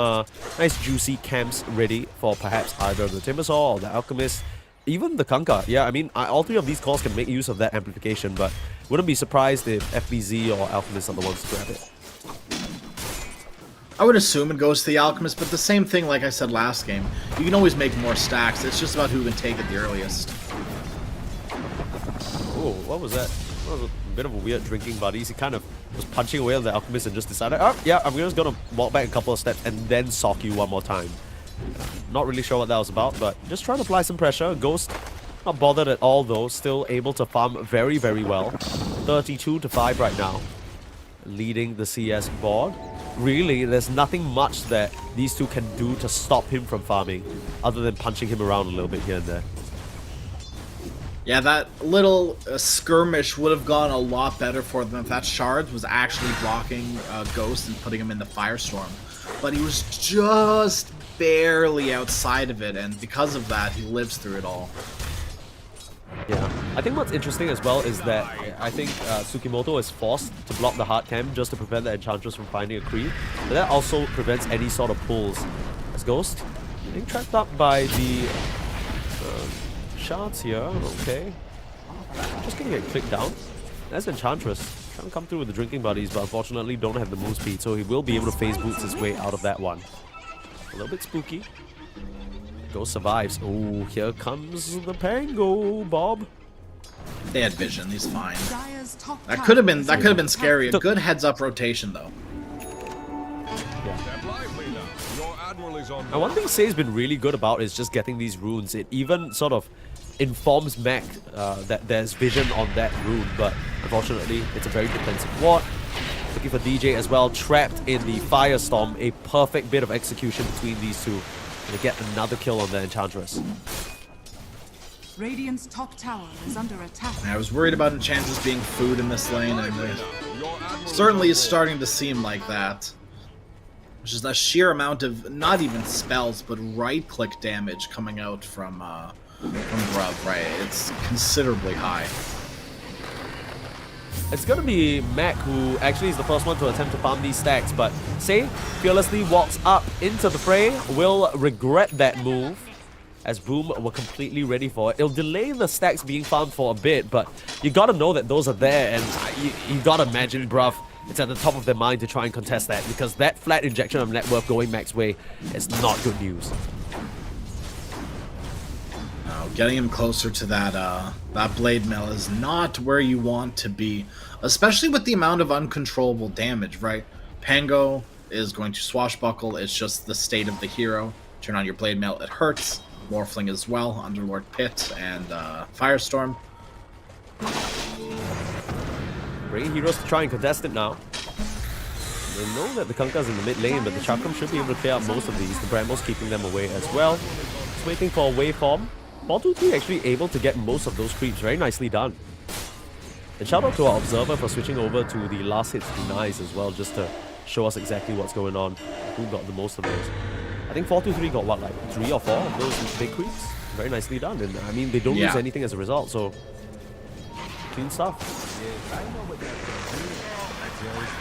nice juicy camps ready for perhaps either the Timbersaw or the Alchemist, even the Kanka. Yeah, I mean, all three of these cores can make use of that amplification, but wouldn't be surprised if FBZ or Alchemist are the ones to grab it. I would assume it goes to the Alchemist, but the same thing like I said last game. You can always make more stacks. It's just about who can take it the earliest. Oh, what was that? That was a bit of a weird drinking buddies. He kind of was punching away at the Alchemist and just decided, oh, yeah, I'm just going to walk back a couple of steps and then sock you one more time. Not really sure what that was about, but just trying to apply some pressure. Ghost not bothered at all though, still able to farm very, very well. 32-5 right now, leading the CS board. Really, there's nothing much that these two can do to stop him from farming, other than punching him around a little bit here and there. Yeah, that little skirmish would have gone a lot better for them if that Shards was actually blocking Ghost and putting him in the Firestorm. But he was just barely outside of it, and because of that, he lives through it all. Yeah, I think what's interesting as well is that I think Tsukimoto is forced to block the hard cam just to prevent the Enchantress from finding a creep, but that also prevents any sort of pulls. As Ghost being trapped up by the Shards here, okay. Just gonna get clicked down. That's Enchantress. Trying to come through with the drinking buddies, but unfortunately don't have the move speed, so he will be able to phase boots his way out of that one. A little bit spooky. Ghost survives. Oh, here comes the Pango, Bob. They had vision, he's fine. Dire's top That tower could have been is scary. A good heads up rotation though. And one thing Sei's been really good about is just getting these runes. It even sort of informs Mac that there's vision on that rune, but unfortunately it's a very defensive ward. Looking for DJ as well, trapped in the Firestorm. A perfect bit of execution between these two. To get another kill on the Enchantress. Radiant's top tower is under attack. I was worried about Enchantress being food in this lane, and it certainly is starting to seem like that. Which is the sheer amount of, not even spells, but right-click damage coming out from Bruv, right? It's considerably high. It's gonna be Mac who actually is the first one to attempt to farm these stacks, but Sei fearlessly walks up into the fray, will regret that move, as Boom were completely ready for it. It'll delay the stacks being farmed for a bit, but you gotta know that those are there, and you gotta imagine Bruv, it's at the top of their mind to try and contest that, because that flat injection of net worth going Mac's way is not good news. Getting him closer to that blade mill is not where you want to be, especially with the amount of uncontrollable damage, right? Pango is going to swashbuckle. It's just the state of the hero. Turn on your blade mill, it hurts. Morphling as well, Underlord Pit and Firestorm. Bringing heroes to try and contest it now. They know that the Kanka's in the mid lane, but the Chakram should be able to clear out most of these. The Brambles keeping them away as well. Just waiting for a waveform. 4-2-3 actually able to get most of those creeps. Very nicely done. And shout out to our Observer for switching over to the last hits denies as well, just to show us exactly what's going on. Who got the most of those. I think 4-2-3 got what, like 3 or 4 of those big creeps? Very nicely done. And I mean, they don't lose anything as a result, so clean stuff.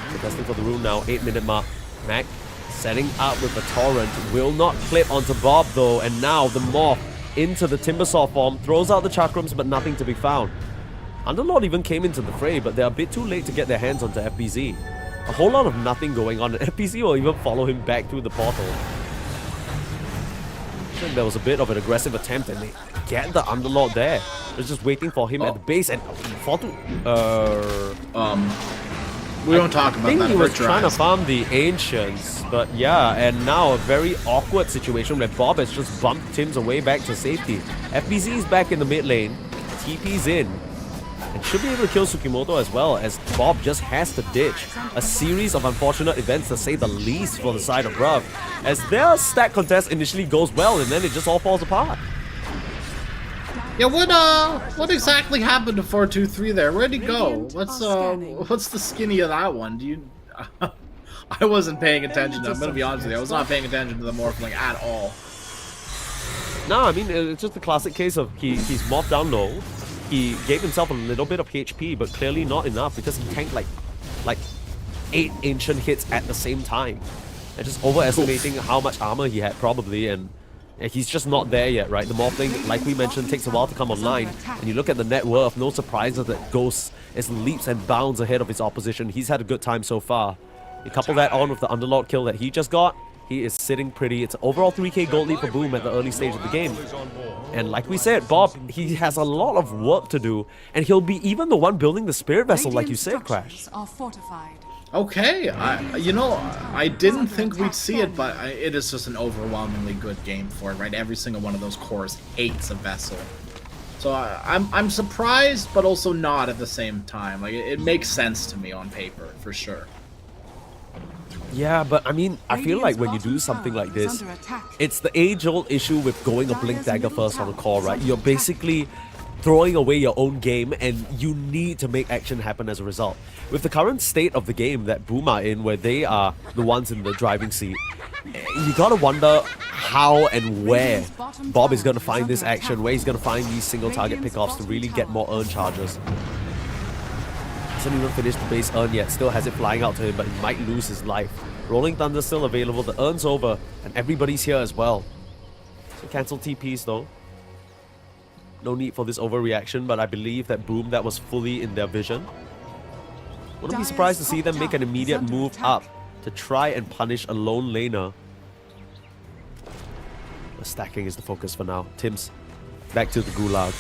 Contesting for the room now, 8-minute mark. Mac setting up with a torrent. Will not clip onto Bob though, and now the morph into the Timbersaw form. Throws out the chakrams, but nothing to be found. Underlord even came into the fray, but they're a bit too late to get their hands onto FBZ. A whole lot of nothing going on, and FBZ will even follow him back through the portal. I think there was a bit of an aggressive attempt, and they get the Underlord there. They're just waiting for him at the base, and we don't talk about I think that. he was trying to farm the Ancients, but yeah, and now a very awkward situation where Bob has just bumped Tim's away back to safety. FBZ is back in the mid lane, TP's in, and should be able to kill Tsukimoto as well, as Bob just has to ditch. A series of unfortunate events, to say the least, for the side of Bruv, as their stack contest initially goes well, and then it just all falls apart. Yeah, what exactly happened to 423 there? Where'd he go? What's the skinny of that one? Do you? I wasn't paying attention. I'm gonna be honest with you. I was not paying attention to the Morphling at all. No, I mean, it's just a classic case of he's morphed down low. He gave himself a little bit of HP, but clearly not enough because he tanked like 8 ancient hits at the same time. And just overestimating how much armor he had probably, and he's just not there yet, right? The Morphling, like we mentioned, takes a while to come online. And you look at the net worth, no surprises that Ghost is leaps and bounds ahead of his opposition. He's had a good time so far. You couple that on with the Underlord kill that he just got, he is sitting pretty. It's an overall 3k gold lead for Boom at the early stage of the game. And like we said, Bob, he has a lot of work to do, and he'll be even the one building the Spirit Vessel, like you said, Crash. Are fortified. Okay, I didn't think we'd see it, but it is just an overwhelmingly good game for it, right? Every single one of those cores hates a vessel. So I'm surprised, but also not at the same time. Like, it makes sense to me on paper, for sure. Yeah, but I mean, I feel like when you do something like this, it's the age-old issue with going a Blink Dagger first on a core, right? You're basically throwing away your own game, and you need to make action happen as a result. With the current state of the game that Boom are in, where they are the ones in the driving seat, you gotta wonder how and where Bob is gonna find this action, where he's gonna find these single target pickoffs to really get more earn charges. Hasn't even finished the base earn yet, still has it flying out to him, but he might lose his life. Rolling Thunder still available, the earn's over, and everybody's here as well. So cancel TPs though. No need for this overreaction, but I believe that Boom, that was fully in their vision. Wouldn't be surprised to see them make an immediate move up to try and punish a lone laner. The stacking is the focus for now. Tim's back to the gulag.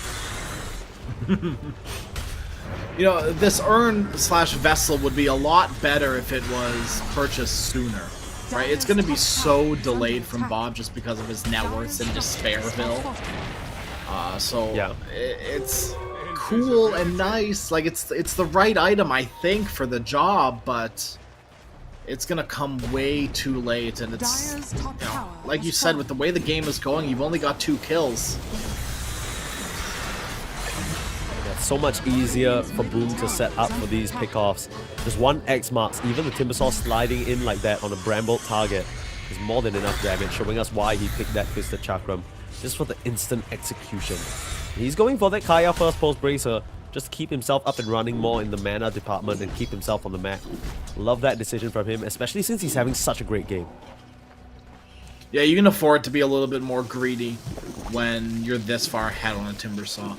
You know, this urn/vessel would be a lot better if it was purchased sooner, right? It's going to be so delayed from Bob just because of his net worth in Despairville. It's cool and nice. Like, it's the right item, I think, for the job, but it's going to come way too late. And it's, you know, like you said, with the way the game is going, you've only got 2 kills. So much easier for Boom to set up for these pickoffs. Just 1 X marks, even the Timbersaw sliding in like that on a Bramble target is more than enough damage, showing us why he picked that Twisted Chakram, just for the instant execution. He's going for that Kaya first post bracer, just to keep himself up and running more in the mana department and keep himself on the map. Love that decision from him, especially since he's having such a great game. Yeah, you can afford to be a little bit more greedy when you're this far ahead on a Timbersaw.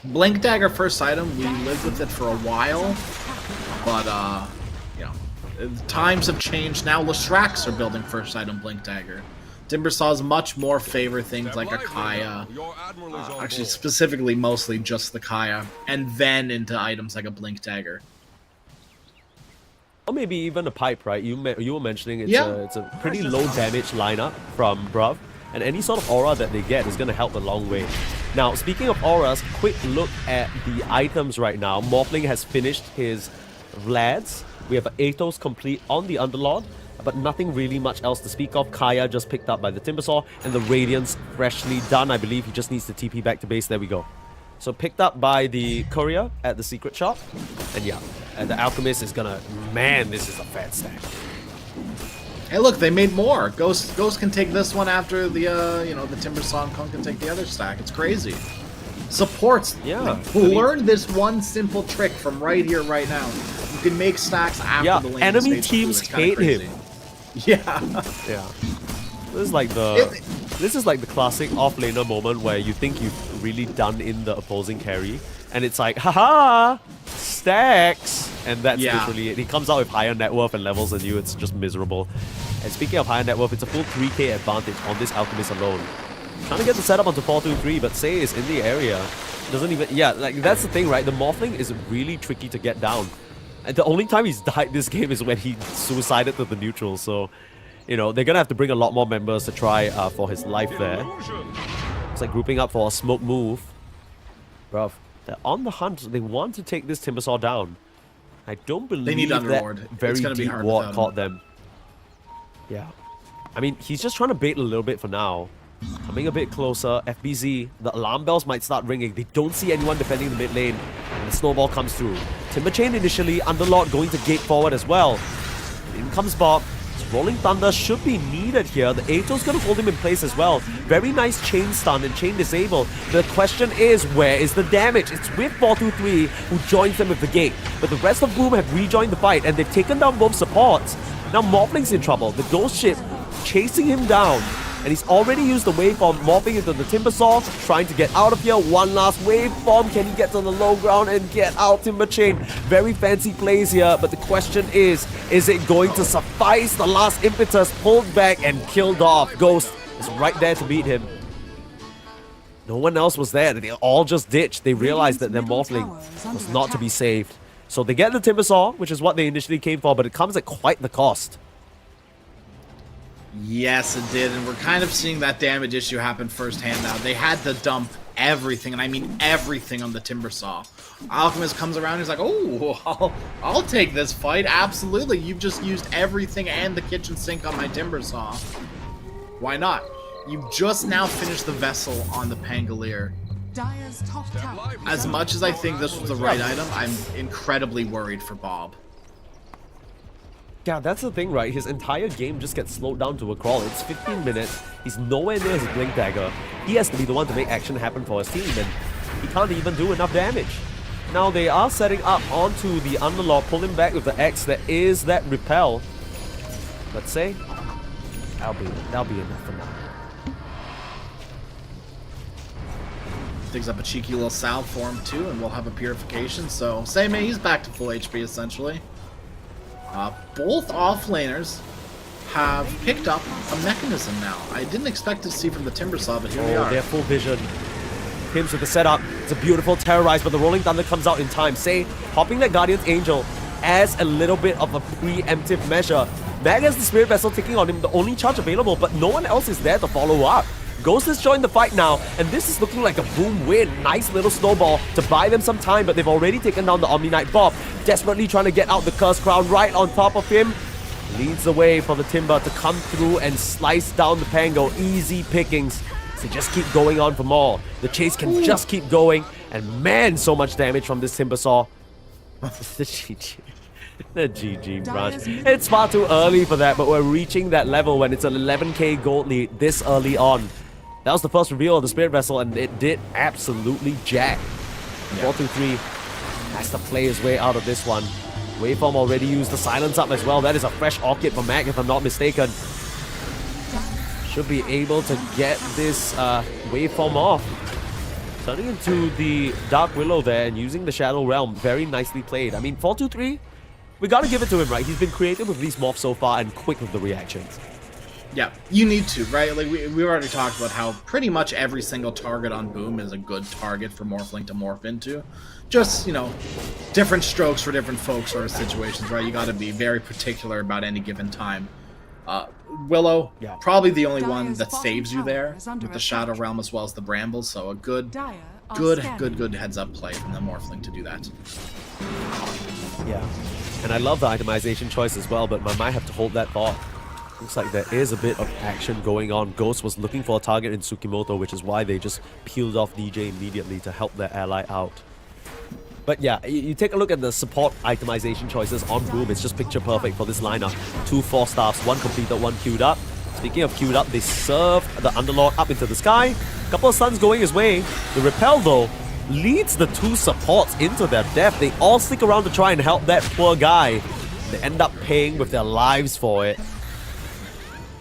Blink Dagger first item, we lived with it for a while, but you know, times have changed now. Leshracs are building first item Blink Dagger. Timbersaws much more favor things like a Kaya, actually specifically mostly just the Kaya, and then into items like a Blink Dagger. Or maybe even a pipe, right? You were mentioning it's a pretty low damage lineup from Bruv, and any sort of aura that they get is going to help a long way. Now, speaking of auras, quick look at the items right now. Morphling has finished his Vlads. We have an Athos complete on the Underlord, but nothing really much else to speak of. Kaya just picked up by the Timbersaw, and the Radiance freshly done. I believe he just needs to TP back to base. There we go. So picked up by the Courier at the Secret Shop. And yeah, and the Alchemist is gonna... Man, this is a fat stack. Hey, look, they made more. Ghost can take this one after the, you know, the Timbersaw and Kung can take the other stack. It's crazy. Supports. Yeah. Learn this one simple trick from right here, right now. can make stacks after Yeah, the lane. enemy stage teams two. It's kinda hate crazy. him. Yeah. Yeah. This is like the classic off-laner moment where you think you've really done in the opposing carry, and it's like, haha, stacks, and that's Yeah. literally it. He comes out with higher net worth and levels than you. It's just miserable. And speaking of higher net worth, it's a full 3k advantage on this Alchemist alone. Trying to get the setup onto 4-2-3, but Say is in the area. Doesn't even, yeah, like that's the thing, right? The Morphling is really tricky to get down. And the only time he's died this game is when he suicided to the neutral, so, you know, they're gonna have to bring a lot more members to try for his life there. It's like grouping up for a smoke move. Bruv, they're on the hunt. They want to take this Timbersaw down. I don't believe need that Underlord. very It's gonna be deep hard ward without caught him. them. Yeah. I mean, he's just trying to bait a little bit for now. Coming a bit closer, FBZ, the alarm bells might start ringing. They don't see anyone defending the mid lane, and the snowball comes through. Timberchain initially, Underlord going to gate forward as well. In comes Bob. Rolling Thunder should be needed here. The Ato's going to hold him in place as well. Very nice chain stun and chain disable. The question is, where is the damage? It's with 4-2-3 who joins them with the gate. But the rest of Boom have rejoined the fight, and they've taken down both supports. Now Morphling's in trouble. The Ghost Ship chasing him down. And he's already used the waveform, morphing into the Timbersaw, trying to get out of here. One last waveform. Can he get to the low ground and get out? Timberchain, very fancy plays here, but the question is it going to suffice? The last impetus pulled back and killed off. Ghost is right there to beat him. No one else was there. They all just ditched. They realized that their Morphling was not to be saved. So they get the Timbersaw, which is what they initially came for, but it comes at quite the cost. Yes, it did, and we're kind of seeing that damage issue happen firsthand now. They had to dump everything, and I mean everything, on the Timbersaw. Alchemist comes around, he's like, oh, I'll take this fight, absolutely. You've just used everything and the kitchen sink on my Timbersaw. Why not? You just now finished the Vessel on the Pangolier. Dire's top tower. As much as I think this was the right item, I'm incredibly worried for Bob. Yeah, that's the thing, right? His entire game just gets slowed down to a crawl. It's 15 minutes. He's nowhere near his Blink Dagger. He has to be the one to make action happen for his team, and he can't even do enough damage. Now, they are setting up onto the Underlord, pulling back with the X. There is that Repel. Let's say that'll be enough for now. Digs up a cheeky little salve for him, too, and we'll have a Purification. So, Same, he's back to full HP, essentially. Both offlaners have picked up a mechanism now. I didn't expect to see from the Timbersaw, but here we are. They have full vision. Pims with the setup. It's a beautiful terrorize, but the Rolling Thunder comes out in time. Say, popping that Guardian's Angel as a little bit of a preemptive measure. Mag has the Spirit Vessel taking on him, the only charge available, but no one else is there to follow up. Ghost has joined the fight now, and this is looking like a Boom win. Nice little snowball to buy them some time, but they've already taken down the Omni Knight. Bob desperately trying to get out the Curse Crown right on top of him. Leads the way for the Timber to come through and slice down the Pango. Easy pickings. So just keep going on for more. The chase can just keep going, and man, so much damage from this Timbersaw. The GG. The GG branch. It's far too early for that, but we're reaching that level when it's an 11k gold lead this early on. That was the first reveal of the Spirit Vessel, and it did absolutely jack. 4-2-3 has to play his way out of this one. Waveform already used the silence up as well. That is a fresh Orchid for Mac, if I'm not mistaken. Should be able to get this Waveform off. Turning into the Dark Willow there and using the Shadow Realm. Very nicely played. I mean, 4-2-3, we gotta give it to him, right? He's been creative with these morphs so far and quick with the reactions. Yeah, you need to, right? Like we already talked about how pretty much every single target on Boom is a good target for Morphling to morph into. Just, you know, different strokes for different folks sort of situations, right? You got to be very particular about any given time. Willow, probably the only one that saves you there with the Shadow Realm as well as the Brambles. So a good heads up play from the Morphling to do that. Yeah, and I love the itemization choice as well, but I might have to hold that thought. Looks like there is a bit of action going on. Ghost was looking for a target in Tsukimoto, which is why they just peeled off DJ immediately to help their ally out. But yeah, you take a look at the support itemization choices on Boom. It's just picture perfect for this lineup. 2 4-staffs, 1 completed, 1 queued up. Speaking of queued up, they serve the Underlord up into the sky. Couple of stuns going his way. The Repel though, leads the two supports into their death. They all stick around to try and help that poor guy. They end up paying with their lives for it.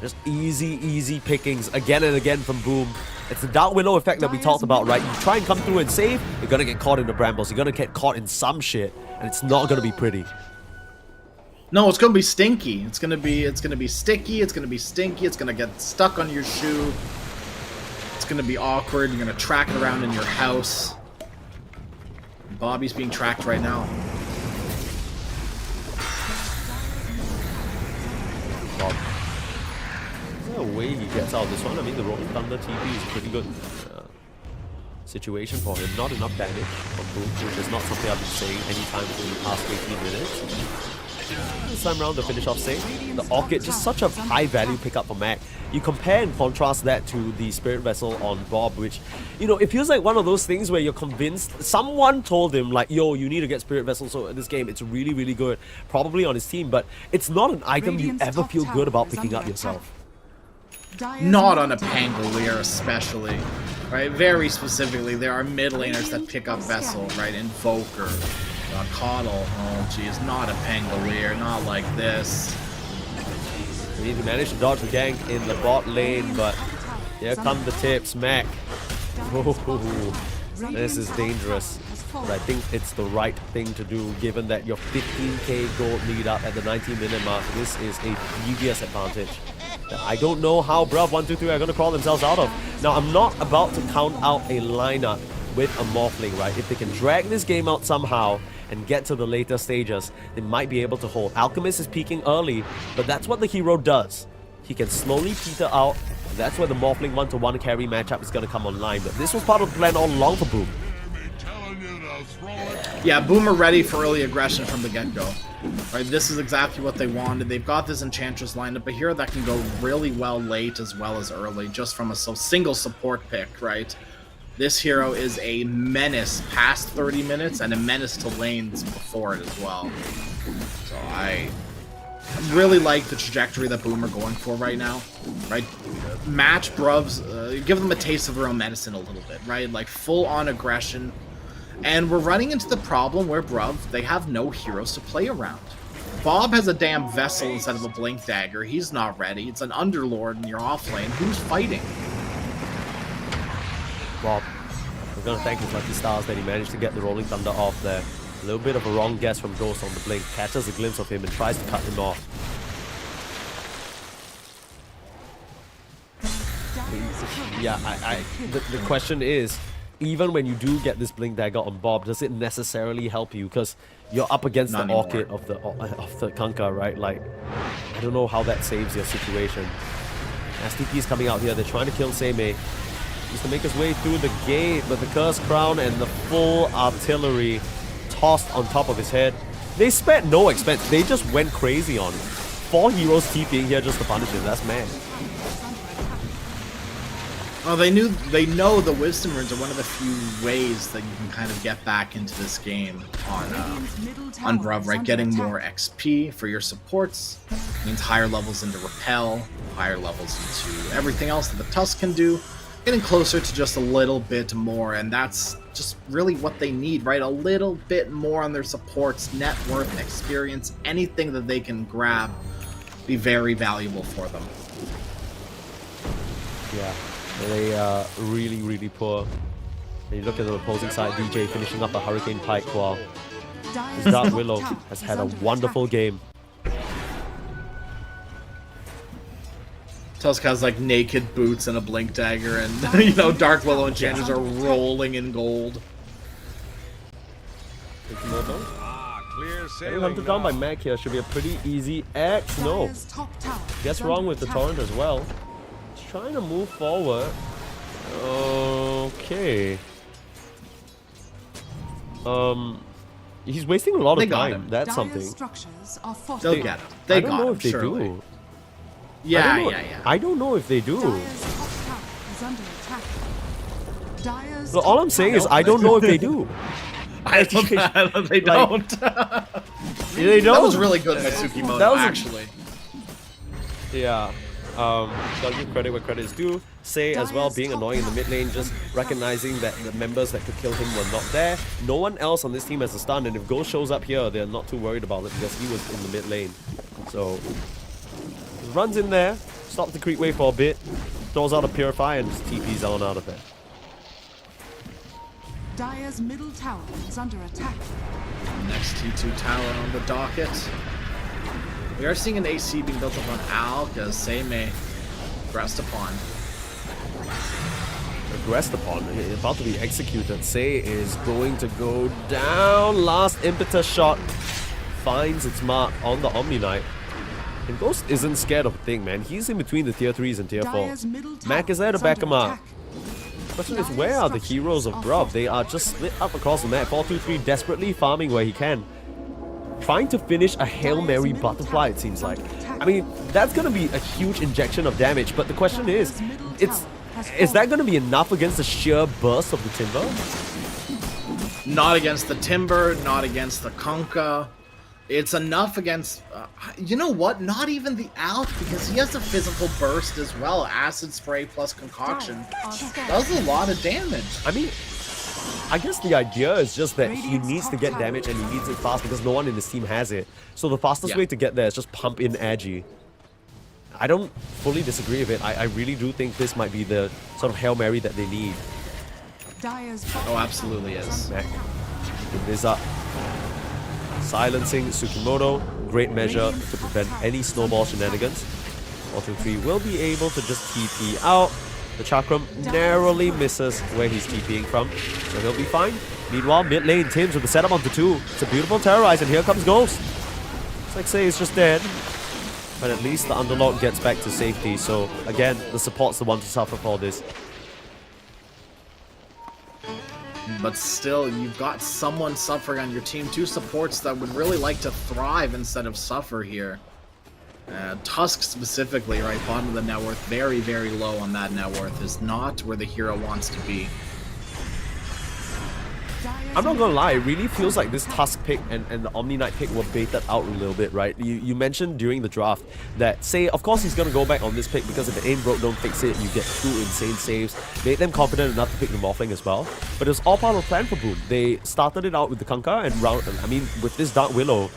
Just easy pickings again and again from Boom. It's the Dark Willow effect that we talked about, right? You try and come through and save, you're gonna get caught in the brambles. You're gonna get caught in some shit, and it's not gonna be pretty. No, it's gonna be stinky. It's gonna be sticky. It's gonna be stinky. It's gonna get stuck on your shoe. It's gonna be awkward. You're gonna track it around in your house. Bobby's being tracked right now. Bob. Is there a way he gets out of this one? I mean, the Rolling Thunder TP is a pretty good situation for him. Not enough damage from Boom, which is not something I've been saying anytime within the past 18 minutes. This time round to finish off safe. The Orchid, just such a high value pickup for Mac. You compare and contrast that to the Spirit Vessel on Bob, which, you know, it feels like one of those things where you're convinced someone told him like, yo, you need to get Spirit Vessel, so in this game it's really, really good, probably on his team, but it's not an item you ever feel good about picking up yourself. Not on a Pangolier especially, right? Very specifically, there are mid laners that pick up Vessel, right? Invoker, Coddle, oh geez, not a Pangolier, not like this. We need to manage to dodge the gank in the bot lane, but here come the tips, Mac. Oh, this is dangerous. But I think it's the right thing to do, given that your 15k gold lead up at the 90-minute mark. This is a previous advantage that I don't know how Bruv123 are going to crawl themselves out of. Now, I'm not about to count out a lineup with a Morphling, right? If they can drag this game out somehow and get to the later stages, they might be able to hold. Alchemist is peaking early, but that's what the hero does. He can slowly peter out. That's where the Morphling 1-to-1 carry matchup is going to come online. But this was part of the plan all along for Boom. Yeah, Boom are ready for early aggression from the get-go. Right, this is exactly what they wanted. They've got this Enchantress lineup, but here that can go really well late as well as early, just from a single support pick, right? This hero is a menace past 30 minutes and a menace to lanes before it as well. So I really like the trajectory that Boom are going for right now, right? Match Bruv's, give them a taste of their own medicine a little bit, right? Like full-on aggression. And we're running into the problem where Bruv, they have no heroes to play around. Bob has a damn Vessel instead of a Blink Dagger. He's not ready. It's an Underlord in your offlane. Who's fighting? Bob, we're going to thank his lucky stars that he managed to get the Rolling Thunder off there. A little bit of a wrong guess from Ghost on the Blink. Catches a glimpse of him and tries to cut him off. Yeah, the question is, even when you do get this Blink Dagger on Bob, does it necessarily help you? Because you're up against the Orchid of the Kunkka, right? Like, I don't know how that saves your situation. STP is coming out here. They're trying to kill Seimei. He's to make his way through the gate, but the Cursed Crown and the full artillery tossed on top of his head. They spared no expense. They just went crazy on him. 4 heroes TPing here just to punish him. That's mad. Well, they know the Wisdom Runes are one of the few ways that you can kind of get back into this game on Bruv, right? Getting more XP for your supports means higher levels into Repel, higher levels into everything else that the Tusk can do, getting closer to just a little bit more, and that's just really what they need, right? A little bit more on their supports, net worth, experience, anything that they can grab, be very valuable for them. Yeah. They are really, really poor. And you look at the opposing side, DJ finishing up a Hurricane Pike while his Dark Willow has had a wonderful game. Tusk has like naked boots and a Blink Dagger, and you know, Dark Willow and Enchanters are rolling in gold. Getting hunted down by Mac here should be a pretty easy X. No. Guess wrong with the Torrent as well. Trying to move forward. Okay. He's wasting a lot of time. That's something. They'll get him. They got him, surely. Yeah. I don't know if they do. But all I'm saying is I don't know if they do. They don't. They don't. That was really good by Tsukimoto, actually. Yeah. Gotta give credit where credit is due. Say as well, being annoying in the mid lane, just recognizing that the members that could kill him were not there. No one else on this team has a stun, and if Ghost shows up here, they're not too worried about it because he was in the mid lane. So, runs in there, stops the creep wave for a bit, throws out a Purify, and just TPs on out of there. Dire's middle tower is under attack. Next T2 tower on the docket. We are seeing an AC being built up on Al, because Say may rest upon. Aggressed upon, about to be executed. Say is going to go down. Last impetus shot finds its mark on the Omni Knight. And Ghost isn't scared of a thing, man. He's in between the tier 3s and tier 4s. Mac is there to back him up. The question is, where are the heroes of Bruv? They are just split up across the map. 4-2-3 desperately farming where he can. Trying to finish a Hail Mary butterfly, it seems like. I mean, that's going to be a huge injection of damage, but the question is that going to be enough against the sheer burst of the Timber? Not against the Timber, not against the Kunkka. It's enough against, you know what, not even the Alp, because he has a physical burst as well. Acid Spray plus Concoction does a lot of damage. I mean, I guess the idea is just that he needs to get damage and he needs it fast because no one in his team has it. So the fastest way to get there is just pump in Agi. I don't fully disagree with it. I really do think this might be the sort of Hail Mary that they need. Oh, absolutely is. Mac, give this up. Silencing Tsukimoto, great measure to prevent any snowball shenanigans. 4-2-3 will be able to just TP out. The Chakram narrowly misses where he's TPing from, so he'll be fine. Meanwhile, mid lane, Tims with the setup onto 2. It's a beautiful terrorize, and here comes Ghost. It's like Say is just dead, but at least the Underlord gets back to safety, so again, the support's the one to suffer for this. But still, you've got someone suffering on your team. 2 supports that would really like to thrive instead of suffer here. Tusk specifically, right, bottom of the net worth, very, very low on that net worth, is not where the hero wants to be. I'm not gonna lie, it really feels like this Tusk pick and the Omni Knight pick were baited out a little bit, right? You mentioned during the draft that Say, of course he's gonna go back on this pick because if it ain't broke, don't fix it. You get 2 insane saves. Made them confident enough to pick the Morphling as well. But it was all part of the plan for Boom. They started it out with the Kunkka and with this Dark Willow,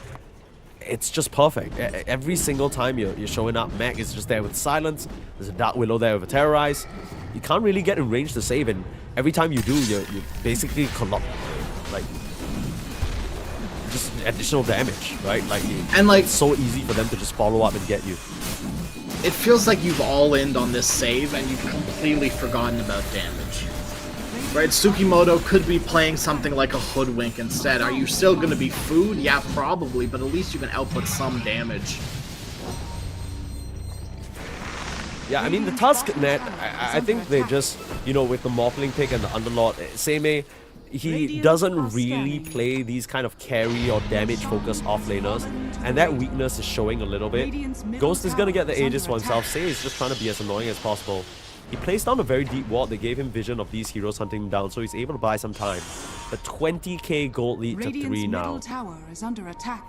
it's just perfect. Every single time you're showing up, Mac is just there with Silence. There's a Dark Willow there with a Terrorize. You can't really get in range to save, and every time you do, you basically like just additional damage, right? It's so easy for them to just follow up and get you. It feels like you've all-in'd on this save and you've completely forgotten about damage. Right, Tsukimoto could be playing something like a Hoodwink instead. Are you still going to be food? Yeah, probably, but at least you can output some damage. Yeah, I mean, the Tusk net, I think they just, with the Morphling pick and the Underlord, Seimei, he doesn't really play these kind of carry or damage-focused offlaners, and that weakness is showing a little bit. Ghost is going to get the Aegis for himself. Sei is just trying to be as annoying as possible. He placed down a very deep ward. They gave him vision of these heroes hunting him down, so he's able to buy some time. The 20k gold lead to 3 now. Tower is under attack.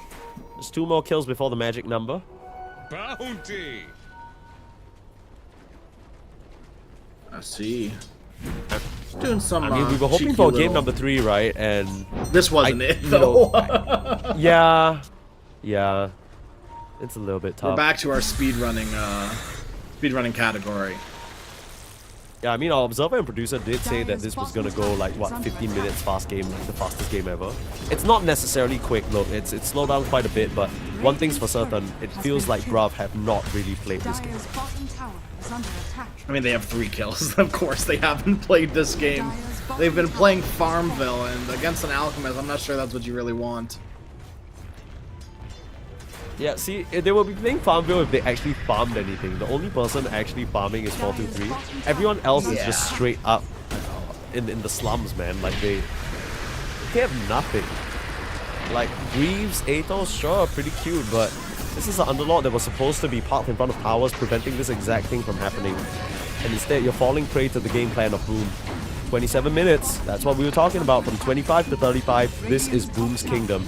There's 2 more kills before the magic number. Bounty! I see. Doing some. I mean, we were hoping for game number 3, right? And this wasn't it, though. Yeah, it's a little bit tough. We're back to our speedrunning category. Yeah, I mean, our observer and producer did say that this was gonna go like 15 minutes fast game, like the fastest game ever. It's not necessarily quick, look. It's slowed down quite a bit, but one thing's for certain, it feels like Bruv have not really played this game. I mean, they have 3 kills. Of course, they haven't played this game. They've been playing Farmville, and against an Alchemist, I'm not sure that's what you really want. Yeah, see, they will be playing Farmville if they actually farmed anything. The only person actually farming is 4-2-3. Everyone else is just straight up in the slums, man. Like, they have nothing. Like, Greaves, Atos, sure, pretty cute, but this is an Underlord that was supposed to be parked in front of towers, preventing this exact thing from happening. And instead, you're falling prey to the game plan of Boom. 27 minutes, that's what we were talking about. From 25 to 35, this is Boom's kingdom.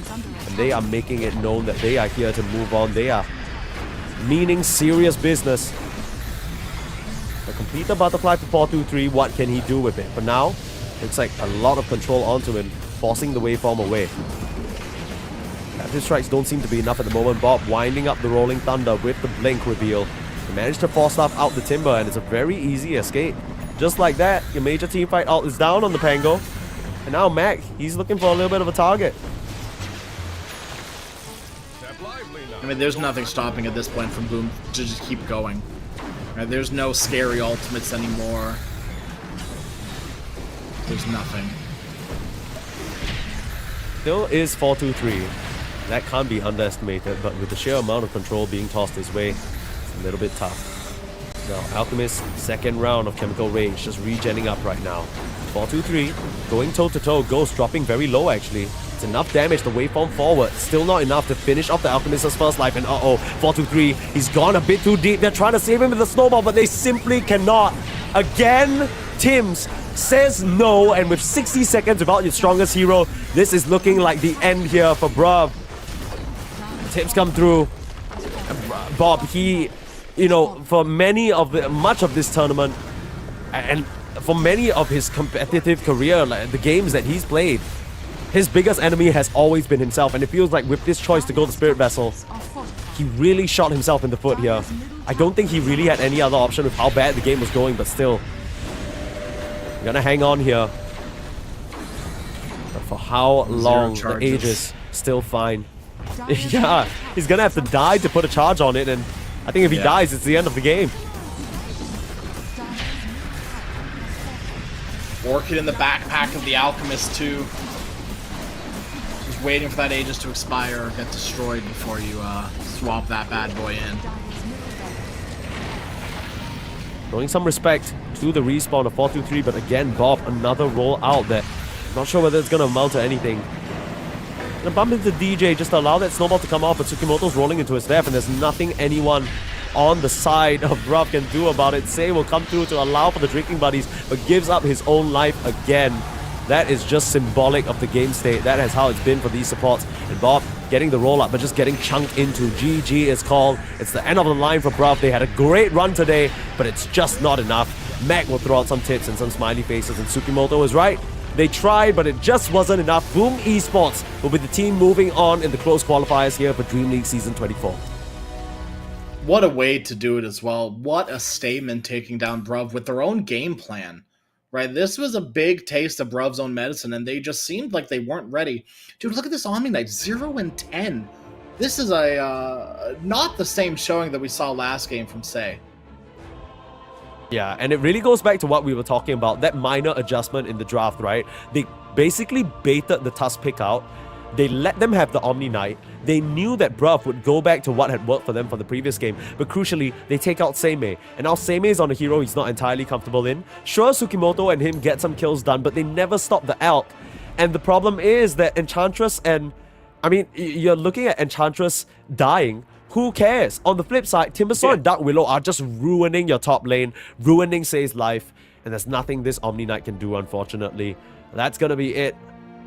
And they are making it known that they are here to move on. They are meaning serious business. A complete the butterfly for 4-2-3. What can he do with it? For now, looks like a lot of control onto him, forcing the waveform away. Active strikes don't seem to be enough at the moment. Bob winding up the Rolling Thunder with the Blink reveal. He managed to force stuff out the Timber, and it's a very easy escape. Just like that, your major teamfight ult is down on the Pango. And now Mac, he's looking for a little bit of a target. I mean, there's nothing stopping at this point from Boom to just keep going. Right, there's no scary ultimates anymore. There's nothing. Still is 4-2-3. That can't be underestimated, but with the sheer amount of control being tossed his way, it's a little bit tough. Now, Alchemist, second round of Chemical Rage, just regenning up right now. 4-2-3, going toe-to-toe, Ghost dropping very low actually. It's enough damage to waveform forward. Still not enough to finish off the Alchemist's first life, and 4-2-3, he's gone a bit too deep. They're trying to save him with the snowball, but they simply cannot. Again, Tims says no, and with 60 seconds without your strongest hero, this is looking like the end here for Bruv. Tims come through. Bob, he, you know, for much of this tournament, and for many of his competitive career, like the games that he's played, his biggest enemy has always been himself, and it feels like with this choice to go the Spirit Vessel, he really shot himself in the foot here. I don't think he really had any other option with how bad the game was going, but still. Gonna hang on here. But for how long? The Aegis still fine. Yeah, he's gonna have to die to put a charge on it, and I think if he dies, it's the end of the game. Orchid in the backpack of the Alchemist too. Just waiting for that Aegis to expire or get destroyed before you swap that bad boy in. Showing some respect to the respawn of 4-2-3, but again, Bob, another roll out there. Not sure whether it's gonna amount to anything. Gonna bump into DJ just to allow that snowball to come off, but Tsukimoto's rolling into his death, and there's nothing anyone on the side of Bruv can do about it. Say will come through to allow for the drinking buddies, but gives up his own life again. That is just symbolic of the game state. That is how it's been for these supports. And Bob getting the roll up, but just getting chunked into. GG is called. It's the end of the line for Bruv. They had a great run today, but it's just not enough. Mac will throw out some tips and some smiley faces, and Tsukimoto is right. They tried, but it just wasn't enough. Boom Esports will be the team moving on in the close qualifiers here for DreamLeague Season 24. What a way to do it as well. What a statement taking down Bruv with their own game plan. Right, this was a big taste of Bruv's own medicine, and they just seemed like they weren't ready. Dude, look at this Omni Knight, 0-10. This is a not the same showing that we saw last game from Say. Yeah, and it really goes back to what we were talking about, that minor adjustment in the draft, right? They basically baited the Tusk pick out. They let them have the Omni Knight. They knew that Bruv would go back to what had worked for them for the previous game, but crucially, they take out Seimei. And now Seimei is on a hero he's not entirely comfortable in. Sure, Tsukimoto and him get some kills done, but they never stop the Elk. And the problem is that Enchantress and... I mean, you're looking at Enchantress dying. Who cares? On the flip side, Timbersaw and Dark Willow are just ruining your top lane, ruining Sei's life, and there's nothing this Omni Knight can do, unfortunately. That's gonna be it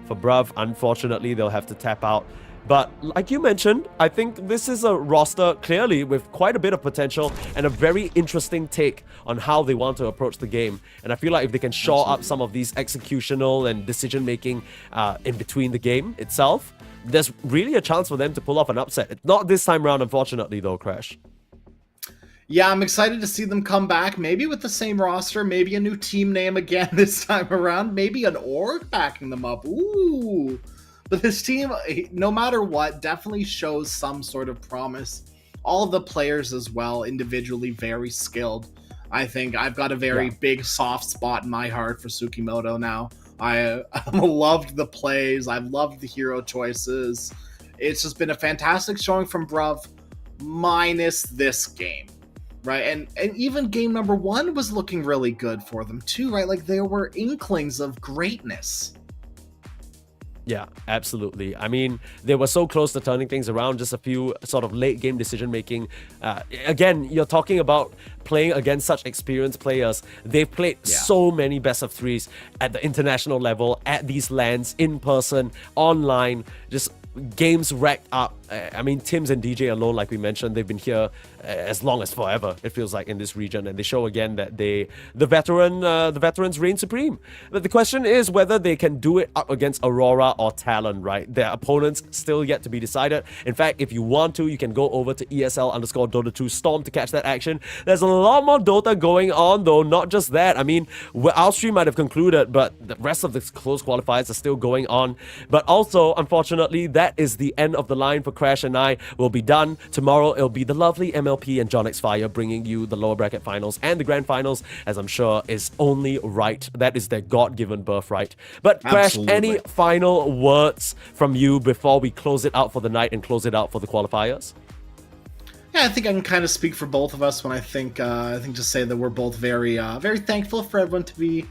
for Bruv. Unfortunately, they'll have to tap out. But like you mentioned, I think this is a roster clearly with quite a bit of potential and a very interesting take on how they want to approach the game. And I feel like if they can shore up some of these executional and decision-making in between the game itself, there's really a chance for them to pull off an upset. It's not this time around, unfortunately, though, Crash. Yeah, I'm excited to see them come back, maybe with the same roster, maybe a new team name again this time around, maybe an org backing them up. Ooh. But this team, no matter what, definitely shows some sort of promise. All of the players as well, individually very skilled. I think I've got a very big soft spot in my heart for Tsukimoto now. I loved the plays. I've loved the hero choices. It's just been a fantastic showing from Bruv, minus this game, right? And even game number 1 was looking really good for them too, right? Like there were inklings of greatness. Yeah, absolutely. I mean, they were so close to turning things around, just a few sort of late game decision making. Again, you're talking about playing against such experienced players. They've played so many best of 3s at the international level, at these lands, in person, online, just games racked up. I mean, Tims and DJ alone, like we mentioned, they've been here as long as forever, it feels like, in this region. And they show again that the veterans reign supreme. But the question is whether they can do it up against Aurora or Talon, right? Their opponents still yet to be decided. In fact, if you want to, you can go over to ESL_Dota2 Storm to catch that action. There's a lot more Dota going on, though. Not just that. I mean, our stream might have concluded, but the rest of the close qualifiers are still going on. But also, unfortunately, that is the end of the line for Crash and I. Will be done. Tomorrow, it'll be the lovely MLP and John X Fire bringing you the lower bracket finals and the grand finals, as I'm sure is only right. That is their God-given birthright. But Crash, Absolutely. any final words from you before we close it out for the night and close it out for the qualifiers? Yeah, I think I can kind of speak for both of us when I think just say that we're both very thankful for everyone to be,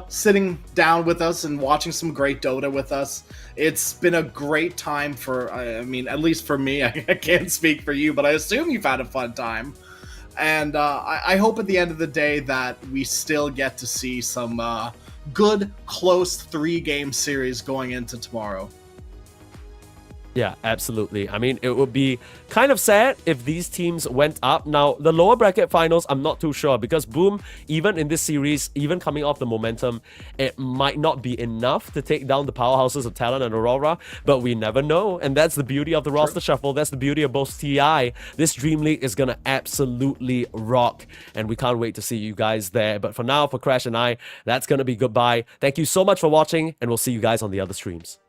sitting down with us and watching some great Dota with us. It's been a great time for, I mean, at least for me. I can't speak for you, but I assume you've had a fun time. And I hope at the end of the day that we still get to see some good, close 3-game series going into tomorrow. Yeah, absolutely. I mean, it would be kind of sad if these teams went up. Now, the lower bracket finals, I'm not too sure, because Boom, even in this series, even coming off the momentum, it might not be enough to take down the powerhouses of Talon and Aurora, but we never know. And that's the beauty of the roster shuffle. That's the beauty of both TI. This Dream League is going to absolutely rock, and we can't wait to see you guys there. But for now, for Crash and I, that's going to be goodbye. Thank you so much for watching, and we'll see you guys on the other streams.